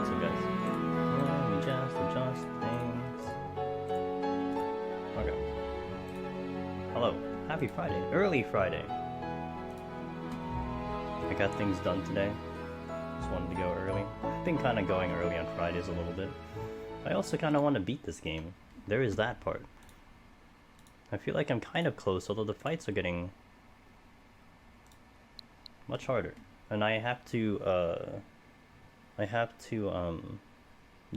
soon, guys. Let me just adjust things. Okay. Hello. Happy Friday. Early Friday. I got things done today. Just wanted to go early. I've been kind of going early on Fridays a little bit. I also kind of want to beat this game. There is that part. I feel like I'm kind of close, although the fights are getting much harder. And I have to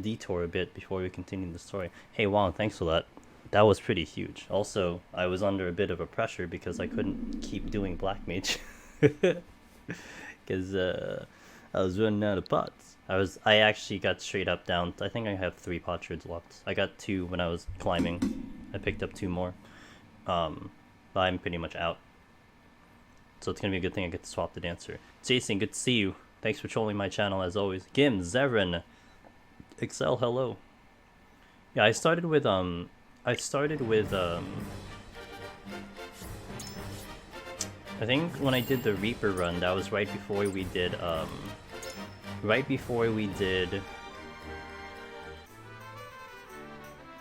detour a bit before we continue the story. Hey Juan, thanks for that. That was pretty huge. Also, I was under a bit of a pressure because I couldn't keep doing Black Mage. Because I was running out of pots. I actually got straight up down. I think I have 3 potsherds left. I got 2 when I was climbing. I picked up 2 more. But I'm pretty much out. So it's gonna be a good thing I get to swap the dancer. Jason, good to see you. Thanks for trolling my channel as always. Gim, Zevran, Excel, hello. Yeah, I started with I think when I did the Reaper run, that was right before we did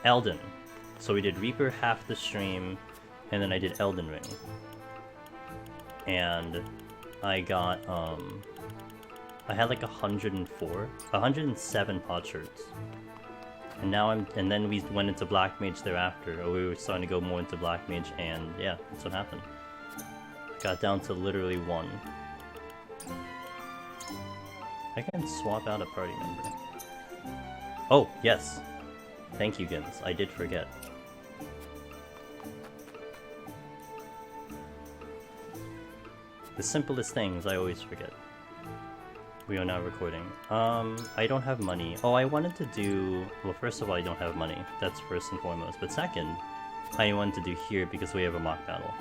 Elden. So we did Reaper half the stream, and then I did Elden Ring. And I got I had like 107 potsherds. And now and then we went into Black Mage thereafter, or we were starting to go more into Black Mage, and yeah, that's what happened. Got down to literally 1. I can swap out a party member. Oh, yes. Thank you, Gins. I did forget. The simplest things I always forget. We are now recording. I don't have money. Oh, I wanted to do... Well, first of all, I don't have money. That's first and foremost. But second, I wanted to do here because we have a mock battle.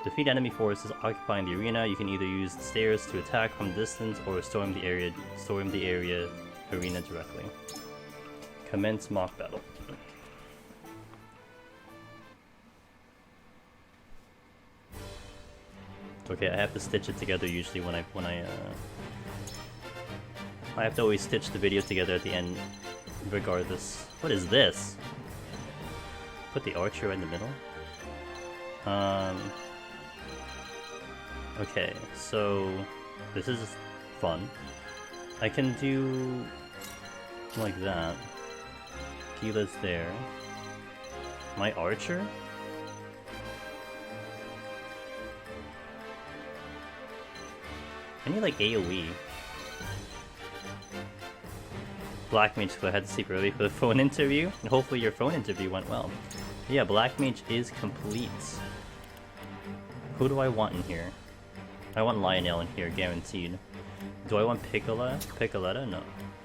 Defeat enemy forces occupying the arena. You can either use the stairs to attack from distance or storm the area arena directly. Commence mock battle. Okay, I have to stitch it together usually when I have to always stitch the video together at the end, regardless. What is this? Put the archer in the middle? Okay, so this is fun. I can do like that. Gila's there. My archer? I need like AoE. Black Mage, so I had to sleep early for the phone interview, and hopefully your phone interview went well. Yeah, Black Mage is complete. Who do I want in here? I want Lionel in here, guaranteed. Do I want Piccoletta? No.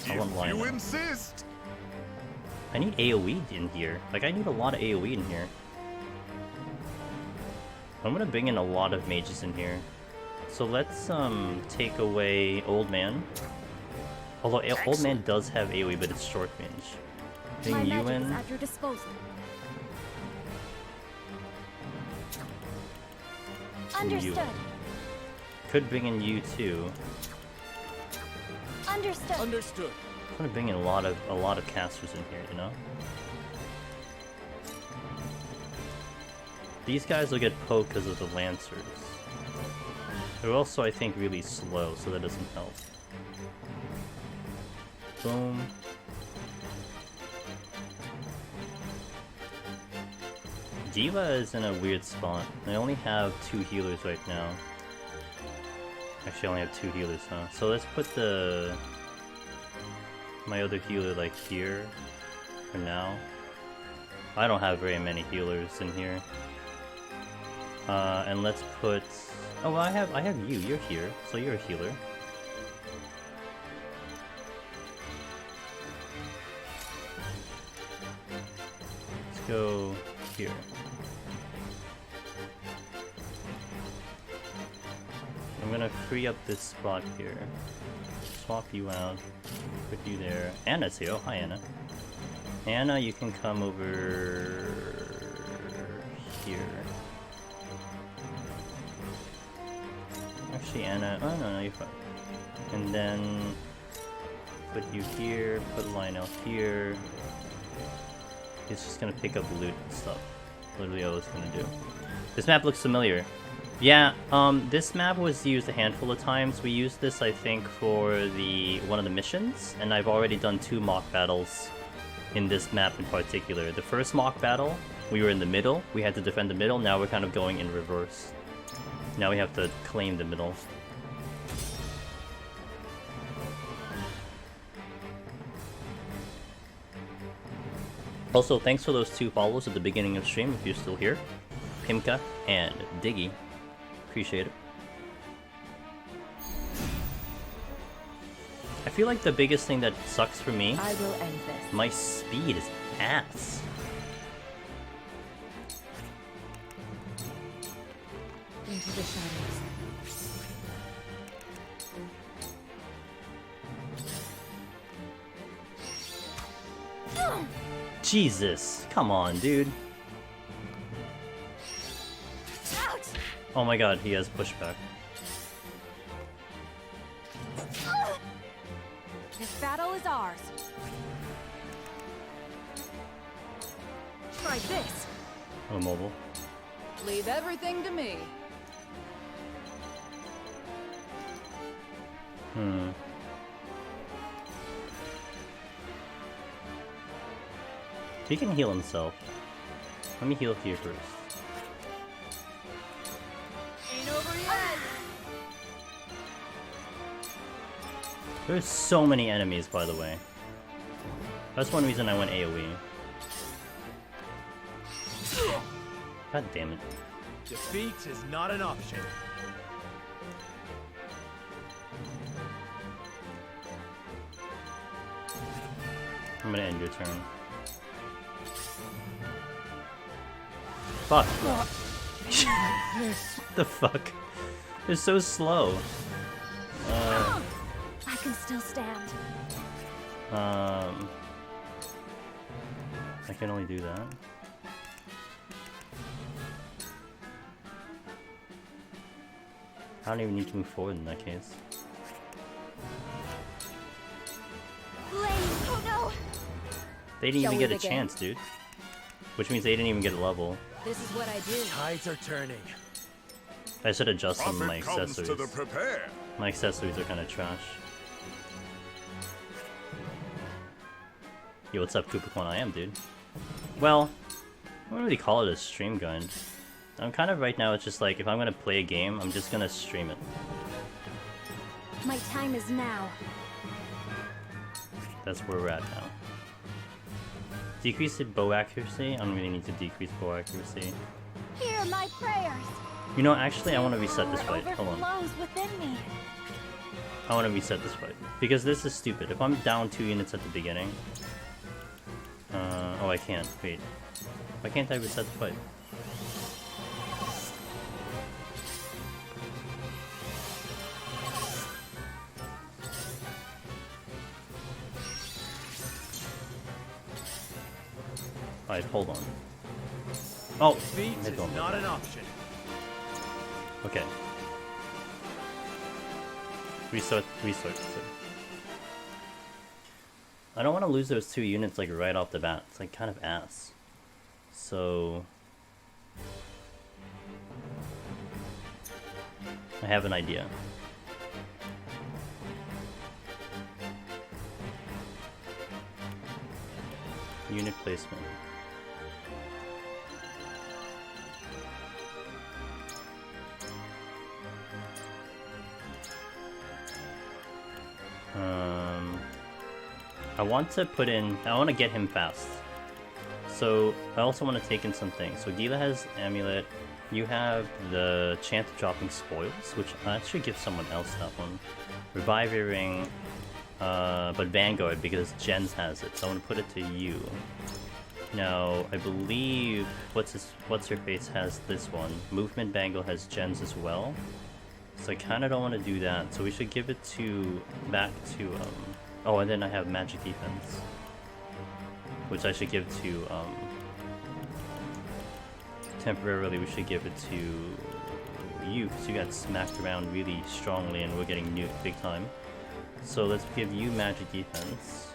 I want Lionel. You insist. I need AoE in here. Like, I need a lot of AoE in here. I'm gonna bring in a lot of mages in here. So let's take away Old Man. Although Old Man does have AoE, but it's short range. Bring you in. At your disposal. Understood. Could bring in you too. Understood. I'm gonna bring in a lot of casters in here, you know. These guys will get poked because of the lancers. They're also, I think, really slow, so that doesn't help. Boom. Diva is in a weird spot. I only have 2 healers right now. Actually, I only have 2 healers, huh? So let's put my other healer like here for now. I don't have very many healers in here. And let's put... Oh, well, I have you. You're here, so you're a healer. Let's go here. I'm gonna free up this spot here. Swap you out. Put you there. Anna's here. Oh, hi, Anna. Anna, you can come over here. Actually, Anna... Oh, no, you're fine. And then... put you here, put Lionel here. He's just gonna pick up loot and stuff. Literally all it's gonna do. This map looks familiar. Yeah, this map was used a handful of times. We used this, I think, for one of the missions, and I've already done 2 mock battles in this map in particular. The first mock battle, we were in the middle. We had to defend the middle. Now we're kind of going in reverse. Now we have to claim the middle. Also, thanks for those 2 follows at the beginning of stream if you're still here. Pimka and Diggy. Appreciate it. I feel like the biggest thing that sucks for me, I will end this. My speed is ass. Into the shadows. Jesus, come on, dude. Out! Oh my god, he has pushback. This battle is ours. Try this. Oh, mobile. Leave everything to me. He can heal himself. Let me heal here first. Ain't over yet. There's so many enemies, by the way. That's one reason I went AoE. God damn it. Defeat is not an option. I'm gonna end your turn. Fuck. What the fuck? They're so slow. I can still stand. I can only do that. I don't even need to move forward in that case. Blaze! Oh no! They didn't Shall even we get a begin? chance, dude. Which means they didn't even get a level. This is what I do. Tides are turning. I should adjust some of my Profit comes to accessories. the prepared. My accessories are kind of trash. Yo, what's up, Kupaquan? I am, dude. Well, I wouldn't really call it a stream gun. I'm kind of right now, it's just like, if I'm gonna play a game, I'm just gonna stream it. My time is now. That's where we're at now. Decrease the bow accuracy? I don't really need to decrease bow accuracy. Hear my prayers. You know, actually, I want to reset this Power fight. Hold on. overflows within me. I want to reset this fight. Because this is stupid. If I'm down 2 units at the beginning... oh, I can't. Wait. Why can't I reset the fight? Alright, hold on. Oh! Defeat hit is one. not an option. Okay. Restart. I don't want to lose those 2 units like right off the bat. It's like kind of ass. So... I have an idea. Unit placement. I want to put in... I want to get him fast. So, I also want to take in some things. So, Gila has Amulet. You have the chance of dropping spoils, which I should give someone else that one. Revive Earring. But Vanguard, because Jens has it. So, I want to put it to you. Now, I believe... What's-her-face has this one. Movement Bangle has Jens as well. So, I kind of don't want to do that. So, we should give it to... back to, Oh, and then I have Magic Defense. Which I should give to, temporarily we should give it to you, because you got smacked around really strongly and we're getting nuked big time. So let's give you magic defense.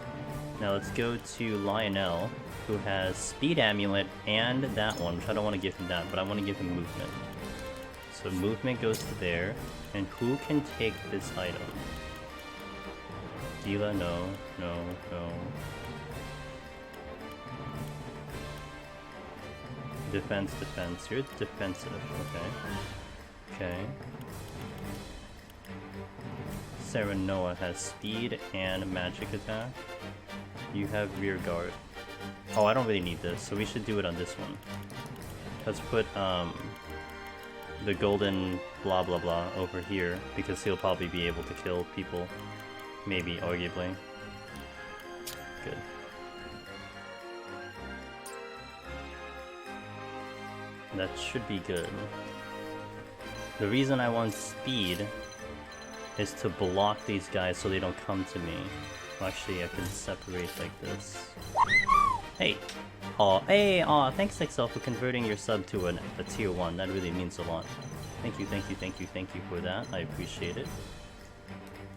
Now let's go to Lionel, who has Speed Amulet and that one, which I don't want to give him that, but I want to give him movement. So movement goes to there, and who can take this item? Gila, no, no, no. Defense, defense. You're defensive, okay. Okay. Sarah Noah has speed and magic attack. You have rear guard. Oh, I don't really need this, so we should do it on this one. Let's put the golden blah blah blah over here, because he'll probably be able to kill people. Maybe, arguably. Good. That should be good. The reason I want speed is to block these guys so they don't come to me. Well, actually, I can separate like this. Hey! Aw, hey! Aw, thanks XL for converting your sub to a tier 1. That really means a lot. Thank you, thank you, thank you, thank you for that. I appreciate it.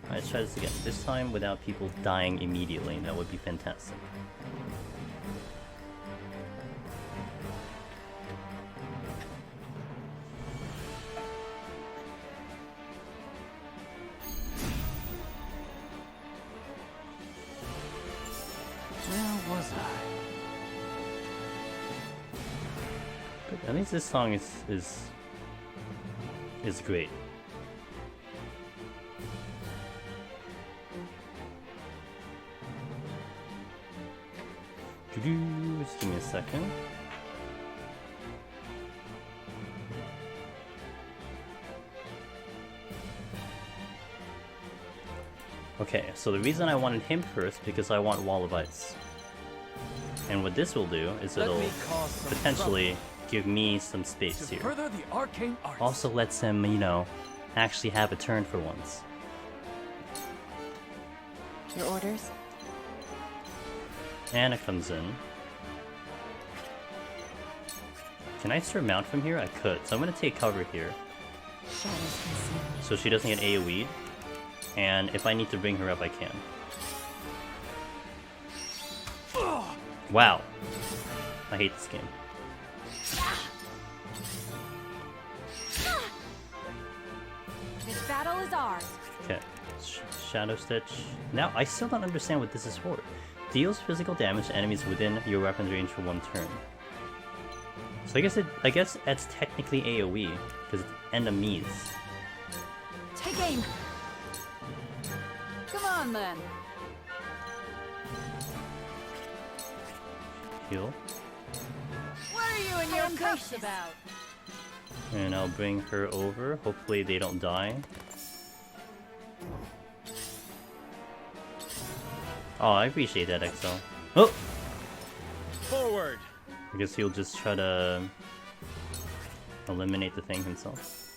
Alright, let's try this again. This time without people dying immediately. That would be fantastic. Where was I? But at least this song is great. Just give me a second. Okay, so the reason I wanted him first because I want Wall of Ice. And what this will do is it'll potentially give me some space here. Further the arcane arts. Also lets him, you know, actually have a turn for once. Your orders? Anna comes in. Can I surmount from here? I could. So I'm gonna take cover here. Shadows consume me. So she doesn't get AoE'd. And if I need to bring her up, I can. Wow. I hate this game. This battle is ours. Okay. Shadow Stitch. Now, I still don't understand what this is for. Deals physical damage to enemies within your weapon's range for one turn. So I guess that's technically AoE, because it's enemies. Take aim. Come on, then. Heal. What are you and your cups about? And I'll bring her over. Hopefully they don't die. Oh, I appreciate that, XL. Oh! Forward. I guess he'll just try to eliminate the thing himself.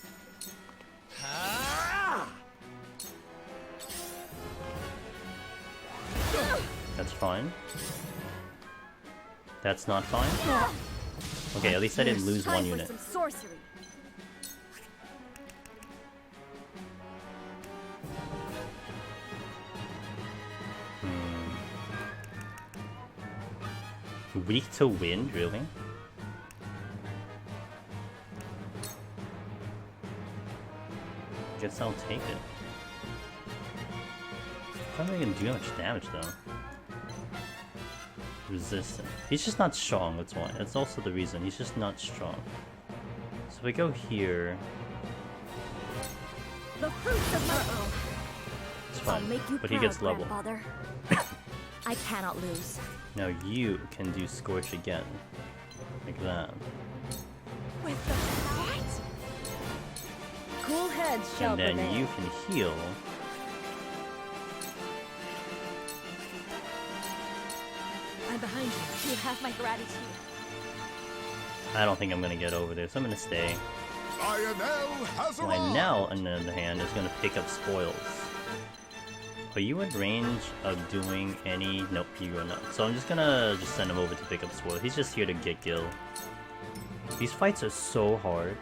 Ah! That's fine. That's not fine. Okay, at least I didn't lose one unit. Some sorcery. Weak to wind, really? Guess I'll take it. I don't think I can do much damage though. Resistant. He's just not strong, that's why. That's also the reason. He's just not strong. So if we go here. The fruits of my It's I'll fine. make you But he proud, gets level. Grandfather. I cannot lose. Now you can do Scorch again. Like that. With the what? Cool heads shall And then prevail. you can heal. I'm behind you. You have my gratitude. I don't think I'm gonna get over there, so I'm gonna stay. Lionel has Lionel, on the other hand, is gonna pick up spoils. Are you in range of doing any? Nope, you are not. So I'm just gonna send him over to pick up spoil. He's just here to get Gil. These fights are so hard.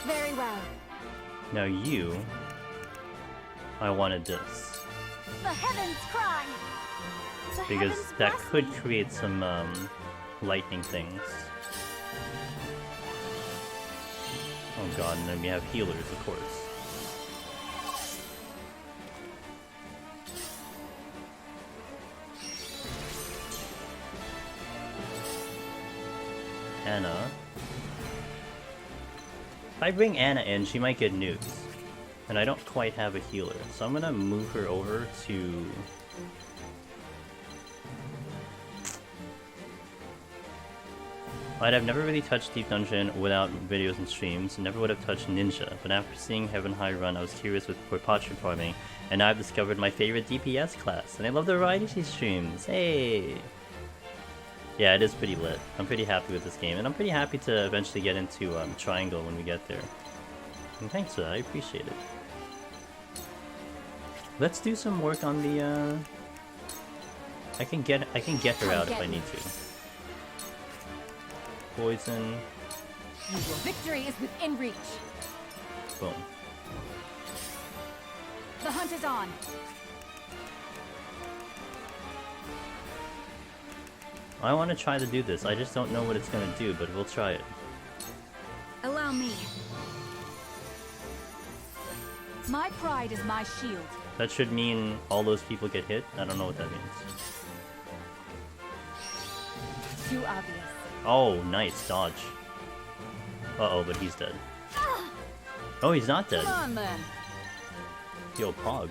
Very well. Now you... I wanted this. The heavens cry. The Because heavens that bless could me. create some, lightning things. Oh god, and then we have healers, of course. Anna. If I bring Anna in, she might get nuked. And I don't quite have a healer, so I'm gonna move her over to... I've never really touched Deep Dungeon without videos and streams, never would have touched Ninja, but after seeing Heaven High Run I was curious with portrait farming, and now I've discovered my favorite DPS class, and I love the variety she streams, hey! Yeah, it is pretty lit. I'm pretty happy with this game, and I'm pretty happy to eventually get into Triangle when we get there. And thanks for that, I appreciate it. Let's do some work on the, I can get her out if I need to. Poison. Victory is within reach. Boom. The hunt is on. I want to try to do this. I just don't know what it's gonna do, but we'll try it. Allow me. My pride is my shield. That should mean all those people get hit? I don't know what that means. Too obvious. Oh, nice. Dodge. Uh-oh, but he's dead. Oh, he's not dead. Come on, then. Yo, Pog.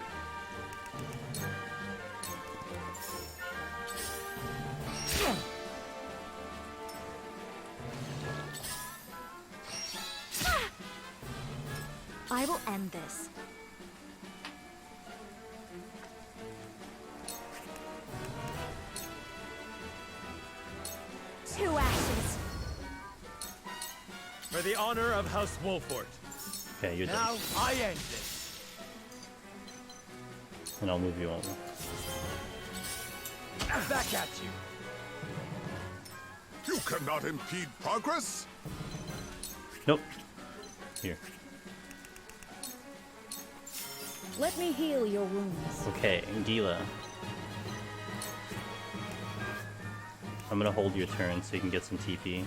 I will end this. Two ashes. For the honor of House Wolfort. Okay, you're Now dead. I end this. And I'll move you over. Back at you. You cannot impede progress. Nope. Here. Let me heal your wounds. Okay, Gila. I'm gonna hold your turn so you can get some TP.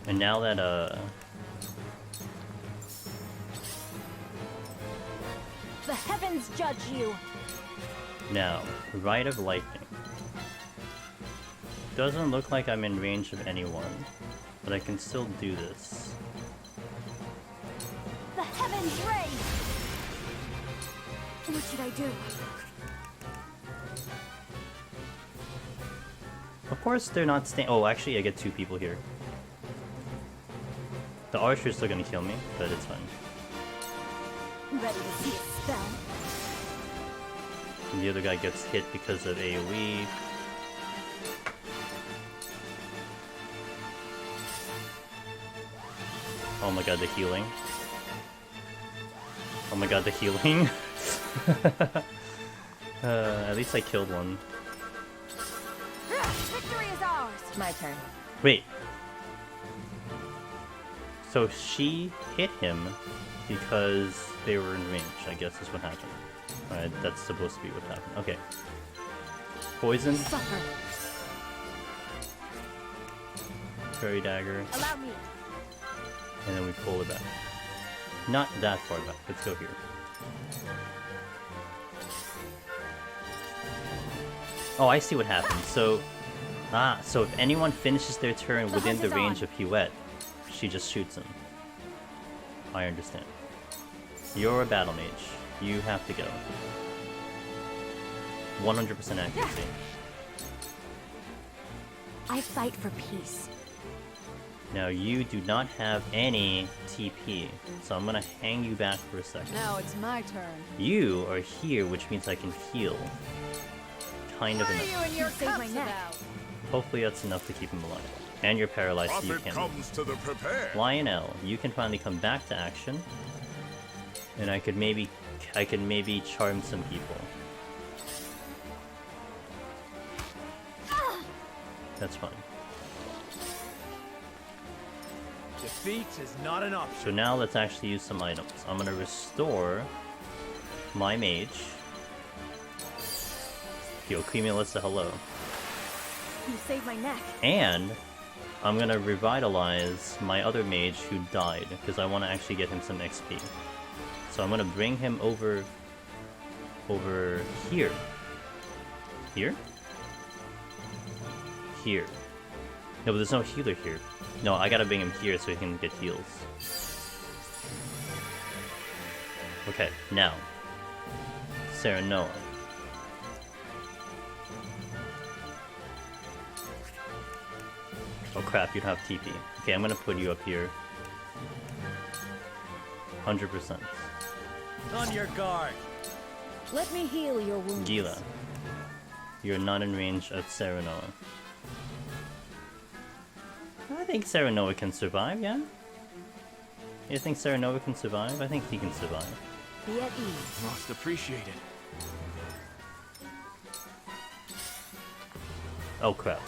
And now that, The heavens judge you. now, Rite of Lightning. Doesn't look like I'm in range of anyone, but I can still do this. The heavens rage. What should I do? Of course they're not staying. Oh, actually I get two people here. The archer's still gonna kill me, but it's fine. Ready to see a spell? And the other guy gets hit because of AoE. Oh my god, the healing. Oh my god, the healing. At least I killed one. Victory is ours. My turn. Wait. So she hit him because they were in range, I guess is what happened. Alright, that's supposed to be what happened. Okay. Poison, Suffer. Fairy Dagger, Allow me. and then we pull it back. Not that far back, let's go here. Oh, I see what happened. So, so if anyone finishes their turn within the range of Huette, she just shoots him. I understand. You're a battle mage. You have to go. 100% accuracy. I fight for peace. Now you do not have any TP, so I'm gonna hang you back for a second. Now it's my turn. You are here, which means I can heal. Kind of What are enough. you and your Save my cups neck. about? Hopefully that's enough to keep him alive. And you're paralyzed, so you Profit can't. comes to the prepared. Lionel, you can finally come back to action, and I could maybe charm some people. That's fine. Defeat is not an option. So now let's actually use some items. I'm gonna restore my mage. Yo, Cumulus, hello. You saved my neck. And I'm gonna revitalize my other mage who died, because I want to actually get him some XP. So I'm gonna bring him over here. Here? Here. No, but there's no healer here. No, I gotta bring him here so he can get heals. Okay, now. Serenoa. Oh crap, you don't have TP. Okay, I'm gonna put you up here. 100%. On your guard. Let me heal your wounds. Gila. You're not in range of Serenoa. I think Serenoa can survive, yeah? You think Serenoa can survive? I think he can survive. Be at ease. Most appreciated. Oh crap.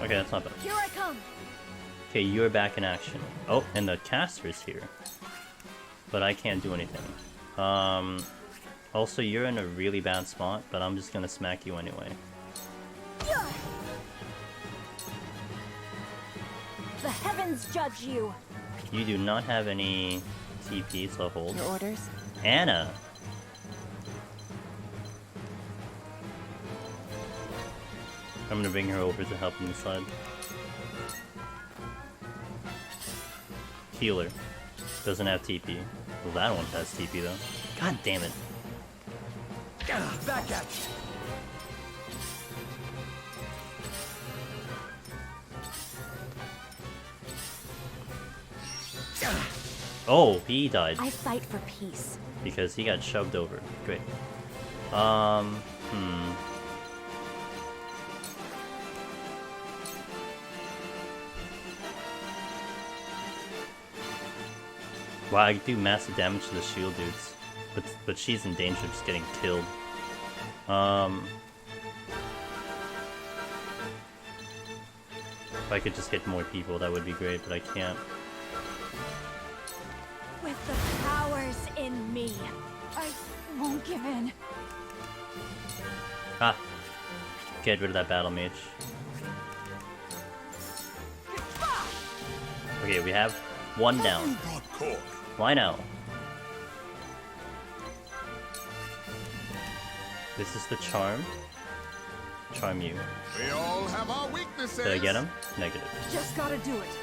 Okay, that's not bad. Here I come. Okay, you're back in action. Oh, and the caster's here. But I can't do anything. Also, you're in a really bad spot, but I'm just gonna smack you anyway. The heavens judge you. You do not have any TP, so hold. Your orders? Anna! I'm gonna bring her over to help on the side. Healer. Doesn't have TP. Well, that one has TP though. God damn it. Back at you. Oh, he died. I fight for peace. Because he got shoved over. Great. Wow, I do massive damage to the shield dudes. But she's in danger of just getting killed. If I could just hit more people, that would be great, but I can't. With the powers in me, I won't give in. Ah! Get rid of that battle mage. Okay, we have one down. Why now? This is the charm. Charm you. We all have our weaknesses. Did I get him? Negative. Just gotta do it.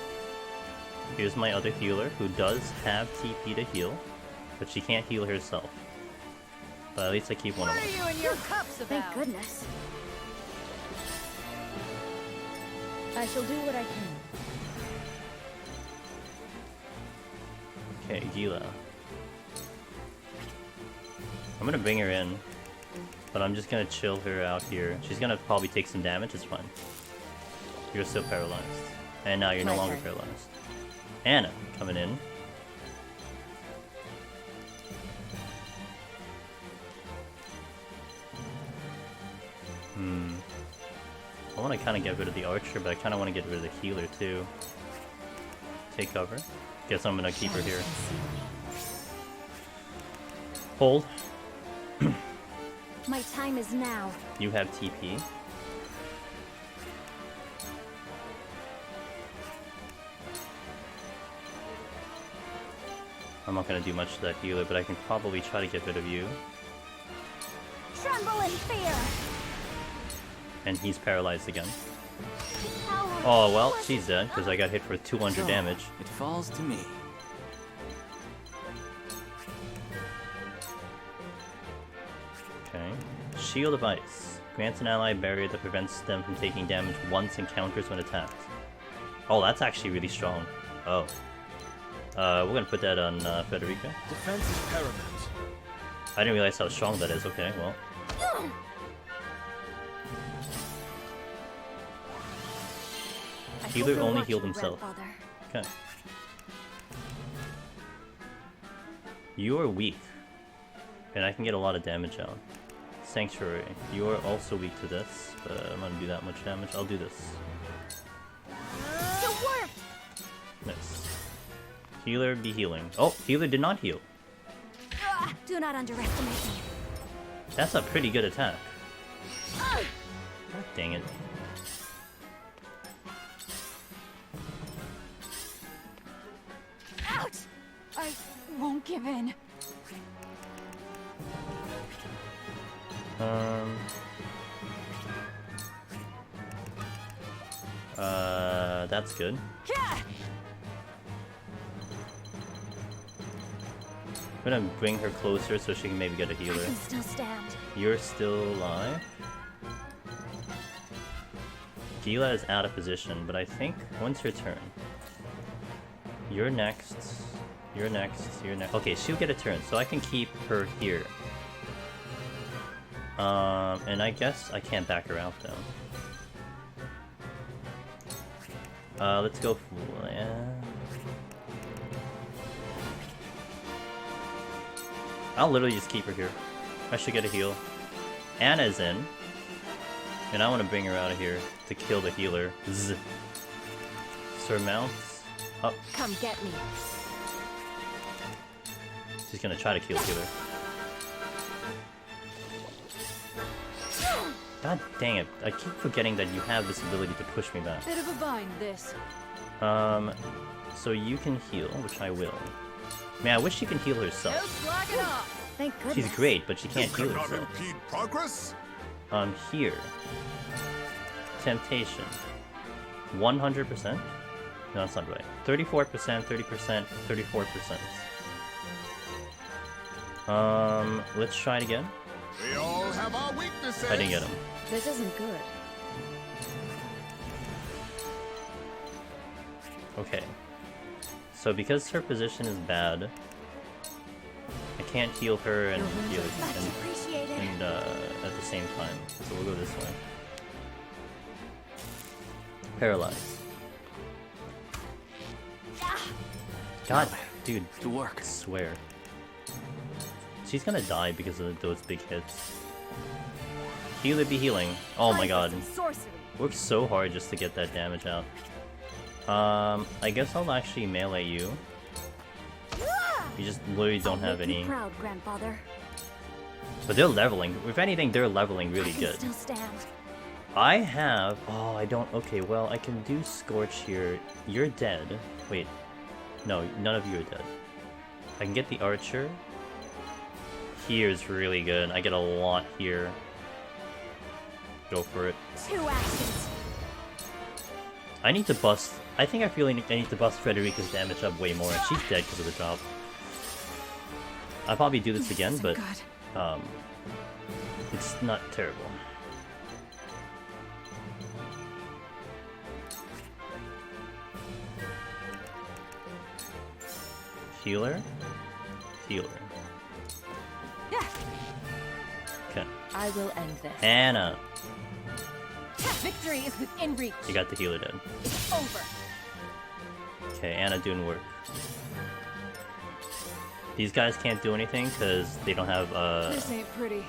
Here's my other healer who does have TP to heal, but she can't heal herself. But at least I keep one of What them. are you and your cups about? Thank goodness. I shall do what I can. Okay, Gila. I'm gonna bring her in, but I'm just gonna chill her out here. She's gonna probably take some damage, it's fine. You're still paralyzed. And now you're no longer paralyzed. Anna, coming in. I want to kind of get rid of the archer, but I kind of want to get rid of the healer too. Take cover. Guess I'm gonna keep her here. Hold. My time is now. You have TP. I'm not gonna do much to that healer, but I can probably try to get rid of you. Tremble in fear. And he's paralyzed again. How Oh well, she's dead because I got hit for 200 So, damage. It falls to me. Okay. Shield of Ice. Grants an ally a barrier that prevents them from taking damage once and counters when attacked. Oh, that's actually really strong. Oh. We're gonna put that on Federica. Defense is paramount. I didn't realize how strong that is. Okay, well. Healer only healed himself. Okay. You are weak. And I can get a lot of damage out. Sanctuary. You are also weak to this, but I'm gonna do that much damage. I'll do this. It worked! Nice. Healer be healing. Oh, healer did not heal. Do not underestimate me. That's a pretty good attack. Ugh. God dang it. Ouch! I won't give in. That's good. Yeah. I'm gonna bring her closer so she can maybe get a I healer. can still stand. You're still alive. Gila is out of position, but I think when's your turn? You're next. You're next. You're next. Okay, she'll get a turn, so I can keep her here. And I guess I can't back her out though. Let's go for I'll literally just keep her here. I should get a heal. Anna's in. And I want to bring her out of here to kill the healer. Zzz. Surmounts. Up. Come get me. She's gonna try to kill the healer. God dang it. I keep forgetting that you have this ability to push me back. Bit of a bind, this. So you can heal, which I will. Man, I wish she can heal herself. slack it off. Thank goodness. She's great, but she You can't heal cannot herself. impede progress. Here. Temptation. 100%? No, that's not right. 34%, 30%, 34%. Let's try it again. We all have our weaknesses. I didn't get him. This isn't good. Okay. So because her position is bad, I can't heal her and heal Much appreciated. and at the same time. So we'll go this way. Paralyze. God, dude, To work. I swear. She's gonna die because of those big hits. Healer be healing. Oh my god. Sorcery. Worked so hard just to get that damage out. I guess I'll actually melee you. You just literally don't have any. Proud, grandfather. But they're leveling. If anything, they're leveling really I can good. still stand. I have... Oh, I don't... Okay, well, I can do Scorch here. You're dead. Wait. No, none of you are dead. I can get the Archer. Here's really good. I get a lot here. Go for it. 2 actions. I need to bust... I think I feel I need to bust Frederica's damage up way more. And she's dead because of the drop. I'll probably do this again, but... Good. It's not terrible. Healer? Healer. Yeah. Okay. I will end this. Anna! Victory is within reach. You got the healer dead. It's over. Okay, Anna doing work. These guys can't do anything because they don't have, This ain't pretty.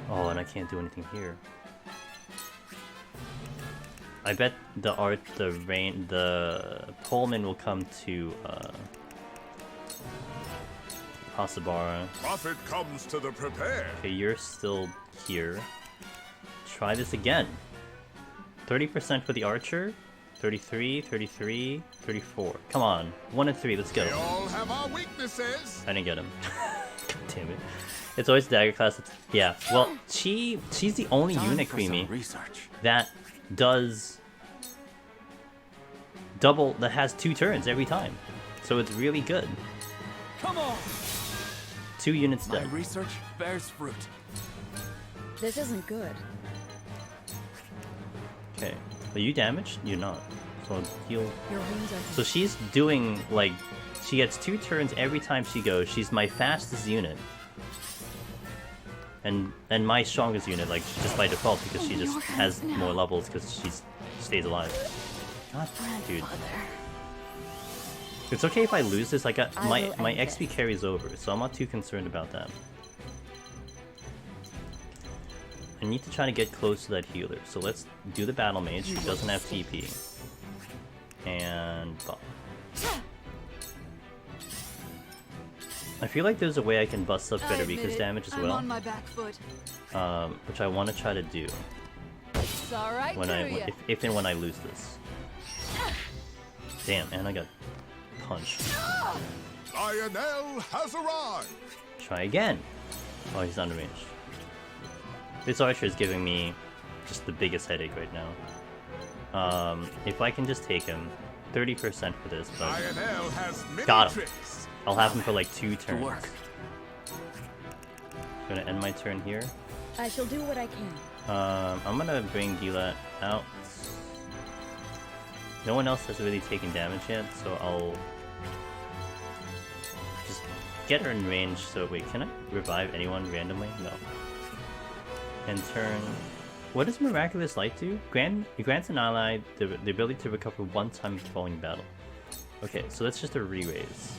Oh, and I can't do anything here. I bet the Pullman will come to, Hasabara. Profit comes to the prepared. Okay, you're still here. Try this again. 30% for the Archer. 33, 33, 34. Come on. 1 and 3, let's go. We all have our weaknesses. I didn't get him. God damn it. It's always Dagger class. Yeah, well, she's the only unit, Creamy, Research. that does double, that has 2 turns every time. So it's really good. Come on. 2 units My dead. research bears fruit. This isn't good. Okay. Are you damaged? You're not. So heal. Your wounds are. So she's doing, like, she gets 2 turns every time she goes. She's my fastest unit. And my strongest unit, like, just by default, because she just has more levels because she stays alive. God, dude. It's okay if I lose this. Like, my XP carries over, so I'm not too concerned about that. I need to try to get close to that healer. So let's do the battle mage who doesn't have TP. And bop. I feel like there's a way I can bust up better because damage as I'm well. on my back foot. Which I want to try to do It's all right, when do if and when I lose this. Damn, and I got punched. Lionel has arrived. Try again. Oh, he's unranged. This archer is giving me just the biggest headache right now. If I can just take him, 30% for this, but Lionel has many got him. tricks. I'll have him for like 2 turns. work. Gonna end my turn here. I shall do what I can. I'm gonna bring Gila out. No one else has really taken damage yet, so I'll just get her in range. So wait, can I revive anyone randomly? No. And turn. What does Miraculous Light do? It grants an ally the ability to recover 1 time following battle. Okay, so that's just a re-raise,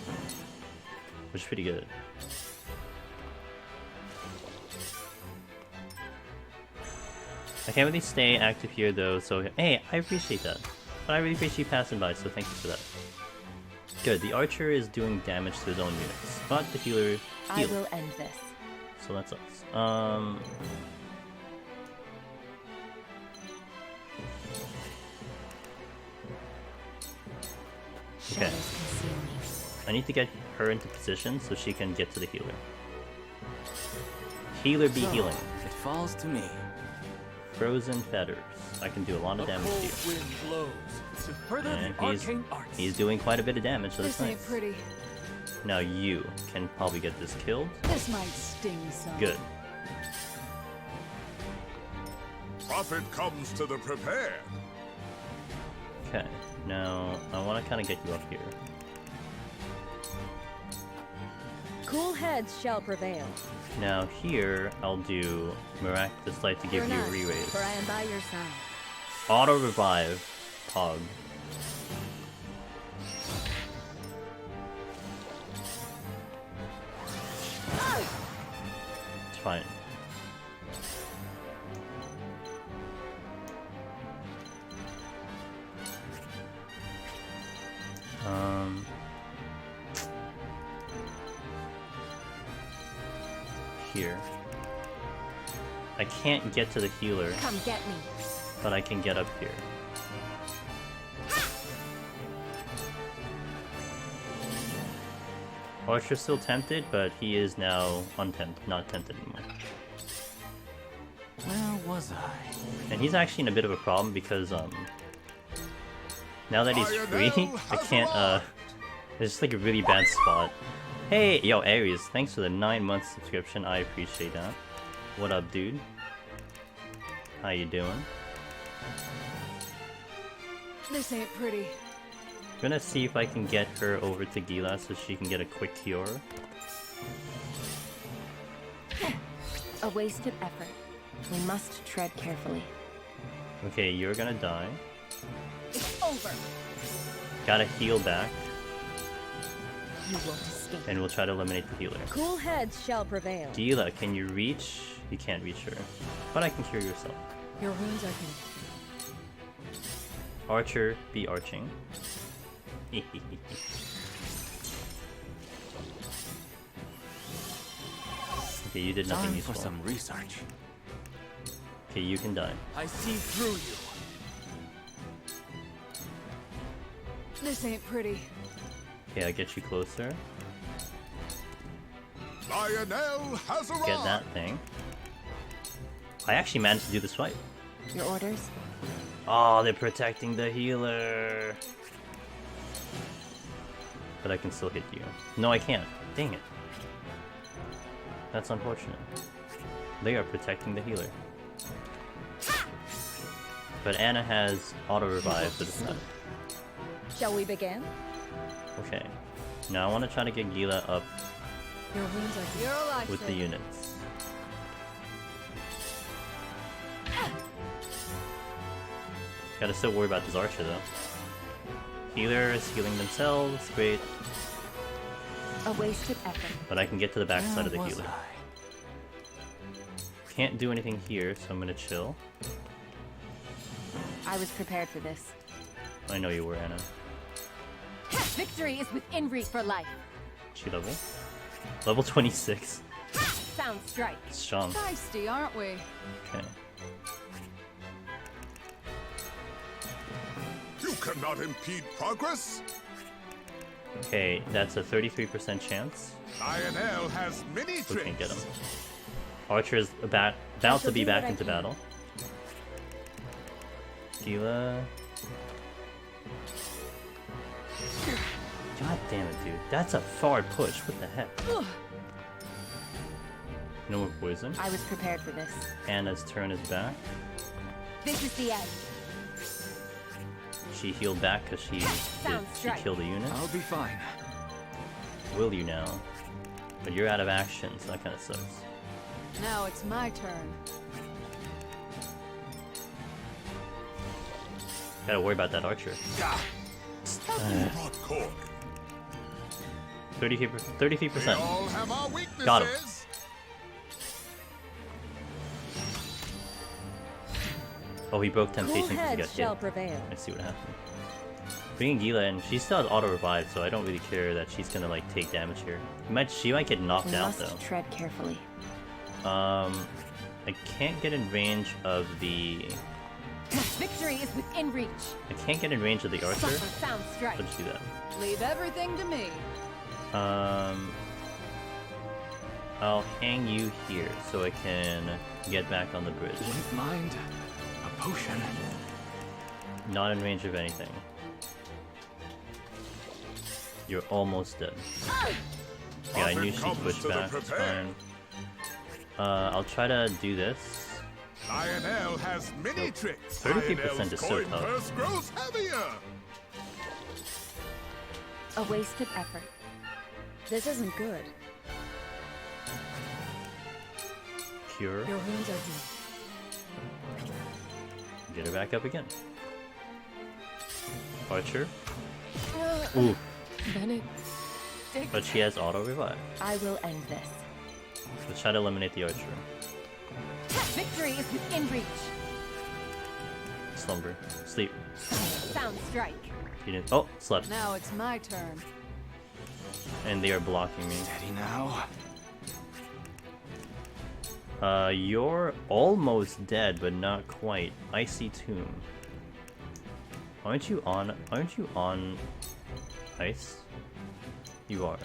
which is pretty good. I can't really stay active here though, so hey, I appreciate that. But I really appreciate you passing by, so thank you for that. Good, the archer is doing damage to his own units, but the healer I healed. will end this. So that's us. Okay. Shadows conceal me. I need to get her into position so she can get to the healer. Healer be So, healing. It falls to me. Frozen feathers. I can do a lot of A damage cold to you. wind blows to further And the arcane arts. he's doing quite a bit of damage, so that's This ain't nice. pretty. Now you can probably get this killed. This might sting some. Good. Prophet comes to the prepared. Okay. Now I want to kind of get you up here. Cool heads shall prevail. Now here I'll do Miraculous Light to give Fear you a not, re-raise. for I am by your side. Auto revive. Pog. It's fine. Here. I can't get to the healer, Come get me. but I can get up here. Archer's still tempted, but he is now not tempted anymore. Where was I? And he's actually in a bit of a problem because now that he's free, I can't it's just like a really bad spot. Hey, yo, Aries, thanks for the 9-month subscription. I appreciate that. What up, dude? How you doing? This ain't pretty. I'm gonna see if I can get her over to Gila so she can get a quick cure. A wasted effort. We must tread carefully. Okay, you're gonna die. It's over. Gotta heal back, You won't escape. and we'll try to eliminate the healer. Cool heads shall prevail. Gila, can you reach? You can't reach her. But I can cure yourself. Your wounds are healed. Archer, be arching. Okay, you did nothing Time useful. for some research. Okay, you can die. I see through you. This ain't pretty. Okay, I'll get you closer. Lionel has arrived. Get that thing. I actually managed to do this fight. Your orders? Oh, they're protecting the healer. But I can still hit you. No, I can't. Dang it. That's unfortunate. They are protecting the healer. But Anna has auto revive for this time. Shall we begin? Okay. Now I want to try to get Gila up Your wounds are healed. You're alive. with the units. Gotta still worry about this archer though. Healer is healing themselves, great. A wasted effort. But I can get to the backside of the Where was healer. can't do anything here, so I'm gonna chill. I was prepared for this. I know you were, Anna. Victory is within reach for life. She level? Level 26. Sound strike. Strong. Feisty, aren't we? Okay. You cannot impede progress. Okay, that's a 33% chance. Lionel has many We can't get tricks. him. Archer is about to be back into battle. Gila. God damn it, dude. That's a far push. What the heck? No more poison. I was prepared for this. Anna's turn is back. This is the end. She healed back because she killed a unit. I'll be fine. Will you now? But you're out of action, so that kind of sucks. Now it's my turn. Gotta worry about that archer. Rock cork. 33%. We all have our weaknesses. Got him. Oh, he broke temptation because he got hit. Prevail. I see what happened. Bringing Gila in, she still has auto revive, so I don't really care that she's gonna like take damage here. She might get knocked out though. Tread carefully. I can't get in range of the. Victory is within reach. I can't get in range of the archer. Sound strike. I'll just do that. Leave everything to me. I'll hang you here so I can get back on the bridge. Wouldn't mind a potion. Not in range of anything. You're almost dead. Yeah, I knew she'd push back. It's fine. I'll try to do this. Lionel has many tricks. 33% is so Lionel's coin tough. purse grows heavier. A wasted effort. This isn't good. Cure. Your wounds are deep. Get her back up again. Archer. Ooh. Bennett. But she has auto revive. I will end this. Let's try to eliminate the archer. Victory is within reach. Slumber. Sleep. Sound strike. You didn't. Oh, slept. Now it's my turn. And they are blocking me. Steady now. You're almost dead, but not quite. Icy Tomb. Aren't you on ice? You are.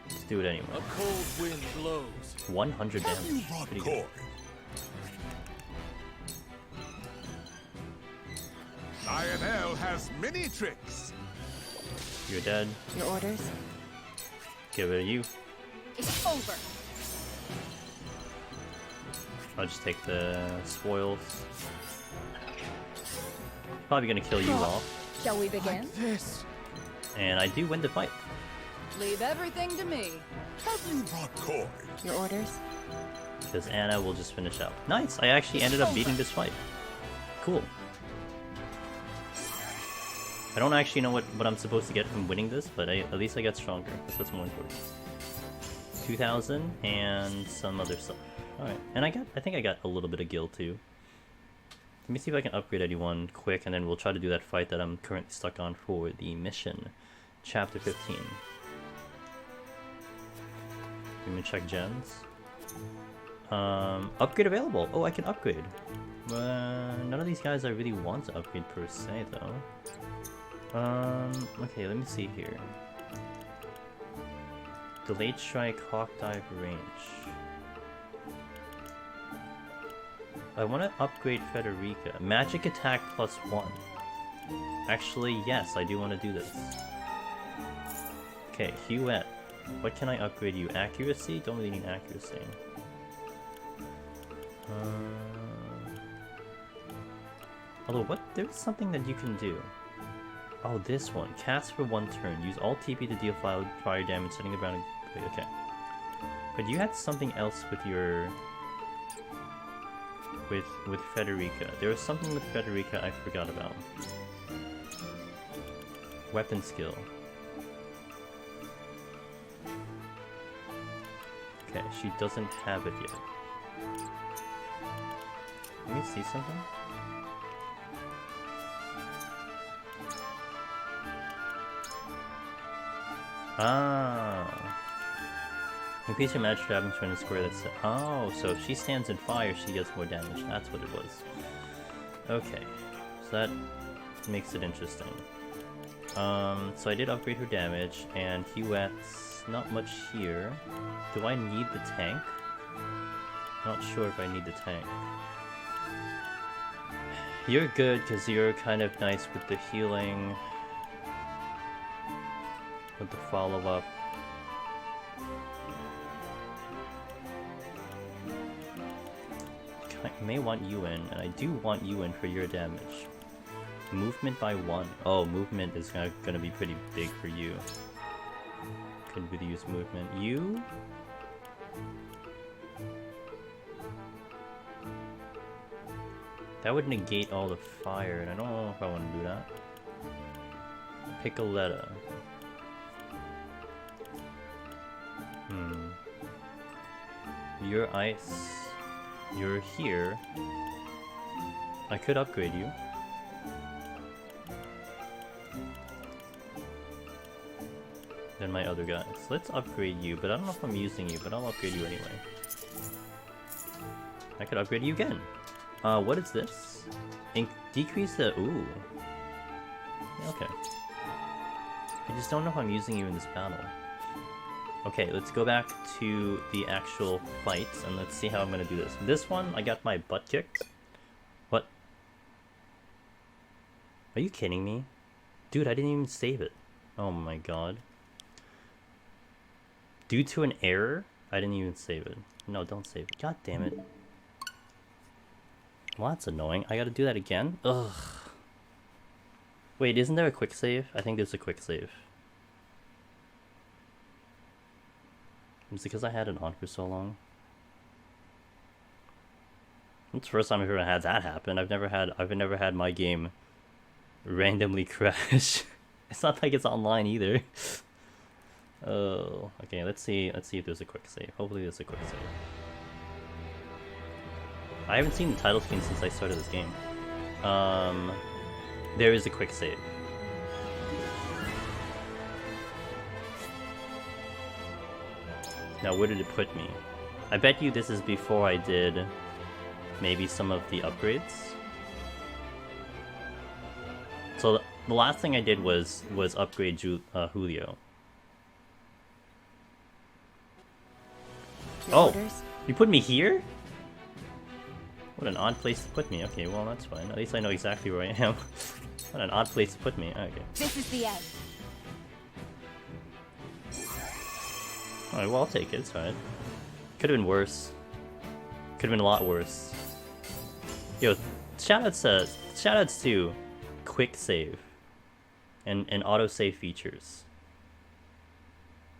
Let's do it anyway. A cold wind blows. 100 damage. Rock Pretty good. cork. Lionel has many tricks. You're dead. Your orders? Get rid of you. It's over. I'll just take the spoils. Probably gonna kill you off. Shall we begin? Like this. And I do win the fight. Leave everything to me. Heavy rock cork. Your orders? Because Anna will just finish out. Nice! I actually ended up beating this fight. Cool. I don't actually know what I'm supposed to get from winning this, but at least I got stronger. That's what's more important. 2,000 and some other stuff. Alright, and I think I got a little bit of gil too. Let me see if I can upgrade anyone quick, and then we'll try to do that fight that I'm currently stuck on for the mission. Chapter 15. Let me check gens. Upgrade available! Oh, I can upgrade. None of these guys I really want to upgrade per se, though. Okay, let me see here. Delayed strike, hawk dive range. I want to upgrade Federica. Magic attack +1. Actually, yes, I do want to do this. Okay, Huette. What can I upgrade you? Accuracy? Don't really need accuracy. Although, there's something that you can do. Oh, this one. Cast for 1 turn. Use all TP to deal fire damage, setting the ground. Okay. But you had something else with your... With Federica. There was something with Federica I forgot about. Weapon skill. Okay, she doesn't have it yet. Let me see something. Ah. Increase your magic damage when it's square that's... Oh, so if she stands in fire, she gets more damage. That's what it was. Okay. So that makes it interesting. So I did upgrade her damage, and Huette's not much here. Do I need the tank? Not sure if I need the tank. You're good, because you're kind of nice with the healing. With the follow-up. I may want you in, and I do want you in for your damage. Movement by 1. Oh, movement is gonna be pretty big for you. Could really use movement. You? That would negate all the fire, and I don't know if I want to do that. Piccoletta. You're ice. You're here. I could upgrade you. Than my other guys. Let's upgrade you, but I don't know if I'm using you, but I'll upgrade you anyway. I could upgrade you again. What is this? Decrease the... Ooh. Okay. I just don't know if I'm using you in this battle. Okay, let's go back to the actual fights, and let's see how I'm gonna do this. This one, I got my butt kicked. What? Are you kidding me? Dude, I didn't even save it. Oh my god. Due to an error, I didn't even save it. No, don't save it. God damn it. Well, that's annoying. I gotta do that again? Ugh. Wait, isn't there a quick save? I think there's a quick save. Is it because I had it on for so long? It's the first time I've ever had that happen. I've never had my game randomly crash. It's not like it's online either. Oh, okay, let's see if there's a quick save. Hopefully there's a quick save. I haven't seen the title screen since I started this game. There is a quick save. Now where did it put me? I bet you this is before I did maybe some of the upgrades. So the last thing I did was upgrade Julio. Oh, you put me here? What an odd place to put me. Okay, well that's fine. At least I know exactly where I am. What an odd place to put me. Okay. This is the end. Alright, well I'll take it. It's fine. Could have been worse. Could have been a lot worse. Yo, shoutouts to quick save and autosave features.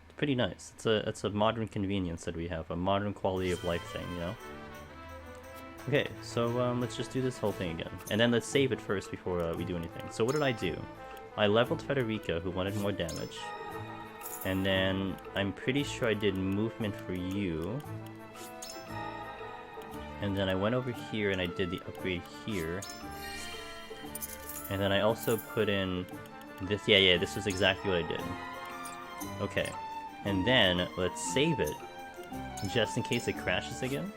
It's pretty nice. It's a modern convenience that we have, a modern quality of life thing, you know. Okay, so let's just do this whole thing again, and then let's save it first before we do anything. So what did I do? I leveled Federica, who wanted more damage, and then I'm pretty sure I did movement for you. And then I went over here and I did the upgrade here. And then I also put in this. Yeah, this is exactly what I did. Okay. And then let's save it, just in case it crashes again.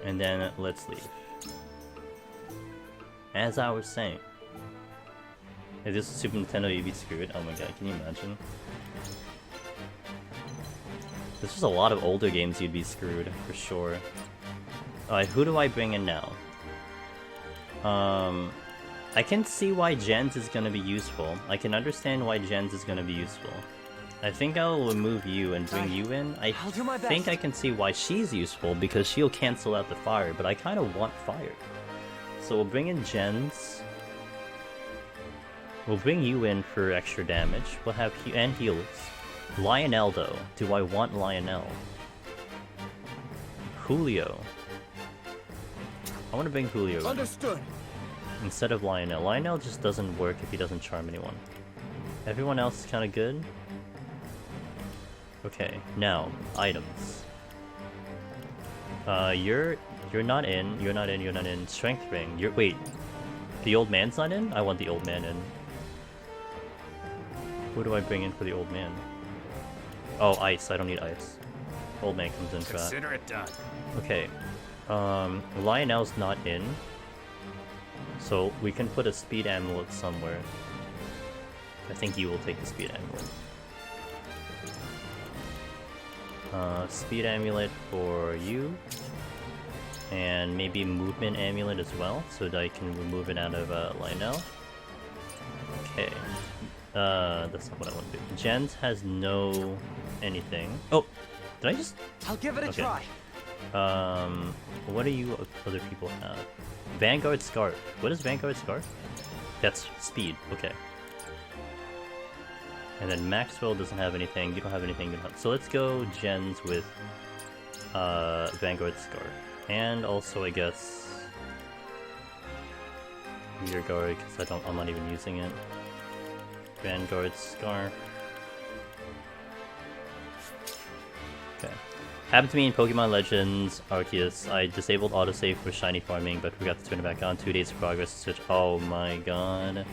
And then let's leave. As I was saying. If this was Super Nintendo, you'd be screwed. Oh my god, can you imagine? There's just a lot of older games you'd be screwed, for sure. Alright, who do I bring in now? I can see why Jens is gonna be useful. I can understand why Jens is gonna be useful. I think I'll remove you and bring you in. I'll do my best. Think I can see why she's useful, because she'll cancel out the fire, but I kind of want fire. So we'll bring in Jens. We'll bring you in for extra damage. We'll have and heals. Lionel, though. Do I want Lionel? Julio. I want to bring Julio in. Understood. Instead of Lionel. Lionel just doesn't work if he doesn't charm anyone. Everyone else is kind of good. Okay, now items. You're not in. You're not in. You're not in. Strength ring. Wait. The old man's not in. I want the old man in. Who do I bring in for the old man? Oh, ice. I don't need ice. Old man comes in for that. Consider it done. Okay. Lionel's not in. So we can put a speed amulet somewhere. I think you will take the speed amulet. Speed amulet for you. And maybe movement amulet as well, so that I can remove it out of Lionel. Okay. That's not what I want to do. Jens has no anything. Oh! Did I just... I'll give it a try. What do you other people have? Vanguard Scarf. What is Vanguard Scarf? That's speed. Okay. And then Maxwell doesn't have anything. You don't have anything. So let's go Jens with Vanguard Scarf. And also, I guess, Rear Guard, because I'm not even using it. Vanguard Scarf. Okay. Happened to me in Pokemon Legends Arceus. I disabled autosave for shiny farming, but forgot to turn it back on. 2 days of progress to switch. Oh my god.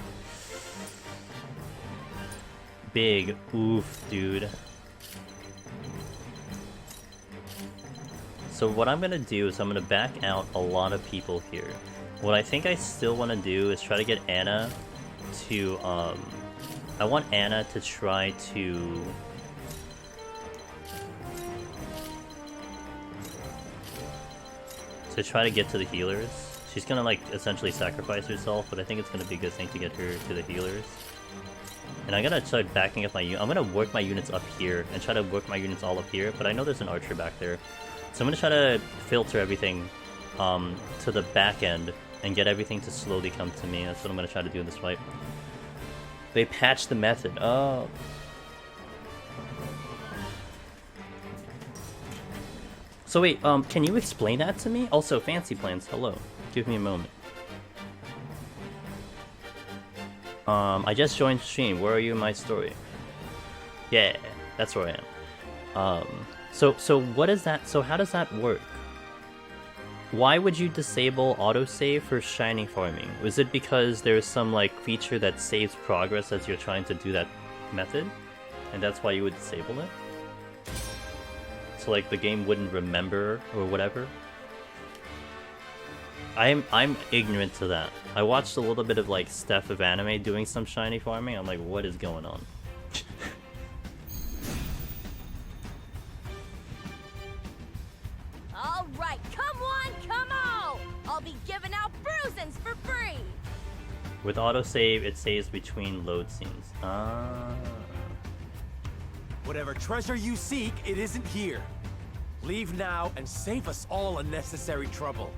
Big oof, dude. So what I'm gonna do is I'm gonna back out a lot of people here. What I think I still want to do is try to get Anna to, I want Anna to try to... get to the healers. She's gonna, like, essentially sacrifice herself, but I think it's gonna be a good thing to get her to the healers. And I'm gonna start backing up my unit. I'm gonna work my units up here, and try to work my units all up here, but I know there's an archer back there. So I'm gonna try to filter everything to the back end and get everything to slowly come to me. That's what I'm gonna try to do in this fight. They patched the method. Oh. So wait, can you explain that to me? Also, Fancy Plans, hello. Give me a moment. I just joined stream. Where are you in my story? Yeah, that's where I am. So what is that? So how does that work? Why would you disable autosave for shiny farming? Was it because there's some like feature that saves progress as you're trying to do that method? And that's why you would disable it? So like the game wouldn't remember or whatever? I'm ignorant to that. I watched a little bit of like Steph of Anime doing some shiny farming. I'm like, what is going on? Alright, come on! I'll be giving out bruisings for free! With autosave, it saves between load scenes. Ah. Whatever treasure you seek, it isn't here. Leave now and save us all unnecessary trouble.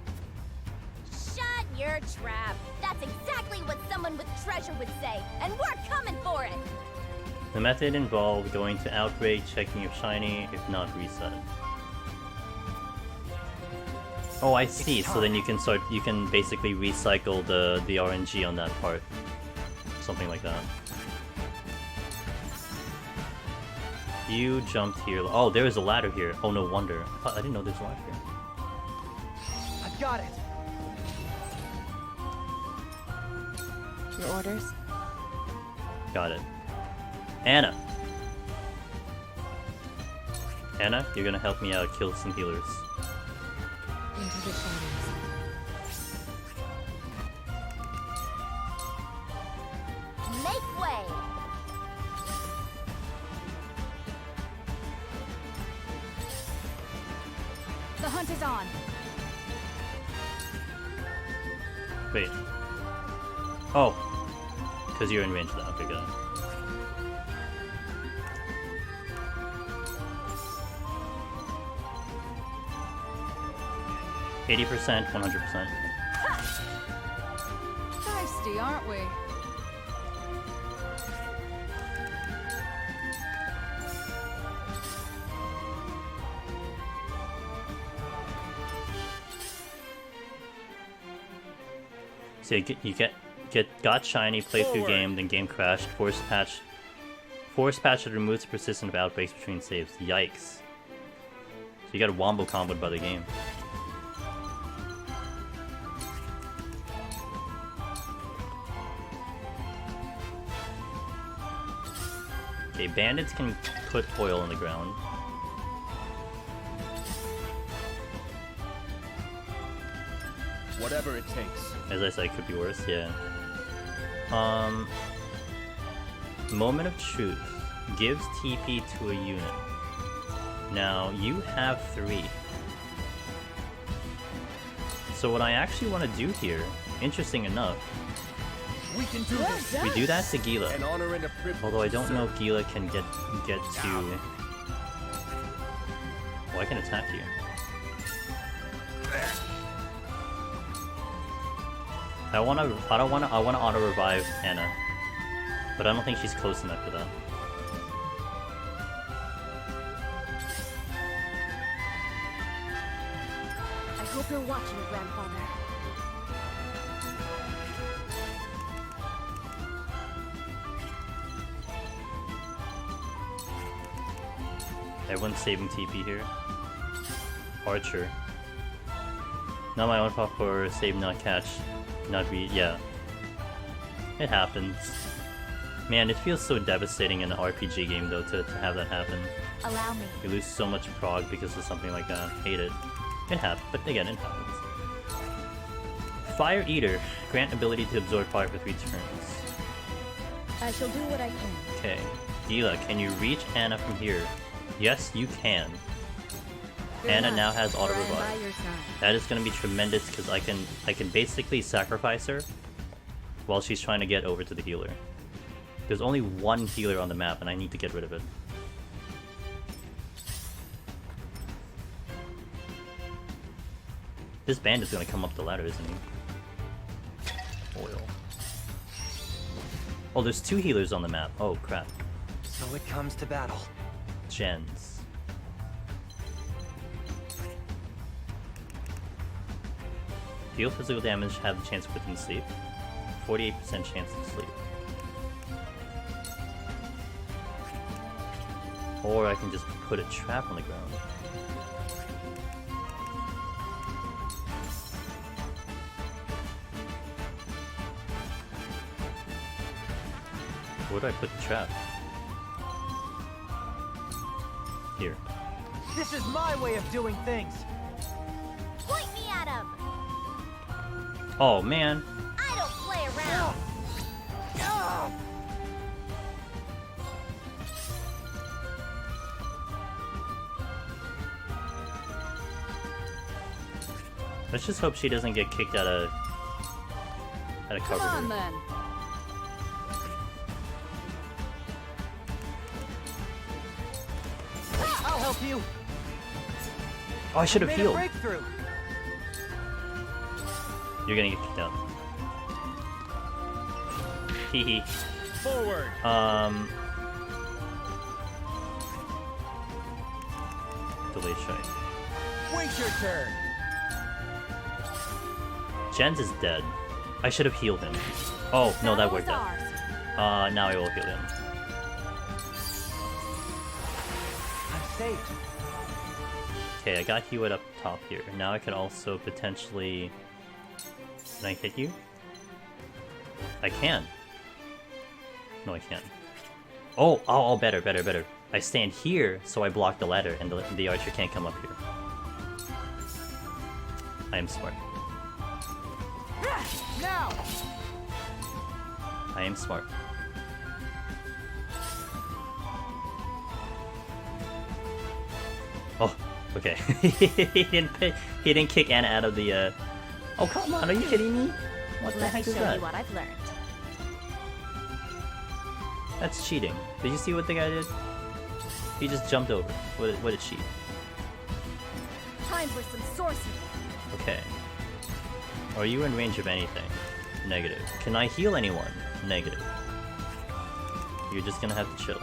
Shut your trap! That's exactly what someone with treasure would say, and we're coming for it! The method involved going to Outbreak, checking if shiny, if not reset. Oh, I see. So then you can basically recycle the RNG on that part. Something like that. You jumped here. Oh, there is a ladder here. Oh, no wonder. I didn't know there's a ladder here. I've got it. Your orders? Got it. Anna! Anna, you're gonna help me out kill some healers. Into the shadows. Make way! The hunt is on! Wait. Oh. Because you're in range of that. Okay, got it. %, 100%. Thirsty, aren't we? So you got shiny, play through game, then game crashed, Force patch that removes persistent outbreaks between saves. Yikes. So you got wombo comboed by the game. Okay, bandits can put oil on the ground. Whatever it takes. As I said, it could be worse, yeah. Moment of Truth gives TP to a unit. Now, you have 3. So what I actually want to do here, interesting enough, We can do this. we do that to Gila. An honor and a privilege. Although I don't know if Gila can get to... Well, I can attack you. I wanna auto revive Anna, but I don't think she's close enough for that. I hope you're watching, Grandfather. Everyone's saving TP here. Archer. Not my own fault for save not catch. Not be yeah. It happens. Man, it feels so devastating in an RPG game though to have that happen. Allow me. You lose so much prog because of something like that. Hate it. It happens, but again, it happens. Fire Eater. Grant ability to absorb fire for 3 turns. I shall do what I can. Okay. Gila, can you reach Anna from here? Yes, you can. Anna now has auto I am by revive. your side. That is gonna be tremendous because I can basically sacrifice her while she's trying to get over to the healer. There's only one healer on the map and I need to get rid of it. This bandit's gonna come up the ladder, isn't he? Oil. Oh, there's 2 healers on the map. Oh crap. So it comes to battle. Gens. Deal physical damage, have the chance to put them to sleep. 48% chance to sleep. Or I can just put a trap on the ground. Where do I put the trap? Here. This is my way of doing things. Point me at him. Oh man. I don't play around. Let's just hope she doesn't get kicked out of cover Come on, here. then. I'll help you. Oh, I should have Made a healed. breakthrough. You're gonna get kicked out. Hee hee. Forward. Delayed strike. Wait your turn. Jens is dead. I should have healed him. Oh, no, that worked out. Ours. Now I will heal him. I'm safe. Okay, I got Hewitt up top here. Now I can also potentially... Can I hit you? I can. No, I can't. Oh, better. I stand here, so I block the ladder, and the archer can't come up here. I am smart. Now. I am smart. Oh, okay. he didn't kick Anna out of the. Oh come on! Are you kidding me? What the Let me heck is show that? you what I've learned. That's cheating. Did you see what the guy did? He just jumped over. What a cheat. Time for some sorcery. Okay. Are you in range of anything? Negative. Can I heal anyone? Negative. You're just gonna have to chill.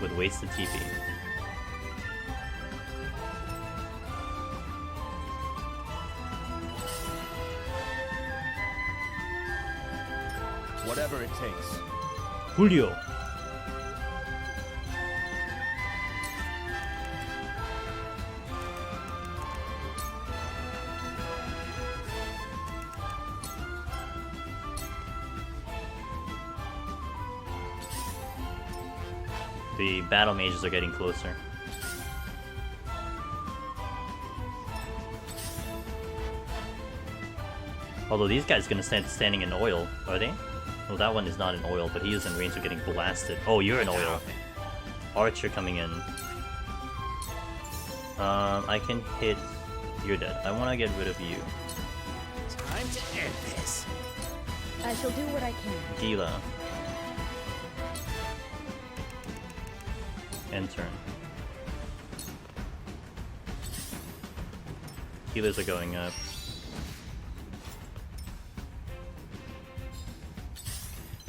With wasted TP. Whatever it takes. Julio! The battle mages are getting closer. Although these guys gonna standing in oil, are they? Well, that one is not in oil, but he is in range of getting blasted. Oh, you're in oil. Archer coming in. I can hit. You're dead. I want to get rid of you. Time to end this. I shall do what I can. Gila. End turn. Healers are going up.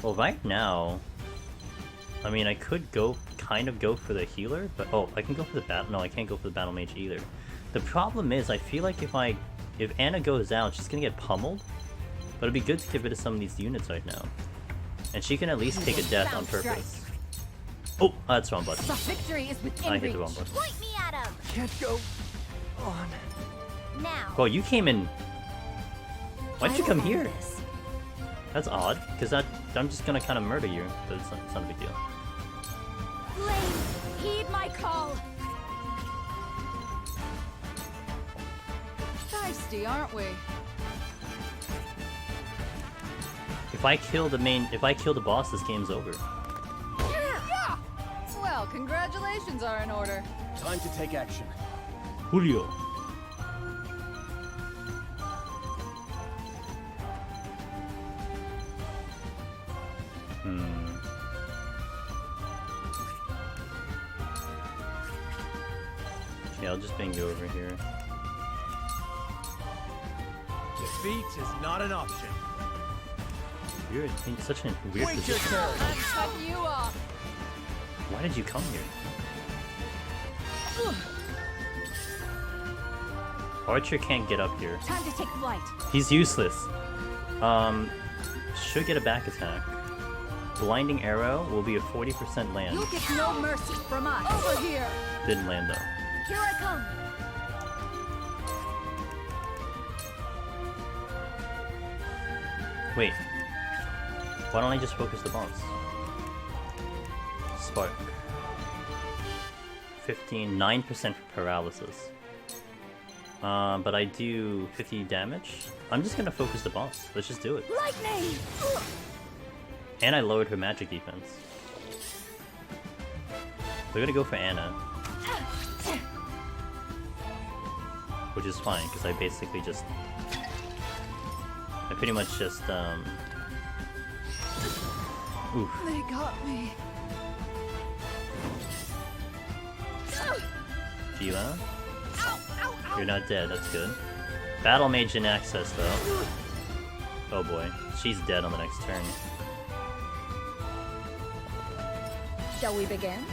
Well, right now, I mean, I could kind of go for the healer, but oh, I can go for the battle. No, I can't go for the battle mage either. The problem is, I feel like if Anna goes out, she's gonna get pummeled. But it'd be good to get rid of some of these units right now, and she can at least take a death on purpose. Oh, that's wrong button. Victory is within I hit the wrong button. Point me at him. Can't go on. Now. Well, you came in. Why'd you come here? This. That's odd, because I'm just gonna kind of murder you, but it's not a big deal. Flames, heed my call. Feisty, aren't we? If I kill the boss, this game's over. Yeah! Well, congratulations are in order. Time to take action. Julio. Okay, I'll just bring you over here. Defeat is not an option. You're in such a weird Wait your position. turn. I'm cutting you off. Why did you come here? Archer can't get up here. Time to take flight. He's useless. Should get a back attack. Blinding arrow will be a 40% land. You'll get no mercy from us. Over here. Didn't land though. Here I come. Wait. Why don't I just focus the bombs? Spark. 9% for paralysis. But I do 50 damage. I'm just gonna focus the boss. Let's just do it. Lightning. And I lowered her magic defense. We're gonna go for Anna. Which is fine, because I basically just... I pretty much just, oof. They got me. Gila? You're not dead, that's good. Battle Mage in access, though. Oh boy, she's dead on the next turn. Shall we begin?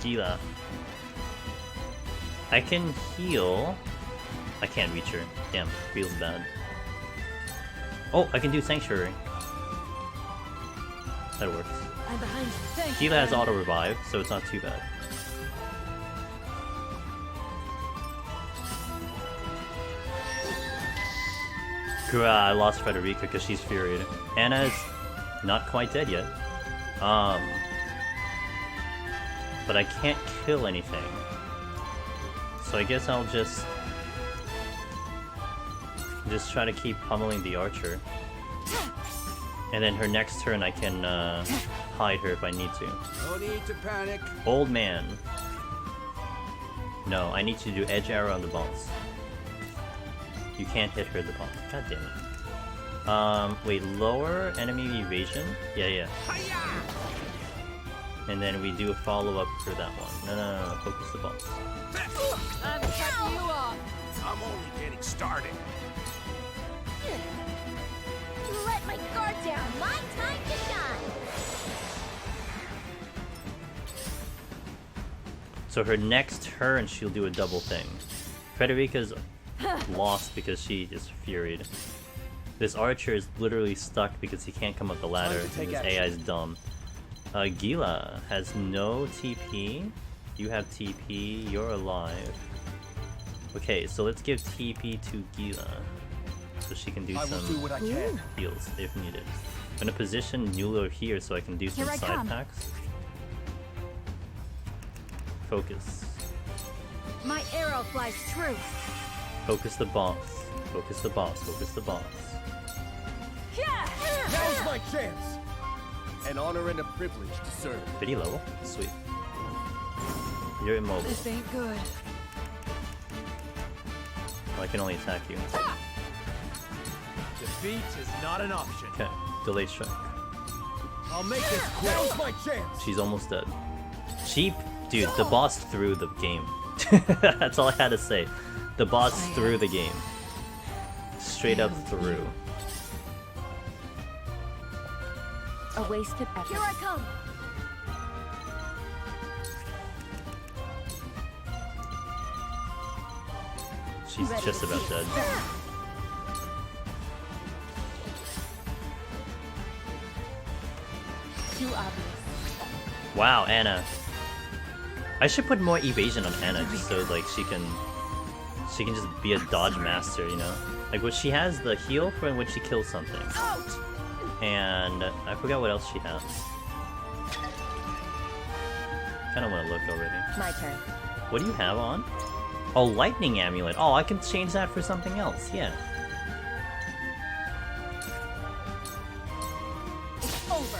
Gila. I can heal. I can't reach her. Damn, feels bad. Oh, I can do Sanctuary. That works. I'm behind you. Thank Gila you. has auto revive, so it's not too bad. Grah, I lost Frederica because she's furious. Anna is not quite dead yet. But I can't kill anything. So I guess I'll just try to keep pummeling the archer. And then her next turn I can hide her if I need to. No need to panic. Old man. No, I need to do edge arrow on the boss. You can't hit her the boss. God damn it. Wait, lower enemy evasion? Yeah. And then we do a follow-up for that one. No, focus the boss. I'm cutting you off. I'm only getting started. Let my guard down. My time to shine. So her next turn, she'll do a double thing. Frederica's lost because she is furied. This archer is literally stuck because he can't come up the ladder and his AI is dumb. Gila has no TP. You have TP. You're alive. Okay, so let's give TP to Gila so she can do I will do some what I can. heals if needed. I'm gonna position Nulo here so I can do some Here I side come. packs. Focus. My arrow flies true. Focus the boss. Focus the boss. Focus the boss. Now's my chance! An honor and a privilege to serve. Did he level? Sweet. You're immobile. This ain't good. I can only attack you. Defeat is not an option. Okay. Delay strike. I'll make this quick. Now's my chance! She's almost dead. Dude, the boss threw the game. That's all I had to say. The boss threw the game. Straight up through. A wasted effort. Here I come. She's just about dead. Too obvious. Wow, Anna. I should put more evasion on Anna just so like she can just be a dodge master, you know? Like what she has the heal for when she kills something. And I forgot what else she has. Kinda wanna look already. My turn. What do you have on? Oh, lightning amulet. Oh, I can change that for something else, yeah. It's over.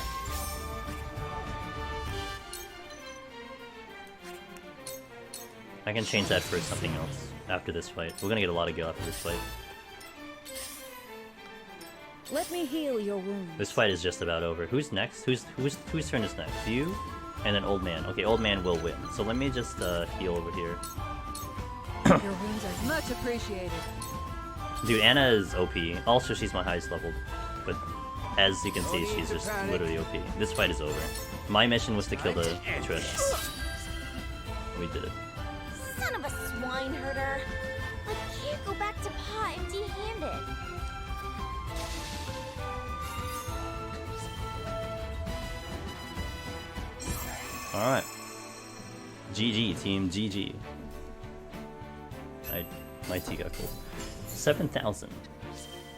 I can change that for something else after this fight. We're gonna get a lot of gil after this fight. Let me heal your wounds. This fight is just about over. Who's next? Whose turn is next? You? And then Old Man. Okay, Old Man will win. So let me just heal over here. Your wounds are much appreciated. Dude, Anna is OP. Also, she's my highest level. But as you can see, she's just literally OP. This fight is over. My mission was to kill the Trish. We did it. Son of a swine herder. I can't go back to Pa empty-handed. Alright. GG, team GG. My T got cool. 7,000.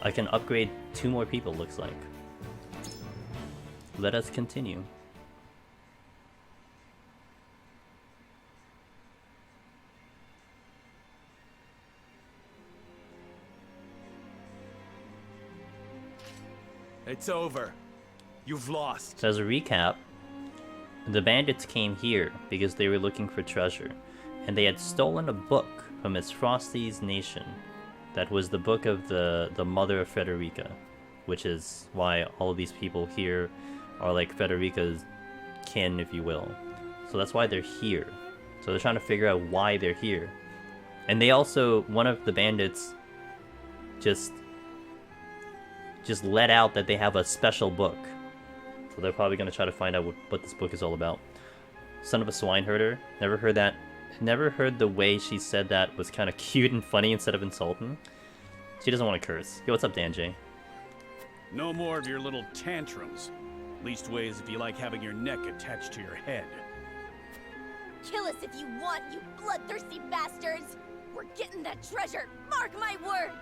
I can upgrade 2 more people, looks like. Let us continue. It's over. You've lost. So as a recap, the bandits came here because they were looking for treasure, and they had stolen a book from Miss Frosty's nation. That was the book of the mother of Frederica, which is why all of these people here are like Frederica's kin, if you will. So that's why they're here. So they're trying to figure out why they're here. And they also, one of the bandits just let out that they have a special book. So they're probably going to try to find out what this book is all about. Son of a swine herder. Never heard that. Never heard the way she said that was kind of cute and funny instead of insulting. She doesn't want to curse. Yo, what's up, Dan J? No more of your little tantrums. Leastways if you like having your neck attached to your head. Kill us if you want, you bloodthirsty bastards! We're getting that treasure! Mark my words!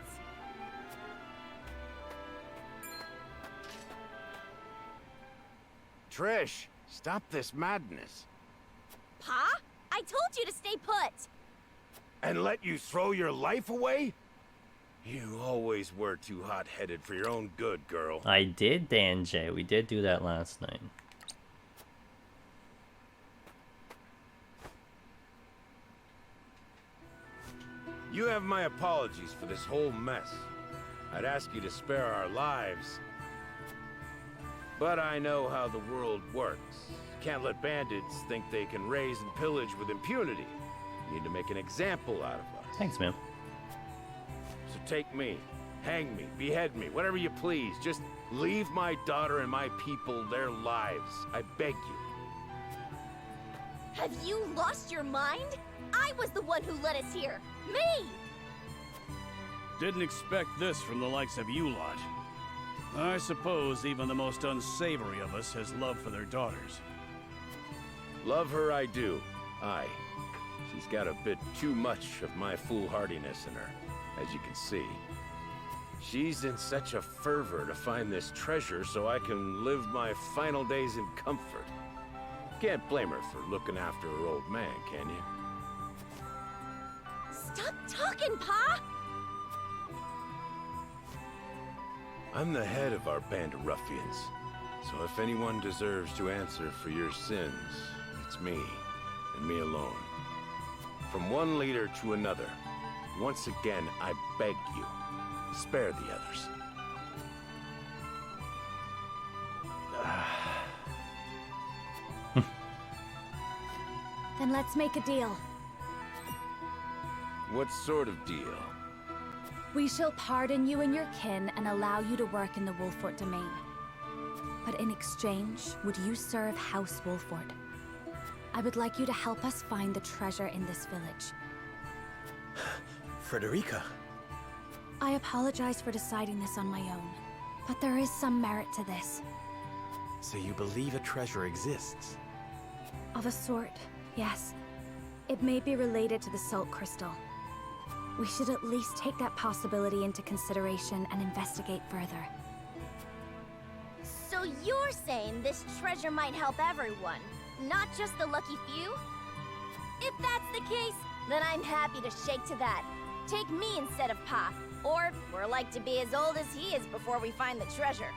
Trish, stop this madness. Pa? I told you to stay put! And let you throw your life away? You always were too hot-headed for your own good, girl. I did, Dan J. We did do that last night. You have my apologies for this whole mess. I'd ask you to spare our lives. But I know how the world works. Can't let bandits think they can raise and pillage with impunity. Need to make an example out of us. Thanks, man. So take me, hang me, behead me, whatever you please. Just leave my daughter and my people their lives. I beg you. Have you lost your mind? I was the one who led us here! Me! Didn't expect this from the likes of you lot. I suppose even the most unsavory of us has love for their daughters. Love her I do. Aye. She's got a bit too much of my foolhardiness in her, as you can see. She's in such a fervor to find this treasure so I can live my final days in comfort. Can't blame her for looking after her old man, can you? Stop talking, Pa! I'm the head of our band of ruffians. So if anyone deserves to answer for your sins, it's me, and me alone. From one leader to another, once again, I beg you, spare the others. Then let's make a deal. What sort of deal? We shall pardon you and your kin and allow you to work in the Wolfort domain. But in exchange, would you serve House Wolfort? I would like you to help us find the treasure in this village. Frederica. I apologize for deciding this on my own, but there is some merit to this. So you believe a treasure exists? Of a sort, yes. It may be related to the Salt Crystal. We should at least take that possibility into consideration and investigate further. So you're saying this treasure might help everyone, not just the lucky few? If that's the case, then I'm happy to shake to that. Take me instead of Pa, or we're like to be as old as he is before we find the treasure.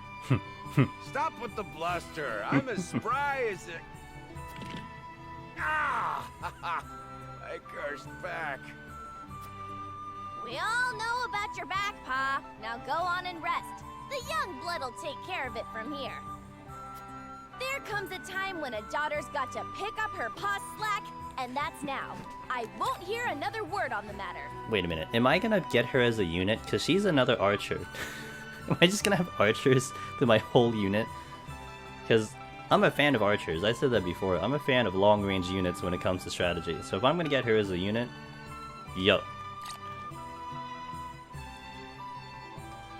Stop with the bluster. I'm as spry as a... Ah! I cursed back. We all know about your back, Pa. Now go on and rest. The young blood'll take care of it from here. There comes a time when a daughter's got to pick up her pa's slack, and that's now. I won't hear another word on the matter. Wait a minute. Am I gonna get her as a unit? Because she's another archer. Am I just gonna have archers through my whole unit? Because I'm a fan of archers. I said that before. I'm a fan of long-range units when it comes to strategy. So if I'm gonna get her as a unit, yo.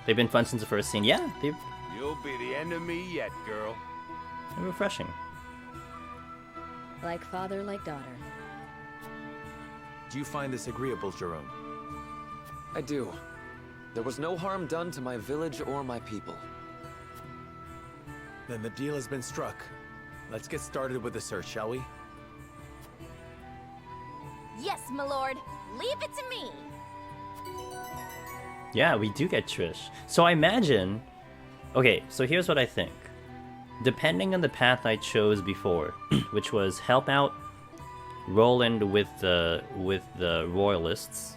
They've been fun since the first scene. Yeah, they're You'll be the end of me yet, girl. refreshing. Like father, like daughter. Do you find this agreeable, Jerome? I do. There was no harm done to my village or my people. Then the deal has been struck. Let's get started with the search, shall we? Yes, my lord. Leave it to me. Yeah, we do get Trish. So I imagine... Okay, so here's what I think. Depending on the path I chose before, which was help out Roland with the royalists,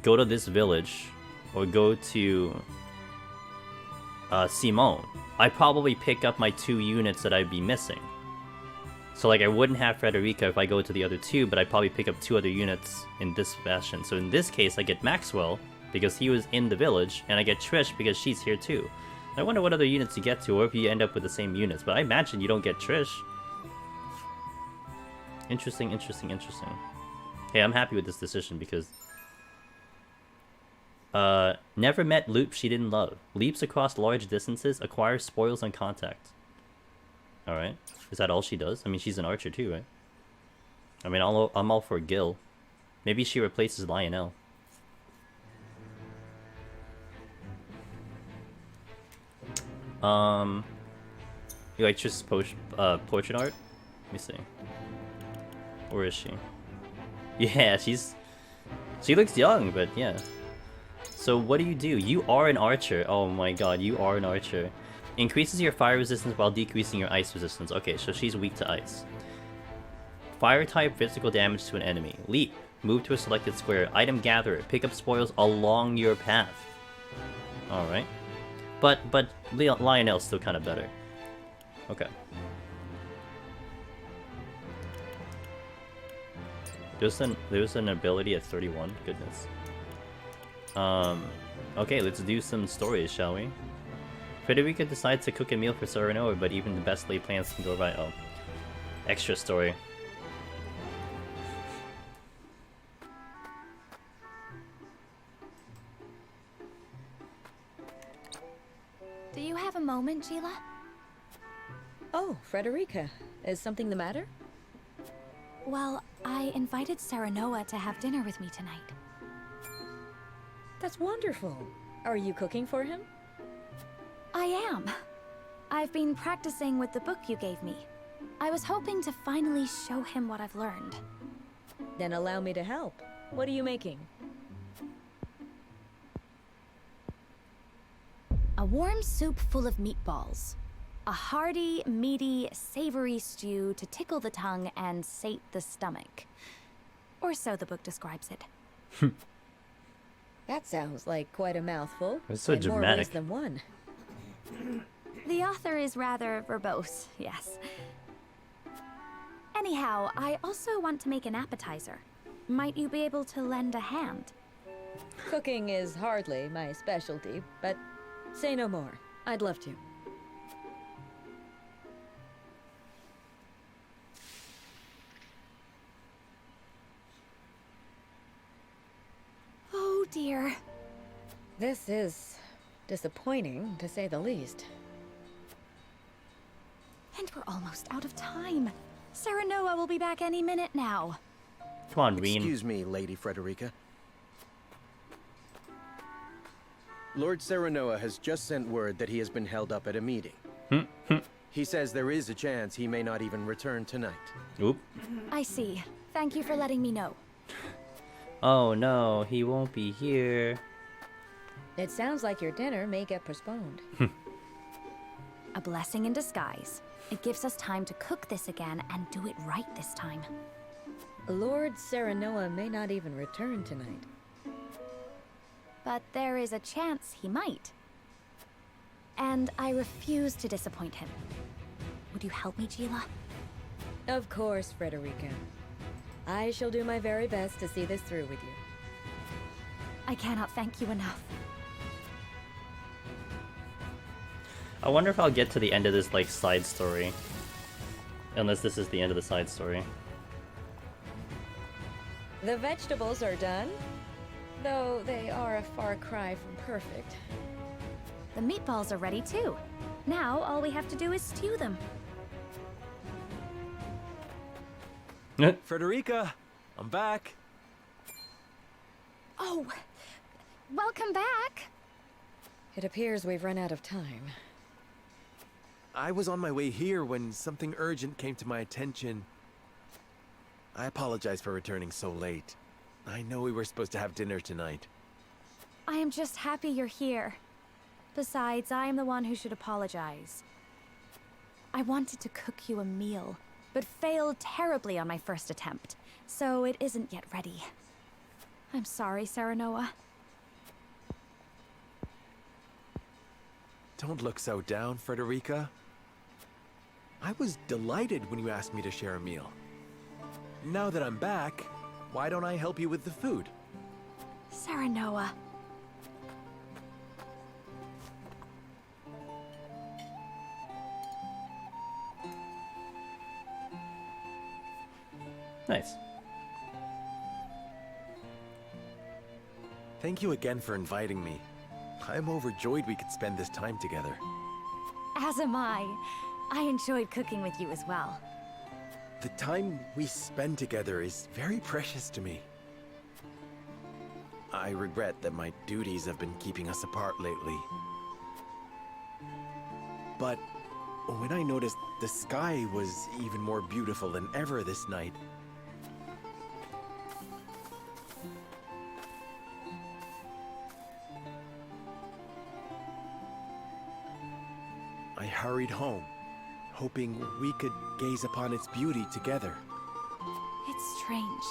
go to this village, or go to Simone, I'd probably pick up my 2 units that I'd be missing. So like I wouldn't have Frederica if I go to the other 2, but I'd probably pick up 2 other units in this fashion. So in this case, I get Maxwell, because he was in the village, and I get Trish because she's here too. I wonder what other units you get to, or if you end up with the same units, but I imagine you don't get Trish. Interesting, interesting, interesting. Hey, I'm happy with this decision because... never met loop she didn't love. Leaps across large distances, acquires spoils on contact. Alright. Is that all she does? I mean, she's an archer too, right? I mean, I'm all for Gil. Maybe she replaces Lionel. You like Trish's portrait art? Let me see. Where is she? Yeah, she looks young, but yeah. So what do? You are an archer. Oh my god, you are an archer. Increases your fire resistance while decreasing your ice resistance. Okay, so she's weak to ice. Fire type physical damage to an enemy. Leap. Move to a selected square. Item gatherer. Pick up spoils along your path. Alright. But Lionel's still kind of better. Okay. There's an ability at 31. Goodness. Okay, let's do some stories, shall we? Frederica decides to cook a meal for Serenoa, but even the best laid plans can go awry. Oh. Extra story. Do you have a moment, Sheila? Oh, Frederica. Is something the matter? Well, I invited Serenoa to have dinner with me tonight. That's wonderful. Are you cooking for him? I am. I've been practicing with the book you gave me. I was hoping to finally show him what I've learned. Then allow me to help. What are you making? A warm soup full of meatballs. A hearty, meaty, savory stew to tickle the tongue and sate the stomach. Or so the book describes it. That sounds like quite a mouthful. It's so in more ways dramatic. than one. The author is rather verbose, yes. Anyhow, I also want to make an appetizer. Might you be able to lend a hand? Cooking is hardly my specialty, but say no more. I'd love to. Oh dear. This is disappointing, to say the least. And we're almost out of time. Serenoa will be back any minute now. Come on, Reen. Excuse me, Lady Frederica. Lord Serenoa has just sent word that he has been held up at a meeting. He says there is a chance he may not even return tonight. Oop. I see. Thank you for letting me know. Oh no, he won't be here. It sounds like your dinner may get postponed. A blessing in disguise. It gives us time to cook this again and do it right this time. Lord Serenoa may not even return tonight. But there is a chance he might. And I refuse to disappoint him. Would you help me, Gila? Of course, Frederica. I shall do my very best to see this through with you. I cannot thank you enough. I wonder if I'll get to the end of this, like, side story. Unless this is the end of the side story. The vegetables are done, though they are a far cry from perfect. The meatballs are ready too. Now all we have to do is stew them. Frederica, I'm back. Oh, welcome back. It appears we've run out of time. I was on my way here when something urgent came to my attention. I apologize for returning so late. I know we were supposed to have dinner tonight. I am just happy you're here. Besides, I am the one who should apologize. I wanted to cook you a meal, but failed terribly on my first attempt, so it isn't yet ready. I'm sorry, Serenoa. Don't look so down, Frederica. I was delighted when you asked me to share a meal. Now that I'm back, why don't I help you with the food? Serenoa. Nice. Thank you again for inviting me. I'm overjoyed we could spend this time together. As am I. I enjoyed cooking with you as well. The time we spend together is very precious to me. I regret that my duties have been keeping us apart lately. But when I noticed the sky was even more beautiful than ever this night, I hurried home, hoping we could gaze upon its beauty together. It's strange.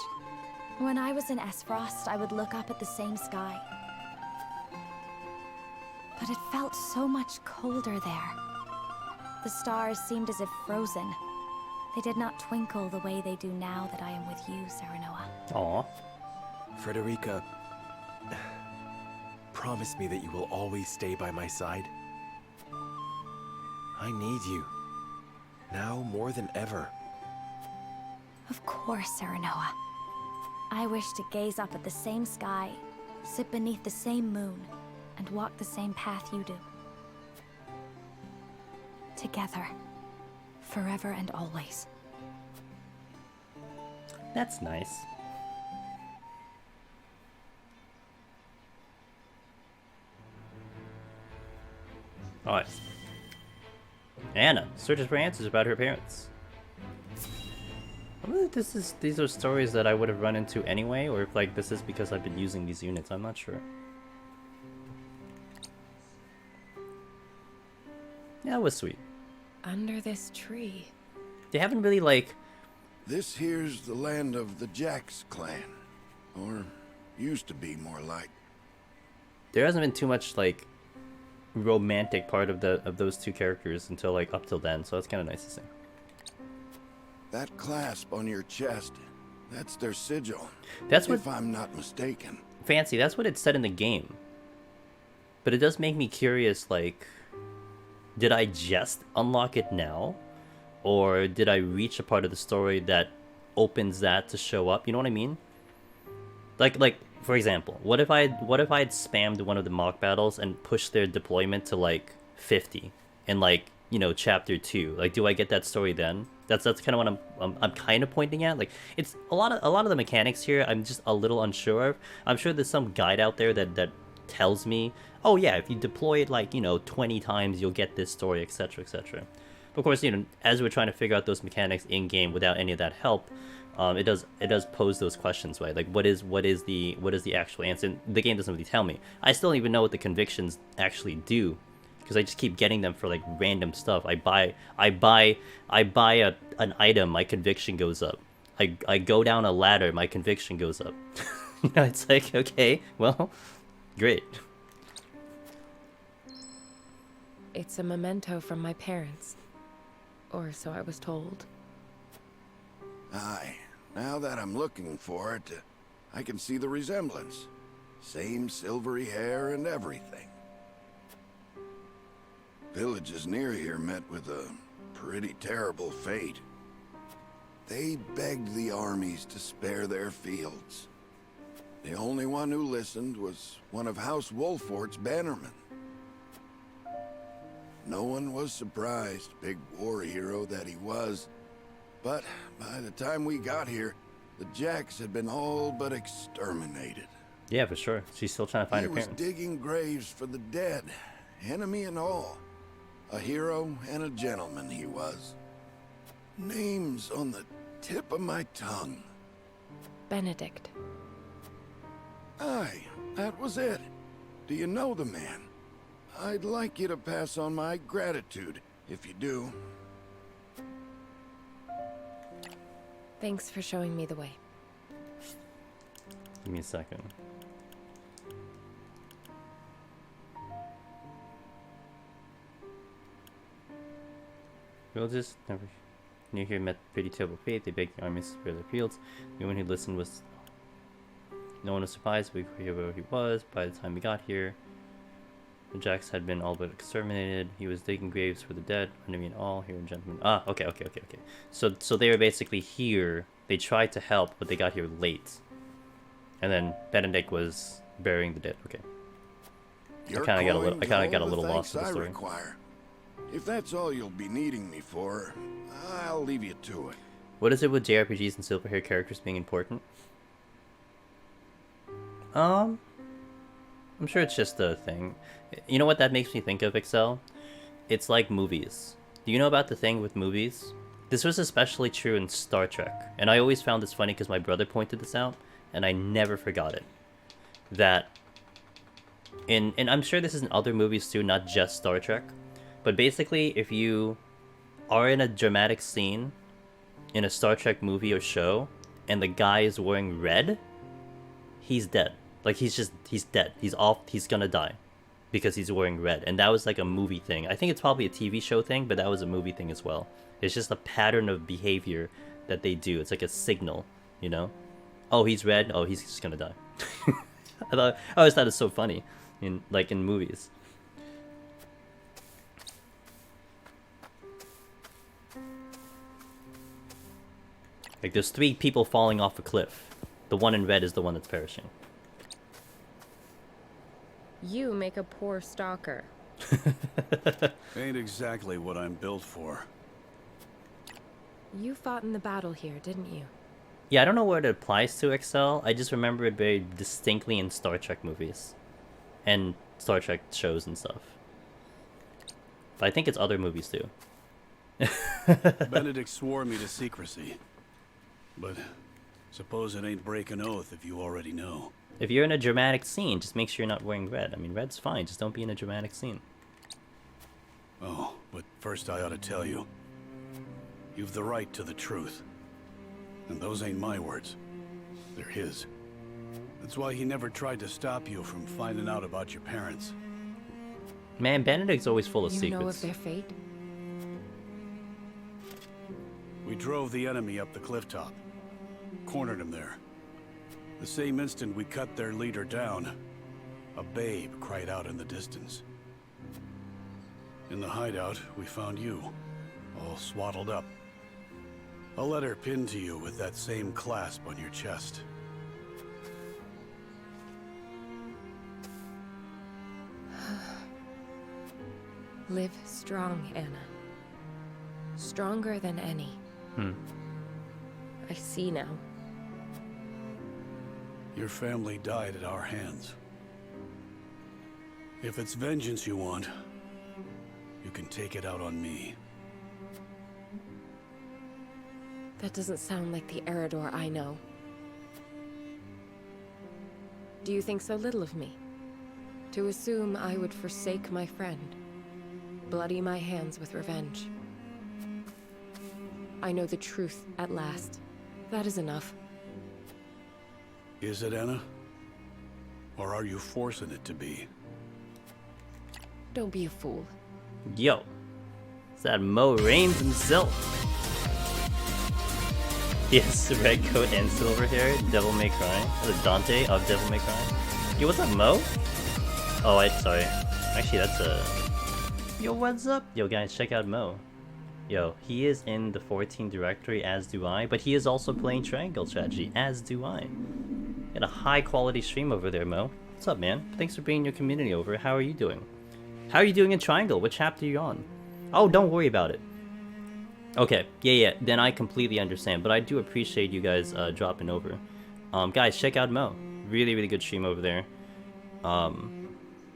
When I was in Esfrost, I would look up at the same sky. But it felt so much colder there. The stars seemed as if frozen. They did not twinkle the way they do now that I am with you, Serenoa. Aw. Frederica, promise me that you will always stay by my side. I need you, now more than ever. Of course, Serenoa. I wish to gaze up at the same sky, sit beneath the same moon, and walk the same path you do. Together, forever and always. That's nice. Alright. Anna searches for answers about her parents. I wonder if these are stories that I would have run into anyway, or if like this is because I've been using these units. I'm not sure. Yeah, it was sweet. Under this tree. They haven't really like. This here's the land of the Jax clan, or used to be more like. There hasn't been too much like romantic part of those two characters until like up till then, so it's kind of nice to see. That clasp on your chest, that's their sigil. That's what, if I'm not mistaken. Fancy, that's what it said in the game. But it does make me curious, like, did I just unlock it now? Or did I reach a part of the story that opens that to show up? You know what I mean? Like for example, what if I'd spammed one of the mock battles and pushed their deployment to like 50 in like, you know, chapter 2? Like, do I get that story then? That's kind of what I'm kind of pointing at. Like, it's a lot of the mechanics here I'm just a little unsure of. I'm sure there's some guide out there that tells me, oh yeah, if you deploy it like, you know, 20 times you'll get this story, etc, etc. But of course, you know, as we're trying to figure out those mechanics in game without any of that help, it does pose those questions, right? Like, what is the actual answer? And the game doesn't really tell me. I still don't even know what the convictions actually do, because I just keep getting them for like random stuff. I buy an item, my conviction goes up. I go down a ladder, my conviction goes up. You know, it's like, okay, well, great. It's a memento from my parents. Or so I was told. Aye, now that I'm looking for it, I can see the resemblance. Same silvery hair and everything. Villages near here met with a pretty terrible fate. They begged the armies to spare their fields. The only one who listened was one of House Wolfort's bannermen. No one was surprised, big war hero that he was. But by the time we got here, the Jax had been all but exterminated. Yeah, for sure. She's still trying to find her parents. He was digging graves for the dead, enemy and all. A hero and a gentleman he was. Names on the tip of my tongue. Benedict. Aye, that was it. Do you know the man? I'd like you to pass on my gratitude, if you do. Thanks for showing me the way. Give me a second. Villages never near here met pretty terrible fate. They begged the armies to spare their fields. The one who listened was no one was surprised. We could hear where he was. By the time we got here, the Jax had been all but exterminated. He was digging graves for the dead, enemy and all. Here, gentlemen. Ah, okay. So they were basically here. They tried to help, but they got here late. And then Benedict was burying the dead. Okay. I kind of got a little lost in the story. If that's all you'll be needing me for, I'll leave you to it. What is it with JRPGs and silver hair characters being important? I'm sure it's just a thing. You know what that makes me think of, Excel? It's like movies. Do you know about the thing with movies? This was especially true in Star Trek, and I always found this funny because my brother pointed this out, and I never forgot it. That and I'm sure this is in other movies too, not just Star Trek, but basically if you are in a dramatic scene in a Star Trek movie or show, and the guy is wearing red, he's dead. Like, he's dead. He's gonna die. Because he's wearing red. And that was like a movie thing. I think it's probably a TV show thing, but that was a movie thing as well. It's just a pattern of behavior that they do. It's like a signal, you know? Oh, he's red. Oh, he's just gonna die. I always thought it was so funny in movies. Like, there's 3 people falling off a cliff. The one in red is the one that's perishing. You make a poor stalker. Ain't exactly what I'm built for. You fought in the battle here, didn't you? Yeah, I don't know what it applies to, Excel. I just remember it very distinctly in Star Trek movies. And Star Trek shows and stuff. But I think it's other movies too. Benedict swore me to secrecy. But suppose it ain't break an oath if you already know. If you're in a dramatic scene, just make sure you're not wearing red. I mean, red's fine, just don't be in a dramatic scene. Oh, but first I ought to tell you. You've the right to the truth. And those ain't my words. They're his. That's why he never tried to stop you from finding out about your parents. Man, Benedict's always full of You secrets. know of their fate? We drove the enemy up the cliff top. Cornered him there. The same instant we cut their leader down, a babe cried out in the distance. In the hideout, we found you, all swaddled up. A letter pinned to you with that same clasp on your chest. Live strong, Anna. Stronger than any. I see now. Your family died at our hands. If it's vengeance you want, you can take it out on me. That doesn't sound like the Eredor I know. Do you think so little of me? To assume I would forsake my friend, bloody my hands with revenge. I know the truth at last. That is enough. Is it, Anna? Or are you forcing it to be? Don't be a fool. Yo, it's that Mo Raines himself. Yes, red coat and silver hair, Devil May Cry. The Dante of Devil May Cry. Yo, what's up, Mo? Oh, sorry. Actually, that's a... Yo, what's up? Yo, guys, check out Mo. Yo, he is in the 14 directory, as do I, but he is also playing Triangle Strategy, as do I. Got a high-quality stream over there, Mo. What's up, man? Thanks for bringing your community over. How are you doing? How are you doing in Triangle? What chapter are you on? Oh, don't worry about it. Okay, yeah, then I completely understand, but I do appreciate you guys dropping over. Guys, check out Mo. Really, really good stream over there. And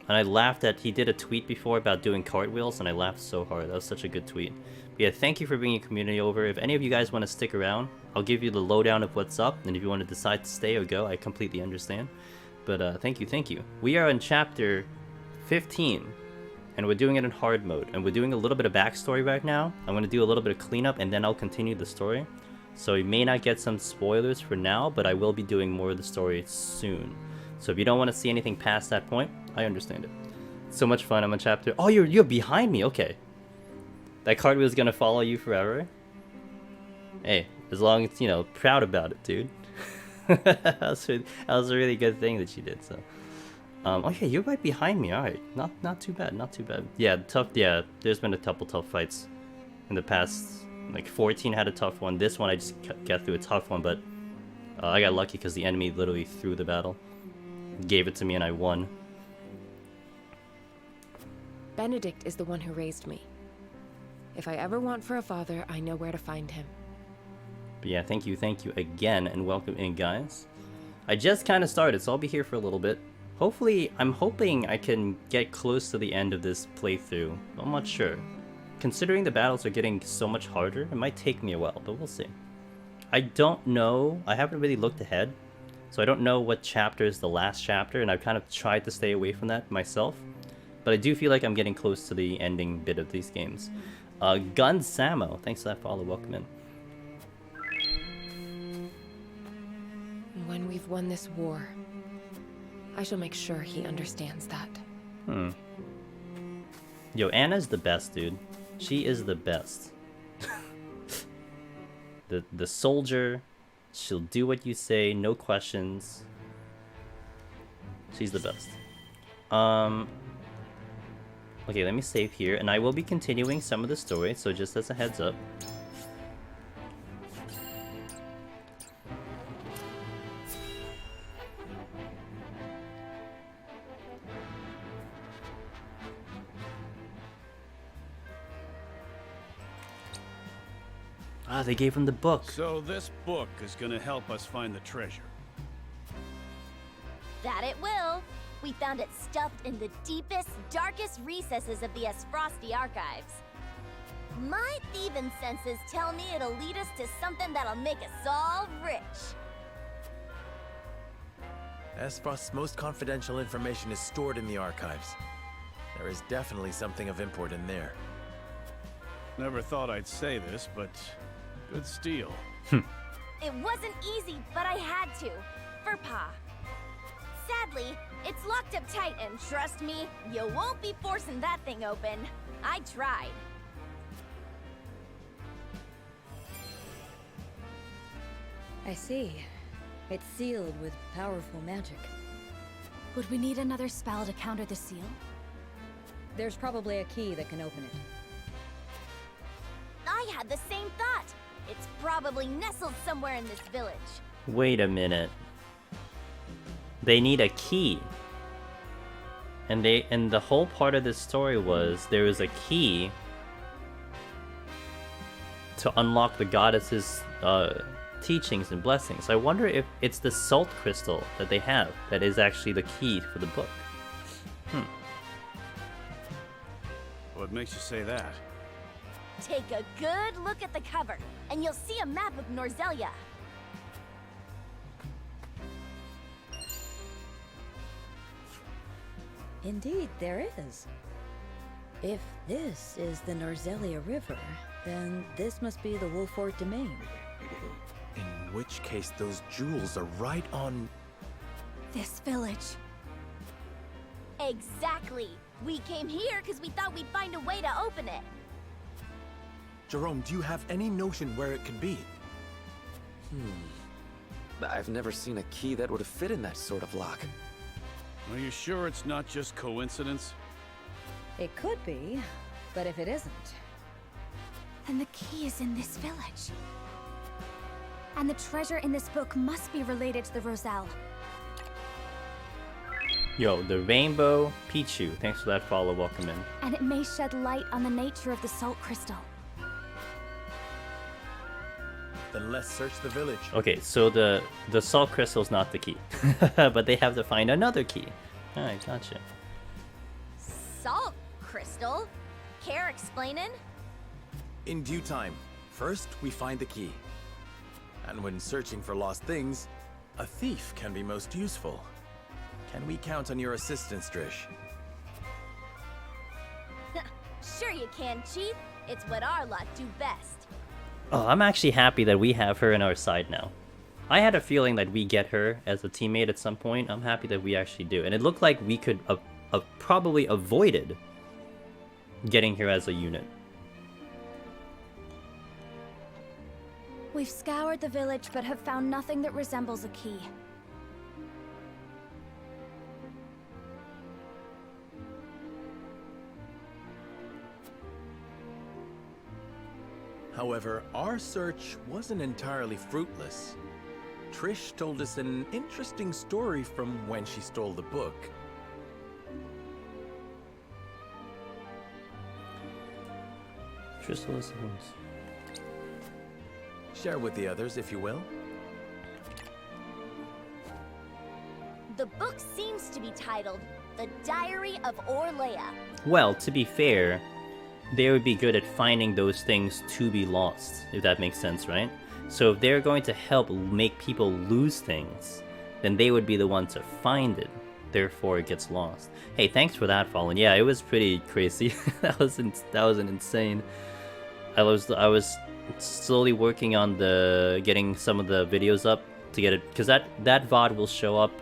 I laughed at, he did a tweet before about doing cartwheels, and I laughed so hard. That was such a good tweet. But yeah, thank you for bringing your community over. If any of you guys want to stick around, I'll give you the lowdown of what's up, and if you want to decide to stay or go, I completely understand. But thank you. We are in chapter 15. And we're doing it in hard mode, and we're doing a little bit of backstory right now. I'm going to do a little bit of cleanup, and then I'll continue the story. So you may not get some spoilers for now, but I will be doing more of the story soon. So if you don't want to see anything past that point, I understand it. So much fun. I'm on chapter... Oh, you're behind me. Okay. That cartwheel is going to follow you forever. Hey, as long as, you know, proud about it, dude. that was a really good thing that you did, so... oh yeah, you're right behind me. Alright, not too bad, not too bad. Yeah, there's been a couple tough fights in the past. Like 14 had a tough one. This one I just got through a tough one, but I got lucky because the enemy literally threw the battle. Gave it to me and I won. Benedict is the one who raised me. If I ever want for a father, I know where to find him. But yeah, thank you again, and welcome in, guys. I just kind of started, so I'll be here for a little bit. Hopefully, I'm hoping I can get close to the end of this playthrough. I'm not sure. Considering the battles are getting so much harder, it might take me a while, but we'll see. I don't know. I haven't really looked ahead, so I don't know what chapter is the last chapter, and I've kind of tried to stay away from that myself. But I do feel like I'm getting close to the ending bit of these games. Gun Samo, thanks for that follow. Welcome in. When we've won this war, I shall make sure he understands that. Yo, Anna's the best, dude. She is the best. the soldier. She'll do what you say, no questions. She's the best. Okay, let me save here, and I will be continuing some of the story, so just as a heads up. Ah, they gave him the book. So this book is gonna help us find the treasure. That it will. We found it stuffed in the deepest, darkest recesses of the Frosty archives. My thieving senses tell me it'll lead us to something that'll make us all rich. Esfrost's most confidential information is stored in the archives. There is definitely something of import in there. Never thought I'd say this, but good steal. It wasn't easy, but I had to. For Pa. Sadly, it's locked up tight, and trust me, you won't be forcing that thing open. I tried. I see. It's sealed with powerful magic. Would we need another spell to counter the seal? There's probably a key that can open it. I had the same thought. It's probably nestled somewhere in this village. Wait a minute. They need a key. And the whole part of this story was there was a key to unlock the goddess's teachings and blessings. I wonder if it's the salt crystal that they have that is actually the key for the book. What makes you say that? Take a good look at the cover, and you'll see a map of Norzelia. Indeed, there is. If this is the Norzelia River, then this must be the Wolfort Domain. In which case, those jewels are right on... This village. Exactly. We came here because we thought we'd find a way to open it. Jerome, do you have any notion where it could be? I've never seen a key that would fit in that sort of lock. Are you sure it's not just coincidence? It could be, but if it isn't... Then the key is in this village. And the treasure in this book must be related to the Roselle. Yo, the Rainbow Pichu. Thanks for that follow. Welcome in. And it may shed light on the nature of the salt crystal. Then let's search the village. Okay, so the salt crystal's not the key. But they have to find another key. Alright, gotcha. Salt crystal? Care explaining? In due time. First, we find the key. And when searching for lost things, a thief can be most useful. Can we count on your assistance, Drish? Sure you can, Chief. It's what our lot do best. Oh, I'm actually happy that we have her in our side now. I had a feeling that we get her as a teammate at some point. I'm happy that we actually do. And it looked like we could have probably avoided getting her as a unit. We've scoured the village but have found nothing that resembles a key. However, our search wasn't entirely fruitless. Trish told us an interesting story from when she stole the book. Share with the others, if you will. The book seems to be titled The Diary of Orlea. Well, to be fair, they would be good at finding those things to be lost, if that makes sense, right? So if they're going to help make people lose things, then they would be the one to find it. Therefore, it gets lost. Hey, thanks for that, Fallen. Yeah, it was pretty crazy. that was an insane. I was slowly working on getting some of the videos up to get it, because that VOD will show up.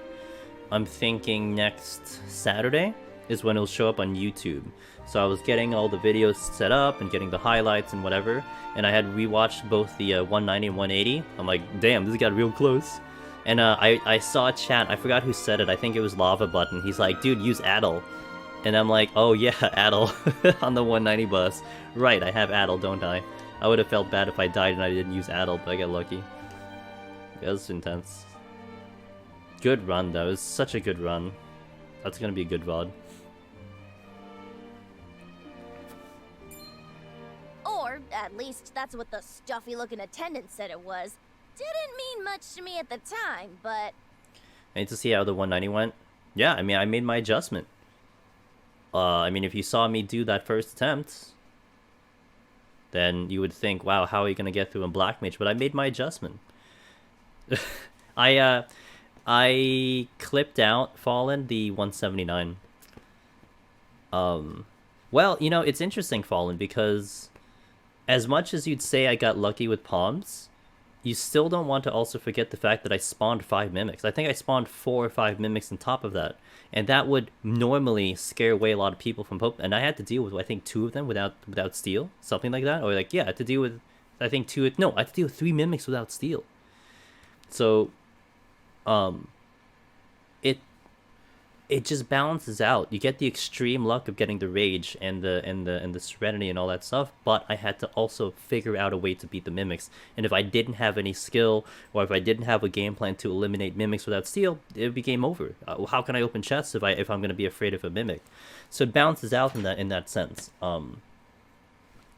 I'm thinking next Saturday is when it'll show up on YouTube. So I was getting all the videos set up and getting the highlights and whatever, and I had rewatched both the 190 and 180. I'm like, damn, this got real close. And I saw a chat, I forgot who said it, I think it was Lava Button. He's like, dude, use Addle. And I'm like, oh yeah, Addle on the 190 bus. Right, I have Addle, don't I? I would have felt bad if I died and I didn't use Addle, but I got lucky. Yeah, it was intense. Good run though, it was such a good run. That's gonna be a good VOD. Or, at least that's what the stuffy-looking attendant said it was. Didn't mean much to me at the time, but... I need to see how the 190 went. Yeah, I mean, I made my adjustment. I mean, if you saw me do that first attempt, then you would think, wow, how are you gonna get through in Black Mage? But I made my adjustment. I clipped out Fallen the 179. Well, you know, it's interesting, Fallen, because as much as you'd say I got lucky with palms, you still don't want to also forget the fact that I spawned 5 mimics. I think I spawned 4 or 5 mimics on top of that, and that would normally scare away a lot of people from Pope. And I had to deal with, I think, 2 of them without steal, something like that, or like, yeah, I had to deal with, I think I had to deal with 3 mimics without steal. So, it just balances out. You get the extreme luck of getting the rage and the serenity and all that stuff, but I had to also figure out a way to beat the mimics. And if I didn't have any skill, or if I didn't have a game plan to eliminate mimics without steal, it would be game over. How can I open chests if I'm going to be afraid of a mimic? So it balances out in that sense.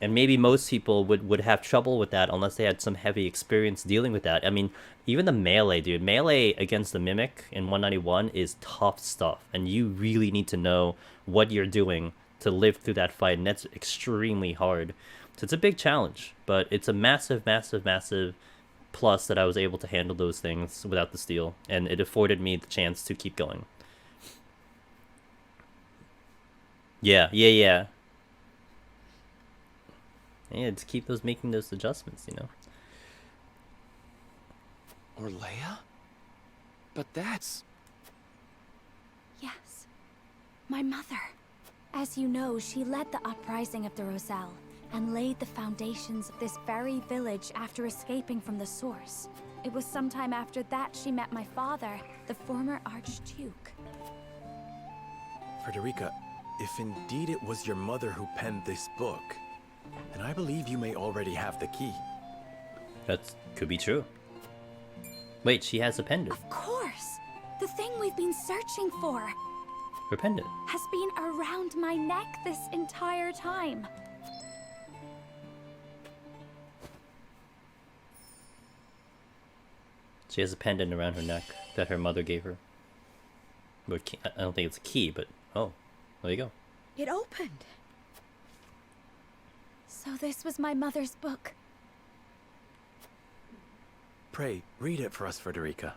And maybe most people would have trouble with that unless they had some heavy experience dealing with that. I mean, even the melee, dude. Melee against the Mimic in 191 is tough stuff. And you really need to know what you're doing to live through that fight. And that's extremely hard. So it's a big challenge. But it's a massive, massive, massive plus that I was able to handle those things without the steal. And it afforded me the chance to keep going. Yeah. Yeah, just keep making those adjustments, you know. Orlea? But that's... Yes. My mother. As you know, she led the uprising of the Roselle and laid the foundations of this very village after escaping from the source. It was sometime after that she met my father, the former Archduke. Frederica, if indeed it was your mother who penned this book, then I believe you may already have the key. That could be true. Wait, she has a pendant. Of course! The thing we've been searching for Her pendant has been around my neck this entire time. She has a pendant around her neck that her mother gave her. I don't think it's a key, but oh, there you go. It opened. So this was my mother's book. Pray, read it for us, Frederica.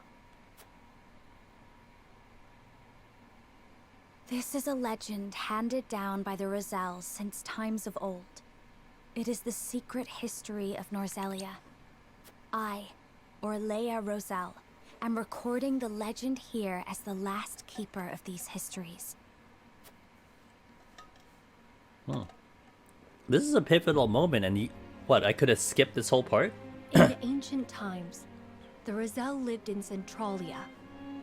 This is a legend handed down by the Roselles since times of old. It is the secret history of Norzelia. I, Orlea Roselle, am recording the legend here as the last keeper of these histories. This is a pivotal moment, and what, I could have skipped this whole part? In ancient times, the Roselle lived in Centralia,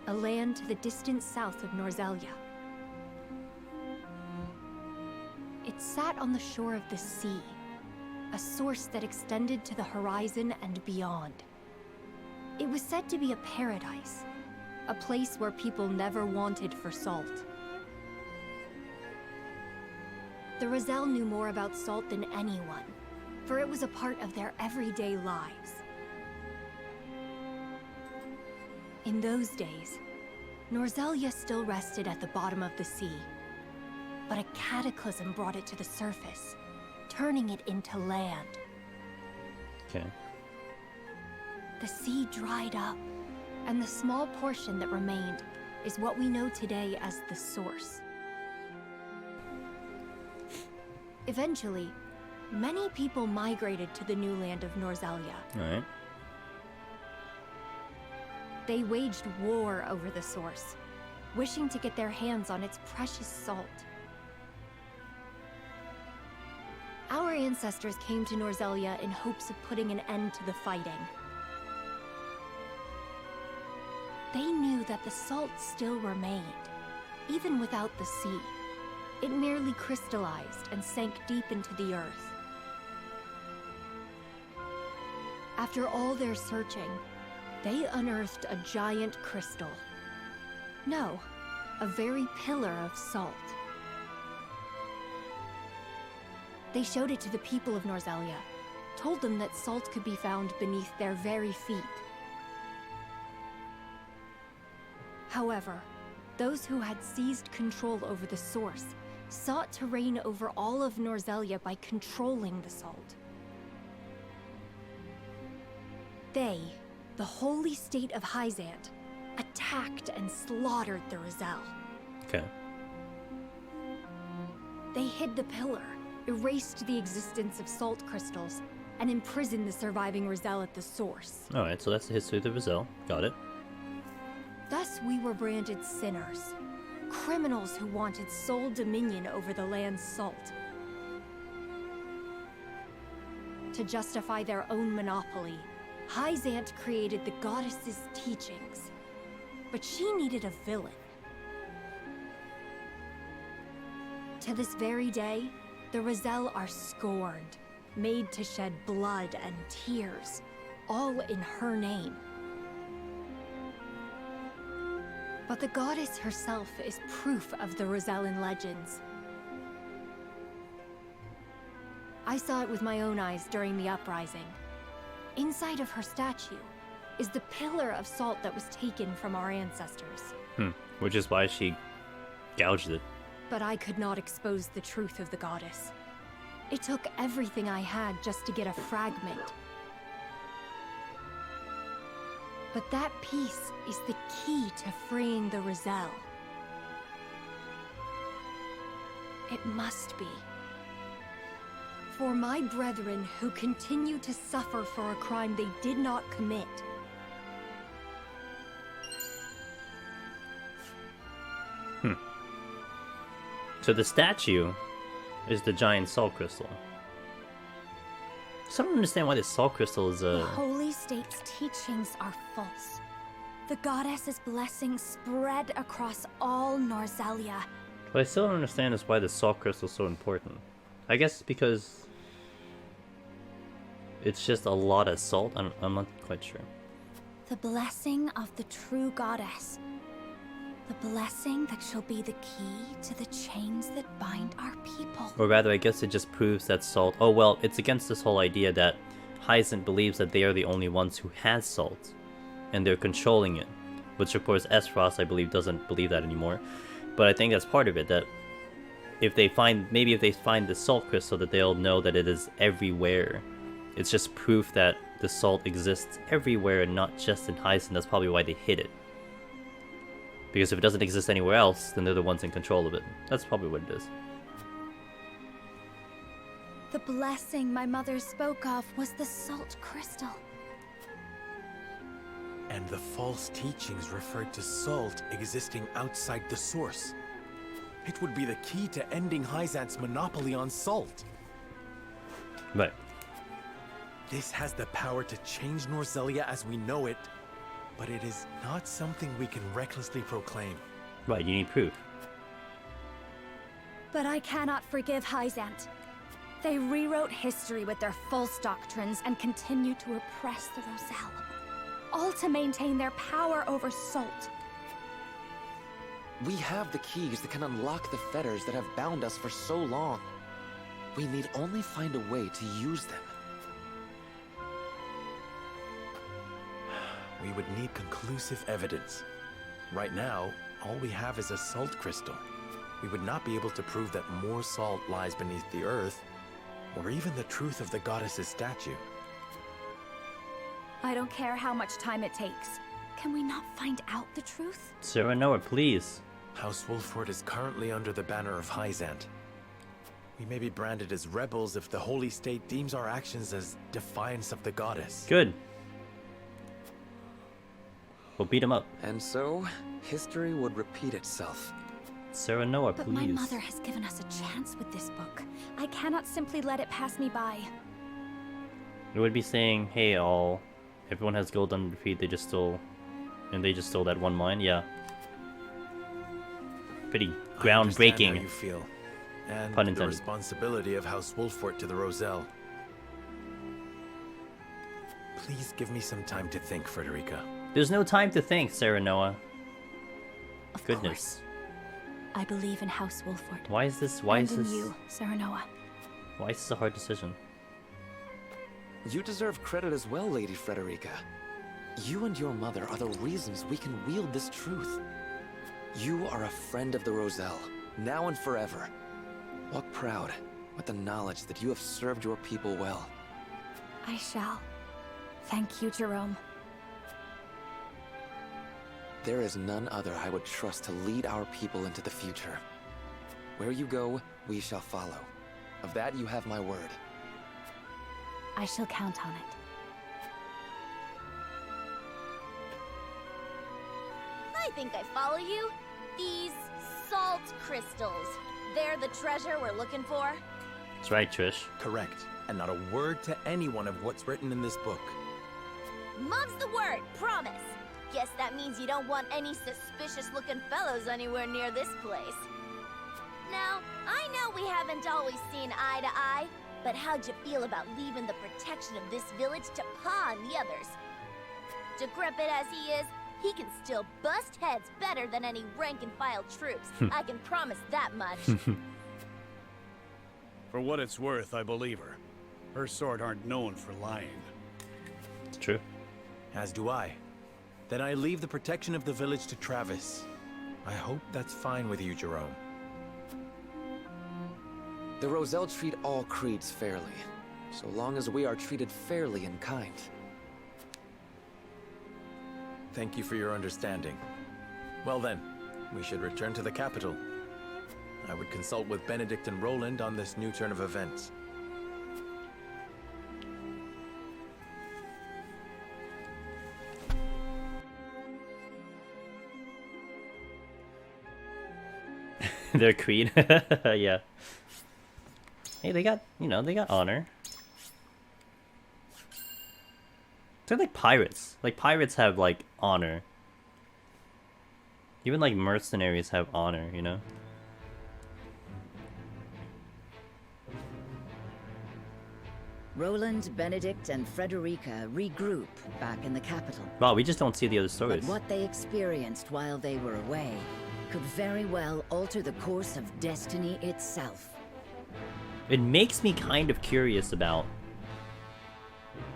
a land to the distant south of Norzelia. It sat on the shore of the sea, a source that extended to the horizon and beyond. It was said to be a paradise, a place where people never wanted for salt. The Roselle knew more about salt than anyone, for it was a part of their everyday lives. In those days, Norzelia still rested at the bottom of the sea, but a cataclysm brought it to the surface, turning it into land. Okay. The sea dried up, and the small portion that remained is what we know today as the source. Eventually, many people migrated to the new land of Norzelia. Alright. They waged war over the source, wishing to get their hands on its precious salt. Our ancestors came to Norzelia in hopes of putting an end to the fighting. They knew that the salt still remained, even without the sea. It merely crystallized and sank deep into the earth. After all their searching, they unearthed a giant crystal. No, a very pillar of salt. They showed it to the people of Norzelia, told them that salt could be found beneath their very feet. However, those who had seized control over the source sought to reign over all of Norzelia by controlling the salt. They, the holy state of Hyzant, attacked and slaughtered the Roselle. Okay. They hid the pillar, erased the existence of salt crystals, and imprisoned the surviving Roselle at the source. Alright, so that's the history of the Roselle. Got it. Thus we were branded sinners, criminals who wanted sole dominion over the land's salt. To justify their own monopoly, Hyzant created the goddess's teachings. But she needed a villain. To this very day, the Roselle are scorned, made to shed blood and tears, all in her name. But the goddess herself is proof of the Rosellan legends. I saw it with my own eyes during the uprising. Inside of her statue is the pillar of salt that was taken from our ancestors. Which is why she gouged it. But I could not expose the truth of the goddess. It took everything I had just to get a fragment. But that piece is the key to freeing the Roselle. It must be. For my brethren who continue to suffer for a crime they did not commit. So the statue is the giant salt crystal. So I don't understand why this salt crystal is The holy state's teachings are false. The goddess's blessings spread across all Norzelia. What I still don't understand is why the salt crystal is so important. I guess it's because it's just a lot of salt. I'm not quite sure. The blessing of the true goddess. The blessing that shall be the key to the chains that bind our people. Or rather, I guess it just proves that salt... Oh, well, it's against this whole idea that Hyzant believes that they are the only ones who has salt. And they're controlling it. Which, of course, Esfrost, I believe, doesn't believe that anymore. But I think that's part of it, that if they find... Maybe if they find the salt crystal, that they'll know that it is everywhere. It's just proof that the salt exists everywhere and not just in Hyzant. That's probably why they hid it. Because if it doesn't exist anywhere else, then they're the ones in control of it. That's probably what it is. The blessing my mother spoke of was the salt crystal. And the false teachings referred to salt existing outside the source. It would be the key to ending Hyzant's monopoly on salt. Right. This has the power to change Norzelia as we know it, but it is not something we can recklessly proclaim. Right, you need proof. But I cannot forgive Hyzant. They rewrote history with their false doctrines and continue to oppress the Roselle. All to maintain their power over salt. We have the keys that can unlock the fetters that have bound us for so long. We need only find a way to use them. We would need conclusive evidence. Right now, all we have is a salt crystal. We would not be able to prove that more salt lies beneath the earth, or even the truth of the goddess's statue. I don't care how much time it takes. Can we not find out the truth? Sarah Noah, please. House Wolford is currently under the banner of Hyzant. We may be branded as rebels if the Holy State deems our actions as defiance of the goddess. Good. We'll beat him up. And so, history would repeat itself. Sarah Noah, But please. my mother has given us a chance with this book. I cannot simply let it pass me by. It would be saying, hey, everyone has gold under their feet, they just stole that one mine, yeah. Pretty I understand groundbreaking. how you feel, and Pun the intended. responsibility of House Wolford to the Roselle. Please give me some time to think, Frederica. There's no time to think, Sarah Noah. Of Goodness. course. I believe in House Wolford. Why is this and in you, Sarah Noah. Why is this a hard decision? You deserve credit as well, Lady Frederica. You and your mother are the reasons we can wield this truth. You are a friend of the Roselle, now and forever. Walk proud with the knowledge that you have served your people well. I shall. Thank you, Jerome. There is none other I would trust to lead our people into the future. Where you go, we shall follow. Of that you have my word. I shall count on it. I think I follow you. These salt crystals. They're the treasure we're looking for? That's right, Trish. Correct. And not a word to anyone of what's written in this book. Mom's the word, promise. Guess that means you don't want any suspicious-looking fellows anywhere near this place. Now, I know we haven't always seen eye to eye, but how'd you feel about leaving the protection of this village to Pa and the others? Decrepit as he is, he can still bust heads better than any rank-and-file troops. I can promise that much. For what it's worth, I believe her. Her sort aren't known for lying. It's true. As do I. Then I leave the protection of the village to Travis. I hope that's fine with you, Jerome. The Roselle treat all creeds fairly, so long as we are treated fairly and kind. Thank you for your understanding. Well then, we should return to the capital. I would consult with Benedict and Roland on this new turn of events. Their creed. Yeah. Hey, they got, you know, they got honor. They're like pirates. Like, pirates have, like, honor. Even, like, mercenaries have honor, you know? Roland, Benedict, and Frederica regroup back in the capital. Wow, we just don't see the other stories. But what they experienced while they were away could very well alter the course of destiny itself. It makes me kind of curious about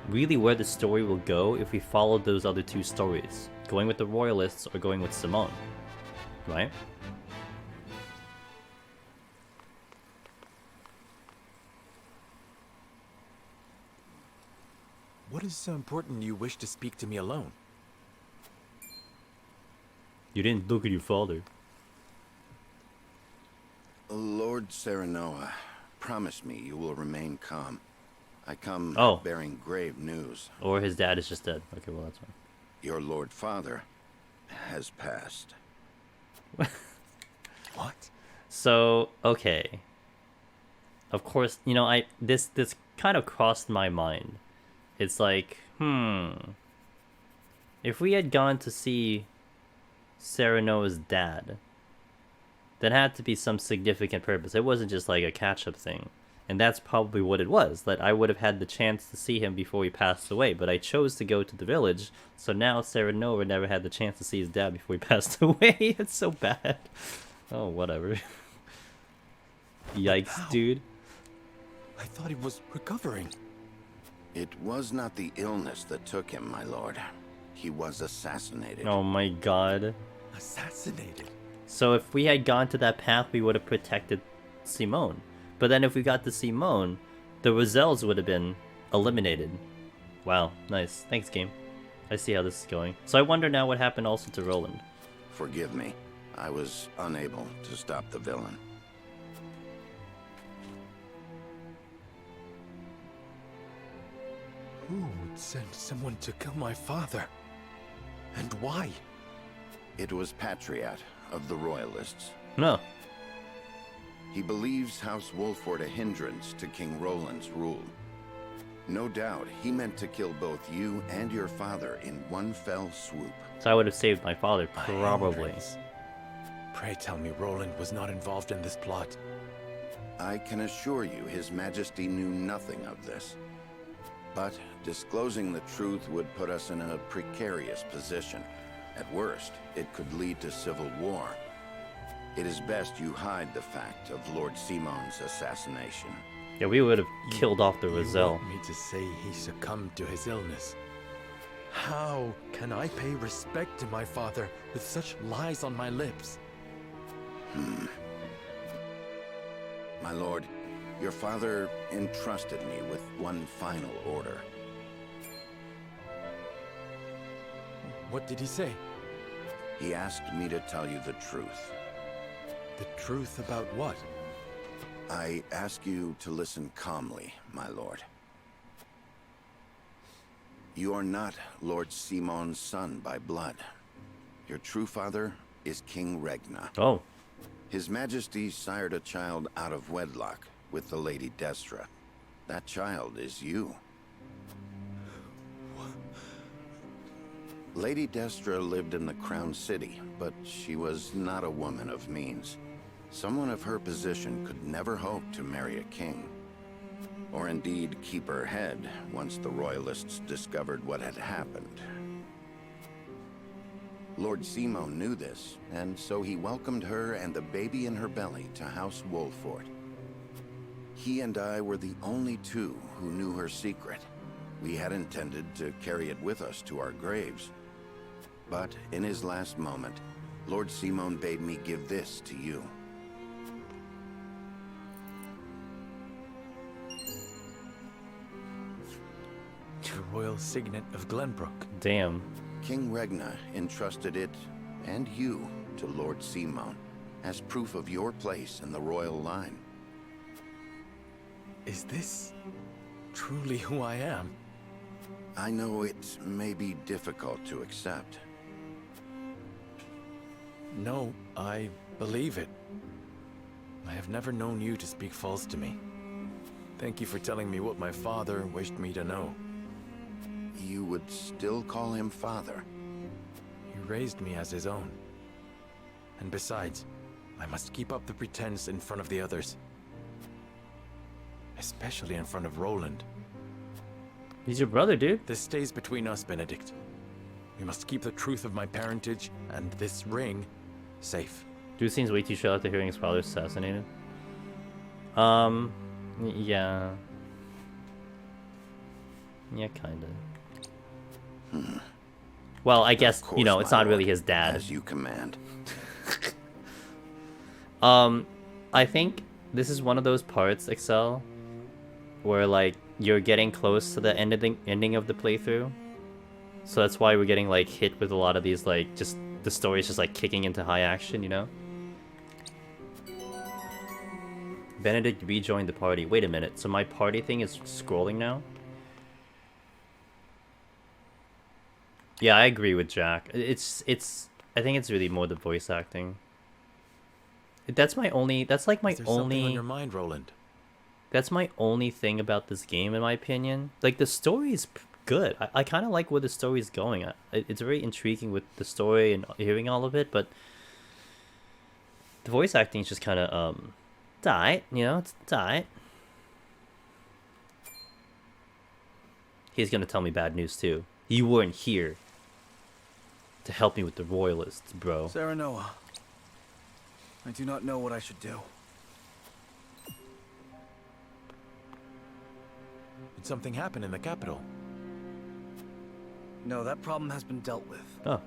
really where the story will go if we follow those other two stories. Going with the Royalists or going with Simone. Right? What is so important you wish to speak to me alone? You didn't look at your father. Lord Serenoa, promise me you will remain calm. I come bearing grave news. Or his dad is just dead. Okay, well, that's fine. Your Lord Father has passed. What? So, okay. Of course, you know, this kind of crossed my mind. It's like, if we had gone to see Serenoa's dad, there had to be some significant purpose. It wasn't just like a catch-up thing. And that's probably what it was, that I would have had the chance to see him before he passed away, but I chose to go to the village, so now Serenoa never had the chance to see his dad before he passed away. It's so bad. Oh, whatever. Yikes, How? dude. I thought he was recovering. It was not the illness that took him, my lord. He was assassinated. Oh my god. Assassinated? So if we had gone to that path, we would have protected Simone. But then if we got to Simone, the Roselles would have been eliminated. Wow, nice. Thanks, game. I see how this is going. So I wonder now what happened also to Roland. Forgive me. I was unable to stop the villain. Who would send someone to kill my father? And why? It was Patriot of the Royalists. No. He believes House Wolford a hindrance to King Roland's rule. No doubt, he meant to kill both you and your father in one fell swoop. So I would have saved my father, probably. Pray tell me Roland was not involved in this plot. I can assure you His Majesty knew nothing of this. But disclosing the truth would put us in a precarious position. At worst, it could lead to civil war. It is best you hide the fact of Lord Simone's assassination. Yeah, we would have killed off the Roselle. You want me to say he succumbed to his illness? How can I pay respect to my father with such lies on my lips? My lord, your father entrusted me with one final order. What did he say? He asked me to tell you the truth. The truth about what? I ask you to listen calmly, my lord. You are not Lord Simon's son by blood. Your true father is King Regna. Oh. His Majesty sired a child out of wedlock with the Lady Destra. That child is you. Lady Destra lived in the Crown City, but she was not a woman of means. Someone of her position could never hope to marry a king. Or indeed keep her head once the Royalists discovered what had happened. Lord Simon knew this, and so he welcomed her and the baby in her belly to House Wolford. He and I were the only two who knew her secret. We had intended to carry it with us to our graves. But in his last moment, Lord Simon bade me give this to you. The royal signet of Glenbrook. Damn. King Regna entrusted it, and you, to Lord Simon, as proof of your place in the royal line. Is this truly who I am? I know it may be difficult to accept. No, I believe it. I have never known you to speak false to me. Thank you for telling me what my father wished me to know. You would still call him father? He raised me as his own. And besides, I must keep up the pretense in front of the others. Especially in front of Roland. He's your brother, dude. This stays between us, Benedict. We must keep the truth of my parentage and this ring safe. Dude seems way too shut after hearing his father assassinated. Yeah. Yeah, kinda. Well, I guess, you know, it's not really his dad. As you command. I think this is one of those parts, Excel, where, like, you're getting close to the ending of the playthrough. So that's why we're getting, like, hit with a lot of these, like, just, the story's just, like, kicking into high action, you know? Benedict rejoined the party. Wait a minute, so my party thing is scrolling now? Yeah, I agree with Jack. I think it's really more the voice acting. That's my only, that's like my Is there something only... on your mind, Roland? That's my only thing about this game, in my opinion. Like, the story is good. I kind of like where the story is going. It's very intriguing with the story and hearing all of it, but the voice acting is just kind of, it's alright, you know, it's alright. He's gonna tell me bad news, too. You weren't here to help me with the Royalists, bro. Serenoa, I do not know what I should do. Did something happen in the capital? No, that problem has been dealt with. Oh.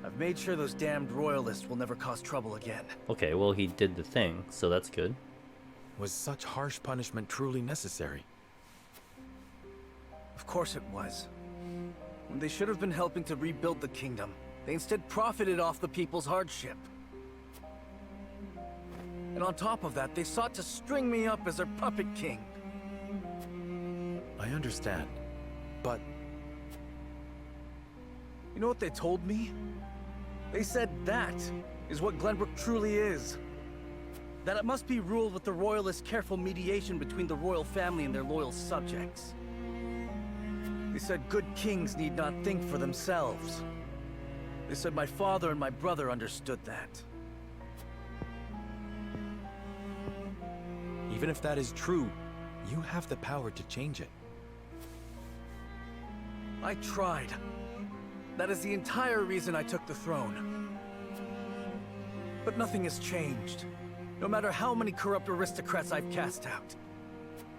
I've made sure those damned royalists will never cause trouble again. Okay, well, he did the thing, so that's good. Was such harsh punishment truly necessary? Of course it was. When they should have been helping to rebuild the kingdom, they instead profited off the people's hardship. And on top of that, they sought to string me up as their puppet king. I understand, but... You know what they told me? They said that is what Glenbrook truly is. That it must be ruled with the royalists' careful mediation between the royal family and their loyal subjects. They said good kings need not think for themselves. They said my father and my brother understood that. Even if that is true, you have the power to change it. I tried. That is the entire reason I took the throne. But nothing has changed. No matter how many corrupt aristocrats I've cast out.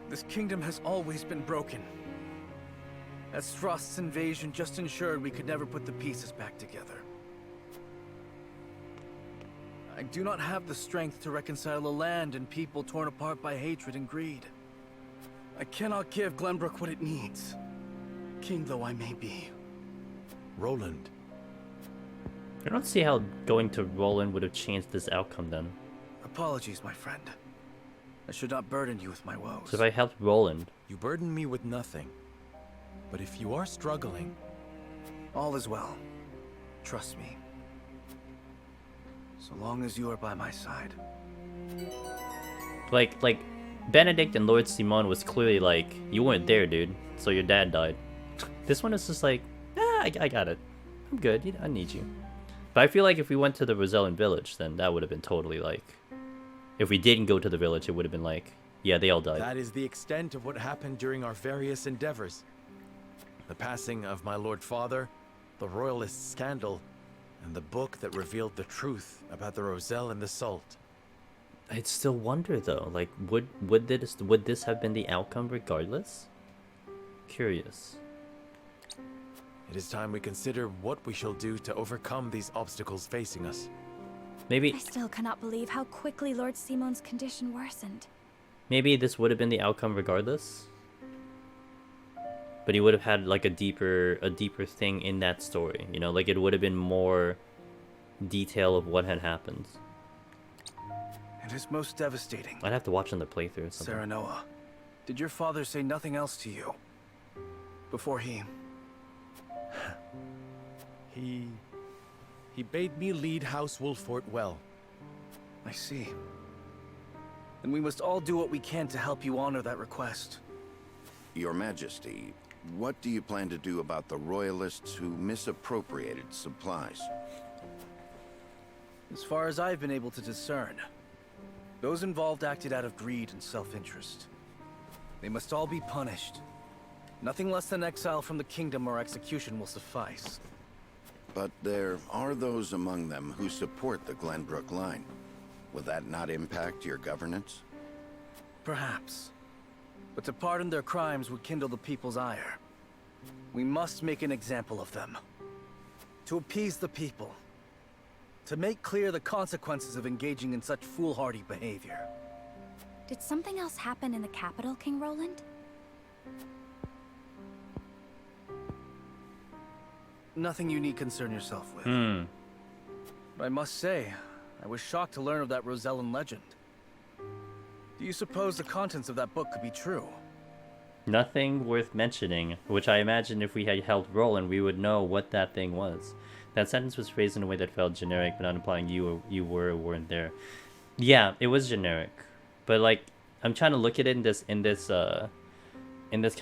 This kingdom has always been broken. As Frost's invasion just ensured we could never put the pieces back together. I do not have the strength to reconcile a land and people torn apart by hatred and greed. I cannot give Glenbrook what it needs, king though I may be. Roland, I don't see how going to Roland would have changed this outcome then. Apologies, my friend. I should not burden you with my woes. So if I helped Roland... You burden me with nothing. But if you are struggling... All is well. Trust me. So long as you are by my side. Like, Benedict and Lord Simon was clearly like, you weren't there, dude, so your dad died. This one is just like, I got it. I'm good, I need you. But I feel like if we went to the Rosellan village, then that would have been totally like... If we didn't go to the village, it would have been like, yeah, they all died. That is the extent of what happened during our various endeavors. The passing of my Lord Father, the Royalist scandal, and the book that revealed the truth about the Roselle and the Salt. I'd still wonder though, like, would this have been the outcome regardless? Curious. It is time we consider what we shall do to overcome these obstacles facing us. Maybe... I still cannot believe how quickly Lord Simon's condition worsened. Maybe this would have been the outcome regardless. But he would have had like a deeper thing in that story, you know, like it would have been more detail of what had happened. It is most devastating. I'd have to watch another playthrough or something. Serenoa, did your father say nothing else to you? Before he... He bade me lead House Wolffort well. I see. Then we must all do what we can to help you honor that request. Your Majesty, what do you plan to do about the Royalists who misappropriated supplies? As far as I've been able to discern, those involved acted out of greed and self-interest. They must all be punished. Nothing less than exile from the kingdom or execution will suffice. But there are those among them who support the Glenbrook line. Will that not impact your governance? Perhaps. But to pardon their crimes would kindle the people's ire. We must make an example of them. To appease the people. To make clear the consequences of engaging in such foolhardy behavior. Did something else happen in the capital, King Roland? Nothing you need concern yourself with. But I must say, I was shocked to learn of that Rosellan legend. Do you suppose the contents of that book could be true? Nothing worth mentioning, which I imagine if we had helped Roland, we would know what that thing was. That sentence was phrased in a way that felt generic, but not implying you were or weren't there. Yeah, it was generic, but like I'm trying to look at it in this kind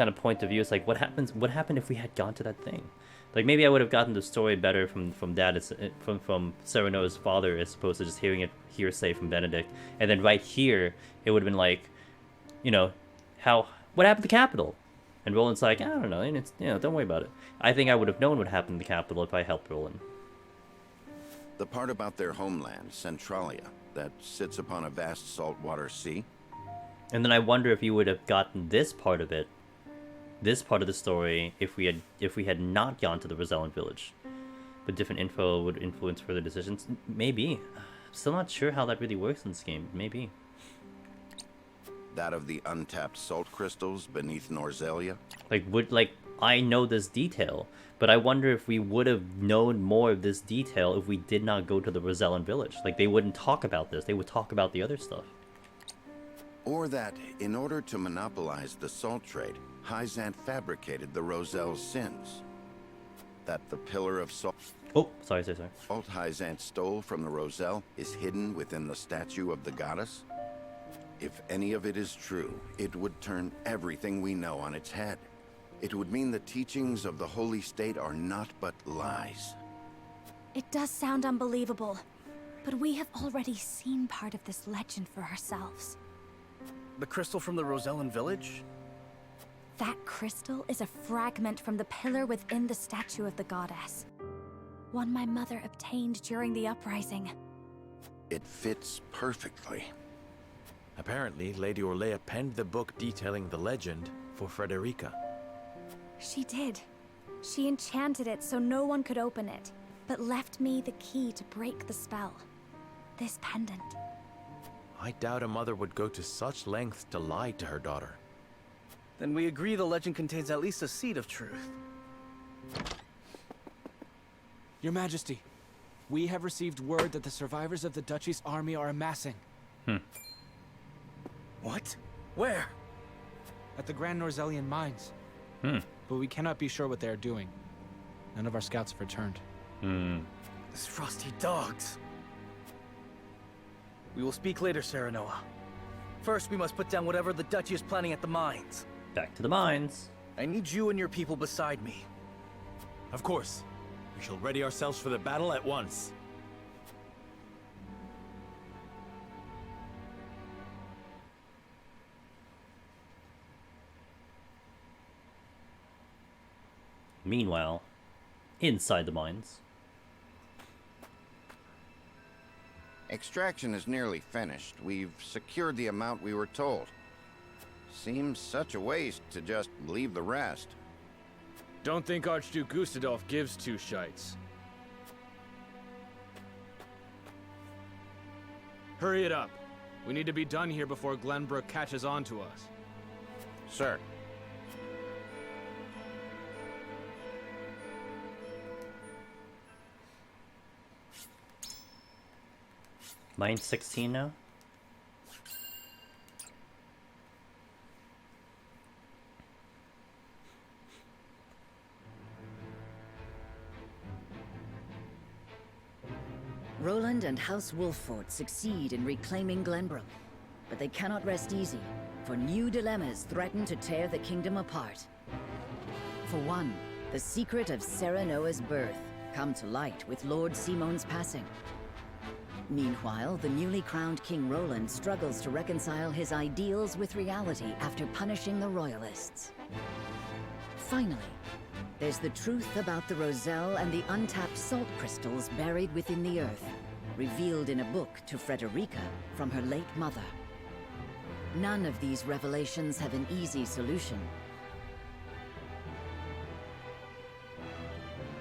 of point of view. It's like what happened if we had gone to that thing? Like maybe I would have gotten the story better from Dad, from Serenoa's father, as opposed to just hearing it hearsay from Benedict. And then right here, it would have been like, you know, what happened to the capital? And Roland's like, I don't know, and it's, you know, don't worry about it. I think I would have known what happened to the capital if I helped Roland. The part about their homeland, Centralia, that sits upon a vast saltwater sea? And then I wonder if you would have gotten this part of it, this part of the story, if we had not gone to the Rosellan village. But different info would influence further decisions. Maybe. I'm still not sure how that really works in this game. Maybe. That of the untapped salt crystals beneath Norzelia? Like I know this detail, but I wonder if we would have known more of this detail if we did not go to the Rosellan village. Like they wouldn't talk about this. They would talk about the other stuff. Or that, in order to monopolize the salt trade, Hyzant fabricated the Roselle's sins. That the pillar of salt... Oh, sorry. Salt Hyzant stole from the Roselle is hidden within the statue of the goddess? If any of it is true, it would turn everything we know on its head. It would mean the teachings of the Holy State are not but lies. It does sound unbelievable, but we have already seen part of this legend for ourselves. The crystal from the Rosellan village? That crystal is a fragment from the pillar within the statue of the goddess. One my mother obtained during the uprising. It fits perfectly. Apparently, Lady Orlea penned the book detailing the legend for Frederica. She did. She enchanted it so no one could open it, but left me the key to break the spell. This pendant. I doubt a mother would go to such lengths to lie to her daughter. Then we agree the legend contains at least a seed of truth. Your Majesty, We have received word that the survivors of the Duchy's army are amassing. What? Where? At the Grand Norzelian mines. But we cannot be sure what they are doing. None of our scouts have returned. These frosty dogs. We will speak later, Serenoa. First, we must put down whatever the Duchy is planning at the mines. Back to the mines. I need you and your people beside me. Of course. We shall ready ourselves for the battle at once. Meanwhile, inside the mines. Extraction is nearly finished. We've secured the amount we were told. Seems such a waste to just leave the rest. Don't think Archduke Gustadolf gives two shites. Hurry it up. We need to be done here before Glenbrook catches on to us. Sir. Mine's 16 now? Roland and House Wolffort succeed in reclaiming Glenbrook, but they cannot rest easy, for new dilemmas threaten to tear the kingdom apart. For one, the secret of Serenoa's birth come to light with Lord Simon's passing. Meanwhile, the newly crowned King Roland struggles to reconcile his ideals with reality after punishing the Royalists. Finally, there's the truth about the Roselle and the untapped salt crystals buried within the earth, revealed in a book to Frederica from her late mother. None of these revelations have an easy solution.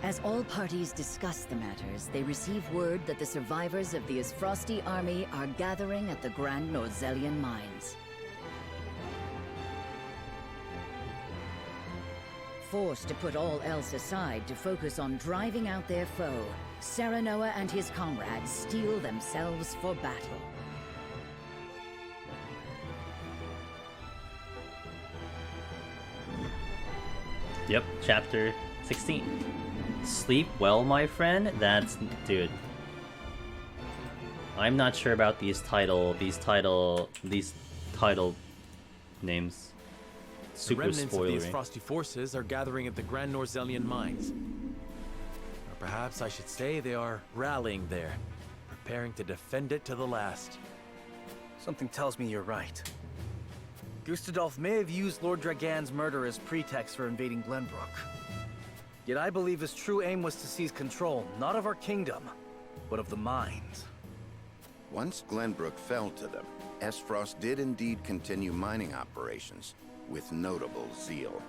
As all parties discuss the matters, they receive word that the survivors of the Isfrosti army are gathering at the Grand Norzelian mines. Forced to put all else aside to focus on driving out their foe, Serenoa and his comrades steel themselves for battle. Yep, chapter 16. Sleep well, my friend? That's... dude. I'm not sure about these title names. Super the remnants spoilery. of these frosty forces are gathering at the Grand Norzelian mines. Or perhaps I should say they are rallying there, preparing to defend it to the last. Something tells me you're right. Gustadolf may have used Lord Dragan's murder as pretext for invading Glenbrook. Yet I believe his true aim was to seize control, not of our kingdom, but of the mines. Once Glenbrook fell to them, Esfrost did indeed continue mining operations, with notable zeal.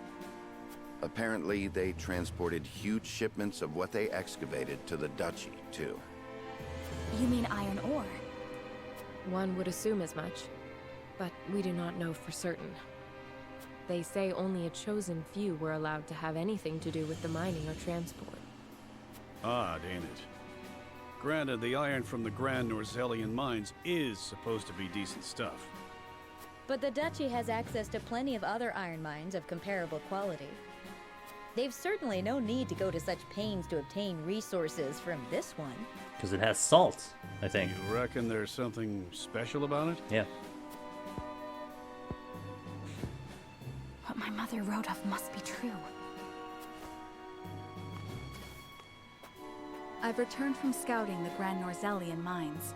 Apparently, they transported huge shipments of what they excavated to the Duchy, too. You mean iron ore? One would assume as much, but we do not know for certain. They say only a chosen few were allowed to have anything to do with the mining or transport. Odd, ain't it? Granted, the iron from the Grand Norzelian mines is supposed to be decent stuff. But the Duchy has access to plenty of other iron mines of comparable quality. They've certainly no need to go to such pains to obtain resources from this one. Because it has salt, I think. You reckon there's something special about it? Yeah. What my mother wrote of must be true. I've returned from scouting the Grand Norzelian mines.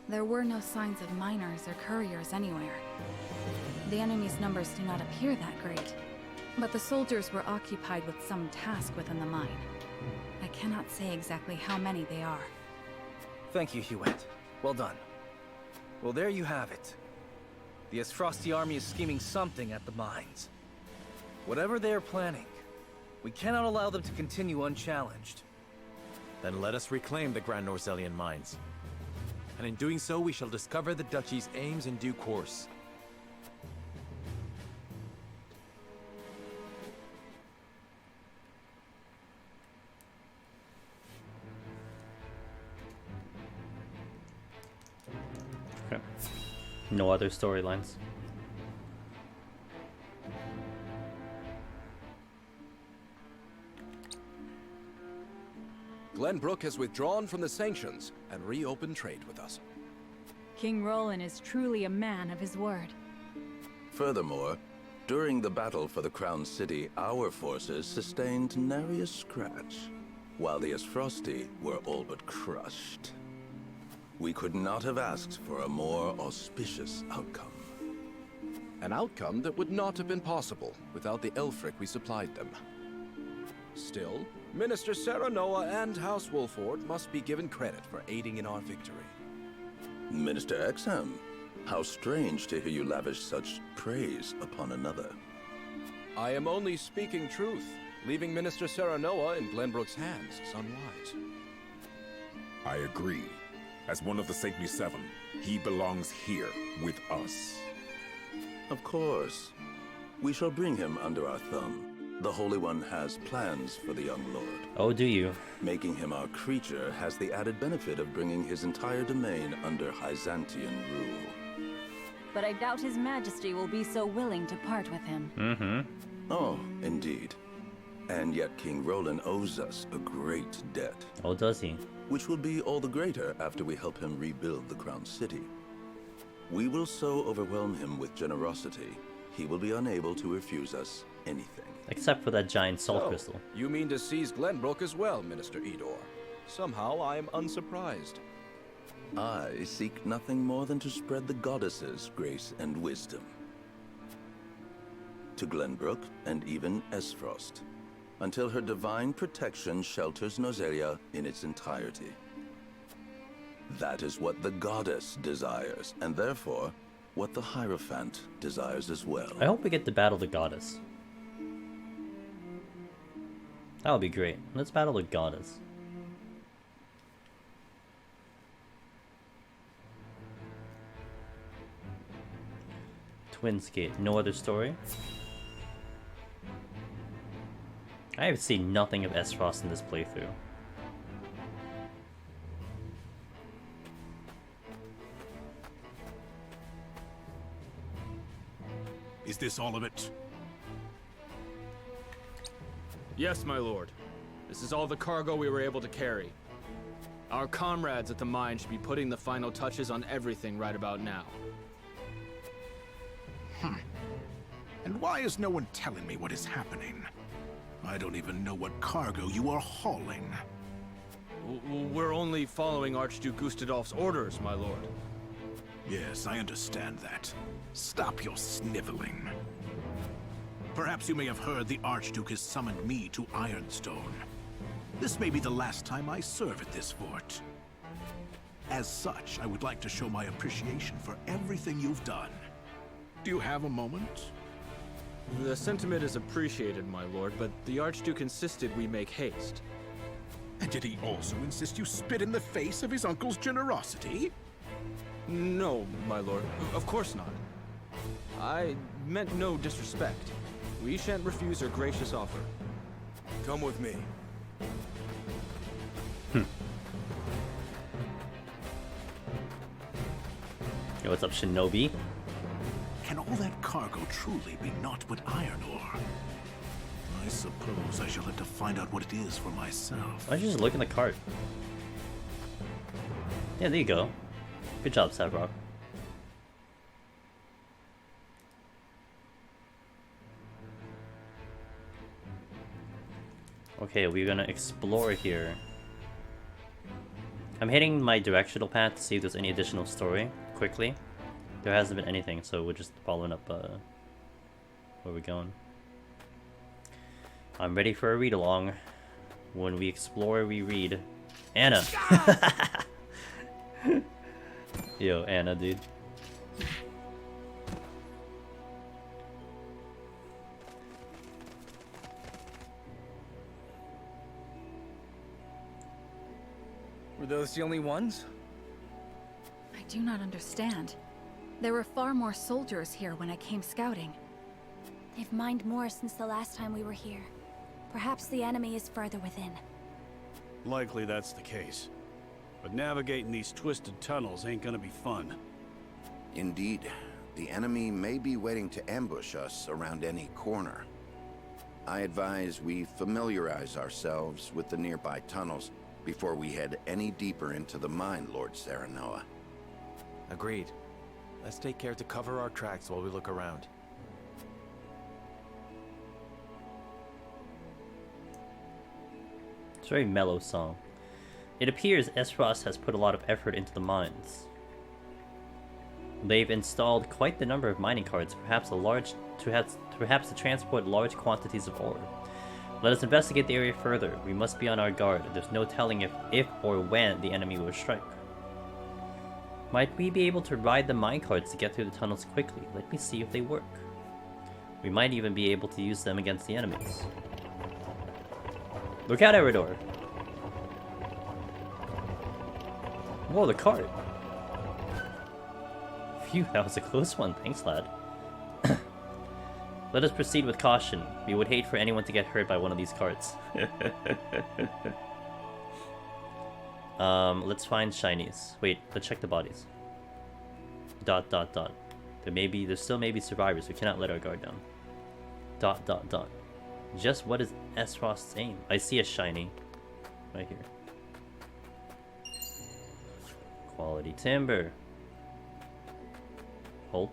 There were no signs of miners or couriers anywhere. The enemy's numbers do not appear that great, but the soldiers were occupied with some task within the mine. I cannot say exactly how many they are. Thank you, Hewitt. Well done. Well, there you have it. The Isfrosti army is scheming something at the mines. Whatever they are planning, we cannot allow them to continue unchallenged. Then let us reclaim the Grand Norzelian mines. And in doing so, we shall discover the Duchy's aims in due course. Okay. No other storylines. Glenbrook has withdrawn from the sanctions and reopened trade with us. King Roland is truly a man of his word. Furthermore, during the battle for the Crown City, our forces sustained nary a scratch, while the Esfrosti were all but crushed. We could not have asked for a more auspicious outcome. An outcome that would not have been possible without the Elfric we supplied them. Still, Minister Serenoa and House Wolford must be given credit for aiding in our victory. Minister Exham, how strange to hear you lavish such praise upon another. I am only speaking truth. Leaving Minister Serenoa in Glenbrook's hands is unwise. I agree. As one of the Saintly Seven, he belongs here with us. Of course. We shall bring him under our thumb. The Holy One has plans for the young lord. Oh, do you? Making him our creature has the added benefit of bringing his entire domain under Byzantian rule. But I doubt His Majesty will be so willing to part with him. Mm-hmm. Oh, indeed. And yet King Roland owes us a great debt. Oh, does he? Which will be all the greater after we help him rebuild the Crown City. We will so overwhelm him with generosity, he will be unable to refuse us anything. Except for that giant salt crystal. You mean to seize Glenbrook as well, Minister Edor? Somehow I am unsurprised. I seek nothing more than to spread the goddess's grace and wisdom. To Glenbrook and even Esfrost, until her divine protection shelters Nozelia in its entirety. That is what the goddess desires, and therefore, what the Hierophant desires as well. I hope we get to battle the goddess. That would be great. Let's battle the goddess. Twins Gate. No other story? I have seen nothing of Esfrost in this playthrough. Is this all of it? Yes, my lord. This is all the cargo we were able to carry. Our comrades at the mine should be putting the final touches on everything right about now. And why is no one telling me what is happening? I don't even know what cargo you are hauling. We're only following Archduke Gustadolf's orders, my lord. Yes, I understand that. Stop your sniveling. Perhaps you may have heard the Archduke has summoned me to Ironstone. This may be the last time I serve at this fort. As such, I would like to show my appreciation for everything you've done. Do you have a moment? The sentiment is appreciated, my lord, but the Archduke insisted we make haste. And did he also insist you spit in the face of his uncle's generosity? No, my lord. Of course not. I meant no disrespect. We shan't refuse her gracious offer. Come with me. Yo, what's up, Shinobi? Can all that cargo truly be naught but iron ore? I suppose I shall have to find out what it is for myself. Why don't you just look in the cart? Yeah, there you go. Good job, Savrok. Okay, we're gonna explore here. I'm hitting my directional path to see if there's any additional story quickly. There hasn't been anything, so we're just following up where we're going. I'm ready for a read-along. When we explore, we read. Anna! Yo, Anna, dude. Were those the only ones? I do not understand. There were far more soldiers here when I came scouting. They've mined more since the last time we were here. Perhaps the enemy is further within. Likely that's the case. But navigating these twisted tunnels ain't gonna be fun. Indeed, the enemy may be waiting to ambush us around any corner. I advise we familiarize ourselves with the nearby tunnels before we head any deeper into the mine, Lord Serenoa. Agreed. Let's take care to cover our tracks while we look around. It's a very mellow song. It appears Esfrost has put a lot of effort into the mines. They've installed quite the number of mining carts, perhaps to transport large quantities of ore. Let us investigate the area further. We must be on our guard. There's no telling if or when the enemy will strike. Might we be able to ride the minecarts to get through the tunnels quickly? Let me see if they work. We might even be able to use them against the enemies. Look out, Eridor! Whoa, the cart! Phew, that was a close one. Thanks, lad. Let us proceed with caution. We would hate for anyone to get hurt by one of these carts. Let's find shinies. Wait, let's check the bodies. ... There still may be survivors. We cannot let our guard down. ... Just what is Esfrost's aim? I see a shiny. Right here. Quality timber. Hold.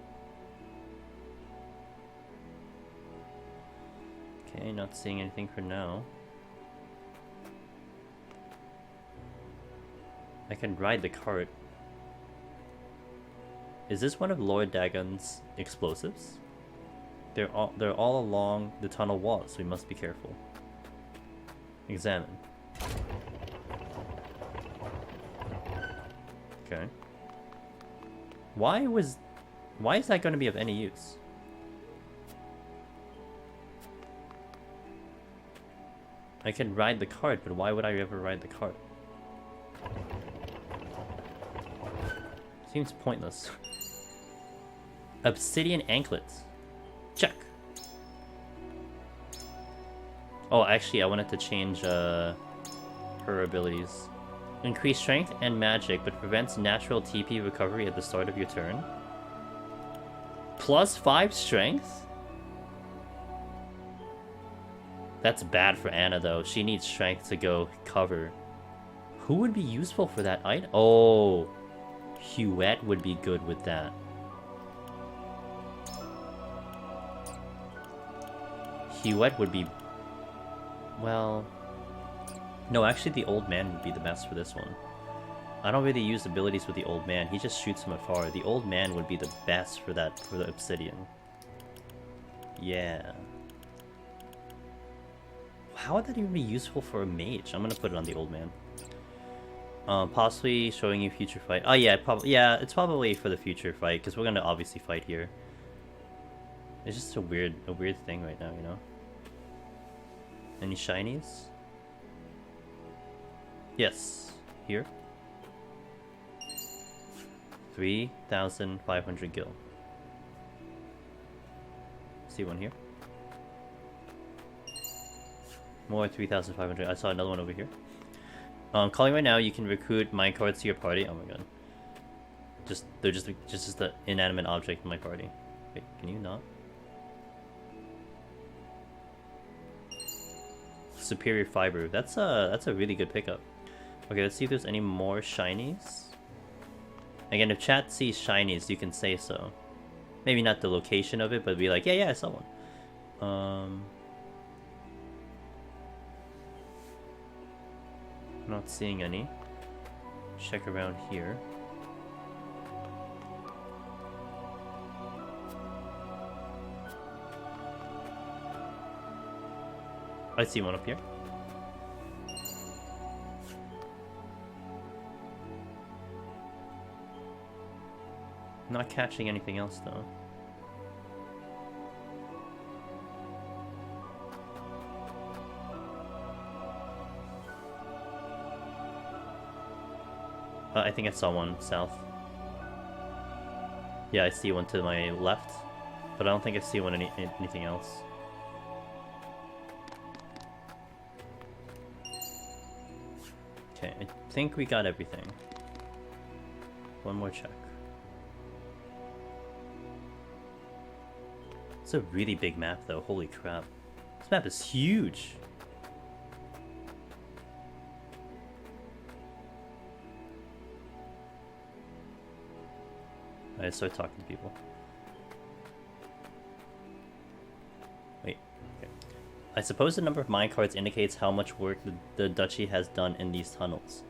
Okay, not seeing anything for now. I can ride the cart. Is this one of Lord Dagon's explosives? They're all along the tunnel walls, so we must be careful. Examine. Okay. Why is that going to be of any use? I can ride the cart, but why would I ever ride the cart? Seems pointless. Obsidian anklets. Check. Oh, actually, I wanted to change her abilities. Increase strength and magic, but prevents natural TP recovery at the start of your turn. +5 strength? That's bad for Anna, though. She needs strength to go cover. Who would be useful for that item? Oh, Huette would be good with that. Huette would be... Well... No, actually the old man would be the best for this one. I don't really use abilities with the old man. He just shoots from afar. The old man would be the best for that, for the obsidian. Yeah. How would that even be useful for a mage? I'm gonna put it on the old man. Possibly showing you future fight. Oh yeah, yeah, it's probably for the future fight, because we're gonna obviously fight here. It's just a weird thing right now, you know? Any shinies? Yes. Here. 3,500 gil. See one here. More 3,500. I saw another one over here. Calling right now, you can recruit minecarts to your party. Oh my god. They're just the inanimate object in my party. Wait, can you not? Superior fiber. That's a really good pickup. Okay, let's see if there's any more shinies. Again, if chat sees shinies, you can say so. Maybe not the location of it, but be like, yeah, I saw one. Not seeing any. Check around here. I see one up here. Not catching anything else though. I think I saw one south. Yeah, I see one to my left, but I don't think I see one anything else. Okay, I think we got everything. One more check. It's a really big map though, holy crap. This map is huge. I start talking to people. Wait, okay. I suppose the number of minecarts indicates how much work the duchy has done in these tunnels.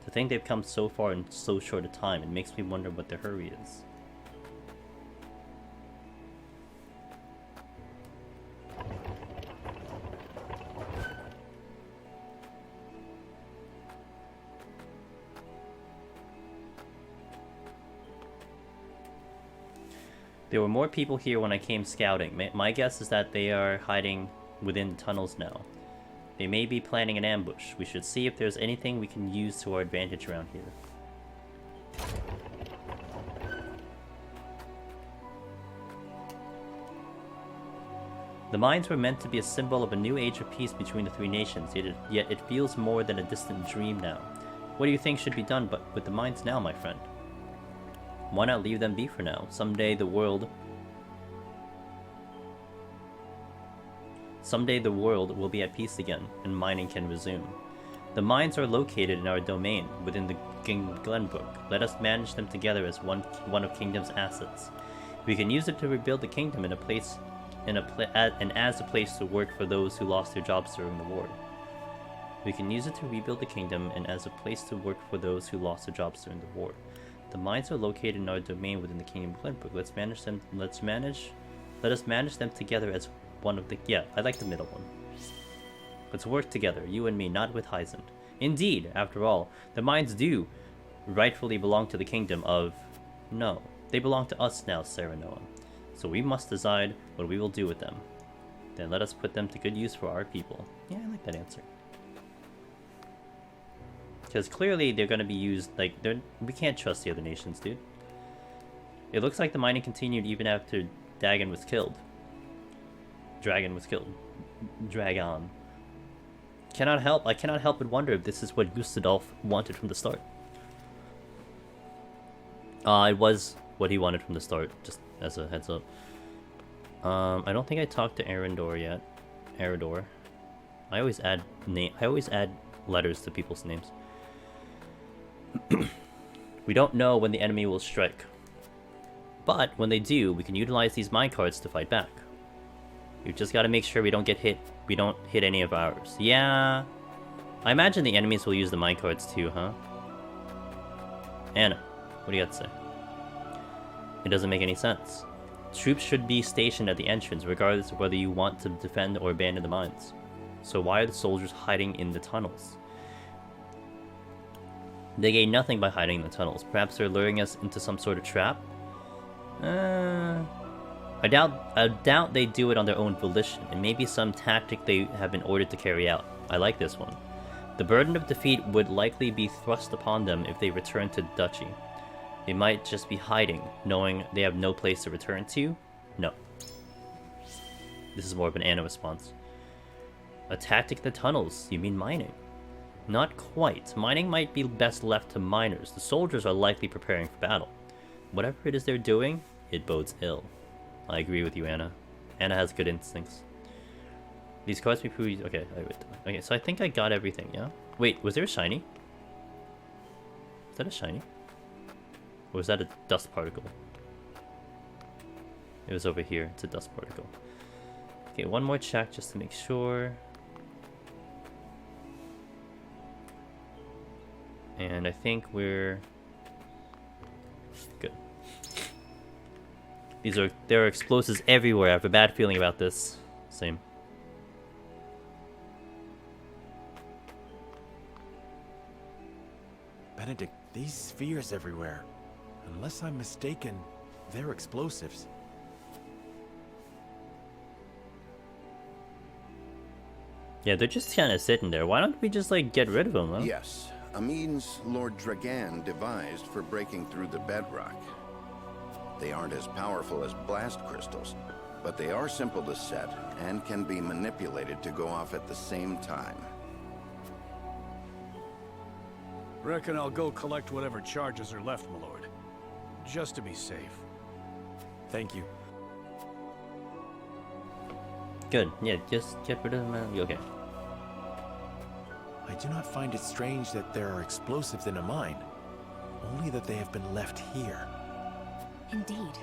To think they've come so far in so short a time, it makes me wonder what their hurry is. There were more people here when I came scouting. My guess is that they are hiding within the tunnels now. They may be planning an ambush. We should see if there's anything we can use to our advantage around here. The mines were meant to be a symbol of a new age of peace between the three nations, yet it feels more than a distant dream now. What do you think should be done with the mines now, my friend? Why not leave them be for now? Someday the world will be at peace again, and mining can resume. The mines are located in our domain, within the Glenbrook. Let us manage them together as one of Kingdom's assets. We can use it to rebuild the kingdom and as a place to work for those who lost their jobs during the war. We can use it to rebuild the kingdom and as a place to work for those who lost their jobs during the war. The mines are located in our domain within the Kingdom of Glenbrook. Let us manage them together as one of the... Yeah, I like the middle one. Let's work together, you and me, not with Hyzend. Indeed, after all, the mines do rightfully belong to the kingdom of... No, they belong to us now, Serenoa. So we must decide what we will do with them. Then let us put them to good use for our people. Yeah, I like that answer. Because clearly they're going to be used, like, we can't trust the other nations, dude. It looks like the mining continued even after Dragon was killed. Dragon. I cannot help but wonder if this is what Gustadolf wanted from the start. It was what he wanted from the start, just as a heads up. I don't think I talked to Arendor yet. Eredor. I always add letters to people's names. We don't know when the enemy will strike. But when they do, we can utilize these minecarts to fight back. We've just got to make sure we don't get hit. We don't hit any of ours. Yeah. I imagine the enemies will use the minecarts too, huh? Anna, what do you got to say? It doesn't make any sense. Troops should be stationed at the entrance, regardless of whether you want to defend or abandon the mines. So why are the soldiers hiding in the tunnels? They gain nothing by hiding in the tunnels. Perhaps they're luring us into some sort of trap? I doubt they do it on their own volition. It may be some tactic they have been ordered to carry out. I like this one. The burden of defeat would likely be thrust upon them if they return to the duchy. They might just be hiding, knowing they have no place to return to? No. This is more of an Anna response. A tactic in the tunnels? You mean mining? Not quite. Mining might be best left to miners. The soldiers are likely preparing for battle. Whatever it is they're doing, it bodes ill. I agree with you, Anna. Anna has good instincts. These cards be proved... Okay, okay, so I think I got everything, yeah? Wait, was there a shiny? Is that a shiny? Or was that a dust particle? It was over here. It's a dust particle. Okay, one more check just to make sure. And I think we're good. There are explosives everywhere. I have a bad feeling about this. Same. Benedict, these spheres everywhere. Unless I'm mistaken, they're explosives. Yeah, they're just kind of sitting there. Why don't we just, like, get rid of them, huh? Yes, a means Lord Dragan devised for breaking through the bedrock. They aren't as powerful as blast crystals, but they are simple to set and can be manipulated to go off at the same time. Reckon I'll go collect whatever charges are left, my lord. Just to be safe. Thank you. Good. Yeah, just get rid of them. Okay. I do not find it strange that there are explosives in a mine. Only that they have been left here. Indeed.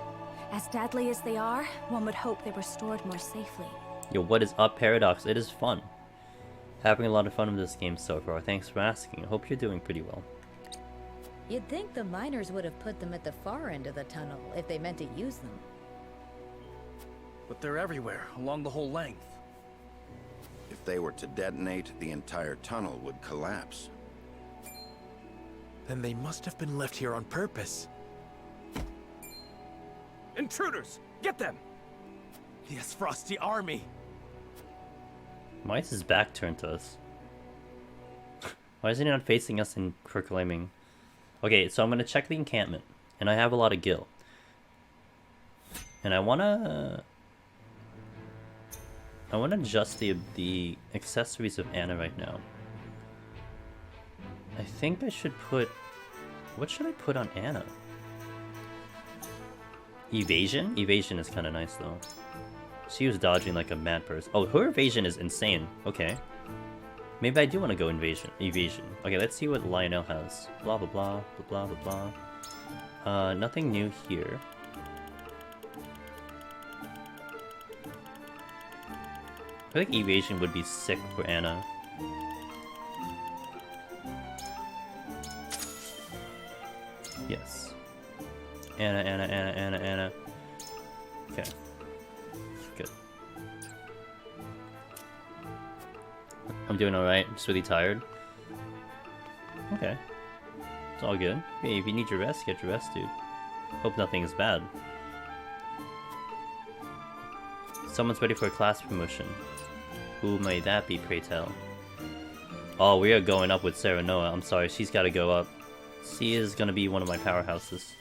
As deadly as they are, one would hope they were stored more safely. Yo, what is up, Paradox? It is fun. Having a lot of fun with this game so far. Thanks for asking. I hope you're doing pretty well. You'd think the miners would have put them at the far end of the tunnel if they meant to use them. But they're everywhere, along the whole length. If they were to detonate, the entire tunnel would collapse. Then they must have been left here on purpose. Intruders! Get them! Yes, Frosty Army! Why is his back turned to us? Why is he not facing us and proclaiming? Okay, so I'm gonna check the encampment. And I have a lot of gil. And I wanna adjust the accessories of Anna right now. I think I should put... What should I put on Anna? Evasion? Evasion is kind of nice though. She was dodging like a mad person. Oh, her evasion is insane. Okay. Maybe I do want to go evasion. Okay, let's see what Lionel has. Blah blah blah blah blah blah blah. Nothing new here. I feel like evasion would be sick for Anna. Yes. Anna. Okay. Good. I'm doing alright. Just really tired. Okay. It's all good. Hey, if you need your rest, get your rest, dude. Hope nothing is bad. Someone's ready for a class promotion. Who may that be, pray tell? Oh, we are going up with Sarah Noah. I'm sorry, she's gotta go up. She is gonna be one of my powerhouses.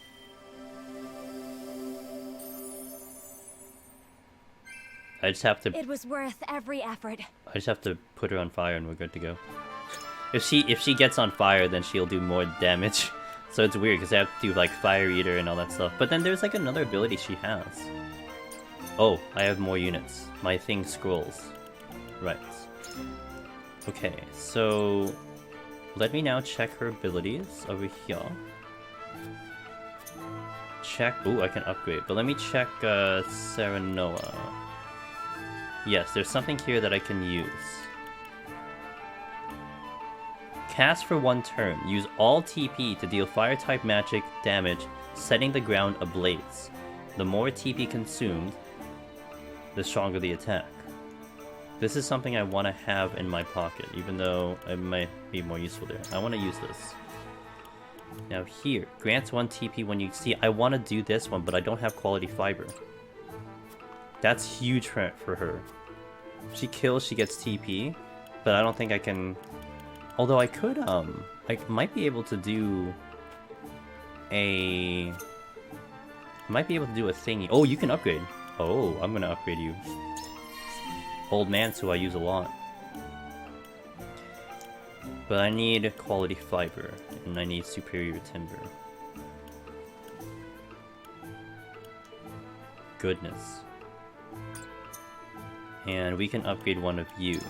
I just have to... It was worth every effort. I just have to put her on fire and we're good to go. If she gets on fire, then she'll do more damage. So it's weird, because I have to do, like, Fire Eater and all that stuff. But then there's, like, another ability she has. Oh, I have more units. My thing scrolls. Right. Okay, so... Let me now check her abilities over here. Check... Ooh, I can upgrade. But let me check, Sarah Noah. Yes, there's something here that I can use. Cast for 1 turn. Use all TP to deal fire-type magic damage, setting the ground ablaze. The more TP consumed, the stronger the attack. This is something I want to have in my pocket, even though it might be more useful there. I want to use this. Now here, grants 1 TP when you see... I want to do this one, but I don't have quality fiber. That's huge for her. If she kills, she gets TP, but I don't think I can... Although I could, I might be able to do a... I might be able to do a thingy. Oh, you can upgrade. Oh, I'm gonna upgrade you. Old man, so I use a lot. But I need quality fiber, and I need superior timber. Goodness. And we can upgrade one of you.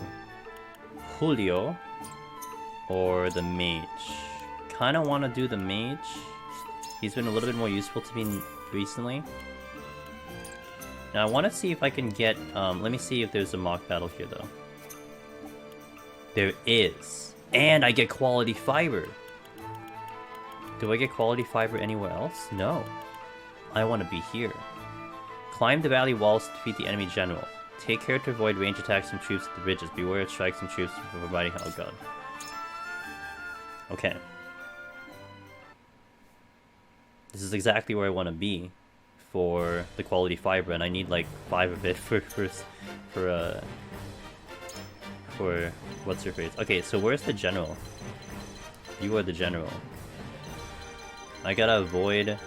Julio. Or the mage. Kinda wanna do the mage. He's been a little bit more useful to me recently. Now I wanna see if I can get, let me see if there's a mock battle here though. There is. And I get quality fiber. Do I get quality fiber anywhere else? No. I wanna be here. Climb the valley walls to defeat the enemy general. Take care to avoid range attacks from troops at the ridges. Beware of strikes from troops for providing... Oh god. Okay. This is exactly where I want to be for the quality fiber, and I need like 5 of it for what's your face? Okay, so where's the general? You are the general. I gotta avoid...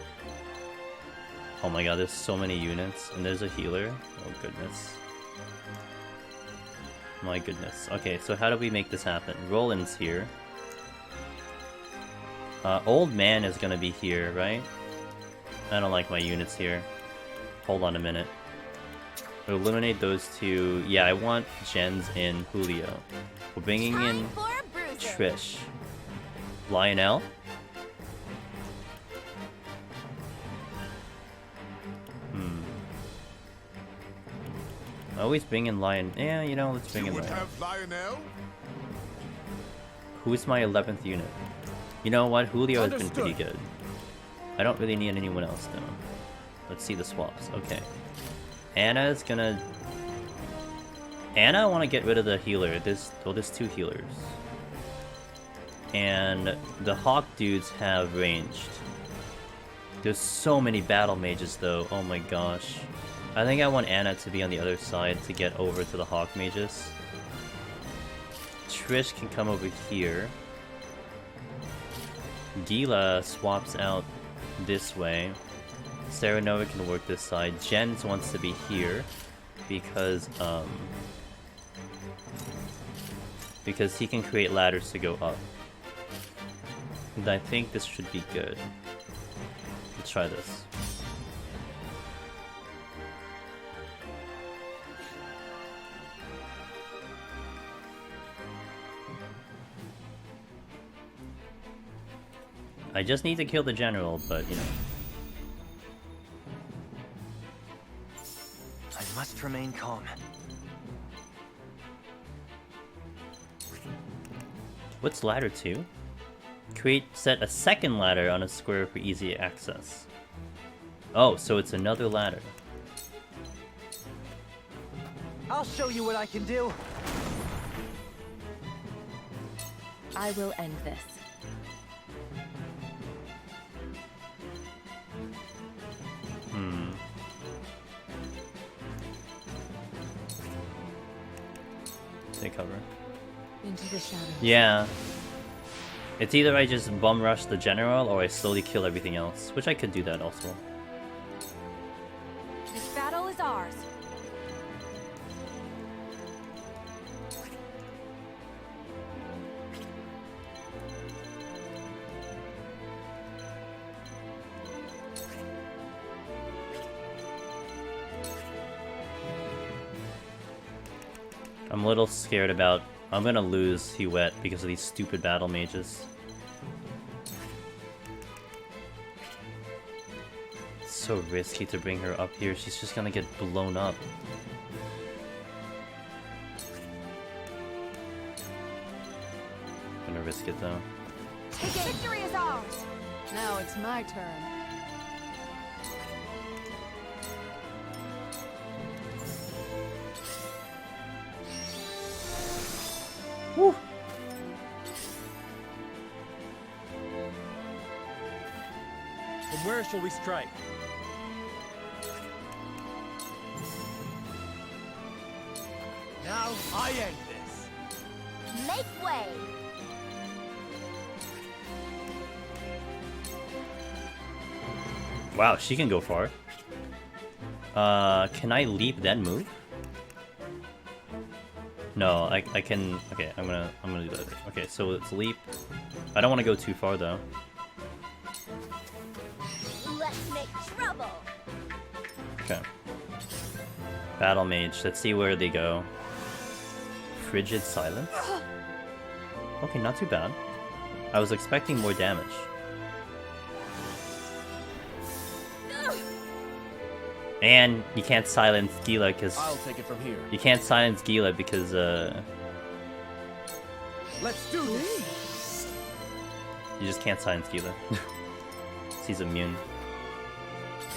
Oh my god, there's so many units, and there's a healer. Oh goodness. My goodness. Okay, so how do we make this happen? Roland's here. Old man is gonna be here, right? I don't like my units here. Hold on a minute. Eliminate those two. Yeah, I want Jens and Julio. We're bringing in Trish. Lionel? I always bring in Lion. Yeah, you know, let's bring in Lionel. Who's my 11th unit? You know what? Julio has been pretty good. I don't really need anyone else though. Let's see the swaps. Okay. Anna's gonna... Anna, I want to get rid of the healer. There's two healers. And the Hawk dudes have ranged. There's so many battle mages though. Oh my gosh. I think I want Anna to be on the other side to get over to the Hawk mages. Trish can come over here. Gila swaps out this way. Sarah Nova can work this side. Jens wants to be here because he can create ladders to go up. And I think this should be good. Let's try this. I just need to kill the general, but you know. I must remain calm. What's ladder 2? Set a second ladder on a square for easy access. Oh, so it's another ladder. I'll show you what I can do. I will end this. Take cover. Into the shadows. Yeah. It's either I just bum rush the general or I slowly kill everything else, which I could do that also. This battle is ours. I'm a little scared about... I'm gonna lose Huette because of these stupid battle mages. It's so risky to bring her up here. She's just gonna get blown up. I'm gonna risk it though. Victory is ours. Now it's my turn. Woo. From where shall we strike? Now I end this. Make way. Wow, she can go far. Can I leap then move? No, I can. Okay, I'm gonna do that. Okay, so let's leap. I don't want to go too far though. Let's make trouble. Okay. Battle mage. Let's see where they go. Frigid silence. Okay, not too bad. I was expecting more damage. And you can't silence Gila because I'll take it from here. You can't silence Gila because Let's do this. You just can't silence Gila. He's immune.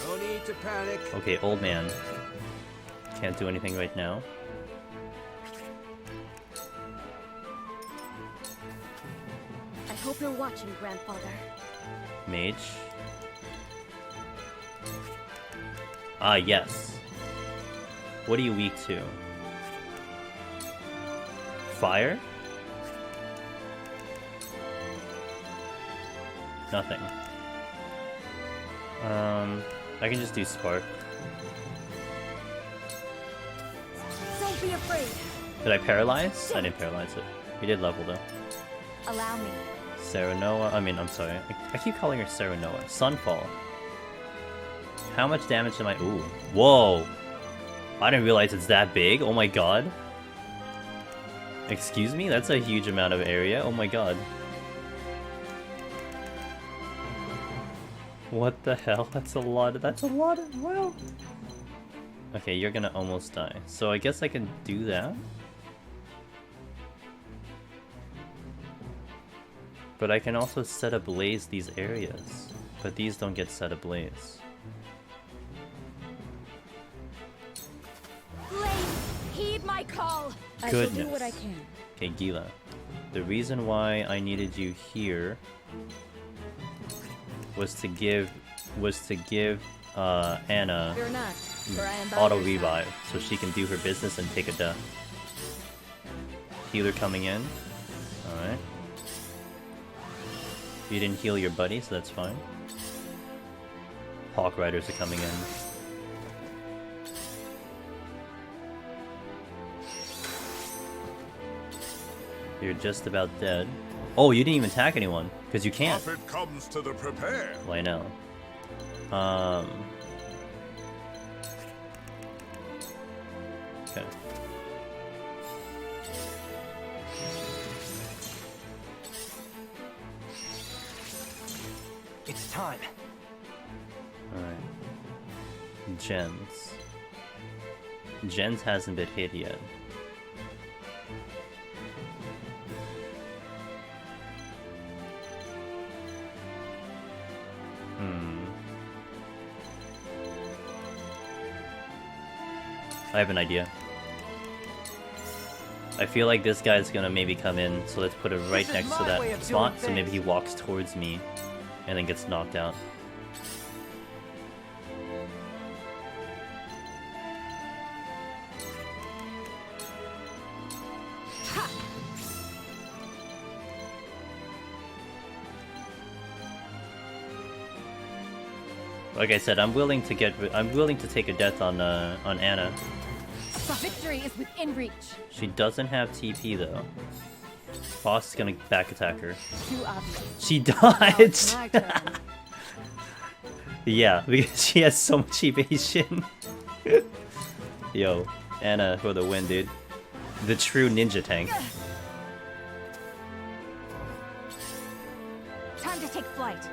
No need to panic. Okay, old man. Can't do anything right now. I hope you're watching, Grandfather. Mage. Ah, yes. What are you weak to? Fire? Nothing. I can just do spark. Don't be afraid. Did I paralyze? I didn't paralyze it. We did level though. Allow me. Serenoa. I'm sorry. I keep calling her Serenoa. Sunfall. How much damage am I? Ooh. Whoa! I didn't realize it's that big. Oh my god. Excuse me? That's a huge amount of area. Oh my god. What the hell? That's a lot. That's a lot of... Wow. Okay, you're gonna almost die. So I guess I can do that. But I can also set ablaze these areas. But these don't get set ablaze. Heed my call. I shall do what I can. Okay, Gila. The reason why I needed you here was to give Anna Fear not, for I am by auto your side. revive so she can do her business and take a death. Healer coming in. Alright. You didn't heal your buddy, so that's fine. Hawk Riders are coming in. You're just about dead. Oh, you didn't even attack anyone, because you can't. Profit comes to the prepared. Well, I know. Okay. It's time. Alright. Gens. Gens hasn't been hit yet. I have an idea. I feel like this guy's gonna maybe come in, so let's put it right next to that spot, so maybe he walks towards me and then gets knocked out. Like I said, I'm willing to take a death on Anna. Victory is within reach. She doesn't have TP though. Boss is gonna back attack her. Too obvious. She dodged. Yeah, because she has so much evasion. Yo, Anna for the win, dude. The true ninja tank. Time to take flight.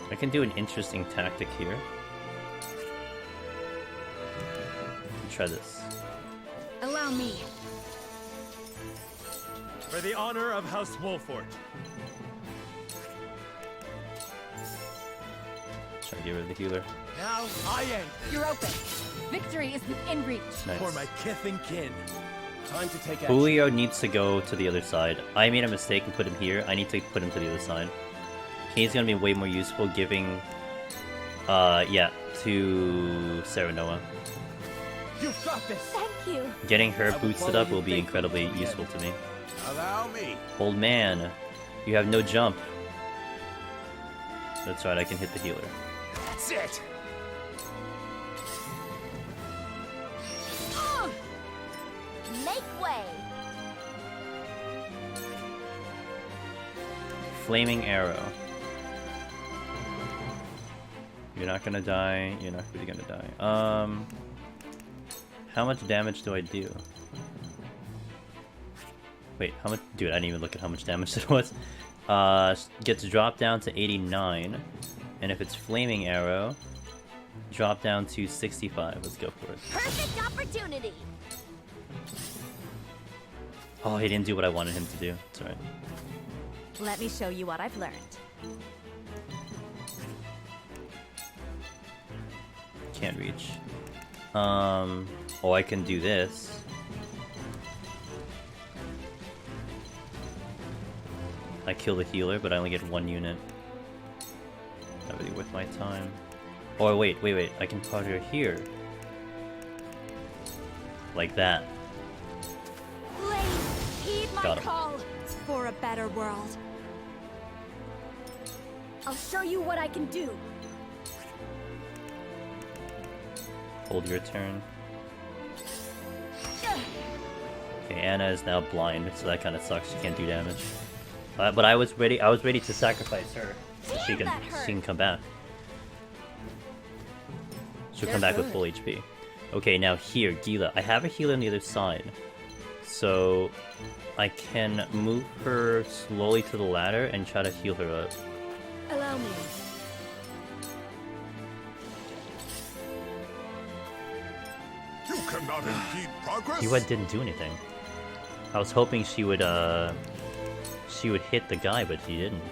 I can do an interesting tactic here. Try this. Allow me. For the honor of House Wolfort. Try to get rid of the healer. Now I aim. You're open. Victory is within reach. Nice. For my kith and kin. Time to take action. Julio needs to go to the other side. I made a mistake and put him here. I need to put him to the other side. He's gonna be way more useful giving, yeah, to Serenoa. You've got this. Thank you. Getting her boosted up will be incredibly useful to me. Allow me. Old man, you have no jump. That's right, I can hit the healer. That's it. Make way. Flaming arrow. You're not gonna die. You're not really gonna die. How much damage do I do? Wait, how much? Dude, I didn't even look at how much damage it was. Gets dropped down to 89, and if it's flaming arrow, drop down to 65. Let's go for it. Perfect opportunity. Oh, he didn't do what I wanted him to do. It's alright. Let me show you what I've learned. Can't reach. Oh, I can do this. I kill the healer, but I only get 1 unit. Not really worth my time. Oh, wait. I can put her here. Like that. Heed my Got him. call for a better world. I'll show you what I can do. Hold your turn. Okay, Anna is now blind, so that kind of sucks. She can't do damage. But I was ready to sacrifice her. So she can come back. She'll come back with full HP. Okay, now here, Gila. I have a healer on the other side. So I can move her slowly to the ladder and try to heal her up. Allow me. You cannot impede progress. Hewett didn't do anything. I was hoping she would hit the guy, but she didn't.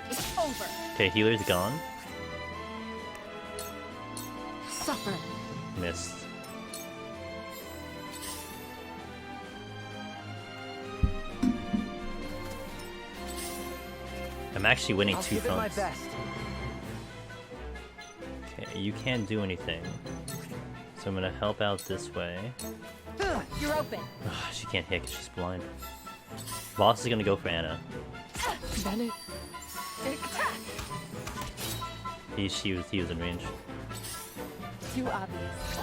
It's over. Okay, healer's gone. Suffer. Missed. I'm actually winning I'll 2 give it my fronts. best. Okay, you can't do anything. So I'm gonna help out this way. You're open. She can't hit because she's blind. Boss is gonna go for Anna. Bennett. He was in range. Too obvious.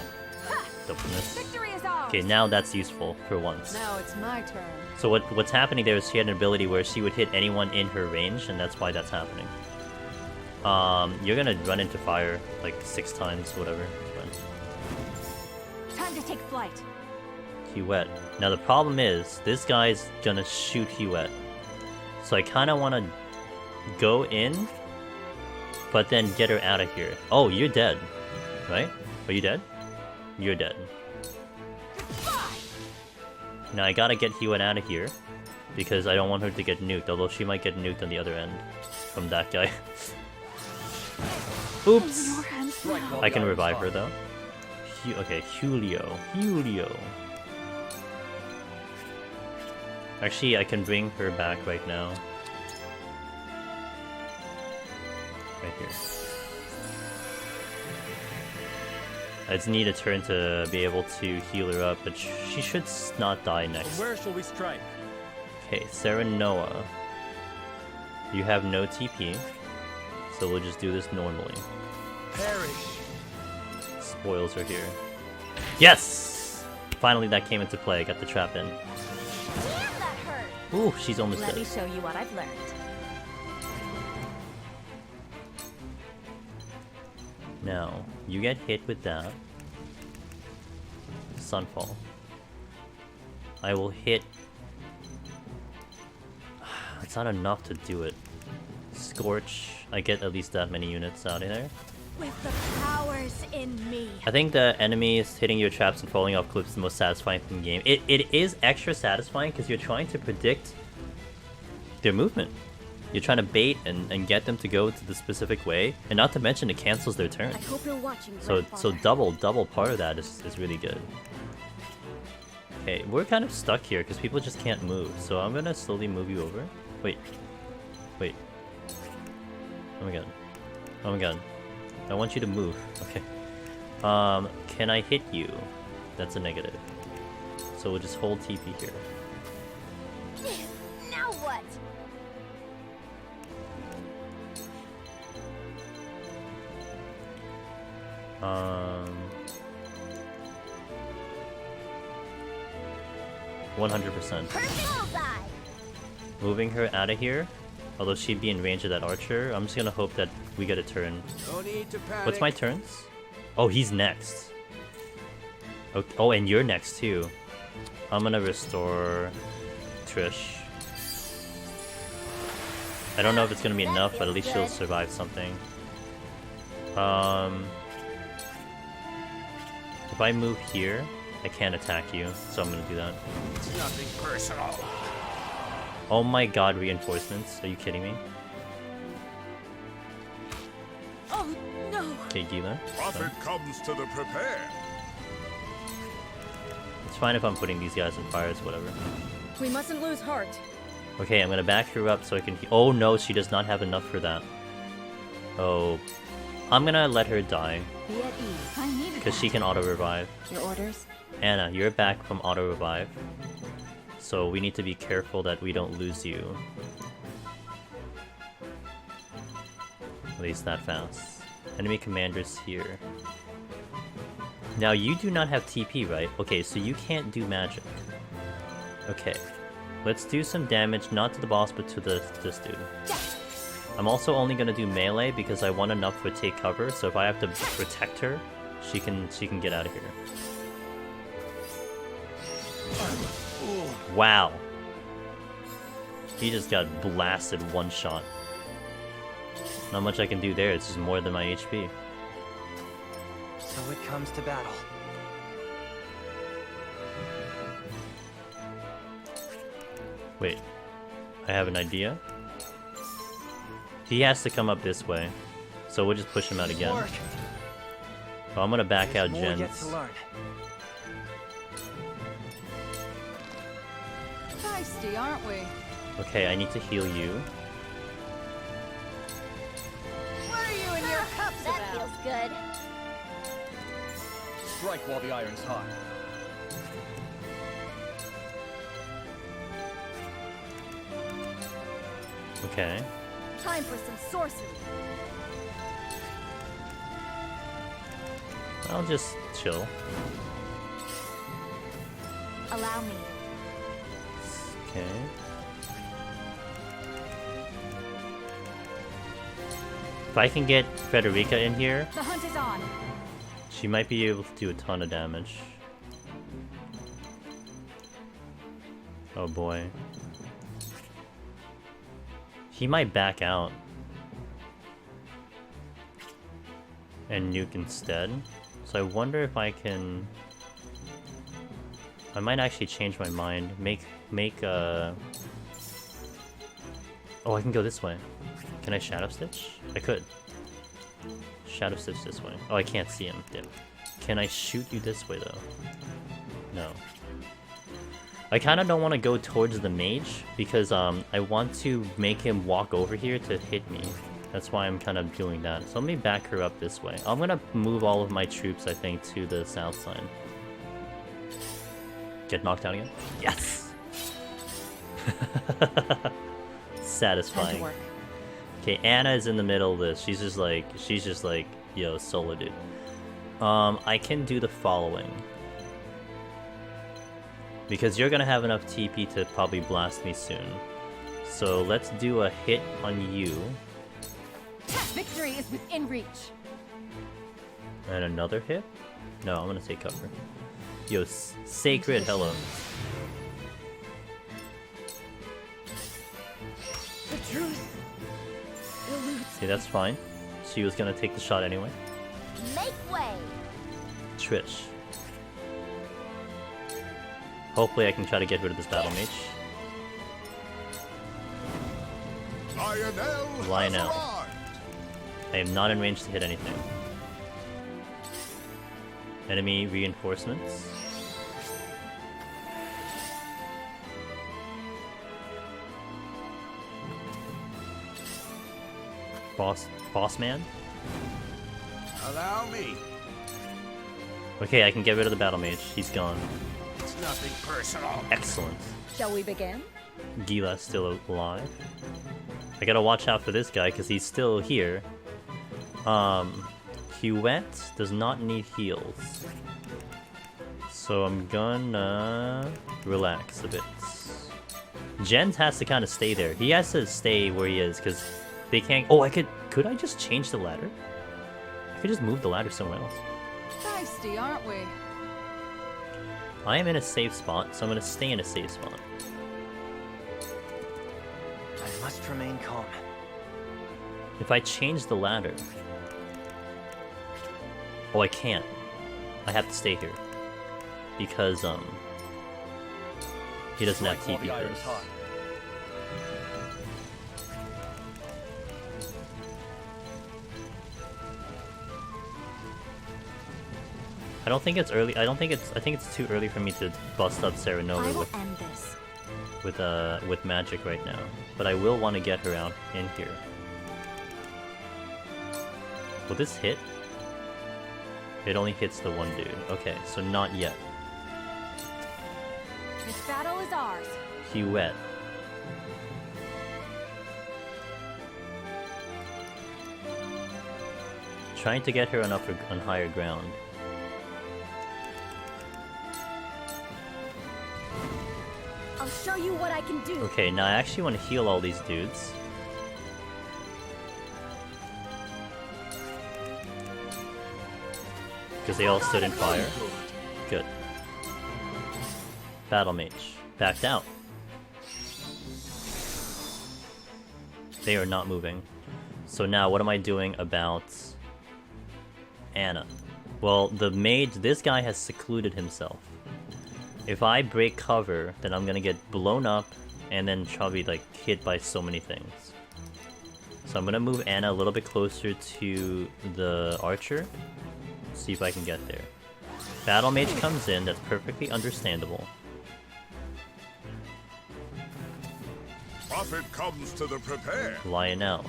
Double miss. Victory is ours. Okay, now that's useful for once. Now it's my turn. So what's happening there is she had an ability where she would hit anyone in her range, and that's why that's happening. You're gonna run into fire like 6 times, whatever. It's fine. Time to take flight. Hewett. Now the problem is, this guy's gonna shoot Hewett. So I kinda wanna go in, but then get her out of here. Oh, you're dead. Right? Are you dead? You're dead. Now I gotta get Hewett out of here, because I don't want her to get nuked, although she might get nuked on the other end from that guy. Oops! I can revive her though. Okay, Julio. Actually, I can bring her back right now. Right here. I just need a turn to be able to heal her up, but she should not die next. Where shall we strike? Okay, Sarah Noah. You have no TP, so we'll just do this normally. Perish. Spoils are here. Yes! Finally that came into play, I got the trap in. Damn, that hurt. Ooh, she's almost Let dead. me show you what I've learned. Now, you get hit with that. Sunfall. I will hit... It's not enough to do it. Scorch. I get at least that many units out of there. With the powers in me. I think the enemies hitting your traps and falling off cliffs is the most satisfying thing in the game. It is extra satisfying because you're trying to predict their movement. You're trying to bait and get them to go to the specific way, and not to mention it cancels their turn. I hope you're watching. So double part of that is really good. Okay, we're kind of stuck here because people just can't move. So I'm gonna slowly move you over. Wait. Oh my god. Oh my god. I want you to move. Okay. Can I hit you? That's a negative. So we'll just hold TP here. Now what? 100%. Moving her out of here, although she'd be in range of that archer. I'm just gonna hope that we get a turn. No need to panic. What's my turns? Oh, he's next. Okay. Oh, and you're next too. I'm gonna restore Trish. I don't know if it's gonna be enough, but at least she'll survive something. If I move here, I can't attack you, so I'm gonna do that. It's nothing personal. Oh my god, reinforcements? Are you kidding me? Oh no! Okay, Gila. Profit comes to the prepared. It's fine if I'm putting these guys in fires, whatever. We mustn't lose heart. Okay, I'm gonna back her up so I can. Oh no, she does not have enough for that. Oh, I'm gonna let her die Be at ease. I needed because she can auto revive. Your orders? Anna, you're back from auto revive, so we need to be careful that we don't lose you. At least that fast. Enemy commanders here. Now you do not have TP, right? Okay, so you can't do magic. Okay. Let's do some damage, not to the boss, but to this dude. I'm also only gonna do melee because I want enough for take cover, so if I have to protect her, she can get out of here. Wow. He just got blasted one shot. Not much I can do there, it's just more than my HP. So it comes to battle. Wait, I have an idea. He has to come up this way, so we'll just push him out again. Oh, I'm gonna back out Jens. Feisty, aren't we? Okay, I need to heal you. What are you in your cups that about? Feels good. Strike while the iron's hot. Okay. Time for some sorcery. I'll just chill. Allow me. Okay. If I can get Frederica in here, The hunt is on. she might be able to do a ton of damage. Oh boy. He might back out and nuke instead. So I wonder if I can... I might actually change my mind. Oh, I can go this way. Can I Shadow Stitch? I could. Shadow Stitch this way. Oh, I can't see him. Damn. Can I shoot you this way, though? No. I kind of don't want to go towards the mage, because I want to make him walk over here to hit me. That's why I'm kind of doing that. So let me back her up this way. I'm going to move all of my troops, I think, to the south side. Get knocked out again? Yes! Satisfying. Okay, Anna is in the middle of this. She's just like, yo, solo dude. I can do the following. Because you're gonna have enough TP to probably blast me soon. So let's do a hit on you. Victory is within reach. And another hit? No, I'm gonna take cover. Yo, Sacred, hello. The truth eludes. See, that's fine. She was gonna take the shot anyway. Make way. Trish. Hopefully I can try to get rid of this battle mage. Lionel. I am not in range to hit anything. Enemy reinforcements. Boss man? Allow me. Okay, I can get rid of the battle mage. He's gone. It's nothing personal. Excellent. Shall we begin? Gila's still alive. I gotta watch out for this guy because he's still here. Huette does not need heals. So I'm gonna relax a bit. Jens has to kind of stay there. He has to stay where he is because they can't... Oh, could I just change the ladder? I could just move the ladder somewhere else. Feisty, aren't we? I am in a safe spot, so I'm gonna stay in a safe spot. I must remain calm. If I change the ladder... Oh, I can't. I have to stay here. Because, he doesn't have TP first. I don't think it's early. I think it's too early for me to bust up Serenova with magic right now. But I will want to get her out in here. Will this hit? It only hits the one dude. Okay, so not yet. This battle is ours. Trying to get her on higher ground. I'll show you what I can do. Okay, now I actually want to heal all these dudes. Because they all stood in fire. Good. Battle Mage. Backed out. They are not moving. So now what am I doing about Anna? Well, the mage, this guy has secluded himself. If I break cover, then I'm gonna get blown up and then probably like hit by so many things. So I'm gonna move Anna a little bit closer to the archer. See if I can get there. Battle Mage comes in, that's perfectly understandable. Prophet comes to the prepare. Lionel.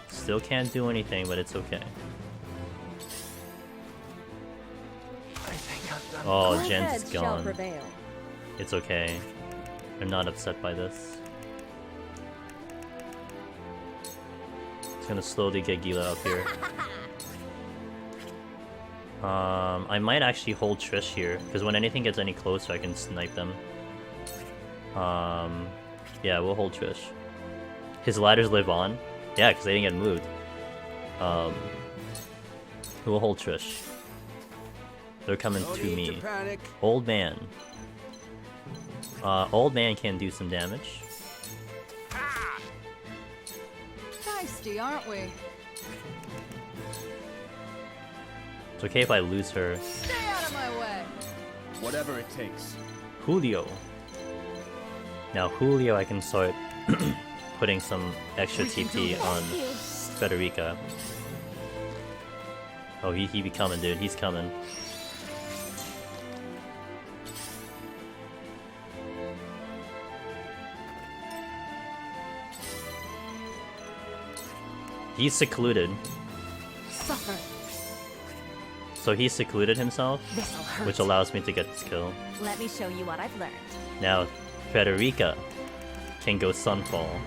Still can't do anything, but it's okay. Oh, Jen's gone. It's okay. I'm not upset by this. Just gonna slowly get Gila up here. I might actually hold Trish here, because when anything gets any closer, I can snipe them. Yeah, we'll hold Trish. His ladders live on? Yeah, because they didn't get moved. We'll hold Trish. They're coming to me. Old man. Old man can do some damage. Feisty, aren't we? It's okay if I lose her. Stay out of my way. Whatever it takes. Julio. Now Julio, I can start putting some extra TP on Federica. Oh, he be coming, dude. He's coming. He's secluded. Suffer. So he secluded himself, This'll hurt. which allows me to get this kill. Let me show you what I've learned. Now, Federica can go Sunfall,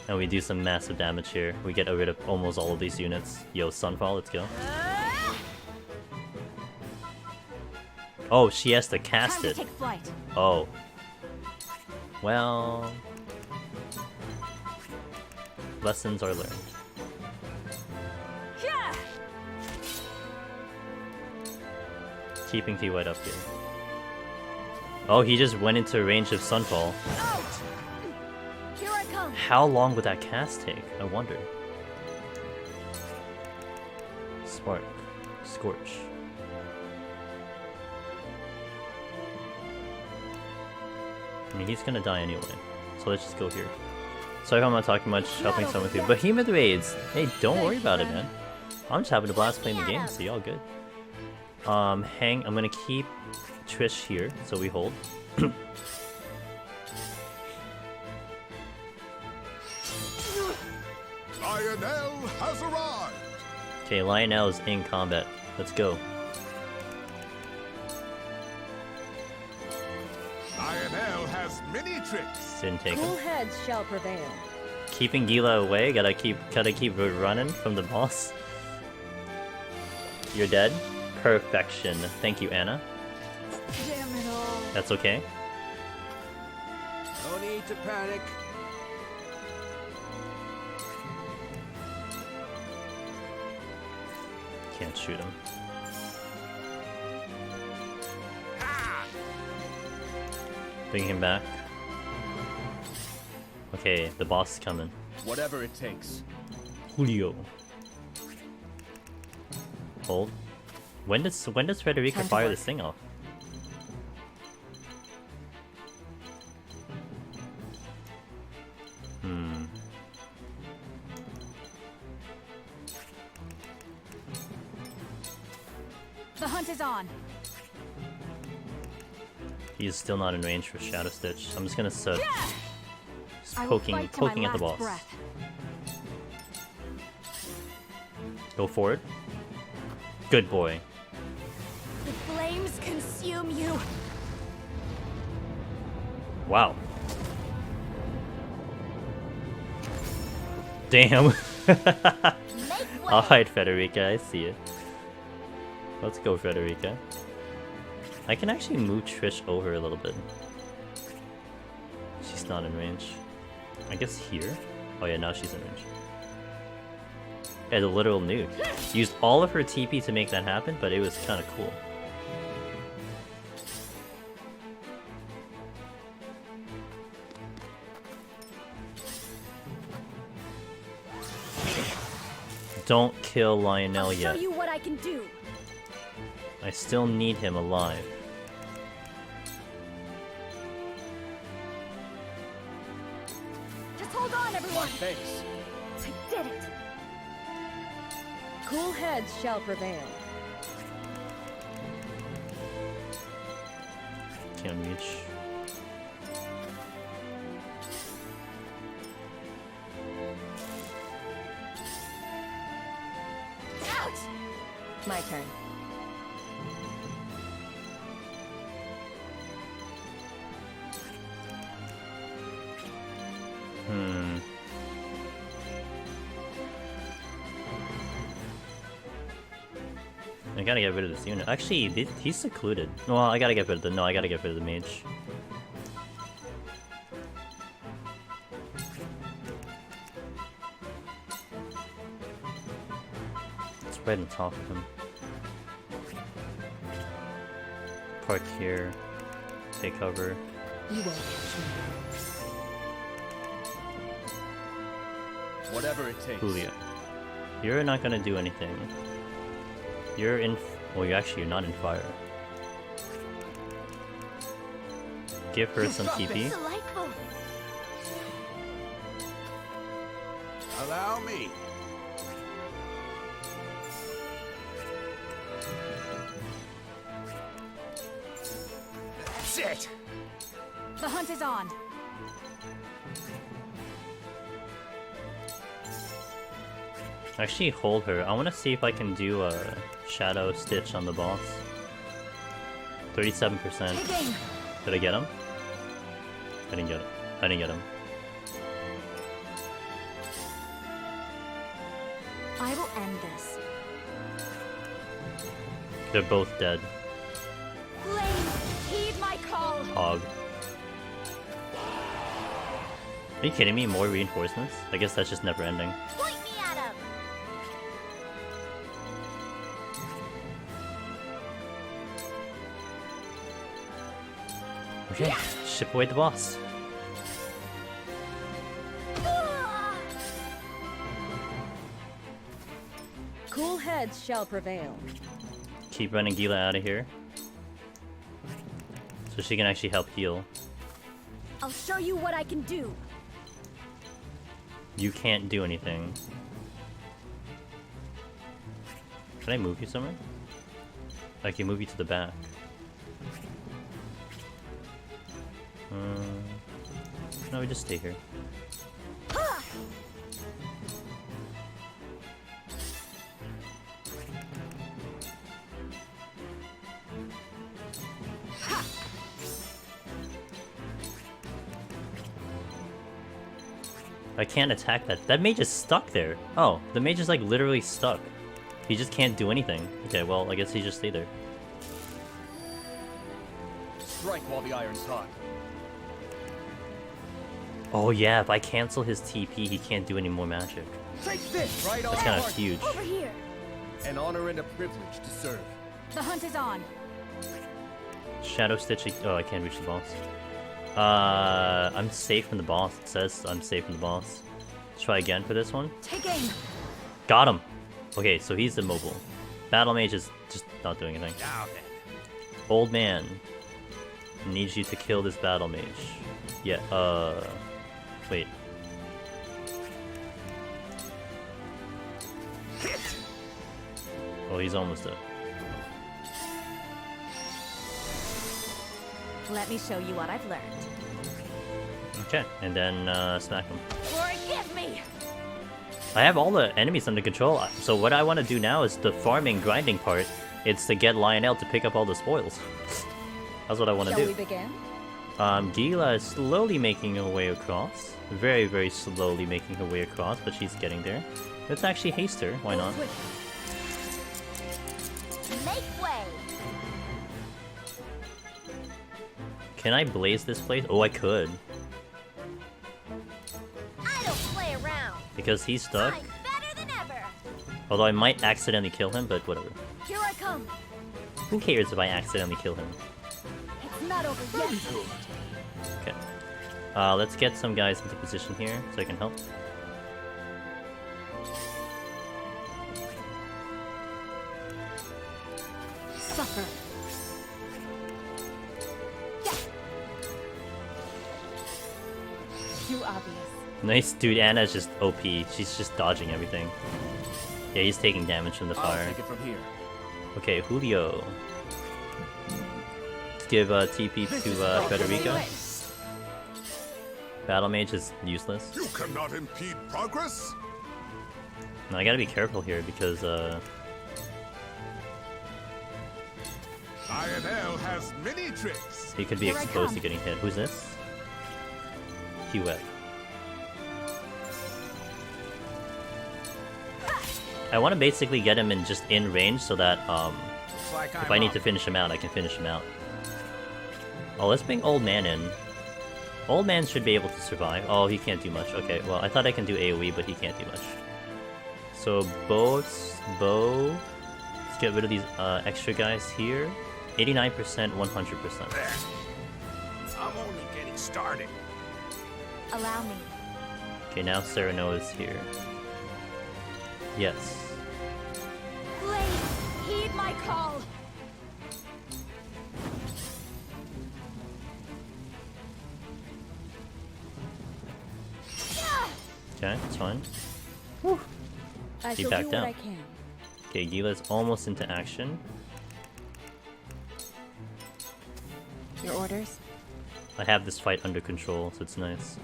and we do some massive damage here. We get rid of almost all of these units. Yo, Sunfall, let's go. Oh, she has to cast it. Take flight. Oh. Well... lessons are learned. Yeah. Keeping T-White up here. Oh, he just went into range of Sunfall. Out. Here I come. How long would that cast take? I wonder. Spark. Scorch. I mean, he's gonna die anyway. So let's just go here. Sorry if I'm not talking much, helping someone with you. Behemoth raids! Hey, don't worry about it, man. I'm just having a blast playing the game, so y'all good. I'm gonna keep Trish here, so we hold. Lionel has arrived. Okay, Lionel is in combat. Let's go. Lionel has many tricks. Didn't take him. Cool heads shall prevail. Keeping Gila away, gotta keep running from the boss. You're dead? Perfection. Thank you, Anna. Damn it all. That's okay. No need to panic. Can't shoot him. Bring him back. Okay, the boss is coming. Whatever it takes. Julio. Hold. When does Frederica fire this thing off? The hunt is on. He is still not in range for Shadow Stitch. I'm just gonna just I will poking fight to my at the last boss. breath. Go forward. Good boy. The flames consume you. Wow. Damn. Make Alright, Frederica, I see it. Let's go, Frederica. I can actually move Trish over a little bit. She's not in range. I guess here? Oh yeah, now she's in range. Yeah, the literal nuke. Used all of her TP to make that happen, but it was kind of cool. Don't kill Lionel I'll yet. show you what I can do. I still need him alive. Just hold on, everyone. Thanks. I did it. Cool heads shall prevail. Can't reach. Ouch! My turn. I gotta get rid of this unit. Actually, he's secluded. Well, I gotta get rid of the... No, I gotta get rid of the mage. It's right on top of him. Park here. Take cover. You won't catch me. Whatever it takes. Julia. You're not gonna do anything. You're in... Well, you're not in fire. Give her some TP. Delightful. Allow me. That's it! The hunt is on. Actually, hold her. I want to see if I can do a Shadow Stitch on the boss. 37%. Did I get him? I didn't get it. I didn't get him. I will end this. They're both dead. Flames, heed my call. Hog. Are you kidding me? More reinforcements? I guess that's just never ending. Point me at him. Okay, ship away the boss. Cool heads shall prevail. Keep running Gila out of here. So she can actually help heal. I'll show you what I can do. You can't do anything. Can I move you somewhere? I can move you to the back. No, we just stay here. I can't attack that. That mage is stuck there. Oh, the mage is like literally stuck. He just can't do anything. Okay, well, I guess he just stay there. Strike while the iron's hot. Oh yeah, if I cancel his TP, he can't do any more magic. Take this right That's off. kind of huge. Over here. An honor and a privilege to serve. The hunt is on. Shadow Stitch. Oh, I can't reach the boss. I'm safe from the boss. It says I'm safe from the boss. Let's try again for this one. Take aim. Got him. Okay, so he's immobile. Battle Mage is just not doing anything. Old man. Needs you to kill this Battle Mage. Yeah, wait. Oh, he's almost dead. Let me show you what I've learned. Okay, and then smack him. Forgive me. I have all the enemies under control, so what I want to do now is the farming, grinding part. It's to get Lionel to pick up all the spoils. That's what I want to do. Shall we begin? Gila is slowly making her way across. Very, very slowly making her way across, but she's getting there. Let's actually haste her. Why not? Make way. Can I blaze this place? Oh, I could. I don't play around. Because he's stuck. I'm better than ever. Although I might accidentally kill him, but whatever. Here I come. Who cares if I accidentally kill him? It's not over yet. Okay. Let's get some guys into position here so I can help. Suffer. Too obvious. Nice, dude. Anna's just OP. She's just dodging everything. Yeah, he's taking damage from the fire. I'll take it from here. Okay, Julio. Let's give TP to Federica. Battle Mage is useless. You cannot impede progress. No, I gotta be careful here because Lionel has many tricks. he could be exposed to getting hit. Who's this? Hewitt. I want to basically get him in range so that if I need to finish him out, I can finish him out. Oh, let's bring Old Man in. Old Man should be able to survive. Oh, he can't do much. Okay, well, I thought I can do AoE, but he can't do much. So, Bo... Let's get rid of these extra guys here. 89%, 100%. I'm only getting started. Allow me. Okay, now Sereno is here. Yes. Blade, heed my call. Okay, that's fine. I He shall backed do what down. I can. Okay, Gila's almost into action. Your orders? I have this fight under control, so it's nice.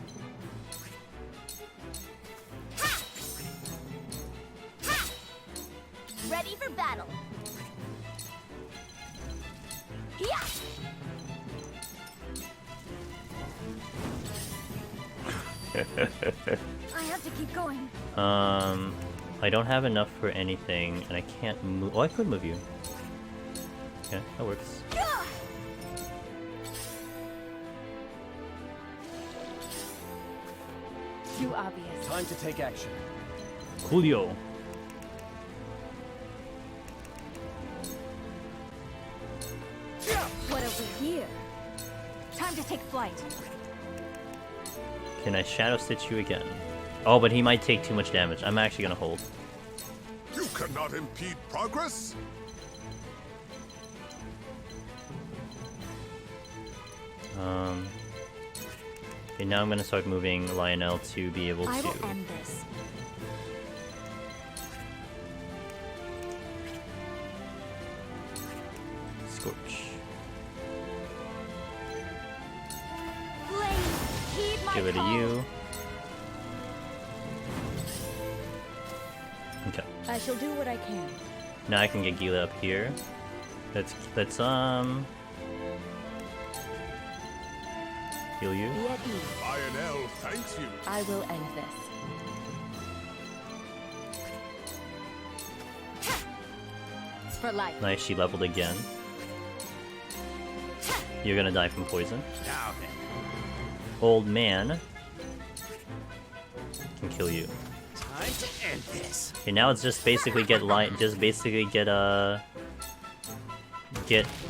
Ready for battle. Yeah. I have to keep going. I don't have enough for anything, and I can't move. Oh, I could move you. Okay, that works. Too obvious. Time to take action. Julio. What over here? Time to take flight. Can I Shadow Stitch you again? Oh, but he might take too much damage. I'm actually gonna hold. You cannot impede progress. Okay, now I'm gonna start moving Lionel to be able I to. will end this. Scorch. Blade, heed my Give it to call. you. Okay. I shall do what I can. Now I can get Gila up here. Let's heal you. Be at ease. Lionel thanks you. I will end this. For life. Nice, she leveled again. You're gonna die from poison. Now then. Old man can kill you. Time to end this. Okay, now it's just basically get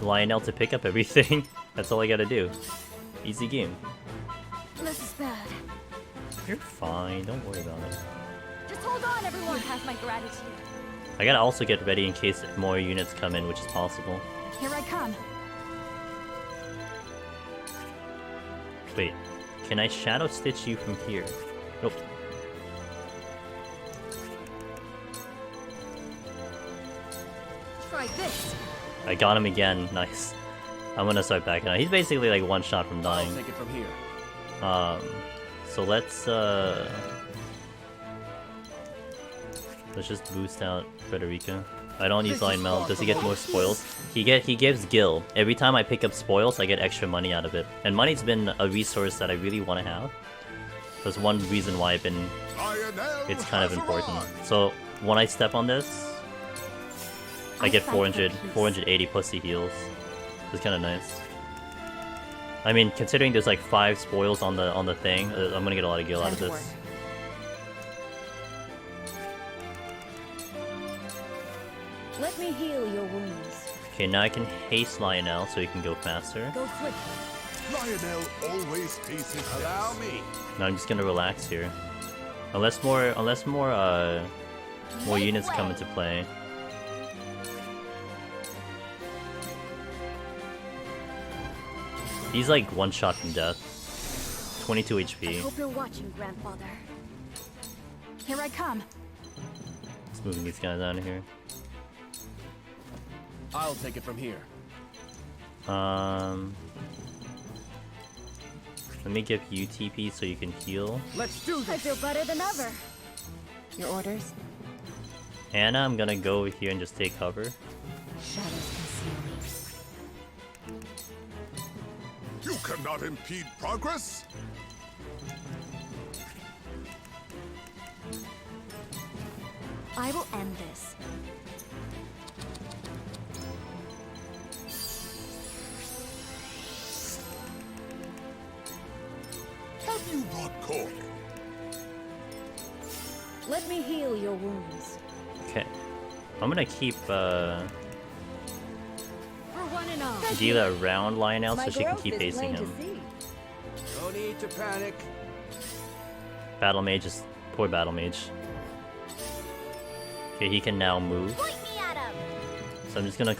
Lionel to pick up everything. That's all I gotta do. Easy game. This is bad. You're fine, don't worry about it. Just hold on, everyone. You have my gratitude. I gotta also get ready in case more units come in, which is possible. Here I come. Wait, can I Shadow Stitch you from here? Nope. Try this. I got him again, nice. I'm gonna start backing out. He's basically like one shot from dying. I'll take it from here. So let's just boost out Frederica. I don't use Lion Mel. Does he get more spoils? He gives Gil. Every time I pick up spoils, I get extra money out of it. And money's been a resource that I really want to have. That's one reason why I've been it's kind of important. So when I step on this, I get 480 plus the heals. It's kind of nice. I mean, considering there's like 5 spoils on the thing, I'm gonna get a lot of gil out of this. Let me heal your wounds. Okay, now I can haste Lionel so he can go faster. Go swiftly. Lionel always paces. Allow me. Now I'm just gonna relax here. Unless more units come into play. He's like one shot from death. 22 I HP. hope you're watching, grandfather. Here I come. Just moving these guys out of here. I'll take it from here. Let me give you TP so you can heal. Let's do this. I feel better than ever. Your orders? Anna, I'm gonna go over here and just take cover. Shadows conceal me. You cannot impede progress. I will end this. Have you brought cork? Let me heal your wounds. Okay. I'm gonna keep For one and all. Gila around Lionel so My she can growth keep is pacing plain him. to see. No need to panic. Battle Mage is poor Battle Mage. Okay, he can now move. Point me at him. So I'm just gonna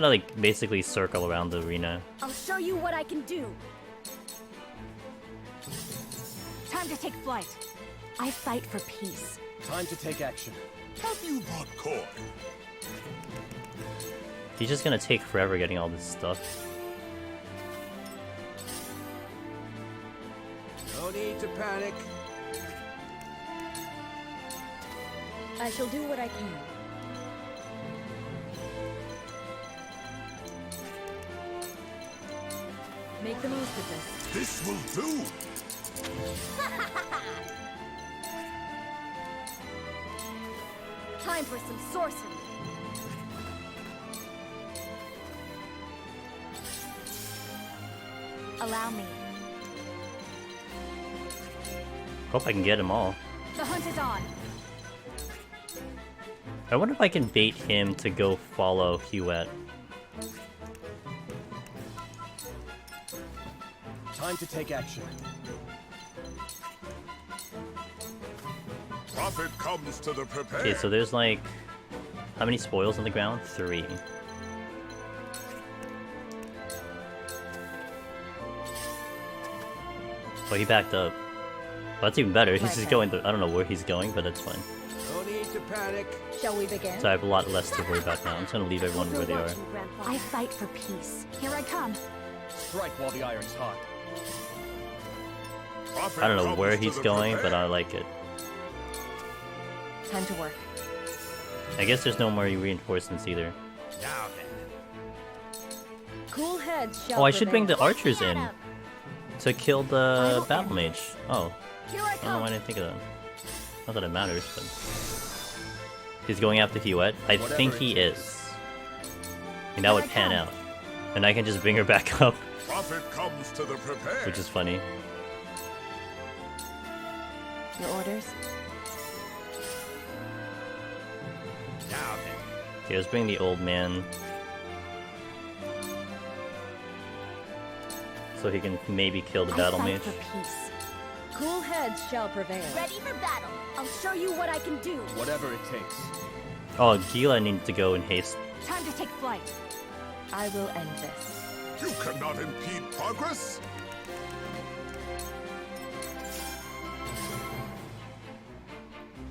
like basically circle around the arena. I'll show you what I can do. Time to take flight. I fight for peace. Time to take action. Have you brought cork? He's just gonna take forever getting all this stuff. No need to panic. I shall do what I can. Make the most of this. This will do. Time for some sorcery. Allow me. Hope I can get them all. The hunt is on. I wonder if I can bait him to go follow Huette. Time to take action. Prophet comes to the prepared. Okay, so there's like... How many spoils on the ground? 3. Oh, he backed up. Well, that's even better. He's just going... I don't know where he's going, but that's fine. No need to panic. Shall we begin? So I have a lot less to worry about now. I'm just gonna leave everyone where they are. I fight for peace. Here I come. Strike while the iron's hot. Prophet I don't know comes where to he's the going, but prepared. I like it. Time to work. I guess there's no more reinforcements either. Now then. Cool heads shall Oh, I should bring the prevail. archers in to kill the battle mage. Oh, Here I I don't know come. why I didn't think of that. Not that it matters, but he's going after Huette. I think he is. And that would pan out, and I can just bring her back up, Prophet comes to the prepared. which is funny. Your orders? Now then. Okay, let's bring the old man so he can maybe kill the battle mage. For peace. Cool heads shall prevail. Ready for battle. I'll show you what I can do. Whatever it takes. Oh, Gila needs to go in haste. Time to take flight. I will end this. You cannot impede progress.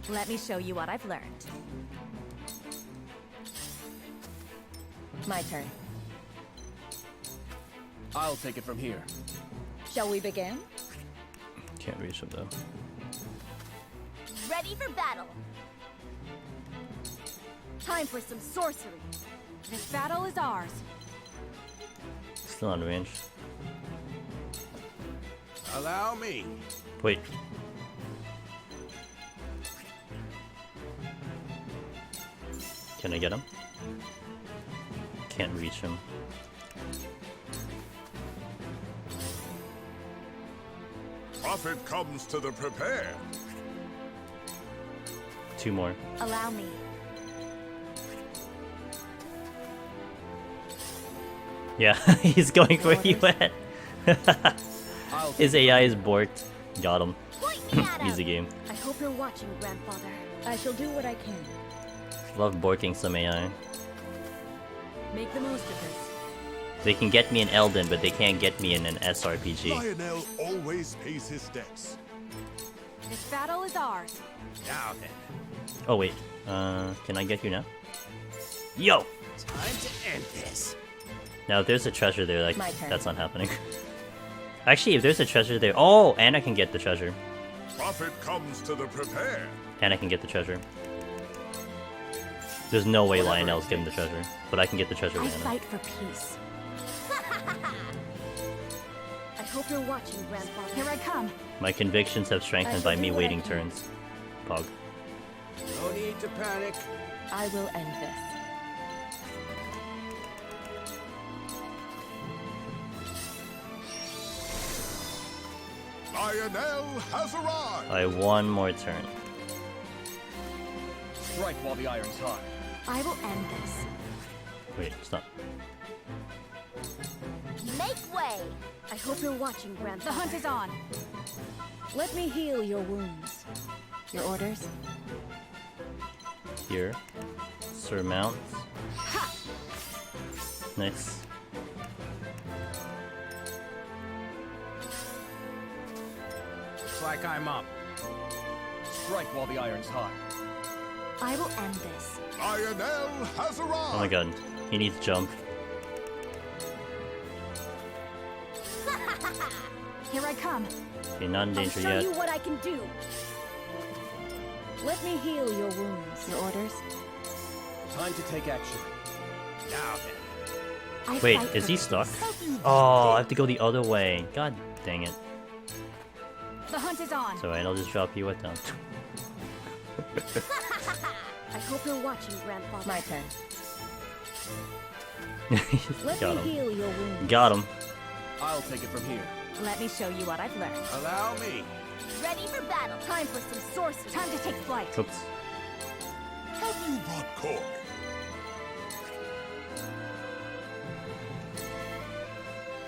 Let me show you what I've learned. My turn. I'll take it from here. Shall we begin? Can't reach him though. Ready for battle. Time for some sorcery. This battle is ours. Still on range. Allow me. Wait. Can I get him? Can't reach him. Prophet comes to the prepared. 2 more. Allow me. Yeah, he's going where you went. His AI is borked. Got him. Easy game. I hope you're watching, Grandfather. I shall do what I can. Love borking some AI. Make the most of this. They can get me in Elden, but they can't get me in an SRPG. Lionel always pays his debts. This battle is ours. Now then. Oh wait, can I get you now? Yo! Time to end this. Now if there's a treasure there, like, My turn. that's not happening. Actually, if there's a treasure there... Oh! And I can get the treasure. Prophet comes to the prepared. And I can get the treasure. There's no way Lionel's getting the treasure. But I can get the treasure I with Anna. fight for peace. I hope you're watching, Grandfather. Here I come. My convictions have strengthened by me waiting turns. Pog. No need to panic. I will end this. Lionel has arrived. I one more turn. Strike while the iron's hot. I will end this. Wait, stop. Make way! I hope you're watching, The Grandfather. hunt is on. Let me heal your wounds. Your orders? Here. Surmount. Nice. Looks like I'm up. Strike while the iron's hot. I will end this. Lionel has arrived. Oh my god. He needs jump. Here I come. Okay, not in I'll danger show yet. you what I can do. Let me heal your wounds. Your orders? Time to take action. Now then. I Wait, fight is for he peace. stuck? Oh, I have to go the other way. God dang it. The hunt is on. So I'll just drop you down. I hope you're watching, Grandfather. My turn. Let Got me him. heal your wounds. Got him. I'll take it from here. Let me show you what I've learned. Allow me. Ready for battle. Time for some sorcery. Time to take flight. Oops. Have you brought Corey?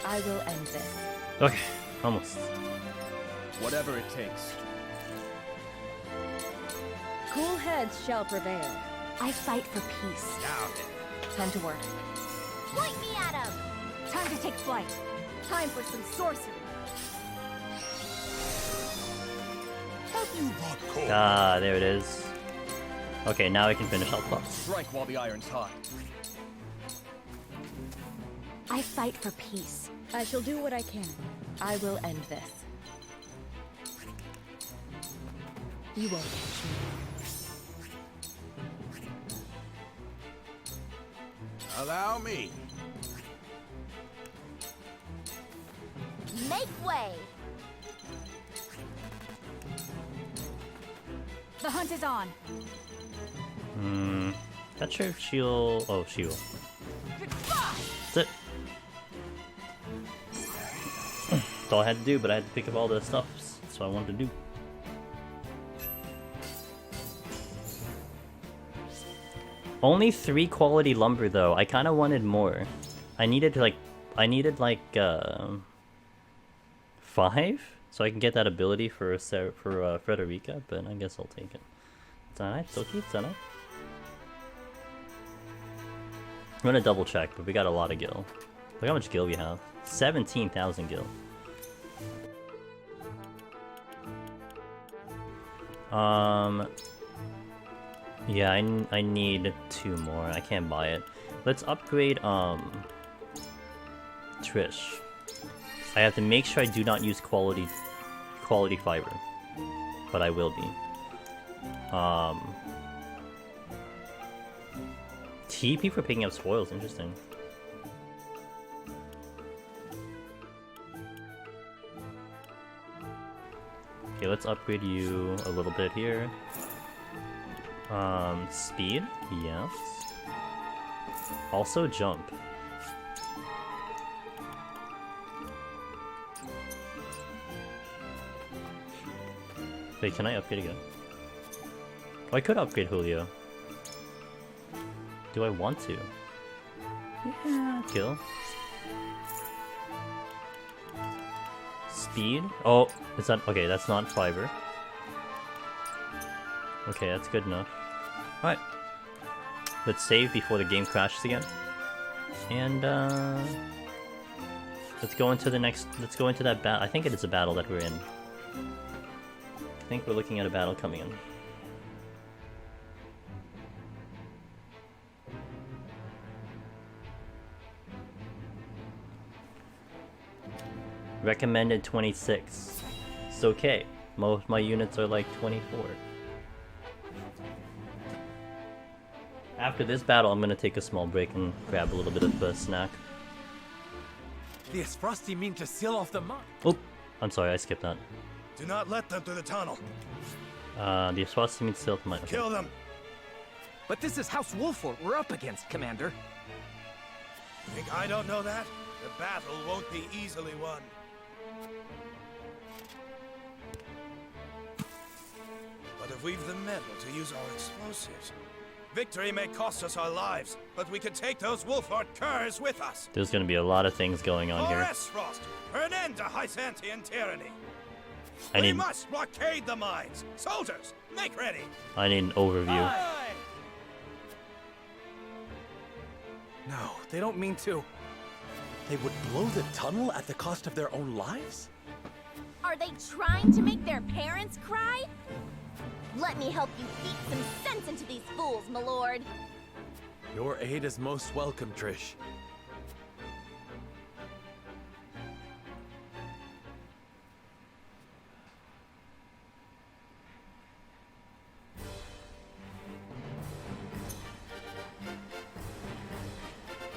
I will end this. Okay, almost. Whatever it takes. Cool heads shall prevail. I fight for peace. Now then. Time to work. Point me at him! Time to take flight. Time for some sorcery. Have you brought Corey? Ah, there it is. Okay, now I can finish all plots. Strike while the iron's hot. I fight for peace. I shall do what I can. I will end this. You won't catch me. Allow me. Make way! The hunt is on. Not sure if she'll... Oh, she will. That's it. That's all I had to do, but I had to pick up all the stuff. That's what I wanted to do. Only 3 quality lumber though. I kind of wanted more. I needed like 5, so I can get that ability for Frederica. But I guess I'll take it. It's alright. It's okay. It's alright. I'm gonna double check, but we got a lot of gil. Look how much gil we have. 17,000 gil. Yeah, I need 2 more. I can't buy it. Let's upgrade, Trish. I have to make sure I do not use quality fiber. But I will be. TP for picking up spoils, interesting. Okay, let's upgrade you a little bit here. Speed? Yes. Also jump. Wait, can I upgrade again? Oh, I could upgrade Julio. Do I want to? Yeah, kill. Speed? Oh, is that okay? That's not fiber. Okay, that's good enough. Alright. Let's save before the game crashes again. And let's go into the next. Let's go into that battle. I think it is a battle that we're in. I think we're looking at a battle coming in. Recommended 26. It's okay. Most of my units are like 24. After this battle, I'm gonna take a small break and grab a little bit of a snack. The Frosty mean to seal off the mine. Oh, I'm sorry, I skipped that. Do not let them through the tunnel. The Frosty means still my. Okay. Kill them. But this is House Wolfort we're up against, Commander. Think I don't know that? The battle won't be easily won. But if we've the metal to use our explosives, victory may cost us our lives, but we can take those Wolfort curs with us. There's gonna be a lot of things going on here. Frost, for an end to Hysantian tyranny. We must blockade the mines. Soldiers, make ready. I need an overview. Aye. No, they don't mean to. They would blow the tunnel at the cost of their own lives? Are they trying to make their parents cry? Let me help you beat some sense into these fools, my lord. Your aid is most welcome, Trish.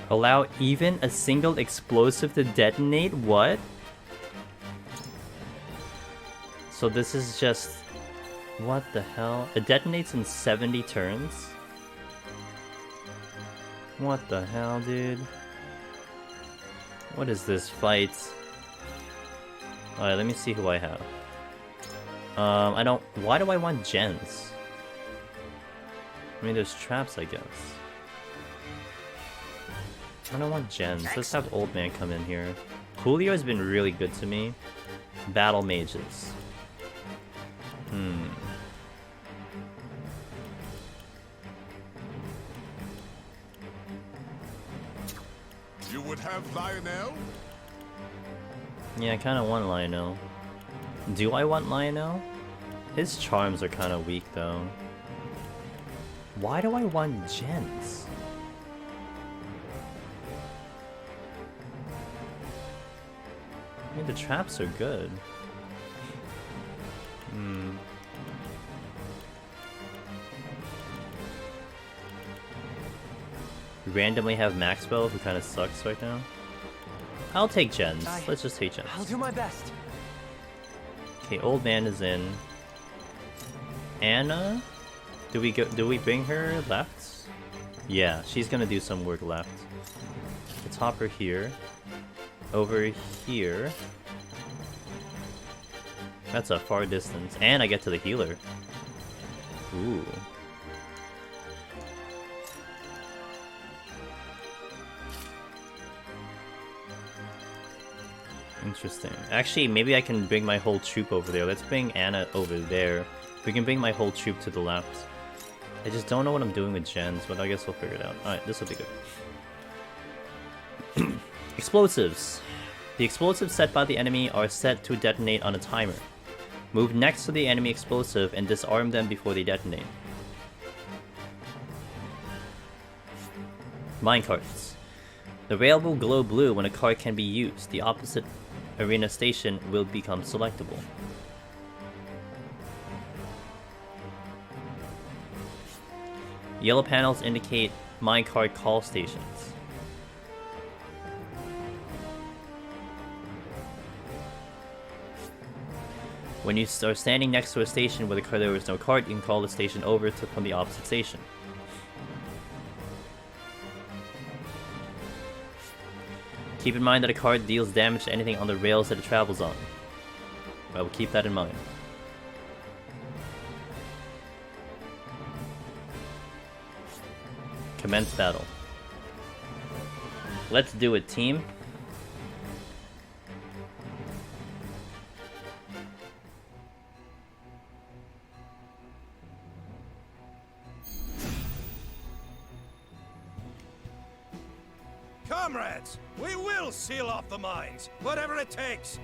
Allow even a single explosive to detonate? What? So this is just... What the hell? It detonates in 70 turns? What the hell, dude? What is this fight? Alright, let me see who I have. I don't... Why do I want gens? I mean, there's traps, I guess. I don't want gens. Let's have Old Man come in here. Julio has been really good to me. Battle mages. You would have Lionel? Yeah, I kind of want Lionel. Do I want Lionel? His charms are kind of weak, though. Why do I want gens? I mean, the traps are good. Randomly have Maxwell, who kind of sucks right now. I'll take gens. Let's just take gens. I'll do my best. Okay, Old Man is in. Anna? Do we bring her left? Yeah, she's gonna do some work left. Let's hop her here. Over here. That's a far distance. And I get to the healer. Ooh. Interesting. Actually, maybe I can bring my whole troop over there. Let's bring Anna over there. We can bring my whole troop to the left. I just don't know what I'm doing with gens, but I guess we'll figure it out. Alright, this will be good. Explosives. The explosives set by the enemy are set to detonate on a timer. Move next to the enemy explosive and disarm them before they detonate. Minecarts. The rail will glow blue when a cart can be used. The opposite arena station will become selectable. Yellow panels indicate minecart call stations. When you are standing next to a station where there is no cart, you can call the station over from the opposite station. Keep in mind that a cart deals damage to anything on the rails that it travels on. I will keep that in mind. Commence battle. Let's do it, team. Comrades, we will seal off the mines, whatever it takes.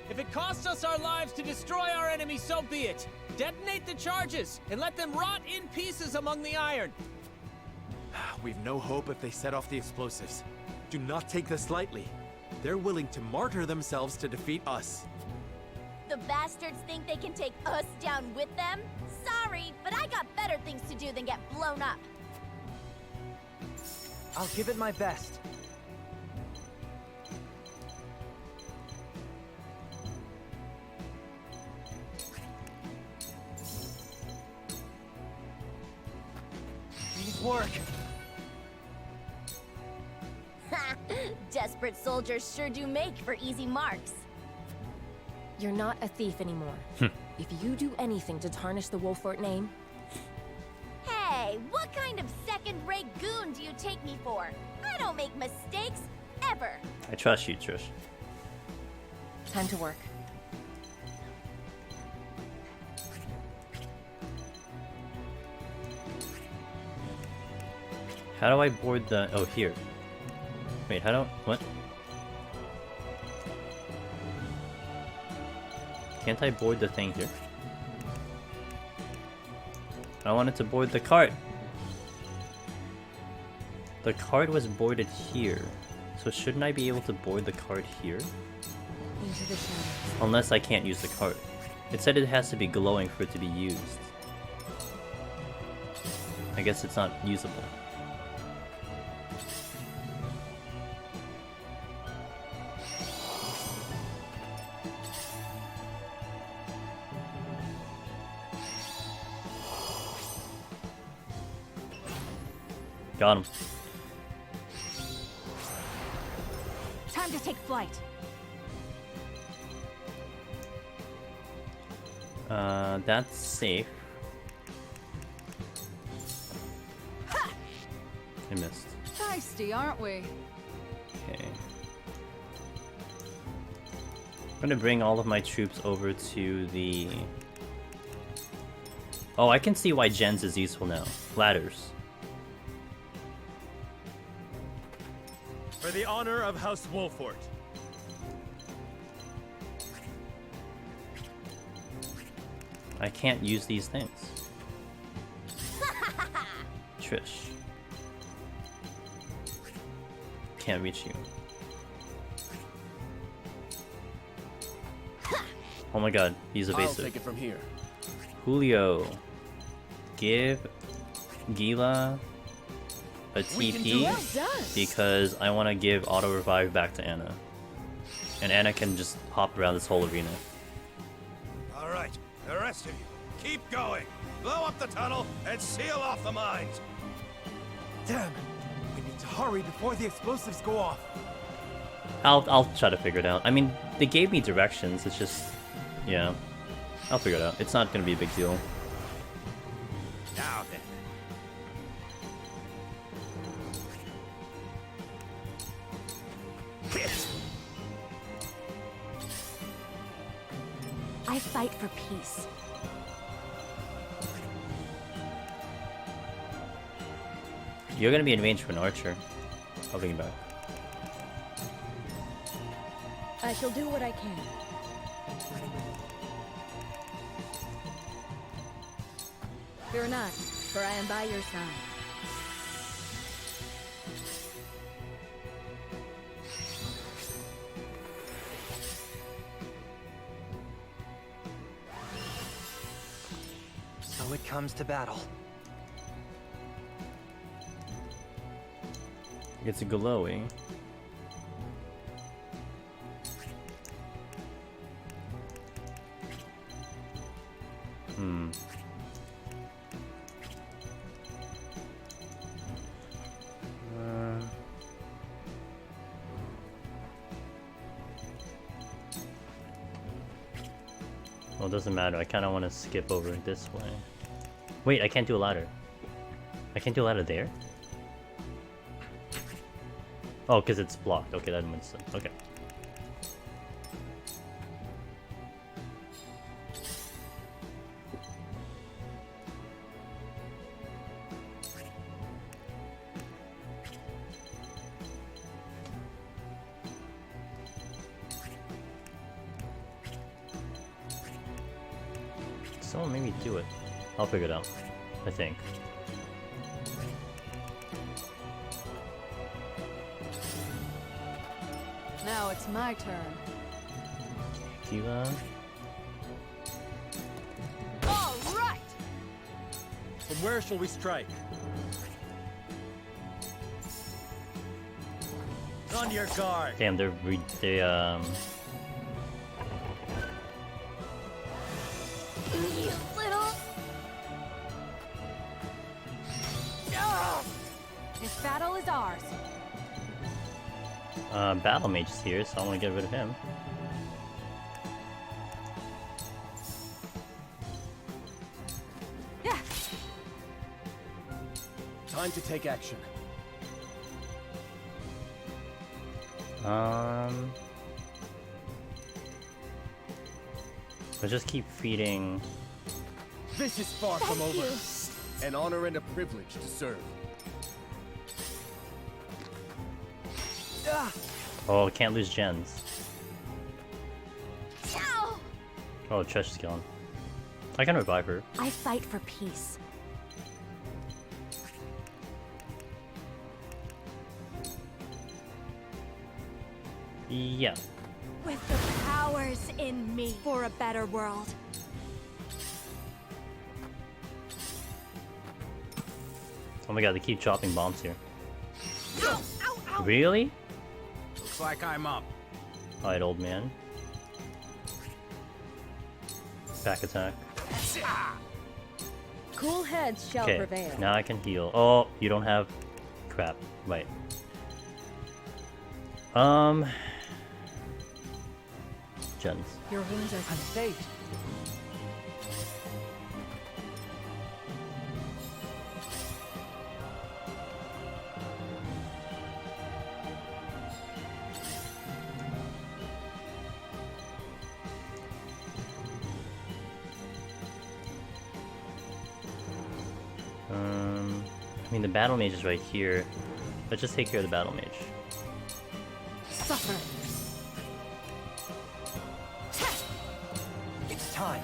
If it costs us our lives to destroy our enemy, so be it. Detonate the charges and let them rot in pieces among the iron. We've no hope if they set off the explosives. Do not take this lightly. They're willing to martyr themselves to defeat us. The bastards think they can take us down with them? Sorry, but I got better things to do than get blown up. I'll give it my best. These work. Desperate soldiers sure do make for easy marks. You're not a thief anymore. If you do anything to tarnish the Wolfort name... Hey, what kind of second-rate goon do you take me for? I don't make mistakes, ever. I trust you, Trish. Time to work. How do I board the... Oh, here. Wait, how do... What? Can't I board the thing here? I wanted to board the cart. The cart was boarded here. So shouldn't I be able to board the cart here? Into the shadows. Unless I can't use the cart. It said it has to be glowing for it to be used. I guess it's not usable. Got him. Time to take flight. That's safe. I missed. Feisty, aren't we? Okay. I'm gonna bring all of my troops over to the... Oh, I can see why Gens is useful now. Ladders. For the honor of House Wolfort. I can't use these things. Trish. Can't reach you. Oh my god, he's evasive. I'll take it from here. Julio. Give Gila a TP because I want to give auto revive back to Anna. And Anna can just hop around this whole arena. All right, the rest of you, keep going. Blow up the tunnel and seal off the mines. Damn! We need to hurry before the explosives go off. I'll try to figure it out. I mean, they gave me directions. It's just, yeah, I'll figure it out. It's not gonna be a big deal. Now then. I fight for peace. You're gonna be in range for an archer. I'll bring you back. I shall do what I can. Fear not, for I am by your side. So it comes to battle. It's a glowy. Hmm. Well, it doesn't matter. I kind of want to skip over this way. Wait, I can't do a ladder. I can't do a ladder there? Oh, because it's blocked. Okay, that makes sense. Okay. Someone made me do it. I'll figure it out. I think. Now it's my turn. Kiva. All right. From where shall we strike? On your guard. Damn, they You little... This battle is ours. Battle Mage is here, so I want to get rid of him. Yeah. Time to take action. I'll just keep feeding. This is far from over. An honor and a privilege to serve. Oh, can't lose gens. Ow! Oh, Tresh is gone. I can revive her. I fight for peace. Yeah. With the powers in me for a better world. Oh my god, they keep dropping bombs here. Ow, ow, ow. Really? Looks like I'm up. Alright, old man. Back attack. Cool heads shall Okay, prevail. now I can heal. Oh, you don't have... Crap. Right. Gens. Your wounds are unsafe. I mean, the battle mage is right here. Let's just take care of the battle mage. Suffer. It's time.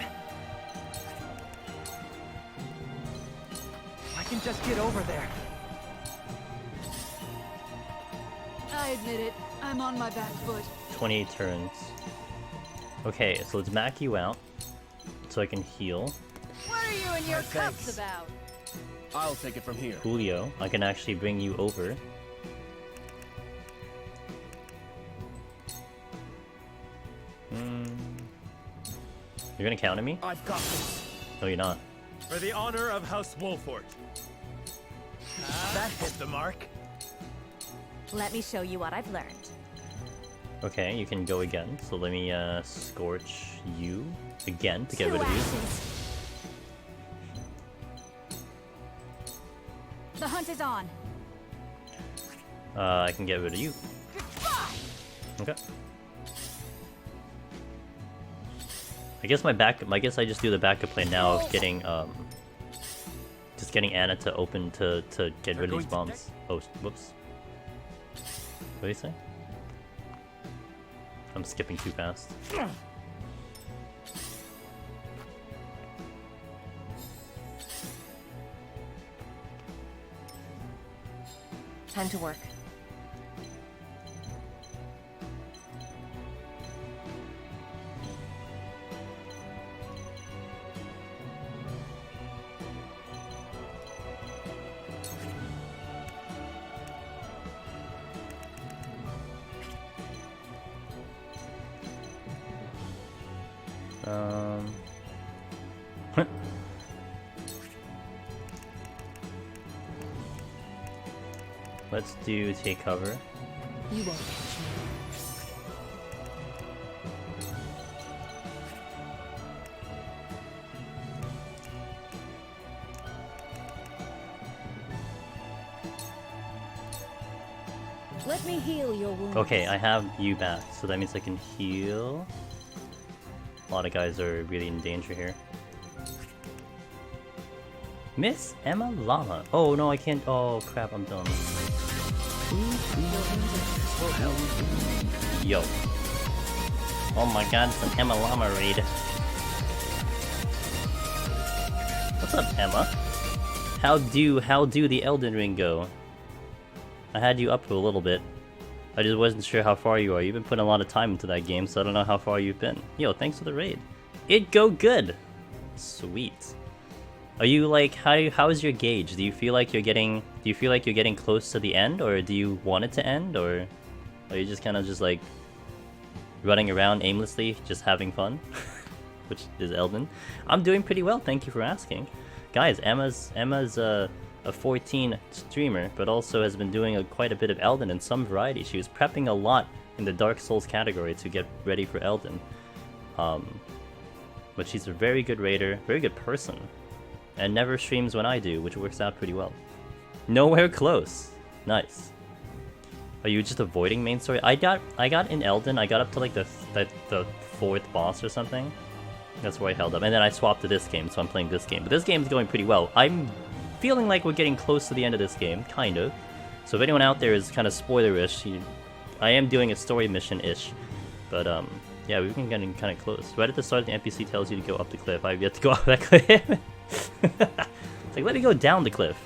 I can just get over there. I admit it. I'm on my back foot. 28 turns. Okay, so let's mac you out so I can heal. What are you and your Thanks. cups about? I'll take it from here. Julio, I can actually bring you over. You're gonna counter me? I've got this. No, you're not. For the honor of House Wolfort. That hit the mark. Let me show you what I've learned. Okay, you can go again. So let me scorch you again to get rid of you. The hunt is on. I can get rid of you. Okay. I guess I just do the backup plan now of getting just getting Anna to open to get rid of these bombs. Oh, whoops. What do you say? I'm skipping too fast. Time to work. Let's do take cover. You won't catch me. Let me heal your wounds. Okay, I have you back, so that means I can heal. A lot of guys are really in danger here. Miss Emma Llama. Oh no, I can't. Oh crap, I'm done. Yo. Oh my god, it's an Emma Llama raid. What's up, Emma? How do the Elden Ring go? I had you up for a little bit. I just wasn't sure how far you are. You've been putting a lot of time into that game, so I don't know how far you've been. Yo, thanks for the raid. It go good. Sweet. Are you like how is your gauge? Do you feel like you're getting close to the end, or do you want it to end, or are you just kind of just like running around aimlessly, just having fun? Which is Elden. I'm doing pretty well, thank you for asking. Guys, Emma's a 14 streamer, but also has been doing quite a bit of Elden in some variety. She was prepping a lot in the Dark Souls category to get ready for Elden. But she's a very good raider, very good person, and never streams when I do, which works out pretty well. Nowhere close. Nice. Are you just avoiding main story? I got in Elden, I got up to like the 4th boss or something. That's where I held up, and then I swapped to this game, so I'm playing this game. But this game's going pretty well. I'm feeling like we're getting close to the end of this game, kind of. So if anyone out there is kind of spoilerish, I am doing a story mission-ish. But yeah, we've been getting kind of close. Right at the start, the NPC tells you to go up the cliff. I've yet to go up that cliff. It's like, let me go down the cliff.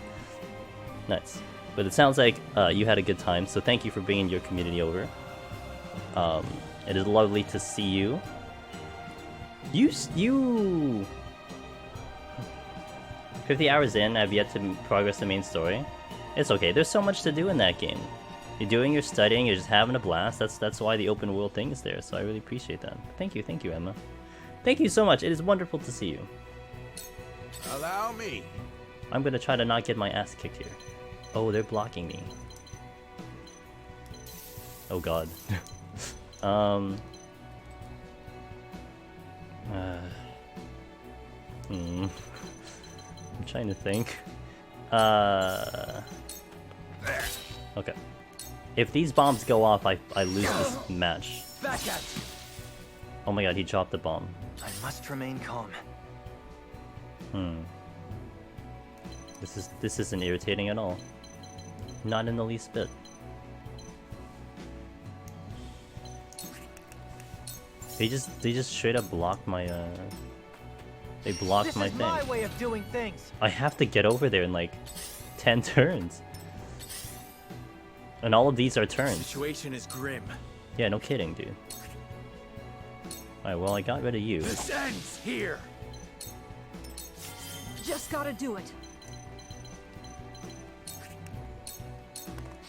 Nice. But it sounds like you had a good time, so thank you for bringing your community over. It is lovely to see you. You 50 hours in, I've yet to progress the main story. It's okay, there's so much to do in that game. You're doing your studying, you're just having a blast. That's why the open world thing is there, so I really appreciate that. Thank you, Emma. Thank you so much, it is wonderful to see you. Allow me. I'm gonna try to not get my ass kicked here. Oh, they're blocking me. Oh god. I'm trying to think. Okay. If these bombs go off, I lose this match. Back at. Oh my god, he dropped the bomb. I must remain calm. This isn't irritating at all. Not in the least bit. They just straight up blocked my they blocked my thing. This is my way of doing things. I have to get over there in like 10 turns. And all of these are turns. The situation is grim. Yeah, no kidding, dude. Alright, well I got rid of you. This ends here. Just gotta do it.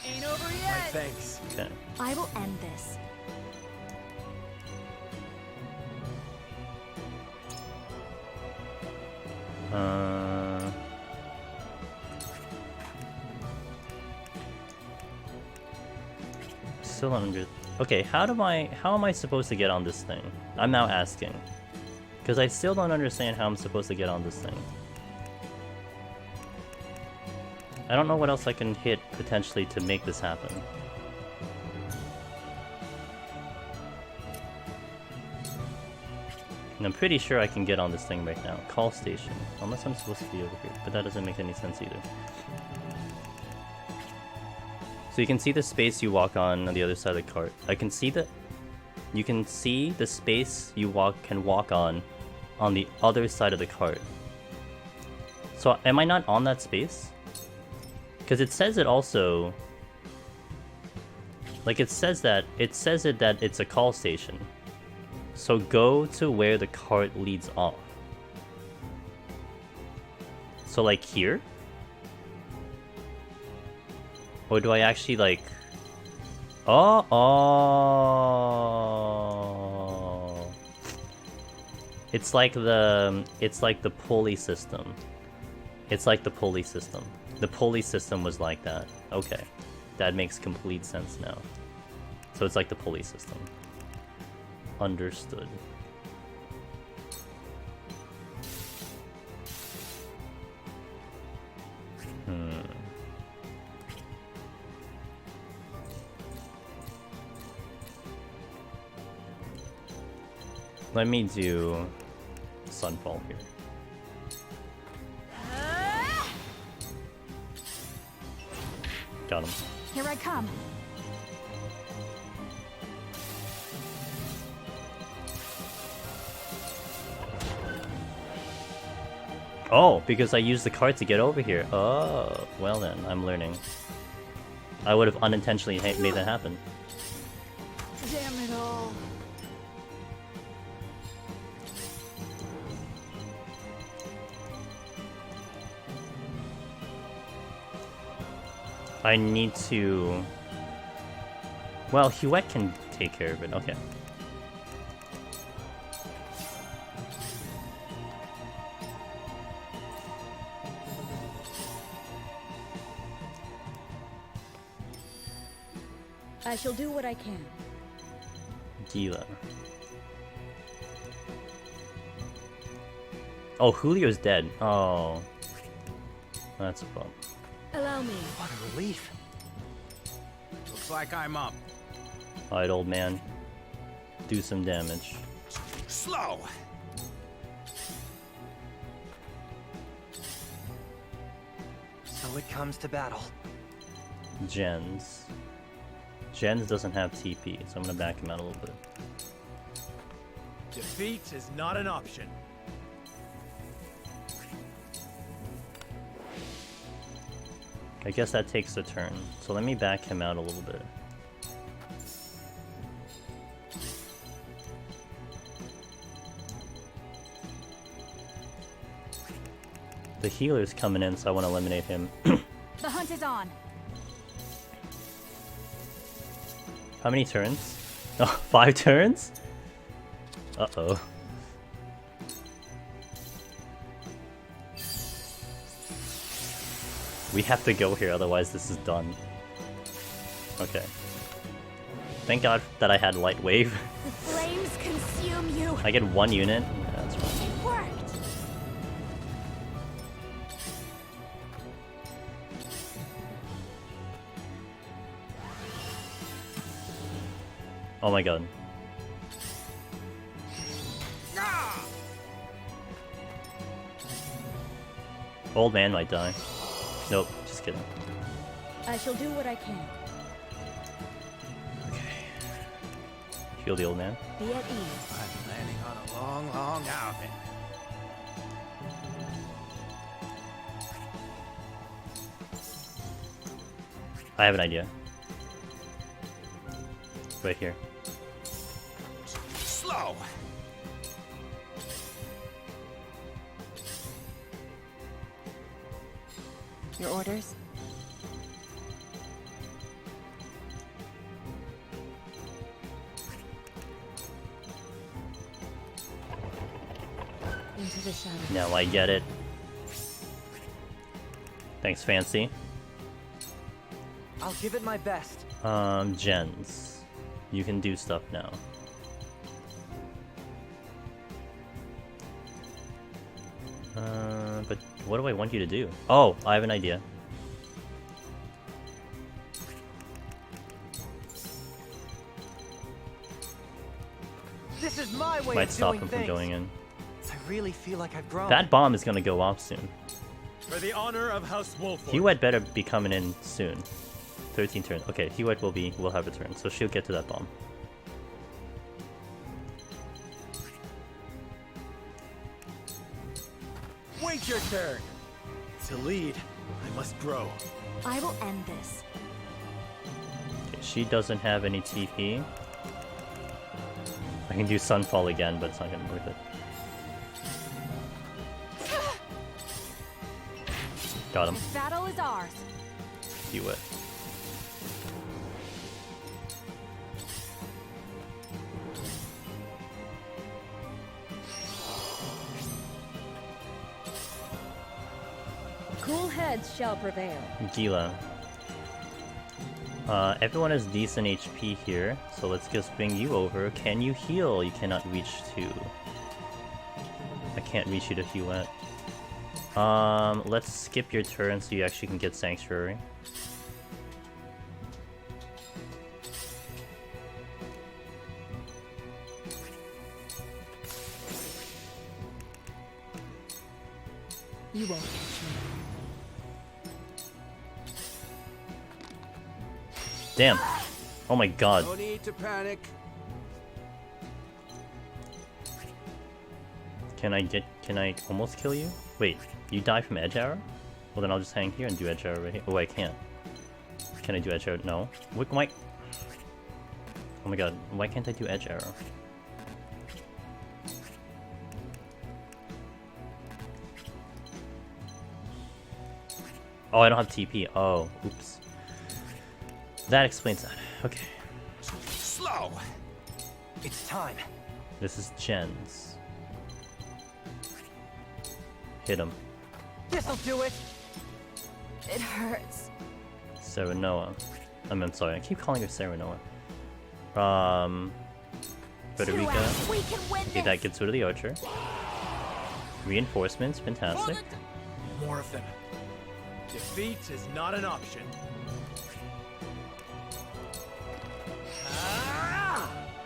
Ain't over yet. My thanks. Okay. I will end this. Still under. Okay, how am I supposed to get on this thing? I'm now asking. Because I still don't understand how I'm supposed to get on this thing. I don't know what else I can hit, potentially, to make this happen. And I'm pretty sure I can get on this thing right now. Call station. Unless I'm supposed to be over here. But that doesn't make any sense either. So you can see the space you walk on the other side of the cart. I can see that. You can see the space you can walk on the other side of the cart. So am I not on that space? Because it says it also. Like it says that it's a call station. So go to where the cart leads off. So like here? Or do I actually like... Oh. It's like the pulley system. It's like the pulley system. The pulley system was like that. Okay. That makes complete sense now. So it's like the pulley system. Understood. Let me do Sunfall here. Got him. Here I come. Oh, because I used the card to get over here. Oh, well then, I'm learning. I would have unintentionally made that happen. Damn it all. I need to... Well, Huette can take care of it. Okay. I shall do what I can. Gila. Oh, Julio's dead. Oh. That's a problem. Allow me. What a relief. Looks like I'm up. Alright, old man. Do some damage. Slow! So it comes to battle. Jens. Jens doesn't have TP, so I'm gonna back him out a little bit. Defeat is not an option. I guess that takes a turn, so let me back him out a little bit. The healer's coming in, so I want to eliminate him. The hunt is on. How many turns? Oh, 5 turns? Uh-oh. We have to go here, otherwise this is done. Okay. Thank God that I had Light Wave. The flames consume you. I get 1 unit. Yeah, that's fine. It worked. Oh my god. Old man might die. Nope, just kidding. I shall do what I can. Heal the old man. Be at ease. I'm planning on a long, long outing. I have an idea. Right here. Slow! Your orders? Into the shadow. Now I get it. Thanks, Fancy. I'll give it my best. Jens. You can do stuff now. But what do I want you to do? Oh, I have an idea. This is my way Might of stop doing him things. from going in. I really feel like I've grown. That bomb is gonna go off soon. For the honor of House Wolford. Huette better be coming in soon. 13 turns. Okay, Huette will have a turn, so she'll get to that bomb. Wait your turn. To lead, I must grow. I will end this. Okay, she doesn't have any TP. I can do Sunfall again, but it's not gonna be worth it. Got him. This battle is ours. Huette. Cool heads shall prevail. Gila. Everyone has decent HP here, so let's just bring you over. Can you heal? You cannot reach 2. I can't reach you to heal at. Let's skip your turn so you actually can get Sanctuary. You won't catch me. Damn. Oh my god. No need to panic. Can I almost kill you? Wait, you die from edge arrow? Well then I'll just hang here and do edge arrow right here. Oh, I can't. Can I do edge arrow? No. Why? Oh my god, why can't I do edge arrow? Oh, I don't have TP. Oh, oops. That explains that. Okay. Slow. It's time. This is Jen's. Hit him. This'll do it. It hurts. Serenoa. I'm sorry, I keep calling her Serenoa. Frederica. We can win Okay, that gets rid of the archer. Reinforcements, fantastic. More of them. Defeat is not an option.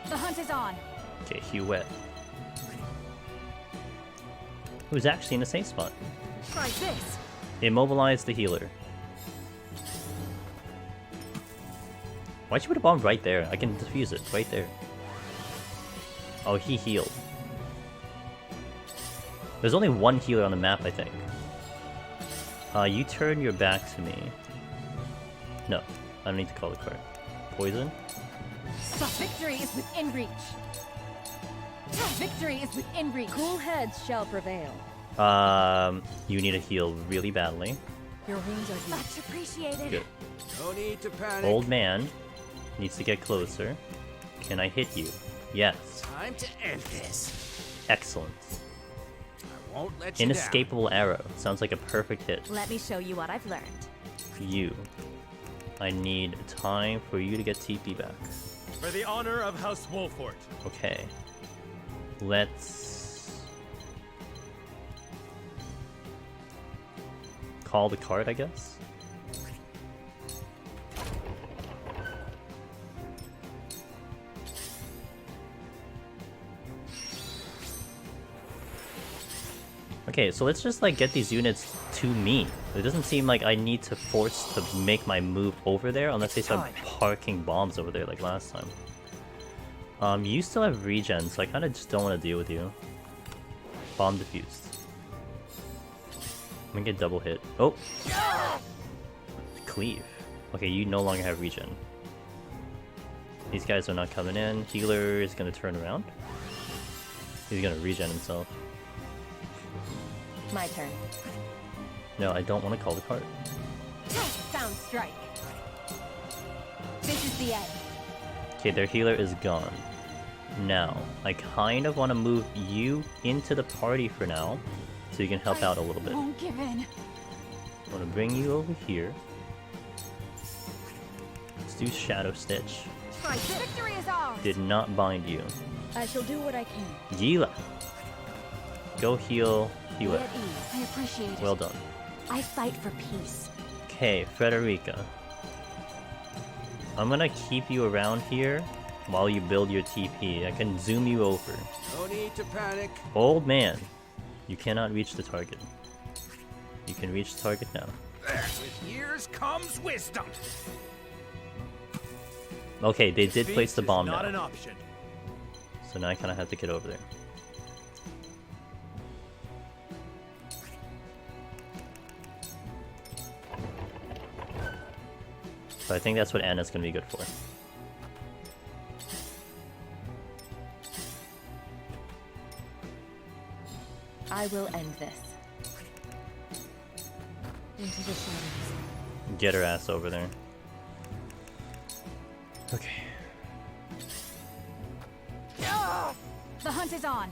The hunt is on. Okay, Huet. Who's actually in a safe spot. Try this. Immobilize the healer. Why'd you put a bomb right there? I can defuse it right there. Oh, he healed. There's only one healer on the map, I think. You turn your back to me. No, I don't need to call the card. Poison? Victory is within reach. Victory is within reach. Cool heads shall prevail. You need to heal really badly. Your wounds are deep. Much appreciated. Good. No need to panic. Old man needs to get closer. Can I hit you? Yes. Time to end this. Excellent. I won't let you Inescapable arrow. Sounds like a perfect hit. Let me show you what I've learned. You. I need time for you to get TP back. For the honor of House Wolfort. Okay. Let's call the card, I guess. Okay, so let's just like get these units to me. It doesn't seem like I need to force to make my move over there unless they start parking bombs over there like last time. You still have regen, so I kind of just don't want to deal with you. Bomb defused. I'm gonna get double hit. Oh! Cleave. Okay, you no longer have regen. These guys are not coming in. Healer is gonna turn around. He's gonna regen himself. My turn. No, I don't want to call the card. Sound strike. This is the end. Okay, their healer is gone. Now, I kind of want to move you into the party for now, so you can help out a little bit. Won't give in. I want to bring you over here. Let's do Shadow Stitch. Victory is ours. Did not bind you. I shall do what I can. Gila! Go heal Hewitt. I appreciate it. Well done. I fight for peace. Okay, Frederica. I'm gonna keep you around here while you build your TP. I can zoom you over. No need to panic. Old man, you cannot reach the target. You can reach the target now. With years comes wisdom. Okay, they did place the bomb not now. An option. So now I kind of have to get over there. So I think that's what Anna's gonna be good for. I will end this. Into the shadows. Get her ass over there. Okay. The hunt is on.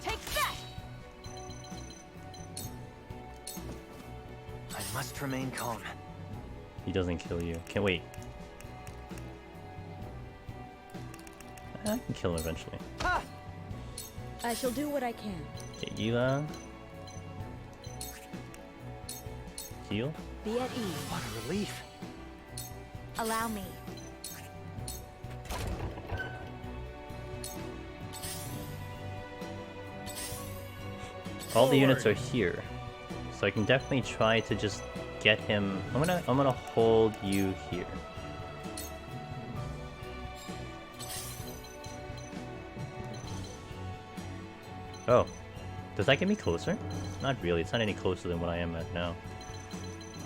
Take that! I must remain calm. He doesn't kill you. Can't wait. I can kill him eventually. I shall do what I can. Okay, you heal. Be at ease. What a relief. Allow me. All the units are here, so I can definitely try to just get him. I'm gonna hold you here. Oh, does that get me closer? Not really. It's not any closer than what I am at now.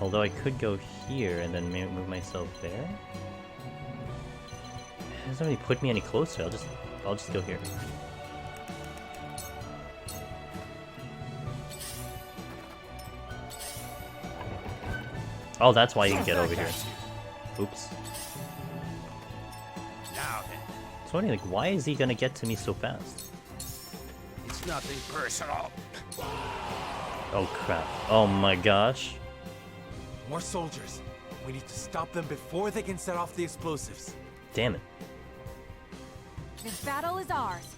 Although I could go here and then maybe move myself there. It doesn't really put me any closer. I'll just go here. Oh, that's why you can get over here. Oops. Now then. So wondering, like, why is he gonna get to me so fast? It's nothing personal. Oh crap. Oh my gosh. More soldiers. We need to stop them before they can set off the explosives. Damn it. This battle is ours.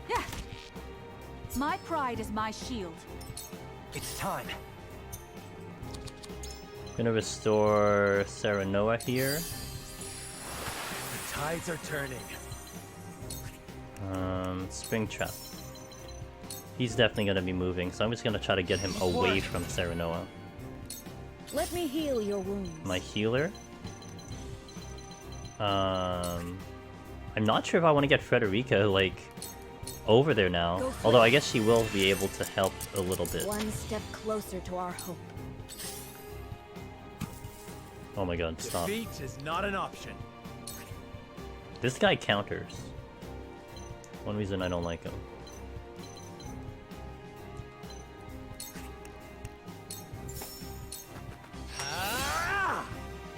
Yeah. My pride is my shield. It's time. Gonna restore Serenoa here. The tides are turning. Spring Trap. He's definitely gonna be moving, so I'm just gonna try to get him away from Serenoa. Let me heal your wounds. My healer. I'm not sure if I want to get Frederica, like, over there now. Although I guess she will be able to help a little bit. One step closer to our hope. Oh my god, stop. Defeat is not an option. This guy counters. One reason I don't like him.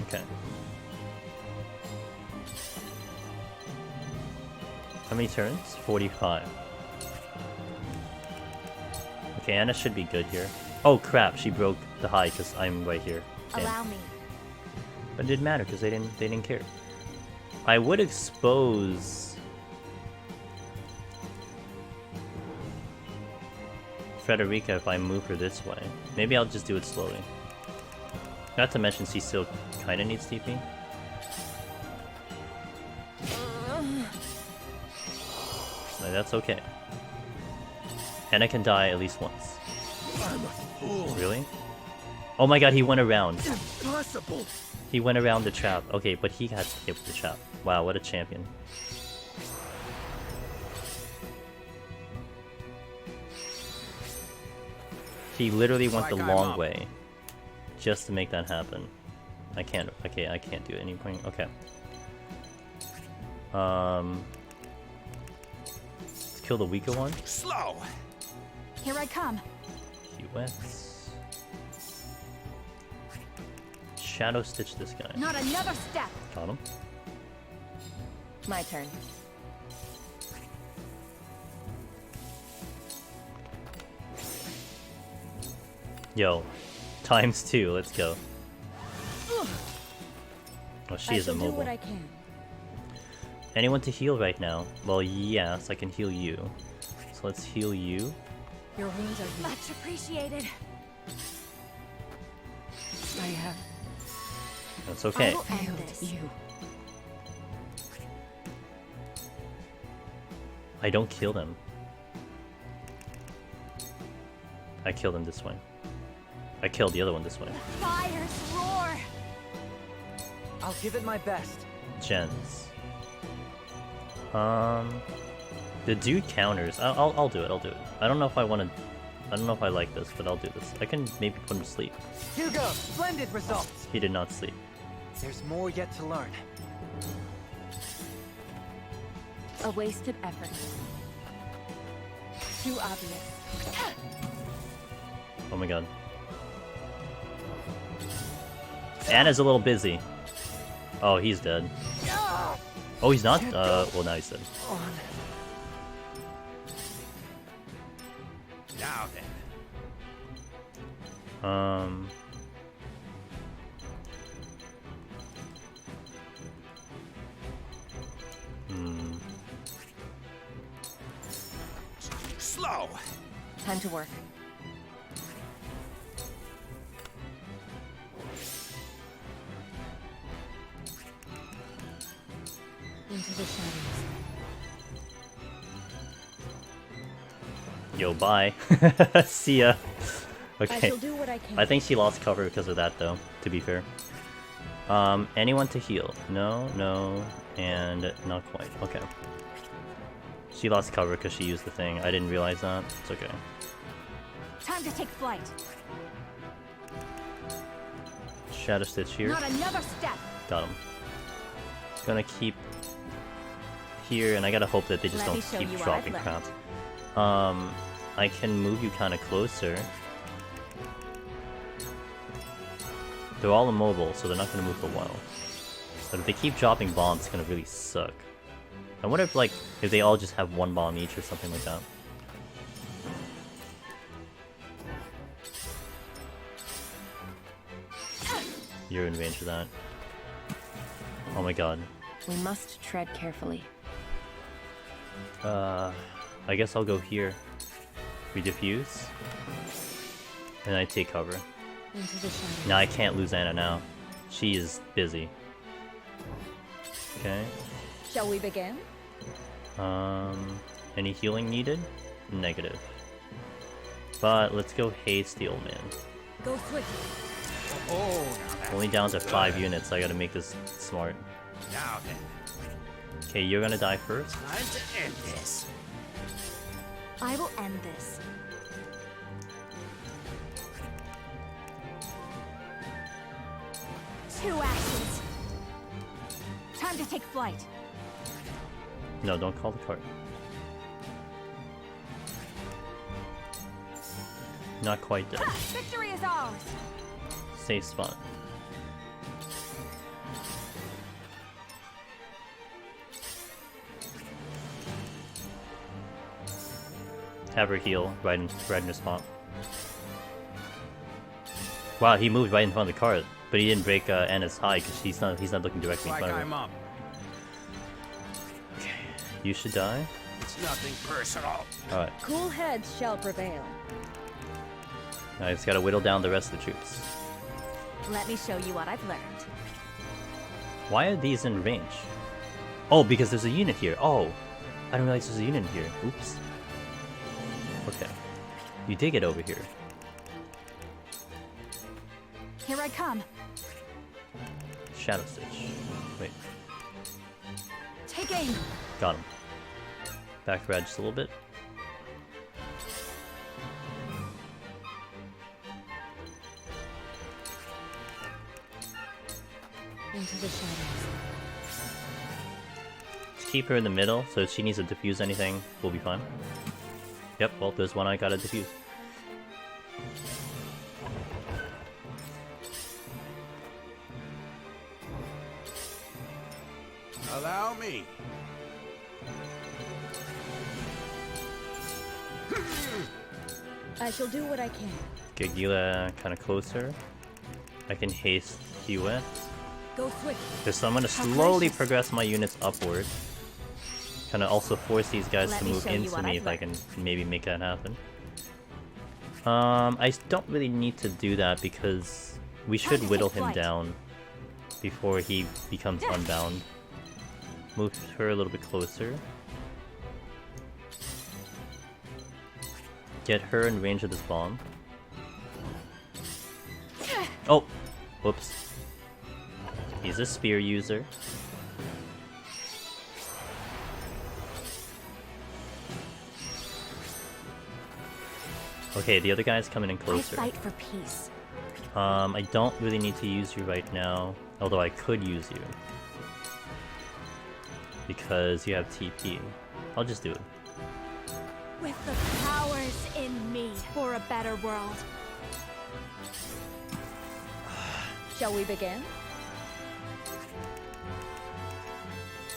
Okay. How many turns? 45. Okay, Anna should be good here. Oh crap, she broke the high because I'm right here. Damn. Allow me. But it didn't matter because they didn't care. I would expose Frederica if I move her this way. Maybe I'll just do it slowly. Not to mention she still kinda needs TP. No, that's okay. Anna can die at least once. I'm a fool. Really? Oh my god, he went around. Impossible. He went around the trap. Okay, but he got hit with the trap. Wow, what a champion. He literally went the long way just to make that happen. I can't do it any point. Okay. Let's kill the weaker one. Slow. Here I come. QX. Shadow Stitch this guy. Not another step. Got him. My turn. Yo, ×2. Let's go. Oh, she is immobile. Do what I can. Anyone to heal right now? Well, yes, I can heal you. So let's heal you. Your wounds are much appreciated. I have. That's okay. I will end this. You. I don't kill them. I kill them this way. I killed the other one this way. Fires roar. I'll give it my best. Gens. The dude counters. I'll do it. I'll do it. I don't know if I want to. I don't know if I like this, but I'll do this. I can maybe put him to sleep. Hugo, splendid results. He did not sleep. There's more yet to learn. A wasted effort. Too obvious. Oh my god. Anna's a little busy. Oh, he's dead. Oh, he's not? Well, now he's dead. Now then. Slow. Time to work. Into the shadows. Yo, bye. See ya. Okay. I shall do what I can. I think she lost cover because of that, though, to be fair. Anyone to heal? No, no, and not quite. Okay. She lost cover because she used the thing. I didn't realize that. It's okay. Time to take flight. Shadow Stitch here. Not another step. Got him. Gonna keep here, and I gotta hope that they just Let me don't show keep you what dropping I've crap. I can move you kind of closer. They're all immobile, so they're not gonna move for a while. But if they keep dropping bombs, it's gonna really suck. I wonder if, like, if they all just have one bomb each or something like that. You're in range of that. Oh my god. We must tread carefully. I guess I'll go here. We diffuse. And I take cover. Into the shadows. Now I can't lose Anna now. She is busy. Okay. Shall we begin? Any healing needed? Negative. But let's go haste the old man. Go swiftly. Oh, now Only down to 5 units, I gotta make this smart. Now then, Okay, you're gonna die first. time to end this. I will end this. Two actions. Time to take flight. No, don't call the card. Not quite dead. Victory is ours. Safe spot. Have her heal right in her spot. Wow, he moved right in front of the card, but he didn't break Anna's high because he's not looking directly in Like front of I'm her. up. You should die. It's nothing personal. All right. Cool heads shall prevail. I just gotta whittle down the rest of the troops. Let me show you what I've learned. Why are these in range? Oh, because there's a unit here. Oh, I didn't realize there's a unit here. Oops. Okay. You did get over here. Here I come. Shadow Stitch. Wait. Take aim. Got him. Back red just a little bit. Into the shadows. Just keep her in the middle, so if she needs to defuse anything, we'll be fine. Yep, well, there's one I gotta defuse. Allow me. I shall do what I can. Get Gila kind of closer. I can haste Hewitt. Go swiftly. So I'm gonna slowly progress my units upward. Kind of also force these guys Let to me move show you into what me I've if I can maybe make that happen. I don't really need to do that because we should whittle him down before he becomes unbound. Move her a little bit closer. Get her in range of this bomb. Oh! Whoops. He's a spear user. Okay, the other guy's coming in I closer. fight for peace. I don't really need to use you right now, although I could use you. Because you have TP. I'll just do it. With the powers in me for a better world. Shall we begin?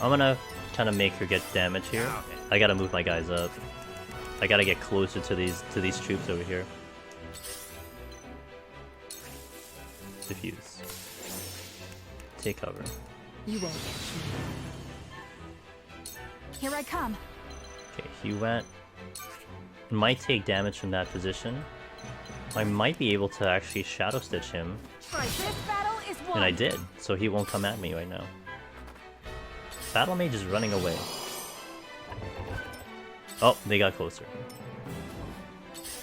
I'm gonna kind of make her get damage here. I gotta move my guys up. I gotta get closer to these troops over here. Diffuse. Take cover. You won't catch me. Here I come. Okay, he went. Might take damage from that position. I might be able to actually Shadow Stitch him. This battle is won. And I did, so he won't come at me right now. Battle Mage is running away. Oh, they got closer.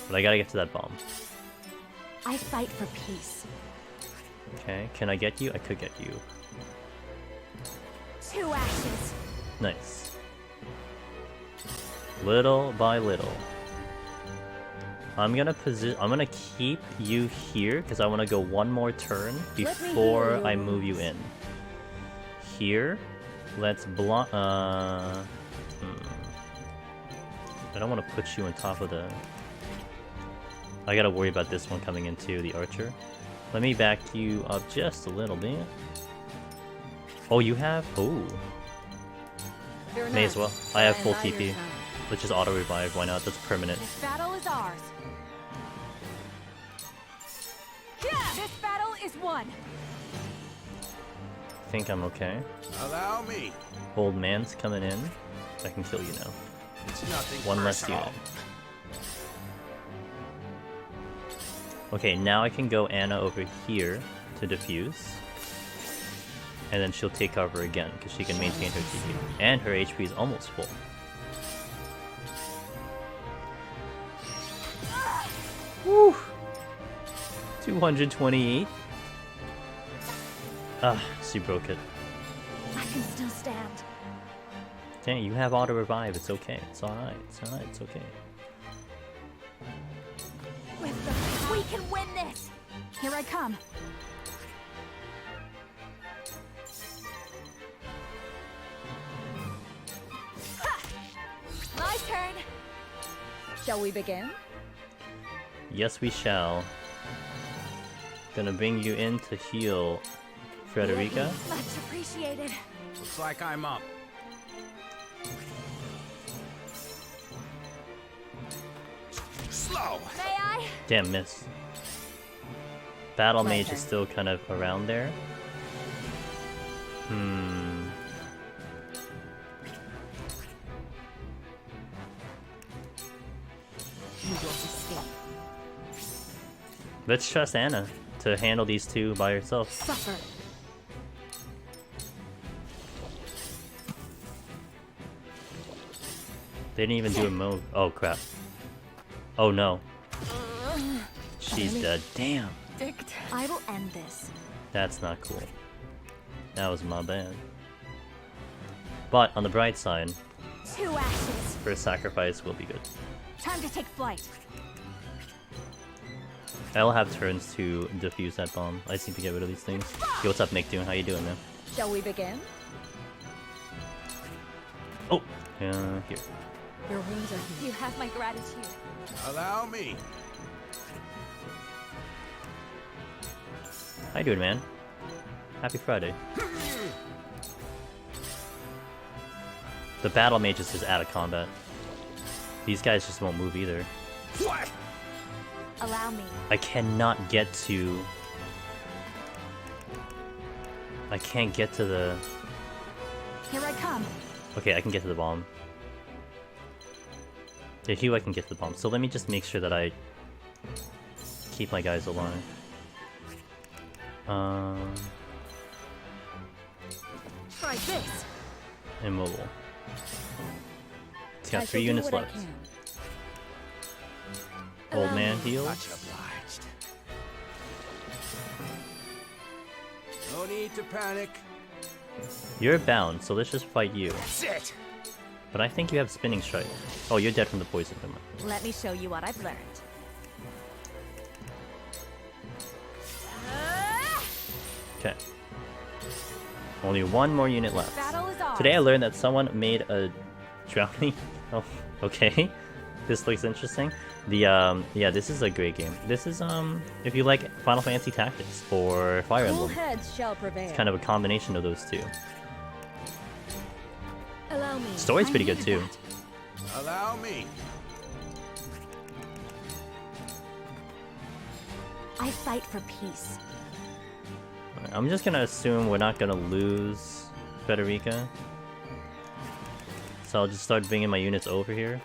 But I gotta get to that bomb. I fight for peace. Okay, can I get you? I could get you. 2 ashes. Nice. Little by little. I'm gonna keep you here because I want to go one more turn before I move you in. Here, let's block. I don't want to put you on top of the. I gotta worry about this one coming into the archer. Let me back you up just a little bit. Oh, you have? Oh. May as well. I have full TP. Let's just auto revive. Why not? That's permanent. This battle is ours. This battle is won. I think I'm okay. Allow me. Old man's coming in. I can kill you now. It's nothing One less personal. unit. Okay, now I can go Anna over here to defuse. And then she'll take cover again, because she can maintain her TP. And her HP is almost full. Woo! 228. Ah, she broke it. I can still stand. Dang, you have auto revive. It's okay. It's alright. It's alright. It's okay. We can win this. Here I come. Ha! My turn. Shall we begin? Yes, we shall. Gonna bring you in to heal Frederica. Much appreciated. Looks like I'm up. Slow. May I? Damn, miss. Battle Mage is still kind of around there. You will escape. Let's trust Anna to handle these two by herself. Suffer. They didn't even do a move. Oh crap. Oh no. She's dead. Damn. I will end this. That's not cool. That was my bad. But on the bright side, 2 ashes. her sacrifice will be good. Time to take flight. I'll have turns to defuse that bomb. I just need to get rid of these things. Yo, what's up, Nick? How you doing, man? Shall we begin? Oh, here. Your wounds are healed. You have my gratitude. Allow me. How you doing, man? Happy Friday. The battle mage is just out of combat. These guys just won't move either. What? Allow me. I cannot get to... I can't get to the... Here I come. Okay, I can get to the bomb. Yeah, Hugh, I can get to the bomb. So let me just make sure that I keep my guys alive. Try this. Immobile. He's got 3 units left. Old man heals. Much obliged. No need to panic. You're bound, so let's just fight you. That's it. But I think you have spinning strike. Oh, you're dead from the poison. Never mind. Let me show you what I've learned. Okay. Only 1 more unit left. Battle is ours. Today I learned that someone made a drowning. Oh, okay. This looks interesting. Yeah, this is a great game. This is if you like Final Fantasy Tactics or Fire Cool Emblem. heads shall prevail. It's kind of a combination of those two. Allow me. Story's pretty good too. Allow me. I fight for peace. I'm just gonna assume we're not gonna lose Frederica. So I'll just start bringing my units over here.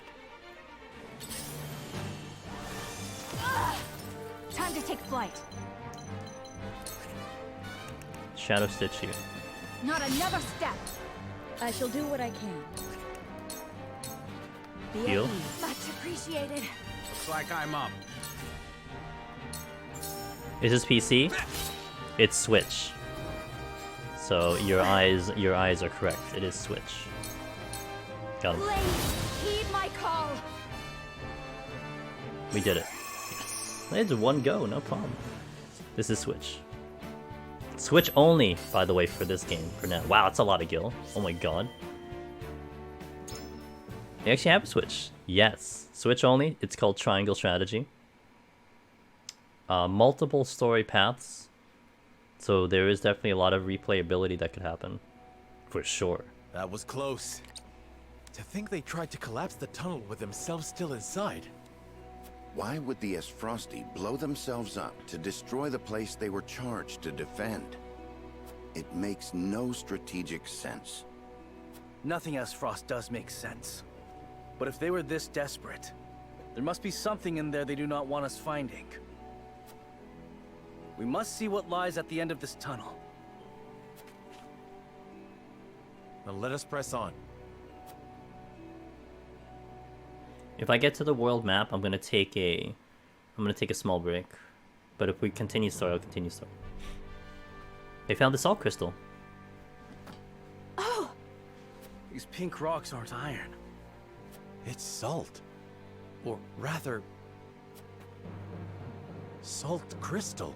Time to take flight. Shadow Stitch you. Not another step. I shall do what I can. Be Heal. at ease. Much appreciated. Looks like I'm up. Is this PC? It's Switch. So your eyes are correct. It is Switch. Got him. Please heed my call. We did it. It's one go, no problem. This is Switch. Switch only, by the way, for this game for now. Wow, that's a lot of gil. Oh my god. They actually have a Switch. Yes. Switch only. It's called Triangle Strategy. Multiple story paths. So there is definitely a lot of replayability that could happen. For sure. That was close. To think they tried to collapse the tunnel with themselves still inside. Why would the Esfrosti blow themselves up to destroy the place they were charged to defend? It makes no strategic sense. Nothing as Frost does make sense. But if they were this desperate, there must be something in there they do not want us finding. We must see what lies at the end of this tunnel. Now let us press on. If I get to the world map, I'm gonna take a small break. But if we continue story, I'll continue story. They found the salt crystal. Oh! These pink rocks aren't iron. It's salt. Or rather... salt crystal.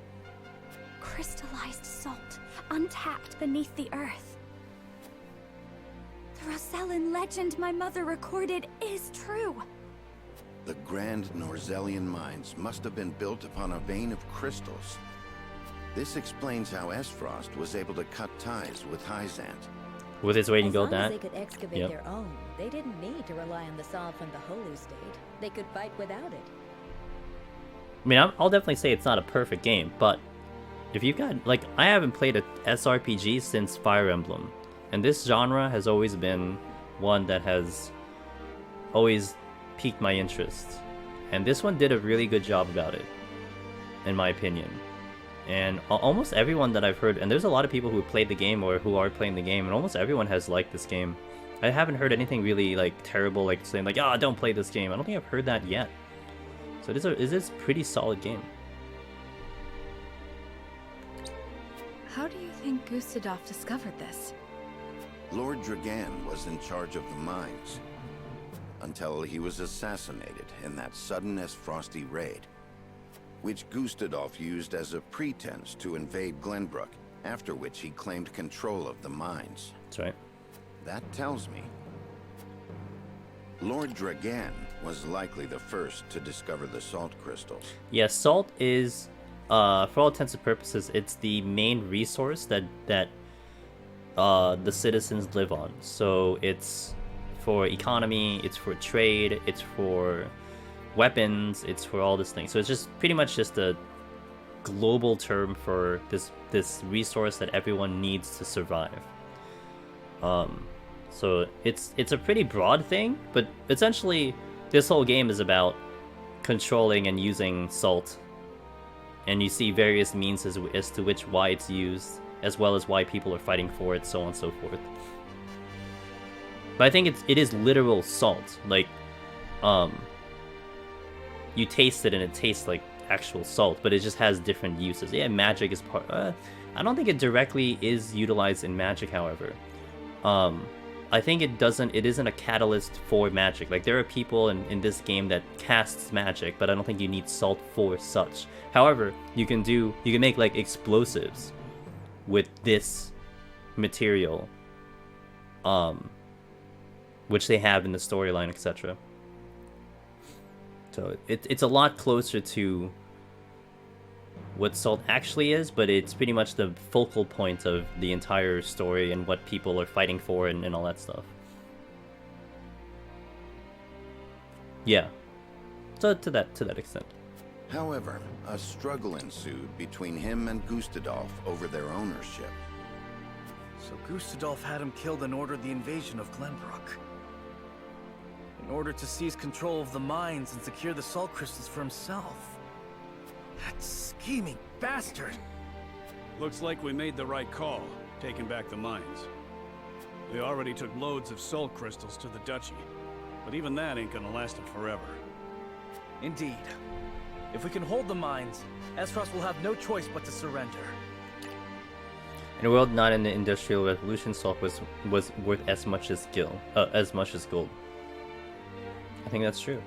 Crystallized salt, untapped beneath the earth. The Rosellan legend my mother recorded is true. The grand Norzellian mines must have been built upon a vein of crystals. This explains how Esfrost was able to cut ties with Hyzant. With his weight in gold, As long as that. they could excavate Yep. their own, they didn't need to rely on the salt from the Holy State. They could fight without it. I mean, I'll definitely say it's not a perfect game, but if you've got, like, I haven't played a SRPG since Fire Emblem, and this genre has always been one that has always piqued my interest, and this one did a really good job about it, in my opinion. And almost everyone that I've heard, and there's a lot of people who played the game or who are playing the game, and almost everyone has liked this game. I haven't heard anything really like terrible, like saying like, "Ah, don't play this game." I don't think I've heard that yet. So it is a pretty solid game. How do you think Gustadolf discovered this? Lord Dragan was in charge of the mines, until he was assassinated in that sudden Esfrosti raid, which Gustadolf used as a pretense to invade Glenbrook, after which he claimed control of the mines. That's right. That tells me Lord Dragan was likely the first to discover the salt crystals. Yeah, salt is, for all intents and purposes, it's the main resource that the citizens live on. So it's for economy, it's for trade, it's for weapons, it's for all this thing. So it's just pretty much just a global term for this resource that everyone needs to survive. So it's a pretty broad thing, but essentially this whole game is about controlling and using salt, and you see various means as to why it's used, as well as why people are fighting for it, so on and so forth. But I think it is literal salt. Like, you taste it and it tastes like actual salt, but it just has different uses. Yeah, magic is part. I don't think it directly is utilized in magic, however. I think it isn't a catalyst for magic. Like, there are people in this game that casts magic, but I don't think you need salt for such. However, you can make like explosives with this material, which they have in the storyline, etc. So it's a lot closer to what salt actually is, but it's pretty much the focal point of the entire story and what people are fighting for and all that stuff. Yeah. So to that extent. However, a struggle ensued between him and Gustadolf over their ownership. So Gustadolf had him killed and ordered the invasion of Glenbrook. In order to seize control of the mines and secure the salt crystals for himself. That scheming bastard! Looks like we made the right call, taking back the mines. They already took loads of salt crystals to the duchy, but even that ain't gonna last them forever. Indeed. If we can hold the mines, Esfrost will have no choice but to surrender. In a world not in the Industrial Revolution, salt was worth as much as gold. I think that's true.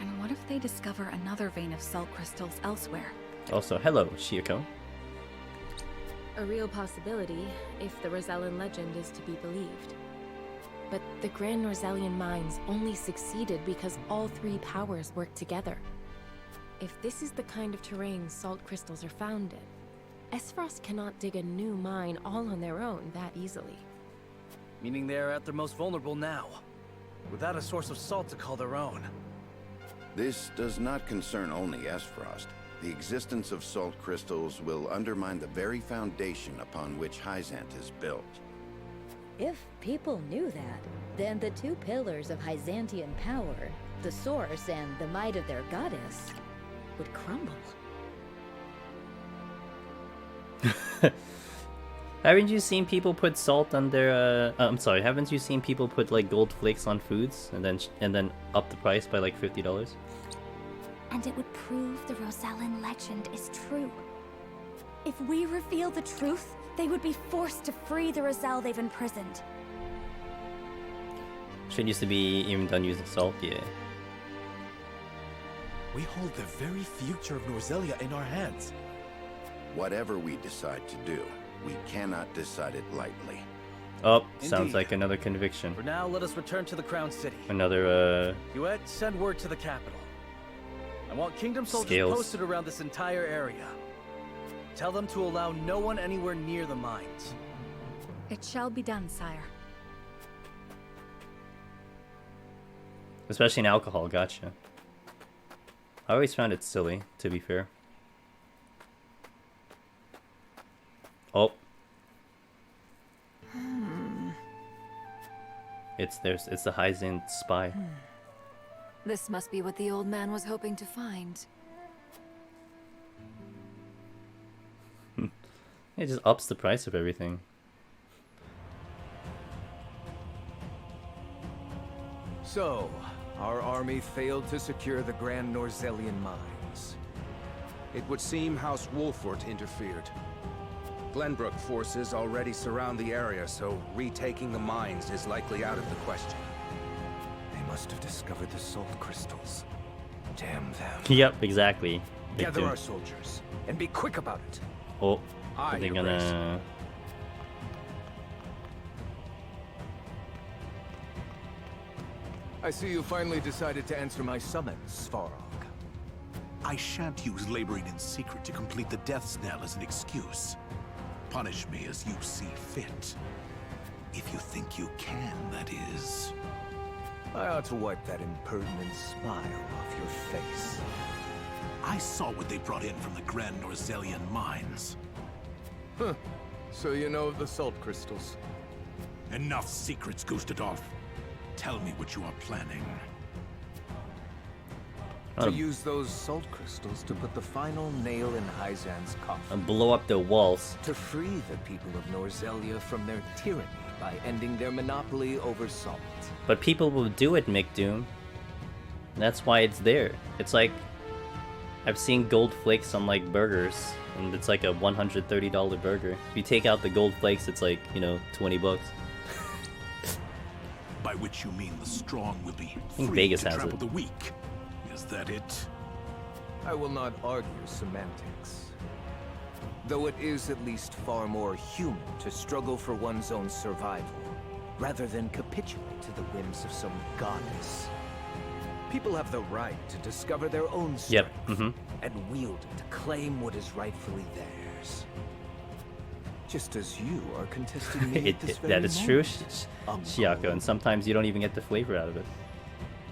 And what if they discover another vein of salt crystals elsewhere? Also, hello, Shioko. A real possibility, if the Rosellan legend is to be believed. But the Grand Norzellian mines only succeeded because all three powers worked together. If this is the kind of terrain salt crystals are found in, Esfrost cannot dig a new mine all on their own that easily. Meaning they are at their most vulnerable now, without a source of salt to call their own. This does not concern only Esfrost. The existence of salt crystals will undermine the very foundation upon which Hyzant is built. If people knew that, then the two pillars of Hyzantian power, the source and the might of their goddess, would crumble. Haven't you seen people put salt on their? I'm sorry. Haven't you seen people put like gold flakes on foods and then up the price by like $50? And it would prove the Rosellan legend is true. If we reveal the truth, they would be forced to free the Roselle they've imprisoned. Shit used to be even done using salt, yeah. We hold the very future of Norzelia in our hands. Whatever we decide to do, we cannot decide it lightly. Oh, sounds Indeed. like another conviction. For now, let us return to the Crown City. Another, Duet, send word to the capital. I want Kingdom soldiers Scales. posted around this entire area. Tell them to allow no one anywhere near the mines. It shall be done, sire. Especially in alcohol, gotcha. I always found it silly, to be fair. Oh. It's the Hyzant spy. This must be what the old man was hoping to find. It just ups the price of everything. So, our army failed to secure the Grand Norzellian mines. It would seem House Wolfort interfered. Glenbrook forces already surround the area, so retaking the mines is likely out of the question. They must have discovered the salt crystals. Damn them. Yep, exactly. Big Gather dude. our soldiers, and be quick about it. Oh, Aye, are they Your gonna... I see you finally decided to answer my summons, Svarog. I shan't use laboring in secret to complete the death knell as an excuse. Punish me as you see fit. If you think you can, that is. I ought to wipe that impertinent smile off your face. I saw what they brought in from the Grand Norzellian mines. Huh. So you know of the salt crystals? Enough secrets, Gustadolf. Tell me what you are planning. To use those salt crystals to put the final nail in Hyzant's coffin. And blow up the walls. To free the people of Norzelia from their tyranny by ending their monopoly over salt. But people will do it, Mick Doom. That's why it's there. It's like... I've seen gold flakes on like burgers, and it's like a $130 burger. If you take out the gold flakes, it's like, you know, 20 bucks. By which you mean the strong will be think free Vegas to has trample it. the weak. Is that it? I will not argue semantics. Though it is at least far more human to struggle for one's own survival, rather than capitulate to the whims of some goddess. People have the right to discover their own strength, and wield it to claim what is rightfully theirs. Just as you are contesting me at this very that is true, moment, Shiako, and sometimes you don't even get the flavor out of it.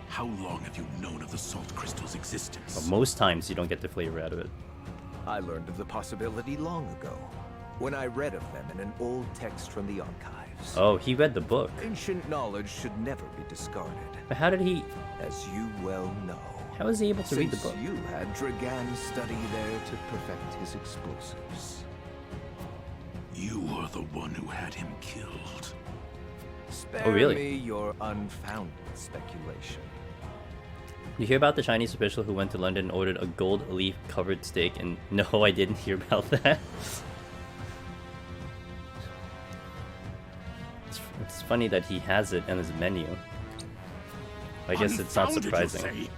How long have you known of the salt crystal's existence? But most times you don't get the flavor out of it. I learned of the possibility long ago, when I read of them in an old text from the archives. Oh, he read the book. Ancient knowledge should never be discarded. But how did he... As you well know. How was he able to read the book? Since you had Dragan study there to perfect his explosives. You are the one who had him killed. Spare really? me your unfounded speculation. You hear about the Chinese official who went to London and ordered a gold leaf covered steak? And no, I didn't hear about that. It's funny that he has it on his menu. I guess it's not surprising.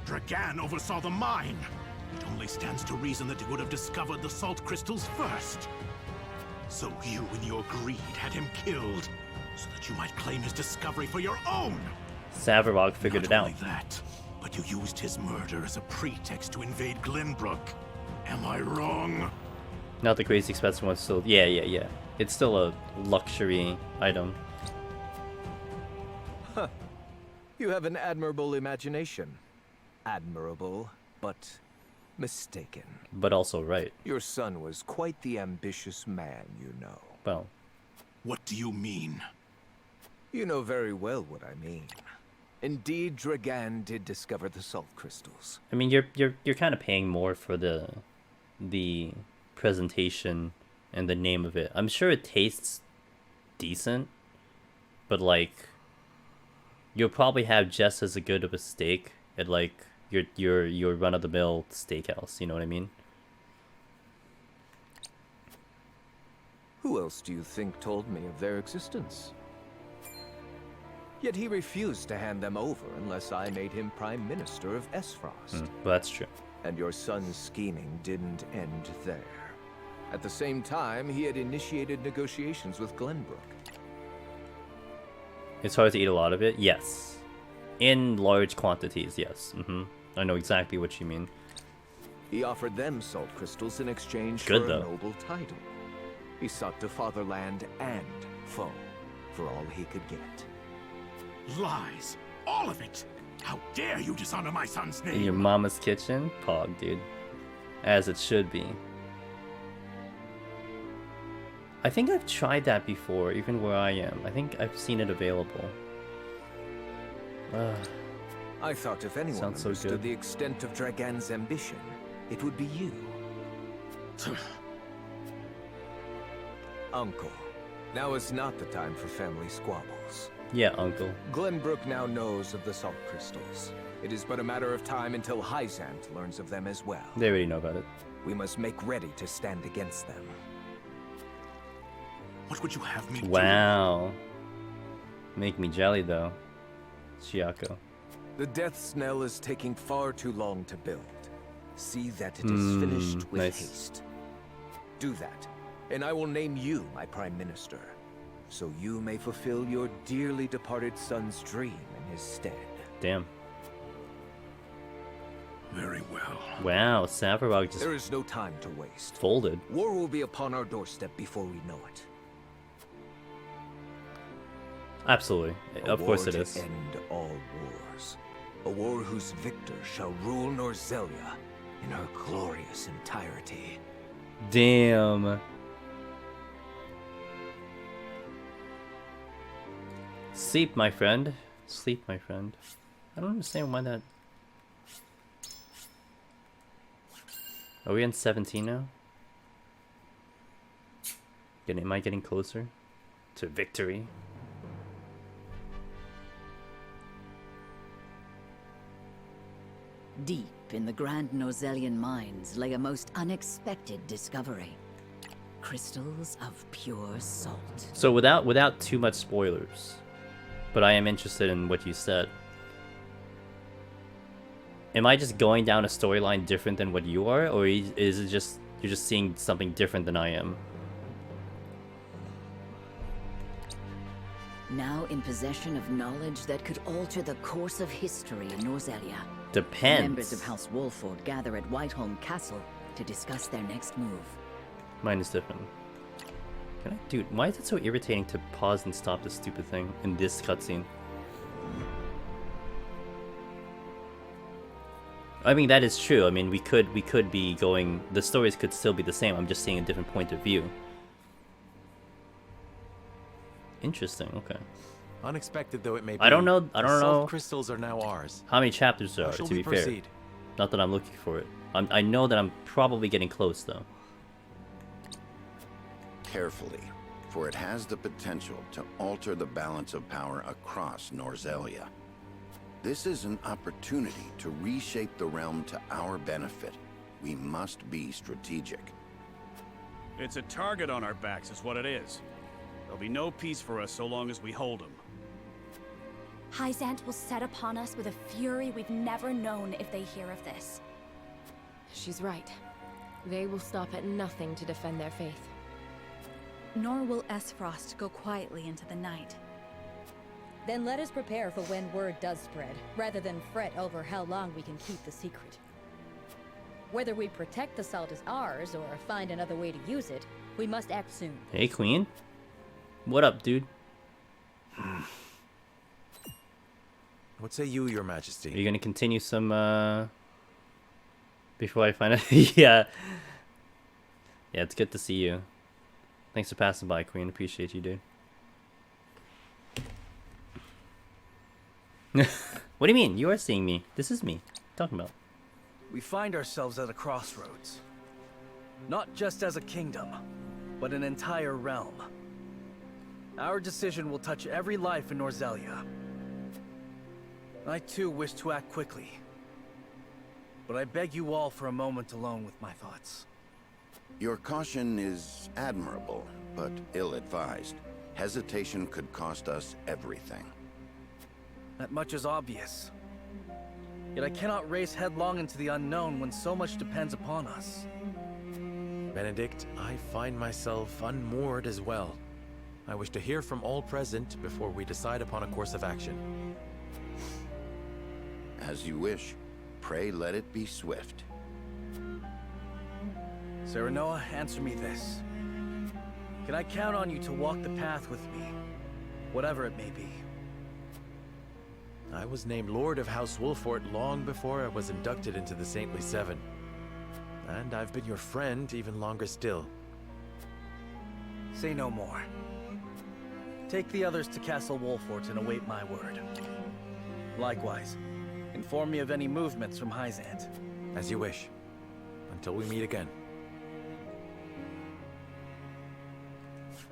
Dragan oversaw the mine. It only stands to reason that he would have discovered the salt crystals first. So you, in your greed, had him killed, so that you might claim his discovery for your own. Savarog figured it out. Not only that, but you used his murder as a pretext to invade Glenbrook. Am I wrong? Not the crazy expensive one, still. Yeah. It's still a luxury item. Huh. You have an admirable imagination. Admirable, but mistaken. But also right. Your son was quite the ambitious man, you know. Well. What do you mean? You know very well what I mean. Indeed, Dragan did discover the salt crystals. I mean, you're kind of paying more for the presentation and the name of it. I'm sure it tastes decent, but like you'll probably have just as good of a steak at like your run-of-the-mill steakhouse. You know what I mean? Who else do you think told me of their existence? Yet he refused to hand them over unless I made him Prime Minister of Esfrost. Well, that's true. And your son's scheming didn't end there. At the same time, he had initiated negotiations with Glenbrook. It's hard to eat a lot of it? Yes. In large quantities, yes. I know exactly what you mean. He offered them salt crystals in exchange Good, for though. a noble title. He sought to fatherland and foe for all he could get. Lies. All of it. How dare you dishonor my son's name? In your mama's kitchen? Pog, dude. As it should be. I think I've tried that before, even where I am. I think I've seen it available. I thought if anyone Sounds so understood good. the extent of Dragan's ambition, it would be you. Uncle, now is not the time for family squabbles. Yeah, uncle. Glenbrook now knows of the salt crystals. It is but a matter of time until Hyzant learns of them as well. They already know about it. We must make ready to stand against them. What would you have me do? Wow. Make me jelly, though. Chiako. The death's knell is taking far too long to build. See that it is finished with nice. haste. Do that, and I will name you my Prime Minister, so you may fulfill your dearly departed son's dream in his stead. Damn. Very well. Wow, Savarog just There is no time to waste. folded. War will be upon our doorstep before we know it. Absolutely. Of course it A war is. to end all wars. A war whose victor shall rule Norzelia in her glorious entirety. Damn. Sleep, my friend. Sleep, my friend. I don't understand why that... Are we on 17 now? Am I getting closer to victory? Deep in the Grand Norzelian mines lay a most unexpected discovery. Crystals of pure salt. So without too much spoilers, but I am interested in what you said. Am I just going down a storyline different than what you are, or is it just you're just seeing something different than I am? Now in possession of knowledge that could alter the course of history in Norzelia. Depends. Members of House Wolford gather at Whiteholm Castle to discuss their next move. Mine is different. Dude, why is it so irritating to pause and stop this stupid thing in this cutscene? I mean, that is true. I mean, we could be going. The stories could still be the same. I'm just seeing a different point of view. Interesting. Okay. Unexpected though it may be. I don't know. I the don't salt know. crystals are now ours. How many chapters there How are? shall To we be fair, proceed? not that I'm looking for it. I know that I'm probably getting close though. Carefully, for it has the potential to alter the balance of power across Norzelia. This is an opportunity to reshape the realm to our benefit. We must be strategic. It's a target on our backs is what it is. There'll be no peace for us so long as we hold him. Hyzant will set upon us with a fury we've never known if they hear of this. She's right. They will stop at nothing to defend their faith. Nor will Esfrost go quietly into the night. Then let us prepare for when word does spread, rather than fret over how long we can keep the secret. Whether we protect the salt as ours, or find another way to use it, we must act soon. Hey, Queen. What up, dude? What say you, Your Majesty? Are you gonna continue some, before I find out? Yeah. Yeah, it's good to see you. Thanks for passing by, Queen. Appreciate you, dude. What do you mean? You are seeing me. This is me. What are you talking about? We find ourselves at a crossroads. Not just as a kingdom, but an entire realm. Our decision will touch every life in Norzelia. I too wish to act quickly. But I beg you all for a moment alone with my thoughts. Your caution is admirable, but ill-advised. Hesitation could cost us everything. That much is obvious. Yet I cannot race headlong into the unknown when so much depends upon us. Benedict, I find myself unmoored as well. I wish to hear from all present before we decide upon a course of action. As you wish. Pray let it be swift. Serenoa, answer me this. Can I count on you to walk the path with me? Whatever it may be. I was named Lord of House Wolfort long before I was inducted into the Saintly Seven. And I've been your friend even longer still. Say no more. Take the others to Castle Wolfort and await my word. Likewise, inform me of any movements from Hyzant. As you wish. Until we meet again.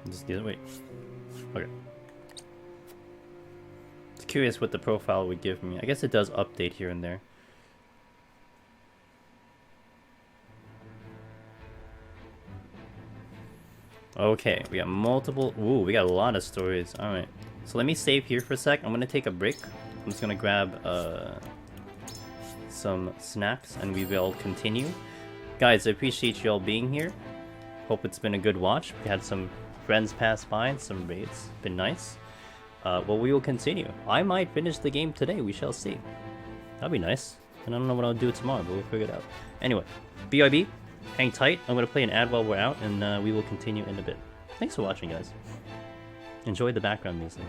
Just wait. Okay. It's curious what the profile would give me. I guess it does update here and there. Okay, we got multiple. Ooh, we got a lot of stories. All right. So let me save here for a sec. I'm gonna take a break. I'm just gonna grab some snacks and we will continue. Guys, I appreciate you all being here. Hope it's been a good watch. We had some friends pass by and some raids. Been nice. Well, we will continue. I might finish the game today. We shall see. That'd be nice. And I don't know what I'll do tomorrow, but we'll figure it out. Anyway, BRB, hang tight. I'm going to play an ad while we're out, and we will continue in a bit. Thanks for watching, guys. Enjoy the background music.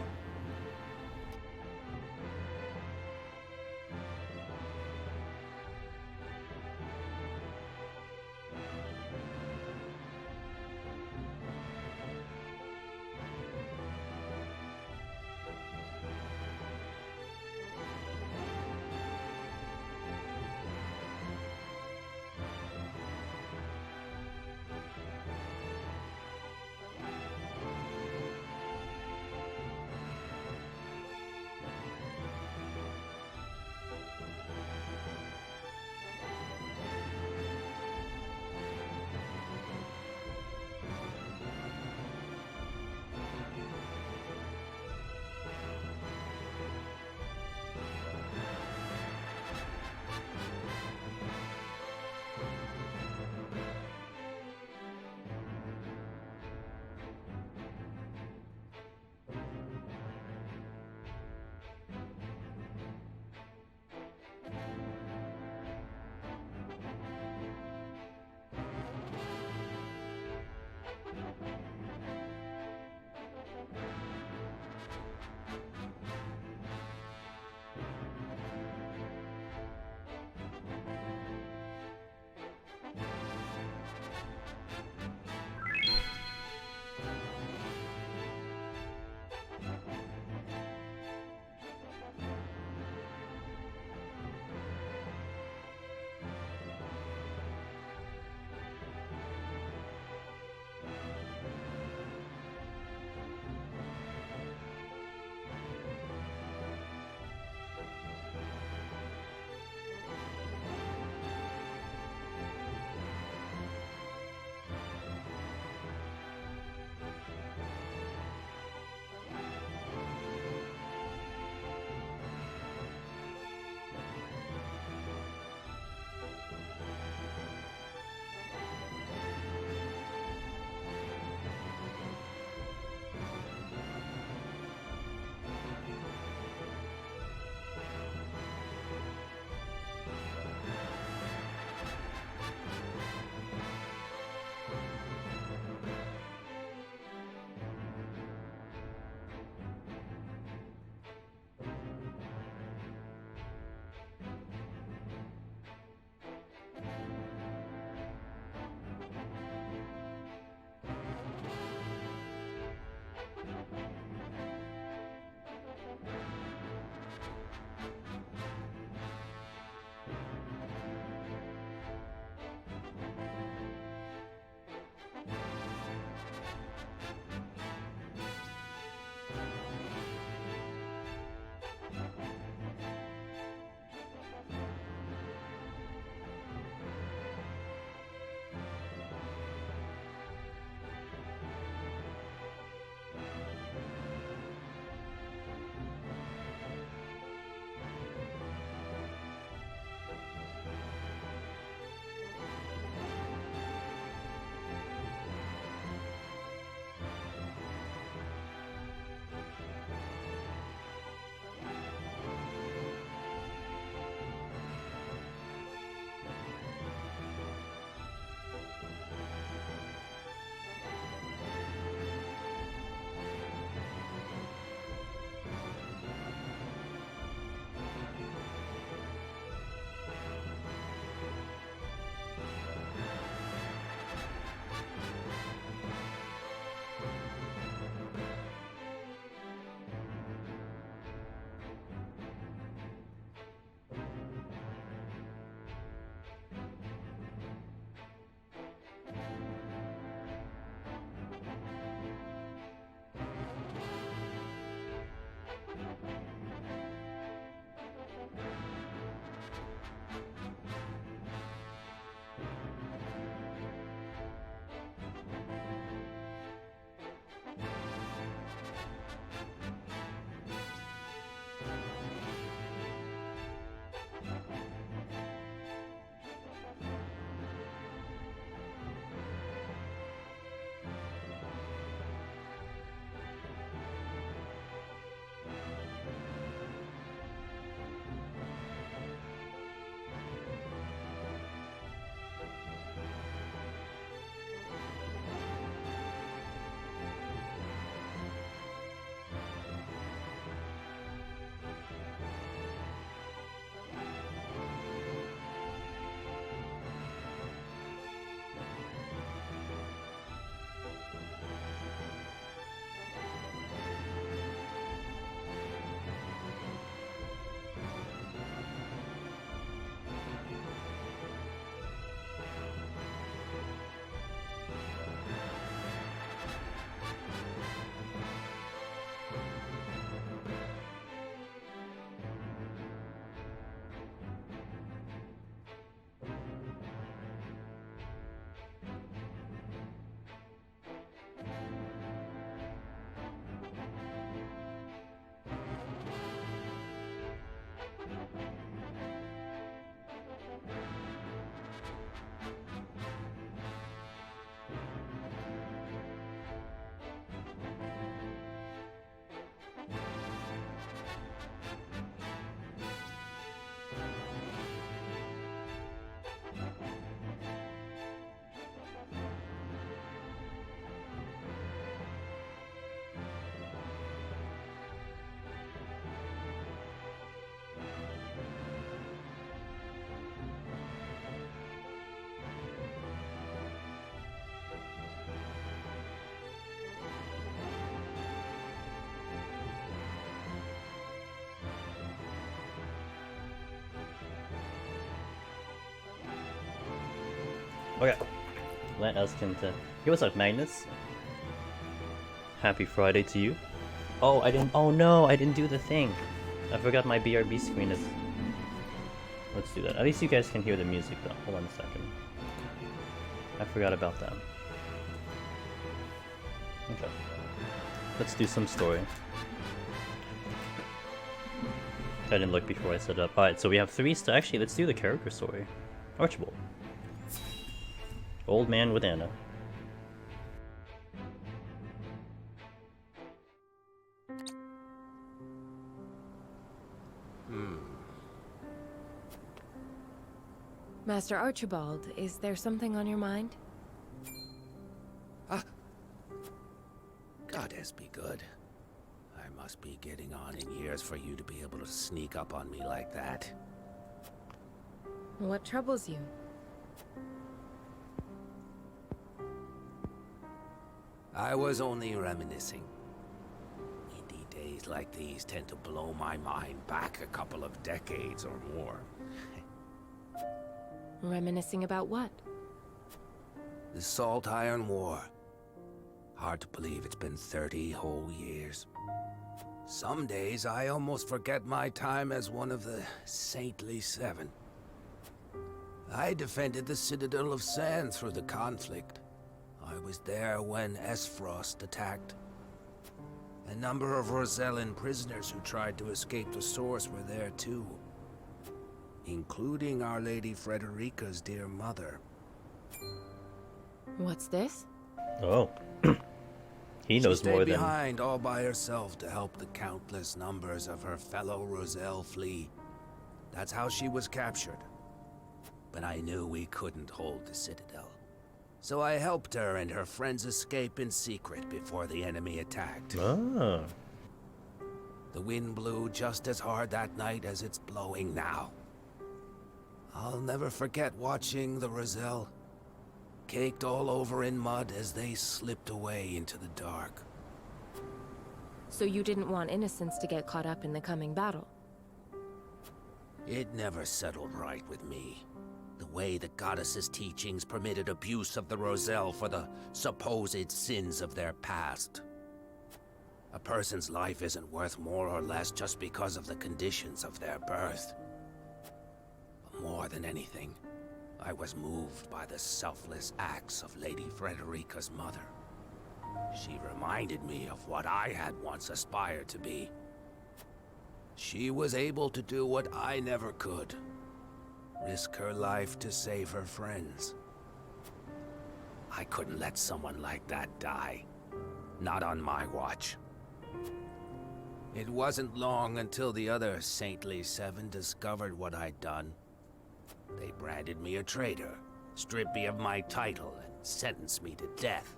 Okay. Let us continue. Hey, what's up, Magnus? Happy Friday to you. Oh, I didn't. Oh no, I didn't do the thing. I forgot my BRB screen is. Let's do that. At least you guys can hear the music though. Hold on a second. I forgot about that. Okay. Let's do some story. I didn't look before I set it up. Alright, so we have 3 actually, let's do the character story. Archibald. Old man with Anna. Master Archibald, is there something on your mind? Goddess be good. I must be getting on in years for you to be able to sneak up on me like that. What troubles you? I was only reminiscing. Indeed, days like these tend to blow my mind back a couple of decades or more. Reminiscing about what? The Salt Iron War. Hard to believe it's been 30 whole years. Some days I almost forget my time as one of the Saintly Seven. I defended the Citadel of Sand through the conflict. I was there when Esfrost attacked. A number of Rosellan prisoners who tried to escape the source were there too. Including Our Lady Frederica's dear mother. What's this? Oh. He knows she stayed more than... behind all by herself to help the countless numbers of her fellow Roselle flee. That's how she was captured. But I knew we couldn't hold the Citadel. So I helped her and her friends escape in secret before the enemy attacked. Ah. The wind blew just as hard that night as it's blowing now. I'll never forget watching the Roselle, caked all over in mud as they slipped away into the dark. So you didn't want innocents to get caught up in the coming battle? It never settled right with me. The way the goddess's teachings permitted abuse of the Roselle for the supposed sins of their past. A person's life isn't worth more or less just because of the conditions of their birth. But more than anything, I was moved by the selfless acts of Lady Frederica's mother. She reminded me of what I had once aspired to be. She was able to do what I never could. Risk her life to save her friends. I couldn't let someone like that die. Not on my watch. It wasn't long until the other Saintly Seven discovered what I'd done. They branded me a traitor, stripped me of my title, and sentenced me to death.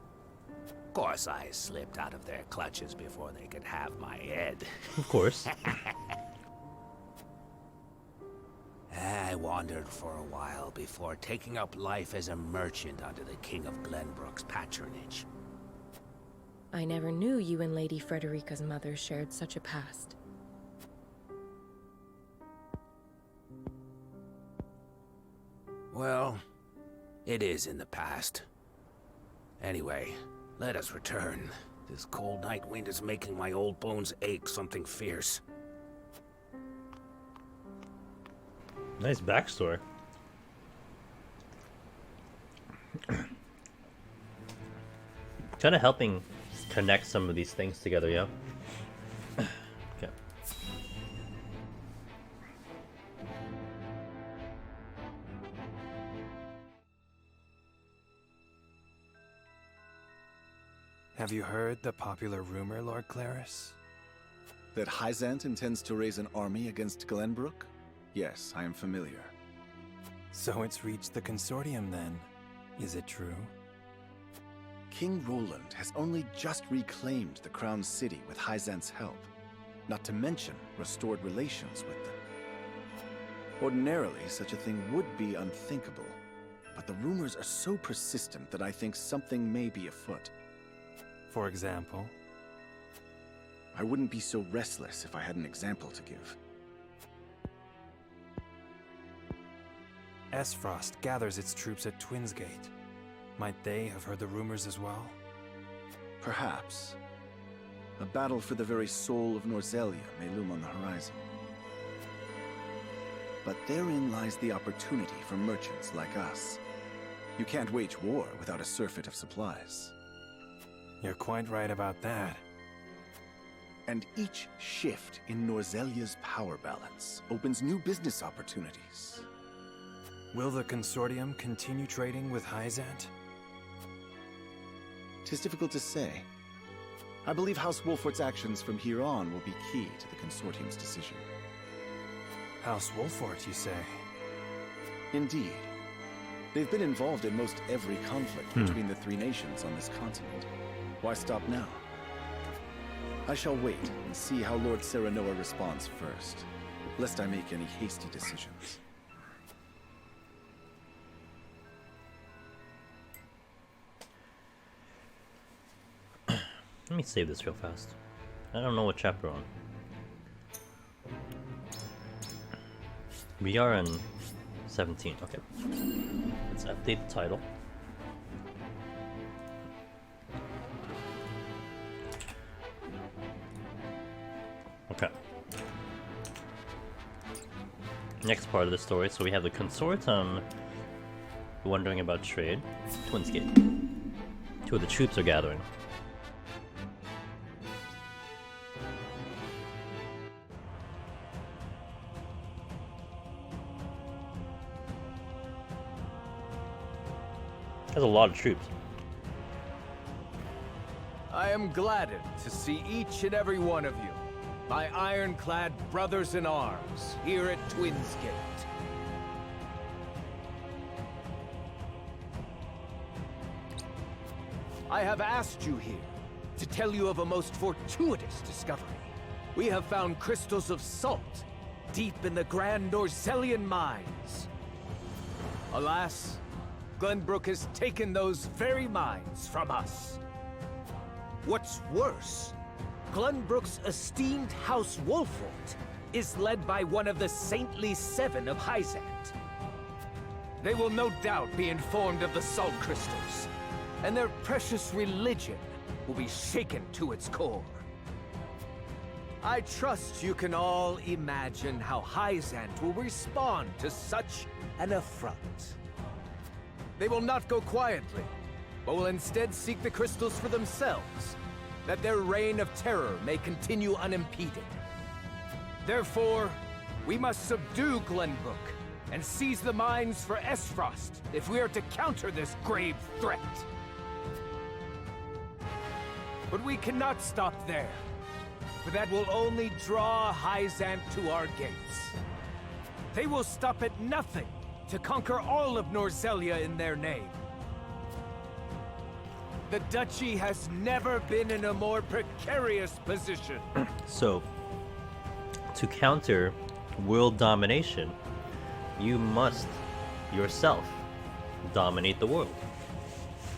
Of course, I slipped out of their clutches before they could have my head. Of course. I wandered for a while before taking up life as a merchant under the King of Glenbrook's patronage. I never knew you and Lady Frederica's mother shared such a past. Well, it is in the past. Anyway, let us return. This cold night wind is making my old bones ache something fierce. Nice backstory. Kind of helping connect some of these things together, yeah? Okay. Have you heard the popular rumor, Lord Claris? That Hyzant intends to raise an army against Glenbrook? Yes, I am familiar. So it's reached the consortium then. Is it true? King Roland has only just reclaimed the Crown City with Hyzant's help, not to mention restored relations with them. Ordinarily, such a thing would be unthinkable, but the rumors are so persistent that I think something may be afoot. For example? I wouldn't be so restless if I had an example to give. Frost gathers its troops at Twins Gate. Might they have heard the rumors as well? Perhaps. A battle for the very soul of Norzelia may loom on the horizon. But therein lies the opportunity for merchants like us. You can't wage war without a surfeit of supplies. You're quite right about that. And each shift in Norzelia's power balance opens new business opportunities. Will the Consortium continue trading with Hyzant? 'Tis difficult to say. I believe House Wolfort's actions from here on will be key to the Consortium's decision. House Wolfort, you say? Indeed. They've been involved in most every conflict between the three nations on this continent. Why stop now? I shall wait and see how Lord Serenoa responds first, lest I make any hasty decisions. Let me save this real fast. I don't know what chapter we're on. We are in 17, okay. Let's update the title. Okay. Next part of the story, so we have the Consortium wondering about trade. Twins Gate. 2 of the troops are gathering. There's a lot of troops. I am gladdened to see each and every one of you, my ironclad brothers in arms, here at Twins Gate. I have asked you here to tell you of a most fortuitous discovery. We have found crystals of salt deep in the Grand Norzelian mines. Alas, Glenbrook has taken those very mines from us. What's worse, Glenbrook's esteemed House Wolfort is led by one of the saintly 7 of Hyzant. They will no doubt be informed of the salt crystals, and their precious religion will be shaken to its core. I trust you can all imagine how Hyzant will respond to such an affront. They will not go quietly, but will instead seek the crystals for themselves, that their reign of terror may continue unimpeded. Therefore, we must subdue Glenbrook and seize the mines for Frost if we are to counter this grave threat. But we cannot stop there, for that will only draw Hyzant to our gates. They will stop at nothing to conquer all of Norzelia in their name. The Duchy has never been in a more precarious position. So, to counter world domination, you must yourself dominate the world.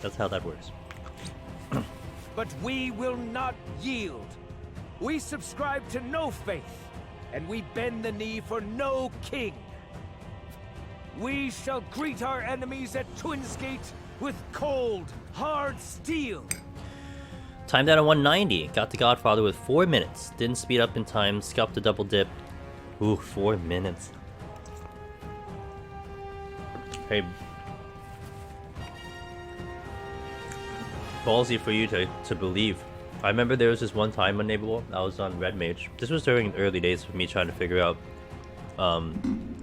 That's how that works. But we will not yield. We subscribe to no faith, and we bend the knee for no king. We shall greet our enemies at Twins Gate with cold, hard steel. Timed out at 190. Got the Godfather with 4 minutes. Didn't speed up in time. Scalped a double dip. Ooh, 4 minutes. Hey. Ballsy for you to believe. I remember there was this one time on Neighborhood, I was on Red Mage. This was during the early days of me trying to figure out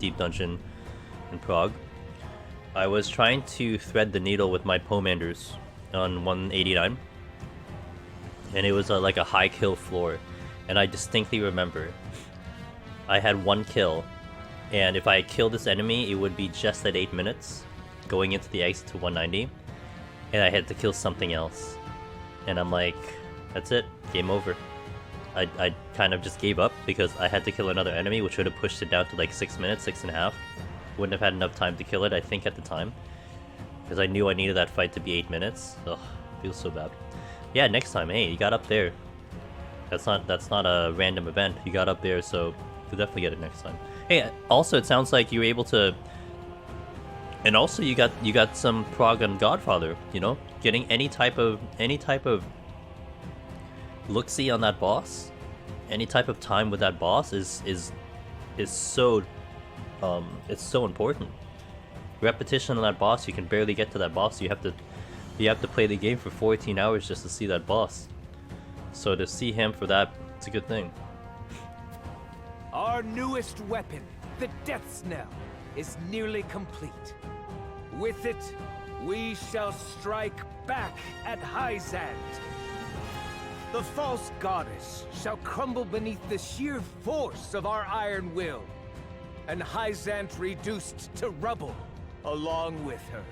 Deep Dungeon in Prague. I was trying to thread the needle with my Pomanders on 189. And it was like a high kill floor. And I distinctly remember I had 1 kill. And if I killed this enemy, it would be just at 8 minutes going into the exit to 190. And I had to kill something else. And I'm like, that's it, game over. I kind of just gave up because I had to kill another enemy, which would have pushed it down to like 6 minutes, 6.5. Wouldn't have had enough time to kill it, I think, at the time. Because I knew I needed that fight to be 8 minutes. Ugh, feels so bad. Yeah, next time, hey, you got up there. That's not a random event. You got up there, so you'll definitely get it next time. Hey, also, it sounds like you were able to And also you got some prog on Godfather, you know? Getting any type of look-see on that boss, any type of time with that boss is so it's so important. Repetition on that boss, you can barely get to that boss. You have to play the game for 14 hours just to see that boss. So to see him for that, it's a good thing. Our newest weapon, the Death Knell, is nearly complete. With it, we shall strike back at Hyzant. The false goddess shall crumble beneath the sheer force of our iron will, and Hyzant reduced to rubble along with her.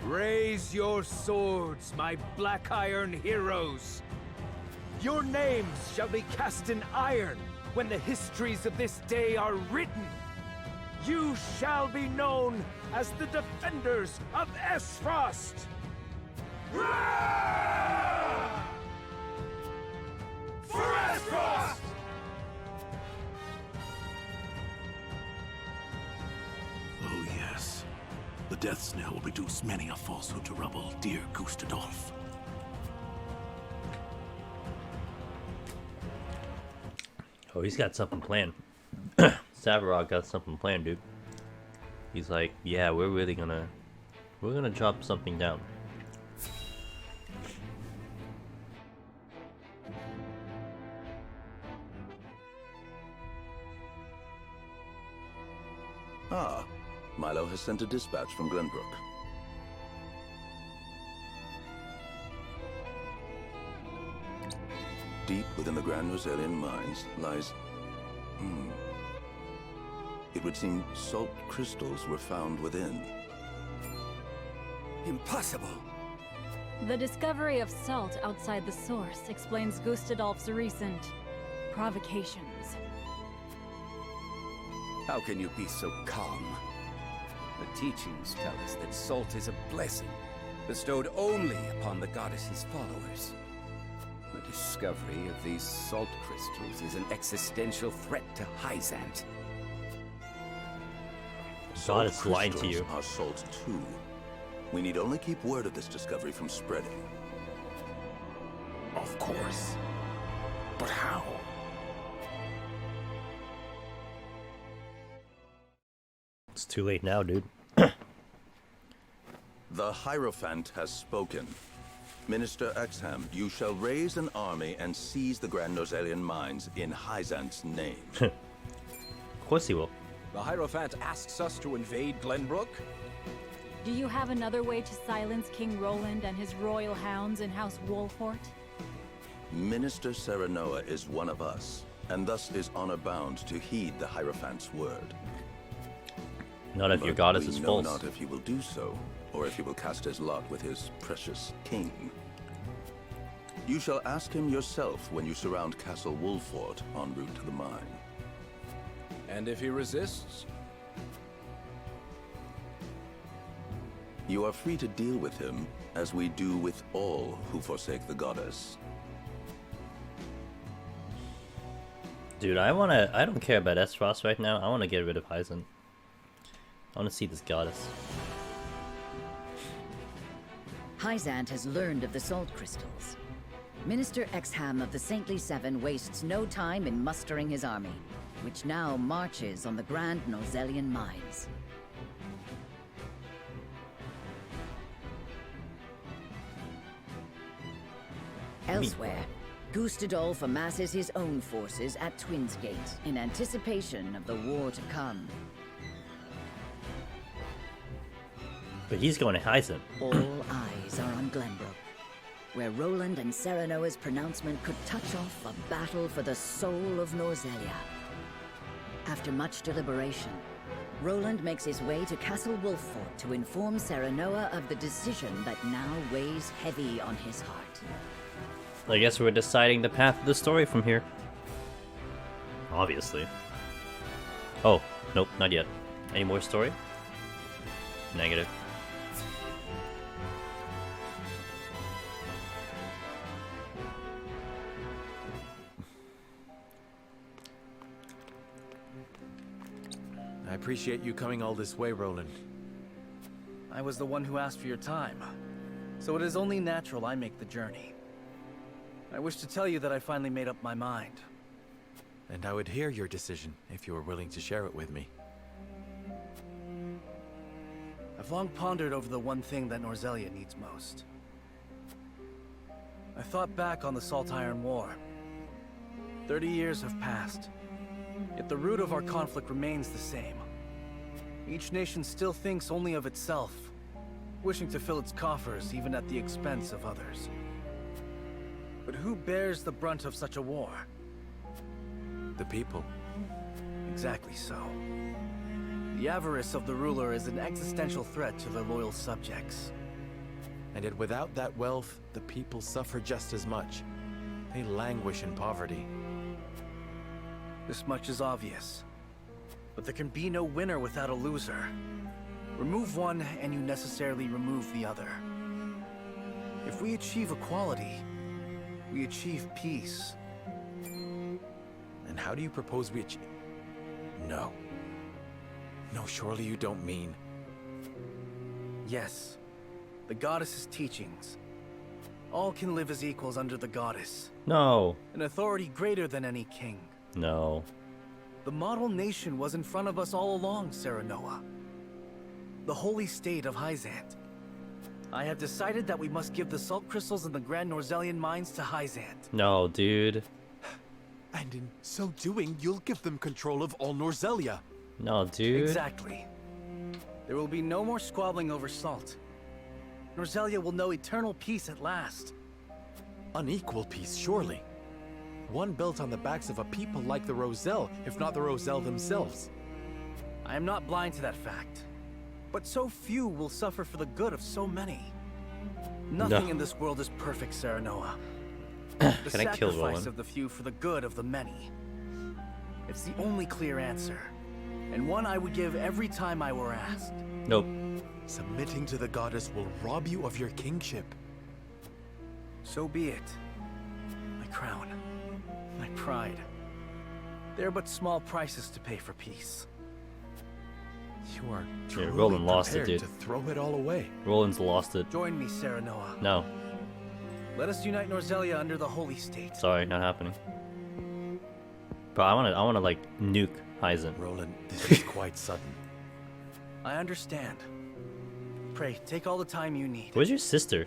Raise your swords, my black iron heroes. Your names shall be cast in iron when the histories of this day are written. You shall be known as the defenders of Esfrost! For Esfrost! Oh yes. The Death Knell will reduce many a falsehood to rubble, dear Gustadolf. Oh, he's got something planned. Savarog got something planned, dude. He's like, yeah, we're gonna drop something down. Ah, Milo has sent a dispatch from Glenbrook. Deep within the Grand Rosalian mines lies... It would seem salt crystals were found within. Impossible! The discovery of salt outside the source explains Gustadolf's recent provocations. How can you be so calm? The teachings tell us that salt is a blessing, bestowed only upon the goddess's followers. The discovery of these salt crystals is an existential threat to Hyzant. God is lying to you. Are salt too. We need only keep word of this discovery from spreading. Of course. But how? It's too late now, dude. The Hierophant has spoken. Minister Exham, you shall raise an army and seize the Grand Rosalian mines in Hyzant's name. Of course he will. The Hierophant asks us to invade Glenbrook? Do you have another way to silence King Roland and his royal hounds in House Wolfort? Minister Serenoa is one of us, and thus is honor-bound to heed the Hierophant's word. Not if your goddess is we know false. Not if he will do so, or if he will cast his lot with his precious king. You shall ask him yourself when you surround Castle Wolfort en route to the mine. And if he resists? You are free to deal with him, as we do with all who forsake the goddess. Dude, I don't care about Esfrost right now. I wanna get rid of Hyzant. I wanna see this goddess. Hyzant has learned of the salt crystals. Minister Exham of the Saintly Seven wastes no time in mustering his army, which now marches on the Grand Rosalian mines. Elsewhere, Gustadolf amasses his own forces at Twins Gate in anticipation of the war to come. But he's going to Hyzant. All eyes are on Glenbrook, where Roland and Serenoa's pronouncement could touch off a battle for the soul of Norzelia. After much deliberation, Roland makes his way to Castle Wolfort to inform Serenoa of the decision that now weighs heavy on his heart. I guess we're deciding the path of the story from here. Obviously. Oh, nope, not yet. Any more story? Negative. I appreciate you coming all this way, Roland. I was the one who asked for your time, so it is only natural I make the journey. I wish to tell you that I finally made up my mind. And I would hear your decision if you were willing to share it with me. I've long pondered over the one thing that Norzelia needs most. I thought back on the Salt Iron War. 30 years have passed, yet the root of our conflict remains the same. Each nation still thinks only of itself, wishing to fill its coffers even at the expense of others. But who bears the brunt of such a war? The people. Exactly so. The avarice of the ruler is an existential threat to their loyal subjects. And yet without that wealth, the people suffer just as much. They languish in poverty. This much is obvious. But there can be no winner without a loser. Remove one, and you necessarily remove the other. If we achieve equality, we achieve peace. And how do you propose we achieve? No. No, surely you don't mean... Yes. The goddess's teachings. All can live as equals under the goddess. No. An authority greater than any king. No. The model nation was in front of us all along, Serenoa. The holy state of Hyzant. I have decided that we must give the salt crystals in the Grand Norzelian mines to Hyzant. No, dude. And in so doing, you'll give them control of all Norzelia. No, dude. Exactly. There will be no more squabbling over salt. Norzelia will know eternal peace at last. Unequal peace, surely. One built on the backs of a people like the Roselle, if not the Roselle themselves. I am not blind to that fact. But so few will suffer for the good of so many. Nothing in this world is perfect, Serenoa. The Can I kill sacrifice Roland? of the few for the good of the many. It's the only clear answer, and one I would give every time I were asked. Nope. Submitting to the goddess will rob you of your kingship. So be it. My crown, my pride. They're but small prices to pay for peace. You are Yeah, truly Roland lost it, prepared dude. to throw it all away. Roland's lost it. Join me, Serenoa. No. Let us unite Norzelia under the holy state. Sorry, not happening. But I wanna like nuke Hyzant. Roland, this is quite sudden. I understand. Pray, take all the time you need. Where's your sister?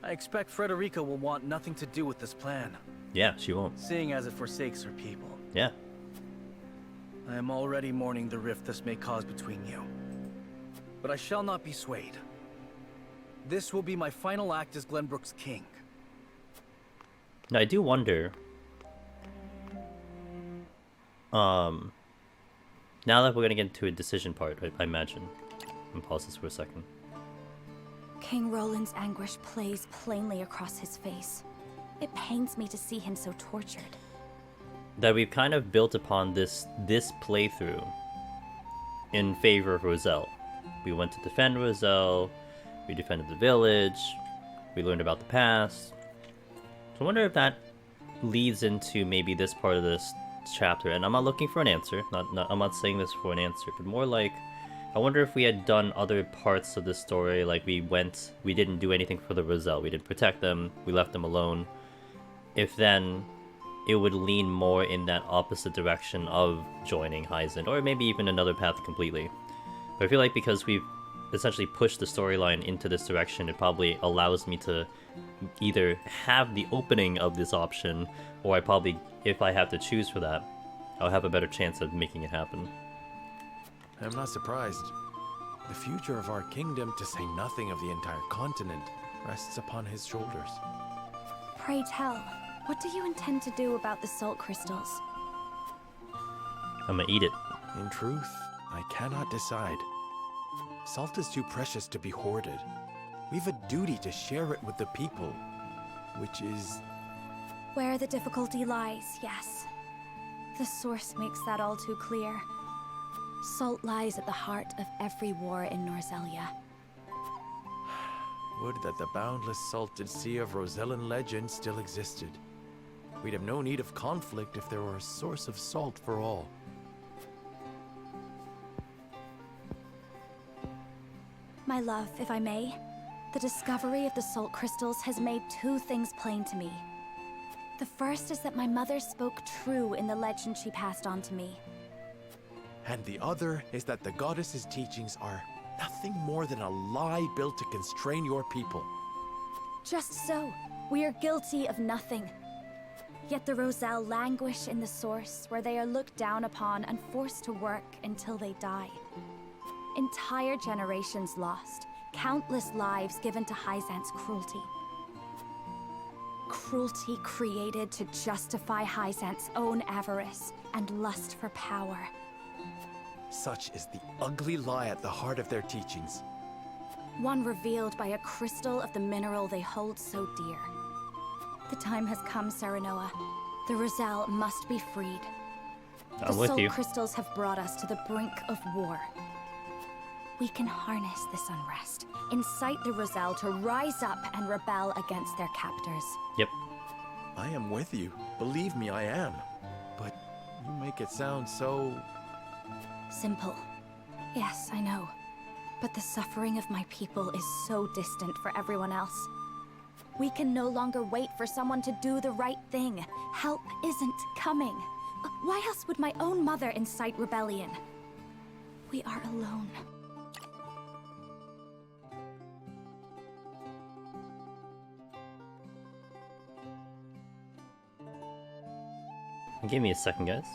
I expect Frederica will want nothing to do with this plan. Yeah, she won't. Seeing as it forsakes her people. Yeah. I am already mourning the rift this may cause between you. But I shall not be swayed. This will be my final act as Glenbrook's king. Now I do wonder. Now that we're gonna get into a decision part, I imagine. I'm gonna pause this for a second. King Roland's anguish plays plainly across his face. It pains me to see him so tortured. That we've kind of built upon this playthrough in favor of Roselle. We went to defend Roselle, we defended the village, we learned about the past. So I wonder if that leads into maybe this part of this chapter, and I'm not looking for an answer, I'm not saying this for an answer, but more like, I wonder if we had done other parts of the story, like we didn't do anything for the Roselle, we didn't protect them, we left them alone, if then it would lean more in that opposite direction of joining Hyzant, or maybe even another path completely. But I feel like because we've essentially pushed the storyline into this direction, it probably allows me to either have the opening of this option, or I probably, if I have to choose for that, I'll have a better chance of making it happen. I'm not surprised. The future of our kingdom, to say nothing of the entire continent, rests upon his shoulders. Pray tell, what do you intend to do about the salt crystals? I'm gonna eat it. In truth, I cannot decide. Salt is too precious to be hoarded. We've a duty to share it with the people, which is... Where the difficulty lies, yes. The source makes that all too clear. Salt lies at the heart of every war in Norzelia. Would that the boundless salted sea of Rosellan legend still existed. We'd have no need of conflict if there were a source of salt for all. My love, if I may, the discovery of the salt crystals has made two things plain to me. The first is that my mother spoke true in the legend she passed on to me. And the other is that the goddess's teachings are nothing more than a lie built to constrain your people. Just so, we are guilty of nothing. Yet the Roselle languish in the source, where they are looked down upon and forced to work until they die. Entire generations lost, countless lives given to Hyzant's cruelty. Cruelty created to justify Hyzant's own avarice and lust for power. Such is the ugly lie at the heart of their teachings. One revealed by a crystal of the mineral they hold so dear. The time has come, Serenoa. The Roselle must be freed. I'm the with salt you. crystals have brought us to the brink of war. We can harness this unrest, incite the Roselle to rise up and rebel against their captors. Yep. I am with you. Believe me, I am. But you make it sound so... Simple. Yes, I know. But the suffering of my people is so distant for everyone else. We can no longer wait for someone to do the right thing. Help isn't coming. Why else would my own mother incite rebellion? We are alone. Give me a second, guys.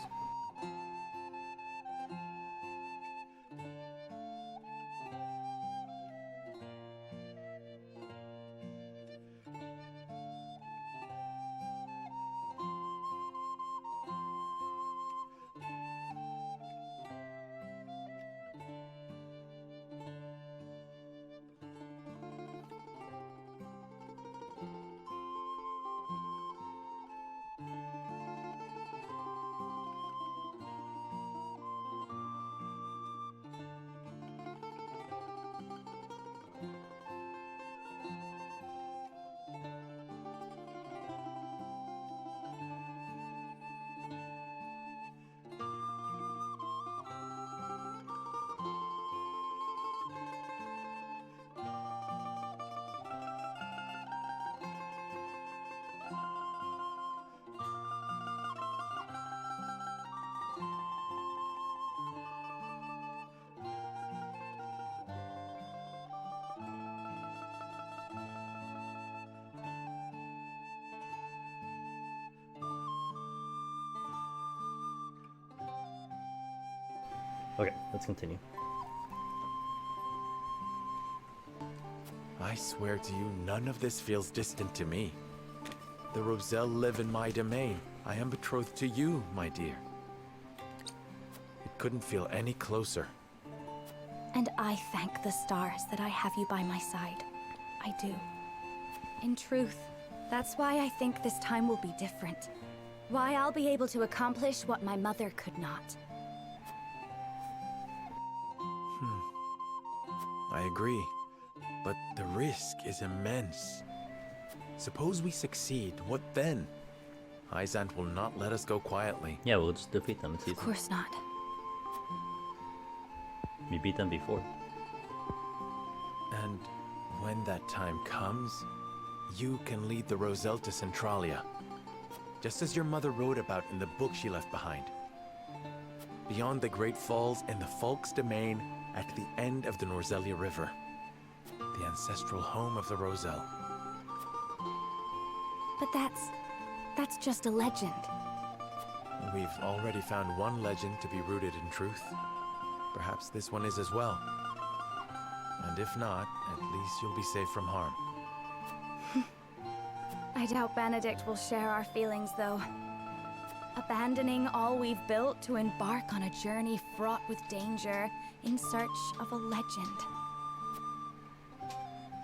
Okay, let's continue. I swear to you, none of this feels distant to me. The Roselle live in my domain. I am betrothed to you, my dear. It couldn't feel any closer. And I thank the stars that I have you by my side. I do. In truth, that's why I think this time will be different. Why I'll be able to accomplish what my mother could not. I agree, but the risk is immense. Suppose we succeed, what then? Hyzant will not let us go quietly. Yeah, we'll just defeat them. It's easy. Of course not. We beat them before. And when that time comes, you can lead the Roselle to Centralia, just as your mother wrote about in the book she left behind. Beyond the Great Falls and the Folk's domain, at the end of the Norzelia River, the ancestral home of the Roselle. But that's just a legend. We've already found one legend to be rooted in truth. Perhaps this one is as well. And if not, at least you'll be safe from harm. I doubt Benedict will share our feelings, though. Abandoning all we've built to embark on a journey fraught with danger in search of a legend.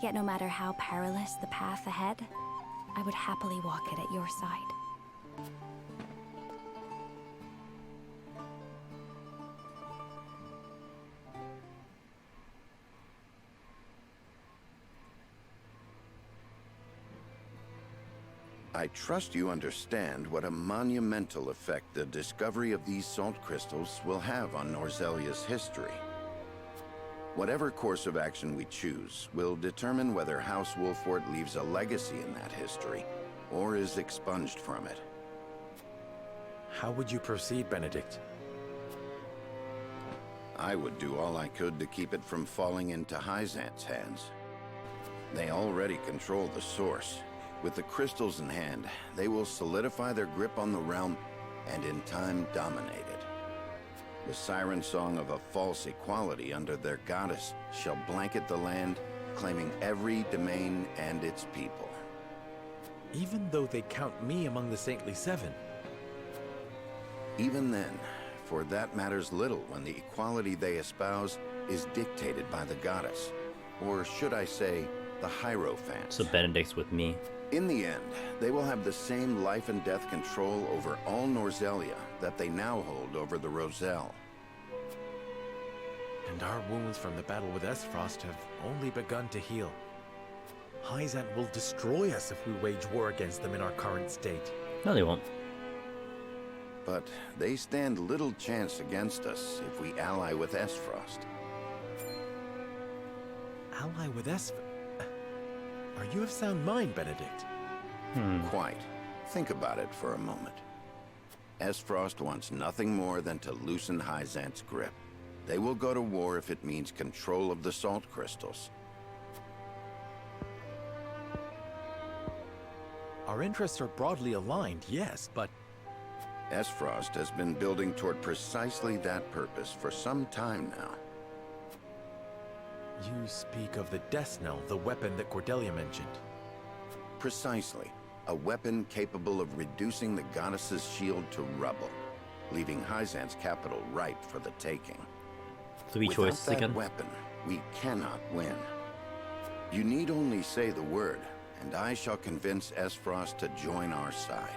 Yet no matter how perilous the path ahead, I would happily walk it at your side. I trust you understand what a monumental effect the discovery of these salt crystals will have on Norzelia's history. Whatever course of action we choose will determine whether House Wolfort leaves a legacy in that history, or is expunged from it. How would you proceed, Benedict? I would do all I could to keep it from falling into Hyzant's hands. They already control the source. With the crystals in hand, they will solidify their grip on the realm and in time dominate it. The siren song of a false equality under their goddess shall blanket the land, claiming every domain and its people. Even though they count me among the Saintly Seven? Even then, for that matters little when the equality they espouse is dictated by the goddess. Or should I say, the Hierophant. So Benedict's with me. In the end, they will have the same life and death control over all Norzelia that they now hold over the Roselle. And our wounds from the battle with Esfrost have only begun to heal. Hyzant will destroy us if we wage war against them in our current state. No, they won't. But they stand little chance against us if we ally with Esfrost. Ally with Esfrost? Are you of sound mind, Benedict? Quite. Think about it for a moment. Esfrost wants nothing more than to loosen Hyzant's grip. They will go to war if it means control of the salt crystals. Our interests are broadly aligned, yes, but... Esfrost has been building toward precisely that purpose for some time now. You speak of the Death Knell, the weapon that Cordelia mentioned. Precisely. A weapon capable of reducing the goddess's shield to rubble, leaving Hyzant's capital ripe for the taking. Three choices Without that again? weapon, we cannot win. You need only say the word, and I shall convince Esfrost to join our side.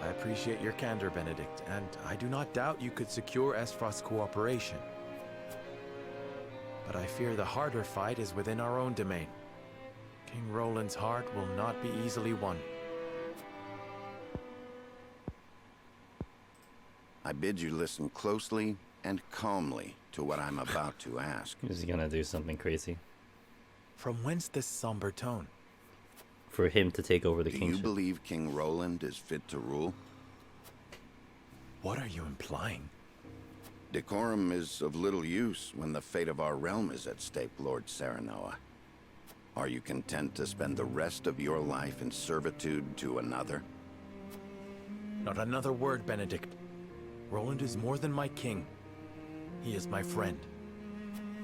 I appreciate your candor, Benedict, and I do not doubt you could secure Esfrost's cooperation. But I fear the harder fight is within our own domain. King Roland's heart will not be easily won. I bid you listen closely and calmly to what I'm about to ask. Is he gonna do something crazy? From whence this somber tone? For him to take over the Do kingship. you believe King Roland is fit to rule? What are you implying? Decorum is of little use when the fate of our realm is at stake, Lord Serenoa. Are you content to spend the rest of your life in servitude to another? Not another word, Benedict. Roland is more than my king. He is my friend.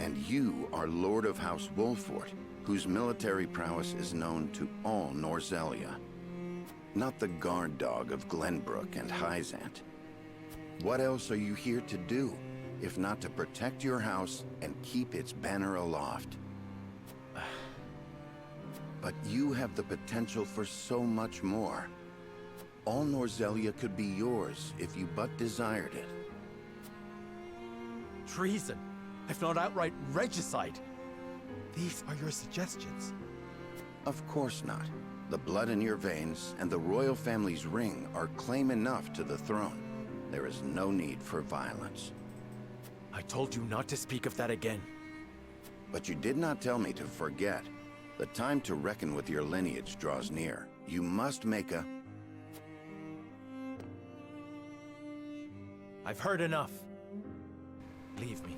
And you are Lord of House Wolfort, whose military prowess is known to all Norzelia. Not the guard dog of Glenbrook and Hyzant. What else are you here to do, if not to protect your house and keep its banner aloft? But you have the potential for so much more. All Norzelia could be yours if you but desired it. Treason, if not outright regicide. These are your suggestions. Of course not. The blood in your veins and the royal family's ring are claim enough to the throne. There is no need for violence. I told you not to speak of that again. But you did not tell me to forget. The time to reckon with your lineage draws near. You must make a... I've heard enough. Leave me.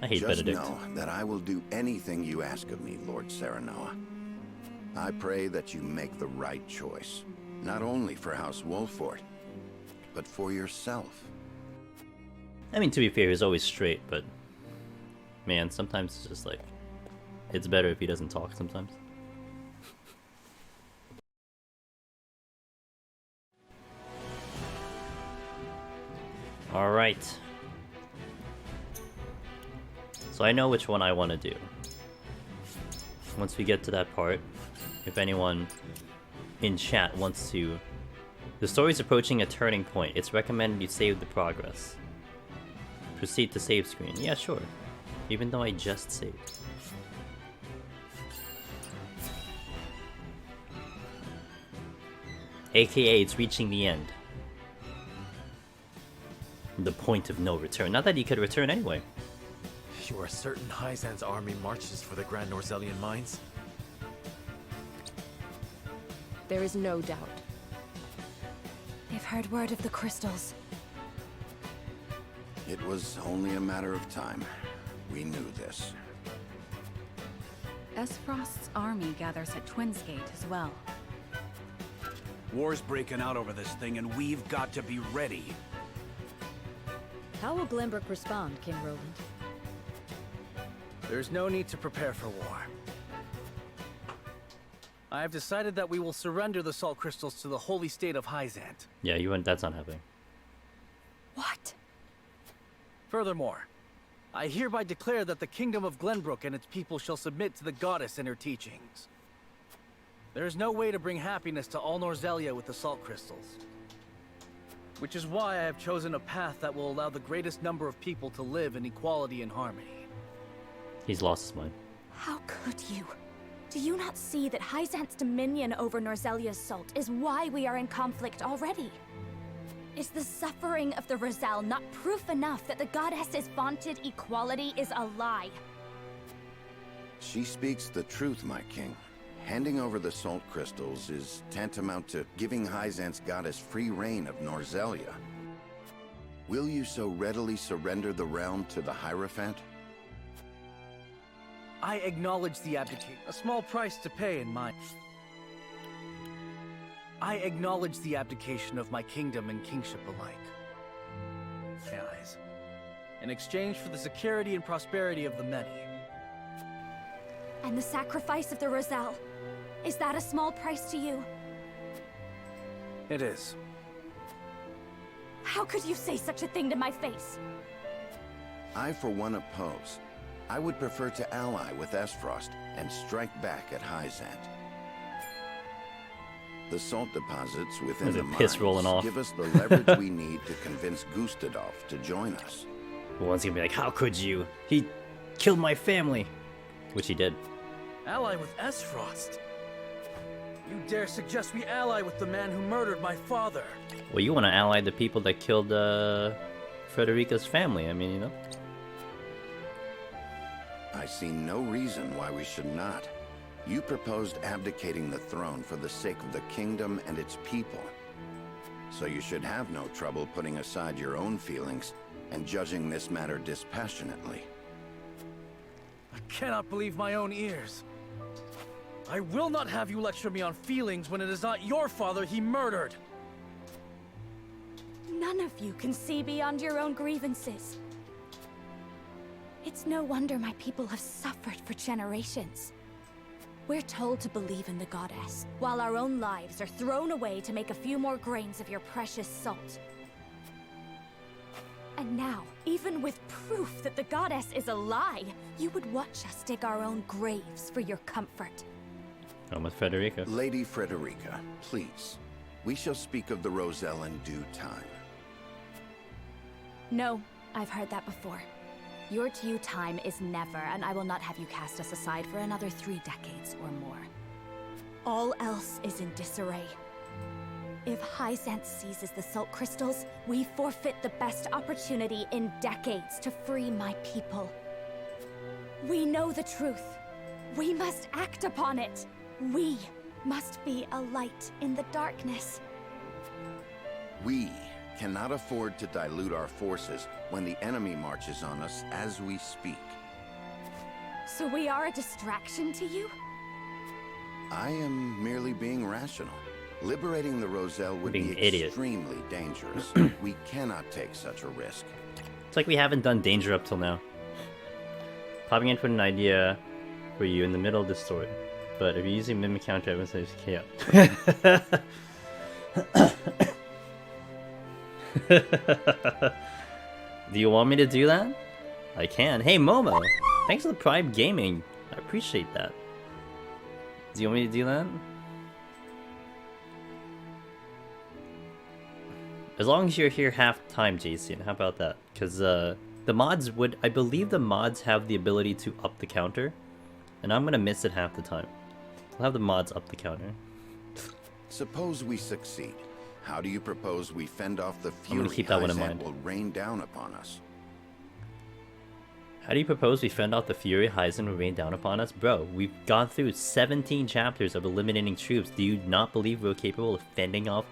I hate Just Benedict. know that I will do anything you ask of me, Lord Serenoa. I pray that you make the right choice. Not only for House Wolfort, but for yourself. I mean, to be fair, he's always straight, but... Man, sometimes it's just like... It's better if he doesn't talk sometimes. Alright. So I know which one I want to do. Once we get to that part, if anyone in chat wants to... The story's approaching a turning point. It's recommended you save the progress. Proceed to save screen. Yeah, sure. Even though I just saved. AKA, it's reaching the end. The point of no return. Not that he could return anyway. You are certain Hyzan's army marches for the Grand Norzelian mines? There is no doubt. They've heard word of the crystals. It was only a matter of time. We knew this. Frost's army gathers at Twinsgate as well. War's breaking out over this thing, and we've got to be ready. How will Glenbrook respond, King Roland? There's no need to prepare for war. I have decided that we will surrender the salt crystals to the holy state of Hyzant. Yeah, you went. That's not happening. What? Furthermore, I hereby declare that the kingdom of Glenbrook and its people shall submit to the goddess and her teachings. There is no way to bring happiness to all Norzelia with the salt crystals. Which is why I have chosen a path that will allow the greatest number of people to live in equality and harmony. He's lost his mind. How could you? Do you not see that Hyzant's dominion over Norzelia's salt is why we are in conflict already? Is the suffering of the Roselle not proof enough that the goddess's vaunted equality is a lie? She speaks the truth, my king. Handing over the salt crystals is tantamount to giving Hyzant's goddess free reign of Norzelia. Will you so readily surrender the realm to the Hierophant? I acknowledge the abdication. A small price to pay in my... I acknowledge the abdication of my kingdom and kingship alike. My eyes. In exchange for the security and prosperity of the many. And the sacrifice of the Roselle? Is that a small price to you? It is. How could you say such a thing to my face? I, for one, oppose. I would prefer to ally with Esfrost and strike back at Hyzant. The salt deposits within the mines give us the leverage we need to convince Gustadolf to join us. One's gonna be like, how could you? He killed my family. Which he did. Ally with Esfrost? You dare suggest we ally with the man who murdered my father? Well, you want to ally the people that killed Frederica's family. I mean, you know. I see no reason why we should not. You proposed abdicating the throne for the sake of the kingdom and its people. So you should have no trouble putting aside your own feelings and judging this matter dispassionately. I cannot believe my own ears. I will not have you lecture me on feelings when it is not your father he murdered. None of you can see beyond your own grievances. It's no wonder my people have suffered for generations. We're told to believe in the goddess, while our own lives are thrown away to make a few more grains of your precious salt. And now, even with proof that the goddess is a lie, you would watch us dig our own graves for your comfort. I'm with Frederica. Lady Frederica, please. We shall speak of the Roselle in due time. No, I've heard that before. Your due time is never, and I will not have you cast us aside for another 3 decades or more. All else is in disarray. If Hyzant seizes the salt crystals, we forfeit the best opportunity in decades to free my people. We know the truth. We must act upon it. We must be a light in the darkness. We cannot afford to dilute our forces when the enemy marches on us as we speak. So we are a distraction to you? I am merely being rational. Liberating the Roselle would be extremely dangerous. We cannot take such a risk. It's like we haven't done danger up till now. Popping in with an idea for you in the middle of this story. But if you're using mimic counter, everyone says chaos. Do you want me to do that? I can. Hey Momo! Thanks for the Prime Gaming. I appreciate that. Do you want me to do that? As long as you're here half the time, Jason, how about that? Because the mods would... I believe the mods have the ability to up the counter. And I'm going to miss it half the time. I'll have the mods up the counter. Suppose we succeed. How do you propose we fend off the fury keep that one in Hyzant mind. will rain down upon us? How do you propose we fend off the fury Hyzant will rain down upon us? Bro, we've gone through 17 chapters of eliminating troops. Do you not believe we're capable of fending off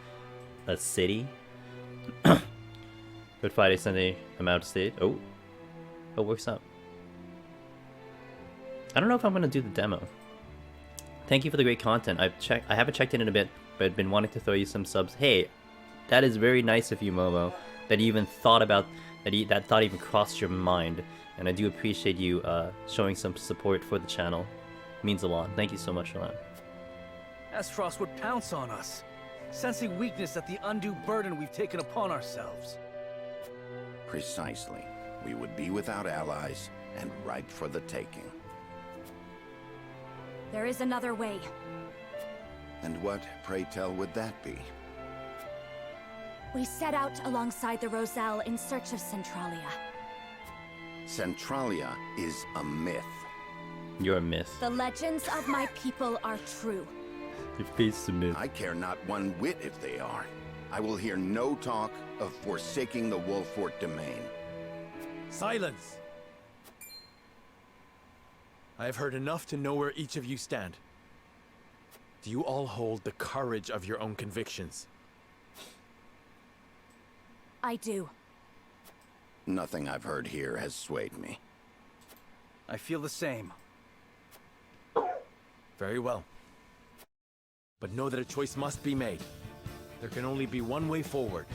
a city? Good Friday, Sunday, I'm out of state. Oh, it works out. I don't know if I'm gonna do the demo. Thank you for the great content. I haven't checked in a bit, but I've been wanting to throw you some subs. Hey, that is very nice of you, Momo. That you even thought about that thought even crossed your mind, and I do appreciate you showing some support for the channel. It means a lot. Thank you so much for that. Esfrost would pounce on us, sensing weakness at the undue burden we've taken upon ourselves. Precisely. We would be without allies and ripe for the taking. There is another way. And what, pray tell, would that be? We set out alongside the Roselle in search of Centralia. Centralia is a myth. You're a myth. The legends of my people are true. Your face is a myth. I care not one whit if they are. I will hear no talk of forsaking the Wolfort domain. Silence! I have heard enough to know where each of you stand. Do you all hold the courage of your own convictions? I do. Nothing I've heard here has swayed me. I feel the same. Very well. But know that a choice must be made. There can only be one way forward.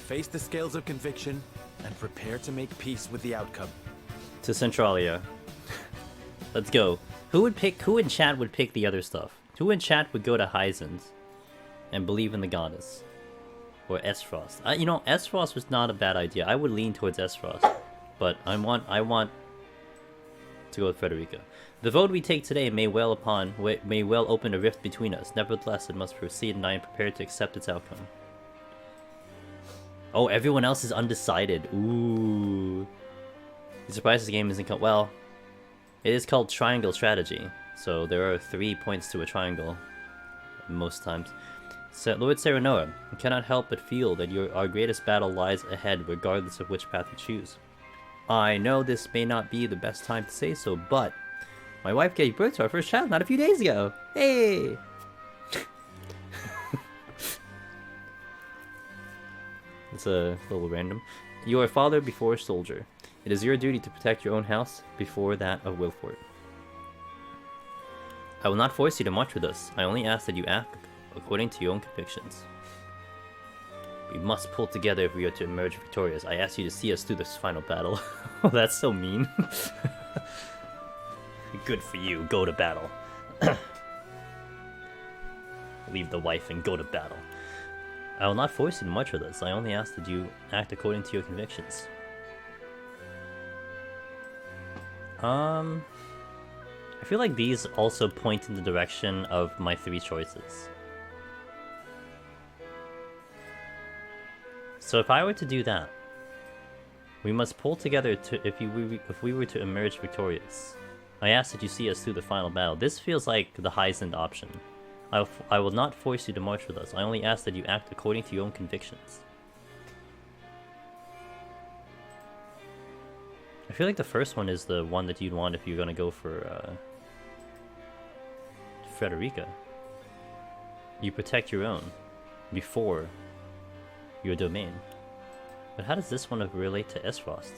Face the scales of conviction and prepare to make peace with the outcome. To Centralia. Let's go. Who in chat would pick the other stuff? Who in chat would go to Hyzant and believe in the goddess? Or Esfrost? You know, Esfrost was not a bad idea. I would lean towards Esfrost. But I want to go with Frederica. The vote we take today may well open a rift between us. Nevertheless, it must proceed, and I am prepared to accept its outcome. Oh, everyone else is undecided. Ooh. The surprise this game isn't called... Well, it is called Triangle Strategy. So there are 3 points to a triangle. Most times. So, Lord Serenoa, I cannot help but feel that our greatest battle lies ahead, regardless of which path you choose. I know this may not be the best time to say so, but my wife gave birth to our first child not a few days ago. Hey! It's a little random. You are father before soldier. It is your duty to protect your own house before that of Wilfort. I will not force you to march with us. I only ask that you act according to your own convictions. We must pull together if we are to emerge victorious. I ask you to see us through this final battle. Oh, that's so mean. Good for you. Go to battle. Leave the wife and go to battle. I will not force you to march with us. I only ask that you act according to your convictions. I feel like these also point in the direction of my 3 choices. So if I were to do that, we must pull together if we were to emerge victorious. I ask that you see us through the final battle. This feels like the Hyzant option. I will not force you to march with us. I only ask that you act according to your own convictions. I feel like the first one is the one that you'd want if you're gonna go for Frederica. You protect your own before your domain. But how does this one relate to Esfrost?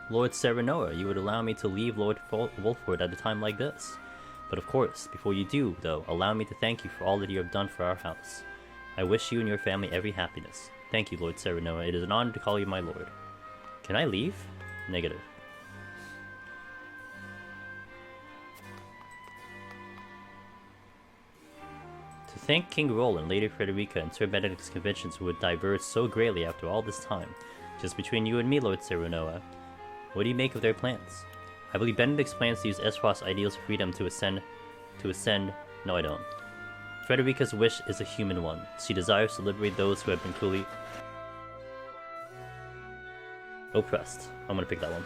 Lord Serenoa, you would allow me to leave Lord Wolford at a time like this. But of course, before you do, though, allow me to thank you for all that you have done for our house. I wish you and your family every happiness. Thank you, Lord Serenoa. It is an honor to call you my lord. Can I leave? Negative. To thank King Roland, Lady Frederica, and Sir Benedict's conventions would diverge so greatly after all this time. Just between you and me, Lord Serenoa. What do you make of their plans? I believe Benedict's plans to use Esfrost's ideals of freedom to ascend... No, I don't. Frederica's wish is a human one. She desires to liberate those who have been cruelly oppressed. I'm gonna pick that one.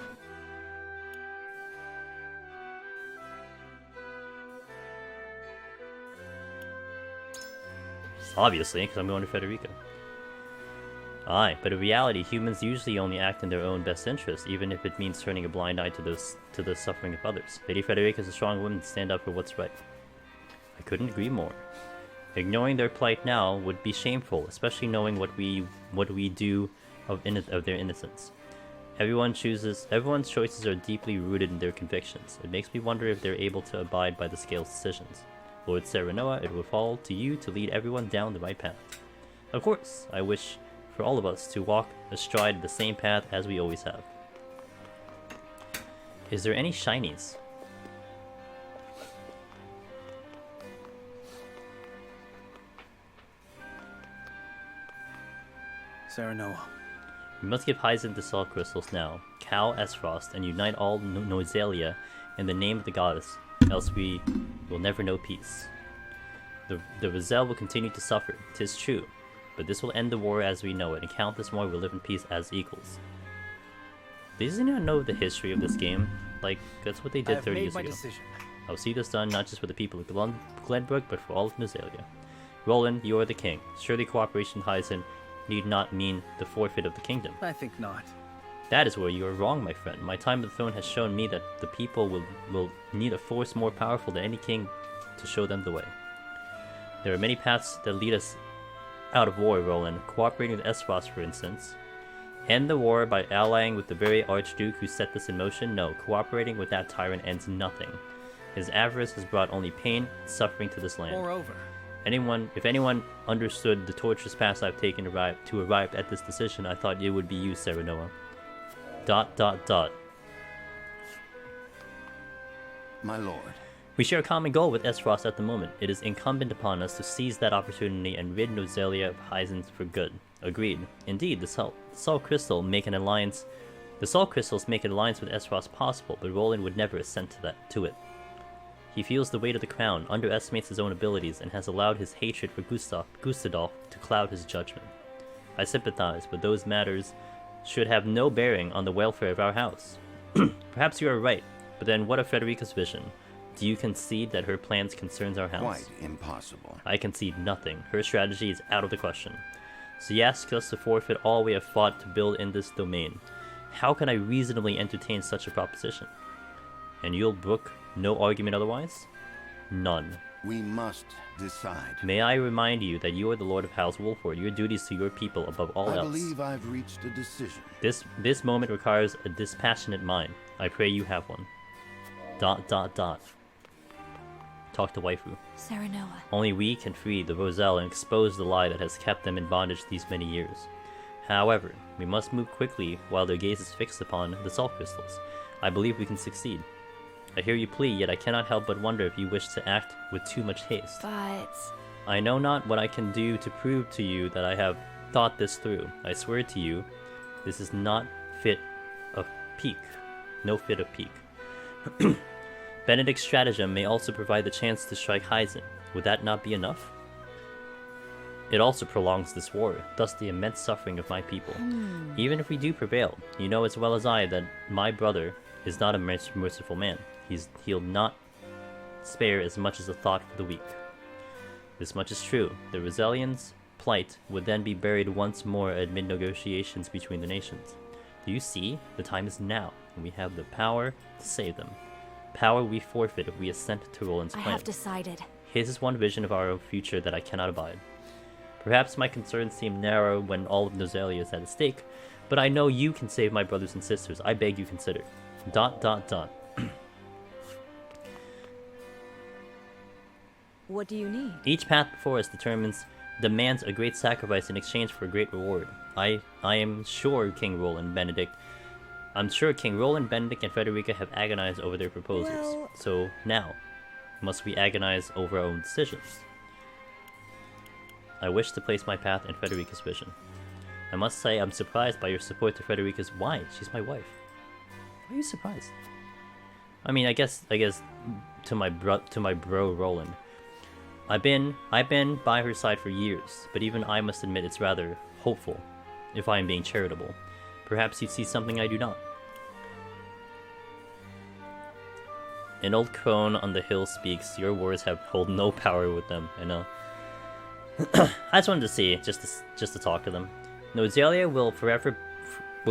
Obviously, because I'm going to Frederica. Aye, but in reality, humans usually only act in their own best interest, even if it means turning a blind eye to the suffering of others. Lady Frederica is a strong woman to stand up for what's right. I couldn't agree more. Ignoring their plight now would be shameful, especially knowing what we do of their innocence. Everyone's choices are deeply rooted in their convictions. It makes me wonder if they're able to abide by the Scale's decisions. Lord Serenoa, it will fall to you to lead everyone down the right path. Of course, I wish for all of us to walk astride the same path as we always have. Is there any shinies? Serenoa. We must give Hyzin the salt crystals now, Cal Esfrost, and unite all Noiselia in the name of the goddess, else we will never know peace. The Roselle will continue to suffer, 'tis true, but this will end the war as we know it, and countless more will live in peace as equals. Does anyone know the history of this game? Like, that's what they did 30 years ago. Decision. I'll see this done not just for the people of Glenbrook, but for all of Noiselia. Roland, you are the king. Surely cooperation with Hyzin need not mean the forfeit of the kingdom. I think not. That is where you are wrong, my friend. My time on the throne has shown me that the people will need a force more powerful than any king to show them the way. There are many paths that lead us out of war, Roland. Cooperating with Esfrost, for instance. End the war by allying with the very Archduke who set this in motion? No, cooperating with that tyrant ends nothing. His avarice has brought only pain and suffering to this land. Moreover, if anyone understood the torturous path I've taken to arrive at this decision, I thought it would be you, Serenoa. ... My lord. We share a common goal with Esfrost at the moment. It is incumbent upon us to seize that opportunity and rid Noiselia of Hyzin for good. Agreed. Indeed, the salt crystals make an alliance with Esfrost possible, but Roland would never assent to it. He feels the weight of the crown, underestimates his own abilities, and has allowed his hatred for Gustadolf to cloud his judgment. I sympathize, but those matters should have no bearing on the welfare of our house. Perhaps you are right, but then what of Frederica's vision? Do you concede that her plans concerns our house? Quite impossible. I concede nothing. Her strategy is out of the question. She asks us to forfeit all we have fought to build in this domain. How can I reasonably entertain such a proposition? And you'll brook no argument otherwise? None. We must decide. May I remind you that you are the Lord of House Wolford. Your duties to your people above all else. I believe I've reached a decision. This moment requires a dispassionate mind. I pray you have one. ... Talk to waifu. Serenoa. Only we can free the Roselle and expose the lie that has kept them in bondage these many years. However, we must move quickly while their gaze is fixed upon the salt crystals. I believe we can succeed. I hear you plea, yet I cannot help but wonder if you wish to act with too much haste. But... I know not what I can do to prove to you that I have thought this through. I swear to you, this is not fit of pique. No fit of pique. Benedict's stratagem may also provide the chance to strike Hyzin. Would that not be enough? It also prolongs this war, thus the immense suffering of my people. Even if we do prevail, you know as well as I that my brother is not a merciful man. He'll not spare as much as a thought for the weak. This much is true. The Rosellians' plight would then be buried once more amid negotiations between the nations. Do you see? The time is now, and we have the power to save them. Power we forfeit if we assent to Roland's plan. I have decided. His is one vision of our own future that I cannot abide. Perhaps my concerns seem narrow when all of Noiselia is at stake, but I know you can save my brothers and sisters. I beg you consider. ... What do you need? Each path before us demands a great sacrifice in exchange for a great reward. I am sure King Roland, Benedict, and Frederica have agonized over their proposals. Well... So now, must we agonize over our own decisions? I wish to place my path in Frederica's vision. I must say I'm surprised by your support to Frederica's. Why? She's my wife. Why are you surprised? I mean, I guess to my bro Roland. I've been by her side for years, but even I must admit it's rather hopeful, if I am being charitable. Perhaps you see something I do not. An old crone on the hill speaks. Your words hold no power with them. I know. I just wanted to see, just to talk to them. Noselia will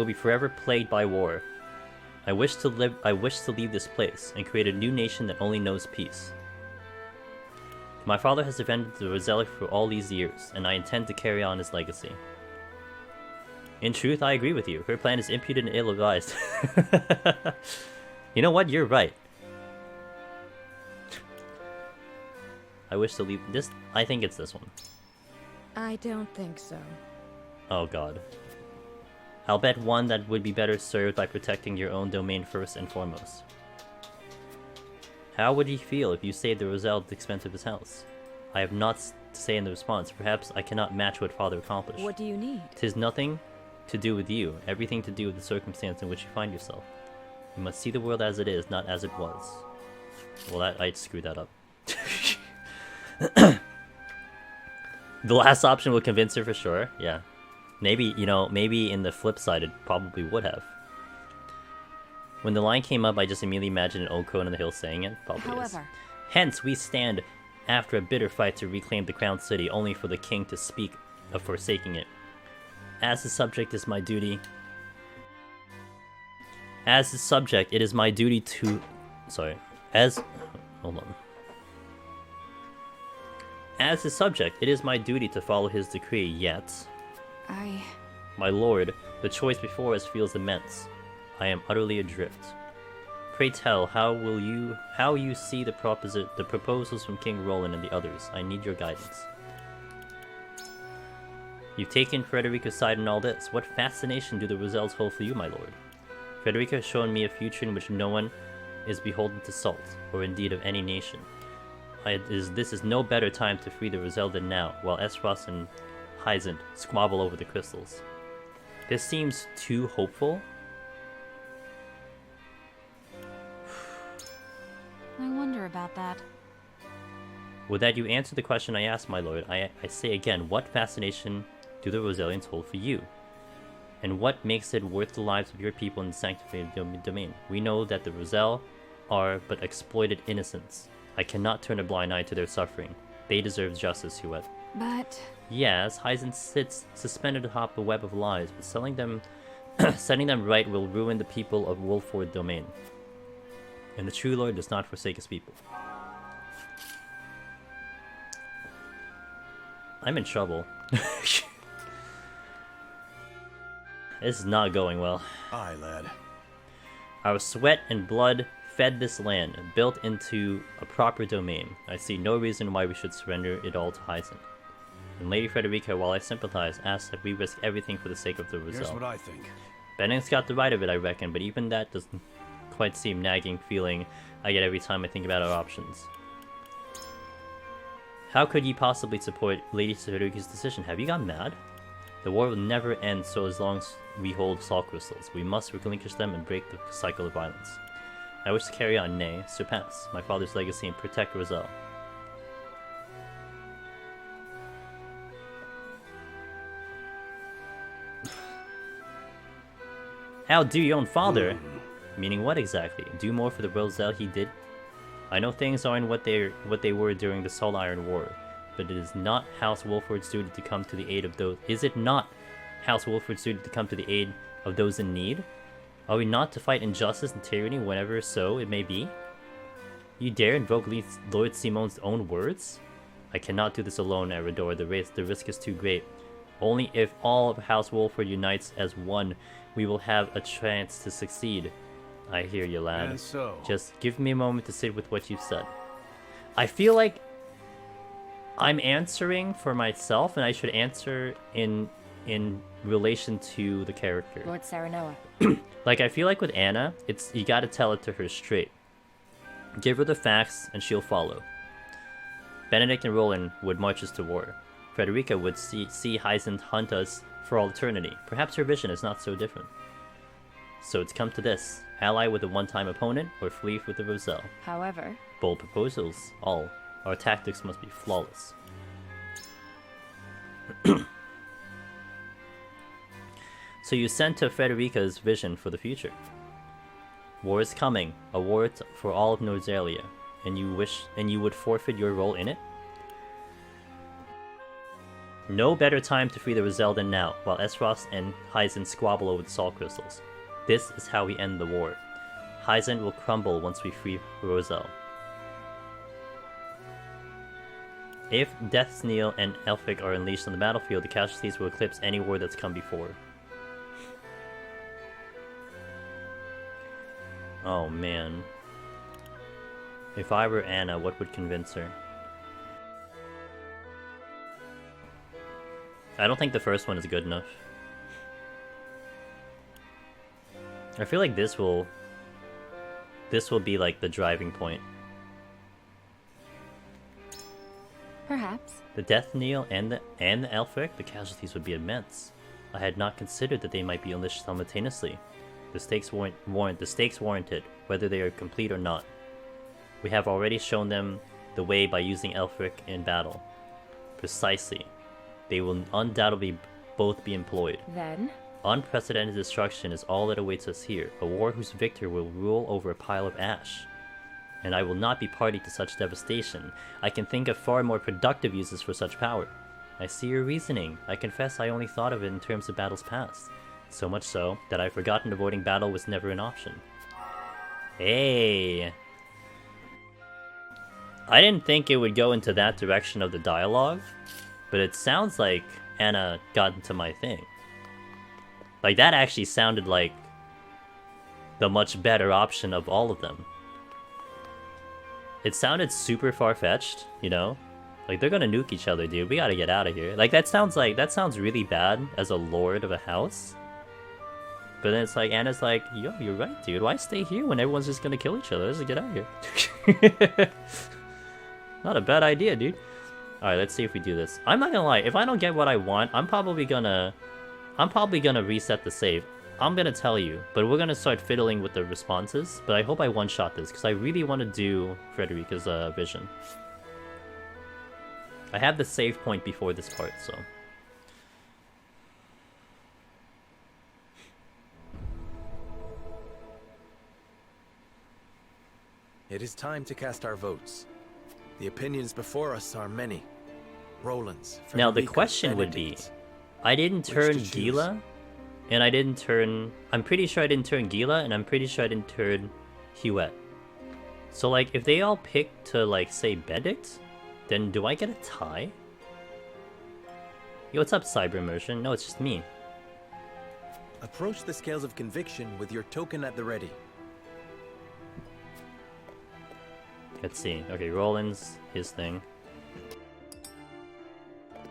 be forever plagued by war. I wish to leave this place and create a new nation that only knows peace. My father has defended the Rosella for all these years, and I intend to carry on his legacy. In truth, I agree with you. Her plan is impudent and ill-advised. You know what? You're right. I wish to leave this. I think it's this one. I don't think so. Oh god. I'll bet one that would be better served by protecting your own domain first and foremost. How would he feel if you saved the Roselle at the expense of his house? I have naught to say in the response. Perhaps I cannot match what father accomplished. What do you need? 'Tis nothing to do with you, everything to do with the circumstance in which you find yourself. You must see the world as it is, not as it was. Well, I screwed that up. The last option will convince her for sure, yeah. Maybe, you know, maybe in the flip side it probably would have. When the line came up, I just immediately imagined an old crone on the hill saying it. Probably is. Hence, we stand after a bitter fight to reclaim the crown city, only for the king to speak of forsaking it. As the subject is my duty... As the subject, it is my duty to... Sorry. Hold on. As his subject, it is my duty to follow his decree, yet... My lord, the choice before us feels immense. I am utterly adrift. Pray tell, how you see the proposals from King Roland and the others. I need your guidance. You've taken Frederica's side in all this. What fascination do the Roselles hold for you, my lord? Frederica has shown me a future in which no one is beholden to salt, or indeed of any nation. This is no better time to free the Roselle than now, while Esros and Hyacinth squabble over the crystals. This seems too hopeful. I wonder about that. Would that you answer the question I asked, my lord? I say again, what fascination do the Rosellians hold for you? And what makes it worth the lives of your people in the sanctified domain? We know that the Roselle are but exploited innocents. I cannot turn a blind eye to their suffering. They deserve justice, Huet. But... Yes, Hyacinth sits suspended atop a web of lies, but setting them right will ruin the people of Wolford domain. And the true Lord does not forsake his people. I'm in trouble. This is not going well. Aye, lad. Our sweat and blood fed this land, built into a proper domain. I see no reason why we should surrender it all to Hyacinth. And Lady Frederica, while I sympathize, asks that we risk everything for the sake of the Roselle. Here's what I think. Benning's got the right of it, I reckon, but even that doesn't quite seem nagging feeling I get every time I think about our options. How could ye possibly support Lady Frederica's decision? Have you gone mad? The war will never end so as long as we hold salt crystals. We must relinquish them and break the cycle of violence. I wish to carry on, nay, surpass my father's legacy and protect Roselle. Outdo your own father? Meaning what exactly? Do more for the Roselle he did? I know things aren't what they were during the Salt Iron War, but it is not House Wolford's duty to come to the aid of those. Is it not House Wolford's duty to come to the aid of those in need? Are we not to fight injustice and tyranny whenever so it may be? You dare invoke Lord Simon's own words? I cannot do this alone, Eredor. The risk is too great. Only if all of House Wolford unites as one, we will have a chance to succeed. I hear you, lad. And so... Just give me a moment to sit with what you've said. I feel like I'm answering for myself, and I should answer in relation to the character. Lord Saranoa. Like, I feel like with Anna, it's you gotta tell it to her straight. Give her the facts, and she'll follow. Benedict and Roland would march us to war. Frederica would see Hyacinth hunt us for all eternity. Perhaps her vision is not so different. So it's come to this. Ally with a one-time opponent, or flee with the Roselle. However... Bold proposals, all. Our tactics must be flawless. So you sent to Frederica's vision for the future. War is coming, a war for all of Norzelia, and you would forfeit your role in it? No better time to free the Roselle than now, while Esros and Hyzen squabble over the salt crystals. This is how we end the war. Hyzen will crumble once we free Roselle. If Death's Knell and Elphic are unleashed on the battlefield, the casualties will eclipse any war that's come before. Oh man. If I were Anna, what would convince her? I don't think the first one is good enough. I feel like this will be like the driving point. Perhaps. The Death Knell and the Elphic, the casualties would be immense. I had not considered that they might be unleashed simultaneously. The stakes warranted, whether they are complete or not. We have already shown them the way by using Elphic in battle. Precisely. They will undoubtedly both be employed. Then? Unprecedented destruction is all that awaits us here, a war whose victor will rule over a pile of ash. And I will not be party to such devastation. I can think of far more productive uses for such power. I see your reasoning. I confess I only thought of it in terms of battles past. So much so, that I've forgotten avoiding battle was never an option. Hey! I didn't think it would go into that direction of the dialogue, but it sounds like Anna got into my thing. Like, that actually sounded like the much better option of all of them. It sounded super far-fetched, you know? Like, they're gonna nuke each other, dude. We gotta get out of here. Like, that sounds really bad as a lord of a house. But then it's like, Anna's like, yo, you're right, dude. Why stay here when everyone's just gonna kill each other? Let's get out of here. Not a bad idea, dude. Alright, let's see if we do this. I'm not gonna lie, if I don't get what I want, I'm probably gonna reset the save. I'm gonna tell you, but we're gonna start fiddling with the responses. But I hope I one-shot this, because I really want to do Frederica's vision. I have the save point before this part, so... It is time to cast our votes. The opinions before us are many. Roland's, now the Frederica, question would be, I didn't turn Gila, and I didn't turn... I'm pretty sure I didn't turn Gila, and I'm pretty sure I didn't turn Huette. So, like, if they all pick to, like, say Benedict, then do I get a tie? Yo, what's up, Cyber Immersion? No, it's just me. Approach the scales of conviction with your token at the ready. Let's see. Okay, Roland's his thing.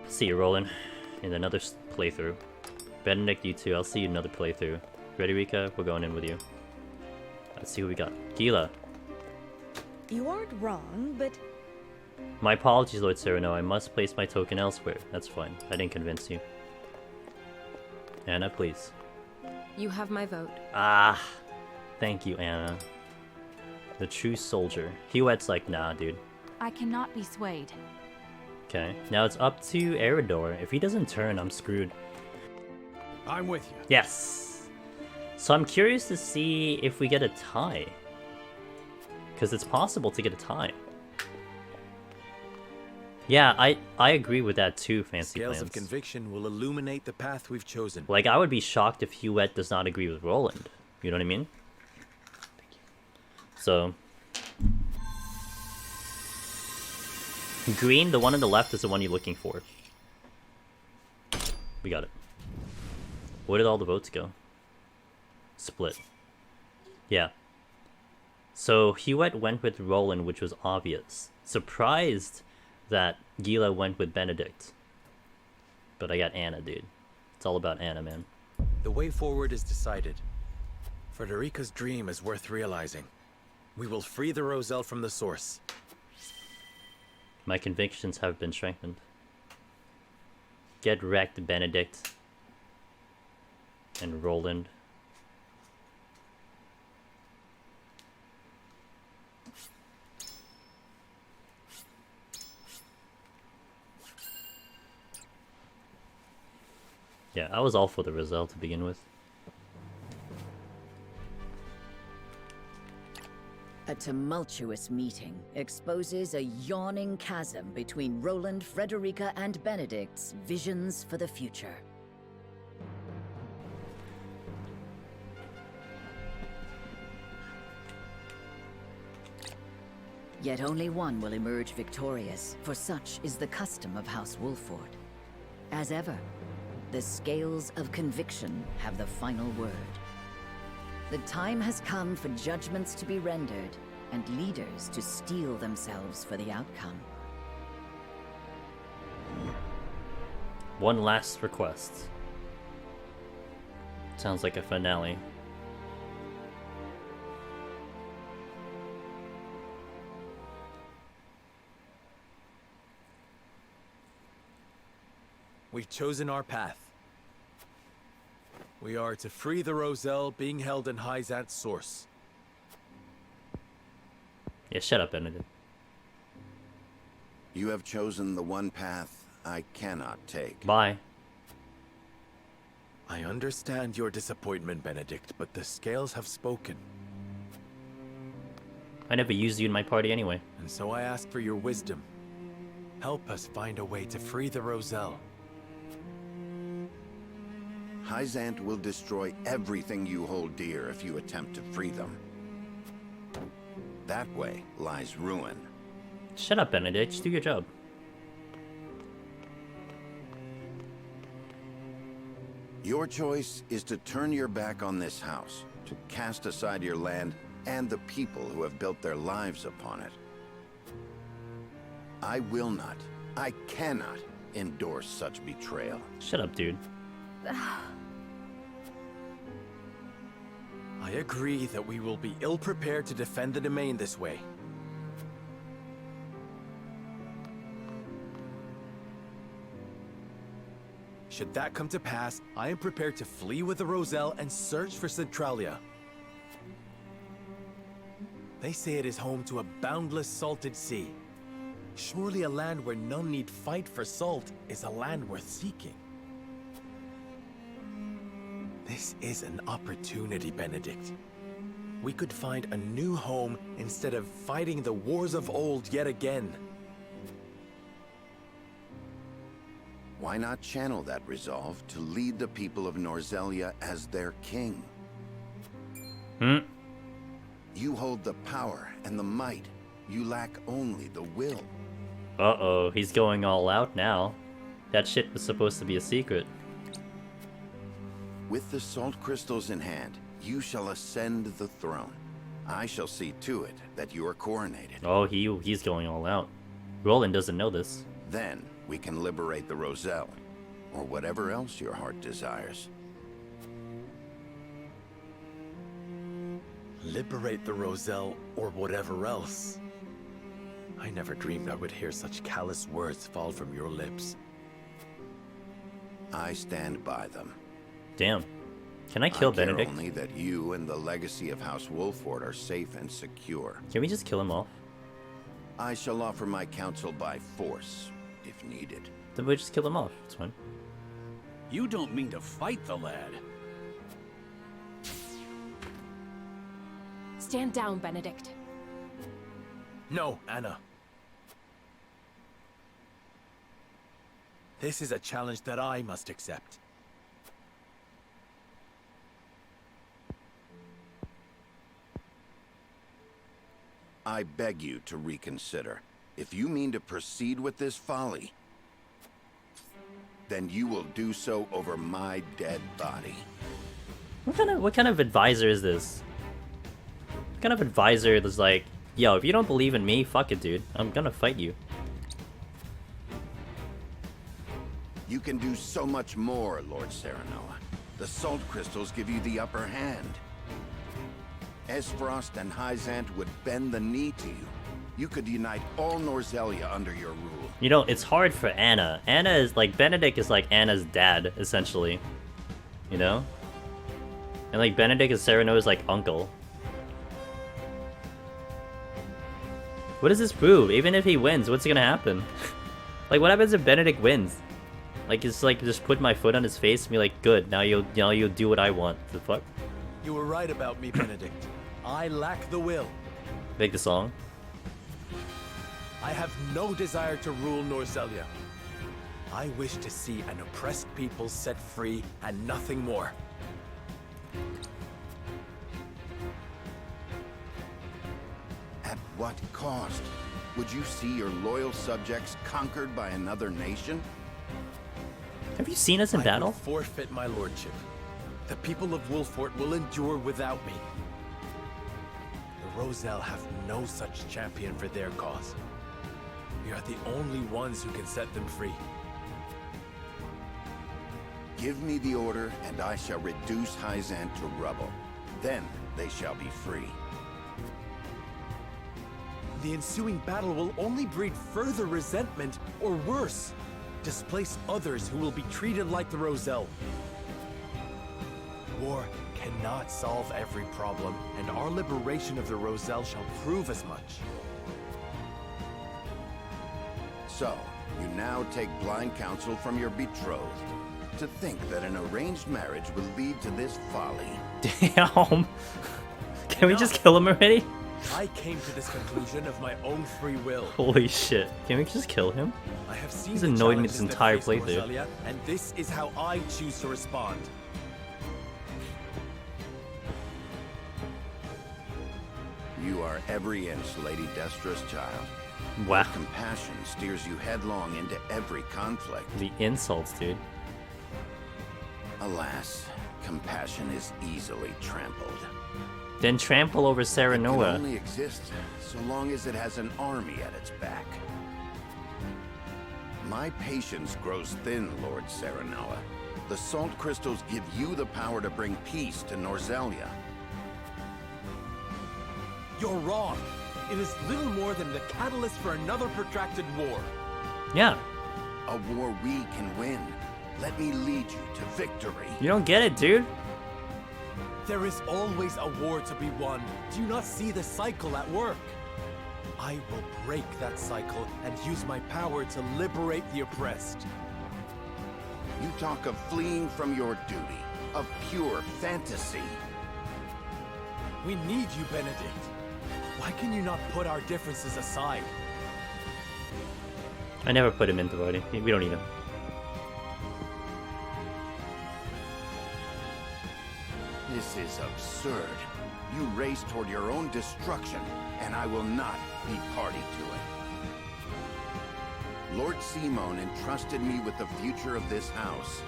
See you, Roland, in another playthrough. Benedict, you too. I'll see you in another playthrough. Frederica, we're going in with you. Let's see who we got. Gila. You aren't wrong, but... My apologies, Lord Cyrano. I must place my token elsewhere. That's fine. I didn't convince you. Anna, please. You have my vote. Ah! Thank you, Anna. The true soldier. Huette's like, nah, dude. I cannot be swayed. Okay, now it's up to Eridor. If he doesn't turn, I'm screwed. I'm with you. Yes! So I'm curious to see if we get a tie. Because it's possible to get a tie. Yeah, I agree with that too, Fancy Scales Plans. of conviction will illuminate the path we've chosen. Like, I would be shocked if Huette does not agree with Roland. You know what I mean? So... Green, the one on the left, is the one you're looking for. We got it. Where did all the votes go? Split. Yeah. So, Huette went with Roland, which was obvious. Surprised that Gila went with Benedict. But I got Anna, dude. It's all about Anna, man. The way forward is decided. Frederica's dream is worth realizing. We will free the Roselle from the source. My convictions have been strengthened. Get wrecked, Benedict. And Roland. Yeah, I was all for the Roselle to begin with. A tumultuous meeting exposes a yawning chasm between Roland, Frederica, and Benedict's visions for the future. Yet only one will emerge victorious, for such is the custom of House Wolford. As ever, the scales of conviction have the final word. The time has come for judgments to be rendered, and leaders to steel themselves for the outcome. One last request. Sounds like a finale. We've chosen our path. We are to free the Roselle being held in Hyzant's source. Yeah, shut up, Benedict. You have chosen the one path I cannot take. Bye. I understand your disappointment, Benedict, but the scales have spoken. I never used you in my party anyway. And so I ask for your wisdom. Help us find a way to free the Roselle. Hyzant will destroy everything you hold dear if you attempt to free them. That way lies ruin. Shut up, Benedict. Just do your job. Your choice is to turn your back on this house, to cast aside your land and the people who have built their lives upon it. I will not, I cannot endorse such betrayal. Shut up, dude. I agree that we will be ill-prepared to defend the domain this way. Should that come to pass, I am prepared to flee with the Roselle and search for Centralia. They say it is home to a boundless salted sea. Surely a land where none need fight for salt is a land worth seeking. This is an opportunity, Benedict. We could find a new home instead of fighting the wars of old yet again. Why not channel that resolve to lead the people of Norzelia as their king? You hold the power and the might. You lack only the will. Uh-oh, he's going all out now. That shit was supposed to be a secret. With the salt crystals in hand, you shall ascend the throne. I shall see to it that you are coronated. Oh, he's going all out. Roland doesn't know this. Then we can liberate the Roselle, or whatever else your heart desires. Liberate the Roselle, or whatever else. I never dreamed I would hear such callous words fall from your lips. I stand by them. Damn. Can I kill care Benedict? Only that you and the legacy of House Wolford are safe and secure. Can we just kill him off? I shall offer my counsel by force, if needed. Then we just kill him off. It's fine. You don't mean to fight the lad. Stand down, Benedict. No, Anna. This is a challenge that I must accept. I beg you to reconsider. If you mean to proceed with this folly, then you will do so over my dead body. What kind of advisor is this? What kind of advisor is like, yo, if you don't believe in me, fuck it, dude. I'm gonna fight you. You can do so much more, Lord Serenoa. The salt crystals give you the upper hand. Esfrost and Hyzant would bend the knee to you. You could unite all Norzelia under your rule. You know, it's hard for Anna. Anna is like, Benedict is like Anna's dad, essentially. You know? And like, Benedict is Serenoa's like uncle. What does this prove? Even if he wins, what's gonna happen? Like, what happens if Benedict wins? Like, it's like, just put my foot on his face and be like, good, now you'll do what I want. The fuck? You were right about me, Benedict. I lack the will. Make the song. I have no desire to rule Norzelia. I wish to see an oppressed people set free and nothing more. At what cost? Would you see your loyal subjects conquered by another nation? Have you seen us in battle? I will forfeit my lordship. The people of Wolfort will endure without me. The Roselle have no such champion for their cause. We are the only ones who can set them free. Give me the order, and I shall reduce Hyzant to rubble. Then they shall be free. The ensuing battle will only breed further resentment, or worse, displace others who will be treated like the Roselle. War cannot solve every problem, and our liberation of the Roselle shall prove as much. So, you now take blind counsel from your betrothed. To think that an arranged marriage will lead to this folly. Damn. Can we just kill him already? I came to this conclusion of my own free will. Holy shit. Can we just kill him? I have seen He's the annoyed me this challenges that entire face playthrough. Norzelia, and this is how I choose to respond. You are every inch Lady Destra's child. Wow. Your compassion steers you headlong into every conflict. The insults, dude. Alas, compassion is easily trampled. Then trample over It can Serenoa. only exist so long as it has an army at its back. My patience grows thin, Lord Serenoa. The salt crystals give you the power to bring peace to Norzelia. You're wrong. It is little more than the catalyst for another protracted war. Yeah. A war we can win. Let me lead you to victory. You don't get it, dude. There is always a war to be won. Do you not see the cycle at work? I will break that cycle and use my power to liberate the oppressed. You talk of fleeing from your duty, of pure fantasy. We need you, Benedict. Why can you not put our differences aside? I never put him into voting. We don't need him. This is absurd. You race toward your own destruction, and I will not be party to it. Lord Simon entrusted me with the future of this house.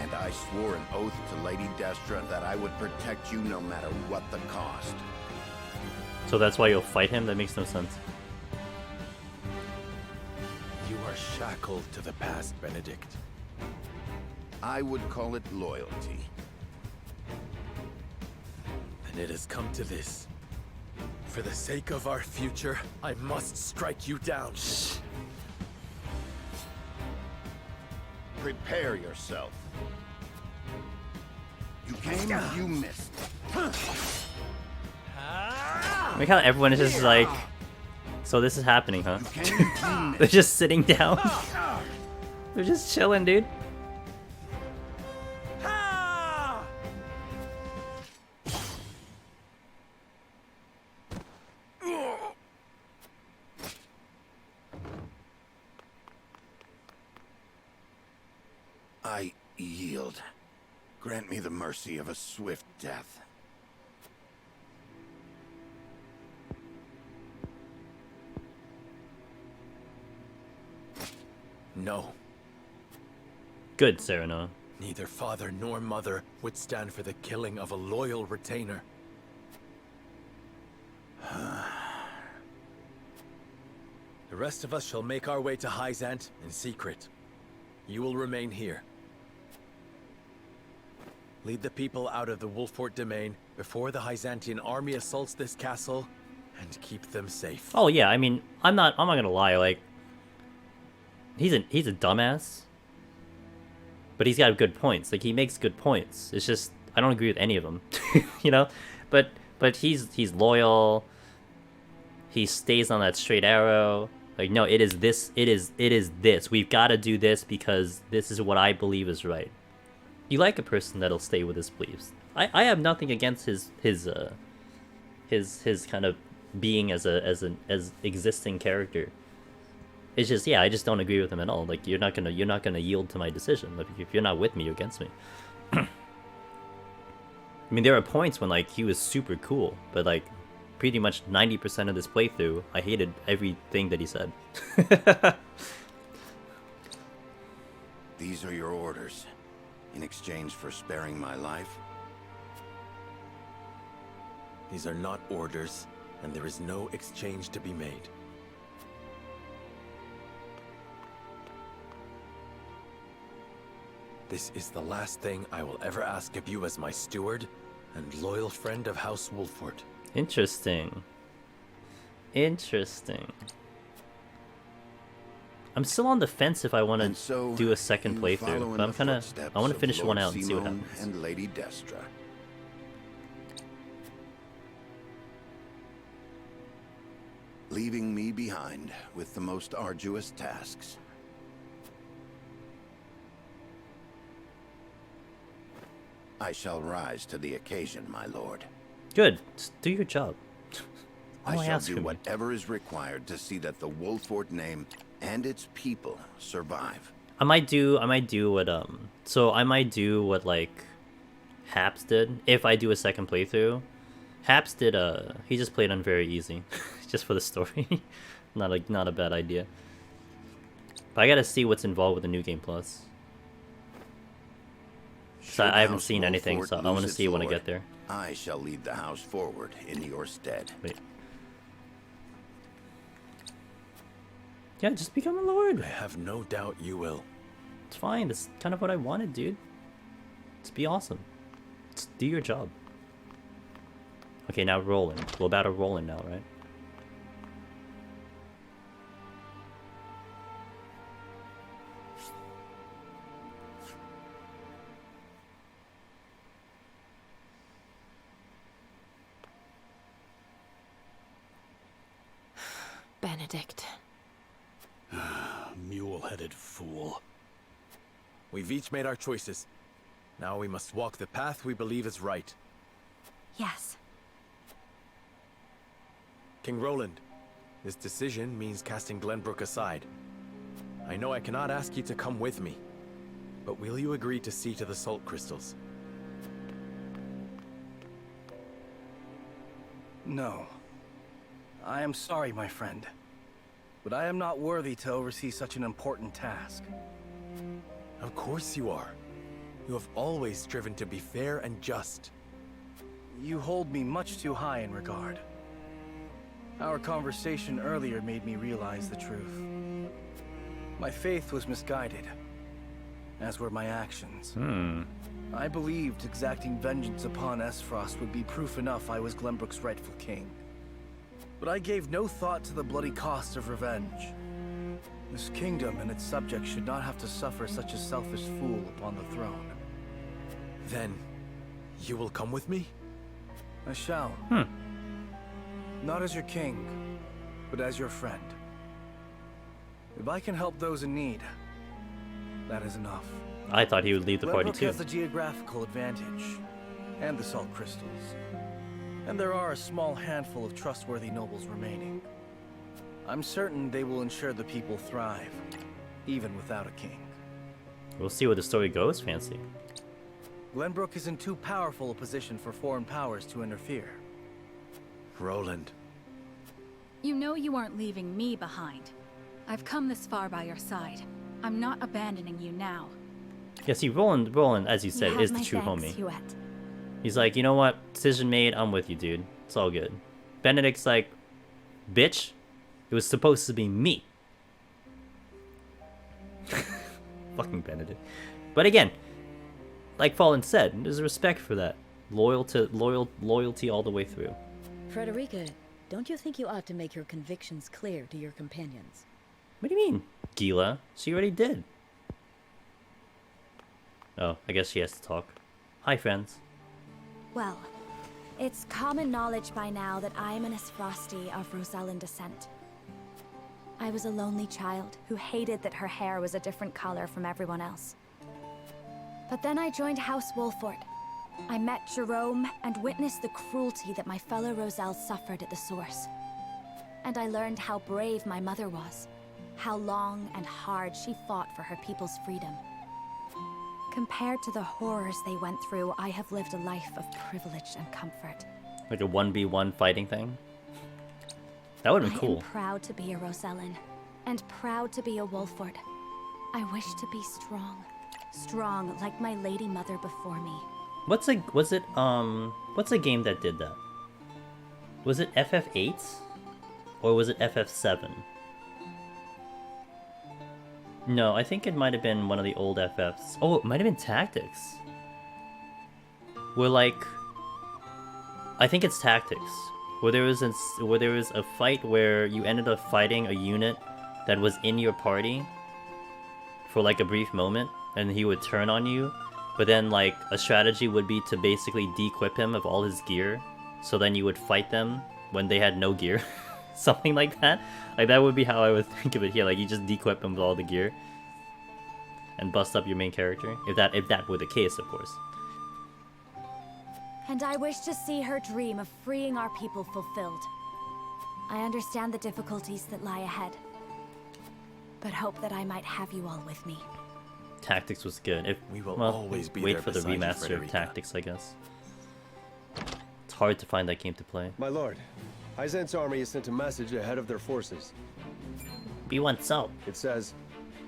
And I swore an oath to Lady Destra that I would protect you no matter what the cost. So that's why you'll fight him? That makes no sense. You are shackled to the past, Benedict. I would call it loyalty. And it has come to this. For the sake of our future, I must strike you down. Prepare yourself. You came, you missed. Like how everyone is just like, so this is happening, huh? They're just sitting down. They're just chilling, dude. I yield. Grant me the mercy of a swift death. No. Good, Sereno. Neither father nor mother would stand for the killing of a loyal retainer. The rest of us shall make our way to Hyzant in secret. You will remain here. Lead the people out of the Wolfort domain before the Hyzantian army assaults this castle, and keep them safe. Oh yeah, I mean, I'm not gonna lie, like, he's a dumbass, but he's got good points. Like, he makes good points. It's just I don't agree with any of them, you know. But he's loyal. He stays on that straight arrow. Like, no, it is this. It is this. We've got to do this because this is what I believe is right. You like a person that'll stay with his beliefs. I have nothing against his his kind of being as as existing character. It's just, yeah, I just don't agree with him at all. Like, you're not gonna yield to my decision. Like, if you're not with me, you're against me. I mean, there are points when like he was super cool, but like pretty much 90% of this playthrough, I hated everything that he said. These are your orders, in exchange for sparing my life. These are not orders, and there is no exchange to be made. This is the last thing I will ever ask of you as my steward and loyal friend of House Wolford. Interesting. Interesting. I'm still on the fence if I want to do a second playthrough, but I want to finish one out and see what happens. And Lady Destra. Leaving me behind with the most arduous tasks. I shall rise to the occasion, my lord. Good. Just do your job. I shall do whatever is required to see that the Wolford name and its people survive. I might do what so I might do what like Haps did if I do a second playthrough. Haps did he just played on very easy just for the story. not a bad idea. But I gotta see what's involved with the New Game Plus. So I haven't seen anything, so I want to see when I get there. I shall lead the house forward in your stead. Wait. Yeah, just become a lord. I have no doubt you will. It's fine. That's kind of what I wanted, dude. Just be awesome. Just do your job. Okay, now Roland. We're about to Roland now, right? Benedict. Mule-headed fool. We've each made our choices. Now we must walk the path we believe is right. Yes. King Roland, this decision means casting Glenbrook aside. I know I cannot ask you to come with me, but will you agree to see to the salt crystals? No. I am sorry, my friend. But I am not worthy to oversee such an important task. Of course you are. You have always striven to be fair and just. You hold me much too high in regard. Our conversation earlier made me realize the truth. My faith was misguided, as were my actions. I believed exacting vengeance upon Esfrost would be proof enough I was Glenbrook's rightful king. But I gave no thought to the bloody cost of revenge. This kingdom and its subjects should not have to suffer such a selfish fool upon the throne. Then, you will come with me? I shall. Not as your king, but as your friend. If I can help those in need, that is enough. I thought he would leave the party Glenbrook too. has the geographical advantage, and the salt crystals. And there are a small handful of trustworthy nobles remaining. I'm certain they will ensure the people thrive, even without a king. We'll see where the story goes, Fancy. Glenbrook is in too powerful a position for foreign powers to interfere. Roland. You know you aren't leaving me behind. I've come this far by your side. I'm not abandoning you now. Yeah, see, Roland, as you said, is the true homie. Huette. He's like, you know what? Decision made, I'm with you, dude. It's all good. Benedict's like, bitch, it was supposed to be me. Fucking Benedict. But again, like Fallen said, there's respect for that. Loyalty all the way through. Frederica, don't you think you ought to make your convictions clear to your companions? What do you mean, Gila? She already did. Oh, I guess she has to talk. Hi, friends. Well, it's common knowledge by now that I'm an Esfrosti of Rosellan descent. I was a lonely child who hated that her hair was a different color from everyone else. But then I joined House Wolford, I met Jerome and witnessed the cruelty that my fellow Roselle suffered at the source. And I learned how brave my mother was, how long and hard she fought for her people's freedom. Compared to the horrors they went through, I have lived a life of privilege and comfort. Like a 1v1 fighting thing? That would have been I cool. am proud to be a Rosellan, and proud to be a Wolford. I wish to be strong. Strong like my lady mother before me. What's a game that did that? Was it FF8? Or was it FF7? No, I think it might have been one of the old FFs. Oh, it might have been Tactics. Where like, I think it's Tactics, where there was a fight where you ended up fighting a unit that was in your party for like a brief moment, and he would turn on you. But then like a strategy would be to basically de-equip him of all his gear, so then you would fight them when they had no gear. Something like that. Like that would be how I would think of it here. Like you just de-equip him with all the gear and bust up your main character. If that were the case, of course. And I wish to see her dream of freeing our people fulfilled. I understand the difficulties that lie ahead, but hope that I might have you all with me. Tactics was good. If we will well, always be wait there for the beside you, remaster of Frederica. Tactics, I guess. It's hard to find that game to play. My lord, Hyzant's army has sent a message ahead of their forces. We want salt. It says,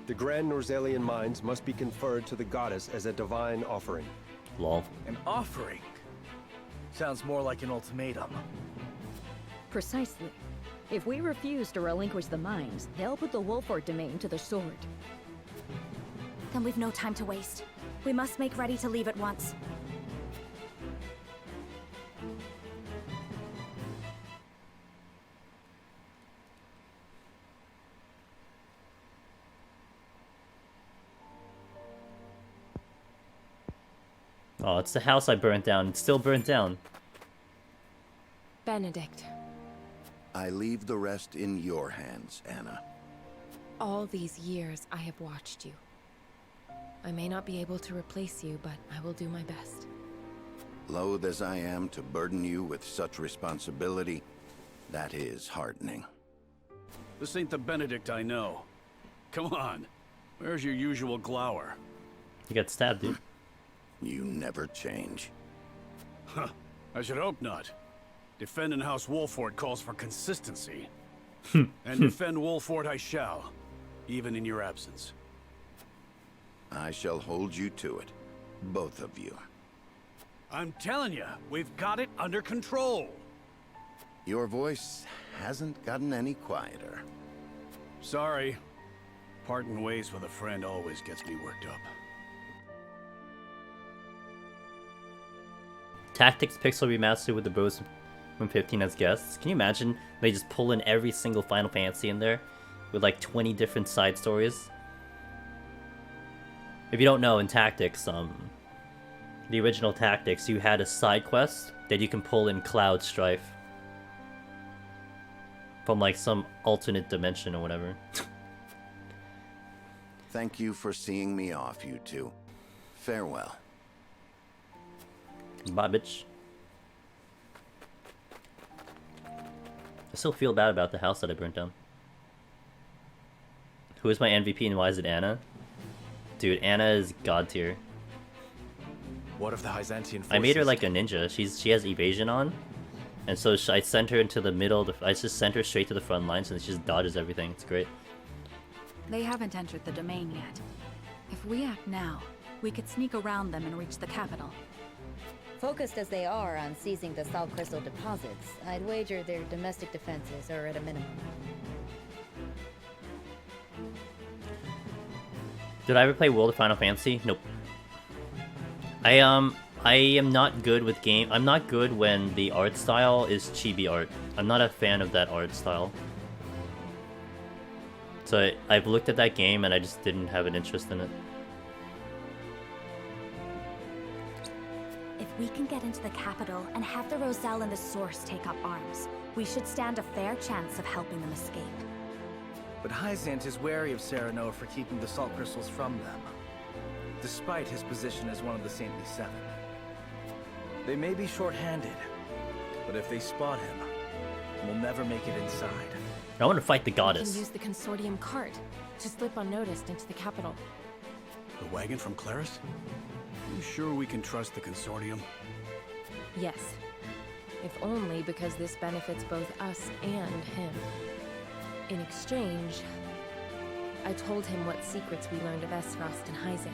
the Grand Norzalian mines must be conferred to the goddess as a divine offering. Lol. An offering? Sounds more like an ultimatum. Precisely. If we refuse to relinquish the mines, they'll put the Wolford domain to the sword. Then we've no time to waste. We must make ready to leave at once. Oh, it's the house I burnt down. It's still burnt down. Benedict, I leave the rest in your hands, Anna. all these years I have watched you. I may not be able to replace you, but I will do my best. Loath as I am to burden you with such responsibility, that is heartening. This ain't the Benedict I know. Come on. Where's your usual glower? You got stabbed, dude. You never change. Huh. I should hope not. Defending House Wolford calls for consistency. And defend Wolford I shall, even in your absence. I shall hold you to it. Both of you. I'm telling you, we've got it under control. Your voice hasn't gotten any quieter. Sorry. Parting ways with a friend always gets me worked up. Tactics Pixel Remastered with the Bros from 15 as guests. Can you imagine they just pull in every single Final Fantasy in there with like 20 different side stories? If you don't know, in Tactics, the original Tactics, you had a side quest that you can pull in Cloud Strife from like some alternate dimension or whatever. Thank you for seeing me off, you two. Farewell. Bye, bitch. I still feel bad about the house that I burnt down. Who is my MVP and why is it Anna? Dude, Anna is god tier. What of the Hyzantian forces? I made her like a ninja. She has evasion on, and so I sent her into the middle. I just sent her straight to the front lines, and she just dodges everything. It's great. They haven't entered the domain yet. If we act now, we could sneak around them and reach the capital. Focused as they are on seizing the salt crystal deposits, I'd wager their domestic defenses are at a minimum. Did I ever play World of Final Fantasy? Nope. I am not good with game. I'm not good when the art style is chibi art. I'm not a fan of that art style. So I've looked at that game and I just didn't have an interest in it. If we can get into the capital and have the Roselle and the Source take up arms, we should stand a fair chance of helping them escape. But Hyzant is wary of Sereno for keeping the salt crystals from them, despite his position as one of the Saintly Seven. They may be short-handed, but if they spot him, we'll never make it inside. I want to fight the We goddess. can use the consortium cart to slip unnoticed into the capital. The wagon from Claris? You sure we can trust the consortium? Yes. If only because this benefits both us and him. In exchange, I told him what secrets we learned of Esfrost and Hyzant.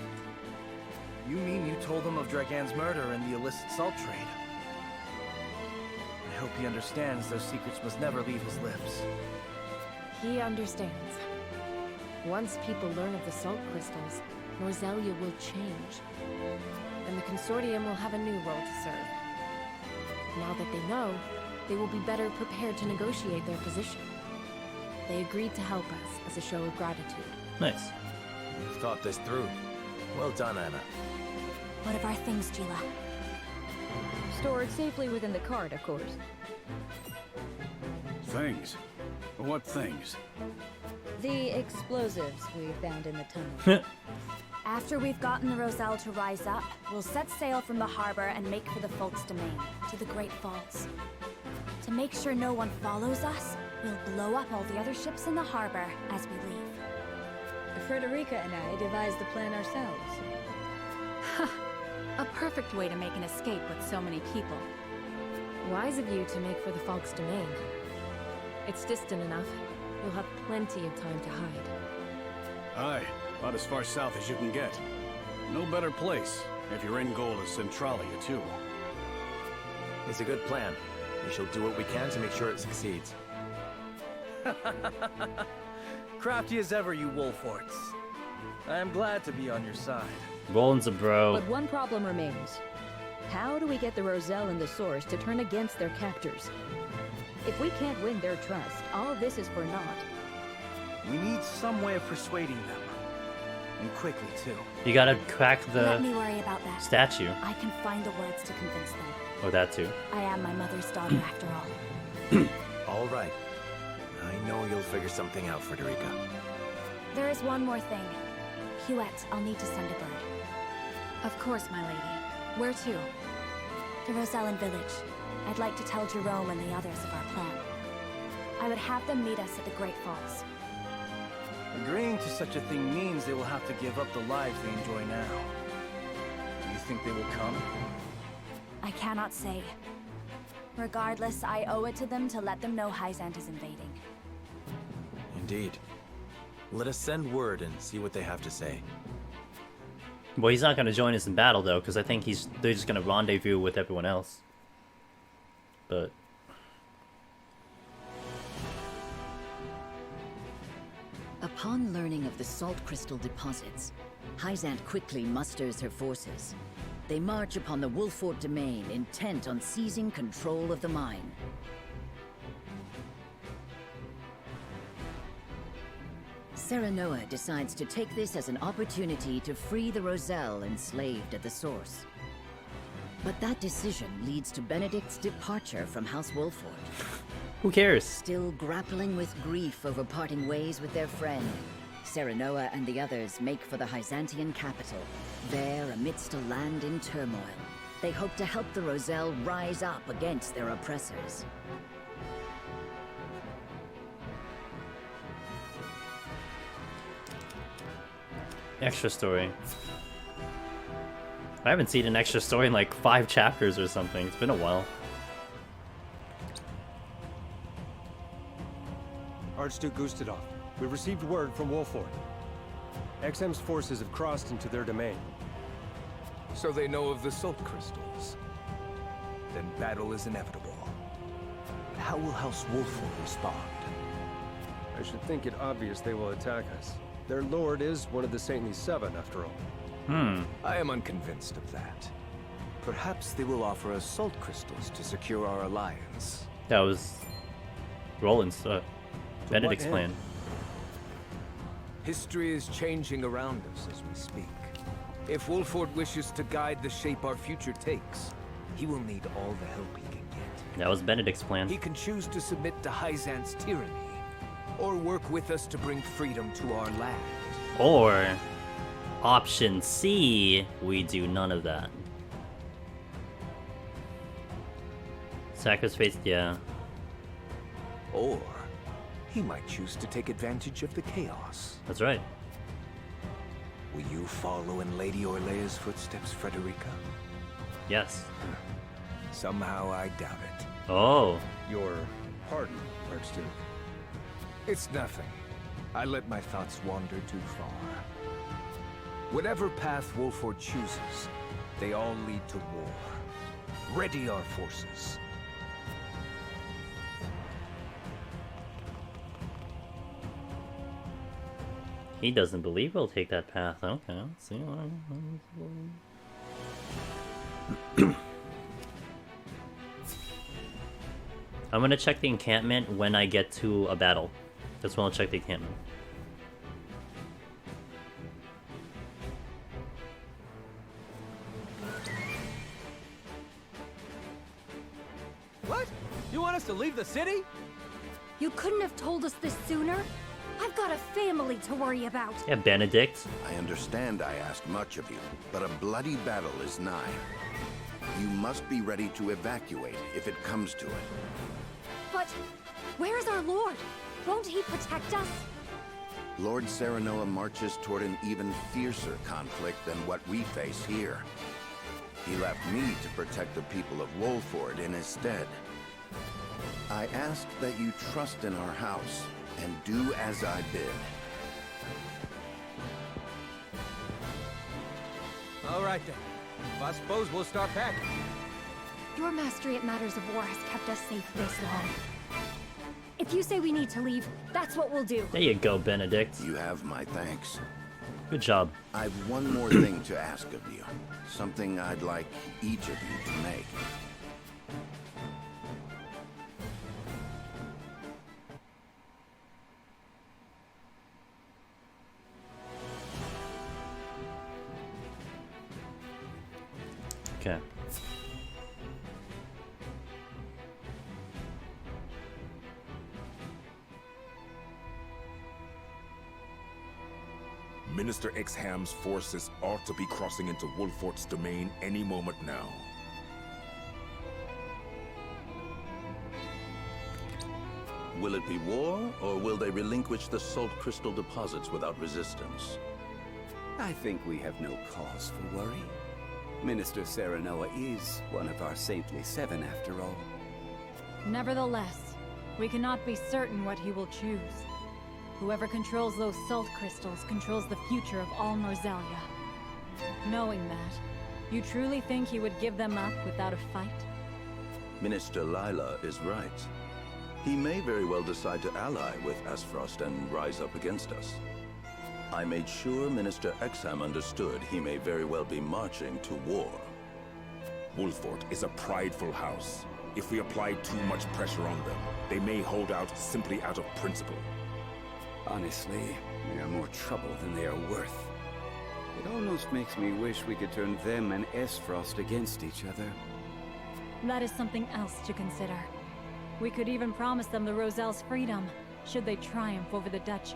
You mean you told him of Dragan's murder and the illicit salt trade? I hope he understands those secrets must never leave his lips. He understands. Once people learn of the salt crystals, Norzelia will change. And the consortium will have a new role to serve. Now that they know, they will be better prepared to negotiate their position. They agreed to help us as a show of gratitude. Nice. You've thought this through. Well done, Anna. What of our things, Gila? Stored safely within the cart, of course. Things? What things? The explosives we found in the tunnel. After we've gotten the Roselle to rise up, we'll set sail from the harbor and make for the Folk's domain, to the Great Falls. To make sure no one follows us, we'll blow up all the other ships in the harbor as we leave. Frederica and I devised the plan ourselves. A perfect way to make an escape with so many people. Wise of you to make for the Folk's domain. It's distant enough. You'll have plenty of time to hide. Aye, about as far south as you can get. No better place, if your end goal is Centralia, too. It's a good plan. We shall do what we can to make sure it succeeds. Crafty as ever, you Wolforts. I am glad to be on your side. Roland's a bro. But one problem remains. How do we get the Roselle and the Source to turn against their captors? If we can't win their trust, all this is for naught. We need some way of persuading them. And quickly, too. You gotta crack Let the me worry about that. statue. I can find the words to convince them. Oh, that too. I am my mother's daughter after all. All right. I know you'll figure something out, Frederica. There is one more thing. Huette, I'll need to send a bird. Of course, my lady. Where to? The Rosellan village. I'd like to tell Jerome and the others of our plan. I would have them meet us at the Great Falls. Agreeing to such a thing means they will have to give up the lives they enjoy now. Do you think they will come? I cannot say. Regardless, I owe it to them to let them know Hyzant is invading. Indeed. Let us send word and see what they have to say. Well, he's not gonna join us in battle though, because I think they're just gonna rendezvous with everyone else. But upon learning of the salt crystal deposits, Hyzant quickly musters her forces. They march upon the Wolfort domain, intent on seizing control of the mine. Serenoa decides to take this as an opportunity to free the Roselle enslaved at the source. But that decision leads to Benedict's departure from House Wolfort. who cares? Still grappling with grief over parting ways with their friend, Serenoa and the others make for the Hyzantian capital. There, amidst a land in turmoil, they hope to help the Roselle rise up against their oppressors. Extra story. I haven't seen an extra story in like 5 chapters or something. It's been a while. Archduke Gustadolf, we received word from Wolfort. XM's forces have crossed into their domain. So they know of the salt crystals. Then battle is inevitable. But how will House Wolfort respond? I should think it obvious they will attack us. Their lord is one of the Saintly Seven, after all. I am unconvinced of that. Perhaps they will offer us salt crystals to secure our alliance. That was Roland's, Benedict's plan. History is changing around us as we speak. If Wolfort wishes to guide the shape our future takes, he will need all the help he can get. That was Benedict's plan. He can choose to submit to Hyzant's tyranny, or work with us to bring freedom to our land. Or, option C, we do none of that. Sacrifice, yeah. Or he might choose to take advantage of the chaos. That's right. Will you follow in Lady Orlea's footsteps, Frederica? Yes. Somehow I doubt it. Oh. Your pardon, Archduke. It's nothing. I let my thoughts wander too far. Whatever path Wolford chooses, they all lead to war. Ready our forces. He doesn't believe we'll take that path. Okay, let's see. I'm gonna check the encampment when I get to a battle. That's when I'll check the encampment. What? You want us to leave the city? You couldn't have told us this sooner? I've got a family to worry about. Yeah, Benedict. I understand I ask much of you, but a bloody battle is nigh. You must be ready to evacuate if it comes to it. But where is our lord? Won't he protect us? Lord Serenoa marches toward an even fiercer conflict than what we face here. He left me to protect the people of Wolford in his stead. I ask that you trust in our house and do as I bid. All right then. I suppose we'll start packing. Your mastery at matters of war has kept us safe this long. If you say we need to leave, that's what we'll do. There you go, Benedict. You have my thanks. Good job. I've one more thing to ask of you. Something I'd like each of you to make. Okay. Minister Exham's forces ought to be crossing into Wolfort's domain any moment now. Will it be war, or will they relinquish the salt crystal deposits without resistance? I think we have no cause for worry. Minister Serenoa is one of our saintly seven, after all. Nevertheless, we cannot be certain what he will choose. Whoever controls those salt crystals controls the future of all Norzelia. Knowing that, you truly think he would give them up without a fight? Minister Lila is right. He may very well decide to ally with Aesfrost and rise up against us. I made sure Minister Exham understood he may very well be marching to war. Wolfort is a prideful house. If we apply too much pressure on them, they may hold out simply out of principle. Honestly, they are more trouble than they are worth. It almost makes me wish we could turn them and Aesfrost against each other. That is something else to consider. We could even promise them the Roselle's freedom, should they triumph over the Duchy.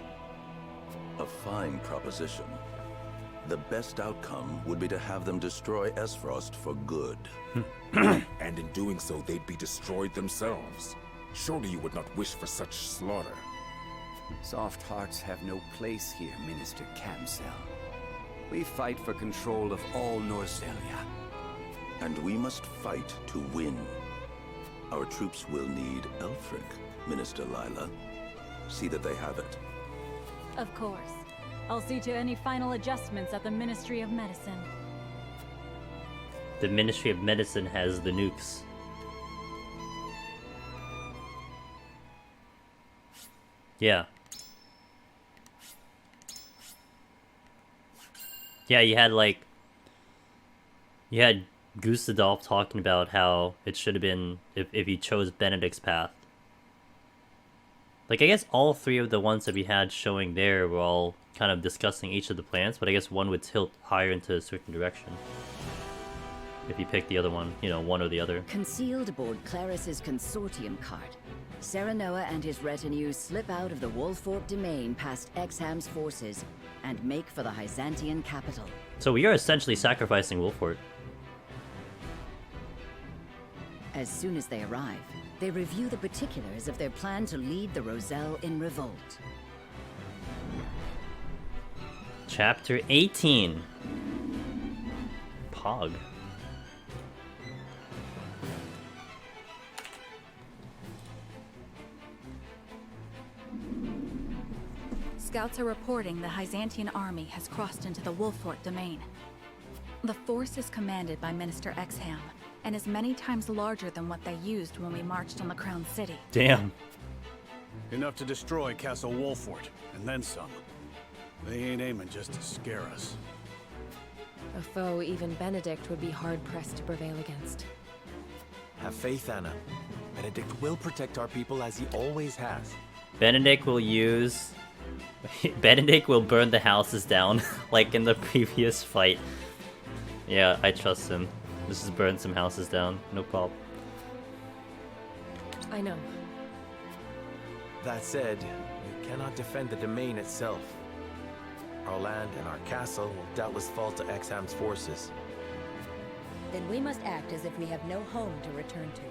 A fine proposition. The best outcome would be to have them destroy Aesfrost for good. And in doing so, they'd be destroyed themselves. Surely you would not wish for such slaughter. Soft hearts have no place here, Minister Camsell. We fight for control of all Norzelia. And we must fight to win. Our troops will need Elfric, Minister Lila. See that they have it. Of course. I'll see to any final adjustments at the Ministry of Medicine. The Ministry of Medicine has the nukes. Yeah. Yeah, you had Gustadolf talking about how it should have been if he chose Benedict's path. Like, I guess all three of the ones that we had showing there were all kind of discussing each of the plans, but I guess one would tilt higher into a certain direction. If you pick the other one, you know, one or the other. Concealed aboard Claris's consortium cart, Serenoa and his retinue slip out of the Wolfort domain past Exham's forces and make for the Hyzantian capital. So we are essentially sacrificing Wolfort. As soon as they arrive, they review the particulars of their plan to lead the Roselle in revolt. Chapter 18. Pog. Scouts are reporting the Byzantine army has crossed into the Wolfort domain. The force is commanded by Minister Exham, and is many times larger than what they used when we marched on the Crown City. Damn. Enough to destroy Castle Wolfort, and then some. They ain't aiming just to scare us. A foe even Benedict would be hard-pressed to prevail against. Have faith, Anna. Benedict will protect our people as he always has. Benedict will use... Benedict will burn the houses down, like in the previous fight. Yeah, I trust him. Let's just burn some houses down, no problem. I know. That said, we cannot defend the domain itself. Our land and our castle will doubtless fall to Exham's forces. Then we must act as if we have no home to return to.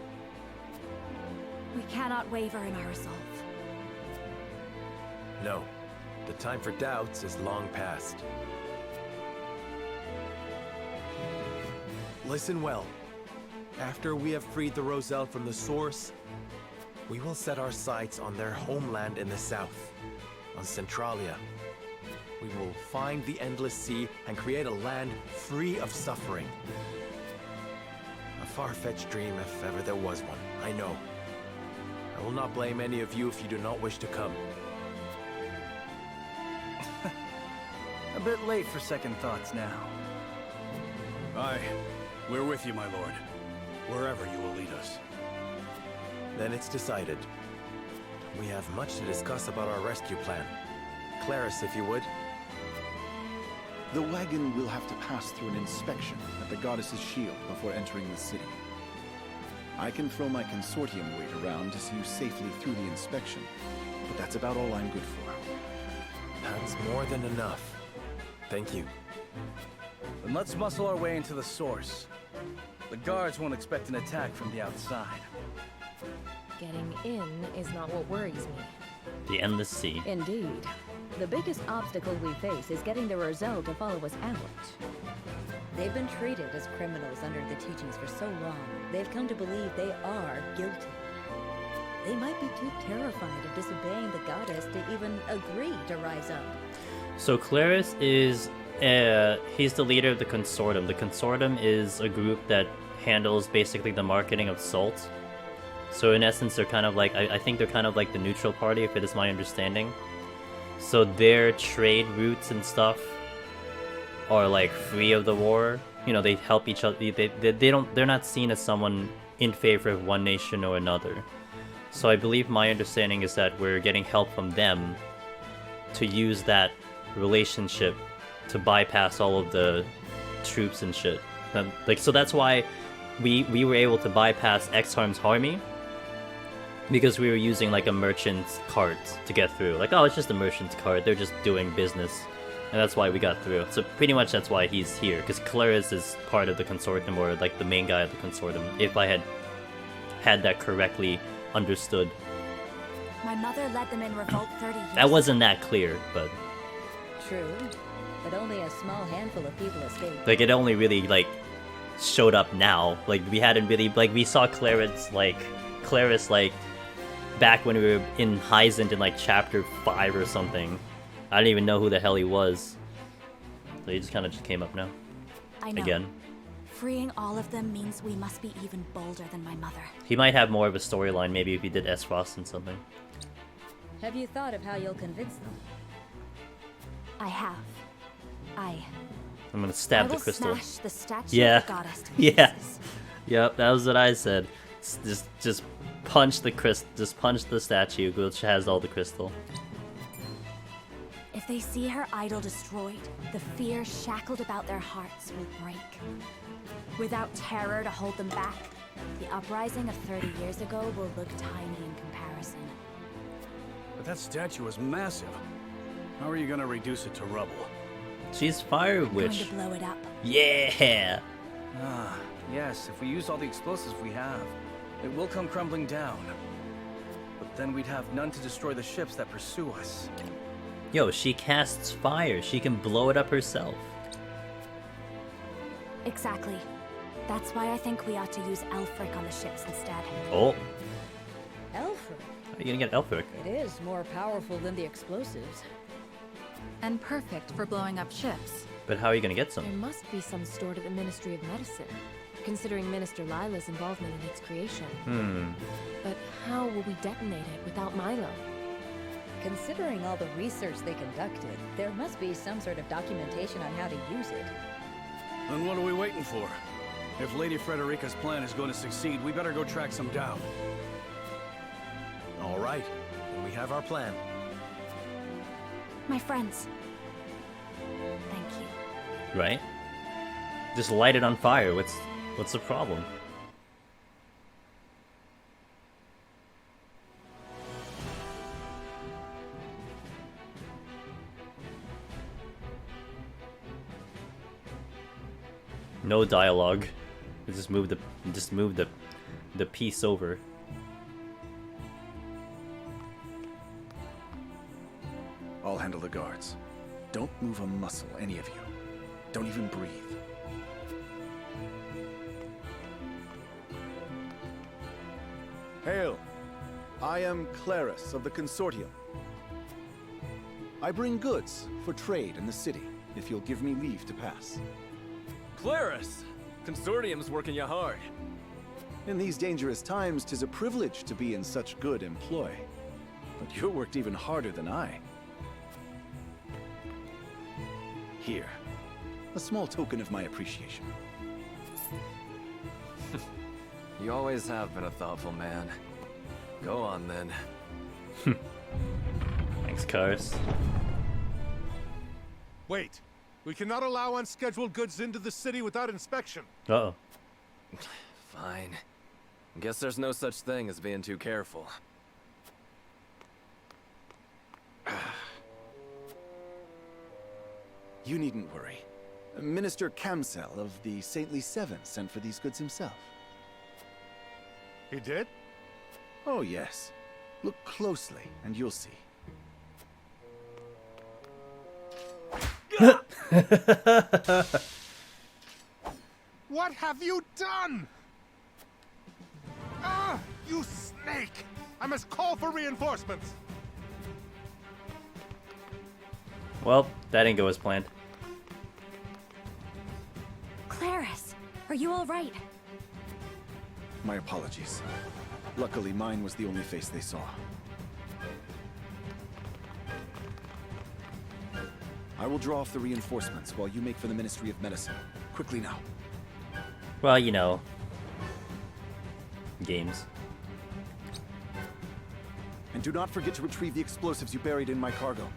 We cannot waver in our resolve. No. The time for doubts is long past. Listen well. After we have freed the Roselle from the source, we will set our sights on their homeland in the south, on Centralia. We will find the Endless Sea and create a land free of suffering. A far-fetched dream if ever there was one, I know. I will not blame any of you if you do not wish to come. A bit late for second thoughts now. Aye. We're with you, my lord. Wherever you will lead us. Then it's decided. We have much to discuss about our rescue plan. Claris, if you would. The wagon will have to pass through an inspection at the goddess's shield before entering the city. I can throw my consortium weight around to see you safely through the inspection, but that's about all I'm good for. That's more than enough. Thank you. Then let's muscle our way into the source. The guards won't expect an attack from the outside. Getting in is not what worries me. The Endless Sea. Indeed. The biggest obstacle we face is getting the Roselle to follow us out. They've been treated as criminals under the teachings for so long, they've come to believe they are guilty. They might be too terrified of disobeying the goddess to even agree to rise up. So Claris is... he's the leader of the Consortium. The Consortium is a group that handles basically the marketing of salt. So in essence, they're kind of like... I think they're kind of like the neutral party, if it is my understanding. So their trade routes and stuff are like free of the war. You know, they help each other. They're not seen as someone in favor of one nation or another. So I believe my understanding is that we're getting help from them to use that relationship to bypass all of the troops and shit. Like, so that's why we were able to bypass Exharm's army, because we were using like a merchant's cart to get through. Like, oh, it's just a merchant's cart, they're just doing business. And that's why we got through. So pretty much that's why he's here, because Claris is part of the Consortium, or like the main guy of the Consortium, if I had that correctly understood. My mother led them in revolt 30 years That wasn't that clear, but... True, but only a small handful of people escaped. Like, it only really, like, showed up now. Like, we hadn't really... Like, we saw Claris, like, back when we were in Hyzant in, like, chapter 5 or something. I didn't even know who the hell he was. So he just kind of just came up now. I know. Again. Freeing all of them means we must be even bolder than my mother. He might have more of a storyline, maybe if he did S-Frost and something. Have you thought of how you'll convince them? I have. I'm gonna stab the crystal. Smash the statue Yeah. of the goddess to Yeah. pieces. Yep, that was what I said. Just punch the just punch the statue, which has all the crystal. If they see her idol destroyed, the fear shackled about their hearts will break. Without terror to hold them back, the uprising of 30 years ago will look tiny in comparison. But that statue is massive. How are you gonna reduce it to rubble? She's Fire Witch. Going to blow it up. Yeah! Ah, yes, if we use all the explosives we have. It will come crumbling down. But then we'd have none to destroy the ships that pursue us. Yo, she casts fire. She can blow it up herself. Exactly. That's why I think we ought to use Elfric on the ships instead. Oh. Elfric? How are you gonna get Elfric? It is more powerful than the explosives. And perfect for blowing up ships. But how are you gonna get There some? must be some stored at the Ministry of Medicine, considering Minister Lila's involvement in its creation. But how will we detonate it without Milo? Considering all the research they conducted, there must be some sort of documentation on how to use it. Then what are we waiting for? If Lady Frederica's plan is going to succeed, we better go track some down. All right, then we have our plan. My friends. Thank you. Right? Just light it on fire. What's the problem? No dialogue. Just move the piece over. I'll handle the guards. Don't move a muscle, any of you. Don't even breathe. Hail! I am Clarus of the Consortium. I bring goods for trade in the city, if you'll give me leave to pass. Clarus! Consortium's working you hard. In these dangerous times, 'tis a privilege to be in such good employ. But you're worked even harder than I. Here, a small token of my appreciation. You always have been a thoughtful man. Go on, then. Thanks, Cars. Wait. We cannot allow unscheduled goods into the city without inspection. Uh-oh. Fine. Guess there's no such thing as being too careful. You needn't worry. Minister Kamsel of the Saintly Seven sent for these goods himself. He did? Oh, yes. Look closely, and you'll see. What have you done? Ah, you snake! I must call for reinforcements. Well, that didn't go as planned. Clarus, are you all right? My apologies. Luckily, mine was the only face they saw. I will draw off the reinforcements while you make for the Ministry of Medicine. Quickly now. Well, you know. Games. And do not forget to retrieve the explosives you buried in my cargo.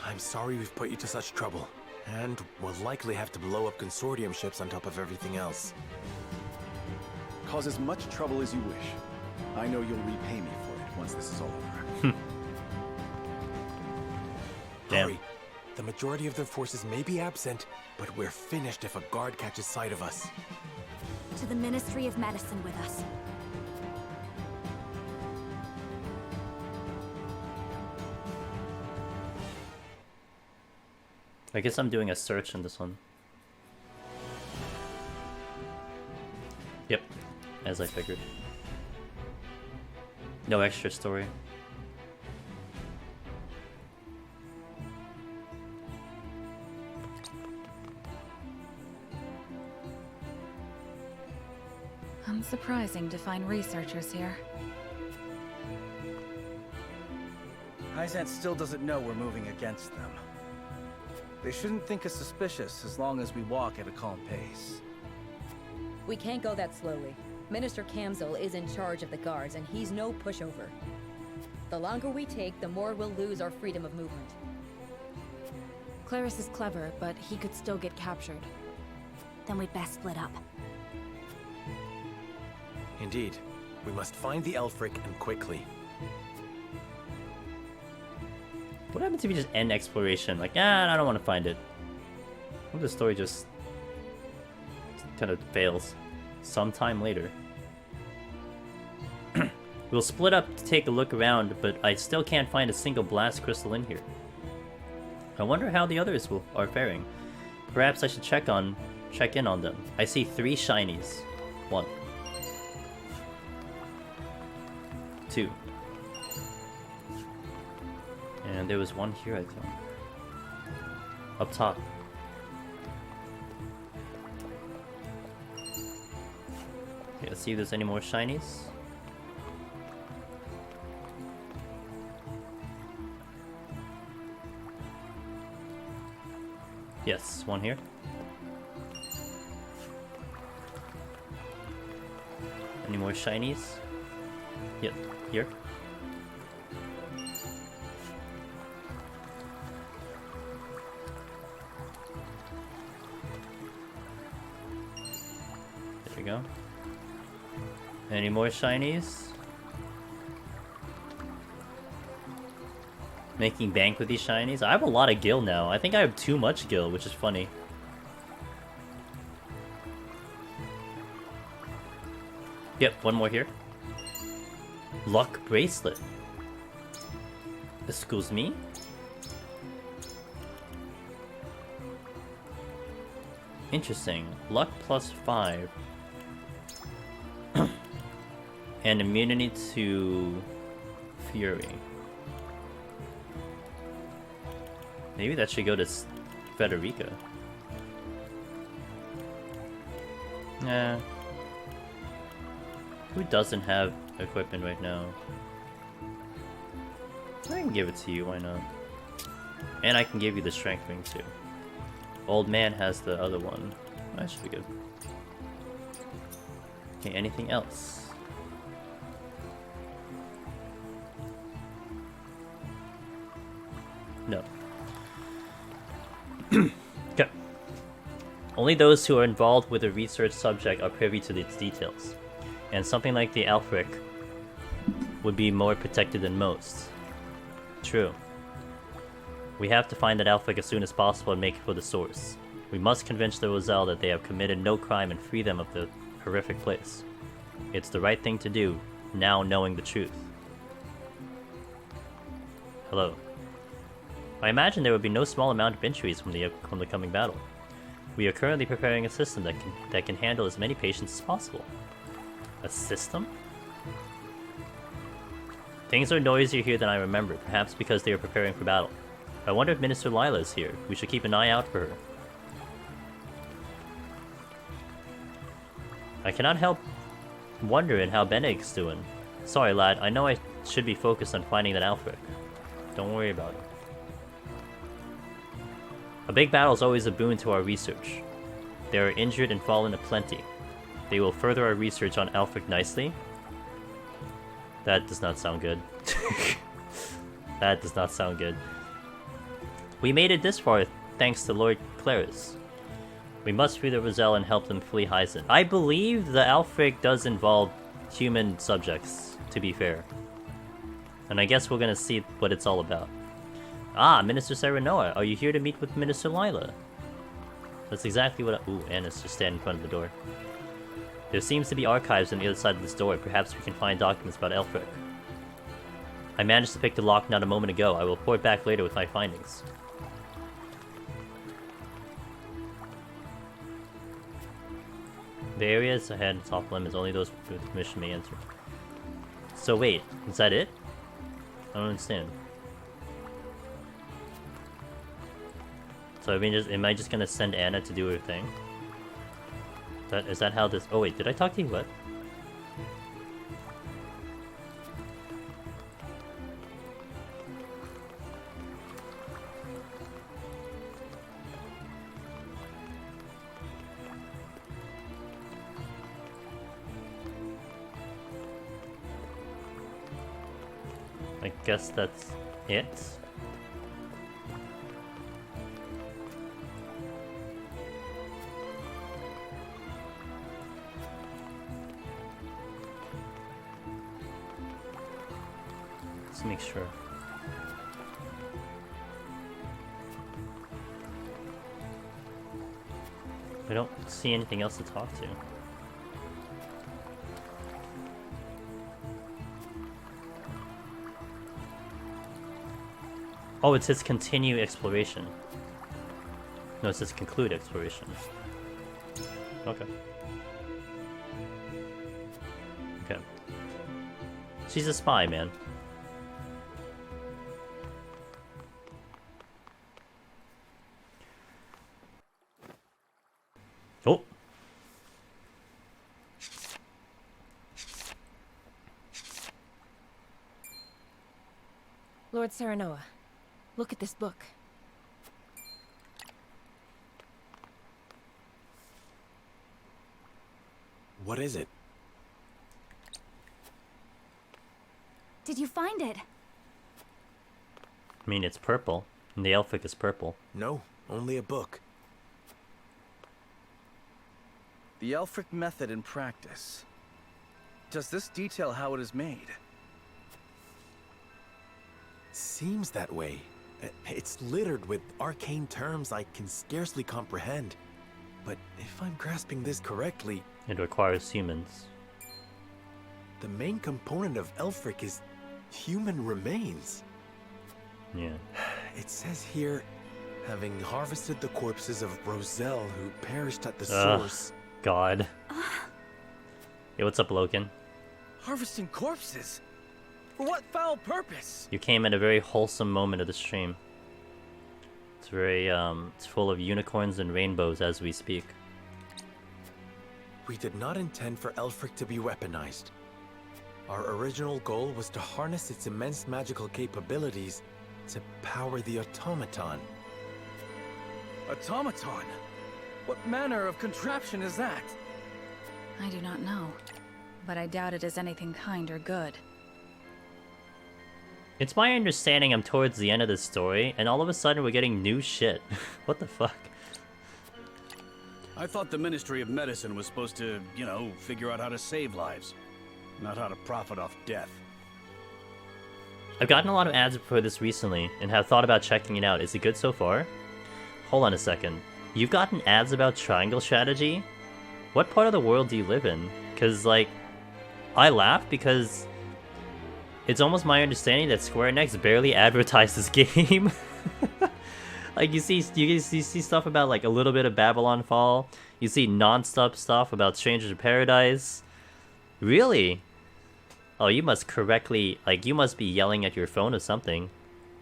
I'm sorry we've put you to such trouble. And we'll likely have to blow up Consortium ships on top of everything else. Cause as much trouble as you wish. I know you'll repay me for it once this is all over. Damn. Hurry. The majority of their forces may be absent, but we're finished if a guard catches sight of us. To the Ministry of Medicine with us. I guess I'm doing a search in this one. Yep, as I figured. No extra story. Unsurprising to find researchers here. Hyzant still doesn't know we're moving against them. They shouldn't think us suspicious as long as we walk at a calm pace. We can't go that slowly. Minister Kamsel is in charge of the guards, and he's no pushover. The longer we take, the more we'll lose our freedom of movement. Clarus is clever, but he could still get captured. Then we'd best split up. Indeed. We must find the Elfric and quickly. What happens if you just end exploration? Like, I don't want to find it. What if the story just kind of fails sometime later? We'll split up to take a look around, but I still can't find a single blast crystal in here. I wonder how the others are faring. Perhaps I should check in on them. I see 3 shinies. 1. 2. And there was 1 here, I think. Up top. Okay, let's see if there's any more shinies. Yes, 1 here. Any more shinies? Yep, here. There we go. Any more shinies? Making bank with these shinies? I have a lot of gil now. I think I have too much gil, which is funny. Yep, 1 more here. Luck bracelet. Excuse me? Interesting. Luck plus 5. And immunity to Fury. Maybe that should go to Federica. Nah. Who doesn't have equipment right now? I can give it to you, why not? And I can give you the strength ring too. Old man has the other one. That should be good. Okay, anything else? No. Okay. Only those who are involved with a research subject are privy to its details. And something like the Alfric would be more protected than most. True. We have to find that Alfric as soon as possible and make it for the source. We must convince the Roselle that they have committed no crime and free them of the horrific place. It's the right thing to do, now knowing the truth. Hello. I imagine there would be no small amount of injuries from the coming battle. We are currently preparing a system that can handle as many patients as possible. A system? Things are noisier here than I remember, perhaps because they are preparing for battle. I wonder if Minister Lila is here. We should keep an eye out for her. I cannot help wondering how Beneg's doing. Sorry, lad. I know I should be focused on finding that Alfric. Don't worry about it. A big battle is always a boon to our research. There are injured and fallen aplenty. They will further our research on Alfric nicely. That does not sound good. That does not sound good. We made it this far thanks to Lord Claris. We must free the Roselle and help them flee Hyzon. I believe the Alfric does involve human subjects, to be fair. And I guess we're gonna see what it's all about. Ah, Minister Serenoa, are you here to meet with Minister Lila? That's exactly what ooh, Anna's just standing in front of the door. There seems to be archives on the other side of this door. Perhaps we can find documents about Alfric. I managed to pick the lock not a moment ago. I will report back later with my findings. The areas ahead off limits, only those with permission may enter. So wait, is that it? I don't understand. So I mean, am I just gonna send Anna to do her thing? Is that how this... Oh wait, did I talk to you? What? I guess that's it. Let's make sure. I don't see anything else to talk to. Oh, it says continue exploration. No, it says conclude exploration. Okay. Okay. She's a spy, man. Oh. Lord Serenoa, look at this book. What is it? Did you find it? I mean, it's purple. And the Elfic is purple. No, only a book. The Elfric method in practice. Does this detail how it is made? Seems that way. It's littered with arcane terms I can scarcely comprehend. But if I'm grasping this correctly... It requires humans. The main component of Elfric is human remains. Yeah. It says here, having harvested the corpses of Roselle who perished at the source... God. Hey, what's up, Logan? Harvesting corpses? For what foul purpose? You came at a very wholesome moment of the stream. It's very, it's full of unicorns and rainbows as we speak. We did not intend for Elfric to be weaponized. Our original goal was to harness its immense magical capabilities to power the automaton. Automaton? What manner of contraption is that? I do not know, but I doubt it is anything kind or good. It's my understanding I'm towards the end of this story, and all of a sudden we're getting new shit. What the fuck? I thought the Ministry of Medicine was supposed to, you know, figure out how to save lives, not how to profit off death. I've gotten a lot of ads for this recently, and have thought about checking it out. Is it good so far? Hold on a second. You've gotten ads about triangle strategy? What part of the world do you live in? Because, like, I laugh because it's almost my understanding that Square Enix barely advertised this game. Like, you see stuff about, like, a little bit of Babylon Fall. You see non-stop stuff about Strangers in Paradise. Really? Oh, you must correctly, like, you must be yelling at your phone or something.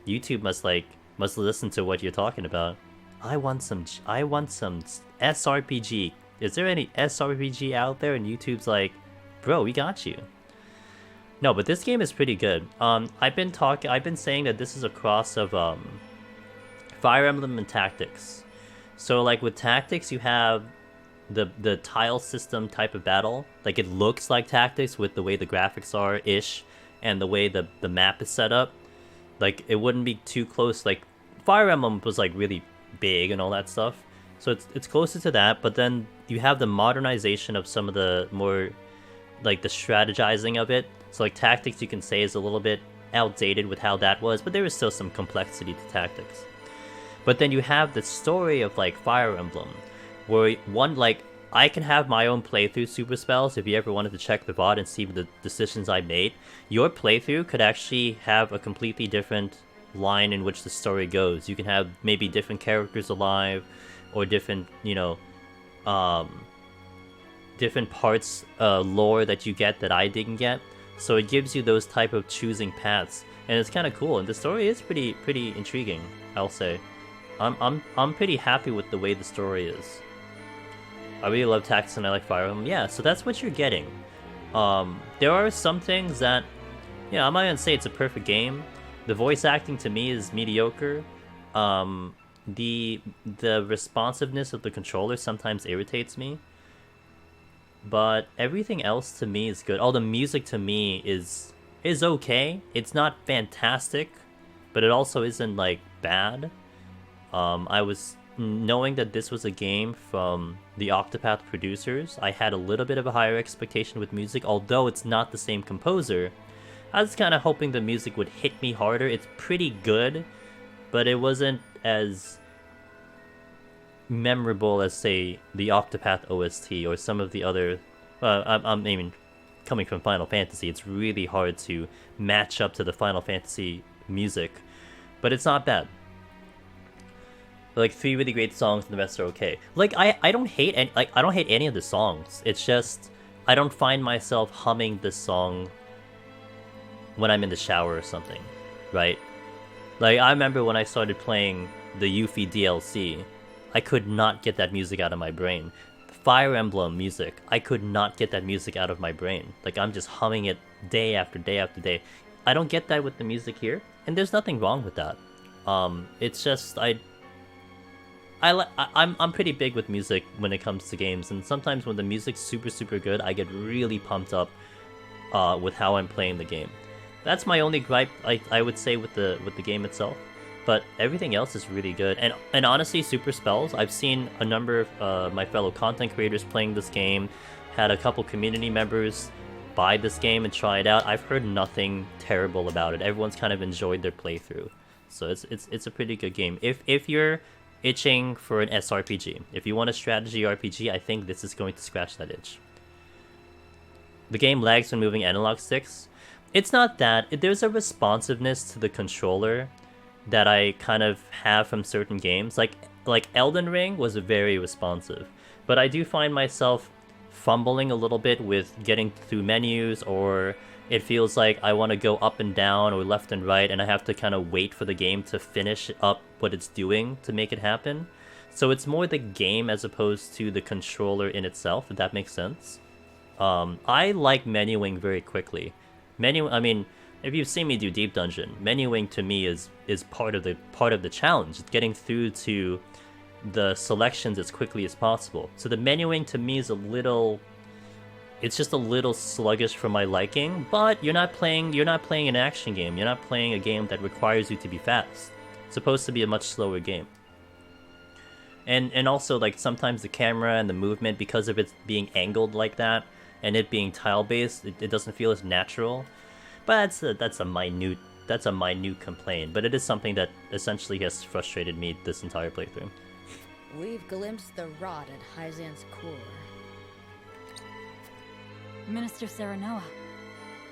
YouTube must listen to what you're talking about. I want some SRPG. Is there any SRPG out there? And YouTube's like, bro, we got you. No, but this game is pretty good. I've been saying that this is a cross of Fire Emblem and Tactics. So, like, with Tactics, you have the tile system type of battle. Like, it looks like Tactics with the way the graphics are ish, and the way the map is set up. Like, it wouldn't be too close. Like, Fire Emblem was, like, really big and all that stuff, so it's closer to that. But then you have the modernization of some of the more, like, the strategizing of it. So, like, Tactics, you can say, is a little bit outdated with how that was, but there is still some complexity to Tactics. But then you have the story of, like, Fire Emblem, where I can have my own playthrough Super Spells. If you ever wanted to check the VOD and see the decisions I made, your playthrough could actually have a completely different line in which the story goes. You can have maybe different characters alive, or different, you know, different parts lore that you get that I didn't get. So it gives you those type of choosing paths, and it's kind of cool. And the story is pretty intriguing, I'll say. I'm pretty happy with the way the story is. I really love Tactics and I like Fire Emblem. Yeah, so that's what you're getting. There are some things that, yeah, I'm not gonna say it's a perfect game. The voice acting to me is mediocre. The responsiveness of the controller sometimes irritates me. But everything else to me is good. Oh, the music to me is okay. It's not fantastic, but it also isn't, like, bad. I was knowing that this was a game from the Octopath producers. I had a little bit of a higher expectation with music, although it's not the same composer. I was kind of hoping the music would hit me harder. It's pretty good, but it wasn't as memorable as, say, the Octopath OST or some of the other... I mean, coming from Final Fantasy, it's really hard to match up to the Final Fantasy music. but it's not bad. Like 3 really great songs and the rest are okay. Like I don't hate any of the songs. It's just I don't find myself humming this song when I'm in the shower or something, right? Like I remember when I started playing the Yuffie DLC, I could not get that music out of my brain. Fire Emblem music, I could not get that music out of my brain. Like I'm just humming it day after day after day. I don't get that with the music here, and there's nothing wrong with that. It's just I'm pretty big with music when it comes to games, and sometimes when the music's super good, I get really pumped up with how I'm playing the game. That's my only gripe, I would say, with the game itself. But everything else is really good, and honestly, Super Spells, I've seen a number of my fellow content creators playing this game, had a couple community members buy this game and try it out. I've heard nothing terrible about it. Everyone's kind of enjoyed their playthrough, so it's a pretty good game. If you're itching for an SRPG, if you want a strategy RPG, I think this is going to scratch that itch. The game lags when moving analog sticks. It's not that. There's a responsiveness to the controller that I kind of have from certain games. Like Elden Ring was very responsive, but I do find myself fumbling a little bit with getting through menus, or it feels like I want to go up and down or left and right, and I have to kind of wait for the game to finish up what it's doing to make it happen. So it's more the game as opposed to the controller in itself, if that makes sense. I like menuing very quickly. I mean, if you've seen me do Deep Dungeon, menuing to me is part of the challenge. It's getting through to the selections as quickly as possible. So the menuing to me is it's just a little sluggish for my liking, but you're not playing an action game. You're not playing a game that requires you to be fast. It's supposed to be a much slower game. And also, like, sometimes the camera and the movement, because of it being angled like that and it being tile-based, it doesn't feel as natural. But that's a minute complaint, but it is something that essentially has frustrated me this entire playthrough. We've glimpsed the rot at Hyzan's core. Minister Serenoa,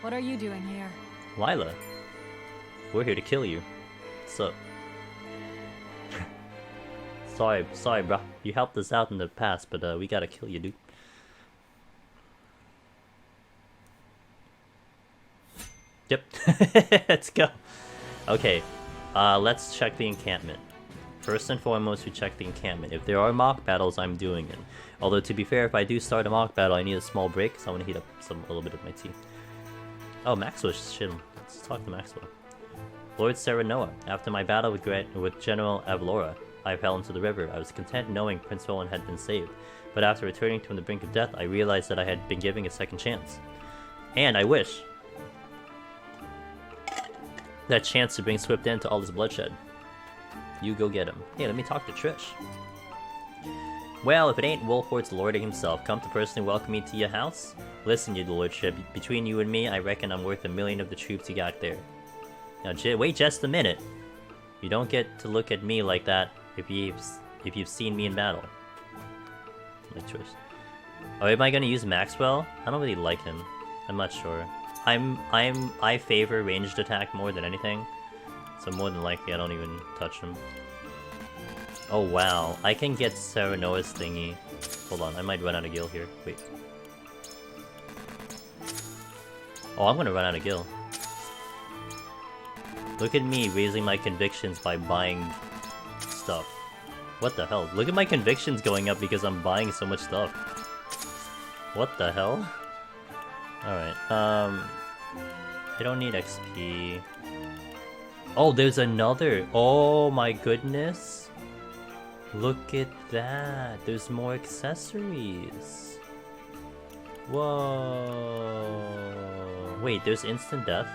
what are you doing here? Lila, we're here to kill you. So, sorry, bro. You helped us out in the past, but we gotta kill you, dude. Yep. Let's go. Okay, let's check the encampment. First and foremost, we check the encampment. If there are mock battles, I'm doing it. Although, to be fair, if I do start a mock battle, I need a small break, so I want to heat up a little bit of my tea. Oh, Maxwell's chilling. Let's talk to Maxwell. Lord Serenoa, after my battle with General Avlora, I fell into the river. I was content knowing Prince Roland had been saved, but after returning from the brink of death, I realized that I had been given a second chance. And I wish that chance to bring Swift end to all this bloodshed. You go get him. Hey, let me talk to Trish. Well, if it ain't Wolfort's lord himself, come to personally welcome me to your house? Listen, your lordship, between you and me, I reckon I'm worth 1,000,000 of the troops you got there. Now, wait just a minute. You don't get to look at me like that if you've seen me in battle. My choice. Oh, am I gonna use Maxwell? I don't really like him. I'm not sure. I favor ranged attack more than anything, so more than likely I don't even touch him. Oh wow, I can get Serenoa's thingy. Hold on, I might run out of gil here. Wait. Oh, I'm gonna run out of gil. Look at me raising my convictions by buying stuff. What the hell? Look at my convictions going up because I'm buying so much stuff. What the hell? Alright, I don't need XP. Oh, there's another! Oh my goodness! Look at that! There's more accessories! Whoa! Wait, there's instant death?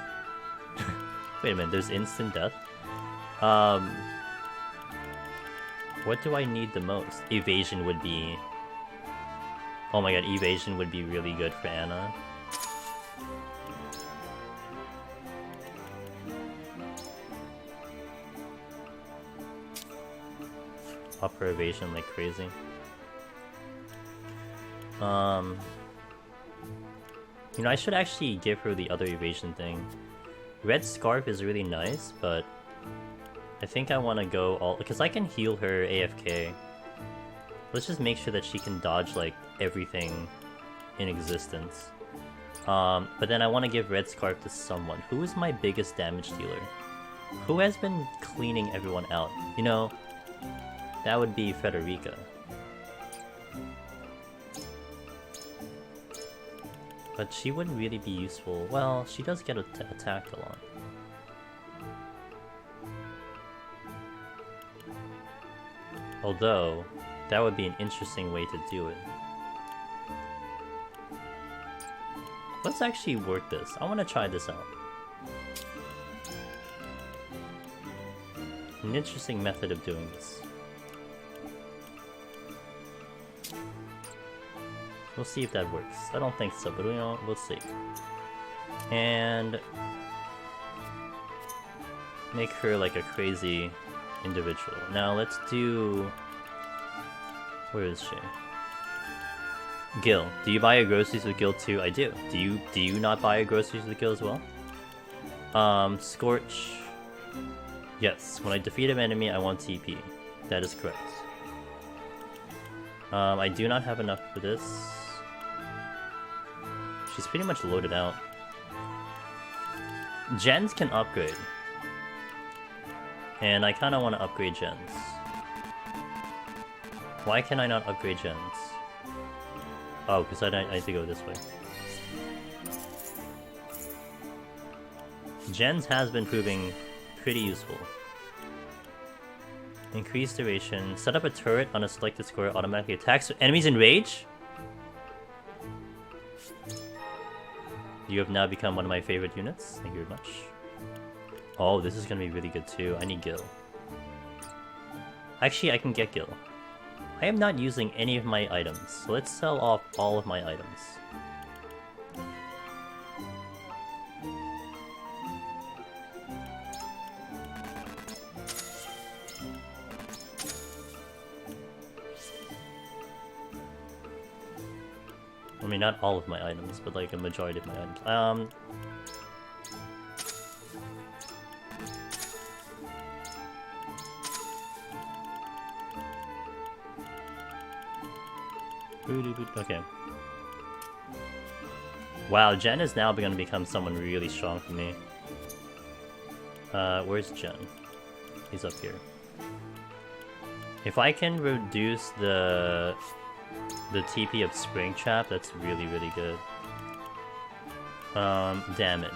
Wait a minute, there's instant death? What do I need the most? Evasion would be... Oh my god, evasion would be really good for Anna. Up her evasion like crazy. You know, I should actually give her the other evasion thing. Red Scarf is really nice, but I think I want to go all... because I can heal her AFK. Let's just make sure that she can dodge, like, everything in existence. But then I want to give Red Scarf to someone. Who is my biggest damage dealer? Who has been cleaning everyone out? You know, that would be Frederica. But she wouldn't really be useful. Well, she does get attacked a lot. Although, that would be an interesting way to do it. Let's actually work this. I want to try this out. An interesting method of doing this. We'll see if that works. I don't think so, but you know, we'll see. And make her like a crazy individual. Now let's do... where is she? Gil. Do you buy your groceries with Gil too? I do. Do you not buy your groceries with Gil as well? Scorch. Yes. When I defeat an enemy, I want TP. That is correct. I do not have enough for this. She's pretty much loaded out. Gens can upgrade. And I kind of want to upgrade gens. Why can I not upgrade gens? Oh, because I need to go this way. Gens has been proving pretty useful. Increase duration. Set up a turret on a selected square, automatically attacks enemies in rage? You have now become one of my favorite units. Thank you very much. Oh, this is gonna be really good too. I need Gil. Actually, I can get Gil. I am not using any of my items, so let's sell off all of my items. I mean, not all of my items, but like a majority of my items. Okay. Wow, Jen is now going to become someone really strong for me. Where's Jen? He's up here. If I can reduce the TP of Spring Trap, that's really, really good. Damage.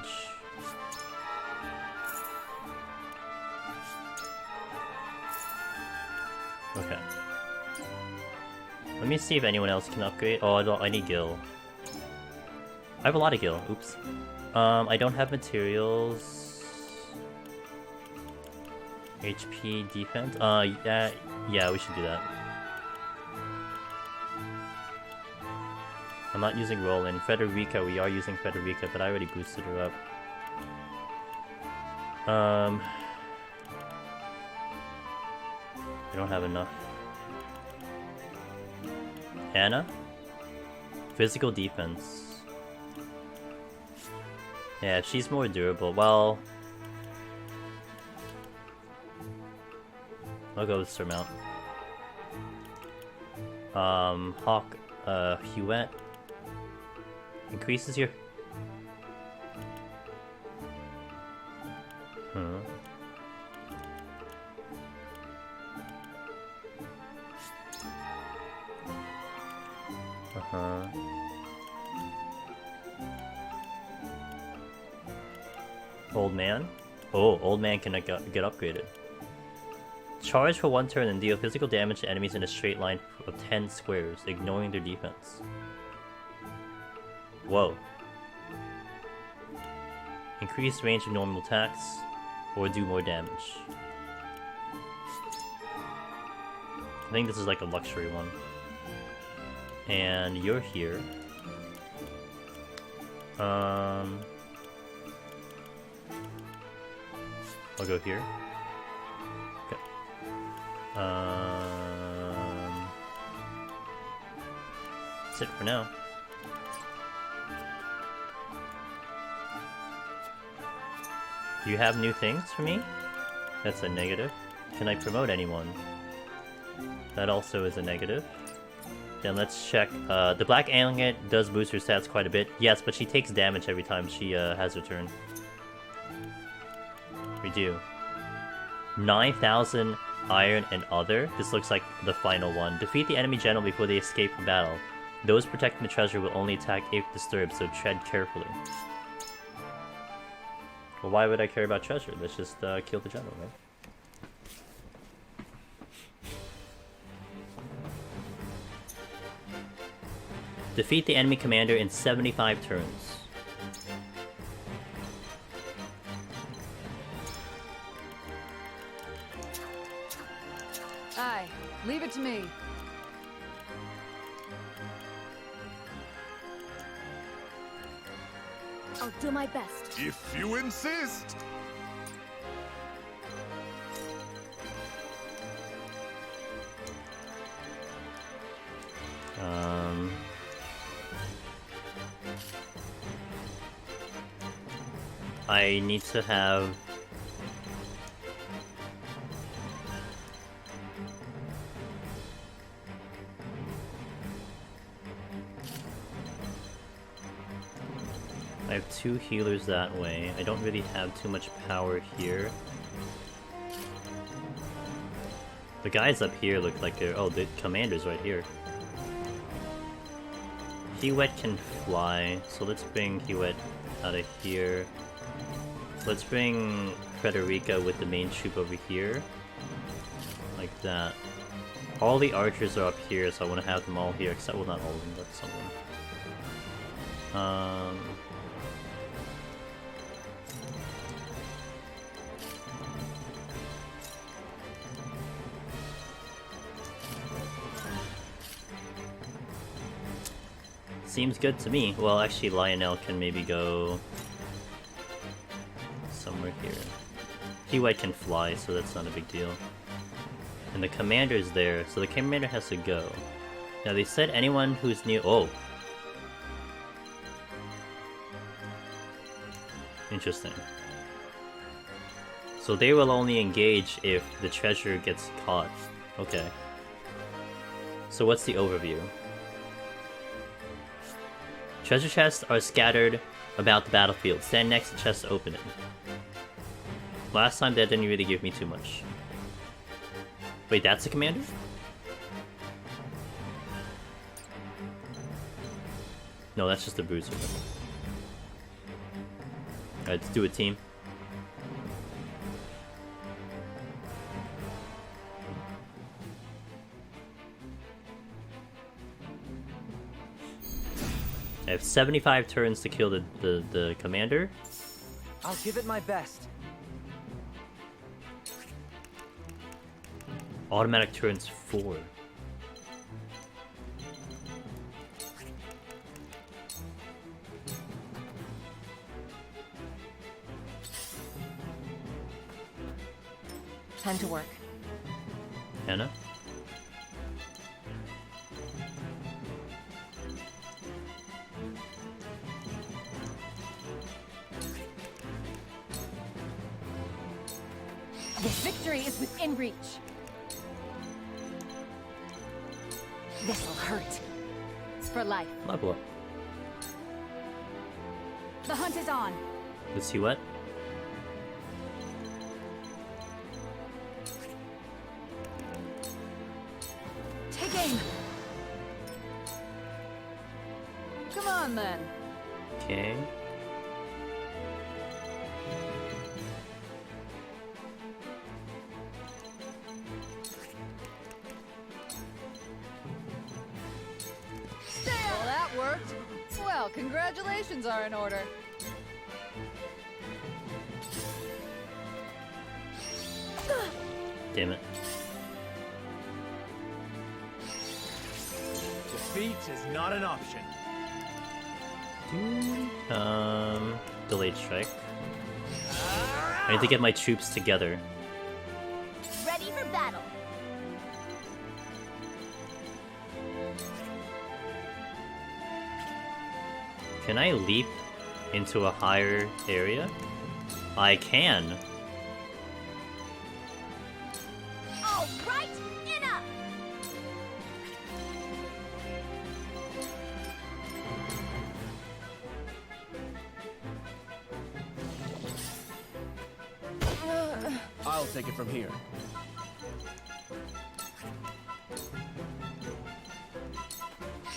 Okay. Let me see if anyone else can upgrade. Oh, I need Gil. I have a lot of Gil. Oops. I don't have materials. HP, defense. Yeah, we should do that. I'm not using Roland. Frederica, we are using Frederica, but I already boosted her up. I don't have enough. Anna? Physical defense. Yeah, she's more durable. Well, I'll go with Surmount. Hawk, Huette. Increases your... Old man? Oh, old man can get upgraded. Charge for one turn and deal physical damage to enemies in a straight line of 10 squares, ignoring their defense. Whoa. Increase range of normal attacks, or do more damage. I think this is like a luxury one. And you're here. I'll go here. Okay. That's it for now. Do you have new things for me? That's a negative. Can I promote anyone? That also is a negative. Then let's check. The Black Agate does boost her stats quite a bit. Yes, but she takes damage every time she has her turn. We do. 9,000 iron and other. This looks like the final one. Defeat the enemy general before they escape from battle. Those protecting the treasure will only attack if disturbed, so tread carefully. Well, why would I care about treasure? Let's just kill the general, right? Defeat the enemy commander in 75 turns. Aye, leave it to me. I'll do my best. If you insist. I need to have... I have 2 healers that way. I don't really have too much power here. The guys up here look like they're... Oh, the commander's right here. Hewett can fly, so let's bring Hewett out of here. Let's bring Frederica with the main troop over here. Like that. All the archers are up here, so I want to have them all here, except, well, not all of them, but some of them. Seems good to me. Well, actually, Lionel can maybe go somewhere here. Hewett can fly, so that's not a big deal. And the commander's there, so the commander has to go. Now, they said anyone who's near... Oh! Interesting. So they will only engage if the treasure gets caught. Okay. So what's the overview? Treasure chests are scattered about the battlefield. Stand next to chests to open it. Last time that didn't really give me too much. Wait, that's the commander? No, that's just a bruiser. Alright, let's do a team. I have 75 turns to kill the commander. I'll give it my best. Automatic turns 4. Time to work. Hannah? Victory is within reach. This'll hurt. It's for life. Level up. The hunt is on. Let's see what? Take aim. Come on, then. Okay. Well, that worked. Well, congratulations are in order. Damn it. Defeat is not an option. Delayed strike. I need to get my troops together. Ready for battle. Can I leap into a higher area? I can. I'll take it from here.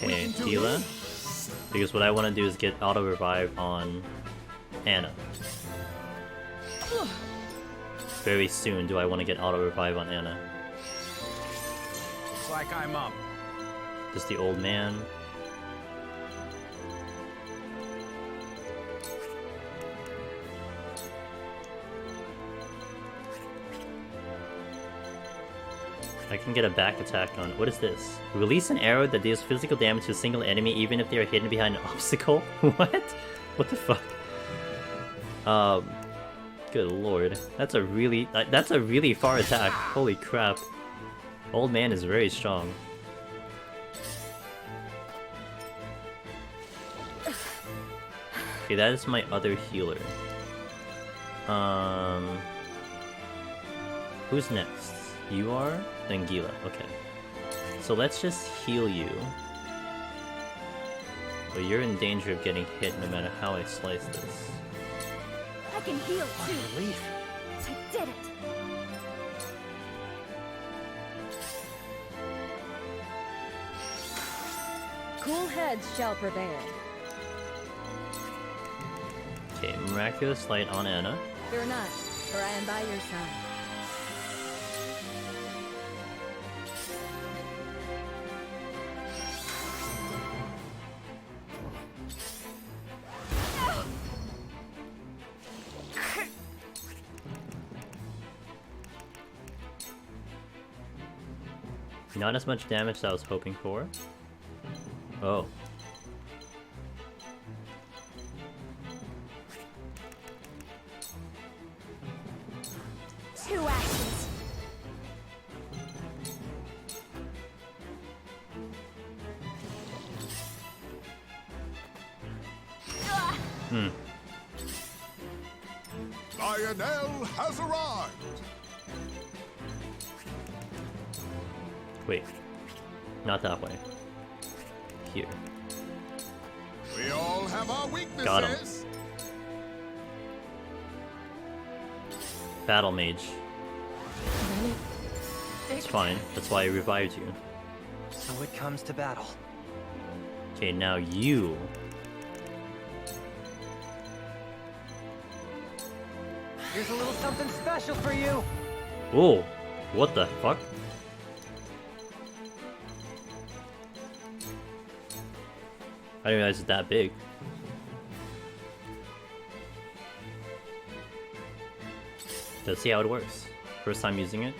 Okay, Tila. Because what I want to do is get auto revive on Anna. Very soon do I want to get auto revive on Anna. Looks like I'm up. Does the old man? I can get a back attack on. What is this? Release an arrow that deals physical damage to a single enemy even if they are hidden behind an obstacle? What? What the fuck? Good lord. That's a really far attack. Holy crap. Old man is very strong. Okay, that is my other healer. Who's next? You are? Then Gila. Okay. So let's just heal you. But you're in danger of getting hit no matter how I slice this. I can heal too. Relief. I did it. Cool heads shall prevail. Okay, Miraculous Light on Anna. Fear not, for I am by your side. Not as much damage as I was hoping for. Oh. Two actions. Hmm. Lionel has arrived. Wait. Not that way. Here. We all have our weaknesses. Got him. Battle Mage. It's fine. That's why I revived you. So it comes to battle. Okay, now you. Here's a little something special for you. Oh, what the fuck? I didn't realize it's that big. Let's see how it works. First time using it.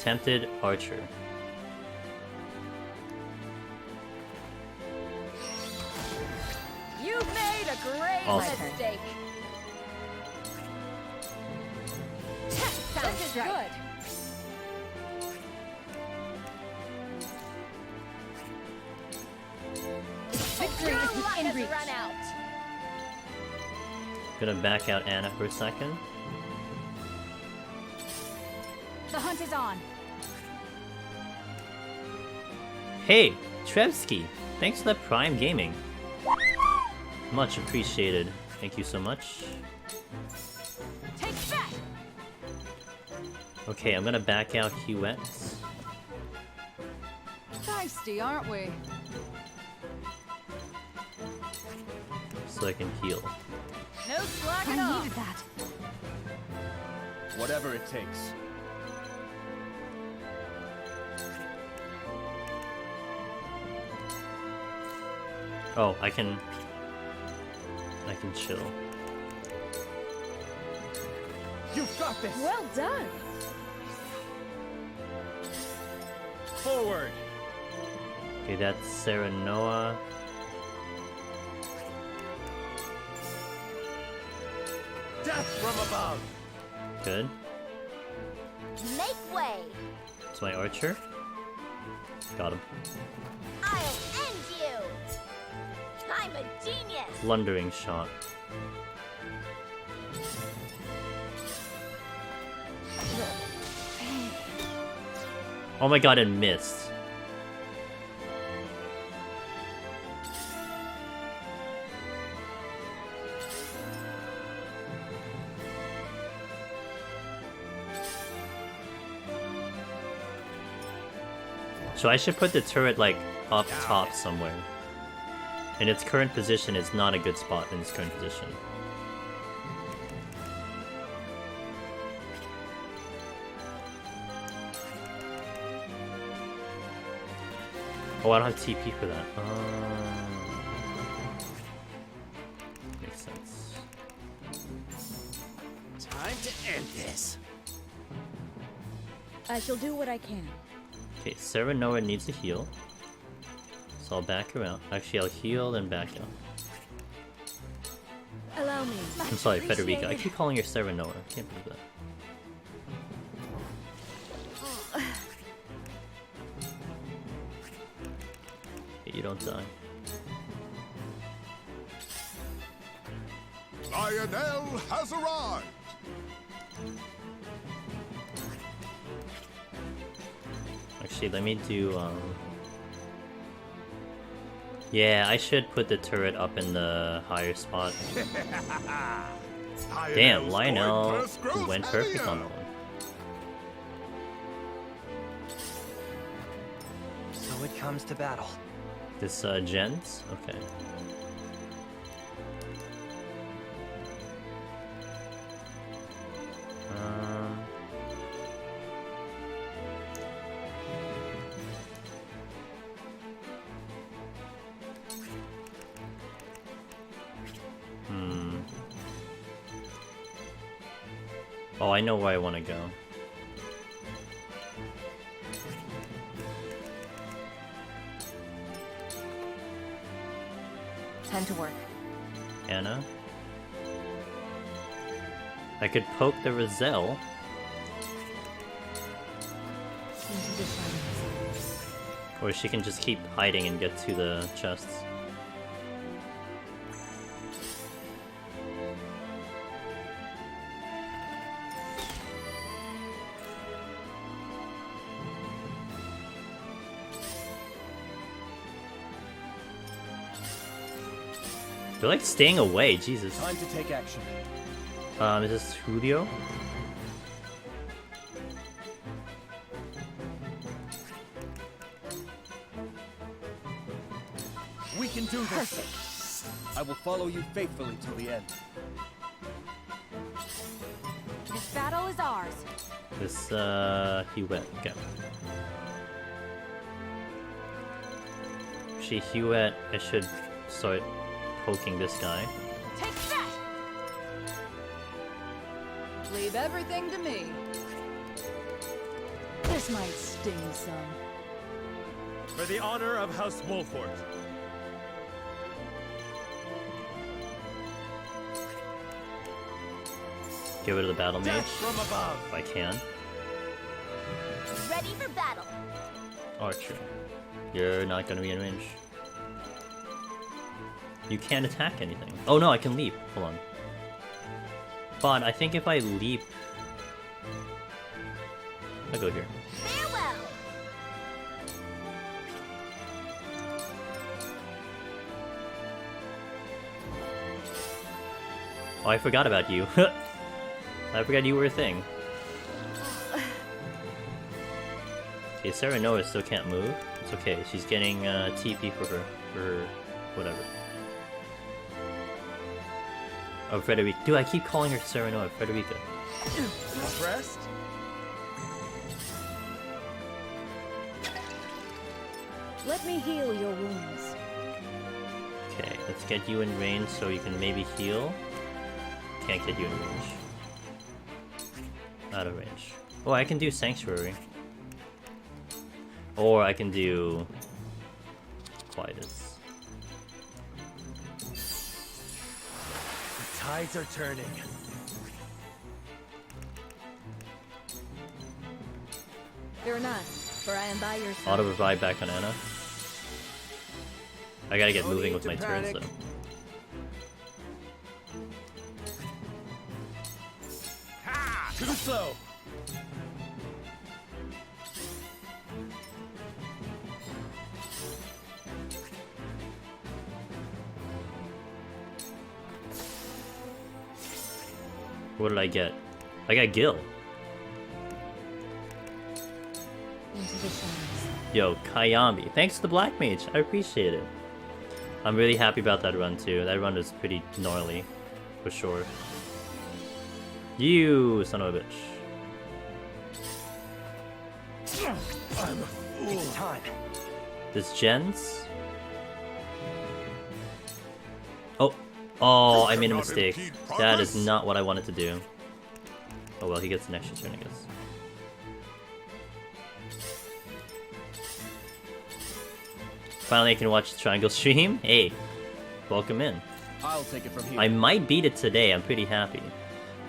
Tempted Archer. You've made a great Awesome. mistake. This is good. Victory is within reach. Run out. Gonna back out Anna for a second. The hunt is on. Hey, Trevsky! Thanks for the Prime Gaming. Much appreciated. Thank you so much. Take that. Okay, I'm gonna back out Huette. Feisty, aren't we? So I can heal. No slacking I off. needed that. Whatever it takes. Oh, I can chill. You've got this. Well done. Forward. Okay, that's Sarah Noah. Death from above. Good. Make way. It's my archer. Got him. I'll end you. I'm a genius. Blundering shot. Oh my god, it missed. So I should put the turret like up top somewhere. And its current position is not a good spot in its current position. Oh, I don't have TP for that. Makes sense. Time to end this. I shall do what I can. Okay, Sarah Noah needs a heal. So I'll back her out. Actually, I'll heal and back out. Allow me. I'm sorry, Federica. I keep calling her Sarah Noah. I can't believe that. You don't die. Lionel has arrived! Actually, let me do, yeah, I should put the turret up in the higher spot. Damn, Lionel went perfect on that one. So it comes to battle. This, Gens? Okay. Oh, I know where I want to go. Time to work. Anna? I could poke the Roselle. Or she can just keep hiding and get to the chests. They're like staying away, Jesus. Time to take action. Is this Julio? We can do this. Perfect. I will follow you faithfully till the end. This battle is ours. This, Hewitt. Okay. She Hewitt, I should start poking this guy. Take that! Leave everything to me. This might sting some. For the honor of House Wolfort. Get rid of the battle mage. From above. If I can. Ready for battle. Archer. You're not gonna be in range. You can't attack anything. Oh no, I can leap. Hold on. But I think if I leap... I'll go here. Farewell. Oh, I forgot about you. I forgot you were a thing. Okay, Sarah Noah still can't move. It's okay. She's getting TP for her. For whatever. Oh, Frederica. Dude, I keep calling her Sarah Noah. Frederica. Rest? Let me heal your wounds. Okay, let's get you in range so you can maybe heal. Can't get you in range. Out of range. Oh, I can do Sanctuary. Or I can do Quietus. Tides are turning. Fear not, for I am by your side. Auto revive back on Anna. I gotta get No moving need with to my turns panic. though. Ha! Too slow. What did I get? I got Gil. Into the shadows. Yo, Kayami. Thanks to the Black Mage. I appreciate it. I'm really happy about that run too. That run is pretty gnarly, for sure. You son of a bitch. I'm a fool. It's time. This gens. Oh, I made a mistake. That is not what I wanted to do. Oh well, he gets an extra turn, I guess. Finally, I can watch the Triangle stream. Hey, welcome in. I'll take it from here. I might beat it today. I'm pretty happy.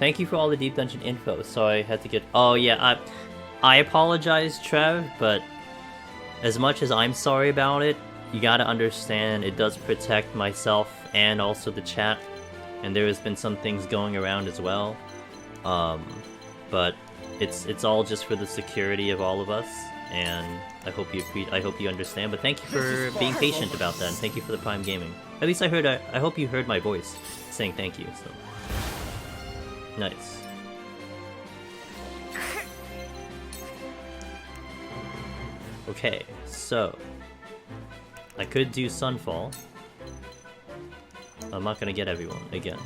Thank you for all the Deep Dungeon info. So I had to get... Oh yeah, I apologize, Trev, but as much as I'm sorry about it, you gotta understand it does protect myself and also the chat, and there has been some things going around as well. But it's all just for the security of all of us, and I hope you understand. But thank you for being patient about that, and thank you for the Prime Gaming. At least I hope you heard my voice saying thank you. So nice. Okay, so I could do Sunfall. I'm not gonna get everyone again.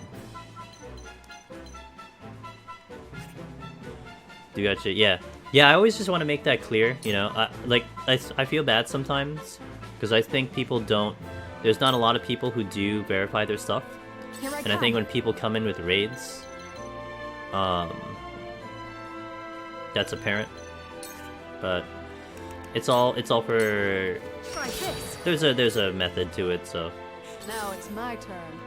Do you actually? Yeah. I always just want to make that clear. You know, I feel bad sometimes because I think people don't. There's not a lot of people who do verify their stuff, and I think when people come in with raids, that's apparent. But it's all for. Try this. There's a method to it, so. Now it's my turn.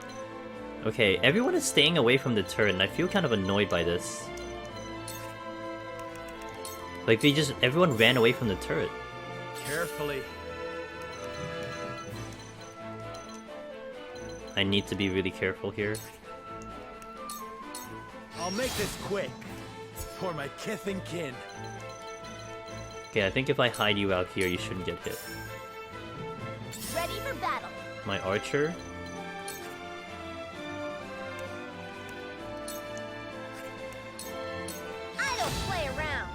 Okay, everyone is staying away from the turret, and I feel kind of annoyed by this. Like everyone ran away from the turret. Carefully. I need to be really careful here. I'll make this quick. For my kith and kin. Okay, I think if I hide you out here, you shouldn't get hit. Ready for battle. My archer. I don't play around.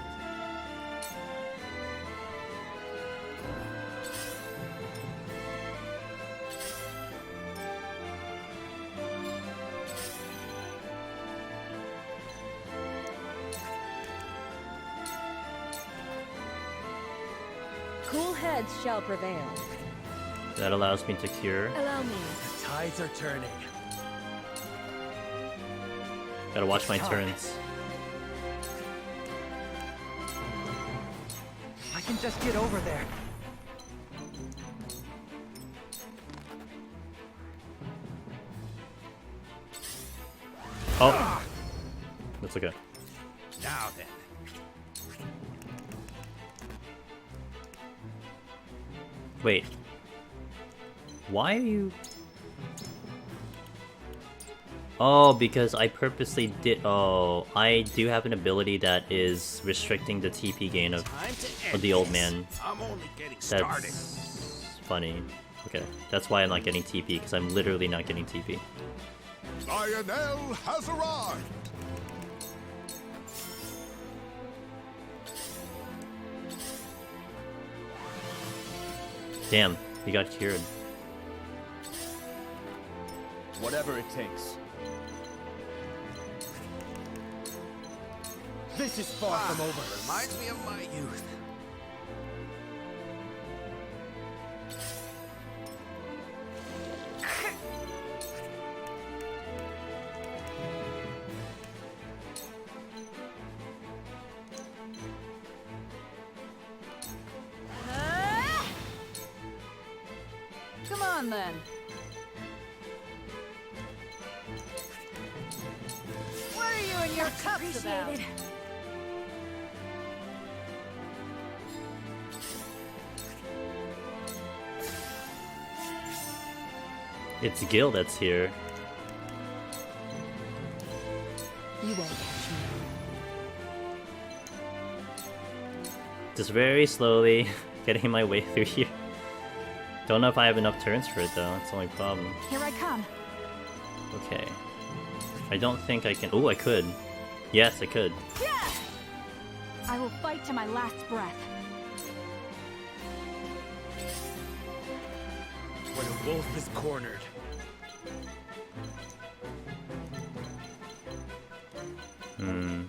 Cool heads shall prevail. That allows me to cure. Allow me. The tides are turning. Gotta watch my turns. I can just get over there. Oh, that's okay. Now then. Wait. Why are you... Oh, because I purposely did... Oh, I do have an ability that is restricting the TP gain of the old man. I'm only getting started. That's funny. Okay, that's why I'm not getting TP, because I'm literally not getting TP. Lionel has arrived! Damn, he got cured. Whatever it takes. This is far from over. Reminds me of my youth. Come on then. What are you and your cups about? It's Gil that's here. You won't catch me. Just very slowly getting my way through here. Don't know if I have enough turns for it though, that's the only problem. Here I come. Okay. I don't think I can... Oh, I could. Yes, I could. I will fight to my last breath. when a wolf is cornered. Hmm.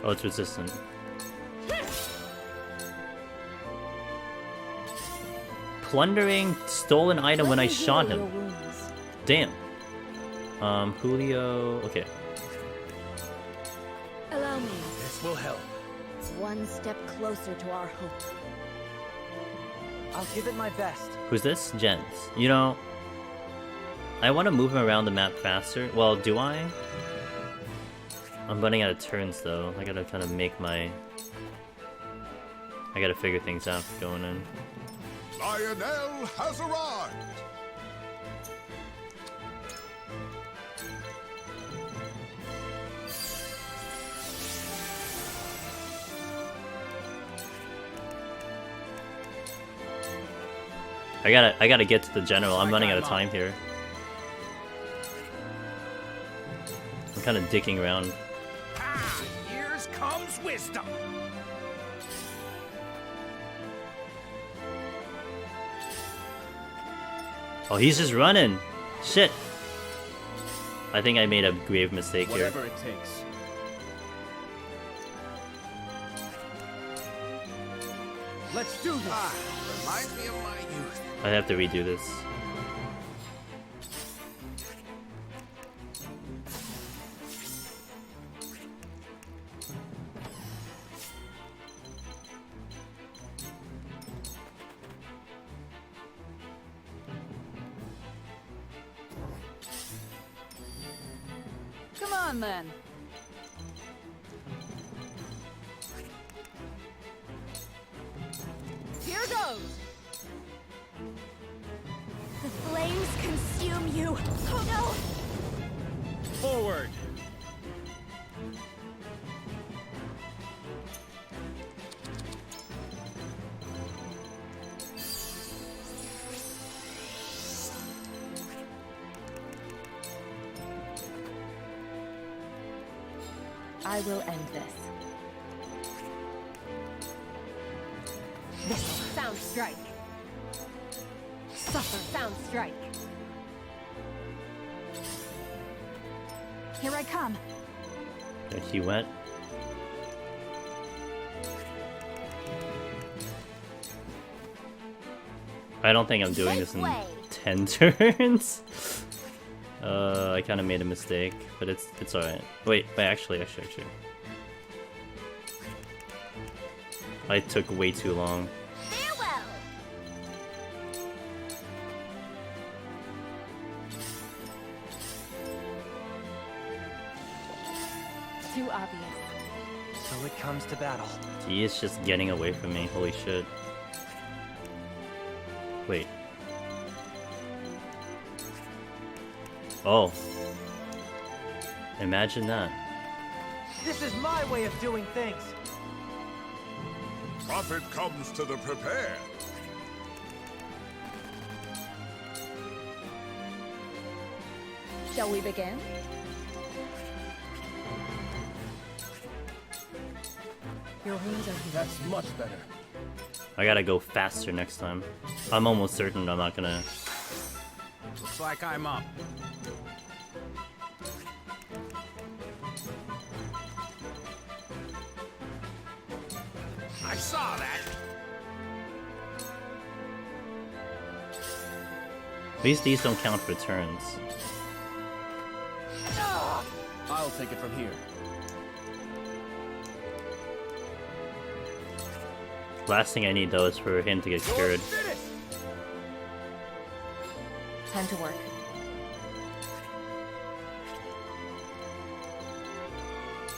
Oh, it's resistant. Plundering stolen item when I shot him. Damn. Julio. Okay. Allow me. This will help. One step closer to our hope. I'll give it my best. Who's this? Jens. You know, I want to move him around the map faster. Well, do I? I'm running out of turns though. I gotta kind of make my... I gotta figure things out going in. Lionel has arrived! I gotta get to the general. I'm running out of time here. I'm kind of dicking around. Here comes wisdom! Oh, he's just running! Shit! I think I made a grave mistake here. Whatever it takes. Let's do this! Reminds me of my youth. I have to redo this. Come on then. Here goes. The flames consume you. Oh no! Forward! I will end this. This sound strike. Suffer sound strike. Here I come. There he went. I don't think I'm doing this in 10 turns. I kind of made a mistake, but it's alright. Wait, actually. I took way too long. Farewell! Too obvious. So it comes to battle. He is just getting away from me. Holy shit. Wait. Oh. Imagine that. This is my way of doing things. Profit comes to the prepared. Shall we begin? Your wounds are healed. That's much better. I gotta go faster next time. I'm almost certain I'm not gonna... Looks like I'm up. I saw that. At least these don't count for turns. I'll take it from here. Last thing I need though is for him to get cured. Time to work.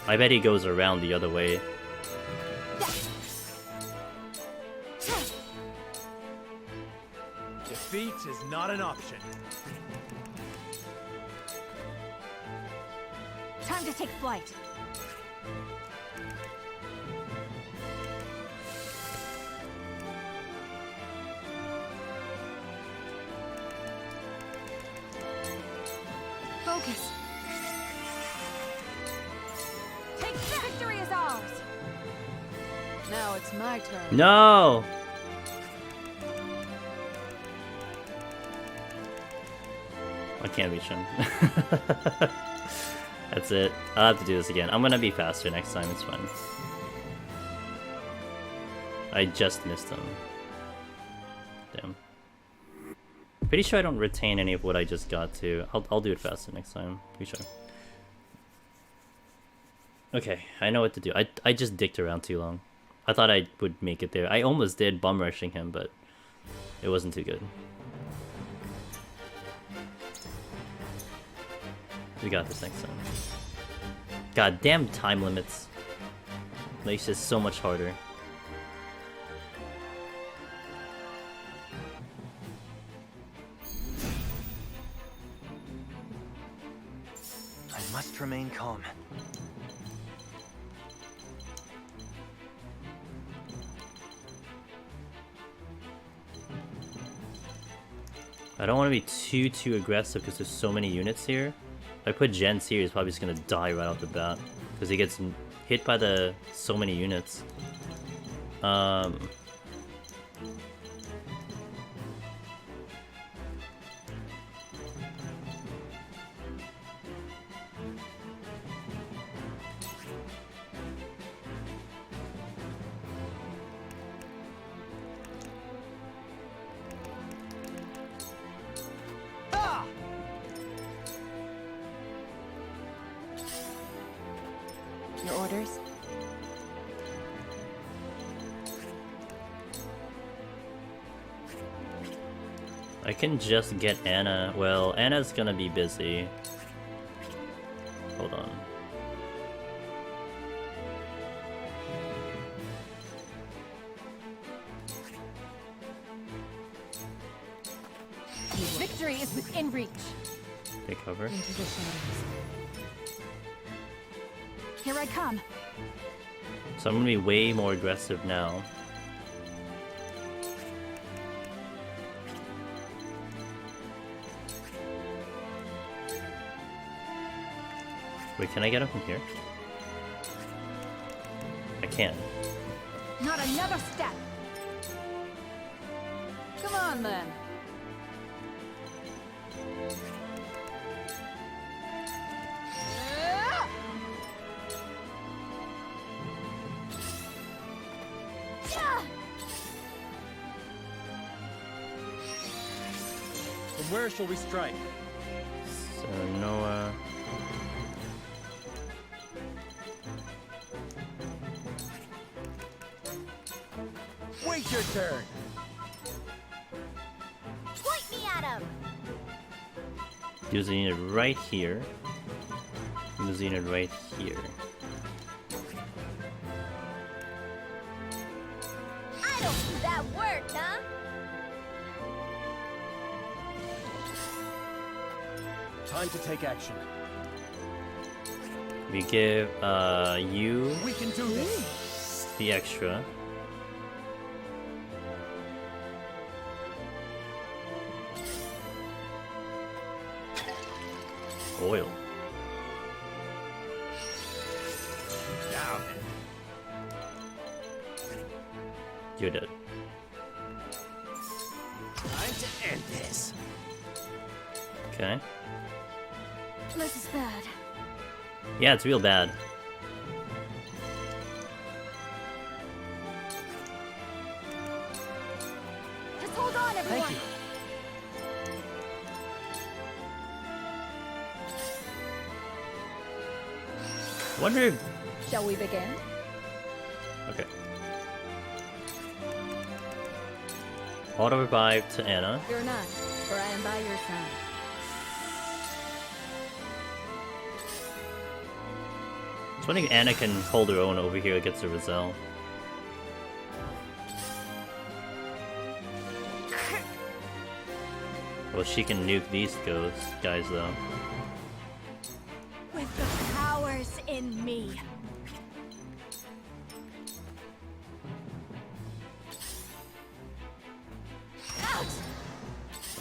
I bet he goes around the other way. Defeat is not an option. Time to take flight. Victory is ours! Now it's my turn. No! I can't reach him. That's it. I'll have to do this again. I'm gonna be faster next time, it's fine. I just missed him. Damn. Pretty sure I don't retain any of what I just got to. I'll do it faster next time. Pretty sure. Okay, I know what to do. I just dicked around too long. I thought I would make it there. I almost did bum rushing him, but it wasn't too good. We got this next time. God damn time limits. Makes this so much harder. I must remain calm. I don't want to be too aggressive because there's so many units here. If I put Gens here, he's probably just gonna die right off the bat because he gets hit by the so many units. Your orders? I can just get Anna. Well, Anna's gonna be busy. Hold on. Victory is within reach. Take cover. Into the shadows. Here I come. So I'm gonna be way more aggressive now. Wait, can I get up from here? I can. Not another step. Come on then. From where shall we strike? So Noah. Wait your turn. Point me at him. Use a unit right here. Use a unit right here. I don't do that work, huh? Time to take action. We give you We can do this. the extra. Oil. Now You're dead. time to end this. Okay. This is bad. Yeah, it's real bad. Just hold on, everyone. Thank you. Wonder if... Shall we begin? Okay. Auto revive to Anna. Fear not, for I am by your side. I was wondering if Anna can hold her own over here against the Roselle. Well, she can nuke these guys though. With the powers in me.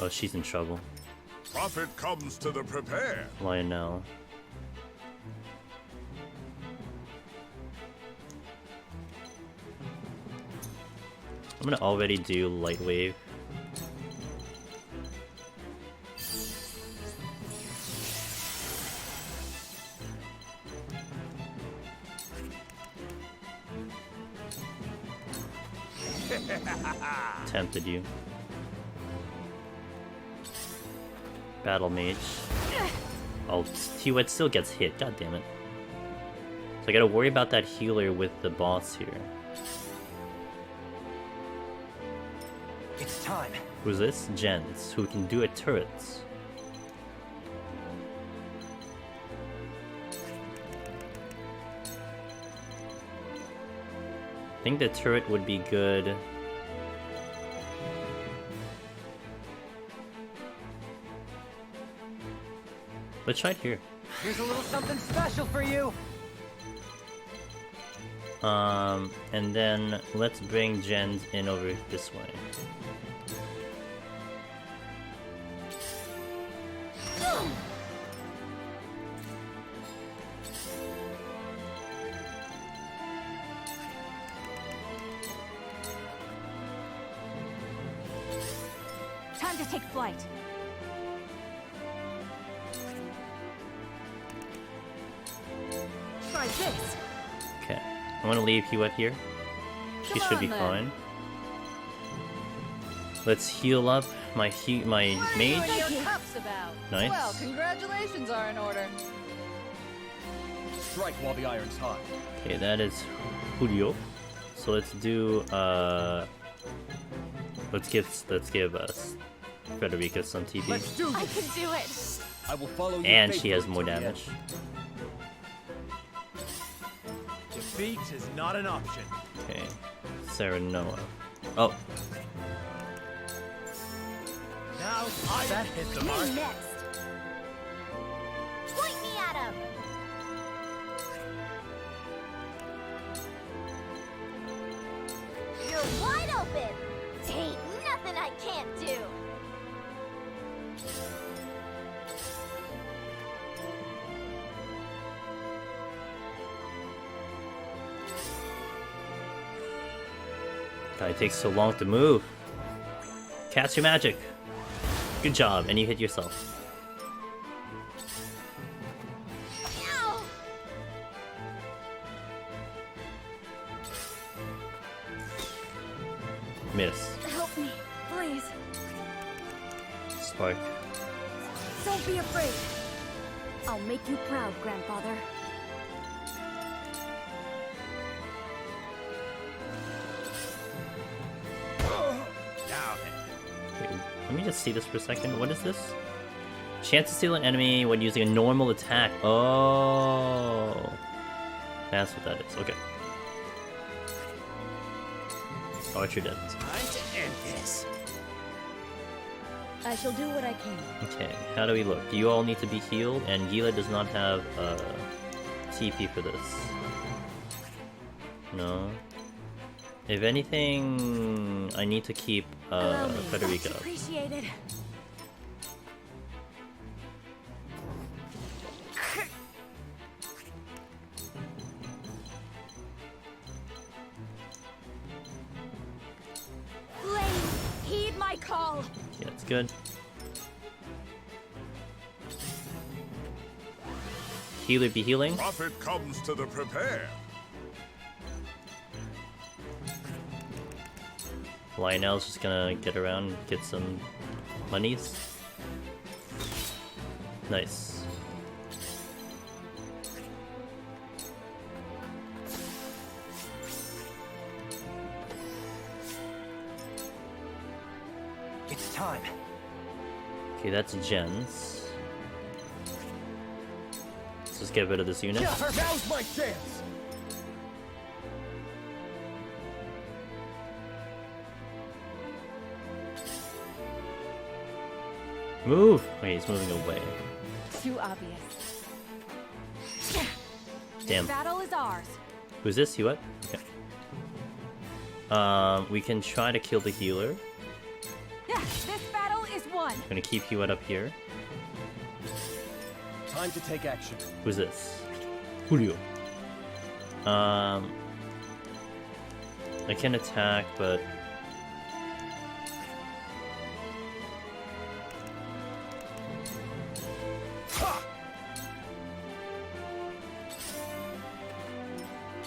Oh, she's in trouble. Profit comes to the prepared. Lionel. I'm gonna already do light wave. Tempted you. Battle mage. Oh, T-Wet still gets hit. God damn it. So I gotta worry about that healer with the boss here. It's time. Who's this? Jens, who can do it turrets. I think the turret would be good. Let's try it here. Here's a little something special for you. And then let's bring Jens in over this way. Time to take flight. Try this. Okay, I'm gonna leave Hewitt here. She should be fine. Let's heal up my mage. Cups about. Nice. Well, congratulations are in order. Strike while the iron's hot. Okay, that is Julio. So let's do let's give us Frederica some TP. I can do it. I will follow you. And she has more damage. Defeat is not an option. Okay, Sarah Noah. Oh, Now that hit the mark. Me next. Point me at him. You're wide open. Ain't nothing I can't do. God, it takes so long to move. Cast your magic. Good job, and you hit yourself. Ow! Miss. Help me, please. Spark. Don't be afraid. I'll make you proud, Grandfather. Okay, let me just see this for a second. What is this? Chance to steal an enemy when using a normal attack. Oh, that's what that is. Okay. Archer dead. Time to end this. I shall do what I can. Okay, how do we look? You all need to be healed, and Gila does not have TP for this. No. If anything, I need to keep Federica up. Appreciated. Flame, heed my call. Yeah, it's good. Healer be healing. Profit comes to the prepared. Lionel's just gonna get around, get some monies. Nice. It's time. Okay, that's Jens. Let's just get rid of this unit. Now's my chance. Move! Wait, he's moving away. Too obvious. Damn. Battle is ours. Who's this? You what? Okay. We can try to kill the healer. This battle is won. I'm gonna keep Hewitt up here. Time to take action. Who's this? Julio. I can attack, but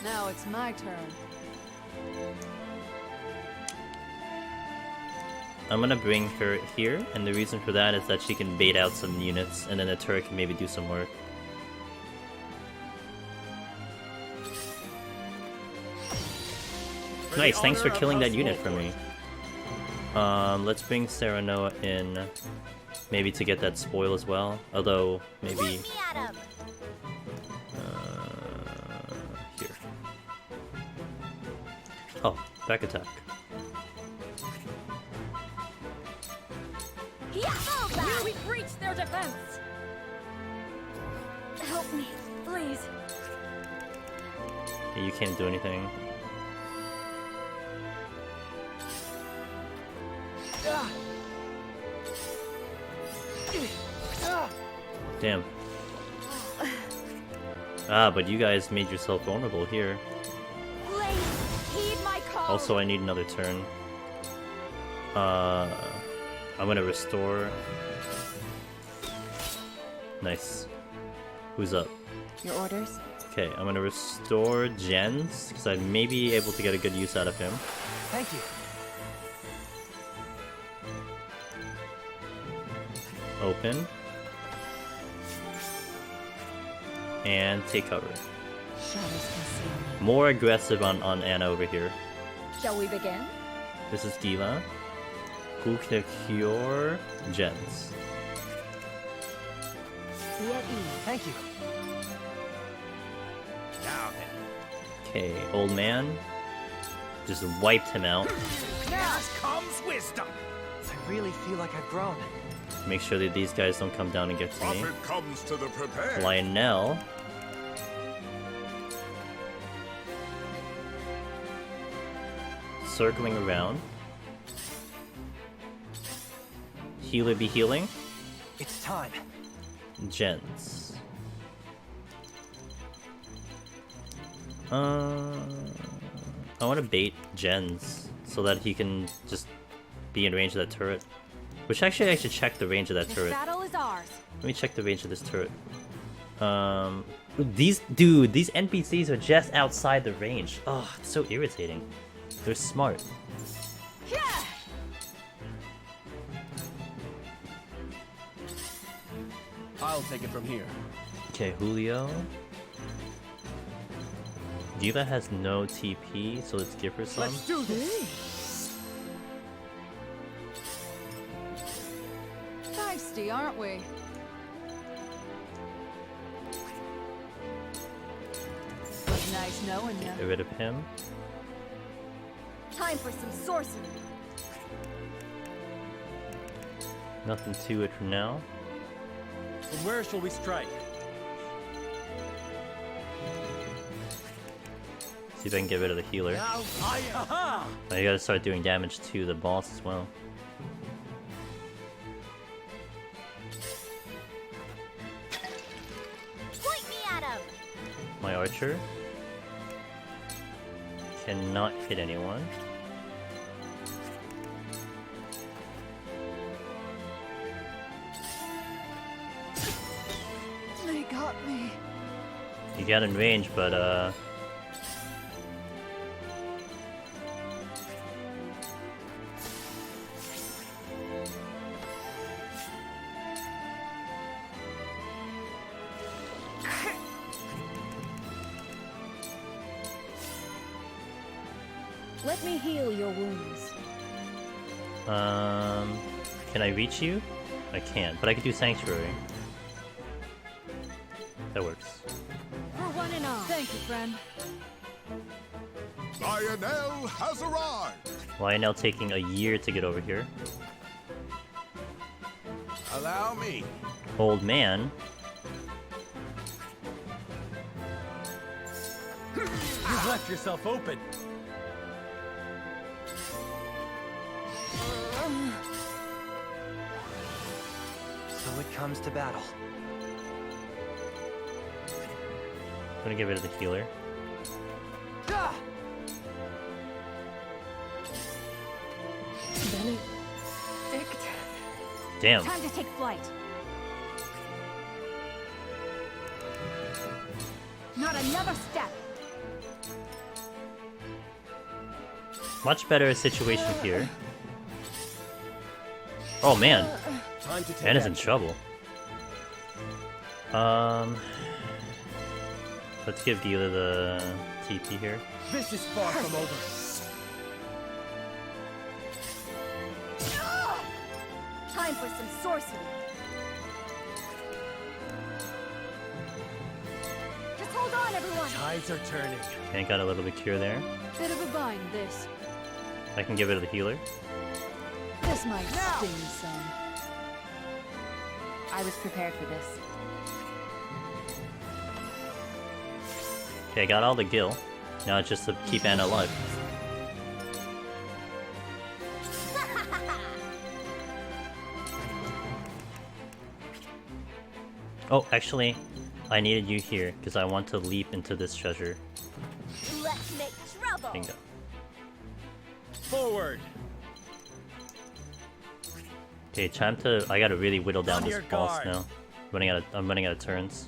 Now it's my turn. I'm gonna bring her here, and the reason for that is that she can bait out some units, and then the turret can maybe do some work. Nice, thanks for killing that unit for me. Let's bring Serenoa in, maybe to get that spoil as well. Although, maybe... here. Oh, back attack. We breached their defense! Help me, please. Yeah, you can't do anything. Damn. Ah, but you guys made yourself vulnerable here. Heed my call. Also, I need another turn. I'm gonna restore. Nice. Who's up? Your orders? Okay, I'm gonna restore Jens, because I may be able to get a good use out of him. Thank you. Open. And take cover. More aggressive on Anna over here. Shall we begin? This is Diva. Who can cure Jens? Be at ease. Thank you. Now then. Okay, old man. Just wiped him out. Now comes wisdom. I really feel like I've grown. Make sure that these guys don't come down and get to me. Profit comes to the prepared. Lionel. Circling around. Healer be healing. It's time. Jens. I want to bait Jens so that he can just be in range of that turret. Which actually I should check the range of that turret. Battle is ours. Let me check the range of this turret. These NPCs are just outside the range. Oh, it's so irritating. They're smart. I'll take it from here. Okay, Julio. Diva has no TP, so let's give her some. Let's do this. Feisty, aren't we? Was nice knowing you. Get rid of him. Time for some sorcery. Nothing to it for now. And where shall we strike? See if I can get rid of the healer. Aha! Now you gotta start doing damage to the boss as well. Point me at him. My archer cannot hit anyone. They got me. You got in range, but Let me heal your wounds. can I reach you? I can't, but I could do Sanctuary. That works. For one and all. Thank you, friend. Lionel has arrived. Lionel taking a year to get over here. Allow me. Old man. You've left yourself open. So it comes to battle. I'm gonna get rid of the healer. Benedict. Damn. Time to take flight. Not another step. Much better situation here. Oh man, Anna's in trouble. Let's give dealer the TP here. This is far from over. Time for some sorcery. Just hold on, everyone. Tides are turning. Okay, got a little bit cure there. Bit of a bind, this. I can give it to the healer. This might sting some. I was prepared for this. Okay, I got all the gil. Now it's just to keep Anna alive. Oh, actually, I needed you here because I want to leap into this treasure. Let's make trouble. Bingo. Forward. Okay, time to. I gotta really whittle down On this your boss guard. now. I'm running out of turns.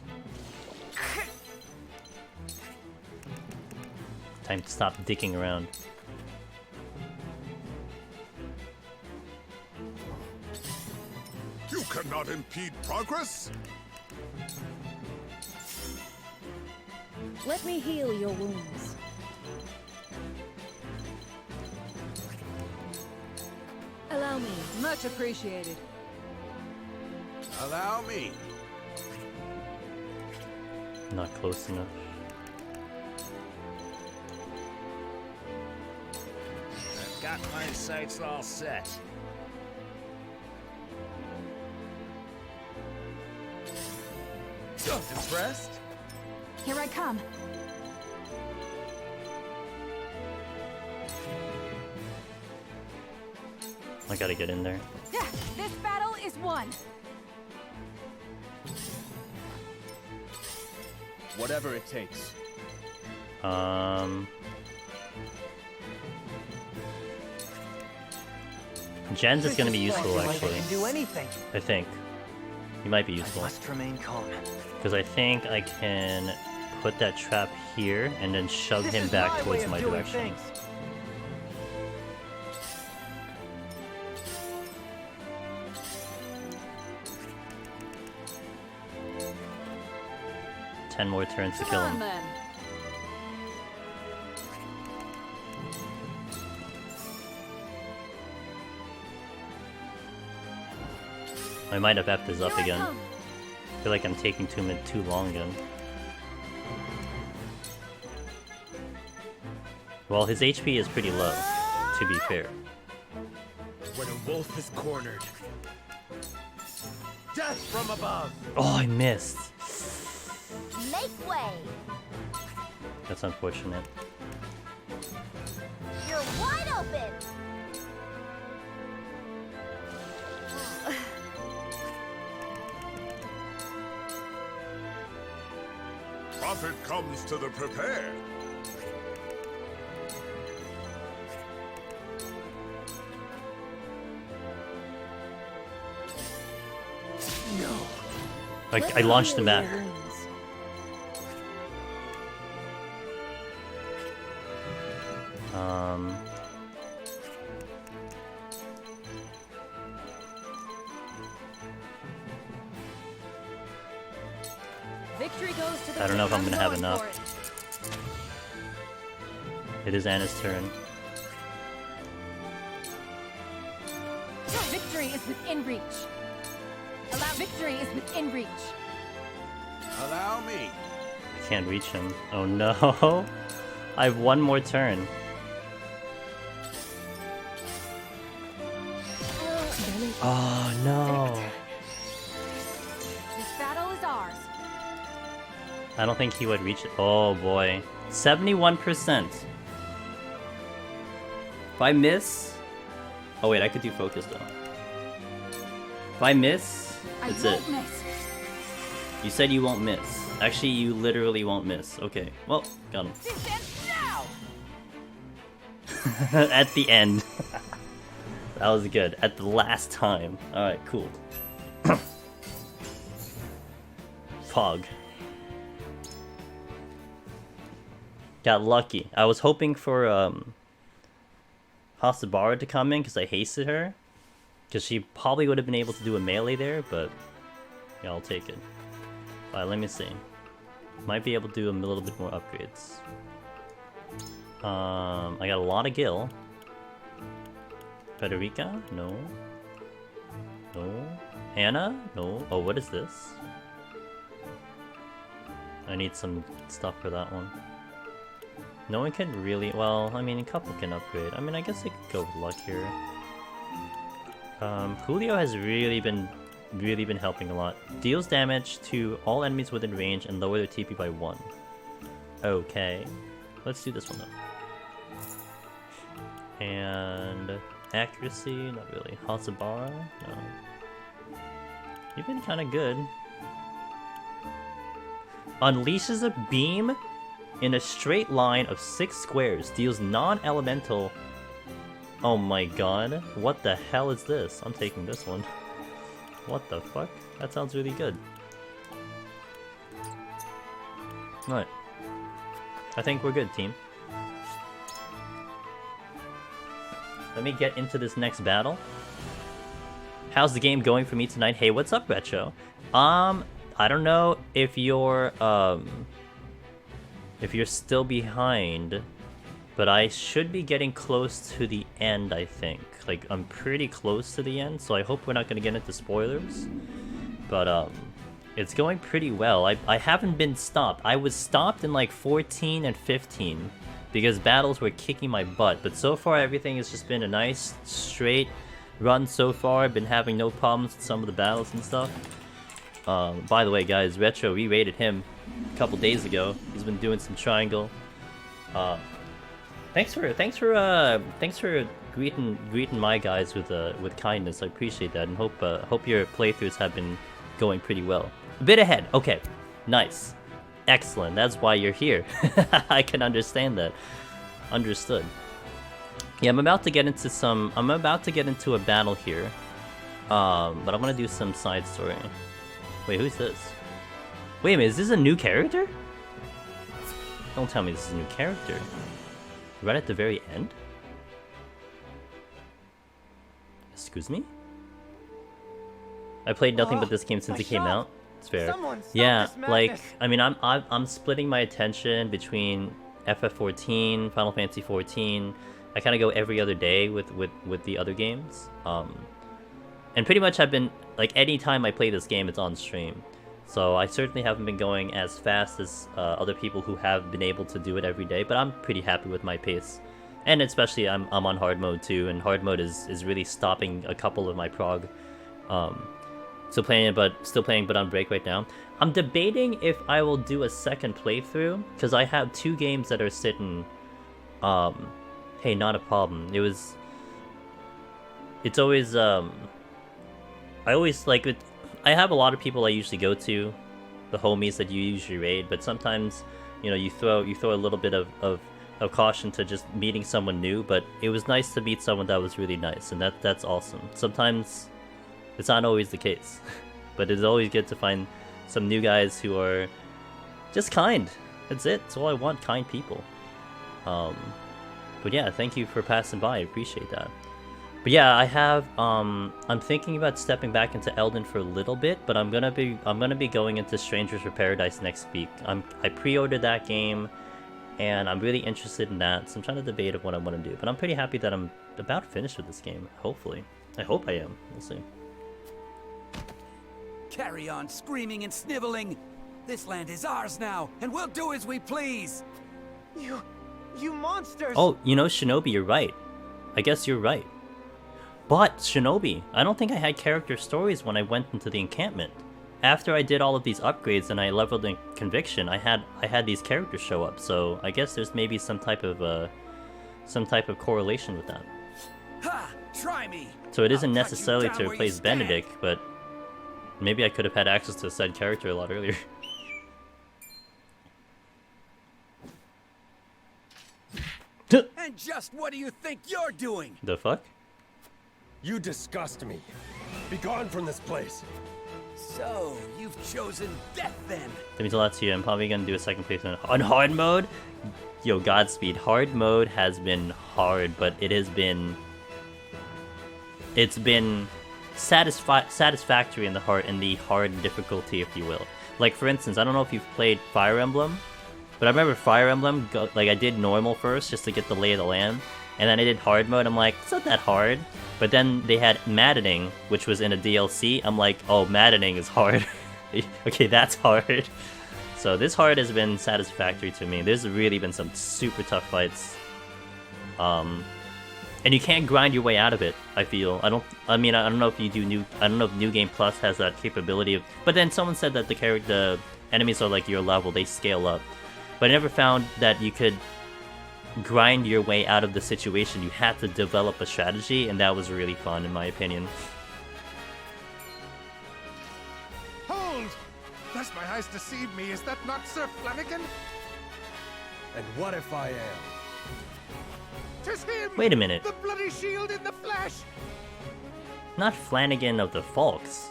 Time to stop dicking around. You cannot impede progress. Let me heal your wounds. Allow me. Much appreciated. Allow me. Not close enough. I've got my sights all set. Impressed? Here I come. I gotta get in there. This battle is won. Whatever it takes. Jen's is gonna be useful Like I actually. can do anything. I think. He might be useful. Must remain calm. Because I think I can put that trap here and then shove This him is back my way towards of my doing direction. things. Ten more turns to Come kill on, him. then. I might have effed this up Here I again. come. I feel like I'm taking too long again. Well, his HP is pretty low, to be fair. When a wolf is cornered. Death from above. Oh, I missed. Make way. That's unfortunate. You're wide open. Profit comes to the prepared. No. I launched him back. Victory goes to the I don't know if I'm gonna have going enough. for it. It is Anna's turn. Victory is within reach. Victory is within reach. Allow me. I can't reach him. Oh no. I have one more turn. Oh no. This battle is ours. I don't think he would reach it. Oh boy. 71%. If I miss... Oh wait, I could do focus though. If I miss, that's it. You said you won't miss. Actually, you literally won't miss. Okay, well, got him. At the end. That was good. At the last time. Alright, cool. Fog. Got lucky. I was hoping for Hasabara to come in because I hasted her. Because she probably would have been able to do a melee there, but yeah, I'll take it. Alright, let me see. Might be able to do a little bit more upgrades. I got a lot of gil. Federica? No. No. Anna? No. Oh, what is this? I need some stuff for that one. No one can really... Well, I mean, a couple can upgrade. I mean, I guess I could go with luck here. Julio has really been helping a lot. Deals damage to all enemies within range and lower their TP by 1. Okay. Let's do this one though. And... accuracy? Not really. Hasabara? No. You've been kinda good. Unleashes a beam in a straight line of 6 squares. Deals non-elemental... Oh my god. What the hell is this? I'm taking this one. What the fuck? That sounds really good. Alright. I think we're good, team. Let me get into this next battle. How's the game going for me tonight? Hey, what's up, Retro? I don't know if you're still behind, but I should be getting close to the end, I think. Like, I'm pretty close to the end, so I hope we're not going to get into spoilers. But, it's going pretty well. I haven't been stopped. I was stopped in, like, 14 and 15, because battles were kicking my butt. But so far, everything has just been a nice, straight run so far. I've been having no problems with some of the battles and stuff. By the way, guys, Retro, we raided him a couple days ago. He's been doing some triangle. Thanks for greeting my guys with kindness. I appreciate that, and hope your playthroughs have been going pretty well. A bit ahead. Okay, nice, excellent. That's why you're here. I can understand that. Understood. Yeah, I'm about to get into a battle here. But I'm gonna do some side story. Wait, who's this? Wait a minute, is this a new character? Don't tell me this is a new character. Right at the very end? Excuse me? I played nothing but this game since it came out. It's fair. Yeah, like, I mean, I'm splitting my attention between FF14, Final Fantasy 14. I kind of go every other day with the other games. And pretty much I've been, like, anytime I play this game, it's on stream. So I certainly haven't been going as fast as other people who have been able to do it every day, but I'm pretty happy with my pace. And especially I'm on hard mode too, and hard mode is really stopping a couple of my prog. Still playing but on break right now. I'm debating if I will do a second playthrough, because I have 2 games that are sitting. Hey, not a problem. It's always I always like it. I have a lot of people I usually go to, the homies that you usually raid, but sometimes, you know, you throw a little bit of caution to just meeting someone new, but it was nice to meet someone that was really nice, and that's awesome. Sometimes it's not always the case, but it's always good to find some new guys who are just kind. That's it. That's all I want, kind people. But yeah, thank you for passing by. I appreciate that. But yeah, I have I'm thinking about stepping back into Elden for a little bit, but I'm gonna be going into Strangers for Paradise next week. I pre-ordered that game, and I'm really interested in that. So I'm trying to debate of what I want to do, but I'm pretty happy that I'm about finished with this game. Hopefully, I hope I am. We'll see. Carry on screaming and sniveling. This land is ours now, and we'll do as we please. You monsters! Oh, you know, Shinobi, you're right. I guess you're right. But, Shinobi, I don't think I had character stories when I went into the encampment. After I did all of these upgrades and I leveled in Conviction, I had these characters show up, so I guess there's maybe some type of correlation with that. Ha! Try me. So it isn't necessarily to replace Benedict, but maybe I could have had access to a said character a lot earlier. And just what do you think you're doing? The fuck? You disgust me. Be gone from this place. So, you've chosen death then? That means a lot to you. I'm probably gonna do a second playthrough on hard mode. Yo, Godspeed. Hard mode has been hard, but it's been satisfactory in the hard difficulty, if you will. Like, for instance, I don't know if you've played Fire Emblem, but I remember Fire Emblem, like, I did normal first just to get the lay of the land, and then I did hard mode. I'm like, it's not that hard. But then they had maddening, which was in a DLC. I'm like, oh, maddening is hard. Okay, that's hard. So this hard has been satisfactory to me. There's really been some super tough fights. And you can't grind your way out of it, I feel. I don't know if New Game Plus has that capability of, but then someone said that the enemies are like your level, they scale up. But I never found that you could grind your way out of the situation. You had to develop a strategy, and that was really fun in my opinion. Hold! Thus my eyes deceive me. Is that not Sir Flanagan? And what if I am? 'Tis him! Wait a minute. The bloody shield in the flesh! Not Flanagan of the Falks.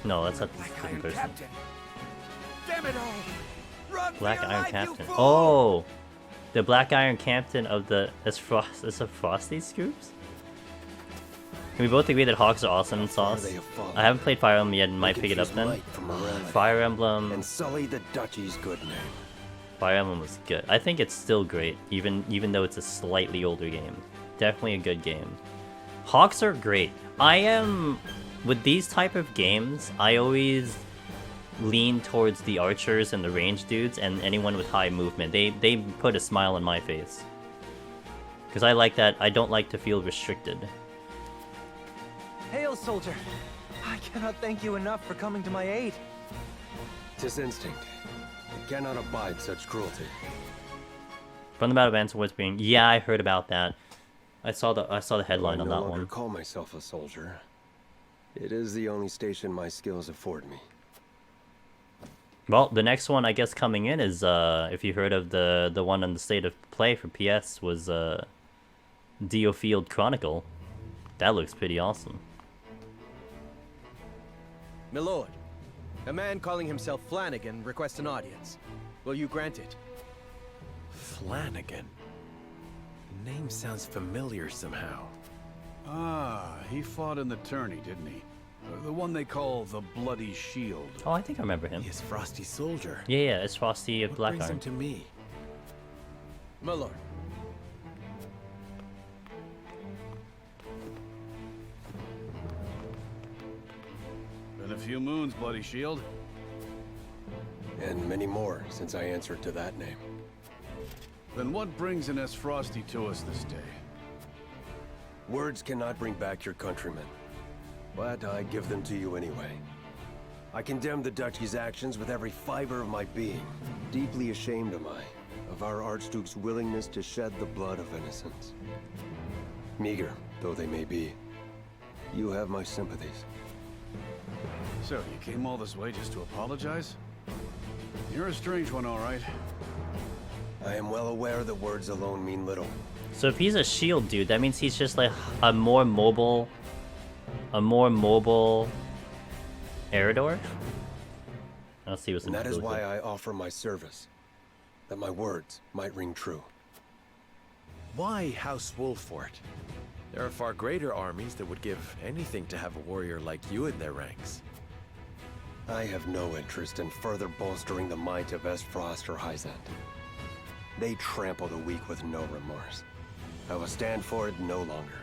No, that's not the same person. Captain. Damn it all! Run Black for your Iron life, Captain. you fool! Oh! The Black Iron Captain of the... Is it Frosty Scoops? Can we both agree that Hawks are awesome in Sauce? I haven't played Fire Emblem yet and might pick it up then. Fire Emblem... And sully the duchy's good name. Fire Emblem was good. I think it's still great, even though it's a slightly older game. Definitely a good game. Hawks are great. With these type of games, I always lean towards the archers and the range dudes and anyone with high movement. They put a smile on my face. Because I like that. I don't like to feel restricted. Hail, soldier! I cannot thank you enough for coming to my aid. 'Tis instinct. I cannot abide such cruelty. From the Battle of Answer being, yeah, I heard about that. I saw the headline on that one. I no longer call myself a soldier. It is the only station my skills afford me. Well, the next one I guess coming in is if you heard of the one on the State of Play for PS was Dio Field Chronicle. That looks pretty awesome. My lord, a man calling himself Flanagan requests an audience. Will you grant it? Flanagan? Name sounds familiar somehow. Ah, he fought in the tourney, didn't he? The one they call the Bloody Shield. Oh, I think I remember him. He is Frosty Soldier. Yeah, it's Frosty of Black What brings Iron. him to me? My lord. Been a few moons, Bloody Shield. And many more since I answered to that name. Then what brings an S. Frosty to us this day? Words cannot bring back your countrymen, but I give them to you anyway. I condemn the duchy's actions with every fiber of my being. Deeply ashamed am I of our Archduke's willingness to shed the blood of innocents. Meager though they may be, you have my sympathies. So, you came all this way just to apologize? You're a strange one, all right. I am well aware that words alone mean little. So if he's a shield dude, that means he's just like a more mobile Eridor? Let's see what's in And the that is book why here. I offer my service, that my words might ring true. Why House Wolfort? There are far greater armies that would give anything to have a warrior like you in their ranks. I have no interest in further bolstering the might of Frost or Hyzant. They trample the weak with no remorse. I will stand for it no longer.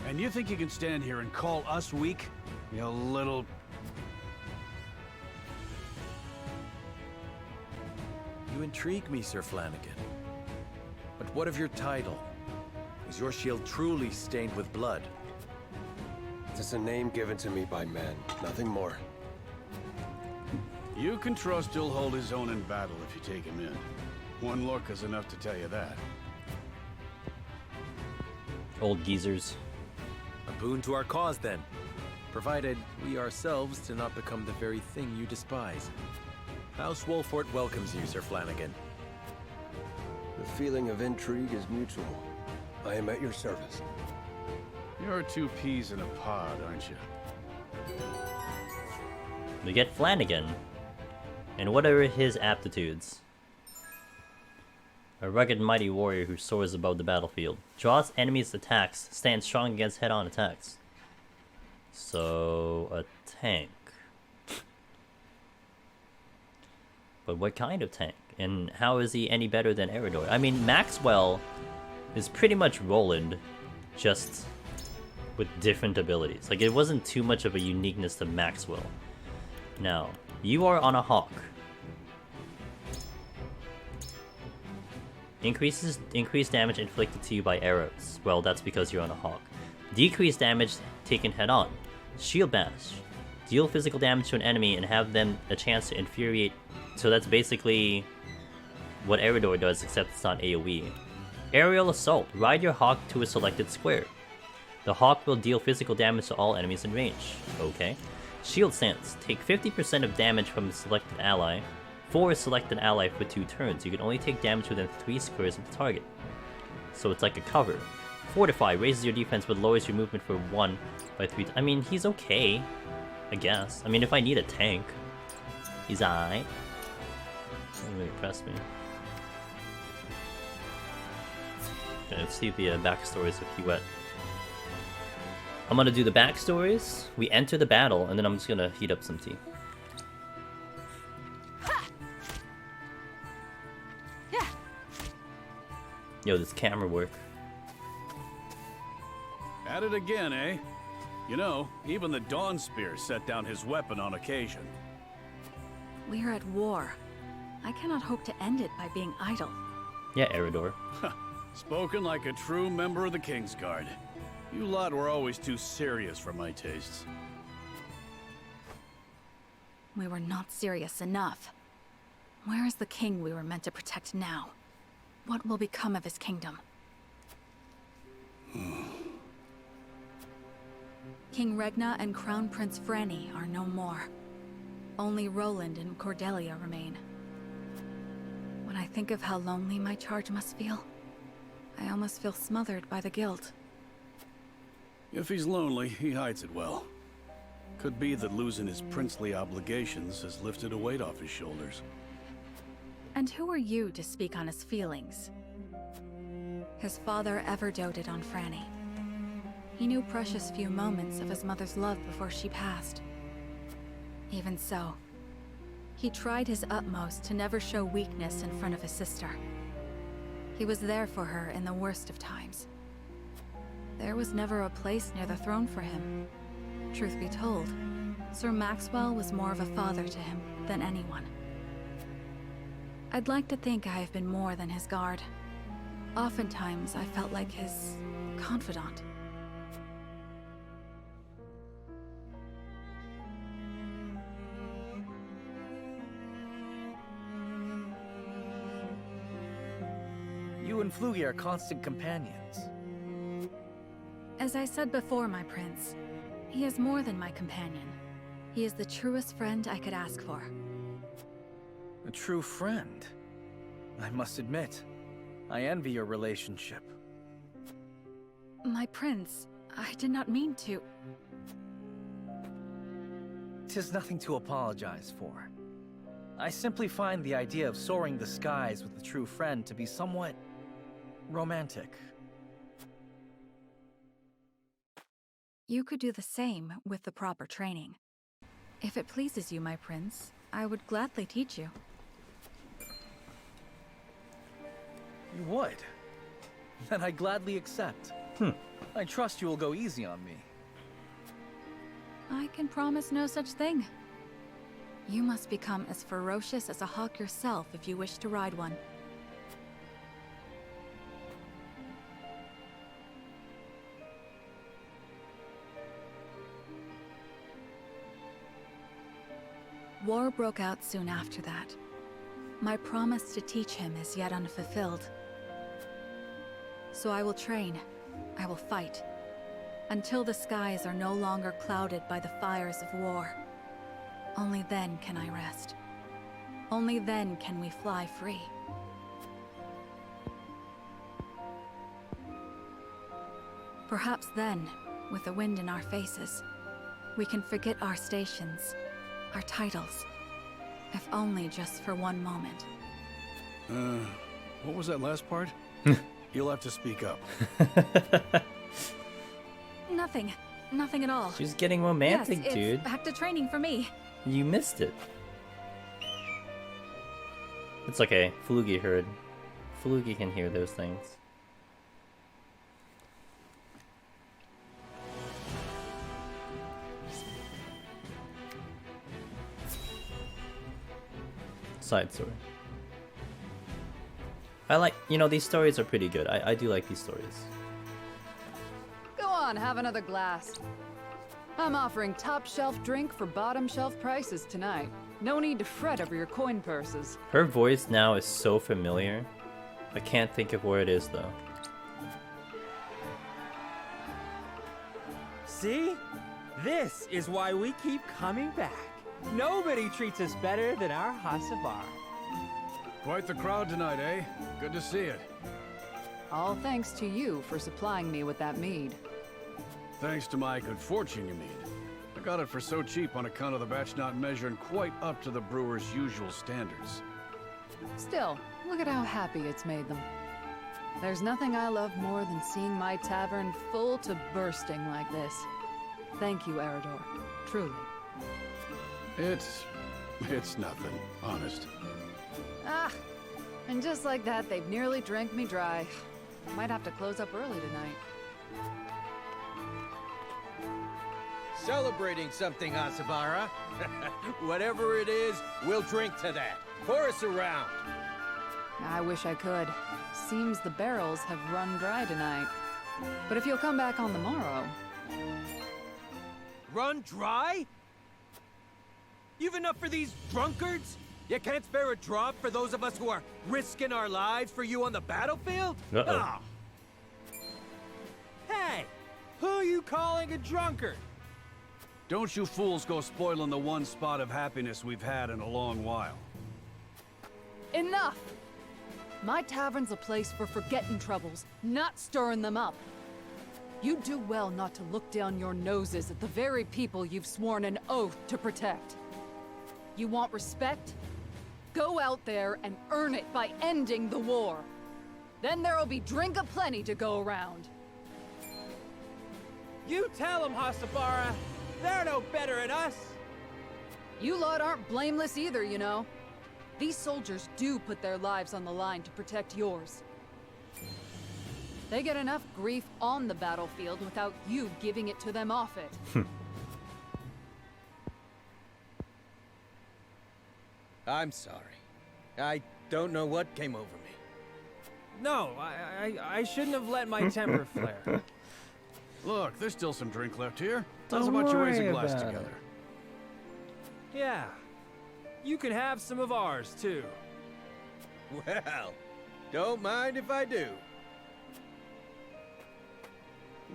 And you think you can stand here and call us weak? You little... You intrigue me, Sir Flanagan. But what of your title? Is your shield truly stained with blood? It's a name given to me by men, nothing more. You can trust he'll hold his own in battle if you take him in. One look is enough to tell you that. Old geezers. A boon to our cause, then. Provided we ourselves do not become the very thing you despise. House Wolfort welcomes you, Sir Flanagan. The feeling of intrigue is mutual. I am at your service. You're two peas in a pod, aren't you? We get Flanagan. And what are his aptitudes? A rugged mighty warrior who soars above the battlefield. Draws enemies' attacks. Stands strong against head-on attacks. So, a tank. But what kind of tank? And how is he any better than Eridor? I mean, Maxwell is pretty much Roland, just with different abilities. Like, it wasn't too much of a uniqueness to Maxwell. Now, you are on a hawk. Increased damage inflicted to you by arrows. Well, that's because you're on a hawk. Decreased damage taken head-on. Shield bash. Deal physical damage to an enemy and have them a chance to infuriate. So that's basically what Eridor does, except it's not AoE. Aerial assault. Ride your hawk to a selected square. The hawk will deal physical damage to all enemies in range. Okay. Shield stance. Take 50% of damage from a selected ally. For a selected ally for 2 turns. You can only take damage within 3 squares of the target. So it's like a cover. Fortify. Raises your defense but lowers your movement for 1 by 3. I mean, he's okay. I guess. I mean, if I need a tank, he's alright. Doesn't really impress me. Okay, let's see the backstories of Huet. I'm gonna do the backstories. We enter the battle, and then I'm just gonna heat up some tea. Yo, this camera work. At it again, eh? You know, even the Dawn Spear set down his weapon on occasion. We are at war. I cannot hope to end it by being idle. Yeah, Eridor. Spoken like a true member of the Kingsguard. You lot were always too serious for my tastes. We were not serious enough. Where is the king we were meant to protect now? What will become of his kingdom? King Regna and Crown Prince Franny are no more. Only Roland and Cordelia remain. When I think of how lonely my charge must feel, I almost feel smothered by the guilt. If he's lonely, he hides it well. Could be that losing his princely obligations has lifted a weight off his shoulders. And who are you to speak on his feelings? His father ever doted on Franny. He knew precious few moments of his mother's love before she passed. Even so, he tried his utmost to never show weakness in front of his sister. He was there for her in the worst of times. There was never a place near the throne for him. Truth be told, Sir Maxwell was more of a father to him than anyone. I'd like to think I have been more than his guard. Oftentimes, I felt like his confidant. You and Flugy are constant companions. As I said before, my prince, he is more than my companion. He is the truest friend I could ask for. A true friend? I must admit, I envy your relationship. My prince, I did not mean to. 'Tis nothing to apologize for. I simply find the idea of soaring the skies with a true friend to be somewhat romantic. You could do the same with the proper training. If it pleases you, my prince, I would gladly teach you. You would? Then I gladly accept. I trust you will go easy on me. I can promise no such thing. You must become as ferocious as a hawk yourself if you wish to ride one. War broke out soon after that. My promise to teach him is yet unfulfilled. So I will train, I will fight, until the skies are no longer clouded by the fires of war. Only then can I rest. Only then can we fly free. Perhaps then, with the wind in our faces, we can forget our stations, Our titles. If only just for one moment. What was that last part? You'll have to speak up. Nothing. Nothing at all. She's getting romantic, yes, it's dude. back to training for me. You missed it. It's okay. Flugy heard. Flugy can hear those things. Side story. I like, these stories are pretty good. I do like these stories. Go on, have another glass. I'm offering top shelf drink for bottom shelf prices tonight. No need to fret over your coin purses. Her voice now is so familiar. I can't think of where it is though. See? This is why we keep coming back. Nobody treats us better than our Hasabar. Quite the crowd tonight, eh? Good to see it. All thanks to you for supplying me with that mead. Thanks to my good fortune, you mean. I got it for so cheap on account of the batch not measuring quite up to the brewer's usual standards. Still, look at how happy it's made them. There's nothing I love more than seeing my tavern full to bursting like this. Thank you, Eridor. Truly. It's nothing, honest. Ah, and just like that, they've nearly drank me dry. Might have to close up early tonight. Celebrating something, Hasabara. Whatever it is, we'll drink to that. Pour us around. I wish I could. Seems the barrels have run dry tonight. But if you'll come back on the morrow... Run dry? You've enough for these drunkards? You can't spare a drop for those of us who are risking our lives for you on the battlefield? Uh-oh. Oh. Hey, who are you calling a drunkard? Don't you fools go spoiling the one spot of happiness we've had in a long while. Enough! My tavern's a place for forgetting troubles, not stirring them up. You do well not to look down your noses at the very people you've sworn an oath to protect. You want respect? Go out there and earn it by ending the war. Then there'll be drink aplenty to go around. You tell them, Hasabara. They're no better than us. You lot aren't blameless either, you know. These soldiers do put their lives on the line to protect yours. They get enough grief on the battlefield without you giving it to them off it. I'm sorry. I don't know what came over me. No, I shouldn't have let my temper flare. Look, there's still some drink left here. Don't How's about you raise a worry glass about together? Yeah. You can have some of ours, too. Well, don't mind if I do.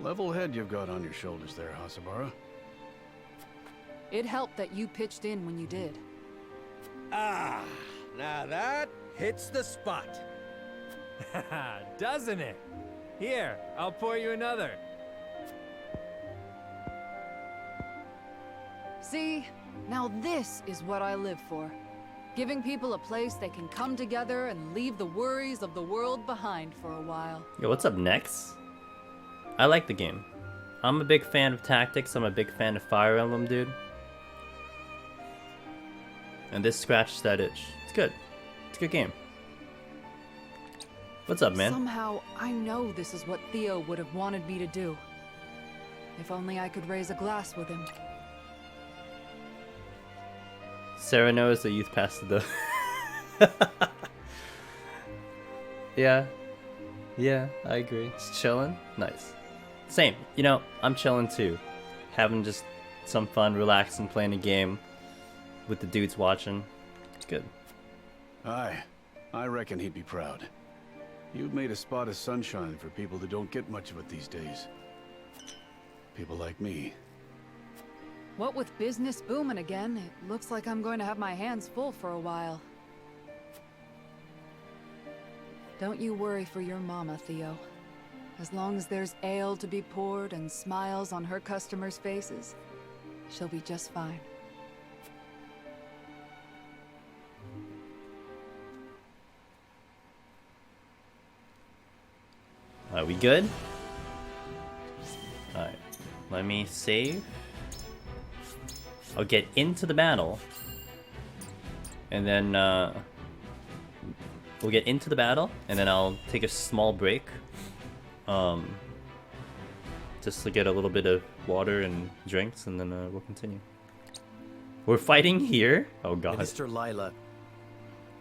Level head you've got on your shoulders there, Hasabara. It helped that you pitched in when you did. Ah, now that hits the spot. Doesn't it? Here, I'll pour you another. See? Now this is what I live for. Giving people a place they can come together and leave the worries of the world behind for a while. Yo, what's up next? I like the game. I'm a big fan of tactics. I'm a big fan of Fire Emblem, dude. And this scratches that itch. It's good. It's a good game. What's up, man? Somehow, I know this is what Theo would have wanted me to do. If only I could raise a glass with him. Sarah knows the youth passed the... Yeah. Yeah, I agree. Just chilling? Nice. Same. You know, I'm chilling too. Having just some fun, relaxing, playing a game with the dudes watching. It's good. Aye. I reckon he'd be proud. You've made a spot of sunshine for people who don't get much of it these days. People like me. What with business booming again, it looks like I'm going to have my hands full for a while. Don't you worry for your mama, Theo. As long as there's ale to be poured and smiles on her customers' faces, she'll be just fine. Are we good? Alright. Let me save. I'll get into the battle. And then, we'll get into the battle, and then I'll take a small break. Just to get a little bit of water and drinks, and then we'll continue. We're fighting here? Oh god. Minister Lila,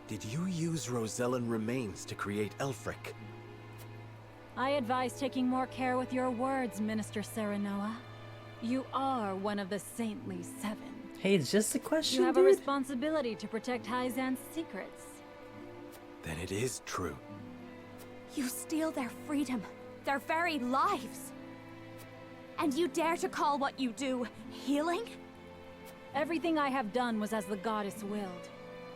did you use Rosellan remains to create Elfric? I advise taking more care with your words, Minister Serenoa. You are one of the Saintly Seven. Hey, it's just a question, You have dude. a responsibility to protect Hyzan's secrets. Then it is true. You steal their freedom, their very lives. And you dare to call what you do healing? Everything I have done was as the goddess willed.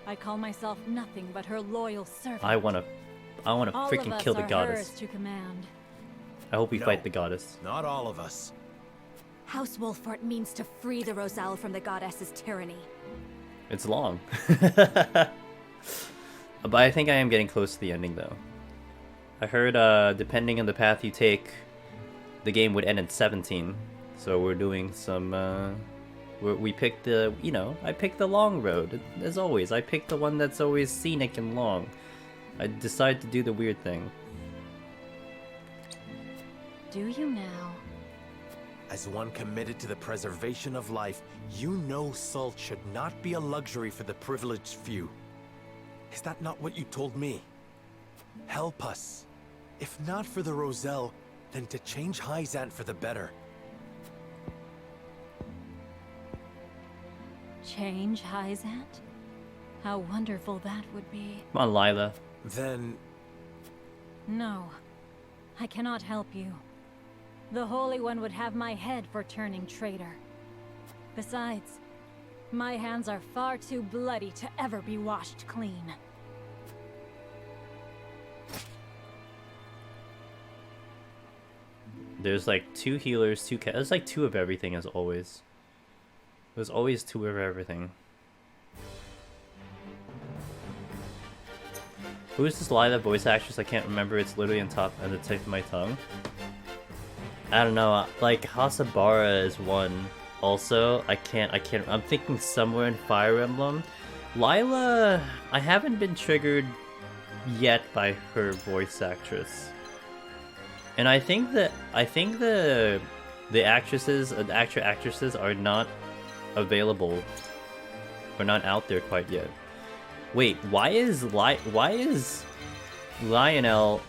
I call myself nothing but her loyal servant. I wanna All freaking of us kill the are goddess. hers to command. I hope we No, fight the goddess. Not all of us. House Wolfort means to free the Roselle from the goddess's tyranny. It's long. But I think I am getting close to the ending, though. I heard, depending on the path you take, the game would end at 17. So we're doing some, we picked the, you know, I picked the long road. As always, I picked the one that's always scenic and long. I decided to do the weird thing. Do you now? As one committed to the preservation of life, you know salt should not be a luxury for the privileged few. Is that not what you told me? Help us. If not for the Roselle, then to change Hyzant for the better. Change Hyzant? How wonderful that would be. Come on, Lila. Then... No, I cannot help you. The Holy One would have my head for turning traitor. Besides, my hands are far too bloody to ever be washed clean. There's like 2 healers, 2 there's like 2 of everything as always. There's always 2 of everything. Who is this Lila voice actress? I can't remember. It's literally on top at the tip of my tongue. I don't know. Like Hasabara is one. Also, I can't. I'm thinking somewhere in Fire Emblem. Lila, I haven't been triggered yet by her voice actress. And I think the actresses, actresses are not available or not out there quite yet. Wait, why is Lionel?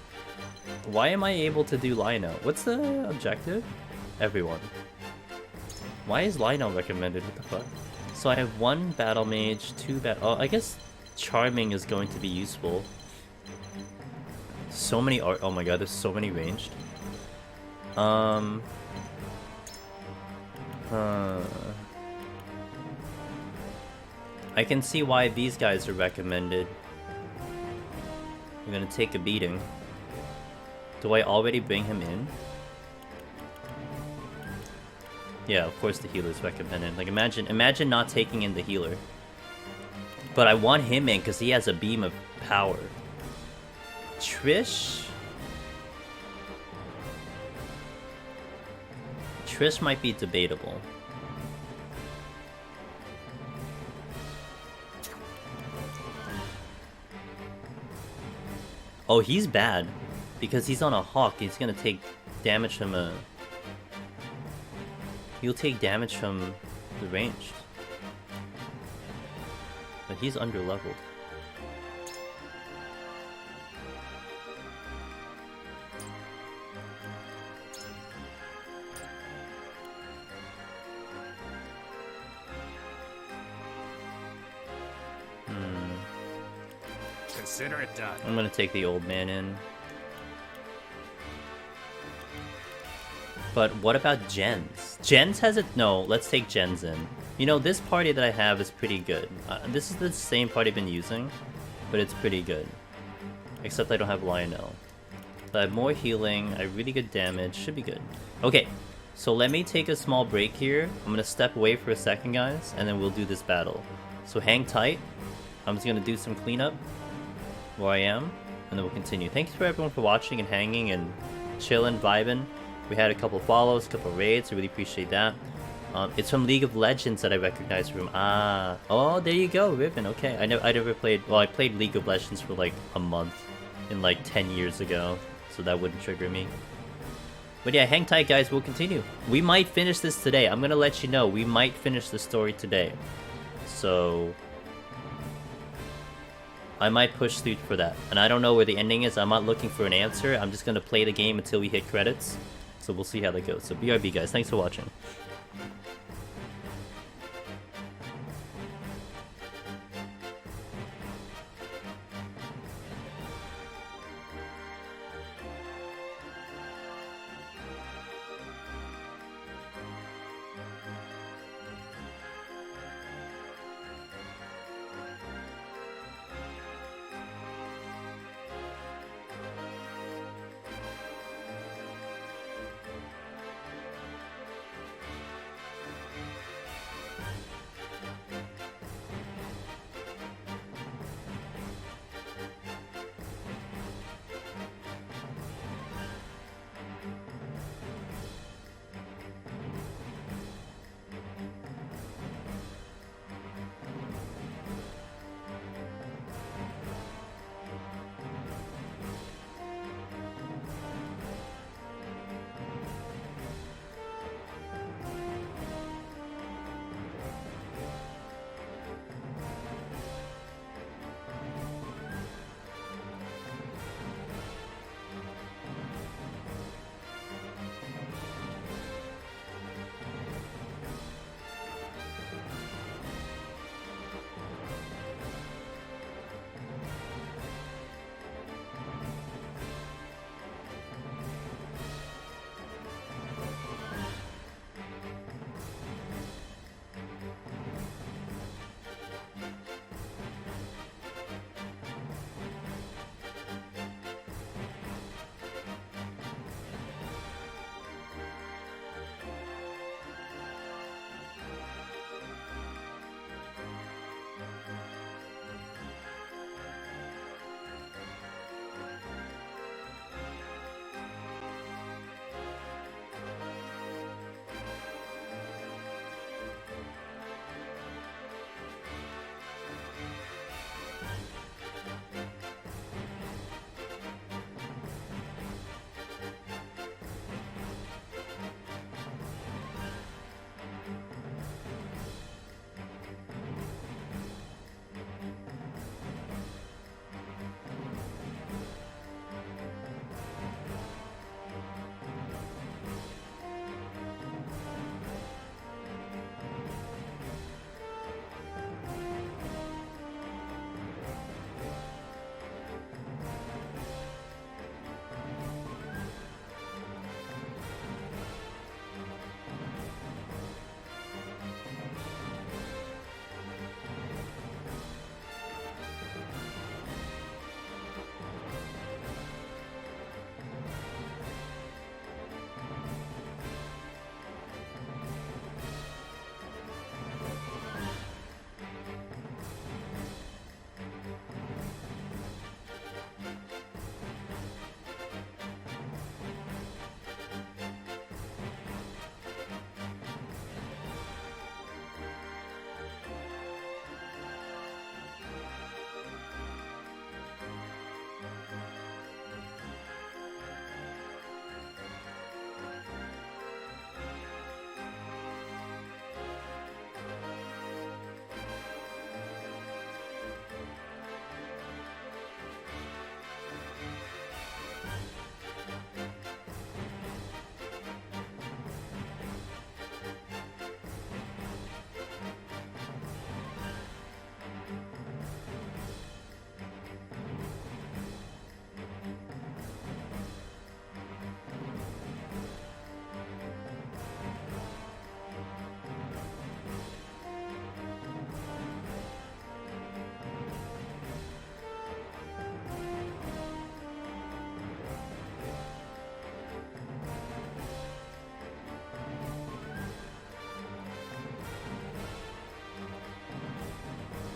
Why am I able to do Lionel? What's the objective? Everyone. Why is Lionel recommended? What the fuck? So I have 1 battle mage, 2 oh, I guess Charming is going to be useful. So many art. Oh my god, there's so many ranged. I can see why these guys are recommended. I'm gonna take a beating. Do I already bring him in? Yeah, of course the healer's recommended. Like imagine not taking in the healer. But I want him in because he has a beam of power. Trish might be debatable. Oh, he's bad. Because he's on a hawk, he's gonna take damage from a... He'll take damage from the ranged. But he's under-leveled. Consider it done. I'm gonna take the old man in. But what about Jens? Jens has it? No, let's take Jens in. You know, this party that I have is pretty good. This is the same party I've been using, but it's pretty good. Except I don't have Lionel. But I have more healing, I have really good damage, should be good. Okay, so let me take a small break here. I'm gonna step away for a second, guys, and then we'll do this battle. So hang tight. I'm just gonna do some cleanup where I am, and then we'll continue. Thanks for everyone for watching and hanging and chillin', vibing. We had a couple follows, a couple raids. I really appreciate that. It's from League of Legends that I recognize from. Oh, there you go, Ribbon. Okay, I never played. Well, I played League of Legends for like a month, in like 10 years ago, so that wouldn't trigger me. But yeah, hang tight, guys. We'll continue. We might finish this today. I'm gonna let you know. We might finish the story today, so I might push through for that. And I don't know where the ending is. I'm not looking for an answer. I'm just gonna play the game until we hit credits. So we'll see how that goes. So BRB, guys. Thanks for watching.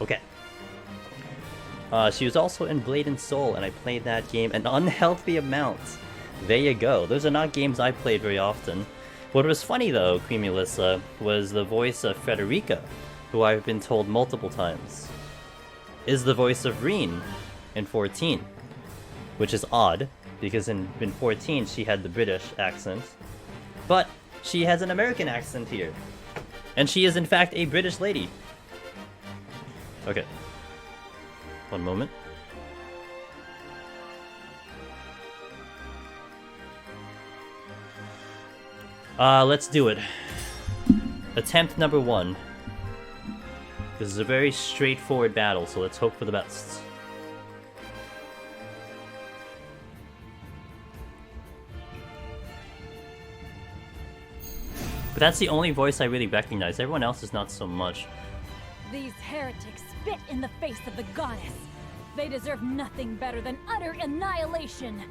Okay. She was also in Blade and Soul, and I played that game an unhealthy amount. There you go. Those are not games I played very often. What was funny though, Queen Melissa, was the voice of Frederica, who I've been told multiple times, is the voice of Reen in 14. Which is odd, because in 14 she had the British accent, but she has an American accent here. And she is in fact a British lady. Okay. One moment. Let's do it. Attempt number 1. This is a very straightforward battle, so let's hope for the best. But that's the only voice I really recognize. Everyone else is not so much. These heretics spit in the face of the goddess. They deserve nothing better than utter annihilation.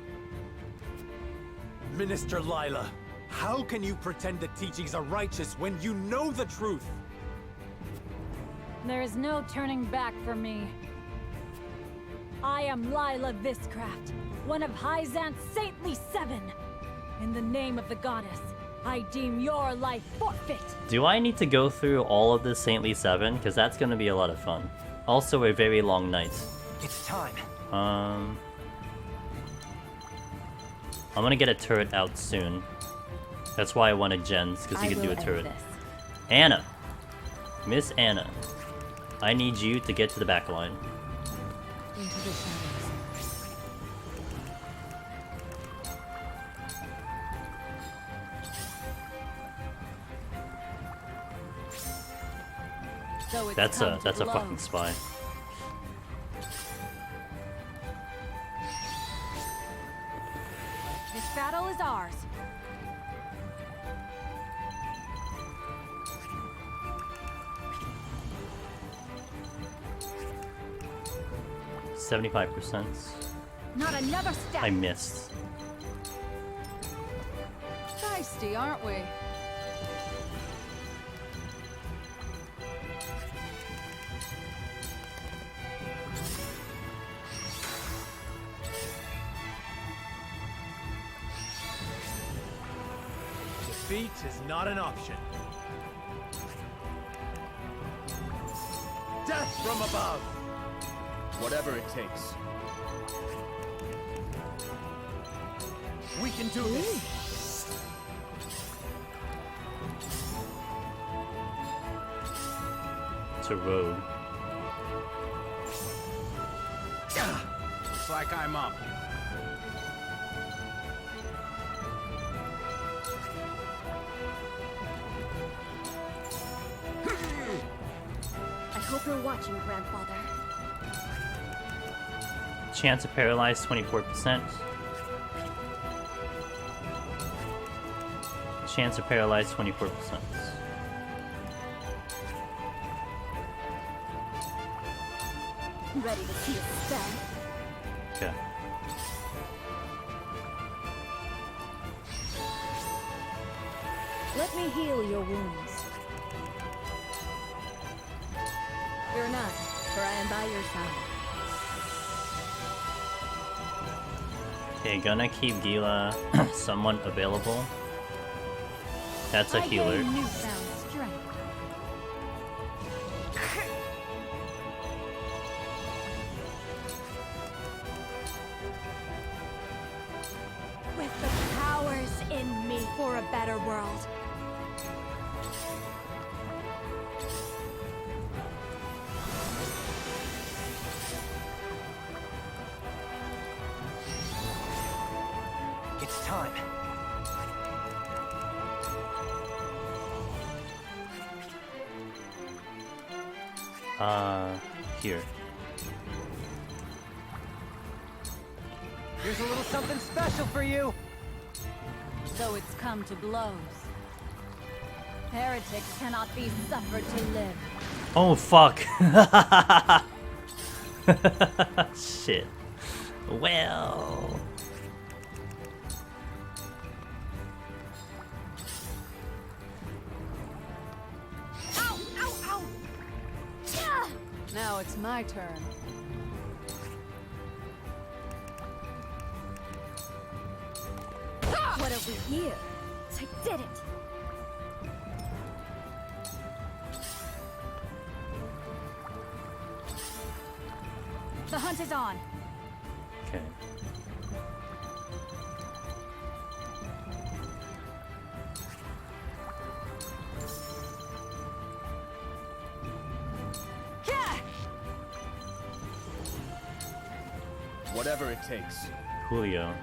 Minister Lila, how can you pretend the teachings are righteous when you know the truth? There is no turning back for me. I am Lila Viscraft, one of Hyzant's saintly 7. In the name of the goddess, I deem your life forfeit. Do I need to go through all of the Saintly 7? Because that's going to be a lot of fun. Also a very long night. It's time. I'm going to get a turret out soon. That's why I wanted Jens, because he could do a turret. Anna! Miss Anna. I need you to get to the back line. Into the shadows. So That's a fucking spy. This battle is ours. $75%. Not another step. I missed. Feisty, aren't we? Defeat is not an option. Death from above! Whatever it takes. We can do this! It's a road. Looks like I'm up. I hope you're watching, Grandfather. Chance of paralyze 24%. Chance of paralyze 24%. Ready to see it spell? Okay. Let me heal your wounds. Fear not, for I am by your side. Okay, gonna keep Gila somewhat available. That's a healer. I gain newfound strength. With the powers in me for a better world. It's time. Here. Here's a little something special for you. So it's come to blows. Heretics cannot be suffered to live. Oh, fuck. Shit. Well... Ow! Ow! Ow! Yeah! Now it's my turn. What have we here? I did it! The hunt is on. Okay. Whatever it takes. Julio.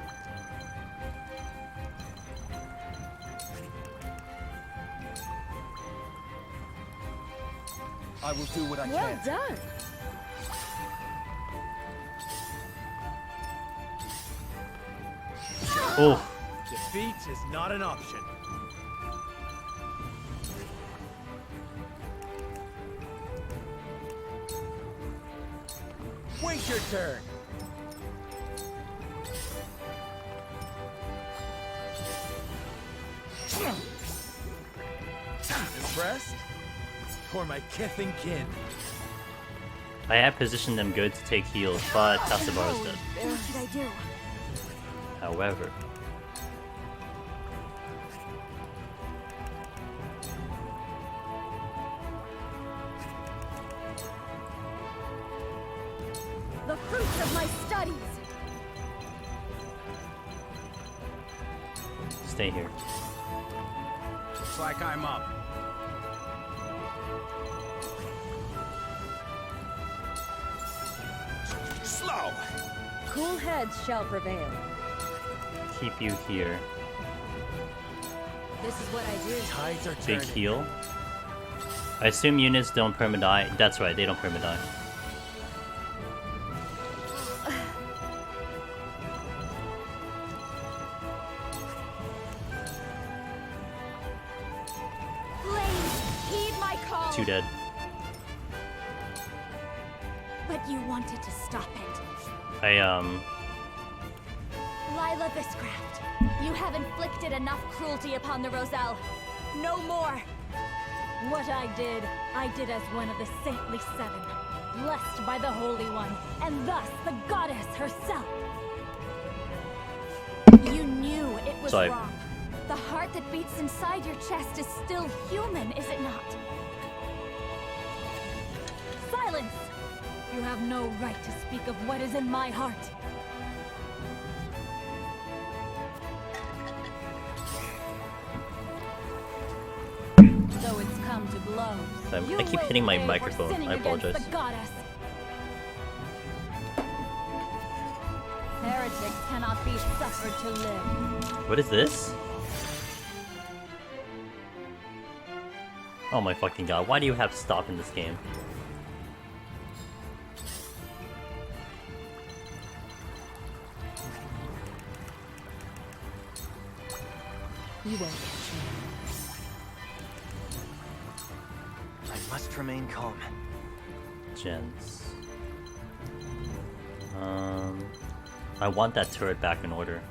I will do what I Well can. done. Oh. Defeat is not an option. Wait your turn. Impressed? For my kith and kin. I have positioned them good to take heals, but Tasabaro's dead. What should I do? However, The fruits of my studies! stay here. Looks like I'm up. Slow! Cool heads shall prevail. Keep you here. This is what I do. Tides are Big turning. heal. I assume units don't perma-die. That's right, they don't perma-die. Please, heed my call! 2 dead. But you wanted to stop it. Lila Viscraft, you have inflicted enough cruelty upon the Roselle. No more! What I did as one of the saintly seven, blessed by the Holy One, and thus the goddess herself. You knew it was Sorry. wrong. The heart that beats inside your chest is still human, is it not? Silence! You have no right to speak of what is in my heart. So it's come to blows. I keep hitting my microphone. I apologize. The goddess. Heretics cannot be suffered to live. What is this? Oh my fucking god, why do you have to stop in this game? You won't catch me. I must remain calm. Gens. I want that turret back in order.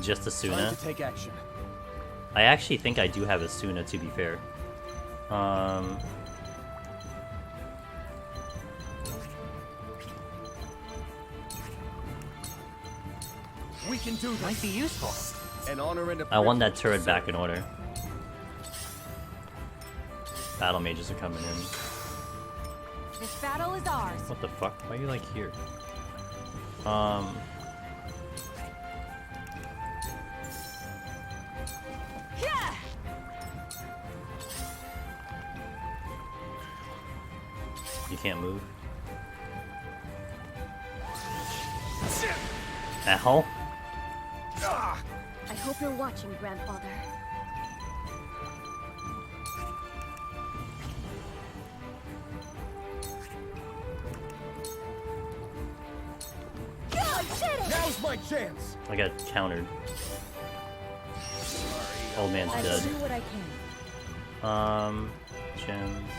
Just a Time Suna. to take action. I actually think I do have a Suna, to be fair. We can do this. Might be useful. An honor and a I want that privilege, turret sir. back in order. Battle mages are coming in. This battle is ours. What the fuck? Why are you like here? Yeah! You can't move. Ow. I hope you're watching, Grandfather. Now's my chance. I got countered. Old man's I will dead. do what I can. Gems,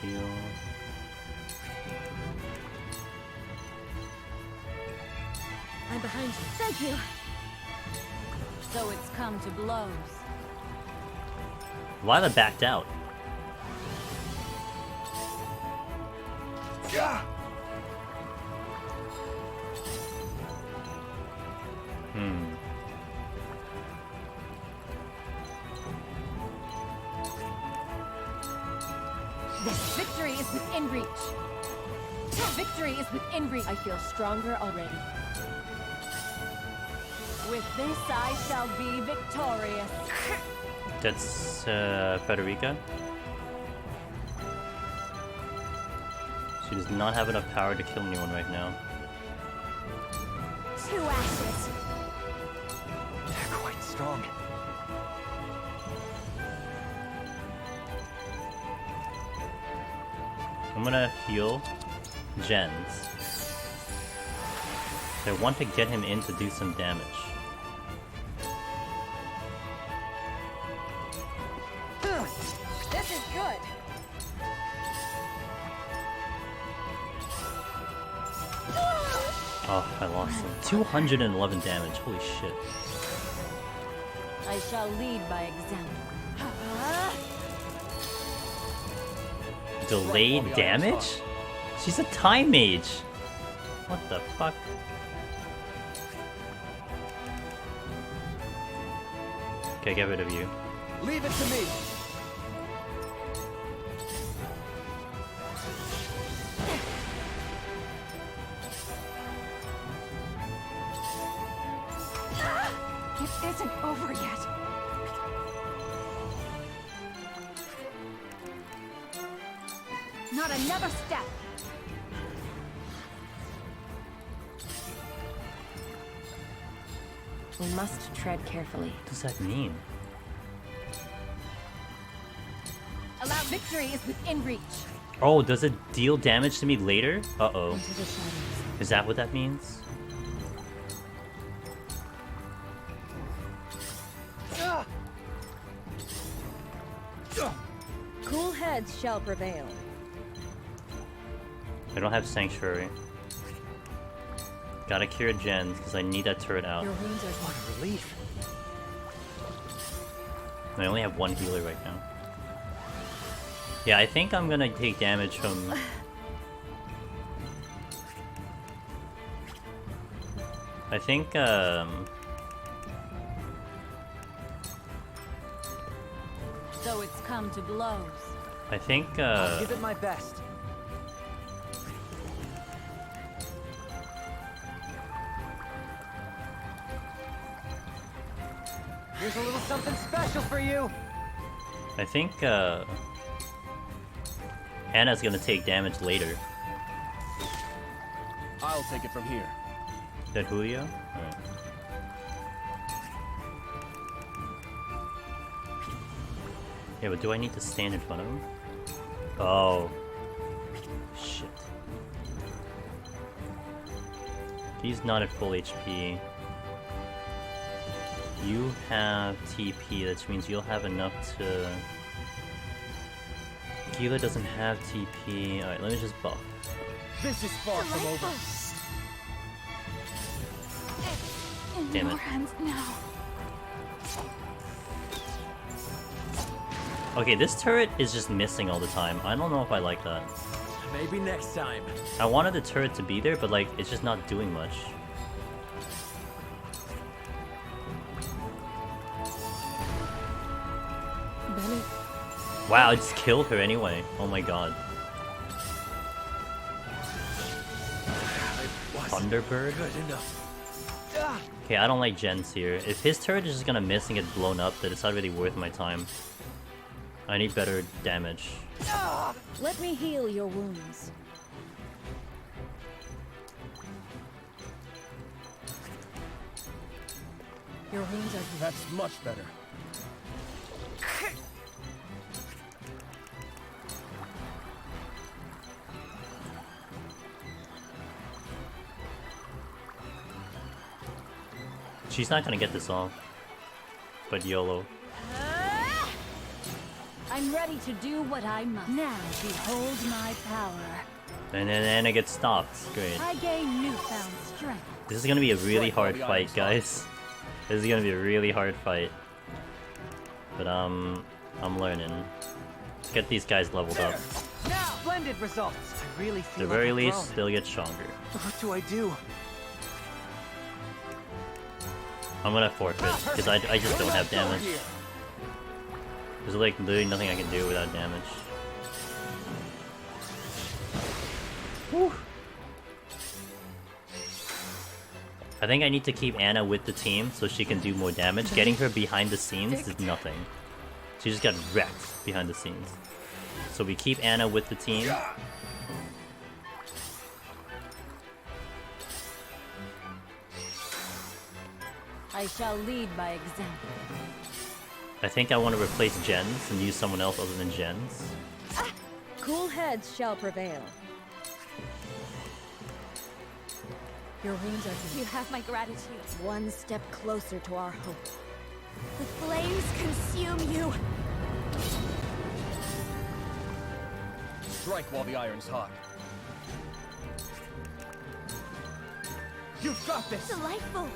heal. I'm behind you. Thank you. So it's come to blows. Lila backed out. This victory is within reach. Victory is within reach. I feel stronger already. With this, I shall be victorious. That's Federica. She does not have enough power to kill anyone right now. 2 ashes. They're quite strong. I'm gonna heal Jens. I want to get him in to do some damage. This is good. Oh, I lost him. 211 damage. Holy shit. I shall lead by example. Delayed damage? She's a time mage. What the fuck? Okay, get rid of you. Leave it to me. It isn't over yet. Not another step. We must tread carefully. What does that mean? Allow victory is within reach. Oh, does it deal damage to me later? Uh-oh. Is that what that means? Cool heads shall prevail. I don't have Sanctuary. Gotta cure Jens, because I need that turret out. Your wounds are what a relief. I only have one healer right now. Yeah, I think I'm gonna take damage from... I think, So it's come to blows. I think, I'll give it my best. Here's a little something special for you. I think, Anna's gonna take damage later. I'll take it from here. Is that Julio? Alright. Yeah, but do I need to stand in front of him? Oh. Shit. He's not at full HP. You have TP, that means you'll have enough to... Gila doesn't have TP. Alright, let me just buff. This is far from over. Damn it. Your hands now. Okay, this turret is just missing all the time. I don't know if I like that. Maybe next time. I wanted the turret to be there, but like, it's just not doing much. Wow, I just killed her anyway. Oh my god. Thunderbird? Good enough. Okay, I don't like Jens here. If his turret is just gonna miss and get blown up, then it's not really worth my time. I need better damage. Let me heal your wounds. Your wounds are... That's much better. She's not gonna get this off. But YOLO. I'm ready to do what I must. Now behold my power. And then Anna gets stopped. Great. I gain newfound strength. This is gonna be a really hard fight, guys. This is gonna be a really hard fight. But I'm learning. Let's get these guys leveled up. Now, splendid results. I really At the feel very like I've least, grown. they'll get stronger. What do I do? I'm gonna forfeit, because I just don't have damage. There's like literally nothing I can do without damage. Whew. I think I need to keep Anna with the team so she can do more damage. Getting her behind the scenes is nothing. She just got wrecked behind the scenes. So we keep Anna with the team. I shall lead by example. I think I want to replace Jens and use someone else other than Jens. Cool heads shall prevail. Your wounds are You have my gratitude. One step closer to our hope. The flames consume you. Strike while the iron's hot. You've got this! Delightful.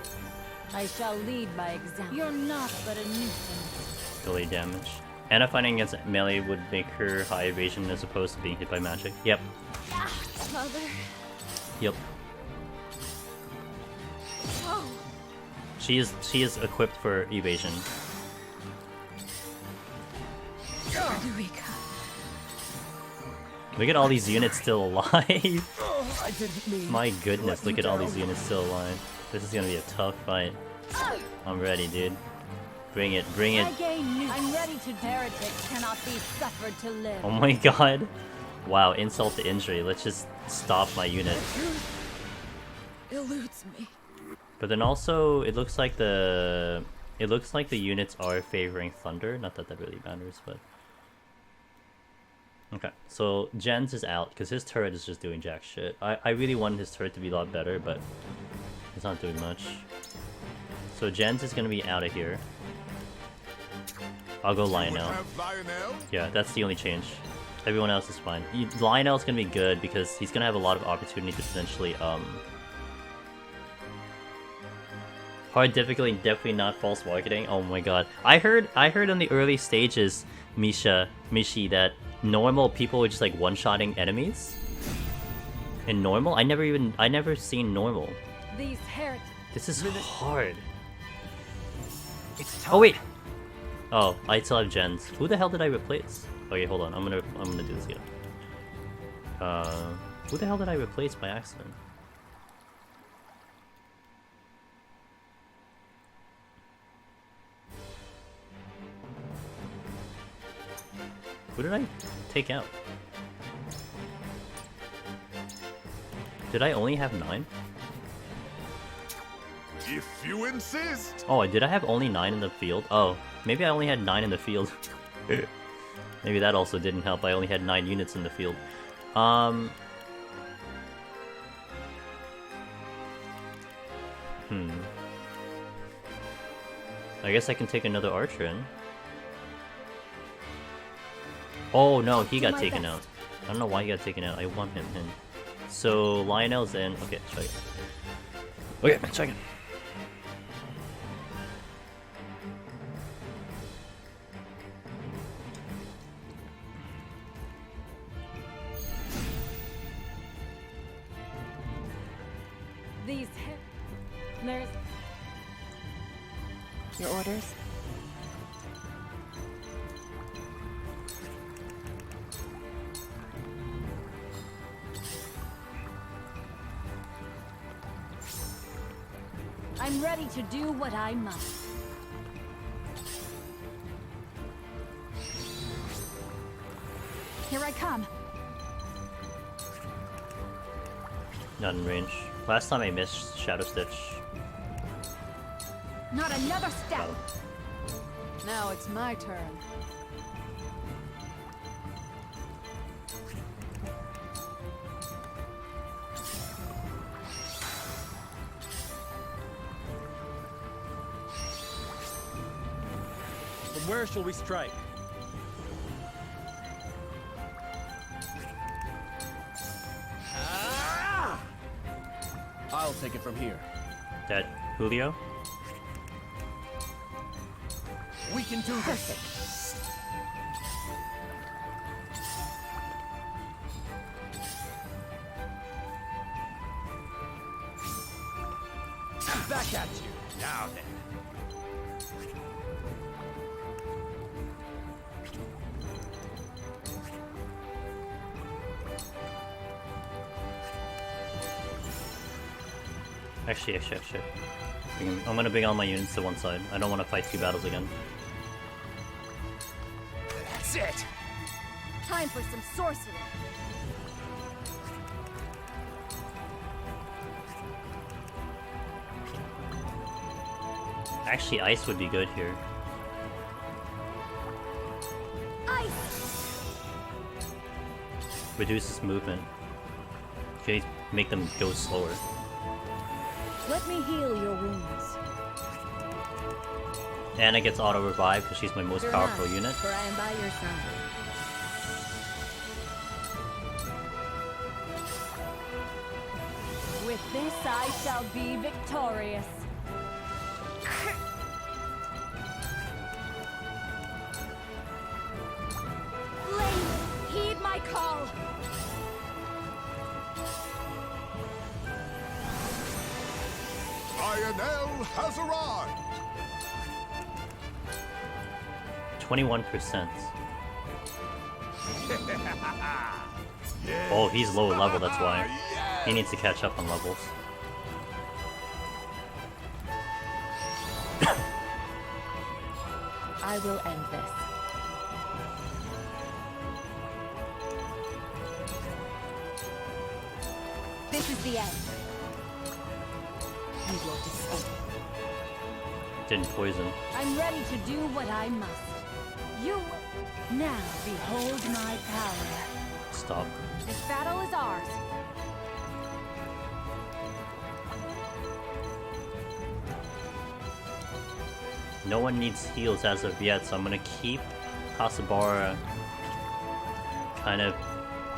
I shall lead by example. You're not but a nuisance. Delay damage. Anna fighting against melee would make her high evasion as opposed to being hit by magic. Yep. Ah, mother. Yep. Oh. She is equipped for evasion. Eureka. Look at all these units still alive. Oh, I didn't mean. My goodness, look at all these units still alive. This is gonna be a tough fight. I'm ready, dude. Bring it, bring it. I'm ready to. Heretics cannot be suffered to live. Oh my god. Wow, insult to injury. Let's just stop my unit. Eludes me. But then also, it looks like the units are favoring Thunder. Not that that really matters, but okay. So Jens is out because his turret is just doing jack shit. I really wanted his turret to be a lot better, but it's not doing much. So Jens is gonna be out of here. I'll go Lionel. Yeah, that's the only change. Everyone else is fine. Lionel's gonna be good because he's gonna have a lot of opportunity to potentially hard difficulty, definitely not false marketing. Oh my god. I heard in the early stages, Mishi, that normal people were just like one-shotting enemies. In normal? I never seen normal. These heretics. This is hard. It's time. Oh wait. Oh, I still have Jens. Who the hell did I replace? Okay, hold on. I'm gonna do this again. Who the hell did I replace by accident? Who did I take out? Did I only have 9? If you insist. Oh, did I have only 9 in the field? Oh, maybe I only had 9 in the field. Maybe that also didn't help. I only had 9 units in the field. I guess I can take another archer in. Oh no, he got taken out. I don't know why he got taken out. I want him in. So Lionel's in. Okay, check it. Okay, check it. These there's Your orders? I'm ready to do what I must. Here I come. Not in range. Last time I missed Shadow Stitch. Not another step. Now it's my turn. From where shall we strike? Ah! I'll take it from here. That Julio? We can do this. Back at you. Now then. Actually. I'm gonna bring all my units to one side. I don't want to fight 2 battles again. That's it. Time for some sorcery. Actually, ice would be good here. Ice. Reduces movement. Okay, make them go slower. Let me heal your wounds. Anna gets auto revive because she's my most Fear powerful not, unit. For I am by your side. With this, I shall be victorious. Lane, heed my call. Lionel has arrived! 21%. Oh, he's low level, that's why. He needs to catch up on levels. I will end this. This is the end. You will escape. Didn't poison. I'm ready to do what I must. You now behold my power. Stop. This battle is ours. No one needs heals as of yet, so I'm gonna keep Hasabara kind of...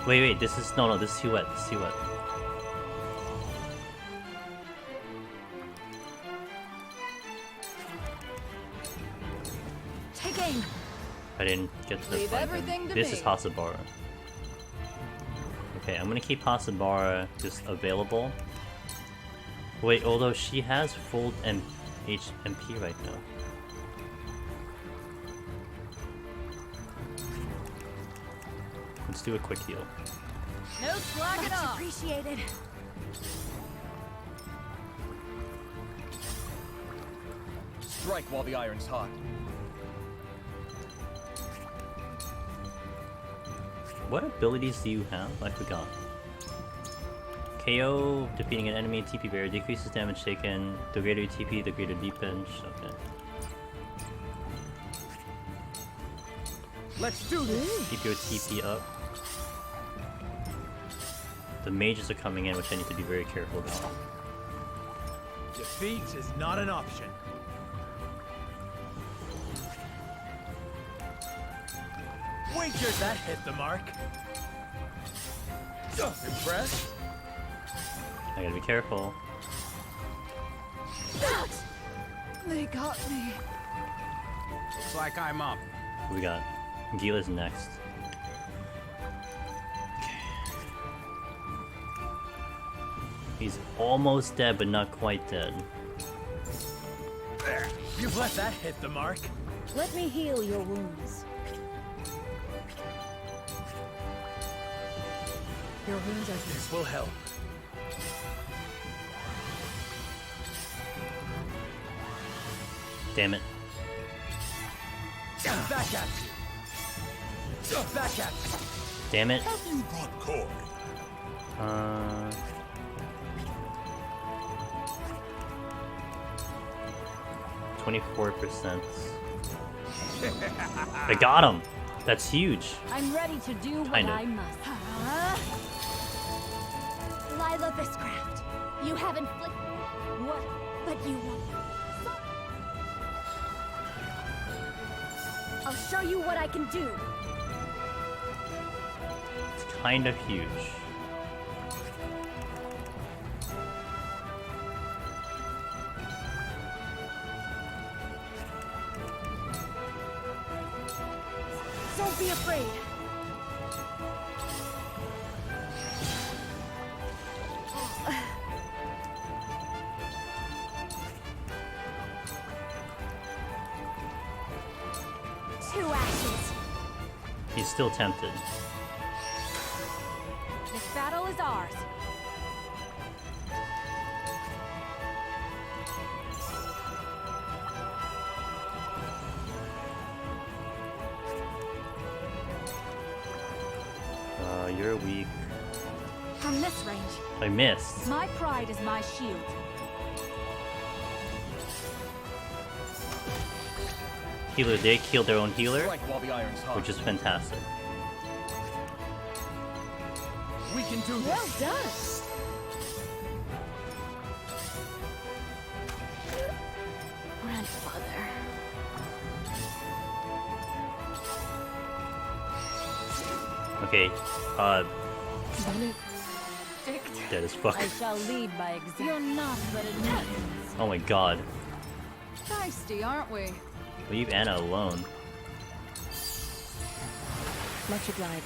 Wait, this is... No, this is too wet, this is too wet. Take aim. I didn't get to Leave fight everything him. to This me. is Hasabara. Okay, I'm gonna keep Hasabara just available. Wait, although she has full MP right now. Let's do a quick heal. No slacking Much off. appreciated. Strike while the iron's hot. What abilities do you have? I forgot. KO, defeating an enemy, TP barrier, decreases damage taken. The greater you TP, the greater defense. Okay. Let's do this. Keep your TP up. The mages are coming in, which I need to be very careful about. Defeat is not an option. Wager that hit the mark. Impressed? I gotta be careful. They got me. Looks like I'm up. We got Gila's next. He's almost dead, but not quite dead. There. You've let that hit the mark. Let me heal your wounds. Your wounds are This will help. Damn it. Back at you. Back at you. Damn it. Have you got coin? 24%. I got him! That's huge. I'm ready to do what Kind of. I must. Lila Viscraft, you haven't flicked. What? But you won't. I'll show you what I can do. It's kind of huge. Don't be afraid. to ashes. He's still tempted. This battle is ours. You're weak. From this range. I missed. My pride is my shield. Healer, they killed their own healer, Strike while the iron's hot. which is fantastic. We can do this. Well done. Grandfather. Okay, dead as fuck. I shall lead by example. You're not but a nuisance. Oh my god. Feisty, aren't we? Leave Anna alone. Much obliged.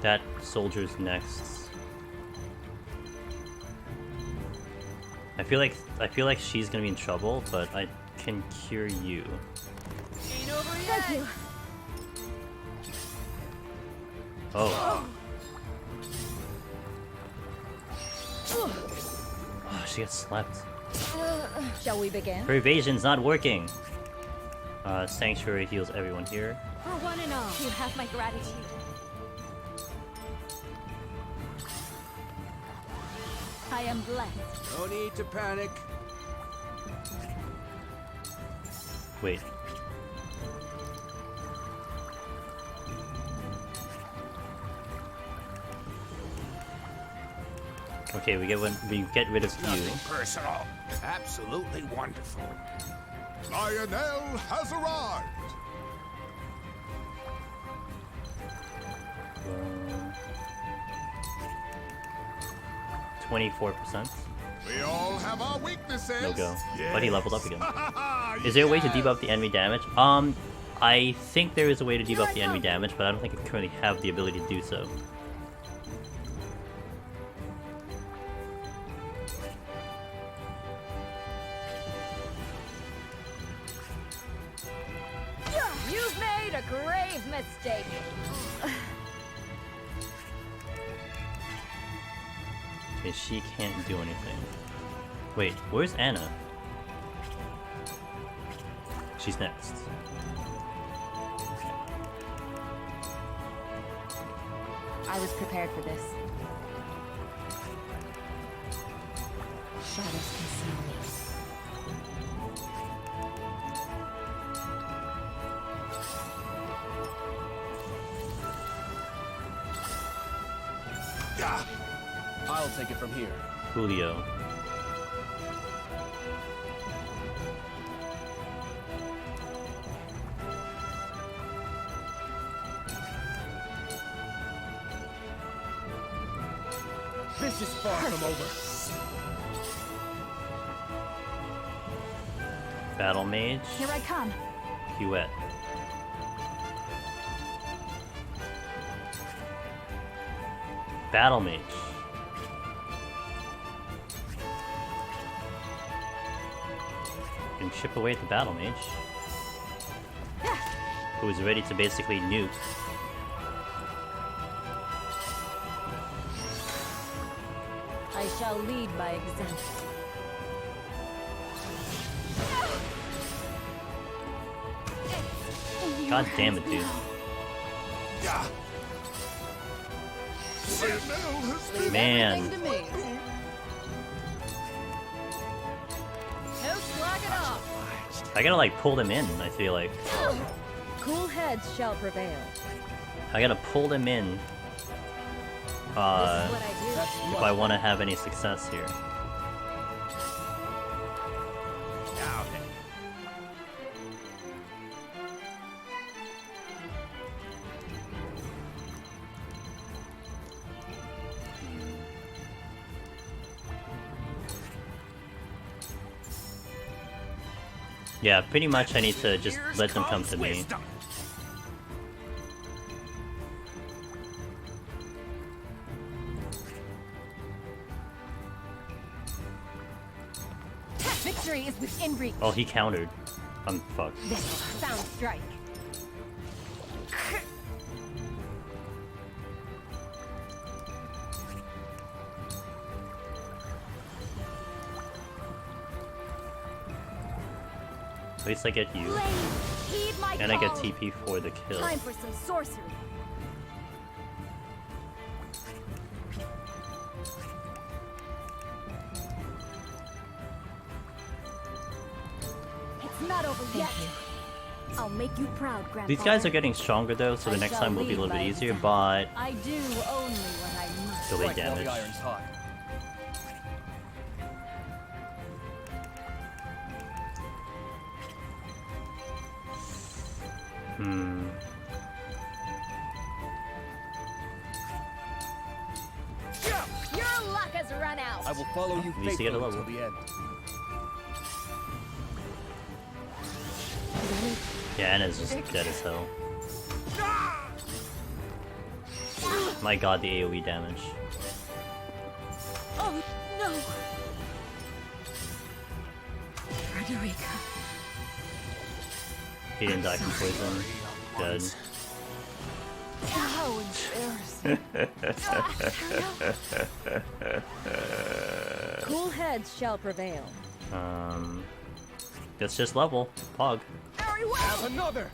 That soldier's next. I feel like she's gonna be in trouble, but I can cure you. Ain't over yet. Thank you. Oh. Oh, she got slept. Shall we begin? Her evasion's not working. Sanctuary heals everyone here. For one and all, you have my gratitude. I am blessed. No need to panic. Wait. Okay, we get rid of you. Nothing personal. Absolutely wonderful. Lionel has arrived. 24%. We all have our weaknesses. No go. Yes. But he leveled up again. Is there a way to debuff the enemy damage? I think there is a way to debuff the enemy damage, but I don't think I currently have the ability to do so. You've made a grave mistake. Okay, she can't do anything. Wait, where's Anna? She's next. I was prepared for this. Shadows conceal me. I'll take it from here. Julio. This is far from over. Battle Mage. Here I come. Huette. Battle Mage. You can chip away at the Battle Mage. Who is ready to basically nuke. I shall lead by example. God damn it, dude. Man. Everything to me. No slacking off. I gotta like pull them in, I feel like. Cool heads shall prevail. I gotta pull them in. If I want to have any success here. Yeah, pretty much I need to just let them come to me. Victory is within reach. Oh, he countered. I'm fucked. This sound strike. At least I get you. Heed my And I get call. TP for the kill. Time for some sorcery. It's not over yet. I'll make you proud, Grandpa. These guys are getting stronger though, so the next time will be a little bit easier, but I do only what I must. delay damage. The iron's hot. Your luck has run out. I will follow you At least you get a faithfully level. till the end. Yeah, Anna's just dead as hell. My god, the AoE damage. Oh no. Frederica. He didn't die from poison. Dead. How embarrassing. Cool heads shall prevail. That's just level. Pog. Very well. Have another.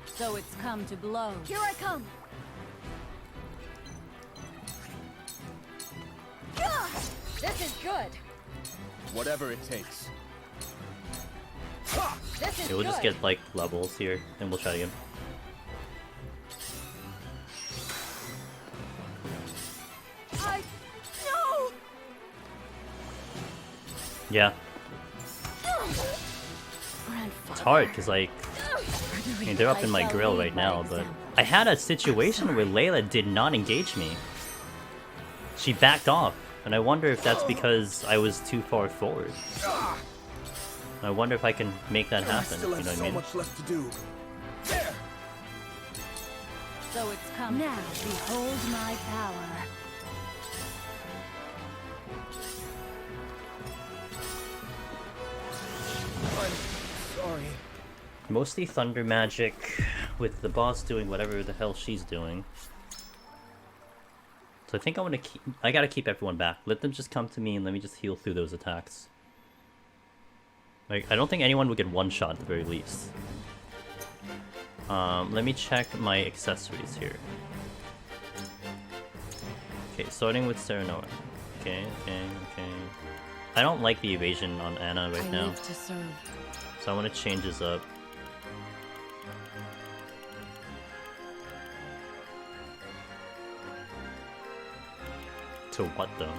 So it's come to blows. Here I come. This is good. Whatever it takes. This is Okay, we'll just good. get like levels here, and we'll try again. No. Yeah. It's hard because like, I mean, they're up in my grill right now, but I had a situation where Layla did not engage me. She backed off, and I wonder if that's because I was too far forward. I wonder if I can make that happen. You know what I mean? much left to do. So it's come. Now behold my power. I'm sorry. Mostly thunder magic, with the boss doing whatever the hell she's doing. So I think I want to keep. I gotta keep everyone back. Let them just come to me and let me just heal through those attacks. Like, I don't think anyone would get one shot at the very least. Let me check my accessories here. Okay, starting with Serenora. Okay. I don't like the evasion on Anna right now. live to serve. So I want to change this up. To what though?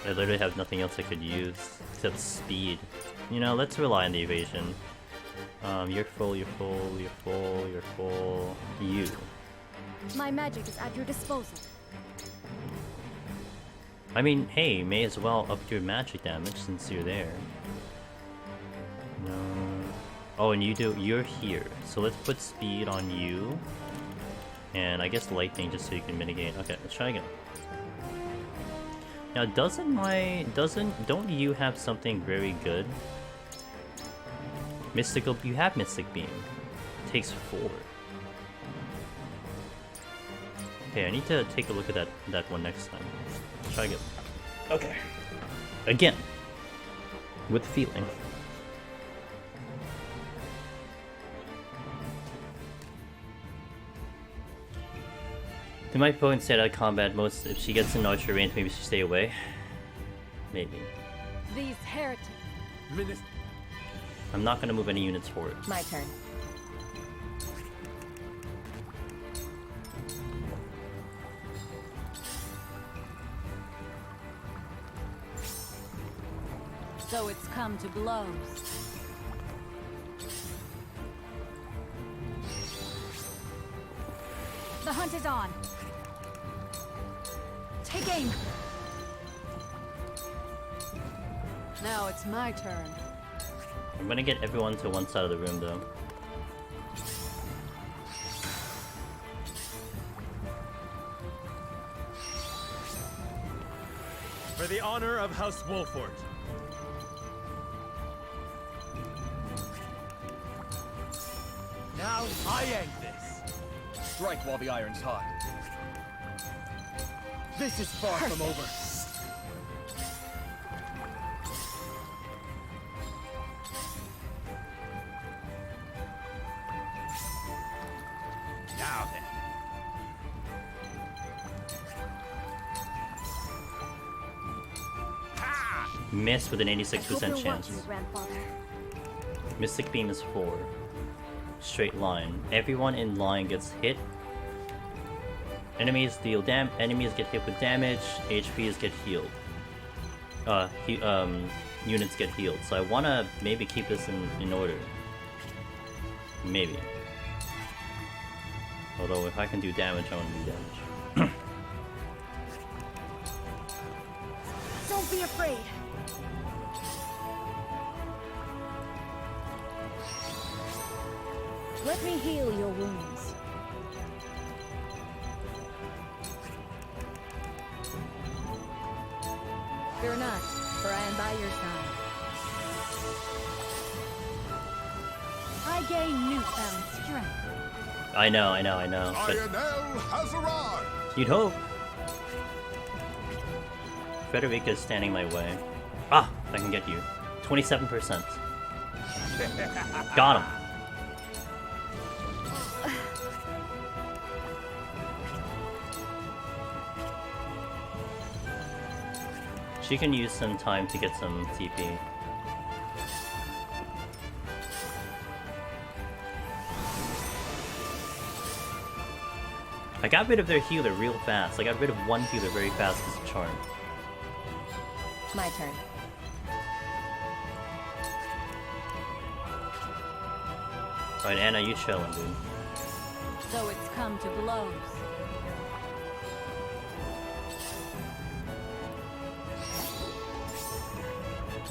I literally have nothing else I could use except speed. You know, let's rely on the evasion. You're full. You. My magic is at your disposal. I mean, hey, may as well up your magic damage since you're there. No. Oh, and you're here. So let's put speed on you. And I guess lightning just so you can mitigate. Okay, let's try again. Now, don't you have something very good? Mystical, you have Mystic Beam. It takes 4. Okay, I need to take a look at that one next time. Let's try again. Okay. Again. With feeling. They might go instead of combat most if she gets in archer range, maybe she stay away. Maybe. These heretics. I'm not gonna move any units forward. My turn. So it's come to blows. The hunt is on. Take aim. Now it's my turn. I'm gonna get everyone to one side of the room though. For the honor of House Wolfort. Now I end this. Strike while the iron's hot. This is far from over. Now then. Miss with an 86% chance. Mystic Beam is 4. Straight line. Everyone in line gets hit. Enemies get hit with damage. HPs get healed. Units get healed. So I wanna maybe keep this in order. Maybe. Although if I can do damage, I wanna do damage. Don't be afraid. Let me heal your wounds. Fear not, for I am by your side. I gain newfound strength. I know. But Lionel has arrived! you'd hope. Frederica is standing my way. Ah, I can get you. 27%. Got him. She can use some time to get some TP. I got rid of their healer real fast. I got rid of one healer very fast because of Charm. My turn. Alright, Anna, you chillin', dude. So it's come to blows.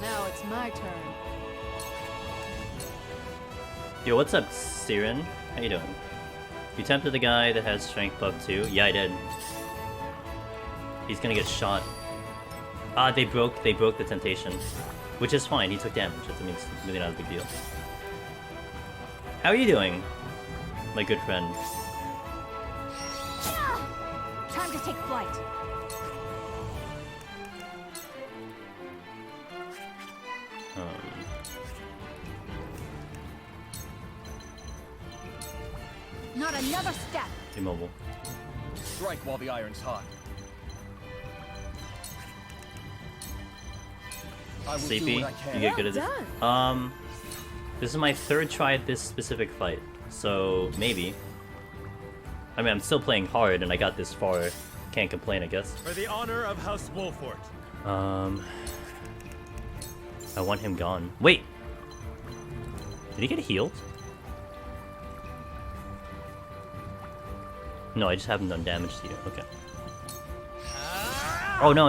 Now it's my turn. Yo, what's up, Siren? How you doing? You tempted the guy that has strength buff too? Yeah, I did. He's gonna get shot. Ah, they broke the temptation. Which is fine, he took damage. That means it's really not a big deal. How are you doing, my good friend? Time to take flight. Not another step. Immobile. Strike while the iron's hot. I will do Sleepy, what I can. you get good at this. This is my third try at this specific fight, so maybe. I mean, I'm still playing hard, and I got this far. Can't complain, I guess. For the honor of House Wolfort. I want him gone. Wait! Did he get healed? No, I just haven't done damage to you. Okay. Oh, no.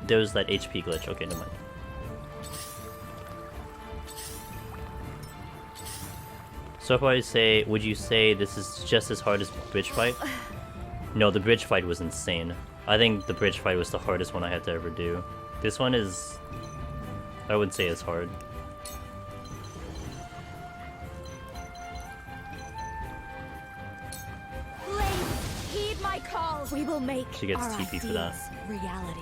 There was that HP glitch. Okay, never mind. So far, would you say this is just as hard as bridge fight? No, the bridge fight was insane. I think the bridge fight was the hardest one I had to ever do. This one is... I wouldn't say it's hard. Heed my call. We will make She gets our TP for that. reality.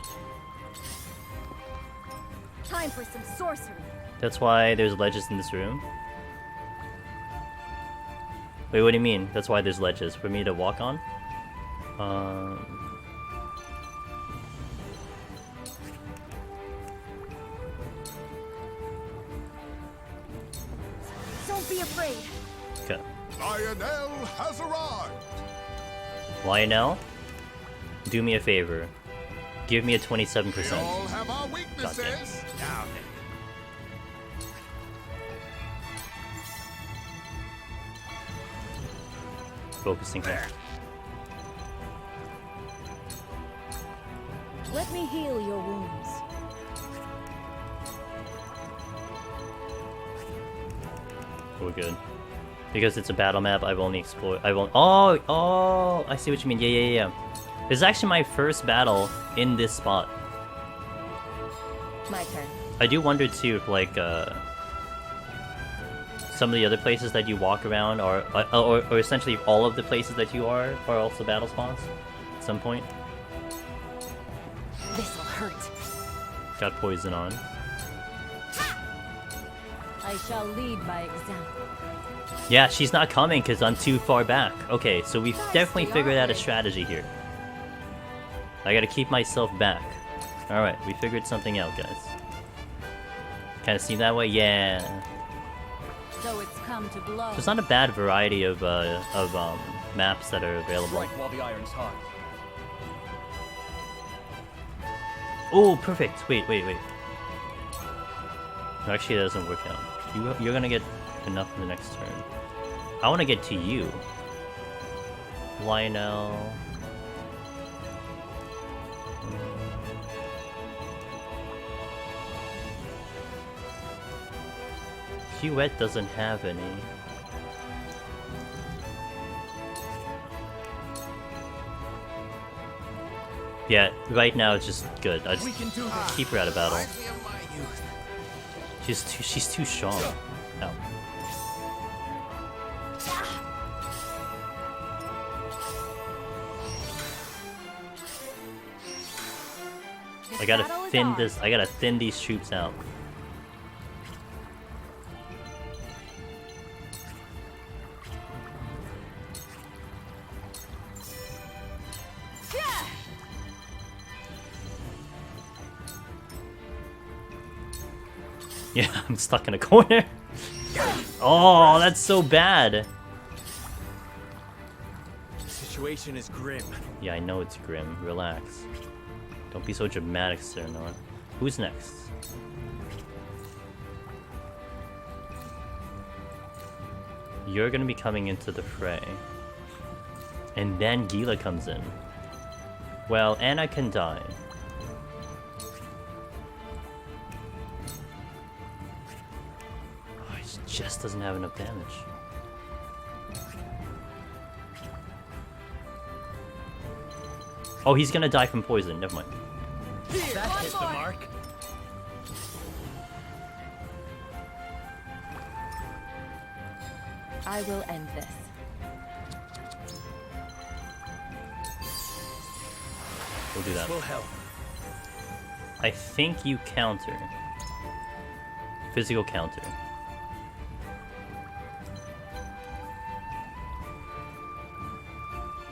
Time for some sorcery. That's why there's ledges in this room? Wait, what do you mean? That's why there's ledges? For me to walk on? Don't be afraid. Okay. Lionel has arrived! Lionel, do me a favor. Give me a 27%. We all have our Goddamn. weaknesses! Now then. Focusing here. Let me heal your wounds. We're good. Because it's a battle map, I've only explored. Oh! I see what you mean. Yeah. This is actually my first battle in this spot. My turn. I do wonder too if like some of the other places that you walk around are or essentially all of the places that you are also battle spawns at some point. This'll hurt. Got poison on. I shall lead by example. Yeah, she's not coming because I'm too far back. Okay, so we've definitely figured out a strategy here. I gotta keep myself back. Alright, we figured something out, guys. Kinda seem that way? Yeah. So it's come to blows. There's not a bad variety of maps that are available. Strike while the iron's hot. Oh, perfect. Wait. No, actually, that doesn't work out. You're gonna get enough in the next turn. I want to get to you. Lionel. XV-XVIII doesn't have any. Yeah, right now it's just good. I just keep her out of battle. She's too strong. No. I gotta thin these troops out. Yeah, I'm stuck in a corner. Oh, that's so bad. The situation is grim. Yeah, I know it's grim. Relax. Don't be so dramatic, Sir Noah. Who's next? You're gonna be coming into the fray. And then Gila comes in. Well, Anna can die. Oh, he just doesn't have enough damage. Oh, he's gonna die from poison. Never mind. That hit the mark. I will end this. We'll do that. Will help. I think you counter. Physical counter.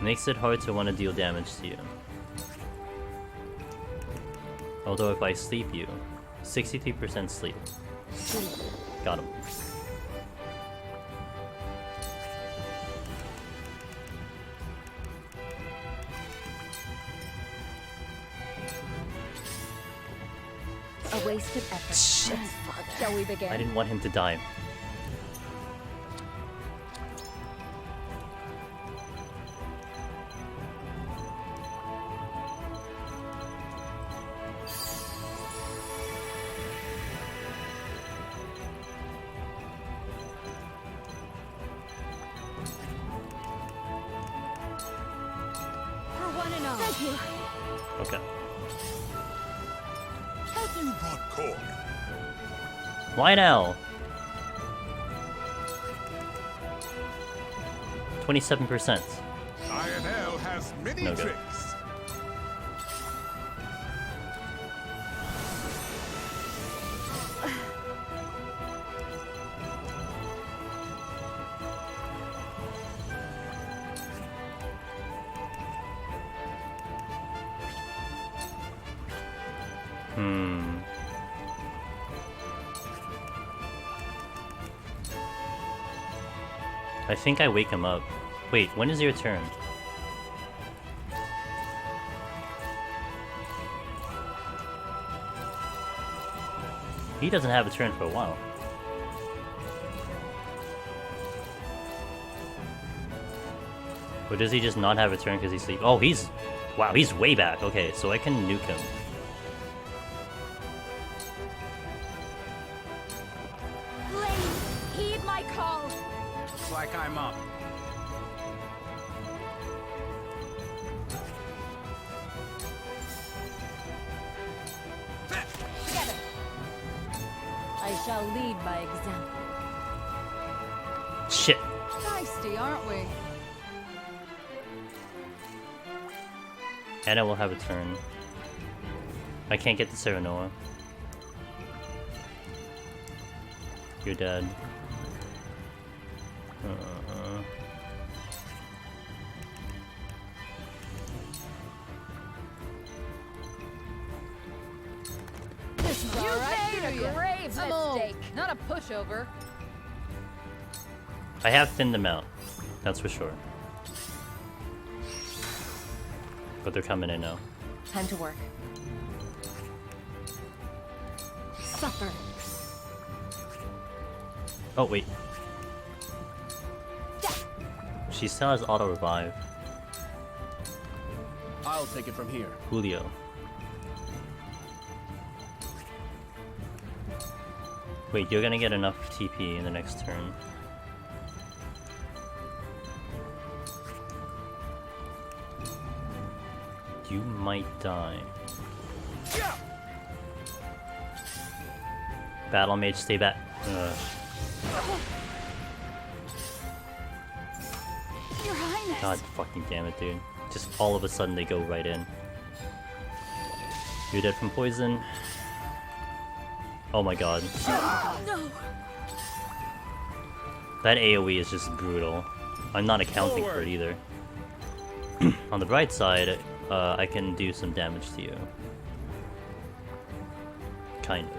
Makes it hard to want to deal damage to you. Although if I sleep you, 63% sleep. Got him. A wasted effort. Shall we begin? I didn't want him to die. For one and all. Thank you. Okay. Have you brought cork? Lionel! 27%. Lionel has many No good. tricks. I think I wake him up. Wait, when is your turn? He doesn't have a turn for a while. Or does he just not have a turn because he's asleep? Oh, he's... Wow, he's way back. Okay, so I can nuke him. Heed my call. Looks like I'm up. Together. shall lead by example. Shit. Feisty, aren't we? Anna will have a turn. I can't get the Serenoa. You're dead. This is all right, made a do ya? grave I'm old, mistake. not a pushover. I have thinned them out. That's for sure. But they're coming in now. Time to work. Suffer. Oh, wait. She still has auto revive. I'll take it from here. Julio. Wait, you're gonna get enough TP in the next turn. You might die. Battle mage, stay back. Your Highness. God fucking damn it, dude. Just all of a sudden they go right in. You're dead from poison. Oh my god. No. That AoE is just brutal. I'm not accounting for it either. On the bright side, I can do some damage to you. Kind of.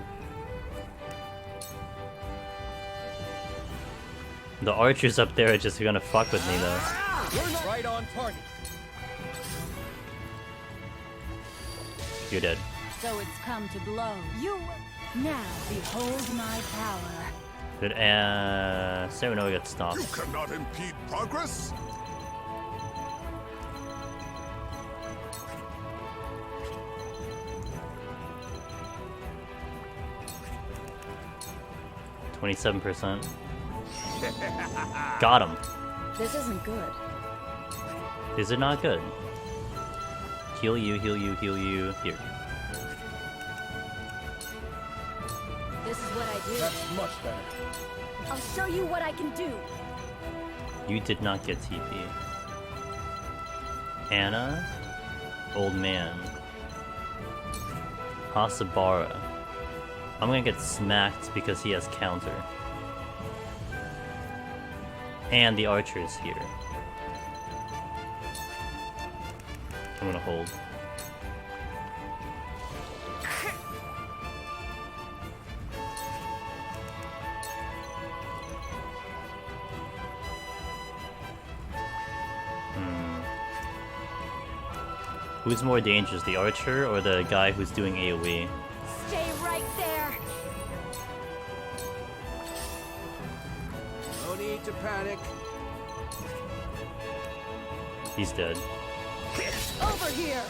The archers up there are just gonna fuck with me though. You're not right on target. You're dead. So it's come to blows. You now behold my power. Good, Serenoa got stopped. You cannot impede progress. %27%. Got him. This isn't good. Is it not good? Heal you, heal you, heal you. Here. This is what I do. That's much better. I'll show you what I can do. You did not get TP. Anna? Old man. Hasabara. I'm gonna get smacked because he has counter. And the archer is here. I'm gonna hold. Who's more dangerous, the archer or the guy who's doing AoE? Stay right there. No need to panic. He's dead. Over here.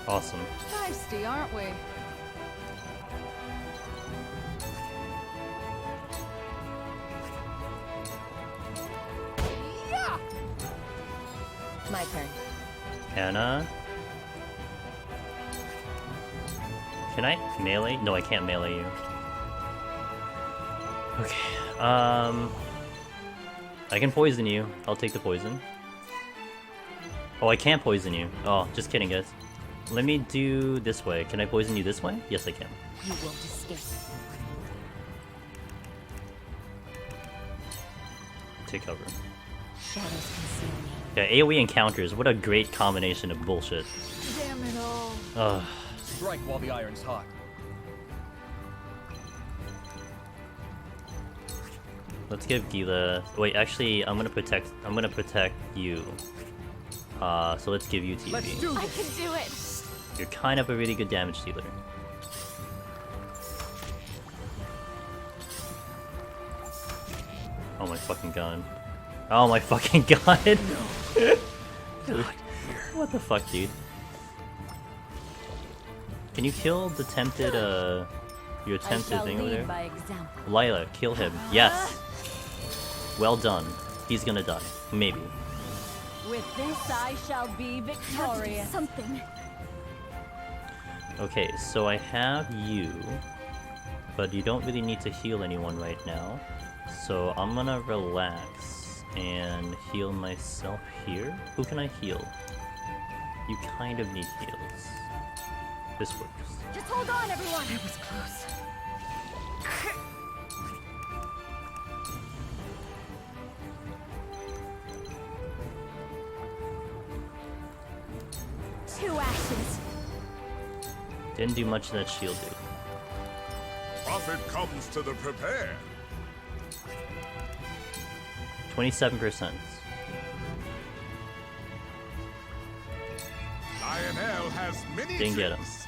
Awesome. Feisty, aren't we? Yeah. My turn. Anna? Can I melee? No, I can't melee you. Okay, I can poison you. I'll take the poison. Oh, I can't poison you. Oh, just kidding, guys. Let me do this way. Can I poison you this way? Yes, I can. You won't escape. Take cover. Shadows conceal me. Yeah, AoE encounters. What a great combination of bullshit. Damn it all. Ugh. Strike while the iron's hot. Let's give Gila. Wait, actually, I'm gonna protect you. So let's give you TV. I can do it. You're kind of a really good damage dealer. Oh my fucking god. Oh my fucking god. Dude, what the fuck, dude? Can you kill the tempted, your tempted thing over there? Lila, kill him. Yes! Well done. He's gonna die. Maybe. With this I shall be victorious. Something. Okay, so I have you. but you don't really need to heal anyone right now. So I'm gonna relax and heal myself here. Who can I heal? You kind of need heals. This works. Just hold on, everyone! It was close. Two actions. Didn't do much of that shield, dude. Profit comes to the prepared. 27%. Lionel has many Didn't get him. tricks.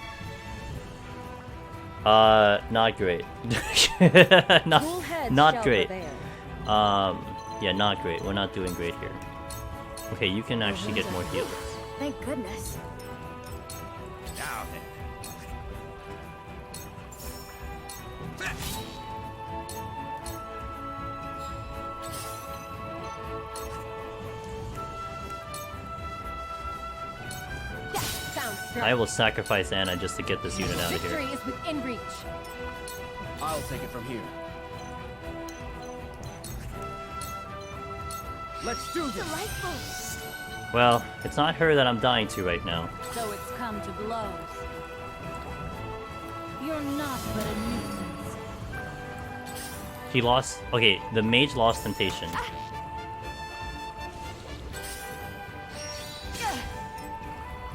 Not great. Cool heads not shall great. prevail. Yeah, not great. We're not doing great here. Okay, you can actually get more heals. Thank goodness. Now then. Yeah, sounds good. I will sacrifice Anna just to get this unit out of Victory here. is within reach. I'll take it from here. Let's do this. Delightful. Well, it's not her that I'm dying to right now. So it's come to blows. You're not but a nuisance. He lost... Okay, the mage lost temptation.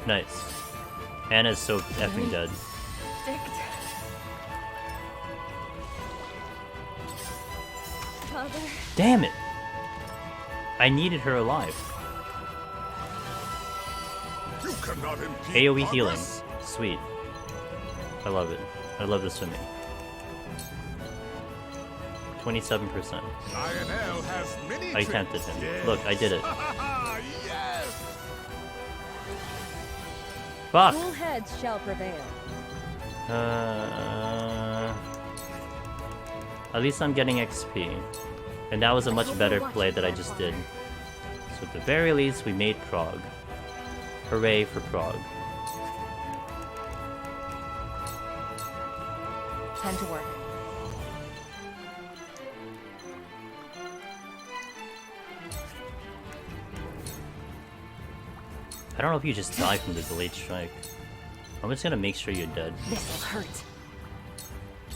Nice. Anna's so effing dead. Father. Damn it! I needed her alive. You cannot impede AoE healing. progress. Sweet. I love it. I love this for me. 27%. Lionel has many I tricks. tempted him. Yes. Look, I did it. Yes. Fuck! Cool heads shall prevail. At least I'm getting XP. And that was a much better play that I just did. So at the very least, we made Prague. Hooray for Prague. Time to work. I don't know if you just die from the delayed strike. I'm just gonna make sure you're dead. This'll hurt.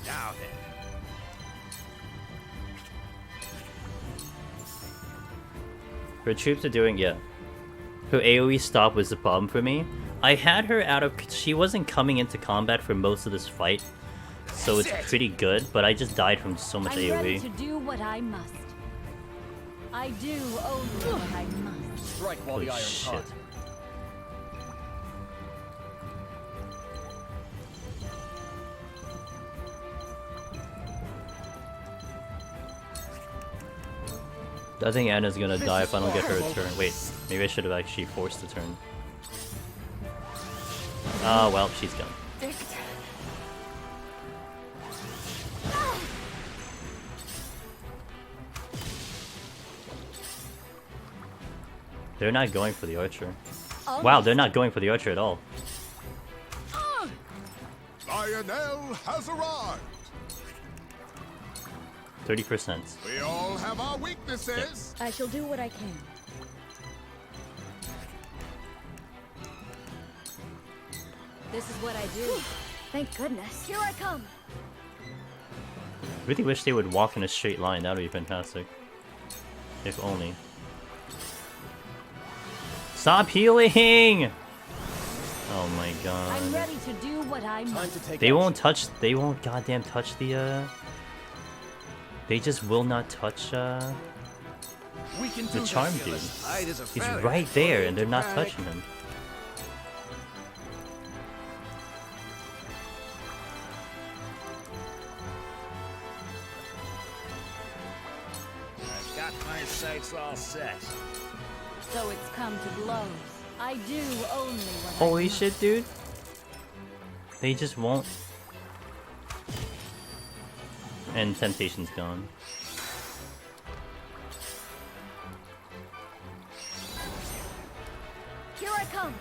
Now then. Her troops are doing, yeah. Her AoE stop was the problem for me. I had her out of... She wasn't coming into combat for most of this fight. So it's pretty good, but I just died from so much I'm ready AoE. to do what I must. I do only what I must. Strike while Holy the iron's shit. hot. I think Anna's gonna die if I don't get her a turn. Wait, maybe I should have actually forced the turn. Oh, well, she's gone. They're not going for the archer. Wow, they're not going for the archer at all. Lionel has arrived. 30%. We all have our weaknesses. I shall do what I can. This is what I do. Thank goodness. Here I come. Really wish they would walk in a straight line. That would be fantastic. If only. Stop healing! Oh my I'm god. ready to do what I must. They won't touch. They won't goddamn touch the. They just will not touch the charm dude. He's right there, and they're not touching him. I've got my sights all set. So it's come to blows. I do only what Holy shit, dude. They just won't. And temptation's gone. Here I come.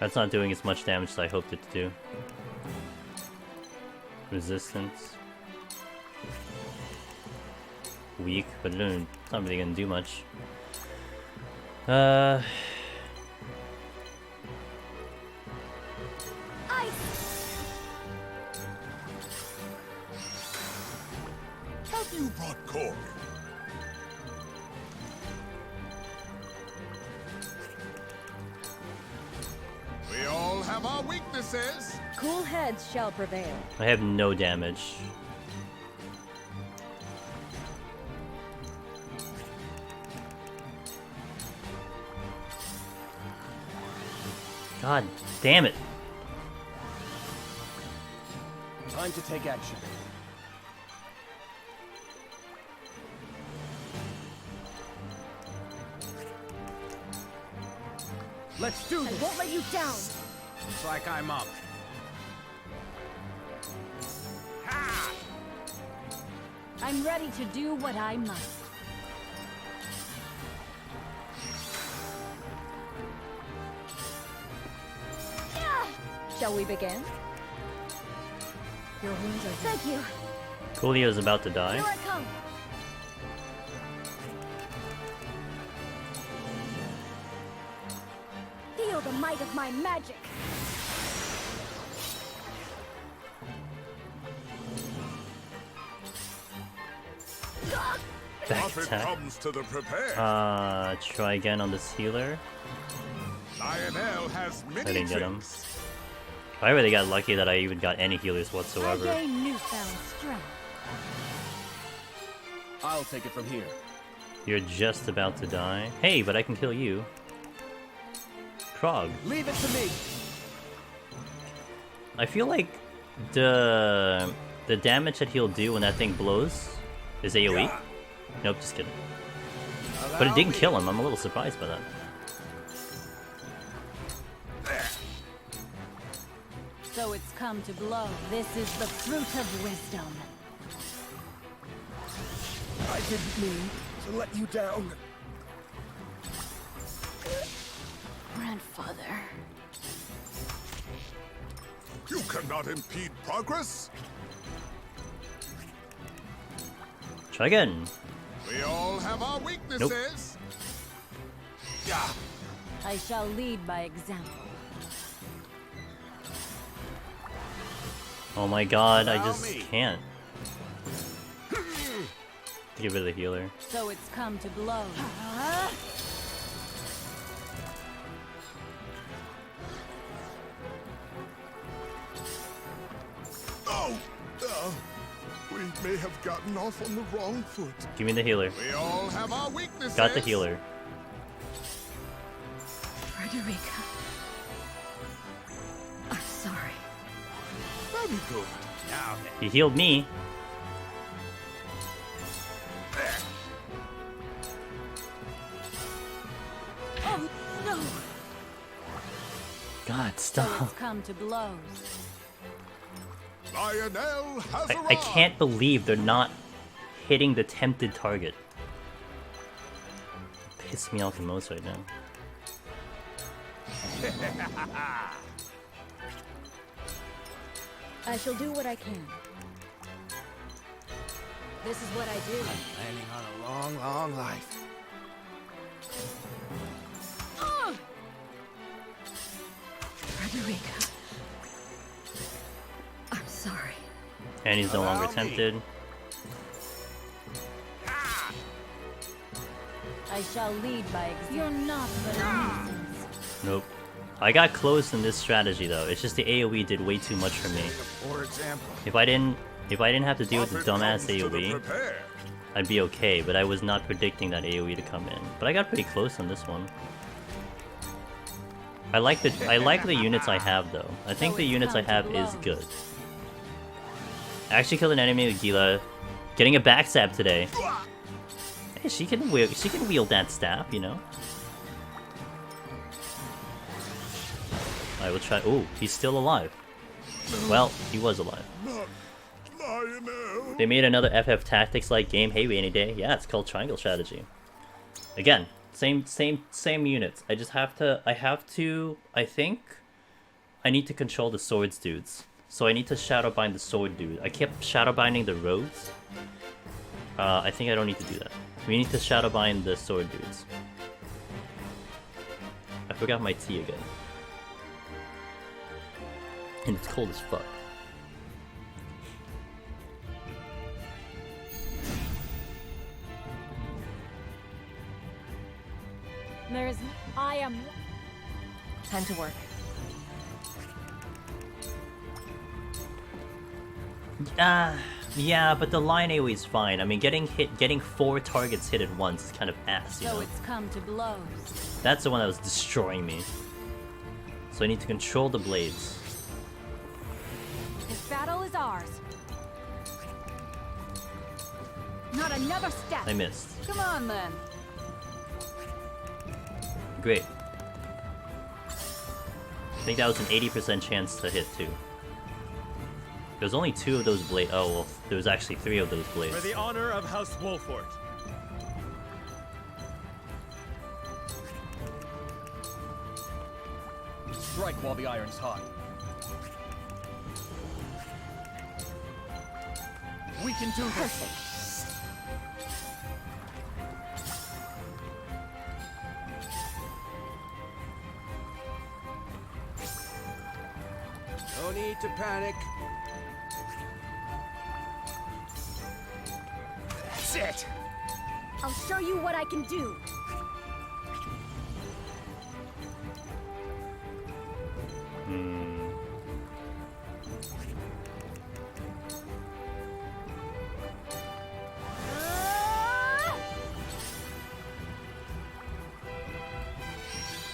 That's not doing as much damage as I hoped it to do. Resistance. Weak, but it's not really gonna do much. Have you brought corn? We all have our weaknesses. Cool heads shall prevail. I have no damage. God damn it. Time to take action. Let's do this. I won't let you down. Looks like I'm up. I'm ready to do what I must. Shall we begin? Your wounds are... Thank you. Coolio's about to die. Here I come. Feel the might of my magic. Back If it attack. comes to the prepared, Try again on this healer. Lionel has I many didn't get him. tricks. I really got lucky that I even got any healers I whatsoever. gain newfound strength. I'll take it from here. You're just about to die. Hey, but I can kill you. Krog. Leave it to me. I feel like the damage that he'll do when that thing blows is AoE. Nope, just kidding. But it didn't kill him. I'm a little surprised by that. So it's come to blow. This is the fruit of wisdom. I didn't mean to let you down. Grandfather. You cannot impede progress. Try again. We all have our weaknesses. Yeah. I shall lead by example. Oh my god, I Allow just me. can't. Get rid of the healer. So it's come to blow. Oh, we may have gotten off on the wrong foot. Give me the healer. We all have our weaknesses. Got the healer. Frederica. I'm sorry. Very good. Now then. He healed me. Oh no! God, So stop. it's come to blows. Lionel has arrived. I can't believe they're not hitting the tempted target. Piss me off the most right now. I shall do what I can. This is what I do. Planning on a long, long life. Frederica. I'm sorry. And he's no longer Allow me. tempted. I shall lead by example. You're not but a nuisance. Nope. I got close in this strategy though. It's just the AoE did way too much for me. For example. If I didn't have to deal with the If it dumbass comes to the AoE, prepared, I'd be okay, but I was not predicting that AoE to come in. But I got pretty close on this one. I like the units I have though. I think the units I have is good. I actually killed an enemy with Gila, getting a backstab today. Hey, she can wield that staff, you know. I will try. Oh, he's still alive. Well, he was alive. not Lionel. They made another FF Tactics like game. Hey, rainy day. Yeah, it's called Triangle Strategy. Again, same units. I just have to. I think I need to control the swords dudes. So I need to shadow bind the sword dude. I kept shadow binding the roads. I think I don't need to do that. We need to shadow bind the sword dudes. I forgot my tea again. And it's cold as fuck. I am... Time to work. Yeah, but the line AoE is fine. I mean, getting 4 targets hit at once is kind of ass, you So know? it's come to blows. That's the one that was destroying me. So I need to control the blades. This battle is ours. Not another step. I missed. Come on, then. Great. I think that was an 80% chance to hit, too. There's only 2 of those blades. Oh, well, there was actually 3 of those blades. For the honor of House Wolfort. Strike while the iron's hot. We can do this. No need to panic. That's it. I'll show you what I can do.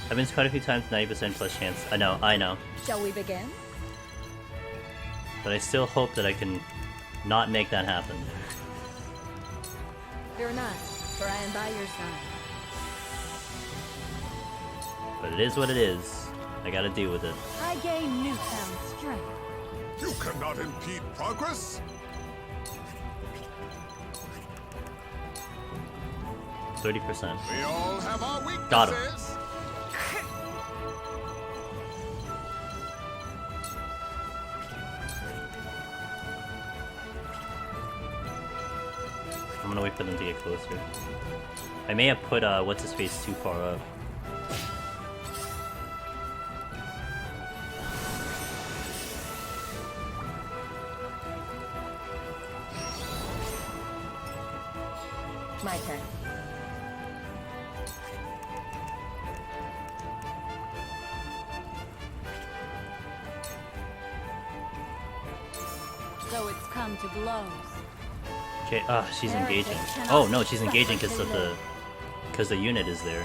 Happens quite a few times, 90% plus chance. I know. Shall we begin? But I still hope that I can not make that happen. Fear not, for I am by your side. But it is what it is. I gotta deal with it. I gain newfound strength. You cannot impede progress? 30%. We all have our weaknesses. Got him. I'm gonna wait for them to get closer. I may have put what's his face too far up. My turn. So it's come to blows. Okay, she's Heretics engaging. cannot Oh no, she's suffer engaging to live. because the unit is there.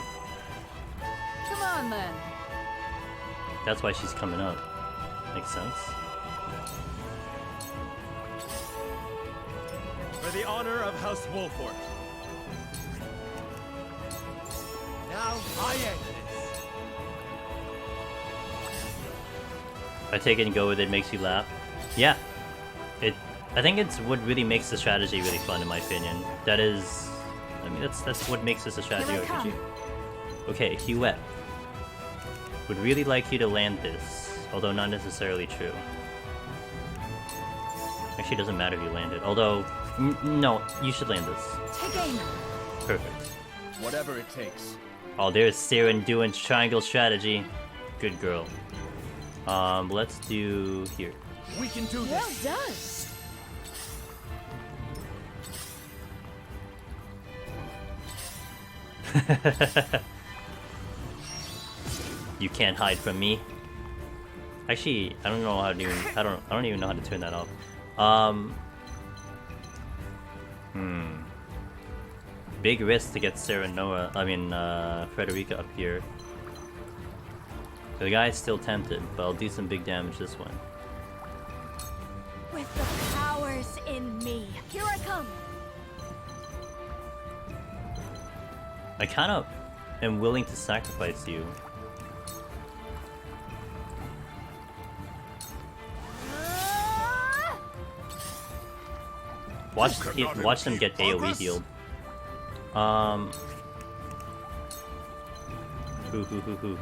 Come on, then. That's why she's coming up. Makes sense. For the honor of House Wolfort. Now I end this. I take it and go with it, makes you laugh. Yeah. I think it's what really makes the strategy really fun, in my opinion. That is, I mean, that's what makes this a strategy RPG. Okay, Huette. Would really like you to land this, although not necessarily true. Actually, it doesn't matter if you land it. Although, no, you should land this. Take aim. Perfect. Whatever it takes. Oh, there's Siren doing triangle strategy. Good girl. Let's do here. We can do Well this. done. You can't hide from me. Actually, I don't know how to do. I don't even know how to turn that off. Big risk to get Frederica up here. The guy's still tempted, but I'll do some big damage this one. With the powers in me. Here I come. I kind of am willing to sacrifice you. Watch them get AoE healed.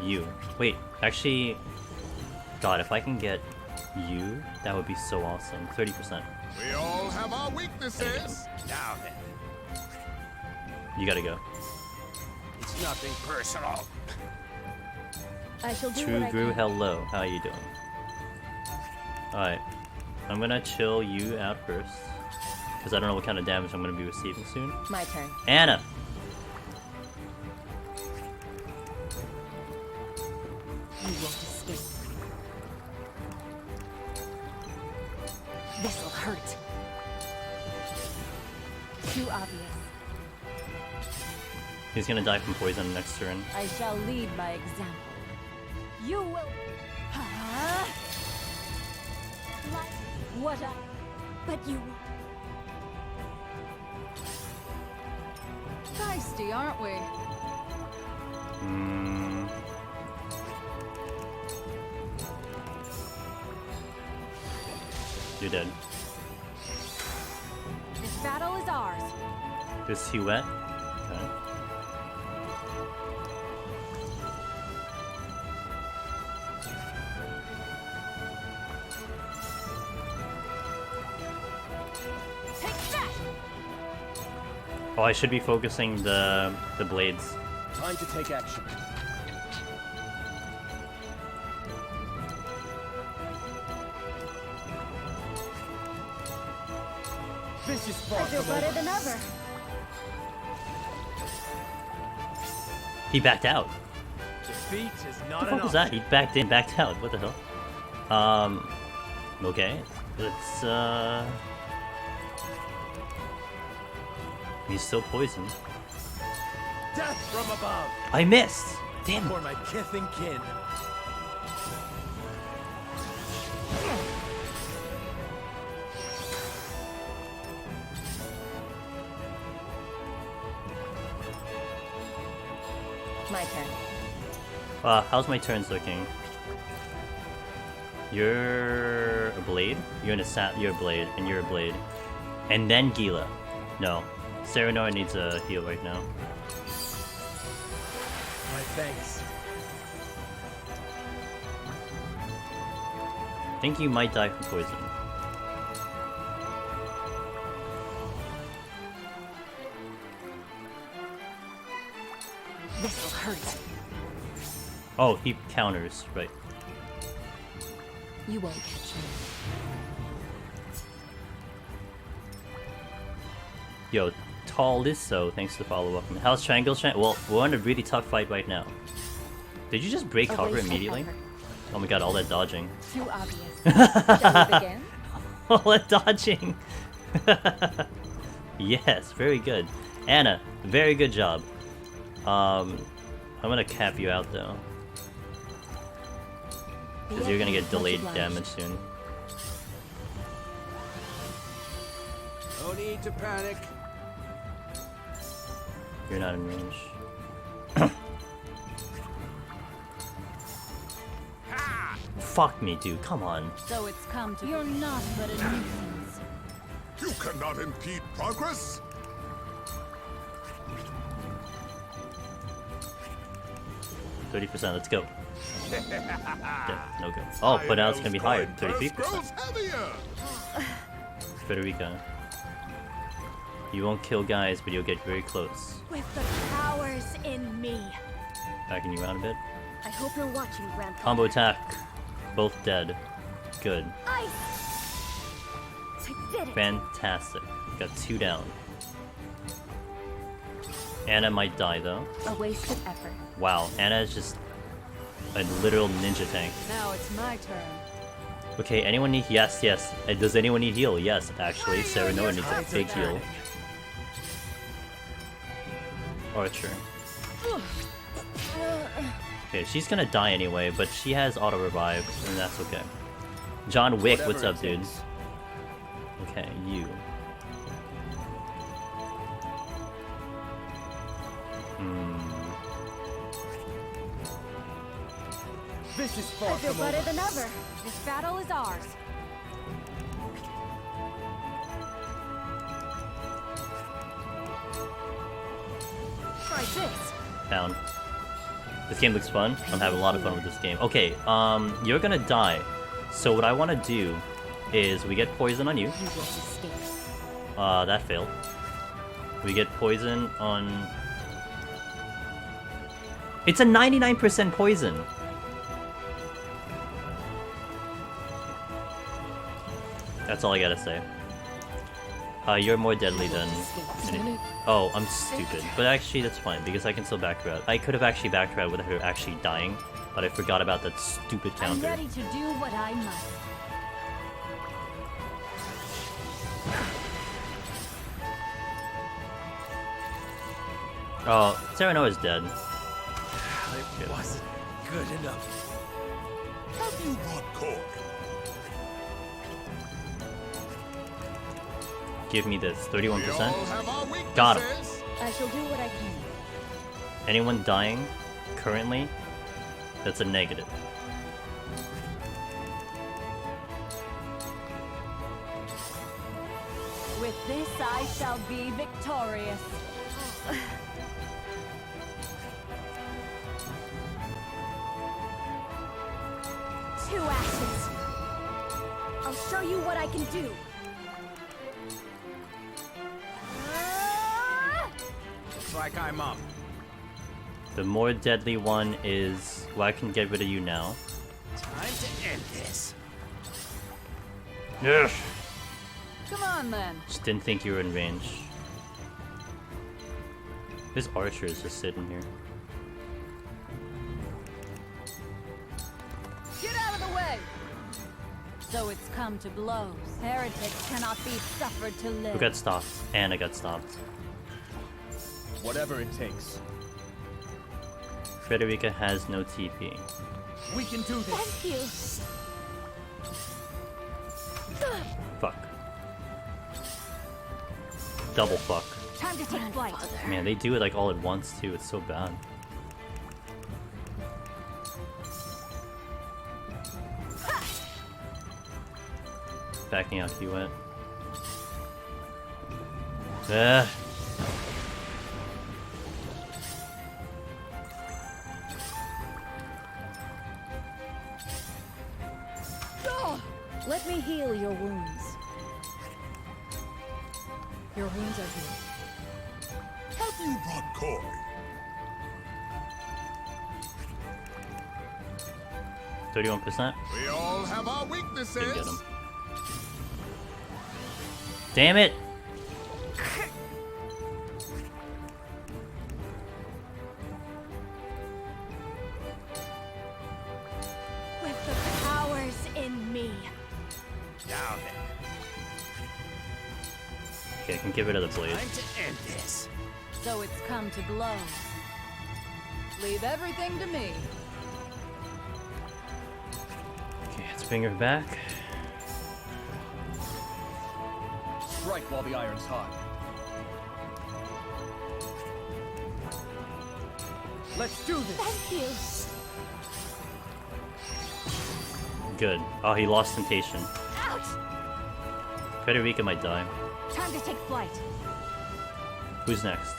You. Wait, actually, God, if I can get you, that would be so awesome. 30%. We all have our weaknesses. Now then. You gotta go. It's nothing personal. I shall do True what I Gru, can. hello. How are you doing? Alright. I'm gonna chill you out first. Because I don't know what kind of damage I'm gonna be receiving soon. My turn. Anna! You won't escape. This'll hurt. Too obvious. He's gonna die from poison next turn. I shall lead by example. You will. Huh? What I. But you. Feisty, aren't we? Hmm. You're dead. This battle is ours. Is he wet? Okay. Take that! Oh, I should be focusing the blades. Time to take action. This is far I feel from better over. than ever. He backed out. Defeat is What not the an fuck was that? He backed in, backed out. What the hell? Okay. Let's, He's still poisoned. Death from above. I missed! Damn For it. my kith and kin. My turn. How's my turns looking? You're a blade? You're you're a blade, and you're a blade. And then Gila. No. Serenora needs a heal right now. My thanks. I think you might die from poison. This'll hurt. Oh, he counters, right. You won't catch me. Yo, Tall is so, thanks for the follow-up. How's Triangle? Well, we're in a really tough fight right now. Did you just break cover immediately? Oh my god, all that dodging. Too obvious. Shall we begin? All that dodging! Yes, very good. Anna, very good job. I'm gonna cap you out though. Because you're gonna get delayed damage soon. No need to panic. You're not in range. Fuck me, dude, come on. So it's come to. You're not but a nuisance. You cannot impede progress. 30%, let's go. Yeah, no go. Oh, but now it's gonna be higher, 33%. Federica. You won't kill guys, but you'll get very close. With the powers in me. Backing you around a bit. I hope you're watching, Grandpa. Combo attack. Both dead. Good. I did it. Fantastic. Got 2 down. Anna might die though. A wasted effort. Wow, Anna is just a literal ninja tank. Now it's my turn. Okay, anyone need... Yes, yes. Does anyone need heal? Yes, actually. Serenora needs a big heal. Archer. Okay, she's gonna die anyway, but she has auto-revive, and that's okay. John Wick, what's up, dude? Okay, you. This is far I feel from better over. than ever. This battle is ours. Try this. Down. This game looks fun. I'm having a lot of fun with this game. Okay, you're gonna die. So what I want to do is we get poison on you. That failed. We get poison on... It's a 99% poison! That's all I gotta say. You're more deadly than... Oh, I'm stupid. But actually, that's fine, because I can still back route. I could have actually back route without her actually dying, but I forgot about that stupid counter. I'm ready to do what I must. Oh, Sereno is dead. It wasn't good enough. Have you brought Corey? Give me this. 31%. Got him. I shall do what I can. Anyone dying currently? That's a negative. With this, I shall be victorious. Two ashes. I'll show you what I can do. Looks like I'm up. The more deadly one is... Well, I can get rid of you now. Time to end this. Yes. Come on, then. Just didn't think you were in range. This archer is just sitting here. Get out of the way! So it's come to blows. Heretics cannot be suffered to live. Who got stopped? Anna got stopped. Whatever it takes. Frederica has no TP. We can do this. Thank you. Fuck. Double fuck. Time to take flight. Man, they do it like all at once too. It's so bad. Backing out he went. Ugh. Let me heal your wounds. Your wounds are healed. Have you brought Corey? %. We all have our weaknesses. Didn't get him. Damn it! With the powers in me. Now then. Okay, I can get rid of the blade. Time to end this. So it's come to blows. Leave everything to me. Okay, let's bring her back. Strike while the iron's hot. Let's do this. Thank you. Good. Oh, he lost temptation. Ouch! Frederica might die. Time to take flight. Who's next?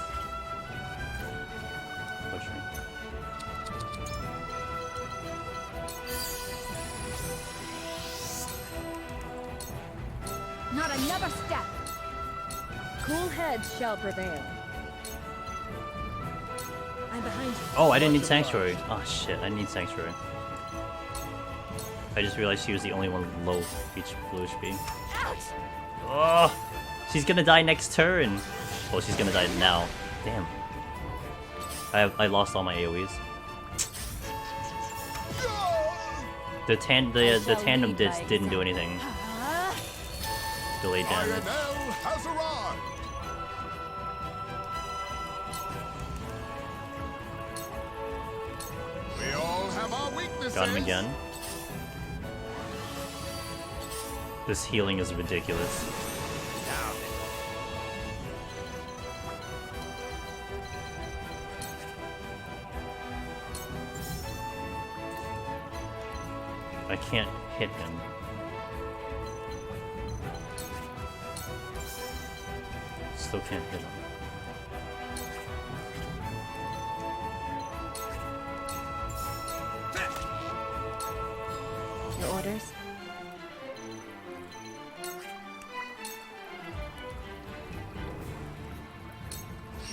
Push me. Not another step. Cool heads shall prevail. I'm behind you. Oh, I didn't need Sanctuary. Oh shit, I need Sanctuary. I just realized she was the only one with low HP. Ouch! Oh, she's gonna die next turn. Well, she's gonna die now. Damn. I lost all my AoEs. The tandem didn't do anything. Delayed damage. has arrived. We all have our weaknesses. Got him again. This healing is ridiculous. Now I can't hit him. Still can't hit him.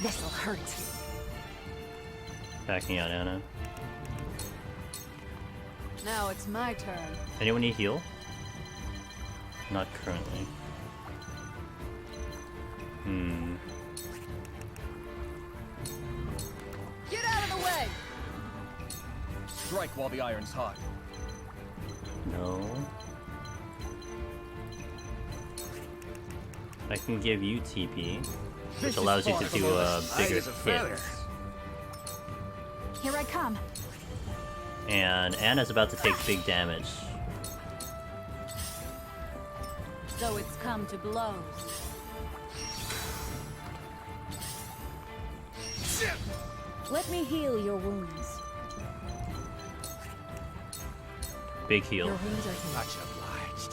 This'll hurt. Backing out Anna. Now it's my turn. Anyone need heal? Not currently. Get out of the way! Strike while the iron's hot. No. I can give you TP, which allows you to do a bigger hit. Here I come. And Anna's about to take big damage. So it's come to blows. Let me heal your wounds. Big heal. Your wounds are healed. Much obliged.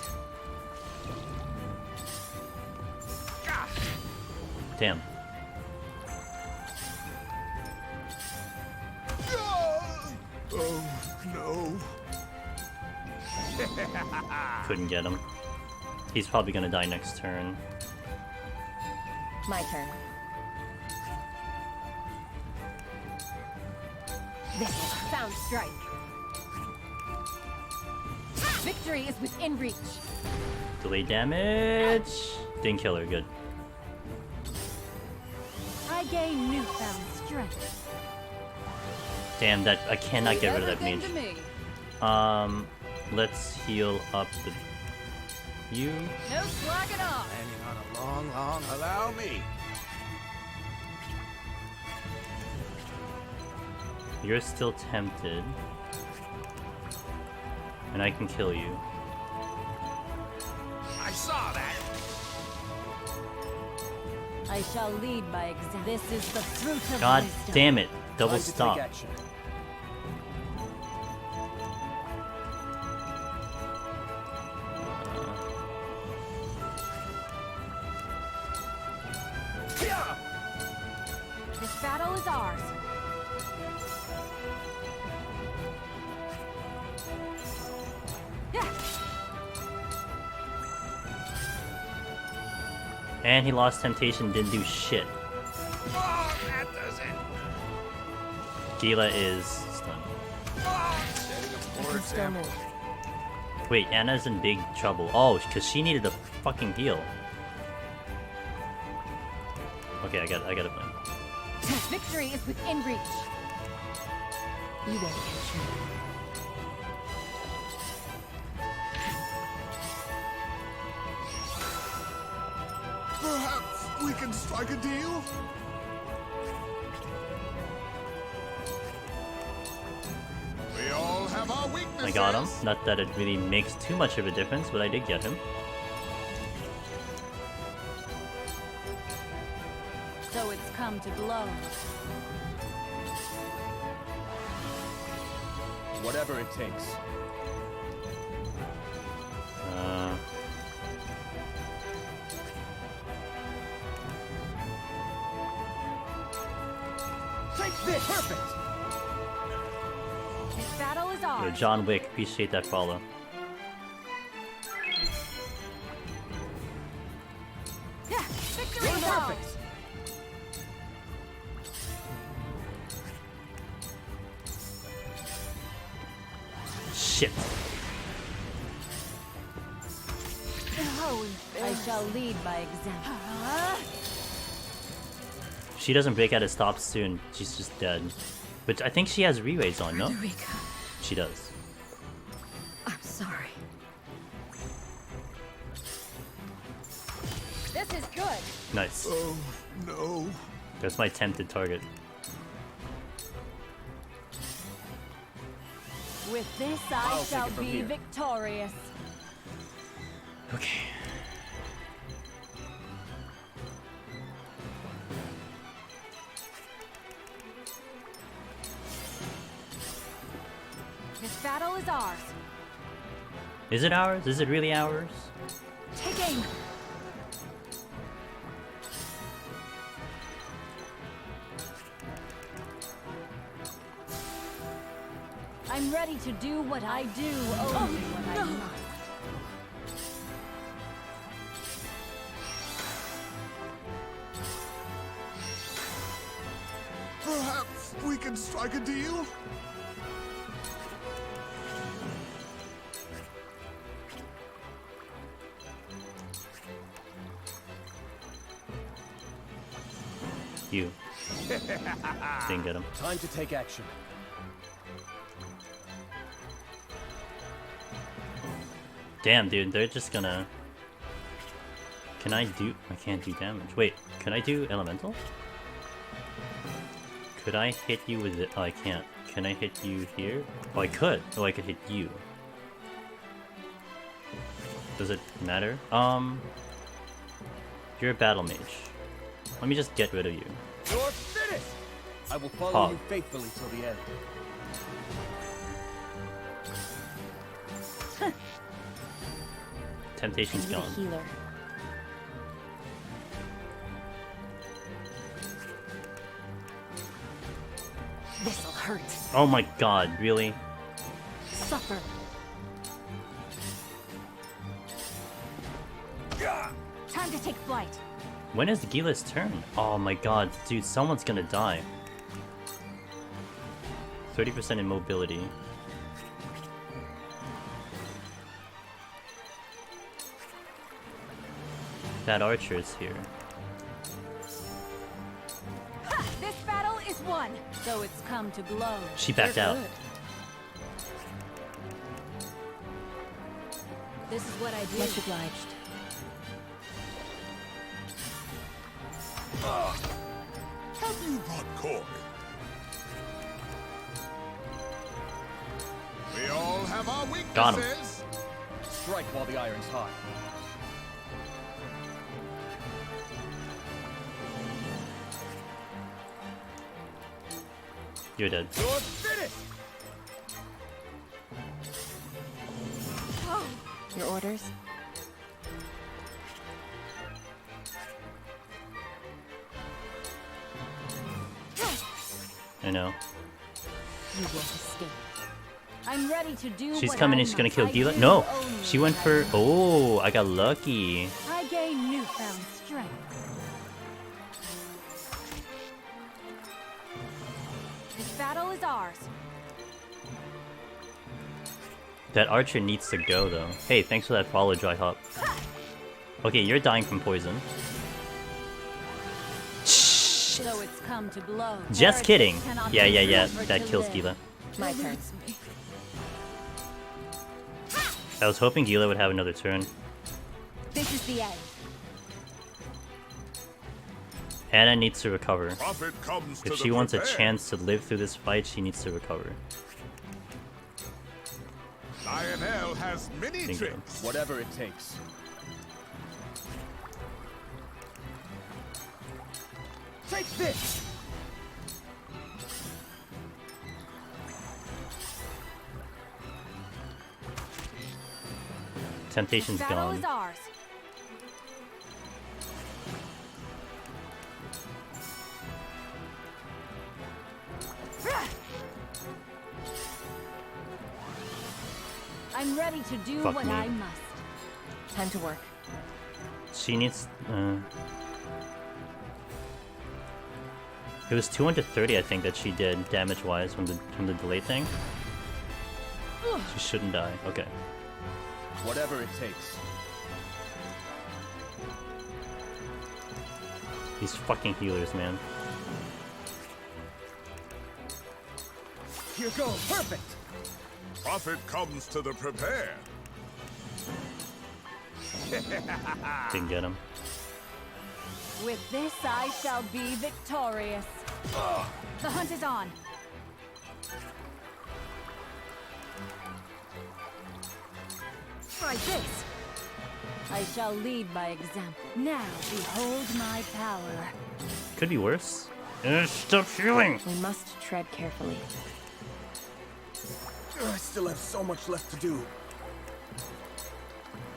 Damn. Oh, no. Couldn't get him. He's probably gonna die next turn. My turn. This sound strike. Victory is within reach. Delay damage. Didn't kill her. Good. I gain newfound strength. Damn, that I cannot get rid of that Everything mage. to me. Let's heal up the. You. No slacking off. Planning on a long, allow me. You're still tempted. And I can kill you. I saw that. I shall lead by example. This is the fruit of God wisdom. damn it. Double Time to take stop. action. This battle is ours. And he lost temptation, didn't do shit. Oh, that does it. Gila is stunned. Setting a poor example. Wait, Anna's in big trouble. Oh, because she needed a fucking heal. Okay, I got a plan. Victory is within reach. You won't catch me. Perhaps we can strike a deal? We all have our weaknesses. I got him. Not that it really makes too much of a difference, but I did get him. So it's come to blows. Whatever it takes. Take this! Perfect! This battle is Yo, ours. John Wick, appreciate that follow. Yeah, victory is ours. Shit. I shall lead by example. She doesn't break out of stops soon. She's just dead. But I think she has re-raise on, no? Eureka. She does. I'm sorry. This is good. Nice. Oh, no. That's my tempted target. With this, I'll I take shall it from be here. victorious. Okay. This battle is ours. Is it ours? Is it really ours? Take aim. I'm ready to do what I do only when I must. we can strike a deal? You. Didn't get him. Time to take action. Damn, dude, they're just gonna... Can I do... I can't do damage. Wait, can I do elemental? Could I hit you with it? Oh, I can't. Can I hit you here? Oh, I could. Oh, I could hit you. Does it matter? You're a battle mage. Let me just get rid of you. You're finished! I will follow Hog. you faithfully till the end. Temptation's I need a gone. healer. This'll hurt. Oh my god, really? Suffer. Time to take flight. When is Gila's turn? Oh my god, dude, someone's gonna die. 30% immobility. That archer is here. Ha! This battle is won. So it's come to blows. She backed You're out. good. This is what I do. Much obliged. Have you brought cork? We all have our weaknesses. Got him. Strike while the iron's hot. You're dead. You're finished! Oh. Your orders? I know. You won't escape. I'm ready to do She's what coming I in, she's gonna must. kill I Gila. do No! only She went what for... Oh, I got lucky. I gain newfound strength. This battle is ours. That archer needs to go, though. Hey, thanks for that follow, Dry Hop. Okay, you're dying from poison. So it's come to blows. Just kidding. Cannot Yeah, be yeah, yeah. suffered That to kills live. Gila. My turn. I was hoping Gila would have another turn. This is the end. Anna needs to recover. Profit comes to If the she wants a prepared. chance to live through this fight, she needs to recover. Lionel has many Bingo. tricks. Whatever it takes. Take this! Temptation's Battle gone. is ours. I'm ready to do Fuck what me. I must. Time to work. She needs... It was 230, I think, that she did damage-wise from the delay thing. She shouldn't die. Okay. Whatever it takes. These fucking healers, man. Here goes. Perfect! Profit comes to the prepared. Didn't get him. With this, I shall be victorious. The hunt is on. Try this. I shall lead by example. Now behold my power. Could be worse. Stop healing! We must tread carefully. I still have so much left to do.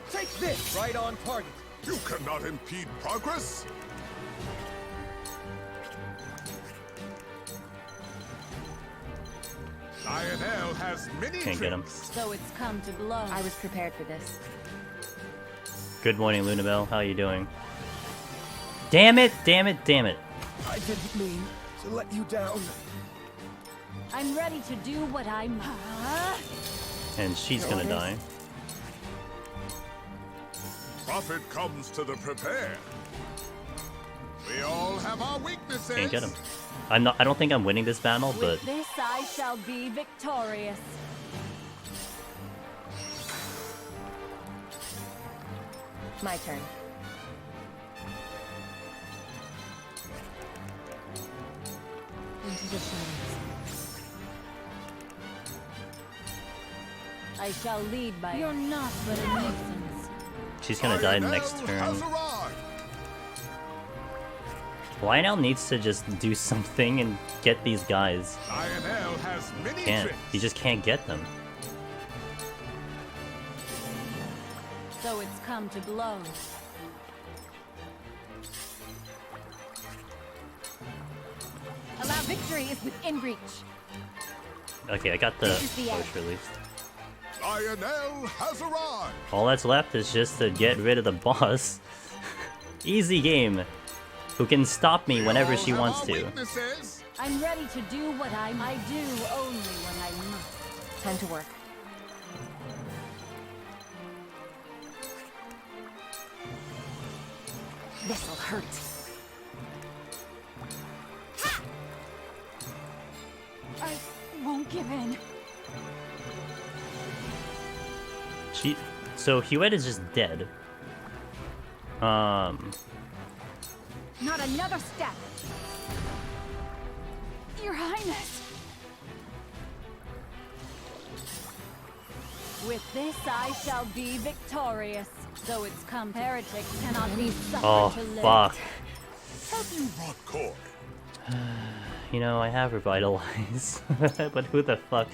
Take this! Right on target. You cannot impede progress. Lionel has many Can't get him. tricks. So it's come to blows. I was prepared for this. Good morning, Lunabelle. How you doing? Damn it! Damn it! Damn it! I didn't mean to let you down. I'm ready to do what I must. And she's gonna die. Profit comes to the prepared. We all have our weaknesses. Can't get him. I don't think I'm winning this battle, but With this I shall be victorious. My turn. Into the shadows. I shall lead by. You're not but a nuisance. she's gonna die next turn. Lionel needs to just do something and get these guys. Lionel has many Can't. tricks. He just can't get them. So it's come to blows. Allow victory is within reach. Okay, I got the This is the push end. released. Lionel has arrived. All that's left is just to get rid of the boss. Easy game. Who can stop me whenever she wants to. I'm ready to do what I do only when I must. Time to work. This'll hurt. I won't give in. So Hewitt is just dead. Not another step. Your Highness. With this I shall be victorious. So it's come. Heretics cannot be suffered Oh, to live. fuck. Have you brought cord? You know, I have revitalize. But who the fuck?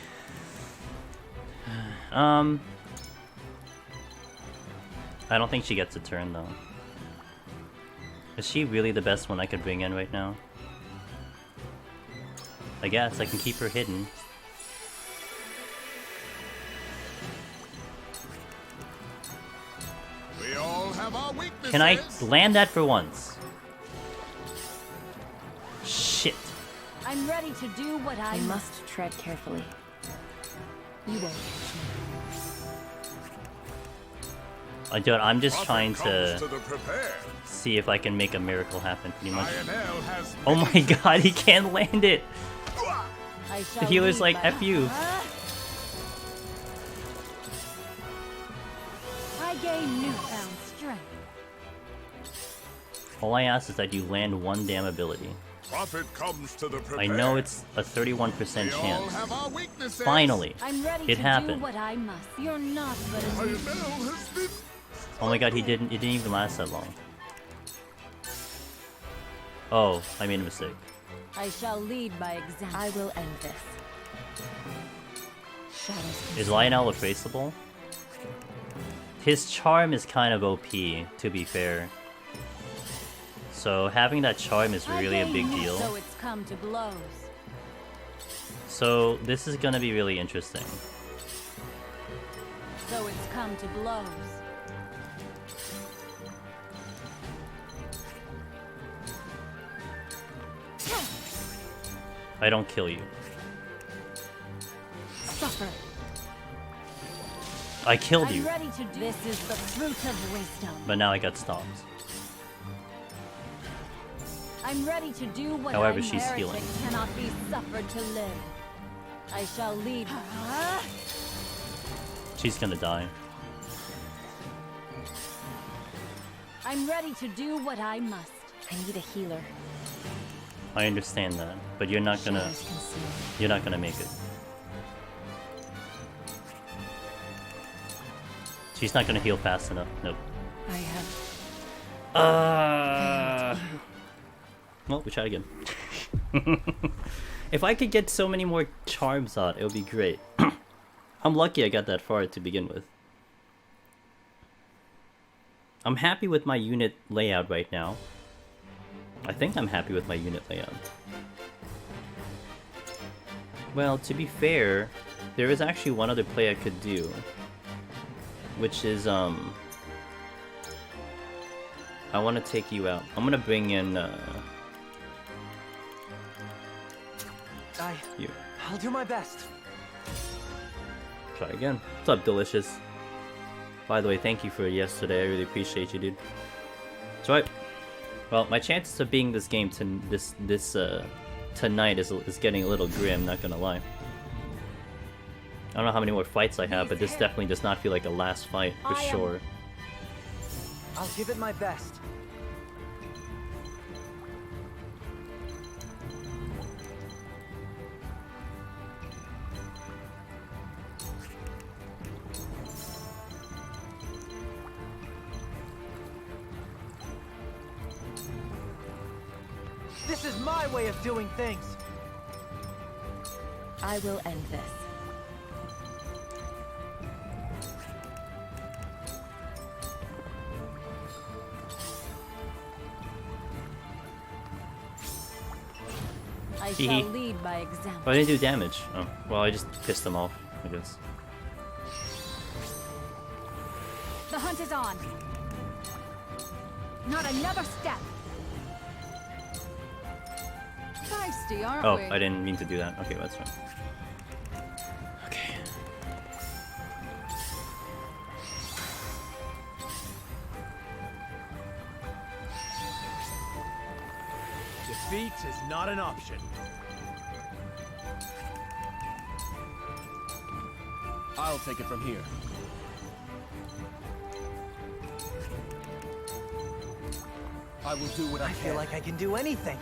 I don't think she gets a turn though. Is she really the best one I could bring in right now? I guess I can keep her hidden. We all have our weaknesses. Can I land that for once? Shit. I'm ready to do what I You must tread carefully. You won't. I'm just trying to to the prepared. see if I can make a miracle happen pretty much. Lionel has Oh my god, he can't land it! I The healer's like, F you. I gain newfound strength. All I ask is that you land one damn ability. Profit comes to the prepared. I know it's a 31% We all chance. have our weaknesses. Finally, I'm ready it to happened. do what I must. You're not but a Lionel has been. Oh my god, it didn't even last that long. Oh, I made a mistake. I shall lead by example. I will end this. Shadows. Is Lionel traceable? His charm is kind of OP, to be fair. So having that charm is really a big deal. So it's come to blows. So this is gonna be really interesting. So it's come to blows. I don't kill you. Suffer. I killed I'm you, ready to do. This is the fruit of wisdom. but now I got stopped. I'm ready to do what However, I she's Heretics healing. cannot be suffered to live. I shall lead. She's gonna die. I'm ready to do what I must. I need a healer. I understand that, but you're not gonna. Shadows conceal. You're not gonna make it. She's not gonna heal fast enough. Nope. I have. Well, we try again. If I could get so many more charms out, it would be great. I'm lucky I got that far to begin with. I'm happy with my unit layout right now. I think I'm happy with my unit layout. Well, to be fair, there is actually one other play I could do. Which is, I want to take you out. I'm gonna bring in, you. I'll do my best. Try again. What's up, Delicious? By the way, thank you for yesterday. I really appreciate you, dude. That's right. Well, my chances of beating this game tonight is getting a little grim, not gonna lie. I don't know how many more fights I have, but this definitely does not feel like a last fight, for sure. I'll give it my best. This is my way of doing things. I will end this. I shall lead by example. Oh, I didn't do damage. Oh, well, I just pissed them off, I guess. The hunt is on. Not another step. Feisty, aren't Oh, we? I didn't mean to do that. Okay, that's fine. Okay. Defeat is not an option. I'll take it from here. I will do what I can. I feel like I can do anything.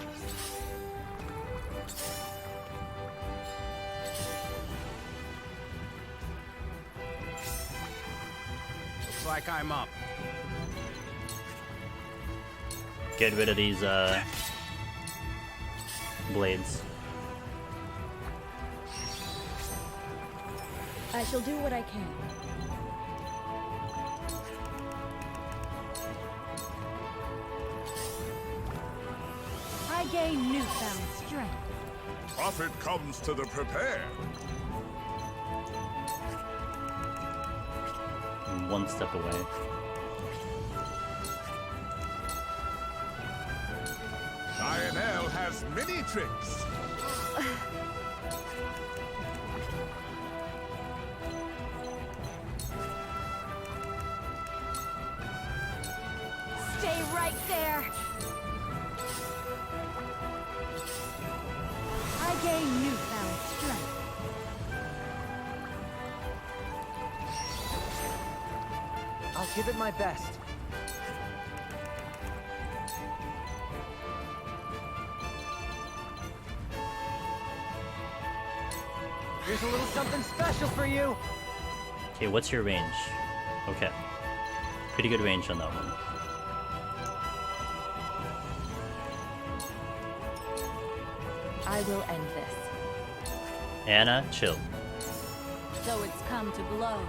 Looks like I'm up. Get rid of these, blades. I shall do what I can. I gain newfound strength. Profit comes to the prepared. I'm one step away. Lionel has many tricks. Stay right there. I gain newfound strength. I'll give it my best. Here's a little something special for you. Okay, what's your range? Okay. Pretty good range on that one. I will end this. Anna, chill. So it's come to blows.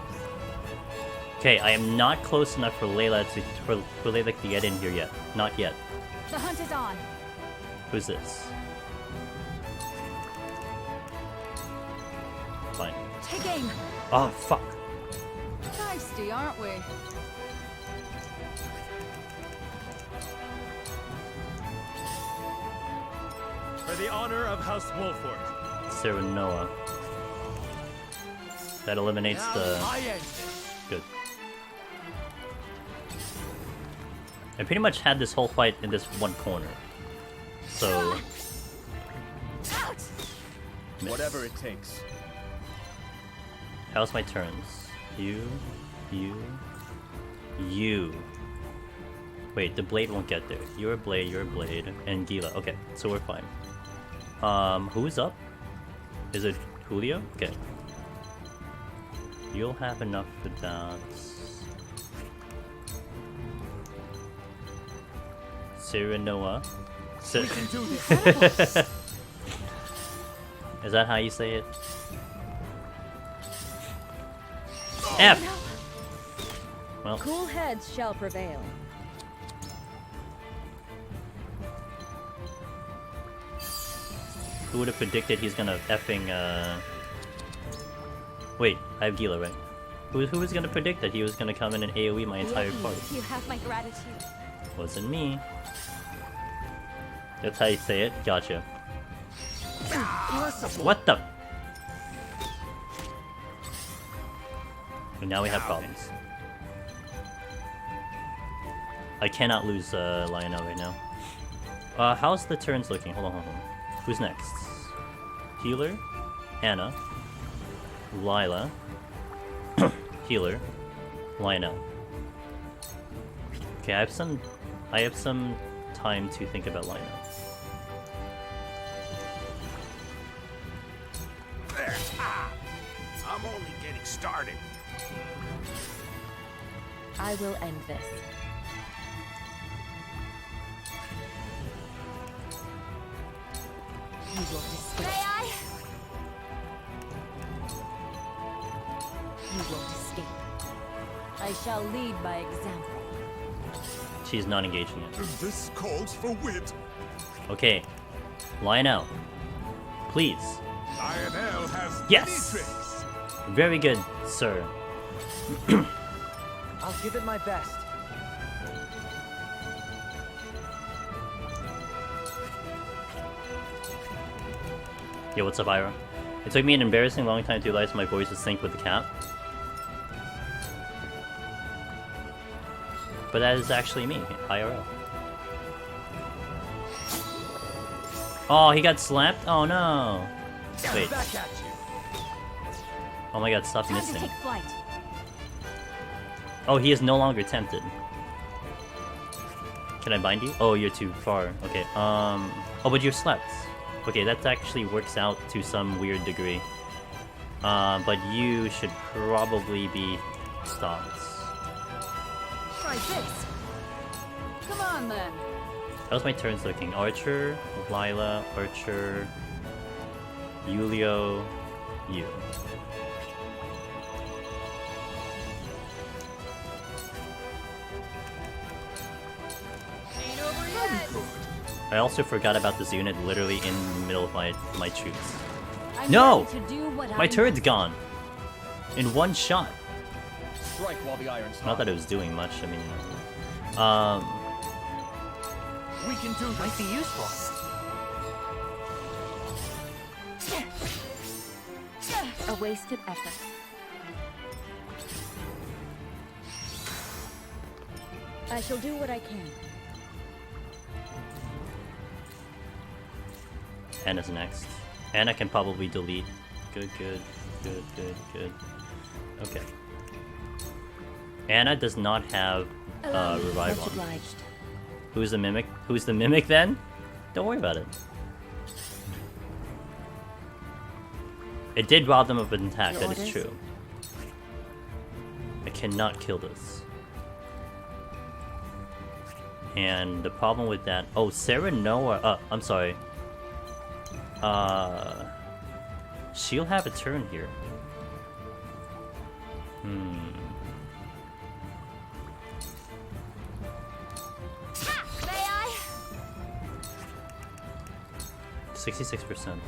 Okay, I am not close enough for Layla to get in here yet. Not yet. The hunt is on. Who's this? Fine. Take aim. Oh, fuck. Feisty, aren't we? For the honor of House Wolford. Serenoa. That eliminates the... Good. I pretty much had this whole fight in this one corner. So... Miss. Whatever it takes. How's my turns? You... Wait, the blade won't get there. You're a blade, and Gila. Okay, so we're fine. Who's up? Is it Julio? Okay. You'll have enough for that. Serenoa. We can do this. Is that how you say it? F! Well. Cool heads shall prevail. Who would have predicted he's gonna effing, Wait, I have Gila, right? Who was gonna predict that he was gonna come in and AoE my entire party? You have my gratitude. Wasn't me. That's how you say it? Gotcha. What the? And now we have problems. I cannot lose Lionel right now. How's the turns looking? Hold on. Who's next? Healer, Anna, Lila, Healer, Lionel. Okay, I have some time to think about Lionel. There. I'm only getting started. I will end this. You will escape. May I? You will escape. I shall lead by example. She's not engaging it. This calls for wit. Okay, Lionel, please. Lionel has Yes! many tricks. Very good, sir. I'll give it my best. Yo, what's up, Ira? It took me an embarrassing long time to realize my voice is synced with the cat. But that is actually me, IRL. Oh, he got slapped? Oh no! Wait. Oh my god, stop missing. Oh, he is no longer tempted. Can I bind you? Oh, you're too far. Okay, oh, but you're slept. Okay, that actually works out to some weird degree. But you should probably be stopped. Try this. Come on, then. How's my turns looking? Archer, Lila, Archer, Julio, you. Ain't over yet. I also forgot about this unit literally in the middle of my troops. I'm No! ready to do what My I turret's gone! In one shot! Strike while the iron's hot. Not that it was doing much, I mean... We can do this. Might be useful. A wasted effort. I shall do what I can. Anna's next. Anna can probably delete. Good. Okay. Anna does not have revive on. Who's the mimic? Who's the mimic then? Don't worry about it. It did rob them of an attack, that is true. I cannot kill this. And the problem with that... Oh, Sarah Noah... I'm sorry. She'll have a turn here. 66%.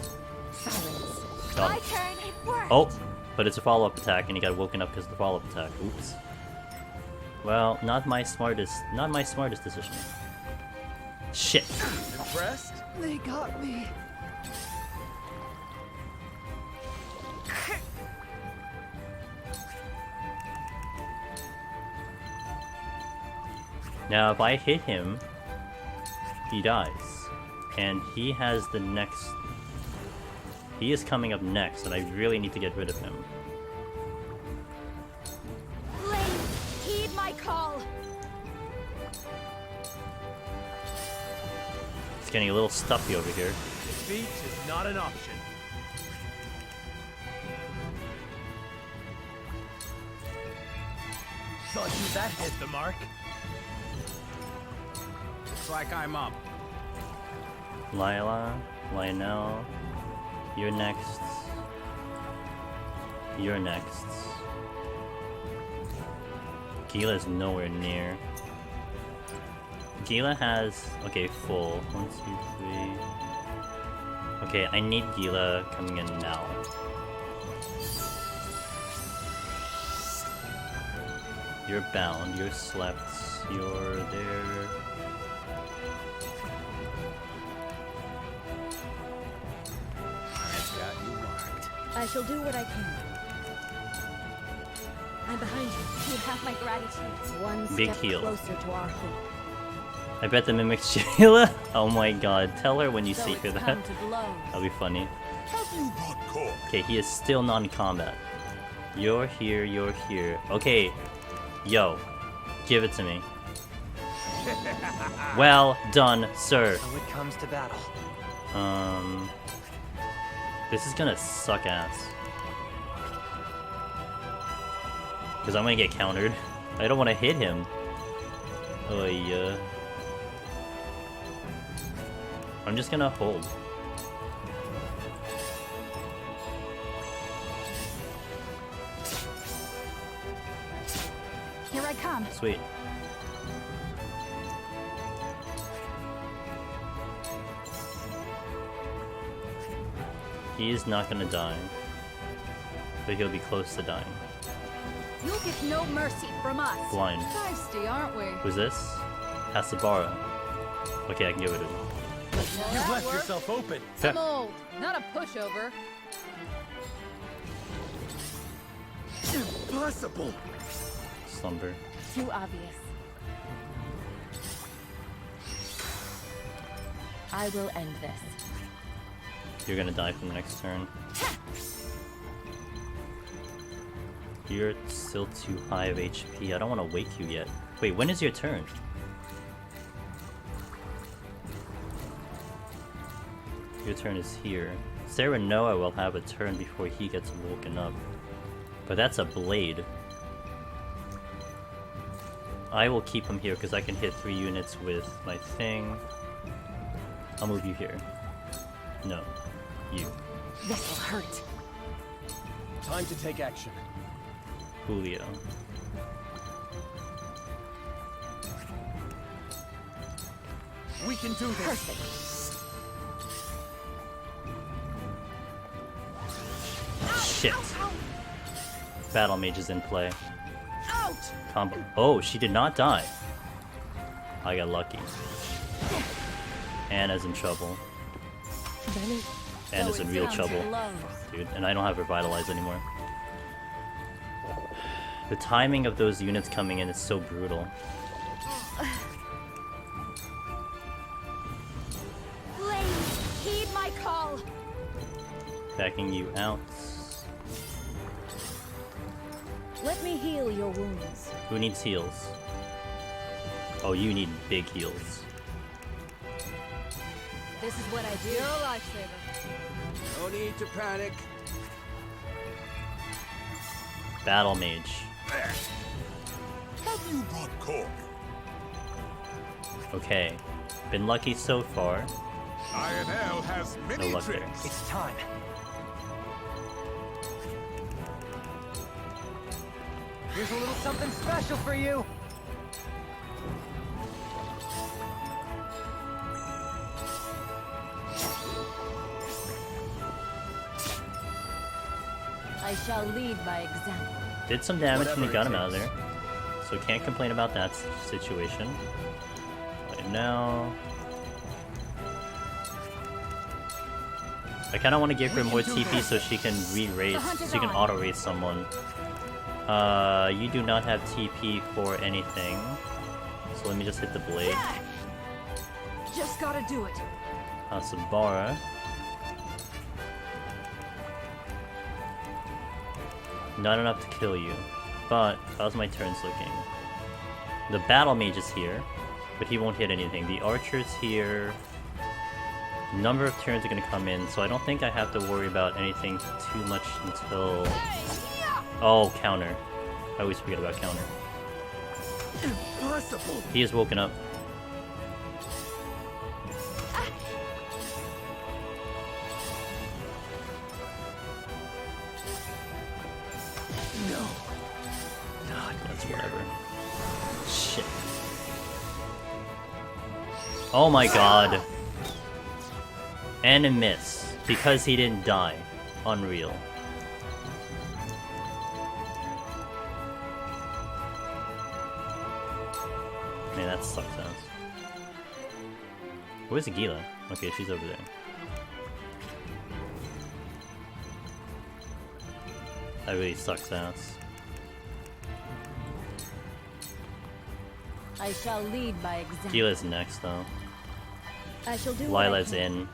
My turn, it worked. Oh, but it's a follow-up attack, and he got woken up because of the follow-up attack. Oops. Well, not my smartest decision. Shit. Impressed? They got me. Now, if I hit him, he dies. And he has the next... He is coming up next, and I really need to get rid of him. Please, heed my call. It's getting a little stuffy over here. Defeat is not an option. Thought you that hit the mark. Looks like I'm up. Lila, Lionel, you're next. You're next. Gila's nowhere near. Gila has... Okay, full. 1, 2, 3... Okay, I need Gila coming in now. You're bound, you're slept, you're there... I shall do what I can. I'm behind you. You have my gratitude. One Big step heal. closer to our hope. I bet the mimic Sheila. Oh my god. Tell her when you So see it's her that. come to blows. That'll be funny. Have you brought corn? Okay, he is still non-combat. You're here, you're here. Okay. Yo. Give it to me. Well done, sir. So it comes to battle. This is gonna suck ass. Because I'm gonna get countered. I don't want to hit him. Oh yeah. I'm just gonna hold. Here I come. Sweet. He is not gonna die. But he'll be close to dying. You'll get no mercy from us. Blind. Feisty, aren't we? Who's this? Hasabara. Okay, I can get rid of him. Well, You that left worked. yourself open. I'm old, not a pushover. Impossible. Slumber. Too obvious. I will end this. You're gonna die from the next turn. You're still too high of HP. I don't want to wake you yet. Wait, when is your turn? Your turn is here. Sarah Noah will have a turn before he gets woken up. But that's a blade. I will keep him here because I can hit 3 units with my thing. I'll move you here. No. You. This'll hurt. Time to take action. Julio. We can do this. Perfect. Shit. Battle Mage is in play. Out! Combo. Oh, she did not die. I got lucky. Anna's in trouble. Anna's in real trouble. Dude, and I don't have Revitalize anymore. The timing of those units coming in is so brutal. Blaze, heed my call. Backing you out. Let me heal your wounds. Who needs heals? Oh, you need big heals. This is what I do. You're a lifesaver. No need to panic. Battle Mage. Have you brought corn? Okay. Been lucky so far. Lionel has many No luck there. tricks. It's time. Here's a little something special for you. I shall lead by example. Did some damage and he Whatever got it him out of takes. there. So can't complain about that situation. Right now... I kind of want to give her more TP so she can re-race, so she can auto-race someone. You do not have TP for anything. So let me just hit the blade. Just gotta do it. Sabara. Not enough to kill you, but how's my turns looking? The Battle Mage is here, but he won't hit anything. The Archer's here. Number of turns are going to come in, so I don't think I have to worry about anything too much until... Oh, counter. I always forget about counter. Impossible. He is woken up. No. Not That's here. whatever. Shit. Oh my god. And a miss. Because he didn't die. Unreal. Man, that sucks ass. Where's Gila? Okay, she's over there. That really sucks ass. I shall lead by example. Gila's next though. I shall do what I Lila's can. in.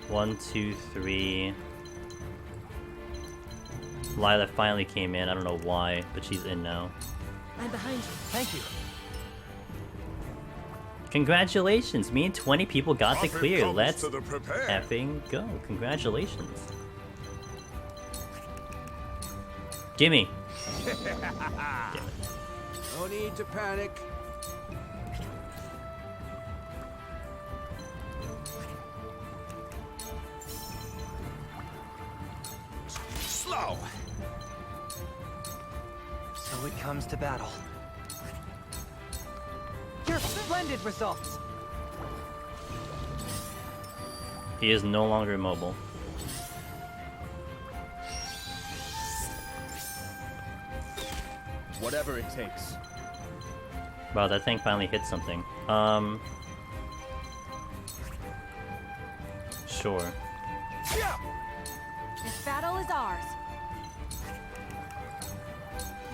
1, 2, 3. Lila finally came in. I don't know why, but she's in now. I'm behind you. Thank you. Congratulations! Me and 20 people got the Profit clear. comes Let's to the prepared. effing go. Congratulations. Gimme. No need to panic. Slow. So it comes to battle. Your splendid results. He is no longer mobile. Whatever it takes. Wow, that thing finally hit something. Sure. This battle is ours.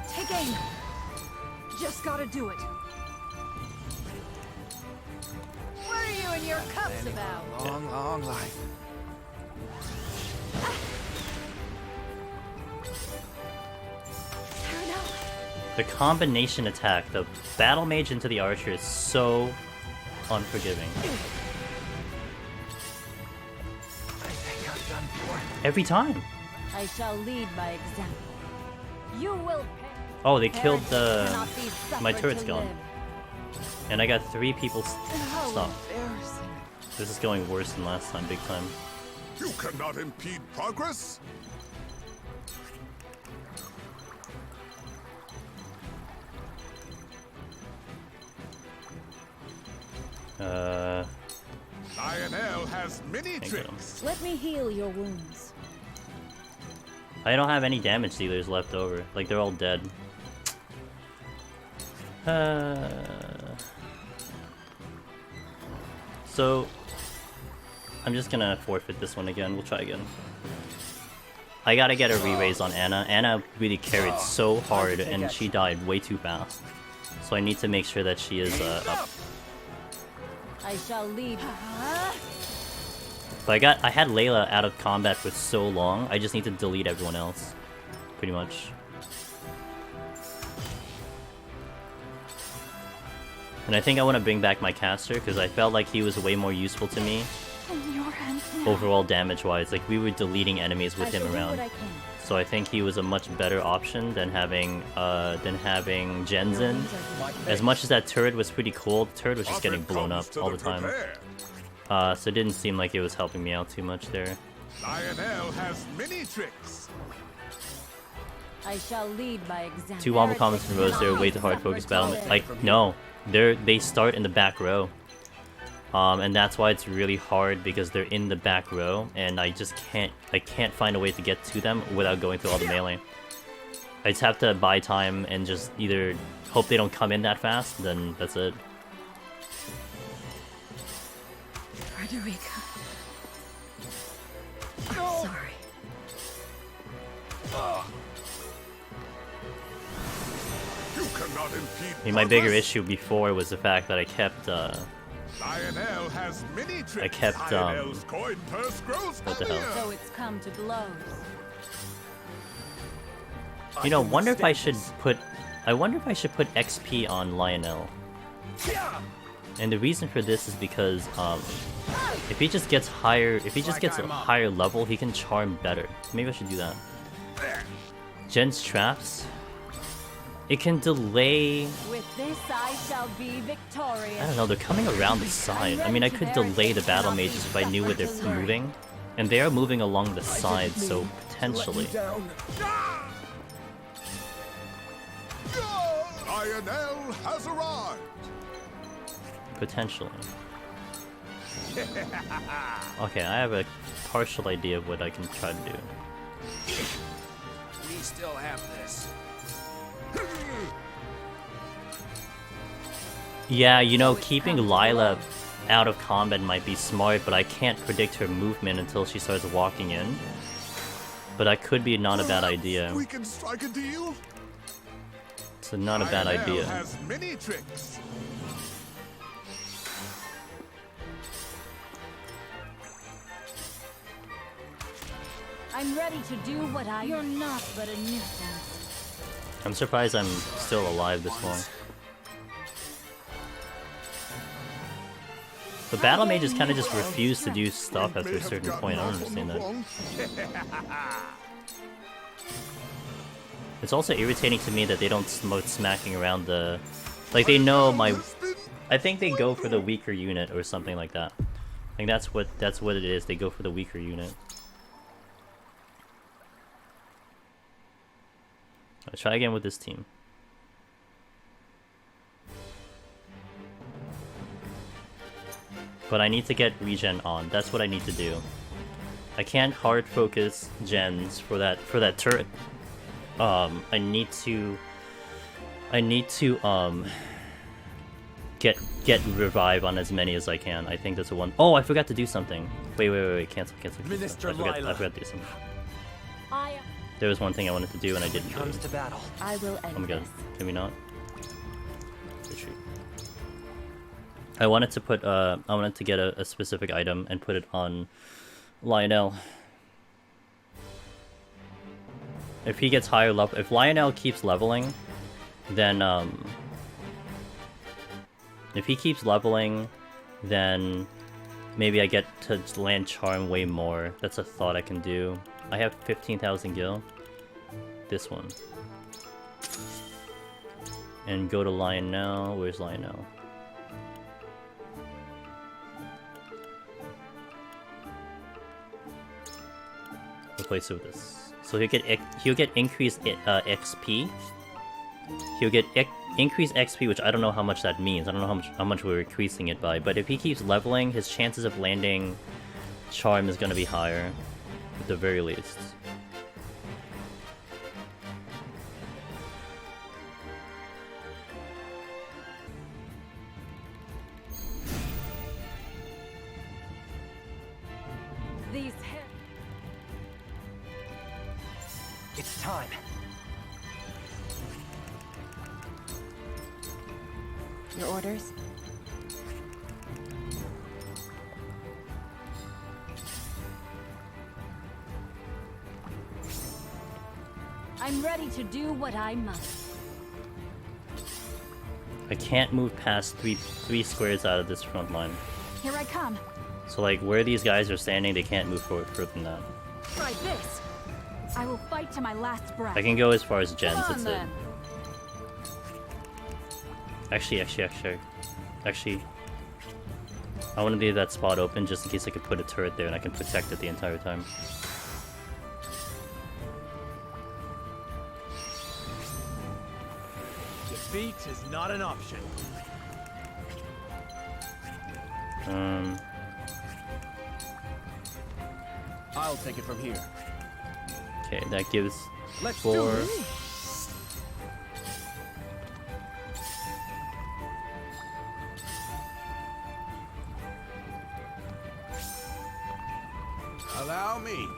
Take aim. Just gotta do it. What are you and your cups about? Long, long life. The combination attack, the battle mage into the archer is so unforgiving. Every time. I shall lead by example. You will pay. Oh, they killed Parents the... cannot be suffered My turret's to gone. live. And I got 3 people How stop. embarrassing. This is going worse than last time, big time. You cannot impede progress. Lionel has many tricks. Let me heal your wounds. I don't have any damage dealers left over. Like, they're all dead. So, I'm just gonna forfeit this one again. We'll try again. I gotta get a re-raise on Anna. Anna really carried so hard, and she died way too fast. So I need to make sure that she is up. I shall lead. But I had Layla out of combat for so long, I just need to delete everyone else. Pretty much. And I think I want to bring back my caster, because I felt like he was way more useful to me. In your hands now. Overall damage-wise. Like, we were deleting enemies with him around. So I think he was a much better option than having Jensen. As much as that turret was pretty cool, the turret was just getting blown up all the time. So it didn't seem like it was helping me out too much there. Lionel has many tricks. I shall lead by example. 2 wombo comments from Rose, they're way too hard focus battle. Like, no. They start in the back row. And that's why it's really hard, because they're in the back row, and I just can't find a way to get to them without going through all the melee. I just have to buy time and just either hope they don't come in that fast, then that's it. Frederica. I'm sorry. You cannot impede. I mean, my bigger issue before was the fact that I kept, Lionel has many tricks. I kept, Lionel's coin purse grows what the hell? So it's come to blows. You know, wonder if I should put XP on Lionel. And the reason for this is because if he just gets a higher level, he can charm better. Maybe I should do that. Jen's traps. It can delay. With this, I shall be victorious. I don't know. They're coming around the side. I mean, I could delay the battle mages if I knew where they're moving, and they are moving along the side, so potentially. Lionel has arrived. Potentially. Okay, I have a partial idea of what I can try to do. We still have this. Yeah, you know, keeping Lila out of combat might be smart, but I can't predict her movement until she starts walking in. But that could be not a bad idea. We can strike a deal. So not a bad idea. Has many tricks. I'm ready to do what I... You're not but a nuisance. I'm surprised I'm still alive this long. The battle mages kind of just refuse to do stuff after a certain point. I don't understand that. It's also irritating to me that they don't smoke smacking around the... Like, they know my... I think they go for the weaker unit or something like that. I think that's what it is. They go for the weaker unit. I'll try again with this team. But I need to get regen on. That's what I need to do. I can't hard focus gens for that turret. I need to get revive on as many as I can. I think that's the one. Oh, I forgot to do something. Wait. Cancel. Minister I forgot to do something. There was one thing I wanted to do and I didn't do it. To battle. I will end Oh my god. this. Can we not? Retreat. I wanted to put I wanted to get a specific item and put it on Lionel. If he gets higher level, if Lionel keeps leveling, then if he keeps leveling, then maybe I get to land charm way more. That's a thought I can do. I have 15,000 gil. This one. And go to Lionel. Where's Lionel? Replace it with this. So he'll get increased XP. He'll get increased XP, which I don't know how much that means. I don't know how much we're increasing it by. But if he keeps leveling, his chances of landing charm is gonna be higher, at the very least. It's time. Your orders? I'm ready to do what I must. I can't move past three squares out of this front line. Here I come. So like where these guys are standing, they can't move forward further than that. Try this. I will fight to my last breath. I can go as far as gens, that's it. then. Actually, I want to leave that spot open just in case I could put a turret there and I can protect it the entire time. Defeat is not an option. I'll take it from here. Okay, that gives Let's 4. do this. Allow me.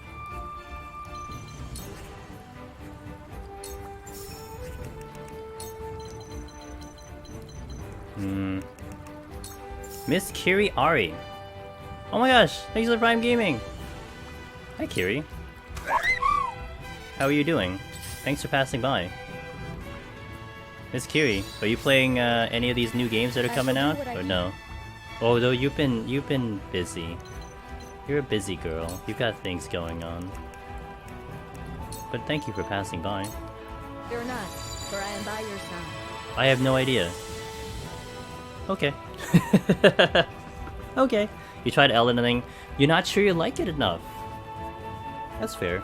Miss Kiri Ari. Oh my gosh, thanks for Prime Gaming. Hi Kiri. How are you doing? Thanks for passing by. Miss Kiri, are you playing any of these new games that are coming out, or no? Oh, though you've been busy. You're a busy girl. You've got things going on. But thank you for passing by. Fear not, for I am by your side. I have no idea. Okay. Okay. You tried Elden Ring. You're not sure you like it enough. That's fair.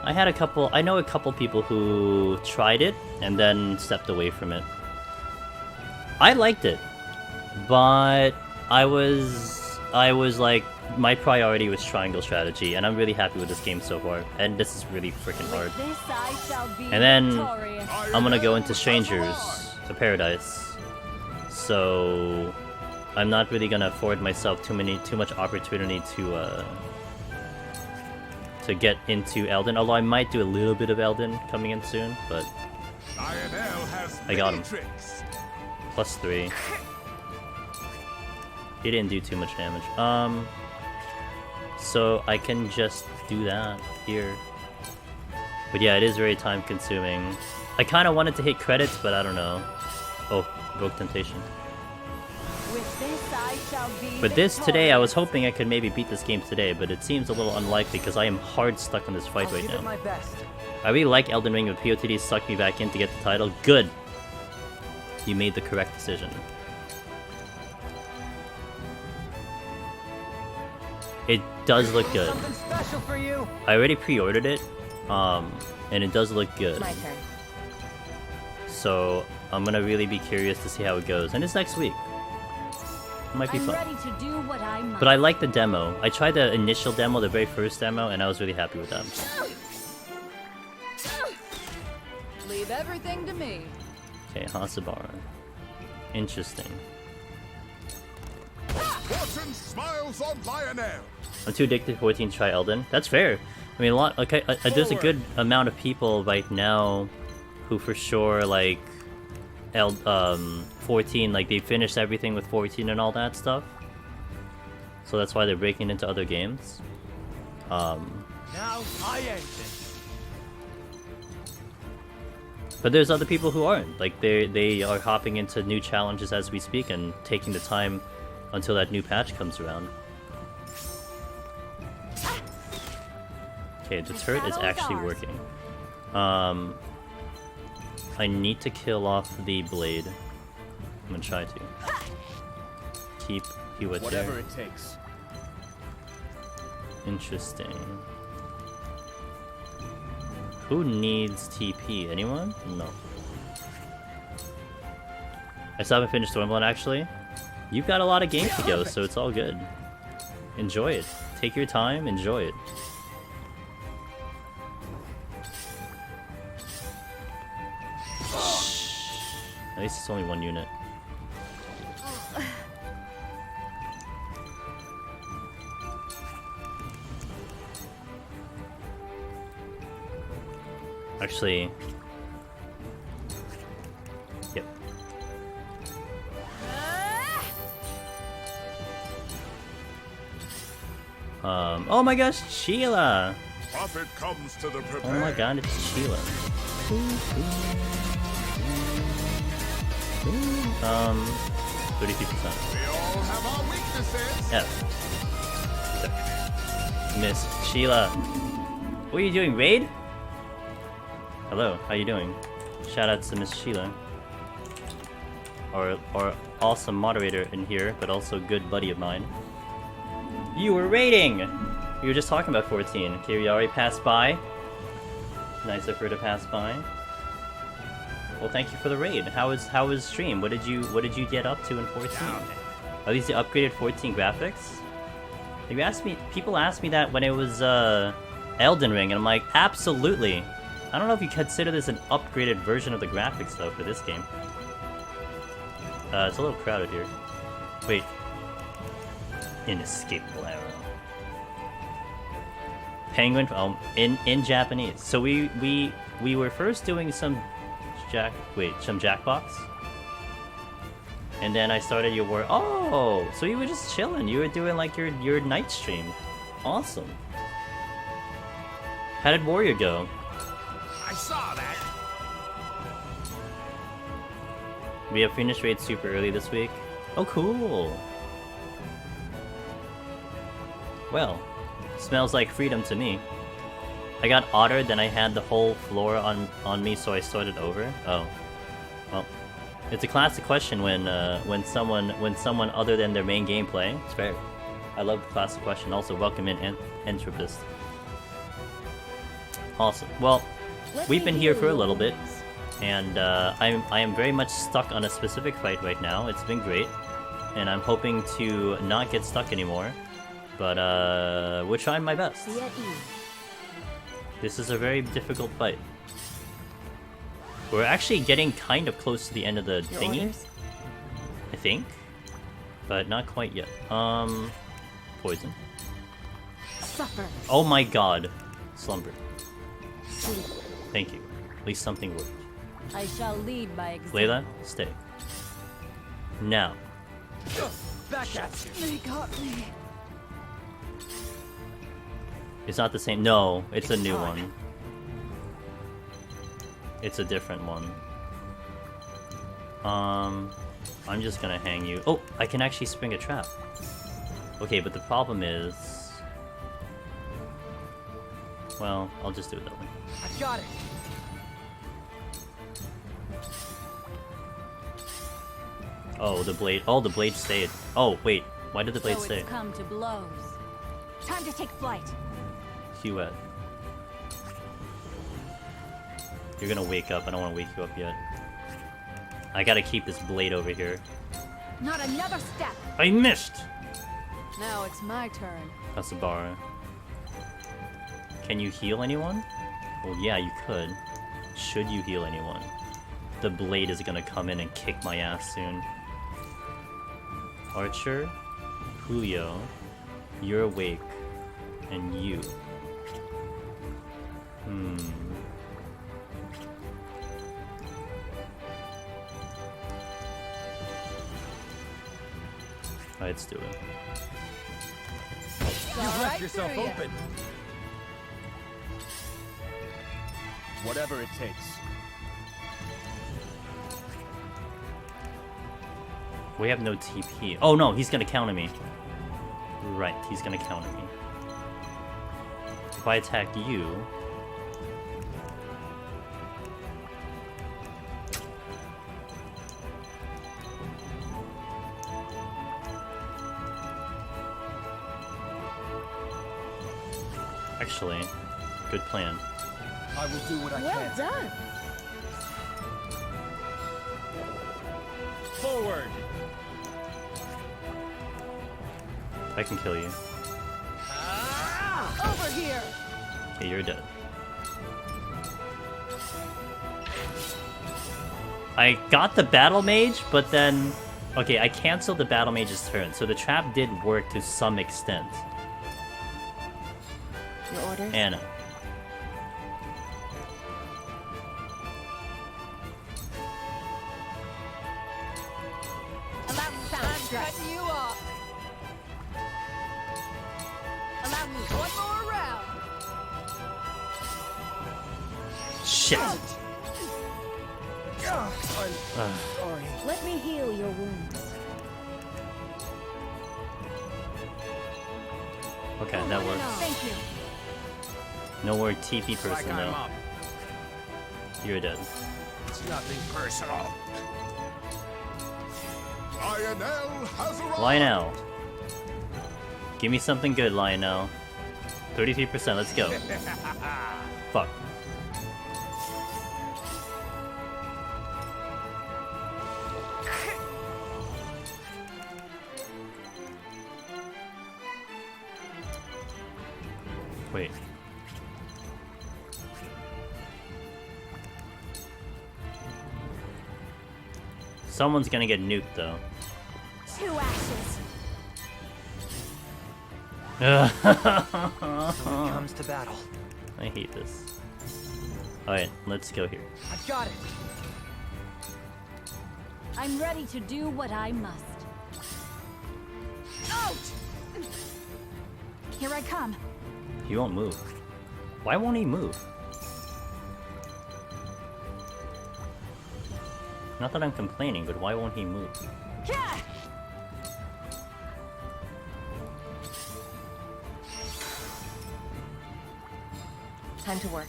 I know a couple people who tried it and then stepped away from it. I liked it, but I was like, my priority was triangle strategy, and I'm really happy with this game so far. And this is really freaking hard. And then I'm gonna go into Strangers to Paradise, so I'm not really gonna afford myself too much opportunity to get into Elden, although I might do a little bit of Elden coming in soon, but Lionel has I got him. +3. He didn't do too much damage. So I can just do that here. But yeah, it is very time consuming. I kind of wanted to hit credits, but I don't know. Oh, broke temptation. But this today, I was hoping I could maybe beat this game today, but it seems a little unlikely because I am hard stuck in this fight right now. I really like Elden Ring, but POTD sucked me back in to get the title. Good! You made the correct decision. It does look good. I already pre-ordered it, and it does look good. My turn. So I'm gonna really be curious to see how it goes, and it's next week. It might be fun. Ready to do what I must. But I like the demo. I tried the initial demo, the very first demo, and I was really happy with that. Leave everything to me. Okay, Hasabara. Interesting. Fortune smiles on Lionel. I'm too addicted to 14 to try Elden. That's fair. I mean, a lot. Okay, there's a good amount of people right now who, for sure, like 14. Like they finished everything with 14 and all that stuff. So that's why they're breaking into other games. Now I end this. But there's other people who aren't. Like they are hopping into new challenges as we speak and taking the time until that new patch comes around. Okay, the turret is actually working. I need to kill off the blade. I'm gonna try to. Keep you at there. Whatever it takes. Interesting. Who needs TP? Anyone? No. I still haven't finished Stormblood actually. You've got a lot of games to go, so it's all good. Enjoy it. Take your time, enjoy it. At least it's only one unit. Actually, yep. Oh my gosh, Sheila! Profit comes to the Oh my god, it's Sheila. 32%. Yeah. Miss Sheila. What are you doing, raid? Hello, how you doing? Shout out to Miss Sheila. Or awesome moderator in here, but also good buddy of mine. You were raiding! We were just talking about 14. Kiriari passed by. Nice of her to pass by. Well, thank you for the raid. How was stream? What did you get up to in 14? Are these the upgraded 14 graphics? People asked me that when it was Elden Ring, and I'm like, absolutely. I don't know if you consider this an upgraded version of the graphics though for this game. It's a little crowded here. Wait. Inescapable arrow. Penguin. Oh, in Japanese. So we were first doing some Jackbox. And then I started your war. Oh, so you were just chilling. You were doing like your night stream. Awesome. How did Warrior go? I saw that. We have finished raid super early this week. Oh, cool. Well, smells like freedom to me. I got Otter, then I had the whole floor on me, so I started over. Oh, well, it's a classic question when someone other than their main gameplay. It's fair. I love the classic question. Also, welcome in Entropist. Awesome. Well, we've been here for a little bit, and I am very much stuck on a specific fight right now. It's been great, and I'm hoping to not get stuck anymore. But we're trying my best. This is a very difficult fight. We're actually getting kind of close to the end of the thingy. I think. But not quite yet. Poison. Suffer. Oh my god. Slumber. Thank you. At least something worked. I shall lead by example. Layla, stay. Now. Back at you. They got me. It's not the same. No, it's a new one. It's a different one. I'm just gonna hang you. Oh, I can actually spring a trap. Okay, but the problem is... Well, I'll just do it that way. I got it. Oh, the blade. Oh, the blade stayed. Oh, wait. Why did the blade So stay? it's come to blows. Time to take flight. Huette. You're gonna wake up. I don't want to wake you up yet. I gotta keep this blade over here. Not another step. I missed! Now it's my turn. That's a bar. Can you heal anyone? Well, yeah, you could. Should you heal anyone? The blade is gonna come in and kick my ass soon. Archer, Julio, you're awake, and you. Alright, let's do it. You left yourself open. Whatever it takes. We have no TP. Oh no, he's gonna counter me. Right, he's gonna counter me. If I attack you... Actually, good plan. I will do what I Well can. done. Forward. I can kill you. Over here. Okay, you're dead. I got the battle mage, but then... Okay, I canceled the battle mage's turn, so the trap did work to some extent. Your orders? Anna. Allow me I'm cutting you off. Allow me One more round. Shit! I'm sorry. Let me heal your wounds. Okay, that works. Thank you. No more TP person Like I'm though. up. You're dead. It's nothing personal. Lionel has arrived. Lionel. Give me something good, Lionel. 33%, let's go. Fuck. Wait. Someone's gonna get nuked though. 2 ashes. So it comes to battle. I hate this. Alright, let's go here. I got it. I'm ready to do what I must. Out! Here I come. He won't move. Why won't he move? Not that I'm complaining, but why won't he move? Time to work.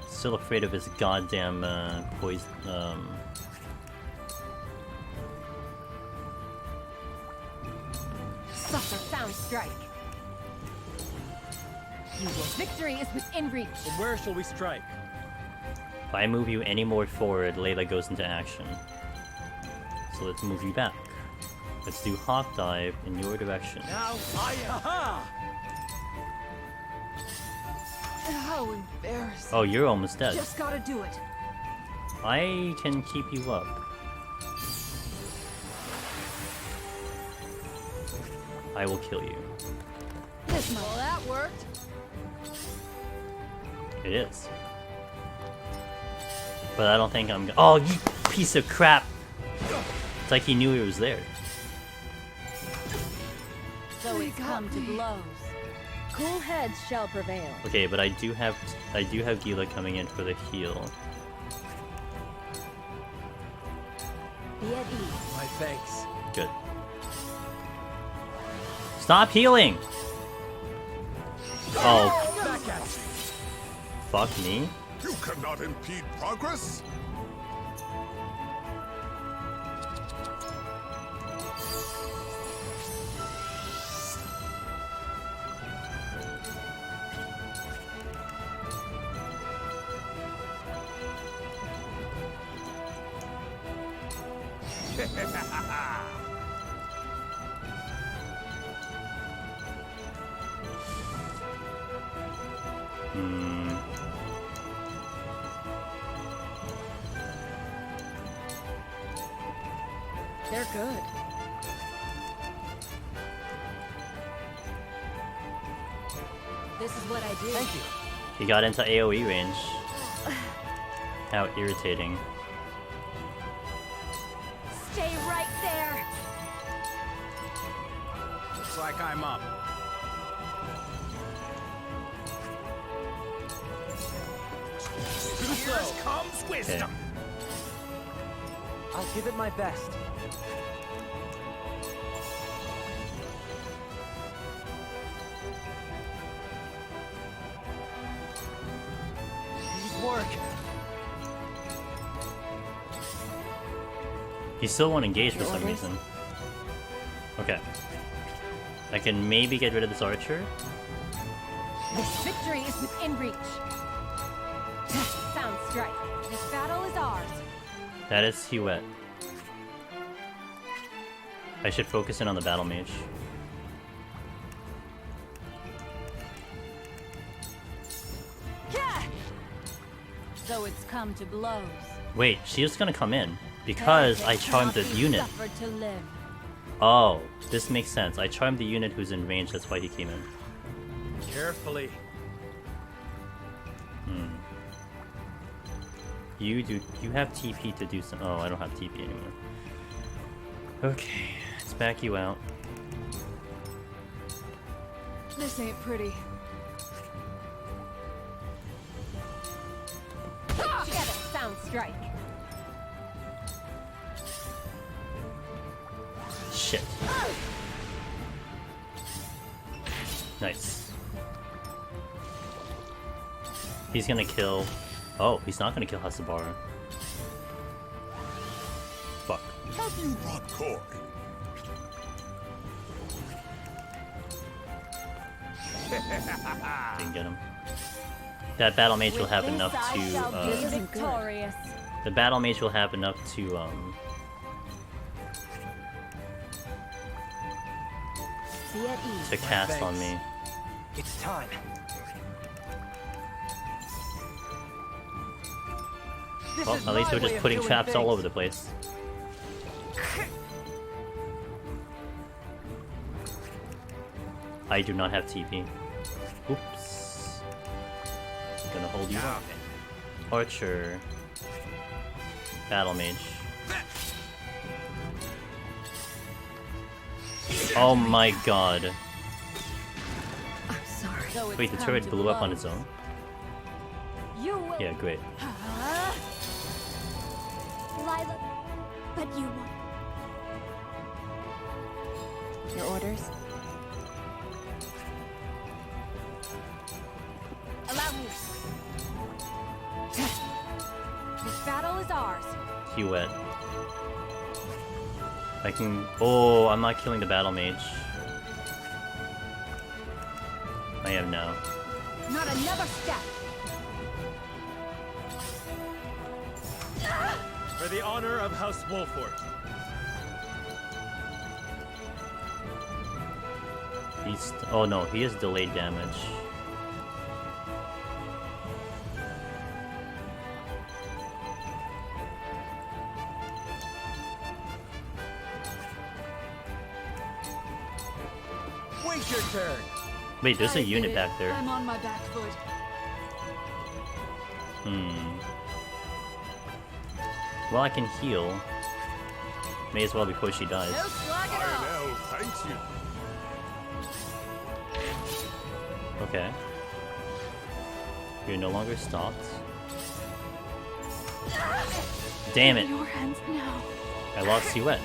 Still afraid of his goddamn poison. Suffer sound strike. Your victory is within reach. And where shall we strike? If I move you any more forward, Layla goes into action. So let's move you back. Let's do hop dive in your direction. Now I am. Aha! How embarrassing. Oh, you're almost dead. Just gotta do it. I can keep you up. I will kill you. Well, that worked. It is. But I don't think I'm gonna. Oh, you piece of crap! It's like he knew he was there. So it's come to blows. Cool heads shall prevail. Okay, but I do have Gila coming in for the heal. Be at ease. My thanks. Good. Stop healing! Oh. Back at you. Fuck me. You cannot impede progress. They're good. This is what I do. Thank you. He got into AoE range. How irritating. Stay right there. Looks like I'm up. Here comes wisdom. I'll give it my best. These work. He still won't engage for some reason. Okay. I can maybe get rid of this archer. This victory is within reach. Sound strike. This battle is ours. That is Huet. I should focus in on the battle mage. So it's come to blows. Wait, she was gonna come in because I charmed the unit. Suffered to live. Oh, this makes sense. I charmed the unit who's in range, that's why he came in. Carefully. You have TP to do some. Oh, I don't have TP anymore. Okay, let's back you out. This ain't pretty. Together, sound strike. Shit. Nice. He's gonna kill. Oh, he's not gonna kill Hasabara. Fuck. Have you brought Korg? Didn't get him. That battle mage will have enough to. Victorious. The battle mage will have enough to Be at ease. to cast on me. It's time. Well, at least we're just putting traps all over the place. I do not have TP. Oops. Gonna hold you up. Archer. Battle mage. Oh my god. I'm sorry. Wait, the turret blew up on its own? You will. Yeah, great. Lila, but you won't. Your orders? Allow me. This battle is ours. Huet. I can. Oh, I'm not killing the battle mage. I am now. Not another step. For the honor of House Wolfort. He's. Oh no, he has delayed damage. Wait your turn. Wait, there's a unit back there. I'm on my back foot. Well, I can heal. May as well before she dies. No slag it off. Lionel, thank you. Okay. You're no longer stopped. Damn it! In your hands now. I lost Silhouette.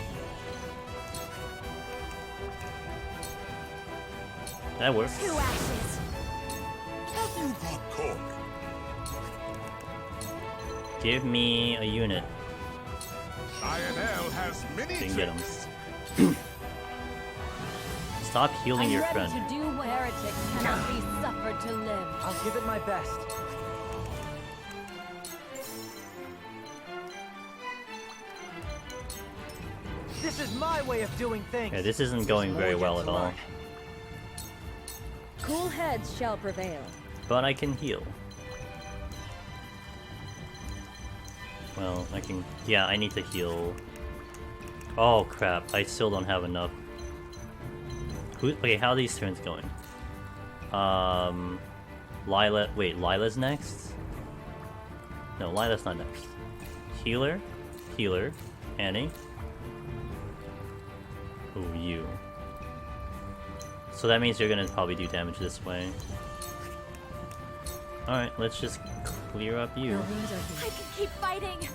That works. Two ashes. Have you got cork? Give me a unit. Lionel has many Didn't get him. tricks. Stop healing I'm your ready friend. to do what heretics cannot be suffered to live. I'll give it my best. This is my way of doing things. Yeah, this isn't going very well at all. Cool heads shall prevail. But I can heal. Well, I can... Yeah, I need to heal. Oh, crap. I still don't have enough. Okay, how are these turns going? Lila... Wait, Lila's next? No, Lila's not next. Healer? Healer. Annie? Ooh, you. So that means you're gonna probably do damage this way. Alright, let's just clear up you. I can keep fighting.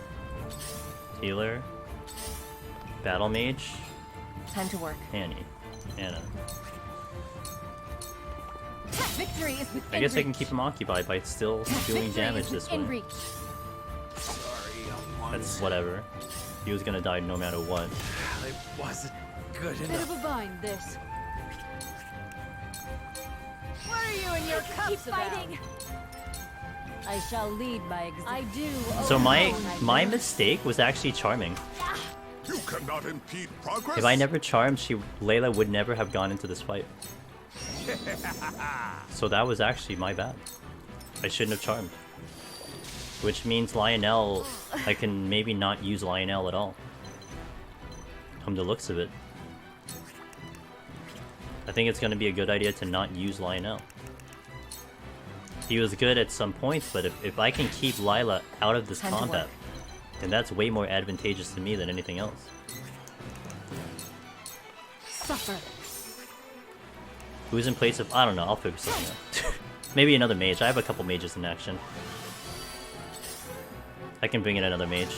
Healer. Battle Mage. Time to work. Annie. Anna. Victory is within I guess I can reach. keep him occupied by still doing Victory damage is this way. within reach. That's whatever. He was gonna die no matter what. It wasn't good Bit enough. of a bind, this. What are you and your Keep cups about? fighting. I shall lead by example. I do. So my overcome my mistake was actually charming. You cannot impede progress. If I never charmed, Layla would never have gone into this fight. So that was actually my bad. I shouldn't have charmed. Which means Lionel, I can maybe not use Lionel at all. From the looks of it. I think it's going to be a good idea to not use Lionel. He was good at some points, but if I can keep Lila out of this Time to combat, work. then that's way more advantageous to me than anything else. Suffer. Who's in place of... I don't know, I'll figure something out. Maybe another mage. I have a couple mages in action. I can bring in another mage.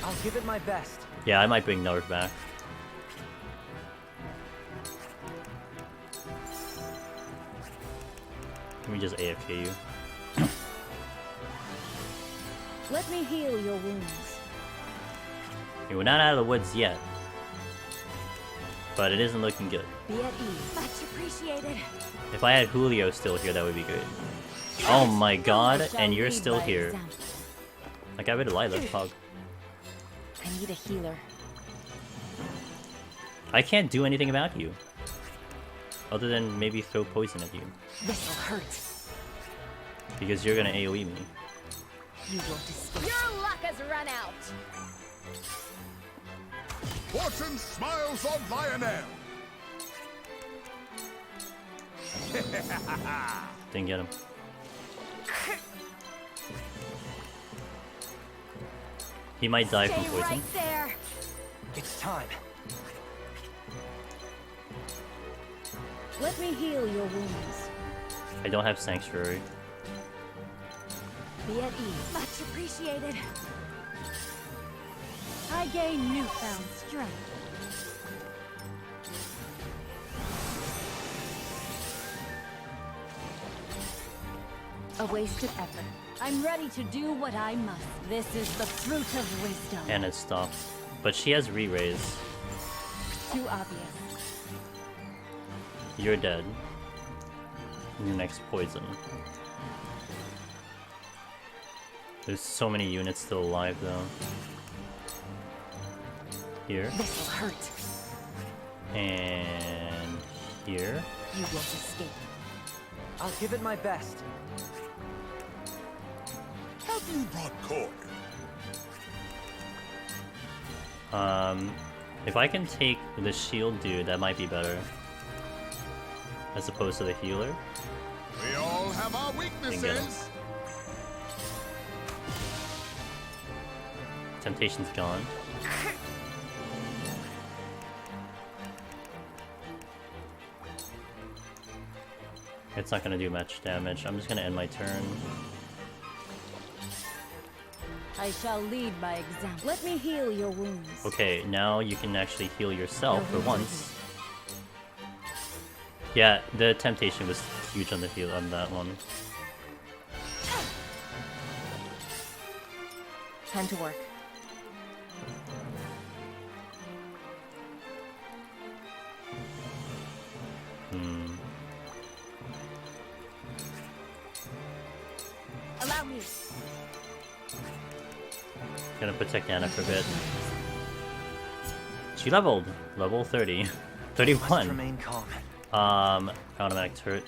I'll give it my best. Yeah, I might bring Narv back. Let me just AFK you. Let me heal your wounds. Okay, we're not out of the woods yet. But it isn't looking good. Be at ease. Much appreciated. If I had Julio still here, that would be great. Oh my god, and you're still here. I got rid of Lila, Pog. I need a healer. I can't do anything about you. Other than maybe throw poison at you. This'll hurt. Because you're gonna AoE me. You won't escape. Your luck has run out. Fortune smiles on Lionel. Didn't get him. He might die from Stay poison. right there. It's time. Let me heal your wounds. I don't have Sanctuary. Be at ease. Much appreciated. I gain newfound strength. A wasted effort. I'm ready to do what I must. This is the fruit of wisdom. And it stopped. But she has re-raise. Too obvious. You're dead. Your next poison. There's so many units still alive though. Here. This'll hurt. And here. You won't escape. I'll give it my best. Have you brought cork? If I can take the shield dude, that might be better. As opposed to the healer. We all have our Didn't get him. weaknesses. Temptation's gone. It's not gonna do much damage. I'm just gonna end my turn. I shall lead by example. Let me heal your wounds. Okay, now you can actually heal yourself for once. Yeah, the temptation was huge on the heal on that one. Time to work. Allow me. Gonna protect Anna for a bit. She leveled. Level 30. 31. Remain calm. Automatic turret.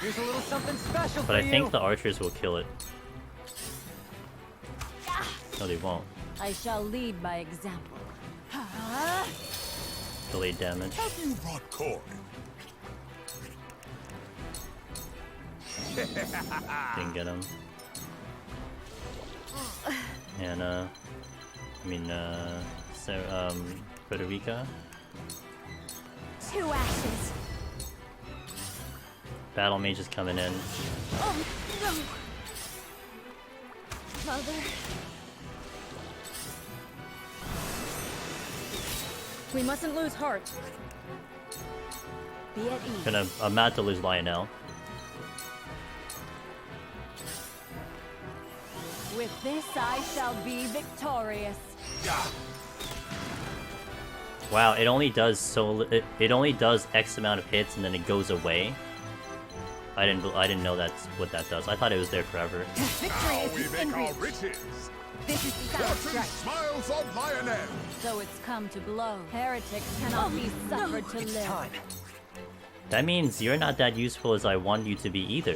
Here's a little something special But for I you. think the archers will kill it. No, they won't. I shall lead by example. Delayed damage. You brought corn. Didn't get him. And Frederica. 2 ashes. Battle mage is coming in. Oh no. Mother. We mustn't lose heart. Be at ease. I'm mad to lose Lionel. With this I shall be victorious. Wow, it only does it only does X amount of hits and then it goes away. I didn't know that's what that does. I thought it was there forever. Victory is we within make our reach. riches. This is the sound Fortune strike. smiles on Lionel. So it's come to blows. Heretics cannot be suffered to live. That means you're not that useful as I want you to be either.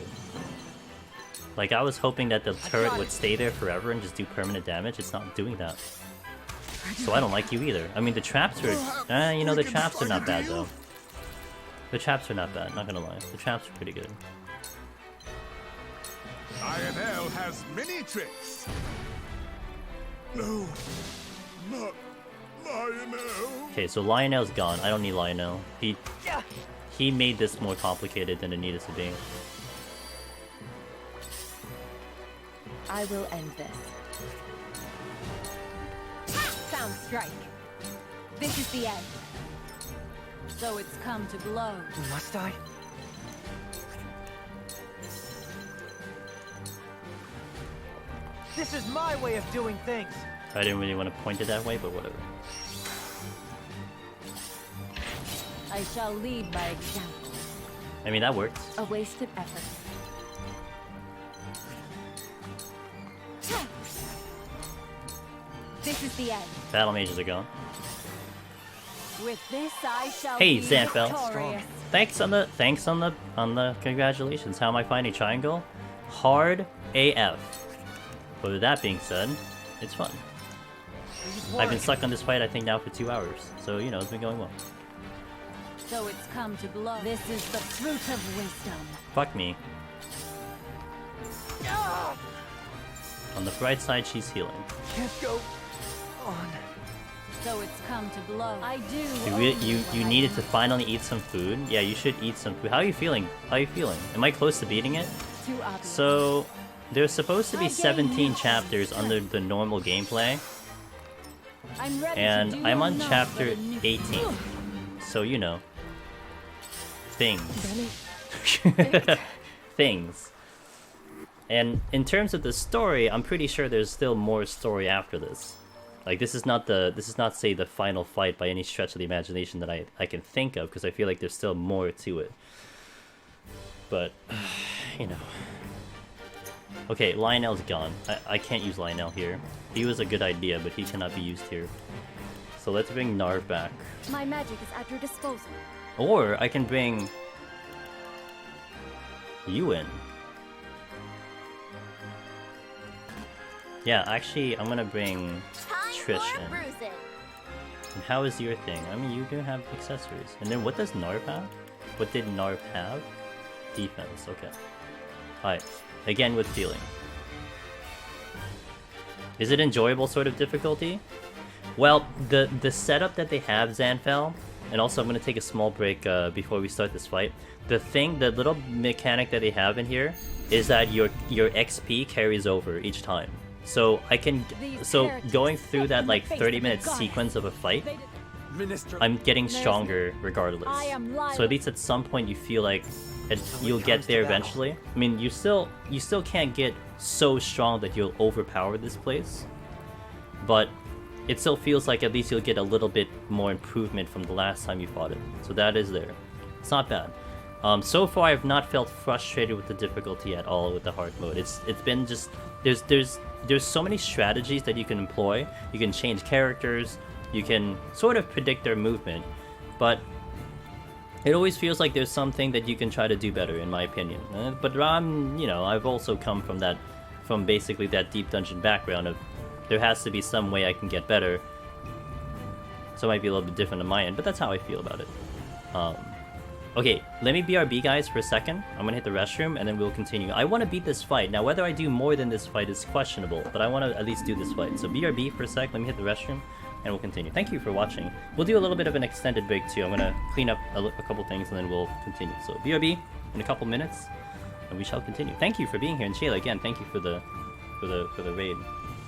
Like, I was hoping that the turret would stay there forever and just do permanent damage. It's not doing that. So I don't like you either. I mean, the traps are... you know, the traps are not bad, though. The traps are not bad, not gonna lie. The traps are pretty good. Lionel has many tricks. No, not Lionel. Okay, so Lionel's gone. I don't need Lionel. He made this more complicated than it needed to be. I will end this. Sound strike. This is the end. So it's come to blows. Must I? This is my way of doing things. I didn't really want to point it that way, but whatever. I shall lead by example. I mean, that worked. A wasted effort. This is the end. Battle mages are gone. With this I shall Hey, be Xanfel. victorious. Thanks on the congratulations. How am I finding Triangle? Hard AF. But with that being said, it's fun. I've been stuck on this fight I think now for 2 hours. So, you know, it's been going well. So it's come to blows. This is the fruit of wisdom. Fuck me. On the bright side, she's healing. Can't go on. So it's come to blows. I do. You needed to finally eat some food? Yeah, you should eat some food. How are you feeling? How are you feeling? Am I close to beating it? Too obvious. So, there's supposed to be 17 chapters under the normal gameplay. I'm ready And to do I'm on enough chapter for the new- 18. So, you know. Things. Things. And in terms of the story, I'm pretty sure there's still more story after this. Like, this is not say the final fight by any stretch of the imagination that I can think of, because I feel like there's still more to it. But, you know. Okay, Lionel's gone. I can't use Lionel here. He was a good idea, but he cannot be used here. So let's bring Narv back. My magic is at your disposal. Or I can bring you in. Yeah, actually, I'm gonna bring Trish in. And how is your thing? I mean, you do have accessories. And then what does Narv have? What did Narv have? Defense, okay. Alright, again with healing. Is it enjoyable sort of difficulty? Well, the setup that they have, Zanfel, and also I'm gonna take a small break before we start this fight. The little mechanic that they have in here is that your XP carries over each time. So going through that like 30-minute sequence of a fight, I'm getting stronger regardless. So at least at some point you feel like you'll get there eventually. I mean, you still can't get so strong that you'll overpower this place, but it still feels like at least you'll get a little bit more improvement from the last time you fought it. So that is there. It's not bad. So far I've not felt frustrated with the difficulty at all with the hard mode. It's been just there's so many strategies that you can employ. You can change characters, you can sort of predict their movement, but it always feels like there's something that you can try to do better, in my opinion. But you know, I've also come from basically that deep dungeon background of there has to be some way I can get better. So it might be a little bit different on my end, but that's how I feel about it. Okay, let me BRB, guys, for a second. I'm gonna hit the restroom, and then we'll continue. I want to beat this fight. Now, whether I do more than this fight is questionable, but I want to at least do this fight. So BRB for a sec, let me hit the restroom, and we'll continue. Thank you for watching. We'll do a little bit of an extended break, too. I'm gonna clean up a couple things, and then we'll continue. So BRB in a couple minutes, and we shall continue. Thank you for being here, and Shayla, again, thank you for the raid.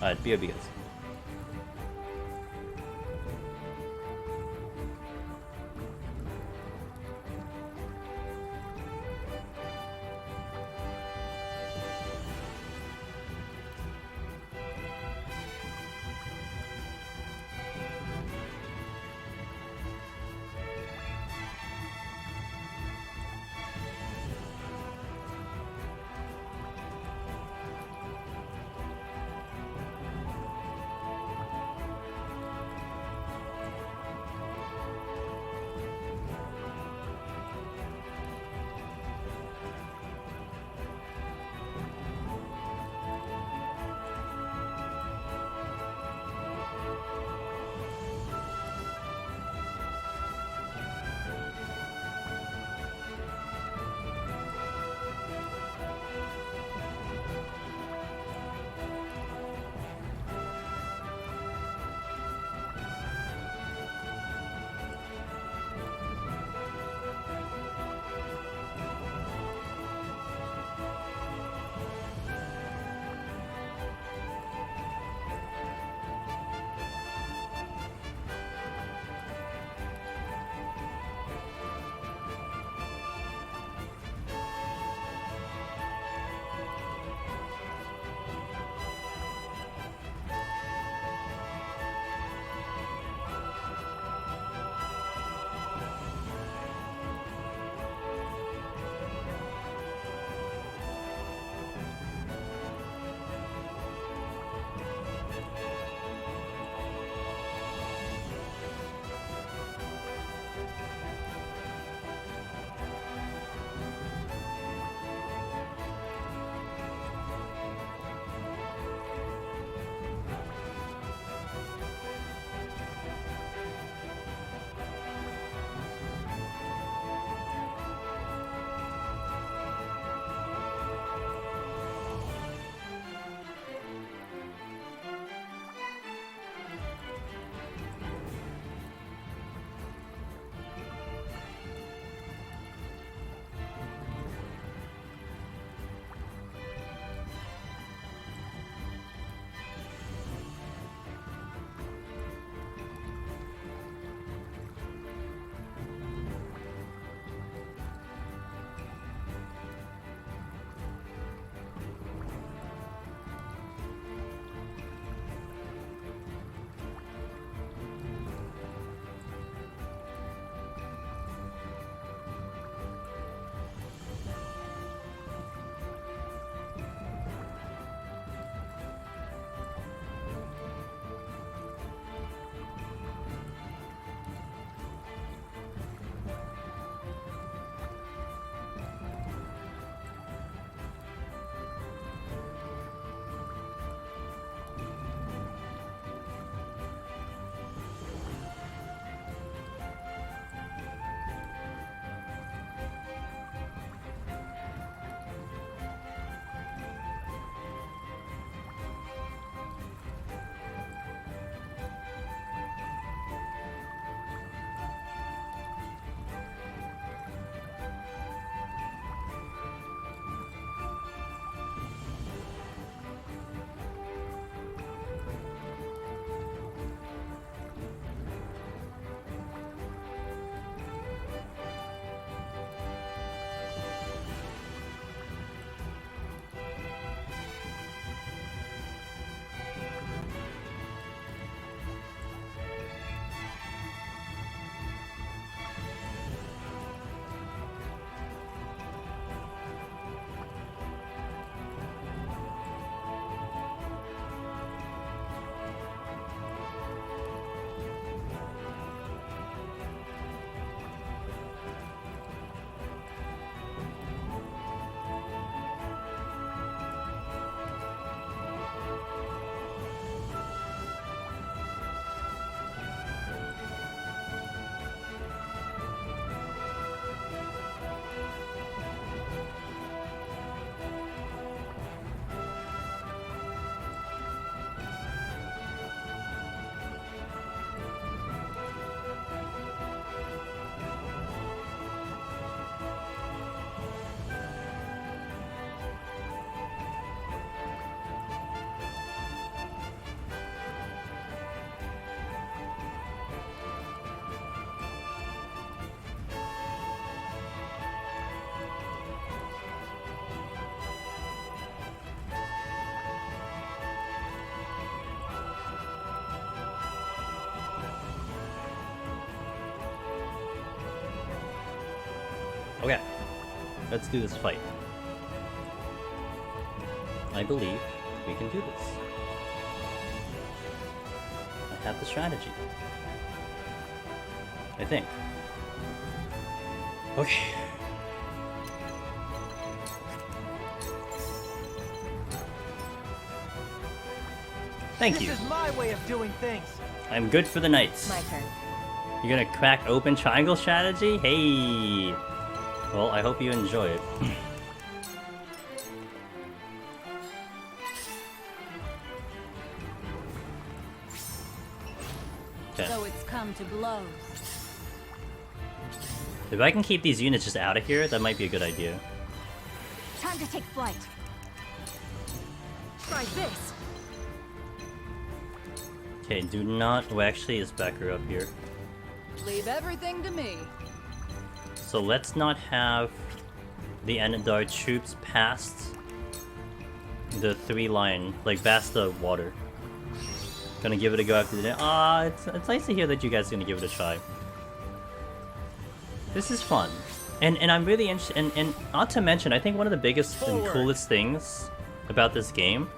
Alright, BRB, guys. Okay, let's do this fight. I believe we can do this. I have the strategy. I think. Okay. Thank you. This is my way of doing things. I'm good for the knights. My turn. You're gonna crack open triangle strategy? Hey! Well, I hope you enjoy it. Okay. So it's come to blows. If I can keep these units just out of here, that might be a good idea. Time to take flight. Try this. Okay, do not... Well, actually, it's backer up here. Leave everything to me. So let's not have the our troops past the 3-line, like past the water. Gonna give it a go after the day. It's nice to hear that you guys are gonna give it a try. This is fun. And I'm really interested, and not to mention, I think one of the biggest and coolest things about this game,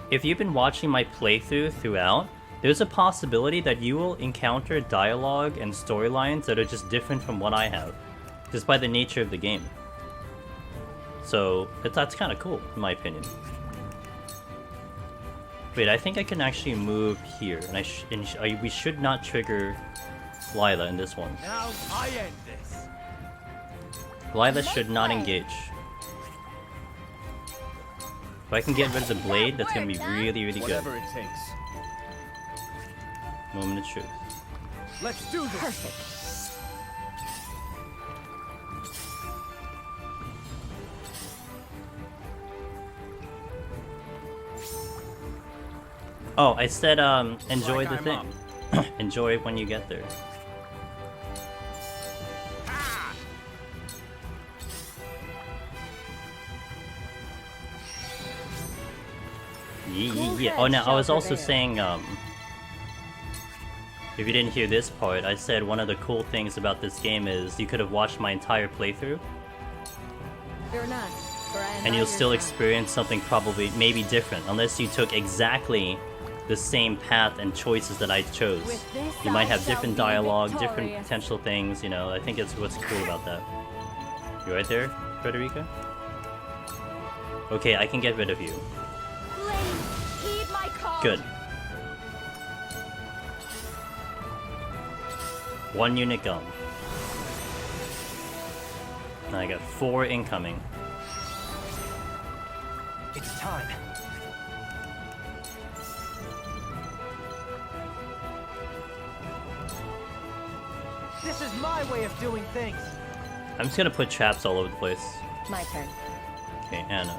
if you've been watching my playthrough throughout, there's a possibility that you will encounter dialogue and storylines that are just different from what I have, just by the nature of the game. So, that's kind of cool, in my opinion. Wait, I think I can actually move here, and we should not trigger Lila in this one. Now I end this. Lila should not engage. If I can get rid of the blade, that's gonna be really, really good. Whatever it takes. Moment of truth. Let's do this. Perfect. Oh, I said, enjoy like the I'm thing. Enjoy it when you get there. Yeah. Oh, now I was also saying, if you didn't hear this part, I said one of the cool things about this game is you could have watched my entire playthrough, Fear not, for I am and by you'll your still side. experience something probably maybe different, unless you took exactly the same path and choices that I chose. With this You might I have shall different be dialogue, different victorious. potential things, you know, I think it's what's cool about that. You right there, Frederica? Okay, I can get rid of you. Heed my call. Good. One unit gone. Now I got 4 incoming. It's time. This is my way of doing things. I'm just gonna put traps all over the place. My turn. Okay, Anna.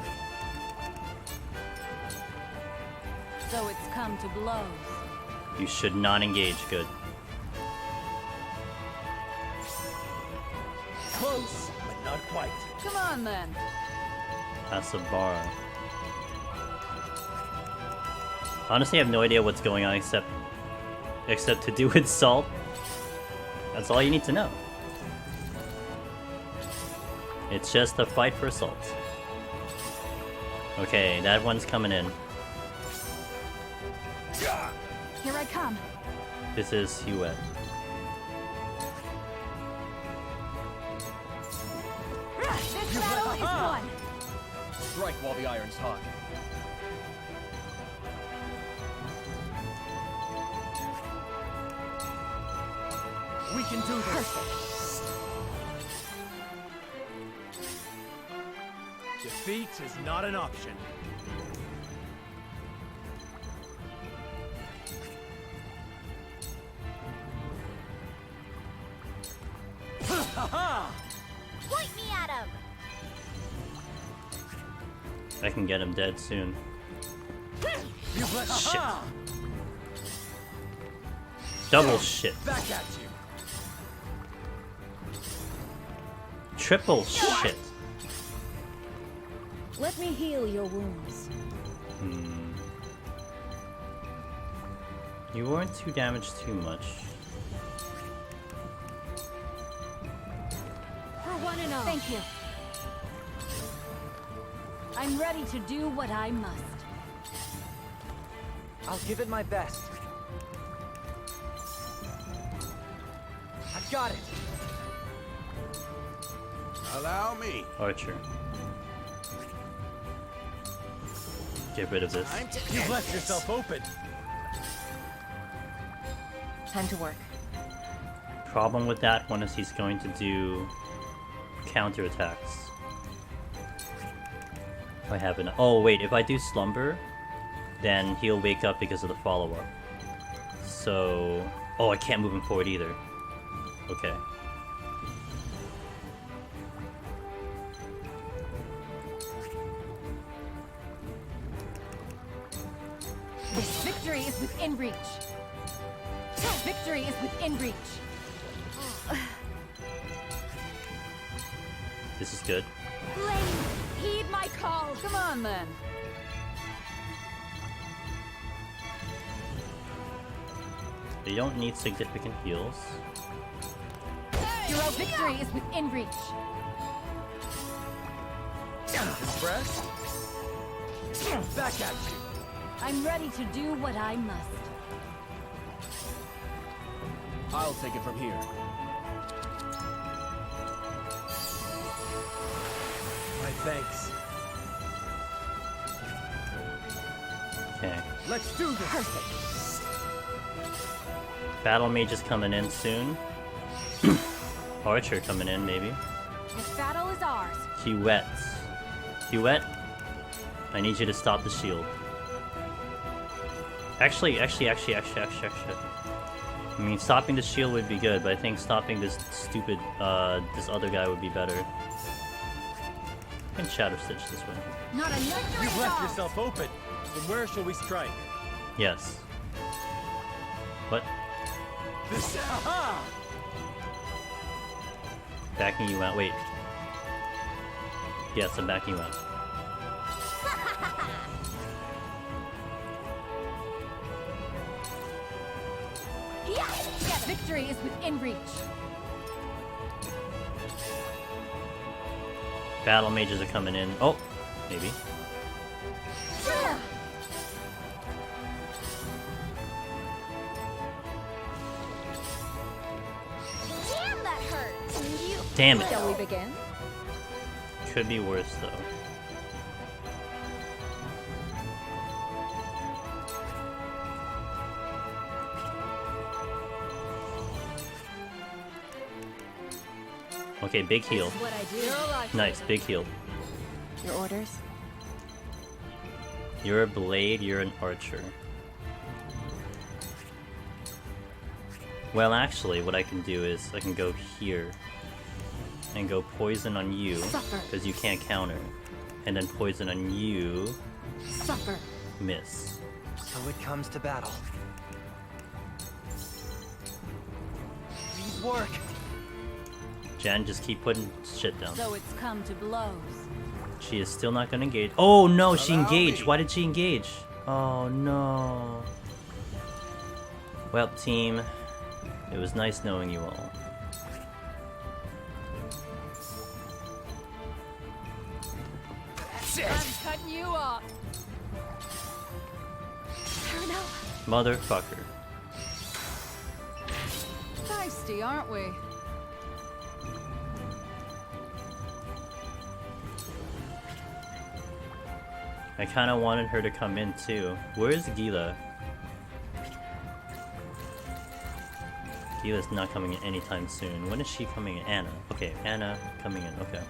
So it's come to blows. You should not engage. Good. Close, but not quite. Come on, then. Asabara. Honestly, I have no idea what's going on except to do with salt. That's all you need to know. It's just a fight for salt. Okay, that one's coming in. Here I come. This is Huet. This battle is won. Strike while the iron's hot. We can do this. Defeat is not an option. Point me at him. I can get him dead soon. Shit. Double shit. Back at you. Triple shit. Let me heal your wounds. You weren't too damaged too much. one and all. Thank you. I'm ready to do what I must. I'll give it my best. I've got it. Allow me. Archer. Get rid of this. You've left yourself open. Time to work. Problem with that one is he's going to do counterattacks. I have an. Oh wait, if I do slumber, then he'll wake up because of the follow-up. So, oh, I can't move him forward either. Okay. This victory is within reach. Victory is within reach. This is good. Blade, heed my call. Come on, then. They don't need significant heals. Hero victory is within reach. It's fresh. Back at you. I'm ready to do what I must. I'll take it from here. My thanks. Okay. Let's do this. Perfect. Battle Mage is coming in soon. Archer coming in, maybe. This battle is ours. Huette. Huette, I need you to stop the shield. Actually. I mean, stopping the shield would be good, but I think stopping this stupid, this other guy would be better. I can Shadow Stitch this way. Not a victory. You've left yourself open. Then where shall we strike? Yes. What? This. Aha! Backing you out. Wait. Yes, I'm backing you out. Yes, victory is within reach. Battle mages are coming in. Oh, maybe. Damn, that hurt. Damn it. Shall we begin? Could be worse though. Okay, big heal. What I do. Nice, big heal. Your orders? You're a blade, you're an archer. Well, actually, what I can do is I can go here and go poison on you because you can't counter, and then poison on you. Suffer. Miss. So it comes to battle. Please work. Jan, just keep putting shit down. So it's come to blows. She is still not gonna engage. Oh no, she engaged. Why did she engage? Oh no. Well, team, it was nice knowing you all. I'm cutting you off. Motherfucker. Feisty, aren't we? I kind of wanted her to come in too. Where's Gila? Gila's not coming in anytime soon. When is she coming in? Anna. Okay, Anna coming in. Okay.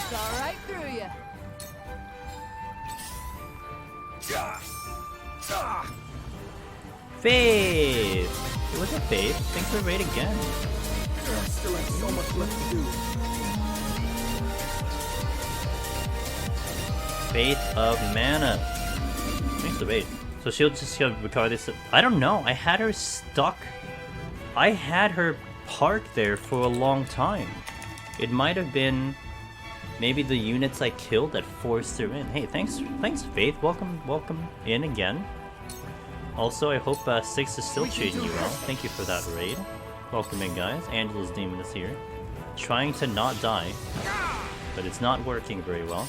Saw right through you. Faith! What's up, Faith? Thanks for the raid again. I still have so much left to do. Faith of Mana. Thanks for the raid. So she'll just go recover this. I don't know. I had her stuck. I had her parked there for a long time. It might have been maybe the units I killed that forced her in. Hey, thanks Faith. Welcome in again. Also, I hope Six is still treating you well. Thank you for that raid. Welcome in, guys. Angelus Demonus here. Trying to not die, but it's not working very well.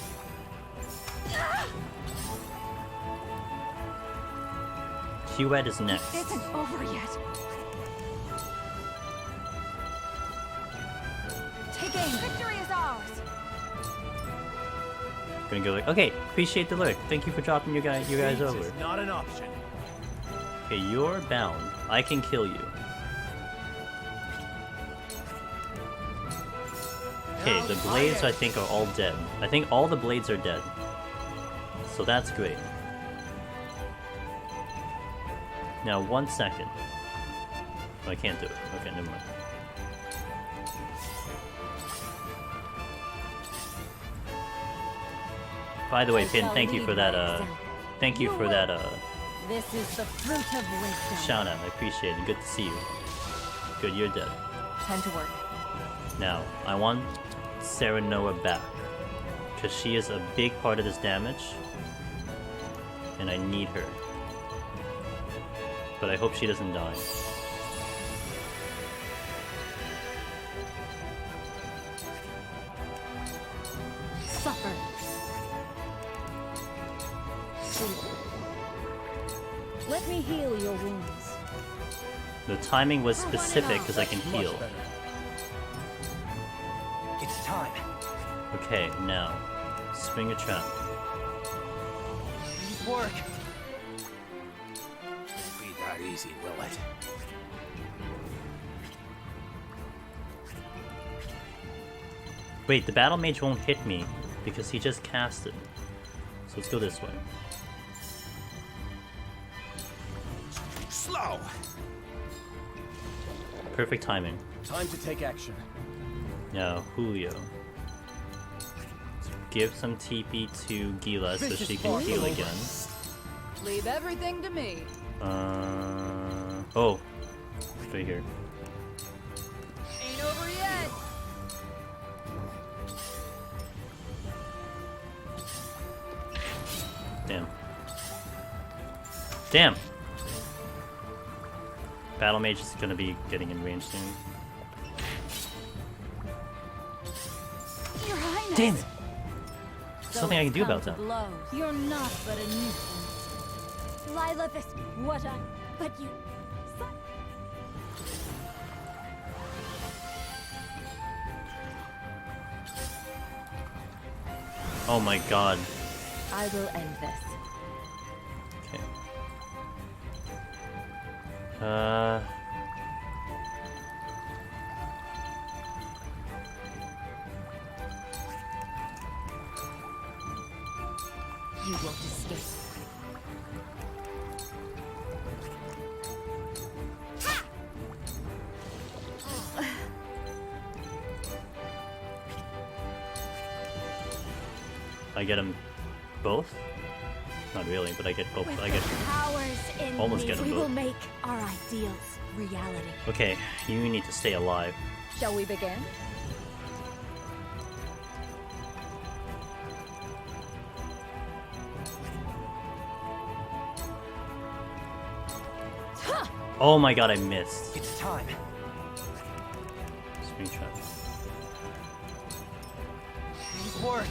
Q-Ed is next. Isn't over yet. Take aim. Victory is ours. Gonna go like, okay, appreciate the lurk. Thank you for dropping you guys over. Is not an option. Okay, you're bound. I can kill you. Okay, the blades I think are all dead. I think all the blades are dead. So that's great. Now 1 second. Oh, I can't do it. Okay, never mind. By the way, Pin, thank you for that, thank you for that, This is the fruit of wisdom. shout out. I appreciate it. Good to see you. Good, you're dead. Time to work. Now, I want Sarah Noah back. Because she is a big part of this damage. And I need her. But I hope she doesn't die. Suffer. Let me heal your wounds. The timing was specific because I can heal. It's time. Okay, now. Spring a trap. Please work. Be that easy, will it? Wait, the battle mage won't hit me because he just cast it. So let's go this way. Slow. Perfect timing. Time to take action. Now, Julio. Give some TP to Gila so she can heal again. Leave everything to me. Oh. Right here. Ain't over yet. Damn. Damn! Battle Mage is gonna be getting in range soon. Your Highness. Damn it! There's nothing I can do about that. You're not but a nuisance. Lila, this. What a... But you. Oh my god. I will end this. Okay. You won't escape. I get them both? Not really, but I get both. I get almost get them We will both. make our ideals reality. Okay, you need to stay alive. Shall we begin? Oh my god, I missed. It's time. Spring trap. Please work.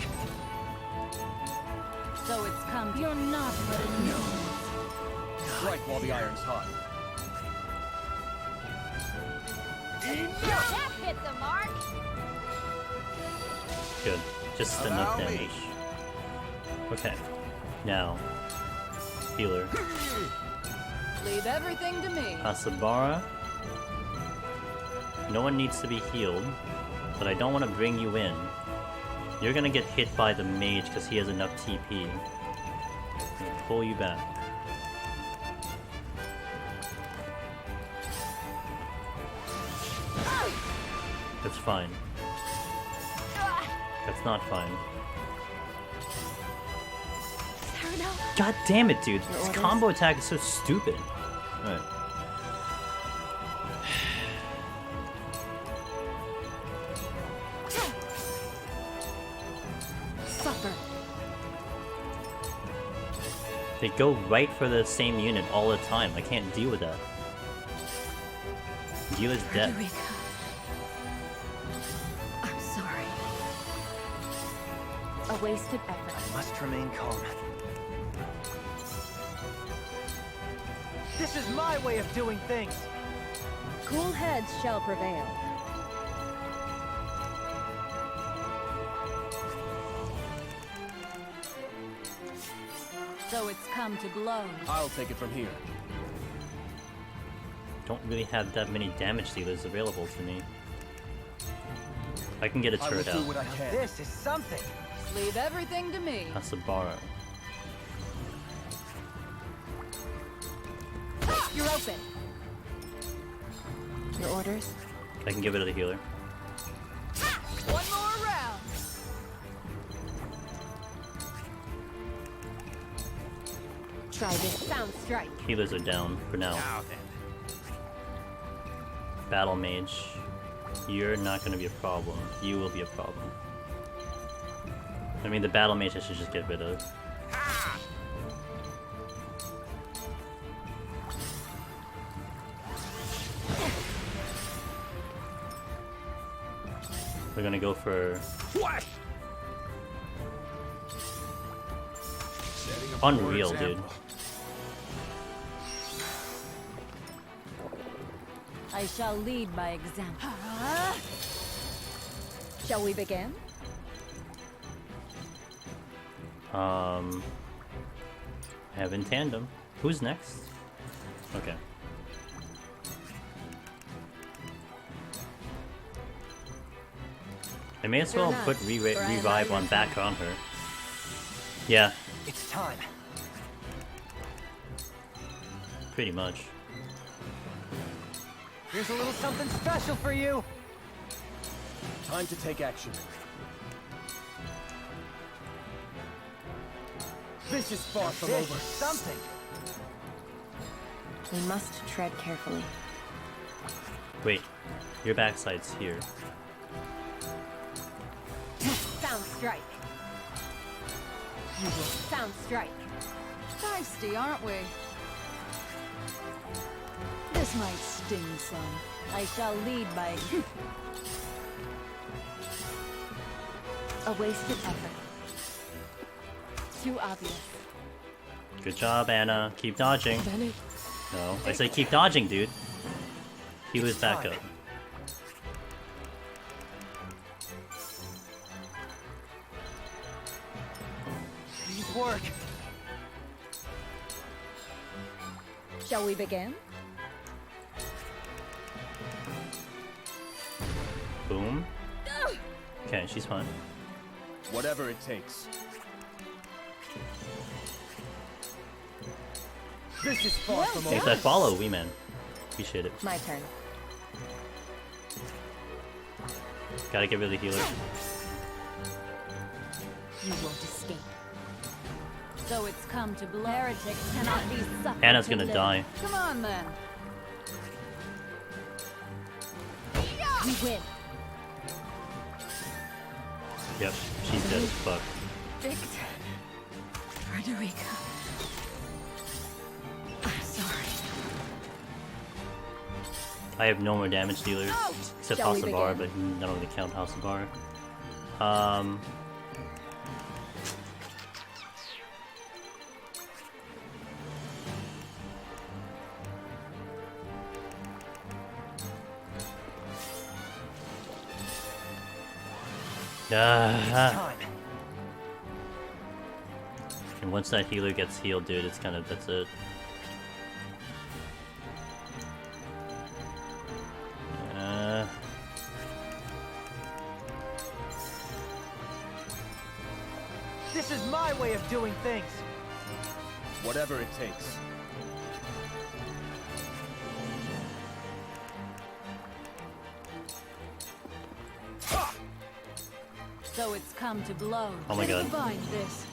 So it's come. You're not but a nuisance. Strike while the iron's hot. That hit the mark. Good. Just enough damage. Okay. Now. Healer. Leave everything to me. Asabara. No one needs to be healed, but I don't want to bring you in. You're gonna get hit by the mage because he has enough TP. I'm gonna pull you back. That's fine. That's not fine. God damn it, dude. This combo attack is so stupid. Alright. Suffer. They go right for the same unit all the time. I can't deal with that. Gila's dead. I'm sorry. A wasted effort. I must remain calm. This is my way of doing things. Cool heads shall prevail. So it's come to blows. I'll take it from here. Don't really have that many damage dealers available to me. I can get a turret out. This is something. Just leave everything to me. Hasabara. You're open. Your orders? I can give it to the healer. One more round. Try this. Sound strike. Healers are down for now. Battle mage. You're not gonna be a problem. You will be a problem. I mean, the battle mage I should just get rid of. We're gonna go for Unreal, dude. I shall lead by example. Shall we begin? Have in tandem. Who's next? Okay. I may as well put revive on back on her. Yeah, It's time. pretty much. Here's a little something special for you. Time to take action. This is far from This over. is something. We must tread carefully. Wait, your backside's here. Sound strike. You will sound strike. Feisty, aren't we? This might sting some. I shall lead by example. A wasted effort. Too obvious. Good job, Anna. Keep dodging. Bennett. No, I say keep dodging, dude. He was back up. Please work. Shall we begin? Boom. Okay, she's fine. Whatever it takes. This is far from Thanks, over. I follow, wee man. Appreciate it. My turn. Gotta get rid of the healer. You won't escape. So it's come to blow. Heretics cannot be suffered. Anna's to gonna live. die. Come on then. We win. Yep, she's dead as fuck. Victor. Frederica. I'm sorry. I have no more damage dealers, except Shall we Hasabar, begin? but I don't really count Hasabar. And once that healer gets healed, dude, it's kind of, that's it. This is my way of doing things. Whatever it takes. So it's come to blows. Oh my god. Divine this.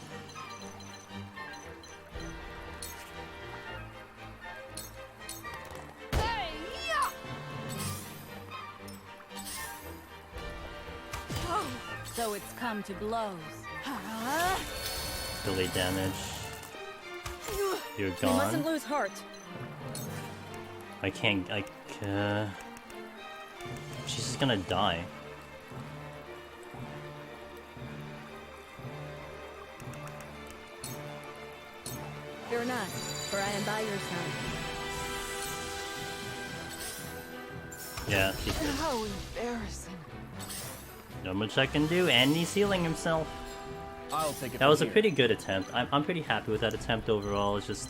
Hey, yeah! So it's come to blows. Delayed damage. You're We gone. mustn't lose heart. I can't, She's just gonna die. Fear not, for I am by your side. Yeah, she's dead. How embarrassing. Not much I can do, and he's healing himself. I'll take it. That was a pretty good attempt. I'm pretty happy with that attempt overall. It's just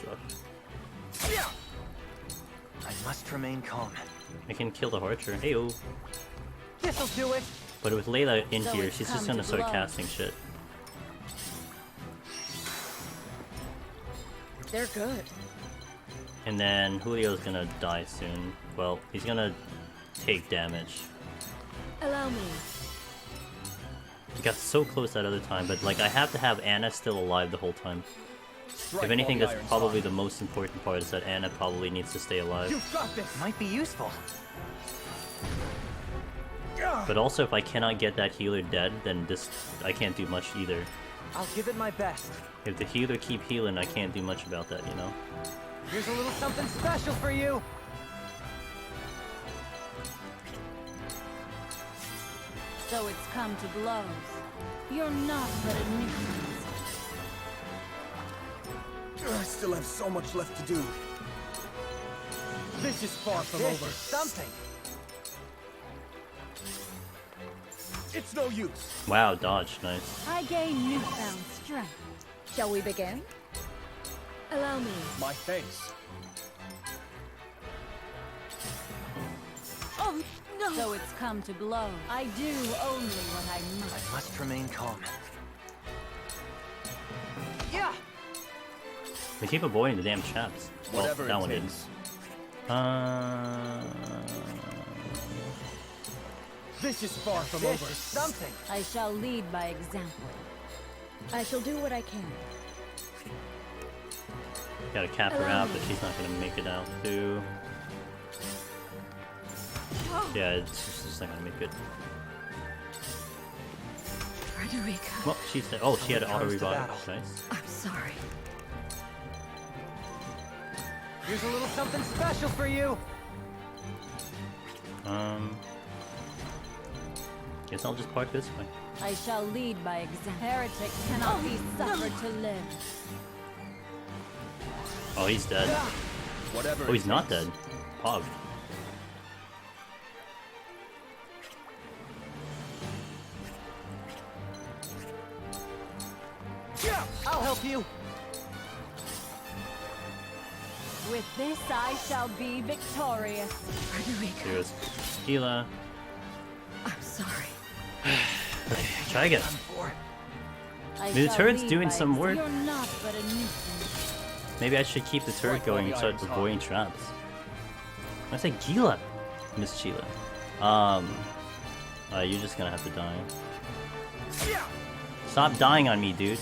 rough. I must remain calm. I can kill the Archer. Heyo. This'll do it. But with Layla in So here, it's she's come just gonna to start blows. casting shit. They're good. And then Julio's gonna die soon. Well, he's gonna take damage. Allow me. He got so close that other time, but like I have to have Anna still alive the whole time. If anything, that's probably the most important part, is that Anna probably needs to stay alive. You've got this. Might be useful. But also, if I cannot get that healer dead, then I can't do much either. I'll give it my best. If the healer keep healing, I can't do much about that, you know? Here's a little something special for you. So it's come to blows. You're not but a nuisance. I still have so much left to do. This is far from This over. is something. It's no use. Wow, dodge, nice. I gain newfound strength. Shall we begin? Allow me. My thanks. Oh, no! So it's come to blows. I do only what I must. I must remain calm. Yeah! They keep avoiding the damn traps. Well, Whatever that it one didn't. takes. This is far from This over. is something. I shall lead by example. I shall do what I can. Gotta cap her out, but she's not gonna make it out too. Yeah, it's just not gonna make it. Frederica. Well, she said, oh, she had an auto Comes to revive. battle. Nice. I'm sorry. Here's a little something special for you. Guess I'll just park this way. I shall lead by example. Heretics cannot be suffered to live. Oh, he's dead. Whatever. Oh, he's it not takes. dead. Pog. I'll help you. With this I shall be victorious. Frederica. Here's Gila. I'm sorry. Try again. I Maybe the shall turret's lead doing by some work. You're not but a nuisance. Maybe I should keep the turret going and start avoiding traps. I say Gila, Miss Sheila. You're just gonna have to die. Stop dying on me, dude.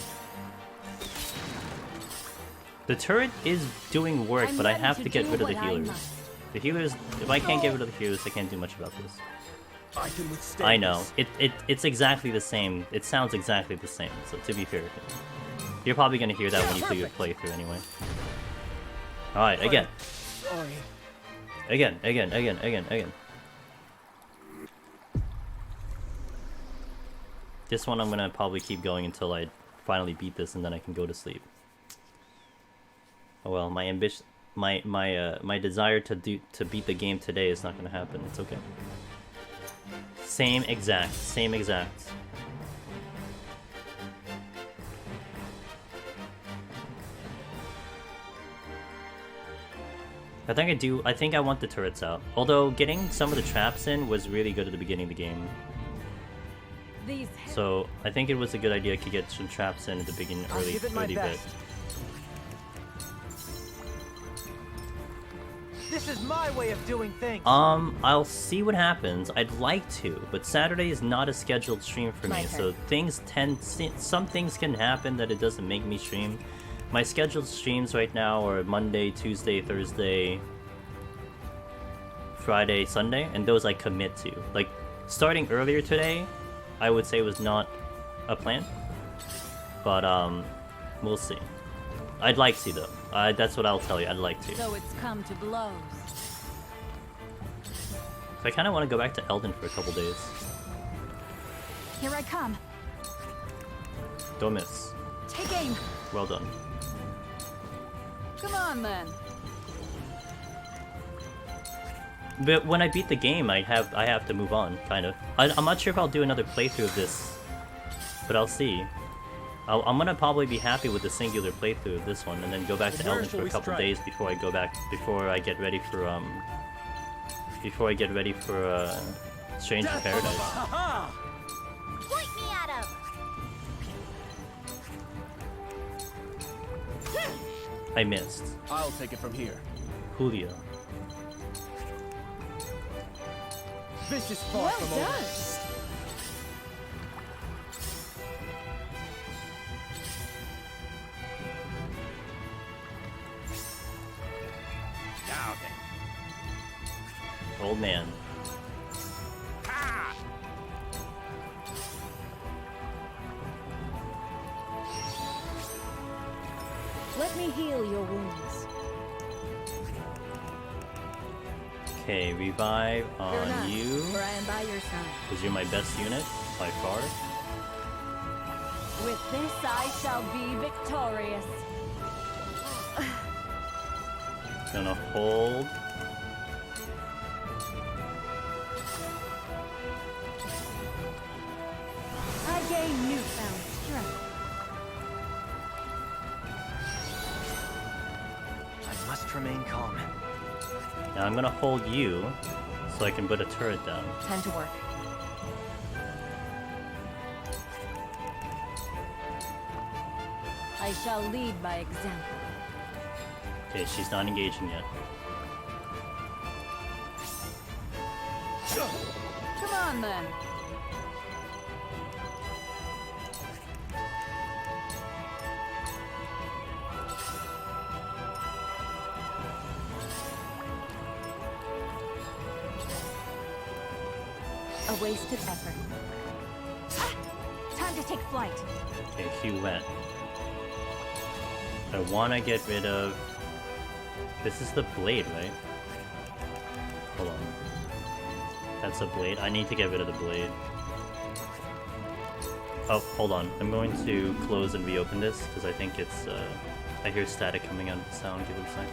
The turret is doing work, but I have to get rid of the healers. The healers, if I can't get rid of the healers, I can't do much about this. I can withstand. I know. this. It's exactly the same. It sounds exactly the same, so to be fair. You're probably gonna hear that when you do your playthrough anyway. Alright, again. Sorry. Again. This one I'm gonna probably keep going until I finally beat this and then I can go to sleep. Oh well, my ambition, my desire to beat the game today is not gonna happen. It's okay. Same exact. I think I want the turrets out. Although getting some of the traps in was really good at the beginning of the game. These So I think it was a good idea to get some traps in at the beginning, I'll early give it my bit. best. This is my way of doing things. I'll see what happens. I'd like to, but Saturday is not a scheduled stream for My me, turn. so some things can happen that it doesn't make me stream. My scheduled streams right now are Monday, Tuesday, Thursday, Friday, Sunday, and those I commit to. Like, starting earlier today, I would say was not a plan, but we'll see. I'd like to though. That's what I'll tell you. I'd like to. So it's come to blows. I kind of want to go back to Eldon for a couple days. Here I come. Don't miss. Take aim. Well done. Come on, then. But when I beat the game, I have to move on, kind of. I'm not sure if I'll do another playthrough of this, but I'll see. I'm gonna probably be happy with the singular playthrough of this one, and then go back to Eldon for a couple days before I go back. Before I get ready for Strange in Paradise. Point me at him! I missed. I'll take it from here. Julio. This is far from over. Now then. Old man. Let me heal your wounds. Okay, revive on you. For I am by your side. Because you're my best unit, by far. With this I shall be victorious. Gonna hold. I gain newfound strength. I must remain calm. Now I'm gonna hold you, so I can put a turret down. Time to work. I shall lead by example. Okay, she's not engaging yet. Come on, then. A wasted effort. Time to take flight. Okay, Hugh went. I wanna get rid of... This is the blade, right? Hold on. That's a blade. I need to get rid of the blade. Oh, hold on. I'm going to close and reopen this, because I think it's, I hear static coming out of the sound. Give it a sec.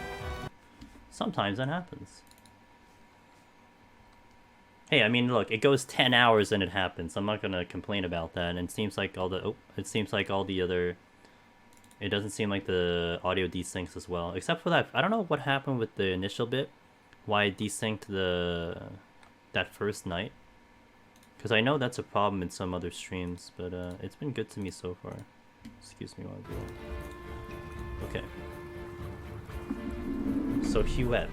Sometimes that happens. Hey, I mean, look, it goes 10 hours and it happens. I'm not gonna complain about that. And it seems like all the... Oh, it seems like all the other... It doesn't seem like the audio desyncs as well. Except for that, I don't know what happened with the initial bit. Why it desynced that first night. Because I know that's a problem in some other streams, but it's been good to me so far. Excuse me while I go. Okay. So Huette.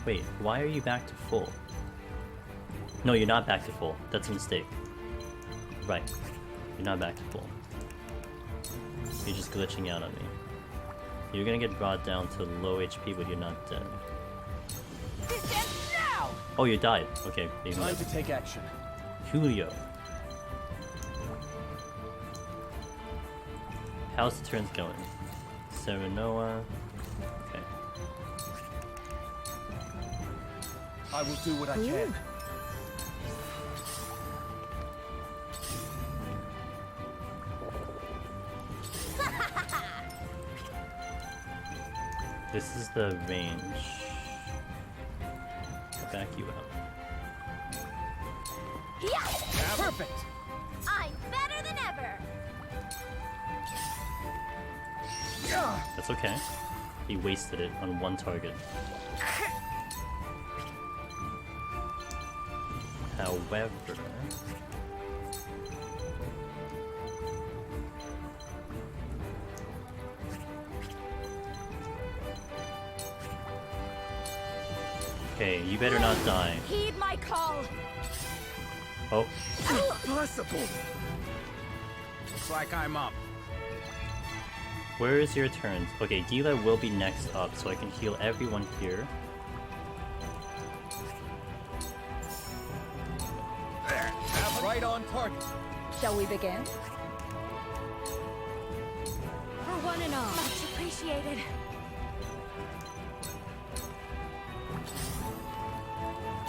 Wait, why are you back to full? No, you're not back to full. That's a mistake. Right. You're not back to full. You're just glitching out on me. You're gonna get brought down to low HP, but you're not dead. Oh, you died. Okay. Time to take action. Julio. How's the turns going? Serenoa. Okay. I will do what I can. This is the range. Back you up. Yeah! Perfect! I'm better than ever! That's okay. He wasted it on one target. However... Okay, you better not die. Heed my call! Oh. Impossible! Looks like I'm up. Where is your turns? Okay, Gila will be next up, so I can heal everyone here. There, have right on target. Shall we begin? For one and all. Much appreciated.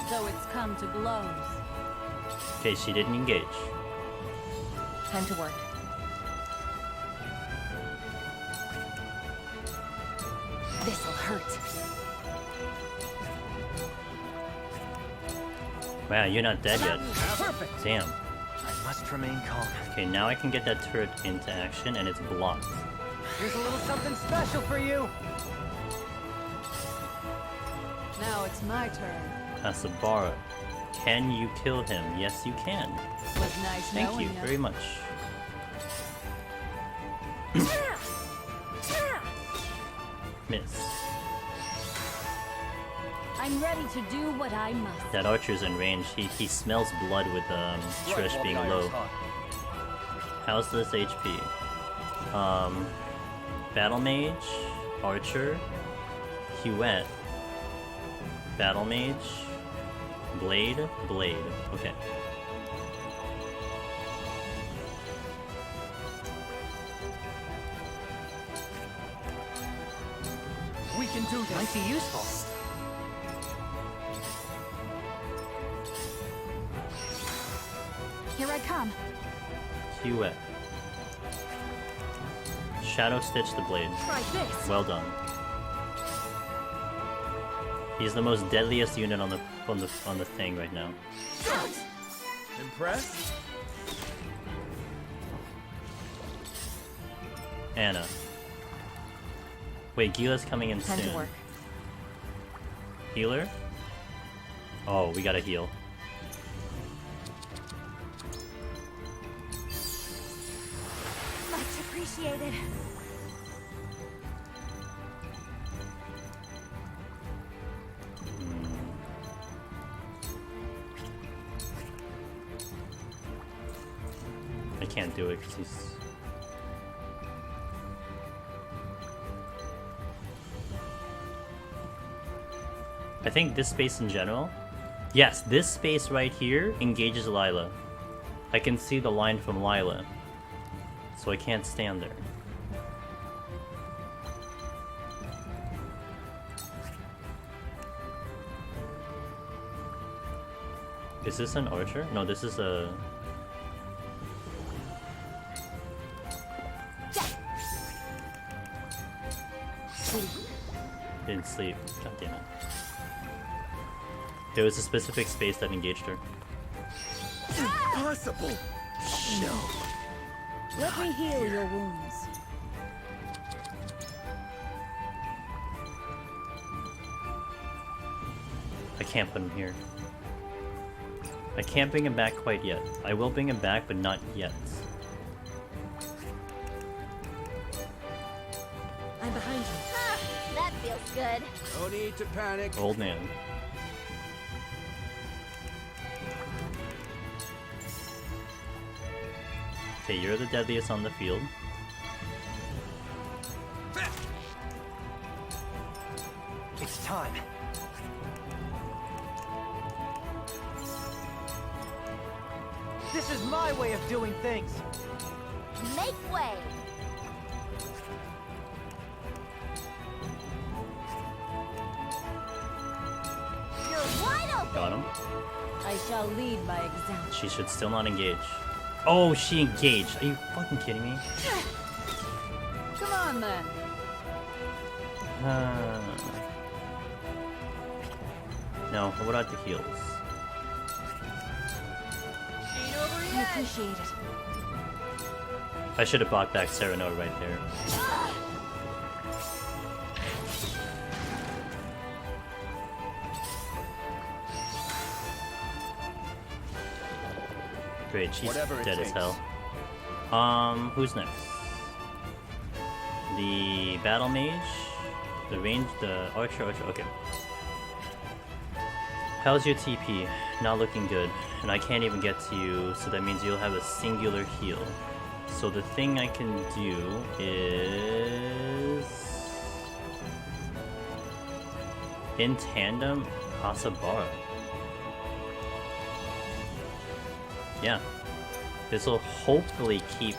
So it's come to blows. Okay, she didn't engage. Time to work. This'll hurt. Wow, you're not dead yet. Perfect. Damn. I must remain calm. Okay, now I can get that turret into action, and it's blocked. Here's a little something special for you. Now it's my turn. Asabara, can you kill him? Yes, you can. Was nice Thank knowing you ya. very much. Miss. I'm ready to do what I must. That archer's in range. He smells blood with Trish being low. How's this HP? Battle Mage, Archer, Huette, Battle Mage, Blade, Blade. Okay. We can do this. Might be useful. Here I come. Huette. Shadow Stitch the blade. Try this. Well done. He's the most deadliest unit on the thing right now. Impressed? Anna. Wait, Gila's coming in Time soon. to work. Healer? Oh, we gotta heal. Much appreciated. I can't do it because he's... I think this space in general... Yes, this space right here engages Lila. I can see the line from Lila. So I can't stand there. Is this an archer? No, this is a... Didn't sleep. God damn it. There was a specific space that engaged her. Impossible! No. Let me heal your wounds. I can't put him here. I can't bring him back quite yet. I will bring him back, but not yet. I'm behind you. That feels good. No need to panic. Old man. Okay, you're the deadliest on the field. It's time. This is my way of doing things. Make way. You're wide open. Got him. I shall lead by example. She should still not engage. Oh, she engaged. Are you fucking kidding me? Come on, then. No, what about the heals? I appreciate it. I should have bought back Sereno right there. Great, she's Whatever it dead as takes. hell. Who's next? The battle mage? The range, the archer, okay. How's your TP? Not looking good. And I can't even get to you, so that means you'll have a singular heal. So the thing I can do is... in tandem, Asabara. Yeah. This will hopefully keep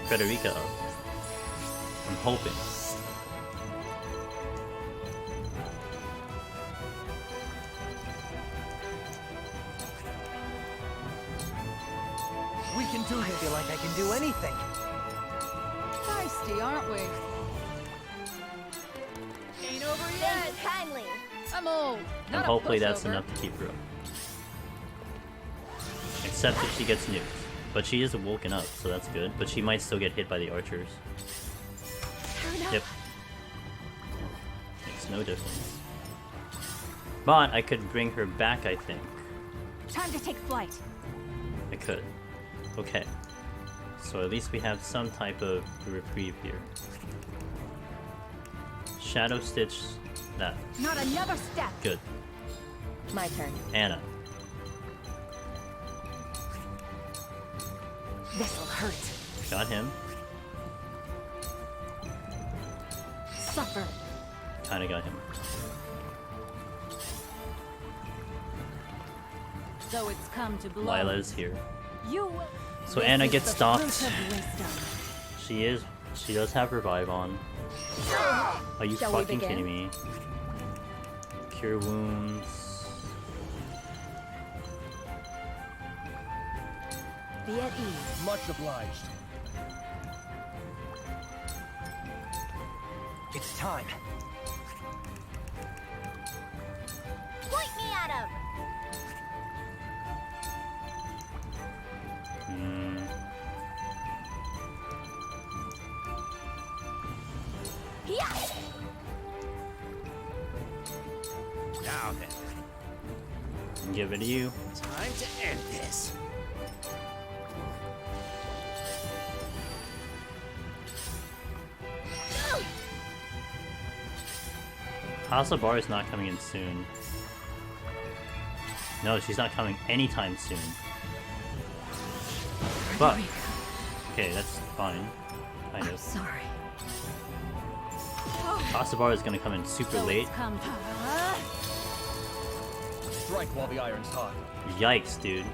Frederica up. I'm hoping. can do this. I feel like I can do anything. Feisty, aren't we? Ain't over yet. Kindly. I'm old. And Not a hopefully that's pushover. enough to keep her up. Except if she gets nuked. But she is woken up, so that's good. But she might still get hit by the archers. Yep. Makes no difference. But I could bring her back, I think. Time to take flight. I could. Okay. So at least we have some type of reprieve here. Shadow Stitch that. Not another step. Good. My turn. Anna. This'll hurt. Got him. Suffer. Kinda got him. So it's come to blows. Lila's here. You. So This Anna is gets the stopped. fruit of wisdom. She does have revive on. Are you Shall we fucking begin? kidding me? Cure wounds. Be at ease. Much obliged. It's time. Point me at him. Hmm. Yeah. Now then, Give it to you. time to end this. Hasabar is not coming in soon. No, she's not coming anytime soon. But okay, that's fine. Kind of. Sorry. Hasabar is gonna come in super late. Come to Strike while the iron's hot. Yikes, dude.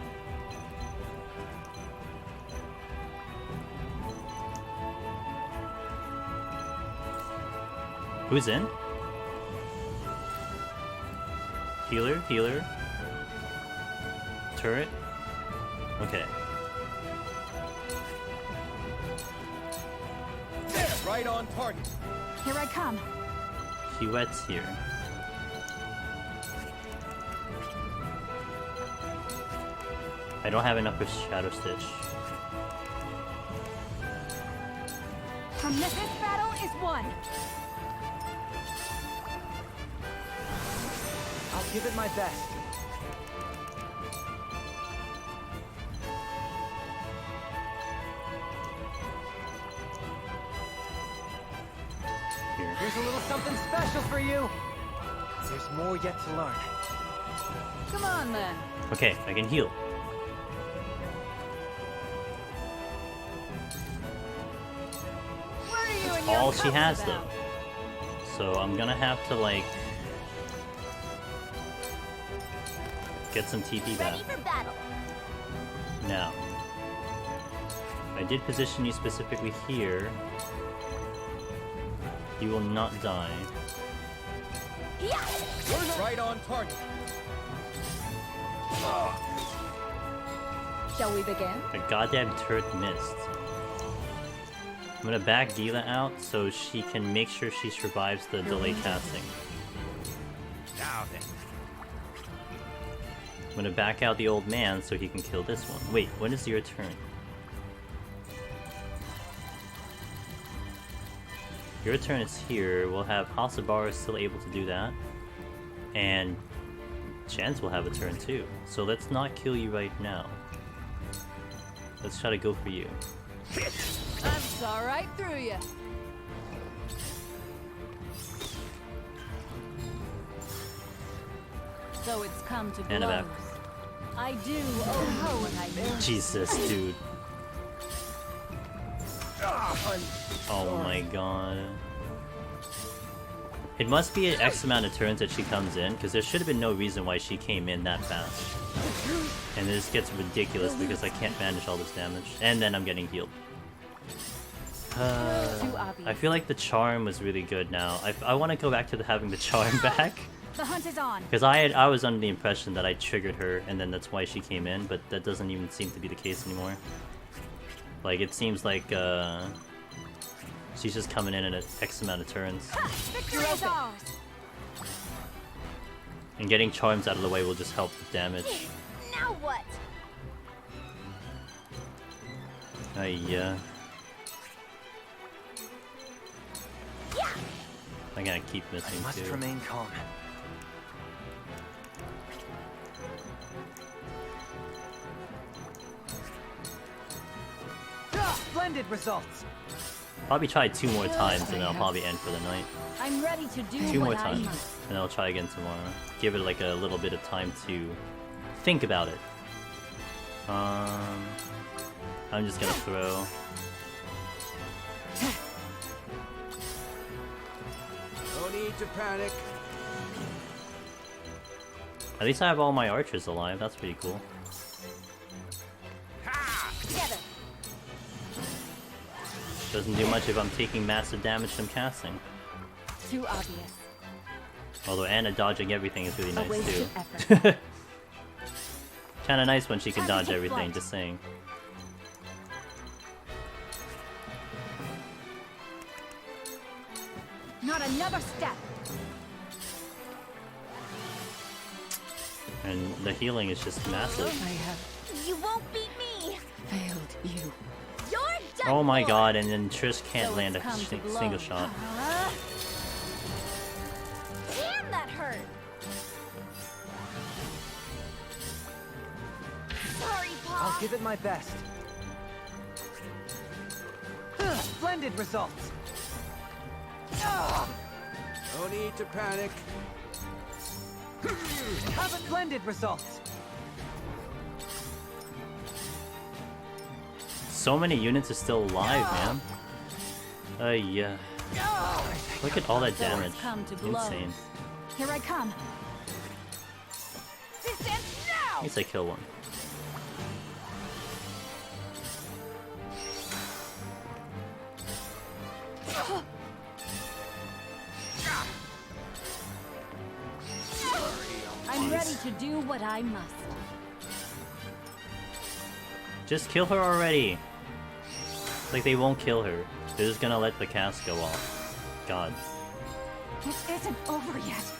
Who's in? Healer, healer. Turret. Okay. Right on target. Here I come. Huette's here. I don't have enough for Shadow Stitch. From this battle is won. I'll give it my best. Here. Here's a little something special for you. There's more yet to learn. Come on, then. Okay, I can heal. What are you and your All she cups has about? though. So I'm gonna have to like get some TP back. Ready for battle. Now. I did position you specifically here. You will not die. Yeah. Right on target. Shall we begin? The goddamn turret missed. I'm gonna back Gila out so she can make sure she survives the delay casting. Now then, I'm gonna back out the old man so he can kill this one. Wait, when is your turn? Your turn is here. We'll have Hasabar still able to do that. And Chance will have a turn too. So let's not kill you right now. Let's try to go for you. I saw right through you. So it's come to Anna blows. back. I do owe what I know. Jesus, dude. Oh my god. It must be an X amount of turns that she comes in, because there should have been no reason why she came in that fast. And this gets ridiculous because I can't manage all this damage. And then I'm getting healed. I feel like the charm was really good now. I want to go back to having the charm back. The hunt is on. Because I was under the impression that I triggered her and then that's why she came in, but that doesn't even seem to be the case anymore. Like, it seems like, she's just coming in at X amount of turns. Victory is ours! And getting charms out of the way will just help with damage. Now what? Yeah. I'm gonna keep missing I must too. remain calm. Splendid results. Probably try 2 more times and then I'll probably end for the night. I'm ready to do 2 more what I times. must. And I'll try again tomorrow. Give it like a little bit of time to think about it. I'm just gonna throw. No need to panic. At least I have all my archers alive, that's pretty cool. Together. Doesn't do much if I'm taking massive damage from casting. Too obvious. Although Anna dodging everything is really A nice wasted too. effort. Kinda nice when she can Time to dodge take everything, flight. just saying. Not another step. And the healing is just massive. You won't beat me. Failed you. You're done. Oh my for. god, and then Trish can't So land it's a come to single blows. shot. Damn, that hurt. Sorry, Pa. I'll give it my best. Splendid results. No need to panic. Splendid results. So many units are still alive, man. Yeah. Look at all that damage. Come to blows. Insane. Here I come. This ends now. At least I kill one. I'm ready to do what I must. Just kill her already. Like they won't kill her. They're just gonna let the cast go off. God. It isn't over yet.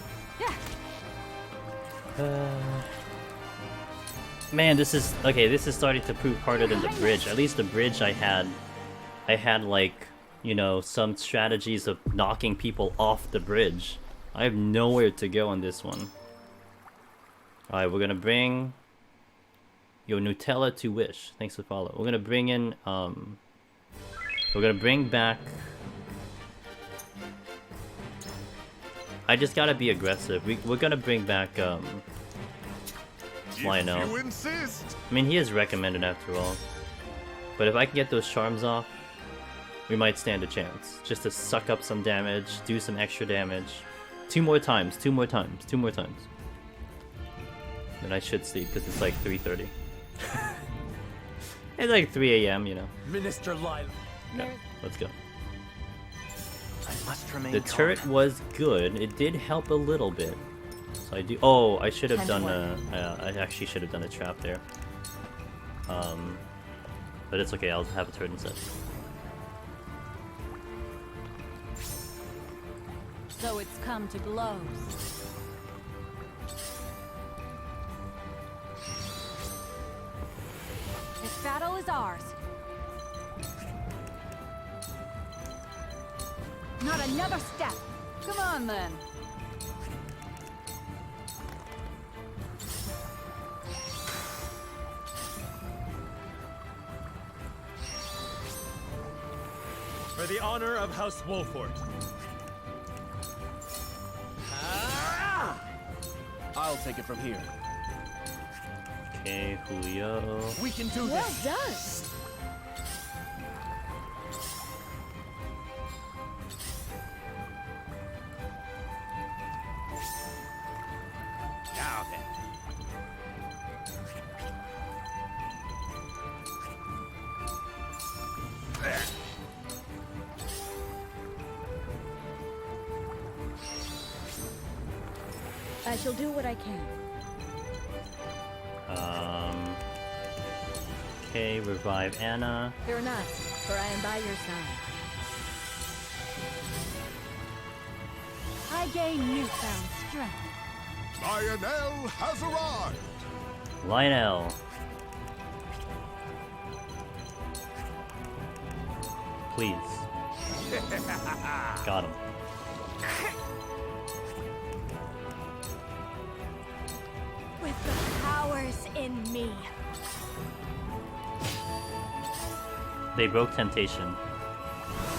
Man, this is okay. This is starting to prove harder than the bridge. At least the bridge, I had like, you know, some strategies of knocking people off the bridge. I have nowhere to go on this one. All right, we're gonna bring your Nutella to Wish. Thanks for follow. We're gonna bring in we're gonna bring back. I just gotta be aggressive. We're gonna bring back Lionel. If you insist. I mean, he is recommended after all. But if I can get those charms off, we might stand a chance. Just to suck up some damage, do some extra damage. 2 more times, 2 more times, 2 more times. Then I should sleep because it's like 3:30. It's like 3 a.m., you know. Minister Lyle. Okay, let's go. I must remain The calm. turret was good. It did help a little bit. So I do. Oh, I should have done a. I actually should have done a trap there. But it's okay. I'll have a turret instead. So it's come to blows. This battle is ours. Not another step. Come on, then. For the honor of House Wolfort. I'll take it from here. Okay, Julio. We can do Well this. done. Now then. I shall do what I can. Okay, revive Anna. Fear not, for I am by your side. I gain newfound strength. Lionel has arrived! Lionel. Please. Got him. With the powers in me. They broke temptation.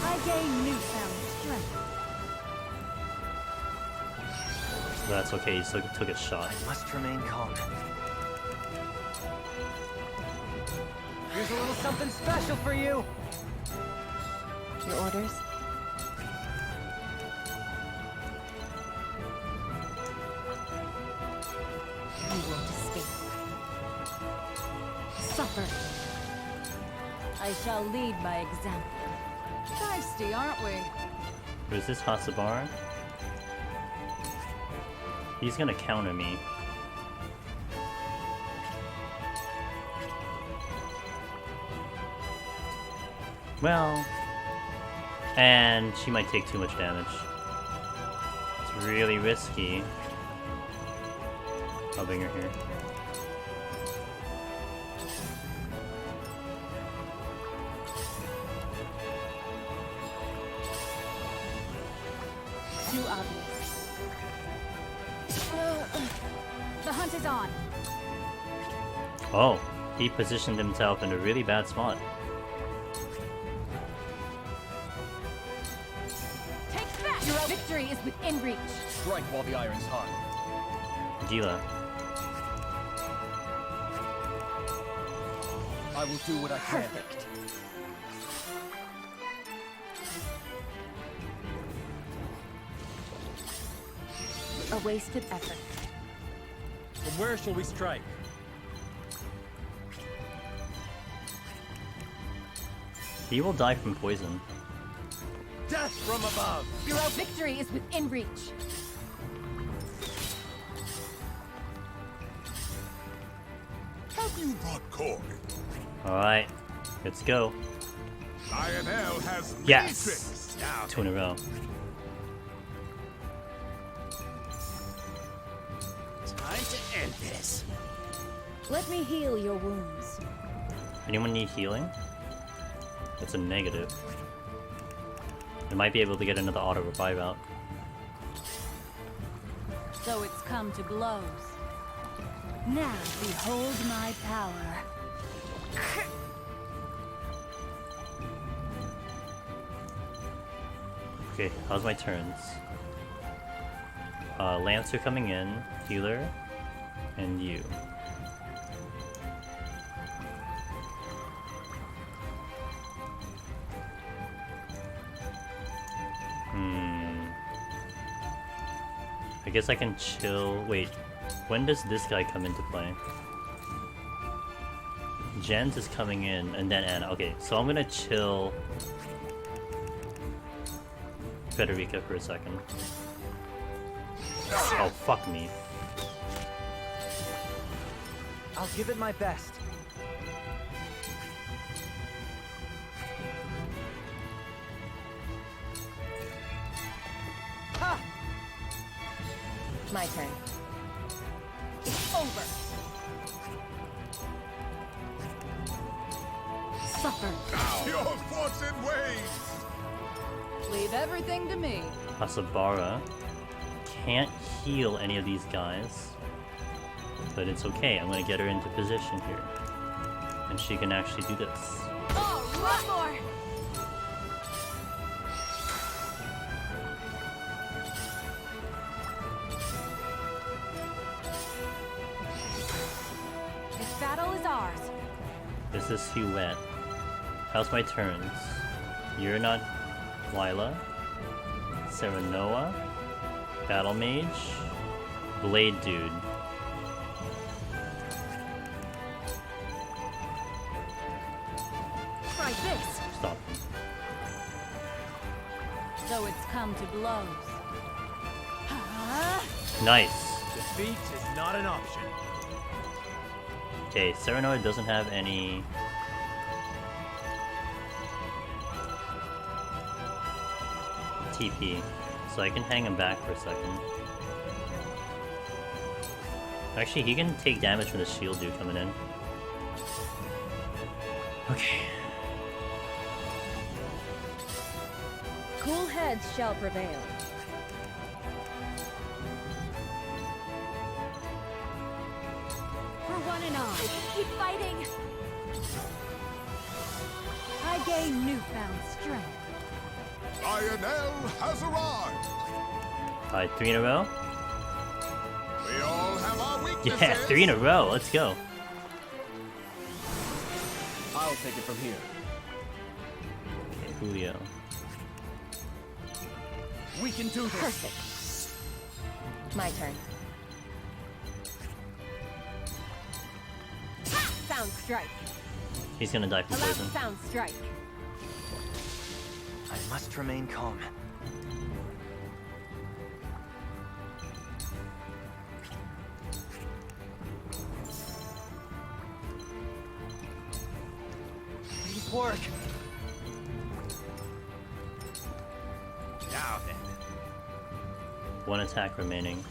I gain newfound strength. That's okay, he still took a shot. I must remain calm. Here's a little something special for you. Your orders? You won't escape. Suffer. I shall lead by example. Feisty, aren't we? Who's this Hasabar? He's gonna counter me. Well, and she might take too much damage. It's really risky. I'll bring her here. Too obvious. The hunt is on. Oh, he positioned himself in a really bad spot. Take that! Your victory is within reach. Strike while the iron's hot. Gila. I will do what I can. Perfect. A wasted effort. From where shall we strike? He will die from poison. Death from above! Your victory is within reach. Have you brought coin? Alright, let's go. Lionel has Yes! matrix. Now 2 in a row. Time to end this. Let me heal your wounds. Anyone need healing? It's a negative. I might be able to get another auto revive out. So it's come to blows. Now behold my power. Okay, how's my turns? Lancer coming in, healer, and you. I guess I can chill. Wait, when does this guy come into play? Jens is coming in, and then Anna. Okay, so I'm gonna chill Federica for a second. Oh, fuck me. I'll give it my best. Ha! My turn. It's over. Suffer. Now your fortune wanes. Leave everything to me. Hasabara can't heal any of these guys, but it's okay. I'm gonna get her into position here, and she can actually do this. Oh, one more. This battle is ours. This is Huette. How's my turns? You're not Lila, Serenoa, Battle Mage, Blade Dude. Try this. Stop. So it's come to blows. Nice. Defeat is not an option. Okay, Serenoa doesn't have any TP, so I can hang him back for a second. Actually, he can take damage from the shield dude coming in. Okay. Cool heads shall prevail. For one and all, Keep fighting! I gain newfound strength. Lionel has arrived! Alright, 3 in a row? We all have our weaknesses! Yeah, 3 in a row, let's go. I'll take it from here. Okay, Julio. We can do this. Perfect. My turn. Sound strike. He's gonna die from Allow poison. sound strike. I must remain calm. Please work. Now then. 1 attack remaining.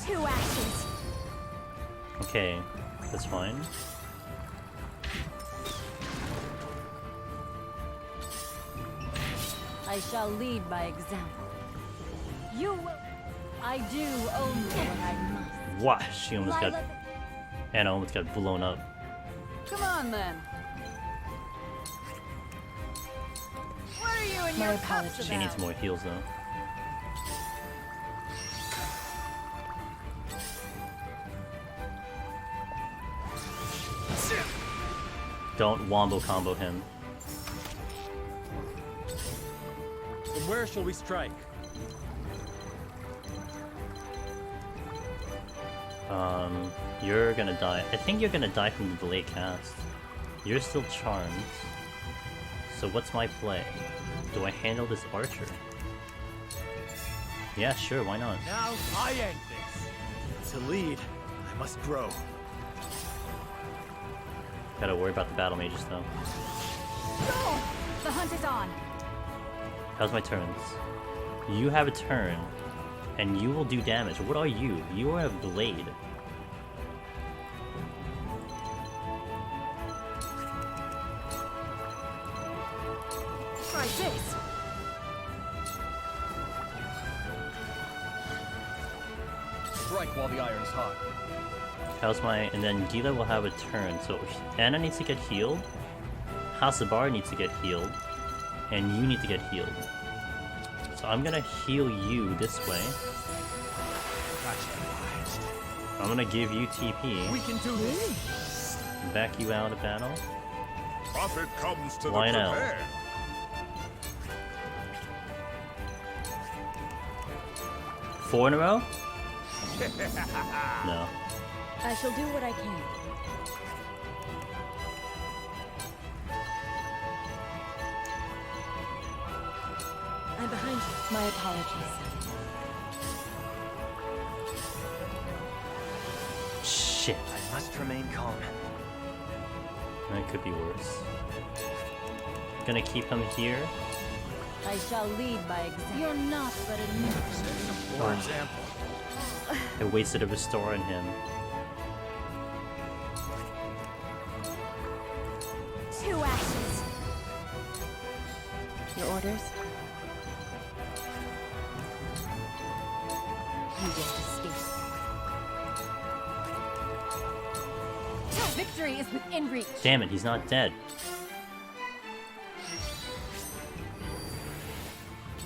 Two actions. Okay, that's fine. I shall lead by example. You will. I do only what I must. Wow, she almost got... Anna almost got blown up. Come on, then. What are you and My your apologies. cups She about? needs more heals though. Don't wombo combo him. From where shall we strike? You're gonna die. I think you're gonna die from the delayed cast. You're still charmed. So what's my play? Do I handle this archer? Yeah, sure, why not? Now I end this. To lead, I must grow. Gotta worry about the battle mages though. Go! The hunt is on. How's my turns? You have a turn, and you will do damage. What are you? You are a blade. Try this. Strike while the iron's hot. How's my... And then Gila will have a turn. So Anna needs to get healed. Hasabar needs to get healed. And you need to get healed. So I'm gonna heal you this way. I'm gonna give you TP. We can do this. Back you out of battle. Profit comes to Why the now? prepared. 4 in a row? No. I shall do what I can. I'm behind you. My apologies. Shit. I must remain calm. That could be worse. Gonna keep him here. I shall lead by example. You're not but a nuisance. For example. I wasted a restore on him. Two actions. Your orders? You won't escape. Victory is within reach. Damn it, he's not dead.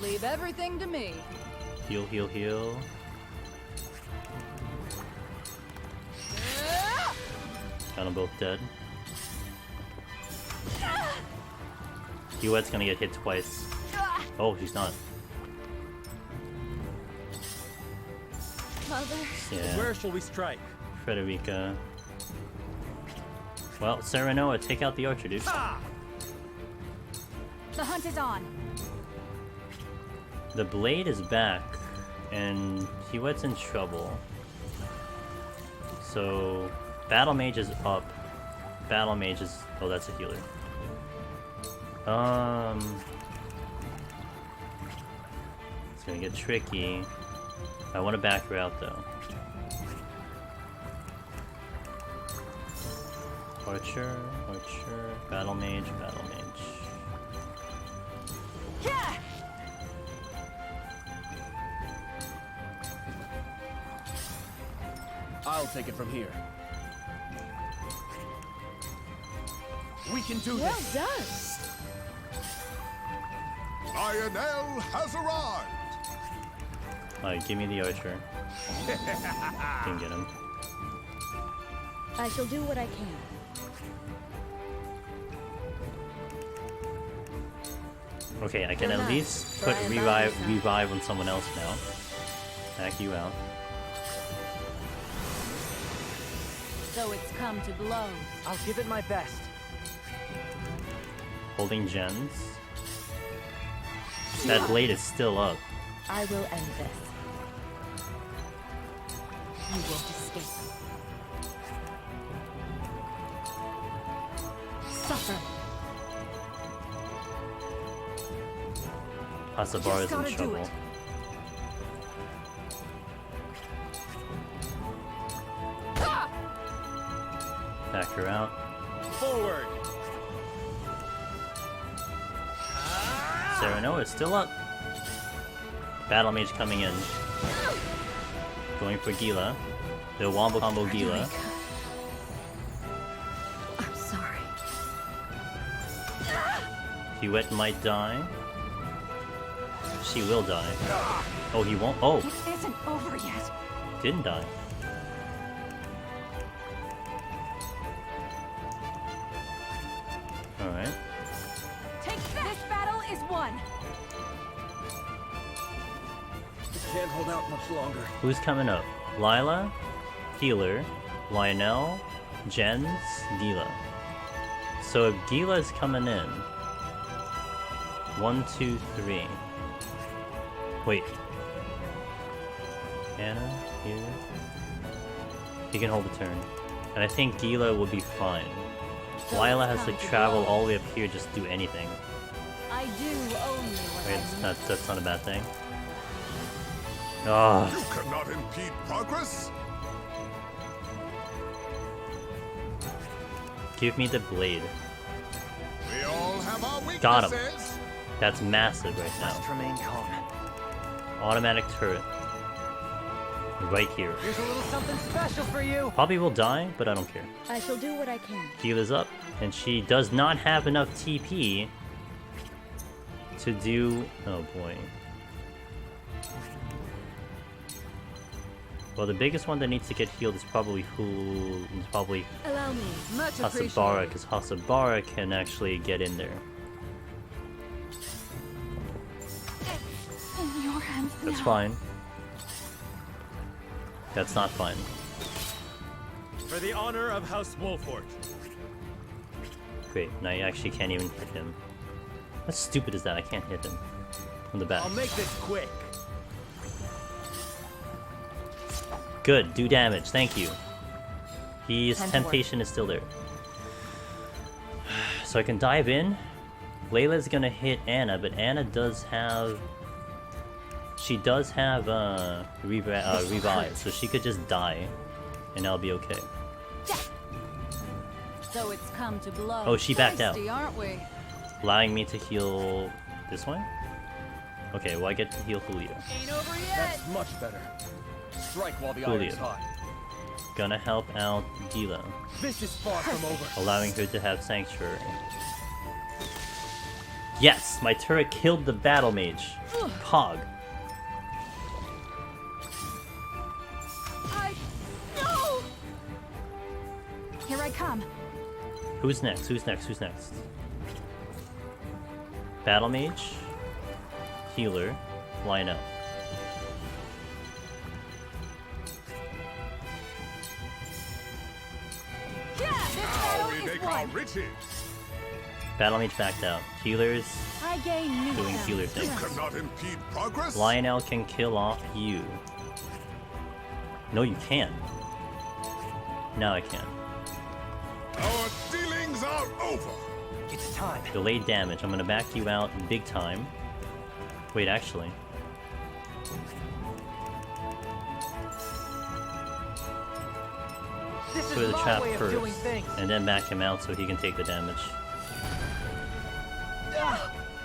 Leave everything to me. Heal, heal, heal. Got them both dead. Duet's gonna get hit twice. Oh, he's not. Mother. Yeah. Where shall we strike? Frederica. Well, Serenoa, take out the archer, dude. The hunt is on. The blade is back, and Duet's in trouble. So Battle Mage is up. Battle Mage is... oh, that's a healer. It's gonna get tricky. I want to back her out though. Archer, Archer, Battle Mage, Battle Mage. Yeah! I'll take it from here. We can do Well this. done. Lionel has arrived. Alright, give me the Archer. Didn't get him. I shall do what I can. Okay, I can at least put Try and balance revive on someone else now. Back you out. So it's come to blows. I'll give it my best. Holding gens. That blade is still up. I will end this. You won't escape. Suffer. Hasabara is Just gotta in do trouble. it. Back her out. Forward. Sereno is still up. Battle Mage coming in. Going for Gila. The Wombo combo Gila. I'm sorry. Hewitt might die. She will die. Oh, he won't. Oh, It isn't over yet. didn't die. Alright. Take this battle is won. Can't hold out much longer. Who's coming up? Lila, Healer, Lionel, Jens, Gila. So if Gila's coming in. 1, 2, 3. Wait. Anna, here. He can hold a turn. And I think Gila will be fine. Lila has to travel all the way up here just to do anything. I do only what Wait, I that's not a bad thing. Oh. You cannot impede progress. Give me the blade. We all have our weaknesses. Got him. That's massive right now. Must remain calm. Automatic turret. Right here. Here's a little something special for you. Probably will die, but I don't care. I shall do what I can. Gila's up, and she does not have enough TP to do... oh boy. Well, the biggest one that needs to get healed is probably Allow me. Much Hasabara, appreciated. because Hasabara can actually get in there. In your hands That's now. fine. That's not fine. For the honor of House Wolfort. Great, now you actually can't even hit him. How stupid is that? I can't hit him from the back. I'll make this quick. Good, do damage, thank you. His Time to temptation is still there. So I can dive in. Layla's gonna hit Anna, but Anna does have... she does have revive, so she could just die, and I'll be okay. So it's come to blows. Oh, she backed out. Feisty, aren't we? Allowing me to heal this one? Okay, well I get to heal Julio. Ain't over yet. That's much better. Strike while the Julio. iron's hot. Gonna help out Gila, This is far from over. allowing her to have Sanctuary. Yes! My turret killed the Battle Mage. Pog. No! Here I come. Who's next? Who's next? Who's next? Battle Mage, Healer, Lionel. Now we make our riches. Battle Mage backed out. Healers I gain new doing healer You things. cannot impede progress. Lionel can kill off you. No, you can't. Now I can. Our dealings are over. It's time. Delayed damage. I'm gonna back you out big time. Wait, actually. This Put is the my trap way of first, doing things. and then back him out so he can take the damage.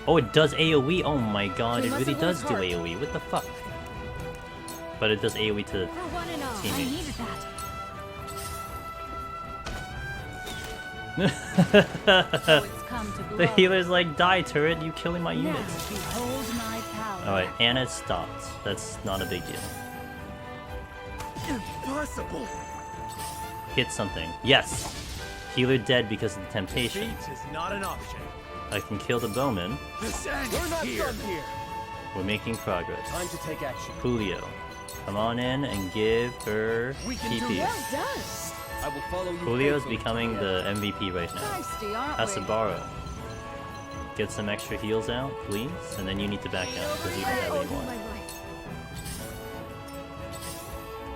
Oh, it does AoE? Oh my god, it really does do AoE. What the fuck? But it does AoE to teammates. The healer's like, die turret, you killing my units. Alright, Anna stopped. That's not a big deal. Impossible. Hit something. Yes! Healer dead because of the temptation. Defeat is not an option. I can kill the bowman. We're not done here. We're making progress. Time to take action. Julio, come on in and give her TP. Well done. I will follow you. Julio's becoming the MVP right now. Feisty, aren't we? Asabara, get some extra heals out, please, and then you need to back out because you don't have any more.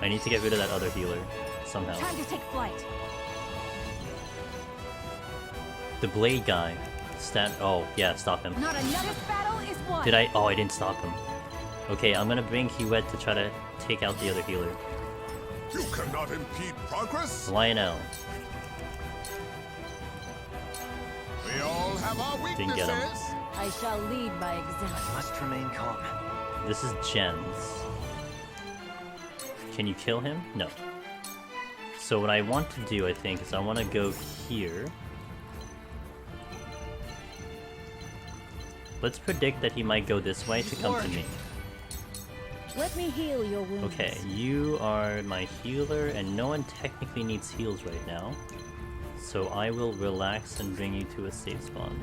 I need to get rid of that other healer somehow. Time to take flight. The blade guy. Oh, yeah, stop him. Not another battle is won. Did I? Oh, I didn't stop him. Okay, I'm gonna bring Huette to try to take out the other healer. You cannot impede progress. Lionel. We all have our Didn't get him. weaknesses. I shall lead by example. I must remain calm. This is Jens. Can you kill him? No. So what I want to do, I think, is I want to go here. Let's predict that he might go this way to come to me. Let me heal your wounds. Okay, you are my healer, and no one technically needs heals right now. So I will relax and bring you to a safe spawn.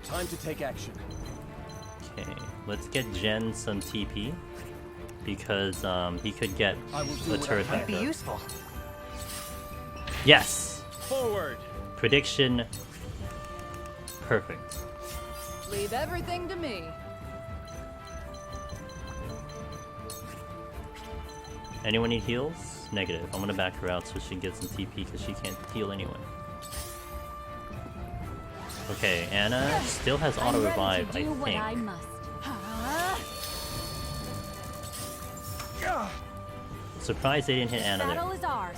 Time to take action. Okay, let's get Jen some TP. Because he could get a turret back up. Useful. Yes! Forward. Prediction. Perfect. Leave everything to me. Anyone need heals? Negative. I'm gonna back her out so she gets some TP because she can't heal anyway. Okay, Anna still has auto revive, I think. Surprised they didn't hit Anna there. Battle is ours.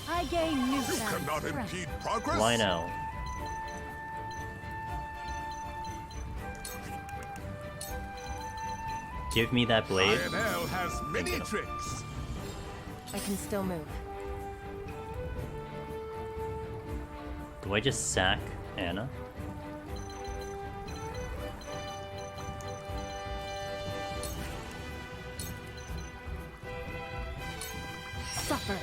I gain new You cannot impede progress. Why now? Give me that blade. Lionel has many tricks. I can still move. Do I just sack Anna? Suffer.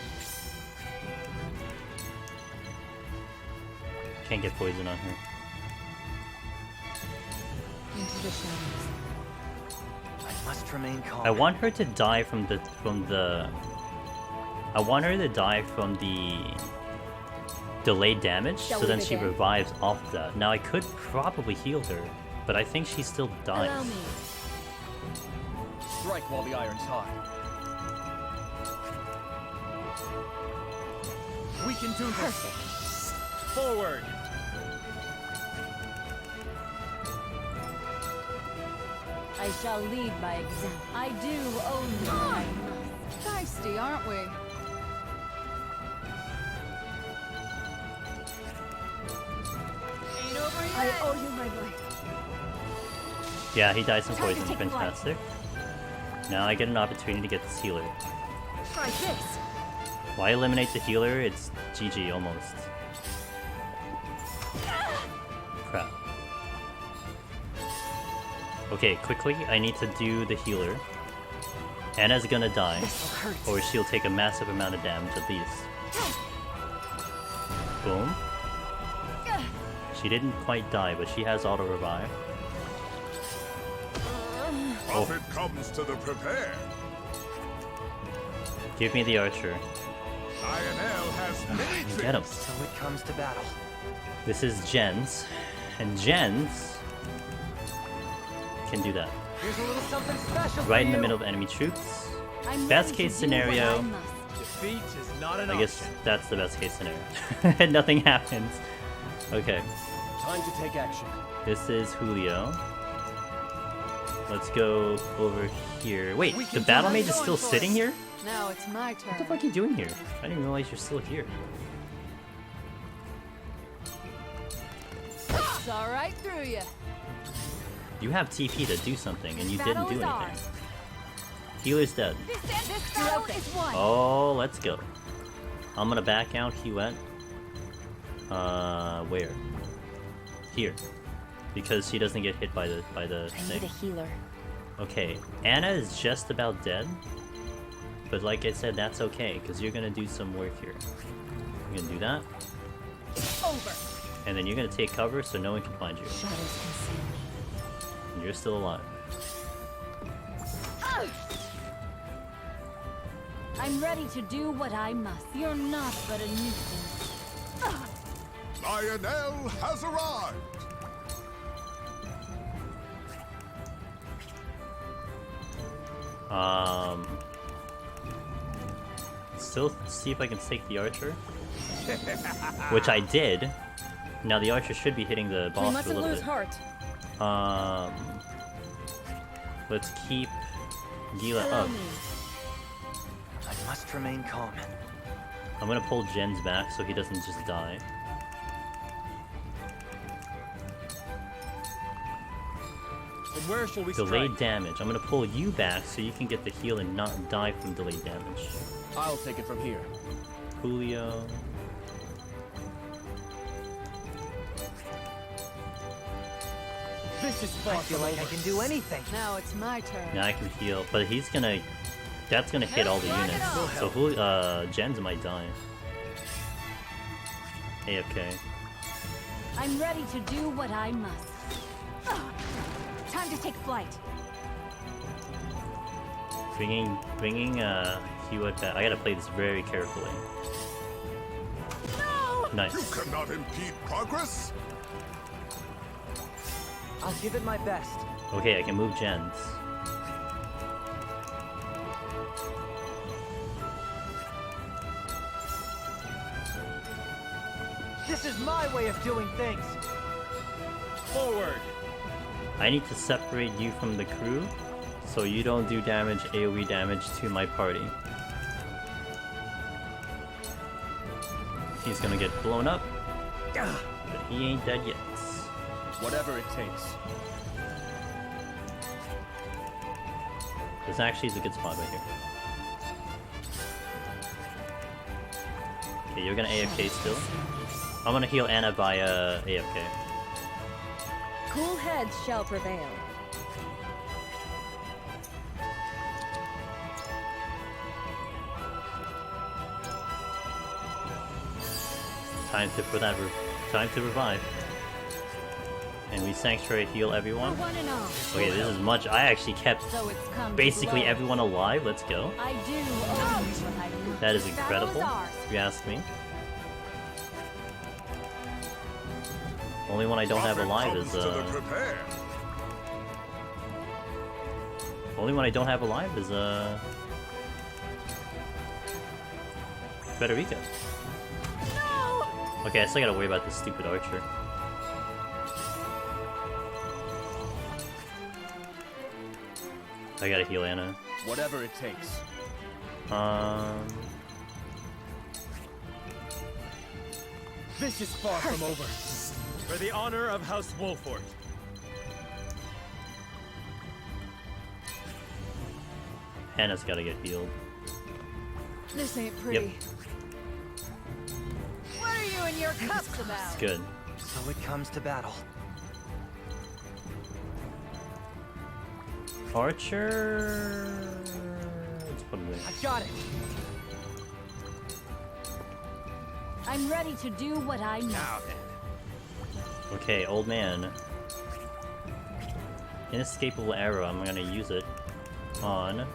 Can't get poison on her. Into the shadows. I must remain calm. I want her to die from the I want her to die from the delayed damage, Shall so we then she begin? revives off of that. Now I could probably heal her, but I think she still dies. Allow me. Strike while the iron's hot. We can do this. Forward. I shall lead by example. I do only what I must. Feisty, aren't we? Ain't over I yet. owe you my life. Yeah, he dies from Time to poison. take flight. Fantastic. Now I get an opportunity to get this healer. Try this. Why eliminate the healer? It's GG almost. Crap. Okay, quickly, I need to do the healer. Anna's gonna die, or she'll take a massive amount of damage at least. Boom. She didn't quite die, but she has auto revive. Profit comes to the prepared. Give me the archer. Lionel has many Get him. So it comes to battle. This is Jens, and Jens can do that. Here's a little something special Right for in the you. middle of enemy troops. I'm Best ready case to do what I scenario. must. Defeat is not an I guess option. that's the best case scenario. Nothing happens. Okay. Time to take action. This is Julio. Let's go over here. Wait, the battle mage is still sitting here? Now it's my turn. What the fuck are you doing here? I didn't realize you're still here. Saw right through you. You have TP to do something, and you didn't Battle do is anything. ours. Healer's dead. This battle is won. Oh, let's go. I'm gonna back out. He went. Where? Here, because she doesn't get hit by the I thing. need a healer. Okay, Anna is just about dead, but like I said, that's okay because you're gonna do some work here. You're gonna do that, Over. and then you're gonna take cover so no one can find you. Shadows conceal me. And you're still alive. I'm ready to do what I must. You're not but a nuisance. Lionel has arrived. Still see if I can take the archer, which I did. Now the archer should be hitting the We boss for a mustn't little lose bit. heart. Let's keep Gila Follow up. me. I must remain calm. I'm gonna pull Jens back so he doesn't just die. From where shall we Delayed strike? damage. I'm gonna pull you back so you can get the heal and not die from delayed damage. I'll take it from here. Julio. This is far I feel from like I over. can do anything. Now it's my turn. Now I can heal, but he's gonna. That's gonna hit all the units. So Jens might die. AFK. I'm ready to do what I must. Time to take flight. Bringing Hewitt back. I gotta play this very carefully. No! Nice. You cannot impede progress. I'll give it my best. Okay, I can move Jens. This is my way of doing things. Forward. I need to separate you from the crew so you don't do damage, AoE damage to my party. He's gonna get blown up, but he ain't dead yet. Whatever it takes. This actually is a good spot right here. Okay, you're gonna AFK still. I'm gonna heal Anna via AFK. Cool heads shall prevail. Time to revive. And we sanctuary heal everyone. For one and all. Okay, this is much. I actually kept So it's come to basically blows. everyone alive. Let's go. I do owe you what I must. That is Battle incredible, ours. if you ask me. Only one I don't have alive is only one I don't have alive is Federica. No! Okay, I still gotta worry about this stupid archer. I gotta heal Anna. Whatever it takes. This is far from over. For the honor of House Wolfort. Anna's gotta get healed. This ain't pretty. What are you and your cups about? It's good. So it comes to battle. Archer. Let's put him there. I got it. I'm ready to do what I must. Now then. Okay, old man. Inescapable arrow. I'm gonna use it on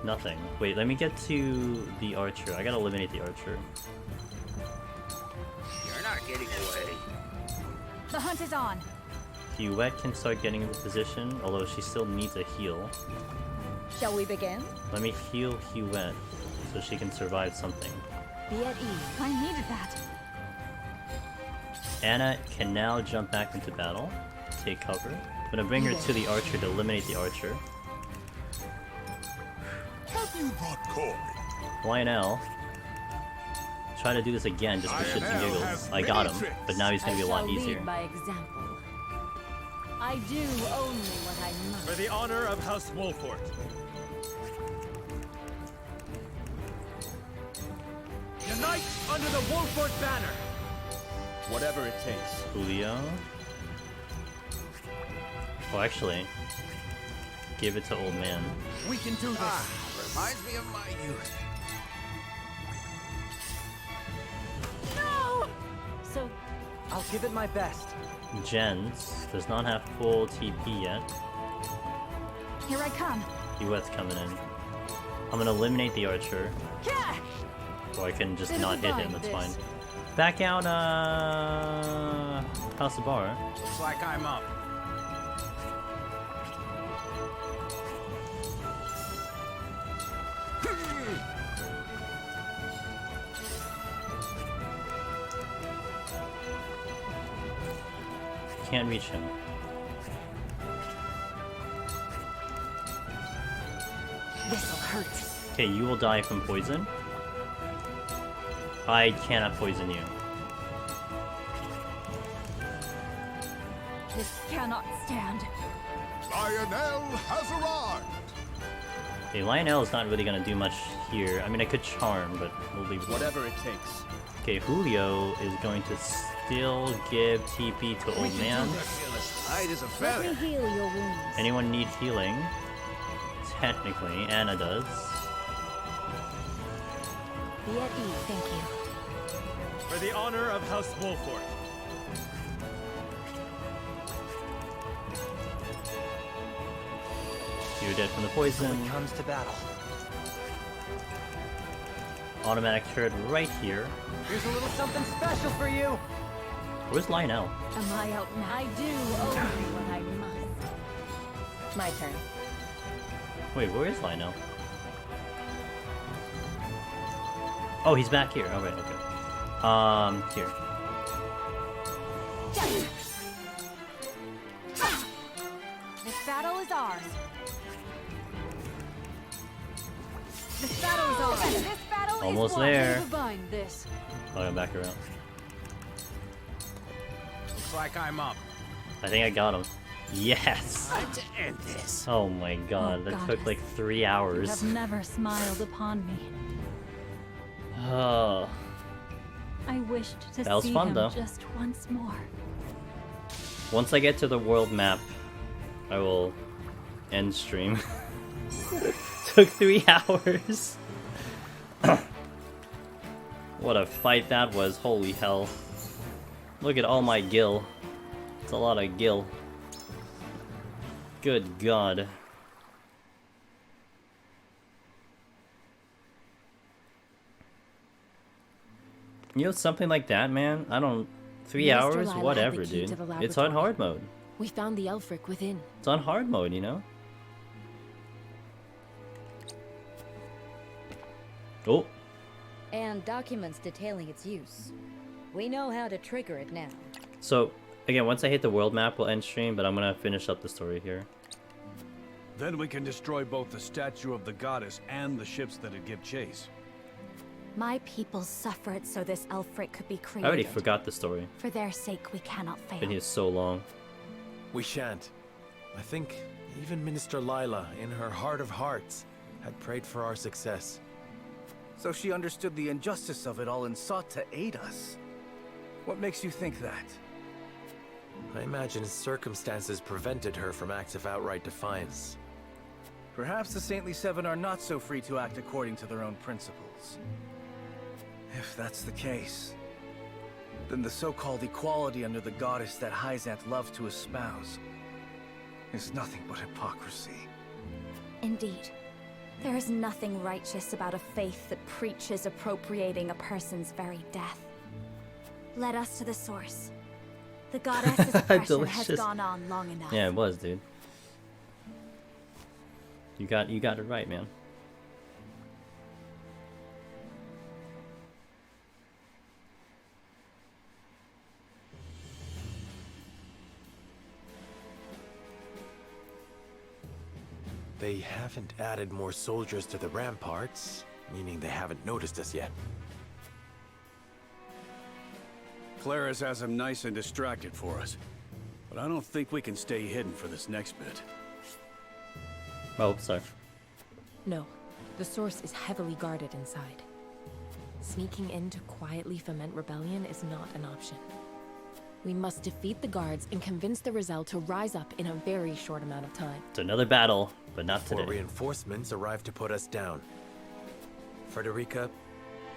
Nothing. Wait, let me get to the archer. I gotta eliminate the archer. You're not getting away. The hunt is on. Huette can start getting into position, although she still needs a heal. Shall we begin? Let me heal Huette so she can survive something. Be at ease. I needed that. Anna can now jump back into battle. Take cover. I'm gonna bring her to the archer to eliminate the archer. Have you brought Corey? Lionel. Try to do this again just for shits and giggles. I got him, but now he's gonna be a lot easier. Lead by example. I do only what I must. For the honor of House Wolfort. Unite under the Wolfort banner! Whatever it takes. Julio. Oh, actually, give it to old man. We can do this. Reminds me of my youth. No! So, I'll give it my best. Jens does not have full TP yet. Here I come. Huette's coming in. I'm gonna eliminate the archer. yeah! Or I can just It'll not hit him, survive that's fine. this. Back out, House of Bar. Looks like I'm up. Can't reach him. This'll hurt. Okay, you will die from poison. I cannot poison you. This cannot stand. Lionel has arrived! Okay, Lionel is not really gonna do much here. I mean, I could charm, but we'll leave it. Whatever it takes. Okay, Julio is going to still give TP to old man. Light as a Let feather. me heal your wounds. Anyone need healing? Technically, Anna does. Be at ease. Thank you. For the honor of House Wolfort. You're dead from the poison. When it comes to battle. Automatic turret right here. Here's a little something special for you. Where's Lionel? Am I out now? I do only what I must. My turn. Wait, where is Lionel? Oh, he's back here. Oh, right, okay. Here. This battle is ours. This battle is ours. This battle Almost is won. there. Divine this. Oh, I'm back around. Looks like I'm up. I think I got him. Yes! Time to end this. Oh my god, Oh, that took goddess. like 3 You hours. have never smiled upon me. Oh. I wished to That was see fun, him though. just once more. Once I get to the world map, I will end stream. Took 3 hours. What a fight that was, holy hell. Look at all my gil. It's a lot of gil. Good god. You know, something like that, man? I don't... 3 Mr. hours? Lila had the Whatever, key dude. to the It's on laboratory. hard mode. We found the Elfric within. It's on hard mode, you know? Oh, And documents detailing its use. We know how to trigger it now. so again, once I hit the world map, we'll end stream, but I'm gonna finish up the story here. Then we can destroy both the statue of the goddess and the ships that'd give chase. My people suffered so this Elfric could be I created. already forgot the story. For their sake, we cannot fail. Been here so long. We shan't. I think even Minister Lila, in her heart of hearts, had prayed for our success. So she understood the injustice of it all and sought to aid us. What makes you think that? I imagine circumstances prevented her from acts of outright defiance. Perhaps the Saintly Seven are not so free to act according to their own principles. If that's the case, then the so-called equality under the goddess that Hyzanth loves to espouse is nothing but hypocrisy. Indeed. There is nothing righteous about a faith that preaches appropriating a person's very death. Let us to the source. The goddess's oppression has gone on long enough. Yeah, it was, dude. You got it right, man. They haven't added more soldiers to the ramparts, meaning they haven't noticed us yet. Claris has him nice and distracted for us. But I don't think we can stay hidden for this next bit. Oh, sorry. No, the source is heavily guarded inside. Sneaking in to quietly foment rebellion is not an option. We must defeat the guards and convince the Roselle to rise up in a very short amount of time. It's another battle, but not Before today. reinforcements arrive to put us down. Frederica,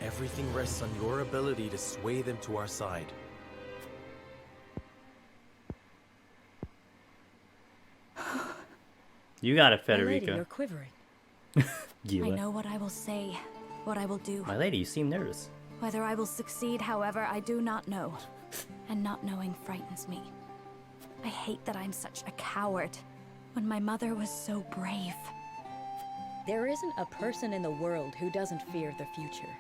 everything rests on your ability to sway them to our side. You got it, My lady, Federica. you're quivering. I know what I will say, what I will do. My lady, you seem nervous. Whether I will succeed, however, I do not know. And not knowing frightens me. I hate that I'm such a coward, when my mother was so brave. There isn't a person in the world who doesn't fear the future.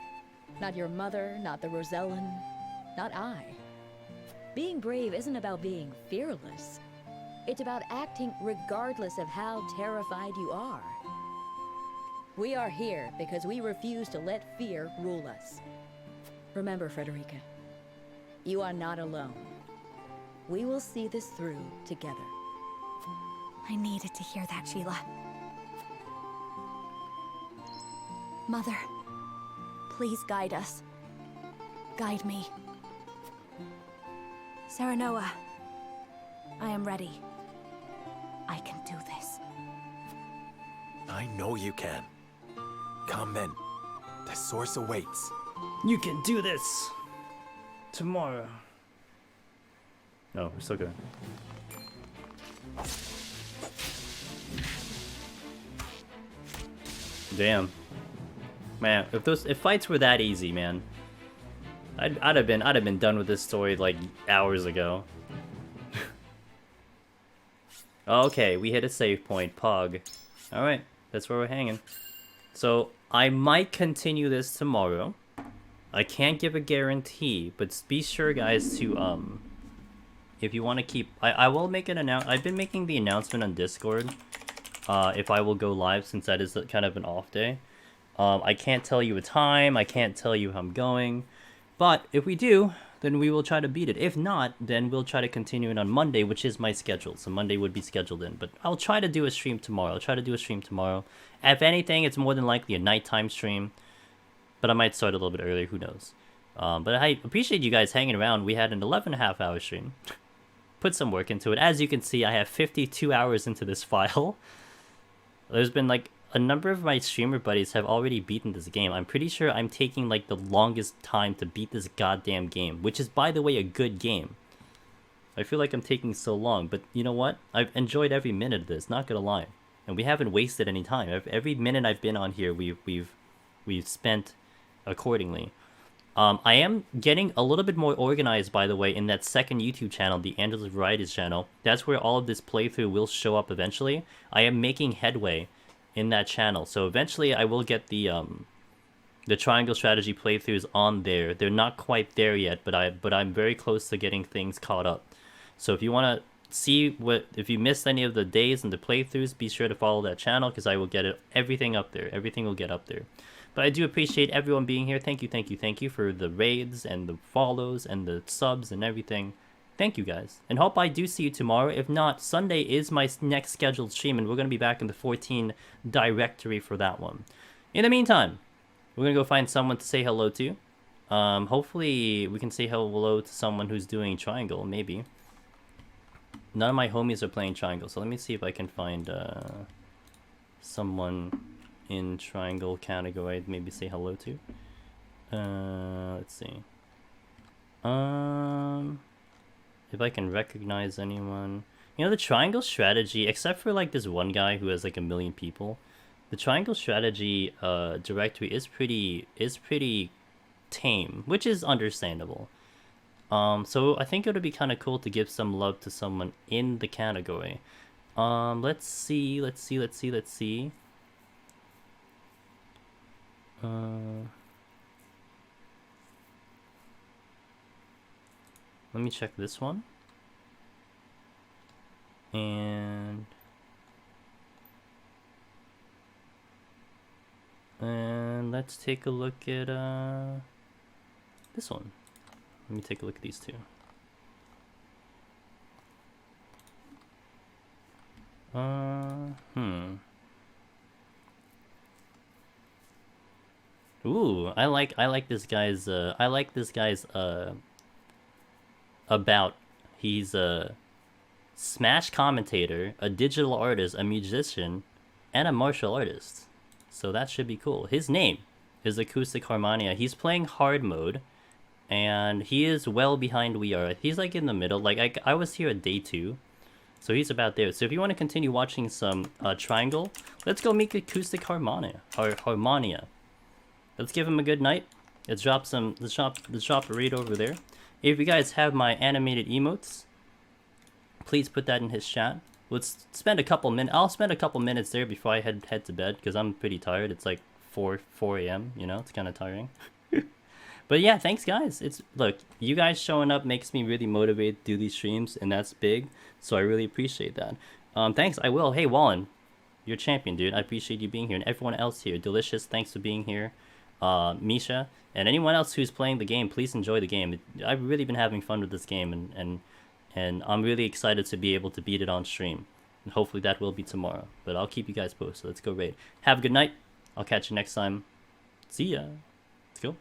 Not your mother, not the Rosellan, not I. Being brave isn't about being fearless. It's about acting regardless of how terrified you are. We are here because we refuse to let fear rule us. Remember, Frederica, you are not alone. We will see this through together. I needed to hear that, Sheila. Mother, please guide us. Guide me. Serenoa, I am ready. I can do this. I know you can. Come then. The source awaits. You can do this! Tomorrow. No, we're still good. Damn. Man, if fights were that easy, man, I'd have been done with this story like hours ago. Okay, we hit a save point, Pog. Alright, that's where we're hanging. So, I might continue this tomorrow. I can't give a guarantee, but be sure, guys, to, if you want to keep... I will make an I've been making the announcement on Discord, if I will go live, since that is kind of an off day. I can't tell you a time, I can't tell you how I'm going, but if we do, then we will try to beat it. If not, then we'll try to continue it on Monday, which is my schedule. So Monday would be scheduled in, but I'll try to do a stream tomorrow. If anything, it's more than likely a nighttime stream, but I might start a little bit earlier, who knows. But I appreciate you guys hanging around. We had an 11.5 hour stream. Put some work into it. As you can see, I have 52 hours into this file. There's been like a number of my streamer buddies have already beaten this game. I'm pretty sure I'm taking like the longest time to beat this goddamn game, which is, by the way, a good game. I feel like I'm taking so long, but you know what? I've enjoyed every minute of this, not gonna lie. And we haven't wasted any time. Every minute I've been on here, we've spent accordingly. I am getting a little bit more organized, by the way, in that second YouTube channel, the Angelus Varieties channel. That's where all of this playthrough will show up eventually. I am making headway in that channel, so eventually I will get the triangle strategy playthroughs on there. They're not quite there yet, but I'm very close to getting things caught up. So if you want to see if you missed any of the days and the playthroughs, be sure to follow that channel, because I will get everything up there. Everything will get up there. But I do appreciate everyone being here. Thank you for the raids and the follows and the subs and everything. Thank you guys, and hope I do see you tomorrow. If not, Sunday is my next scheduled stream, and we're going to be back in the 14 directory for that one. In the meantime, we're going to go find someone to say hello to. Hopefully we can say hello to someone who's doing Triangle, maybe. None of my homies are playing Triangle, so let me see if I can find someone in Triangle category to maybe say hello to. Let's see. If I can recognize anyone. You know, the Triangle strategy, except for like this one guy who has like 1 million people, The triangle strategy directory is pretty tame, which is understandable. So I think it would be kind of cool to give some love to someone in the category. Let's see. Let me check this one. And let's take a look at this one. Let me take a look at these two. Ooh, I like this guy's about. He's a Smash commentator, a digital artist, a musician, and a martial artist. So that should be cool. His name is Acoustic Harmonia. He's playing hard mode, and he is well behind we are. He's like in the middle. Like I was here at day 2, so he's about there. So if you want to continue watching some Triangle, let's go meet Acoustic Harmonia. Let's give him a good night. Let's drop a raid over there. If you guys have my animated emotes, please put that in his chat. Let's spend a couple minutes. I'll spend a couple minutes there before I head to bed, because I'm pretty tired. It's like 4 a.m. You know, it's kind of tiring. But yeah, thanks guys. Look, you guys showing up makes me really motivated to do these streams, and that's big. So I really appreciate that. Thanks. I will. Hey Wallen, you're a champion, dude. I appreciate you being here, and everyone else here. Delicious, thanks for being here. Misha, and anyone else who's playing the game, please enjoy the game. I've really been having fun with this game, and I'm really excited to be able to beat it on stream. And hopefully that will be tomorrow. But I'll keep you guys posted. Let's go raid. Have a good night. I'll catch you next time. See ya. Let's go.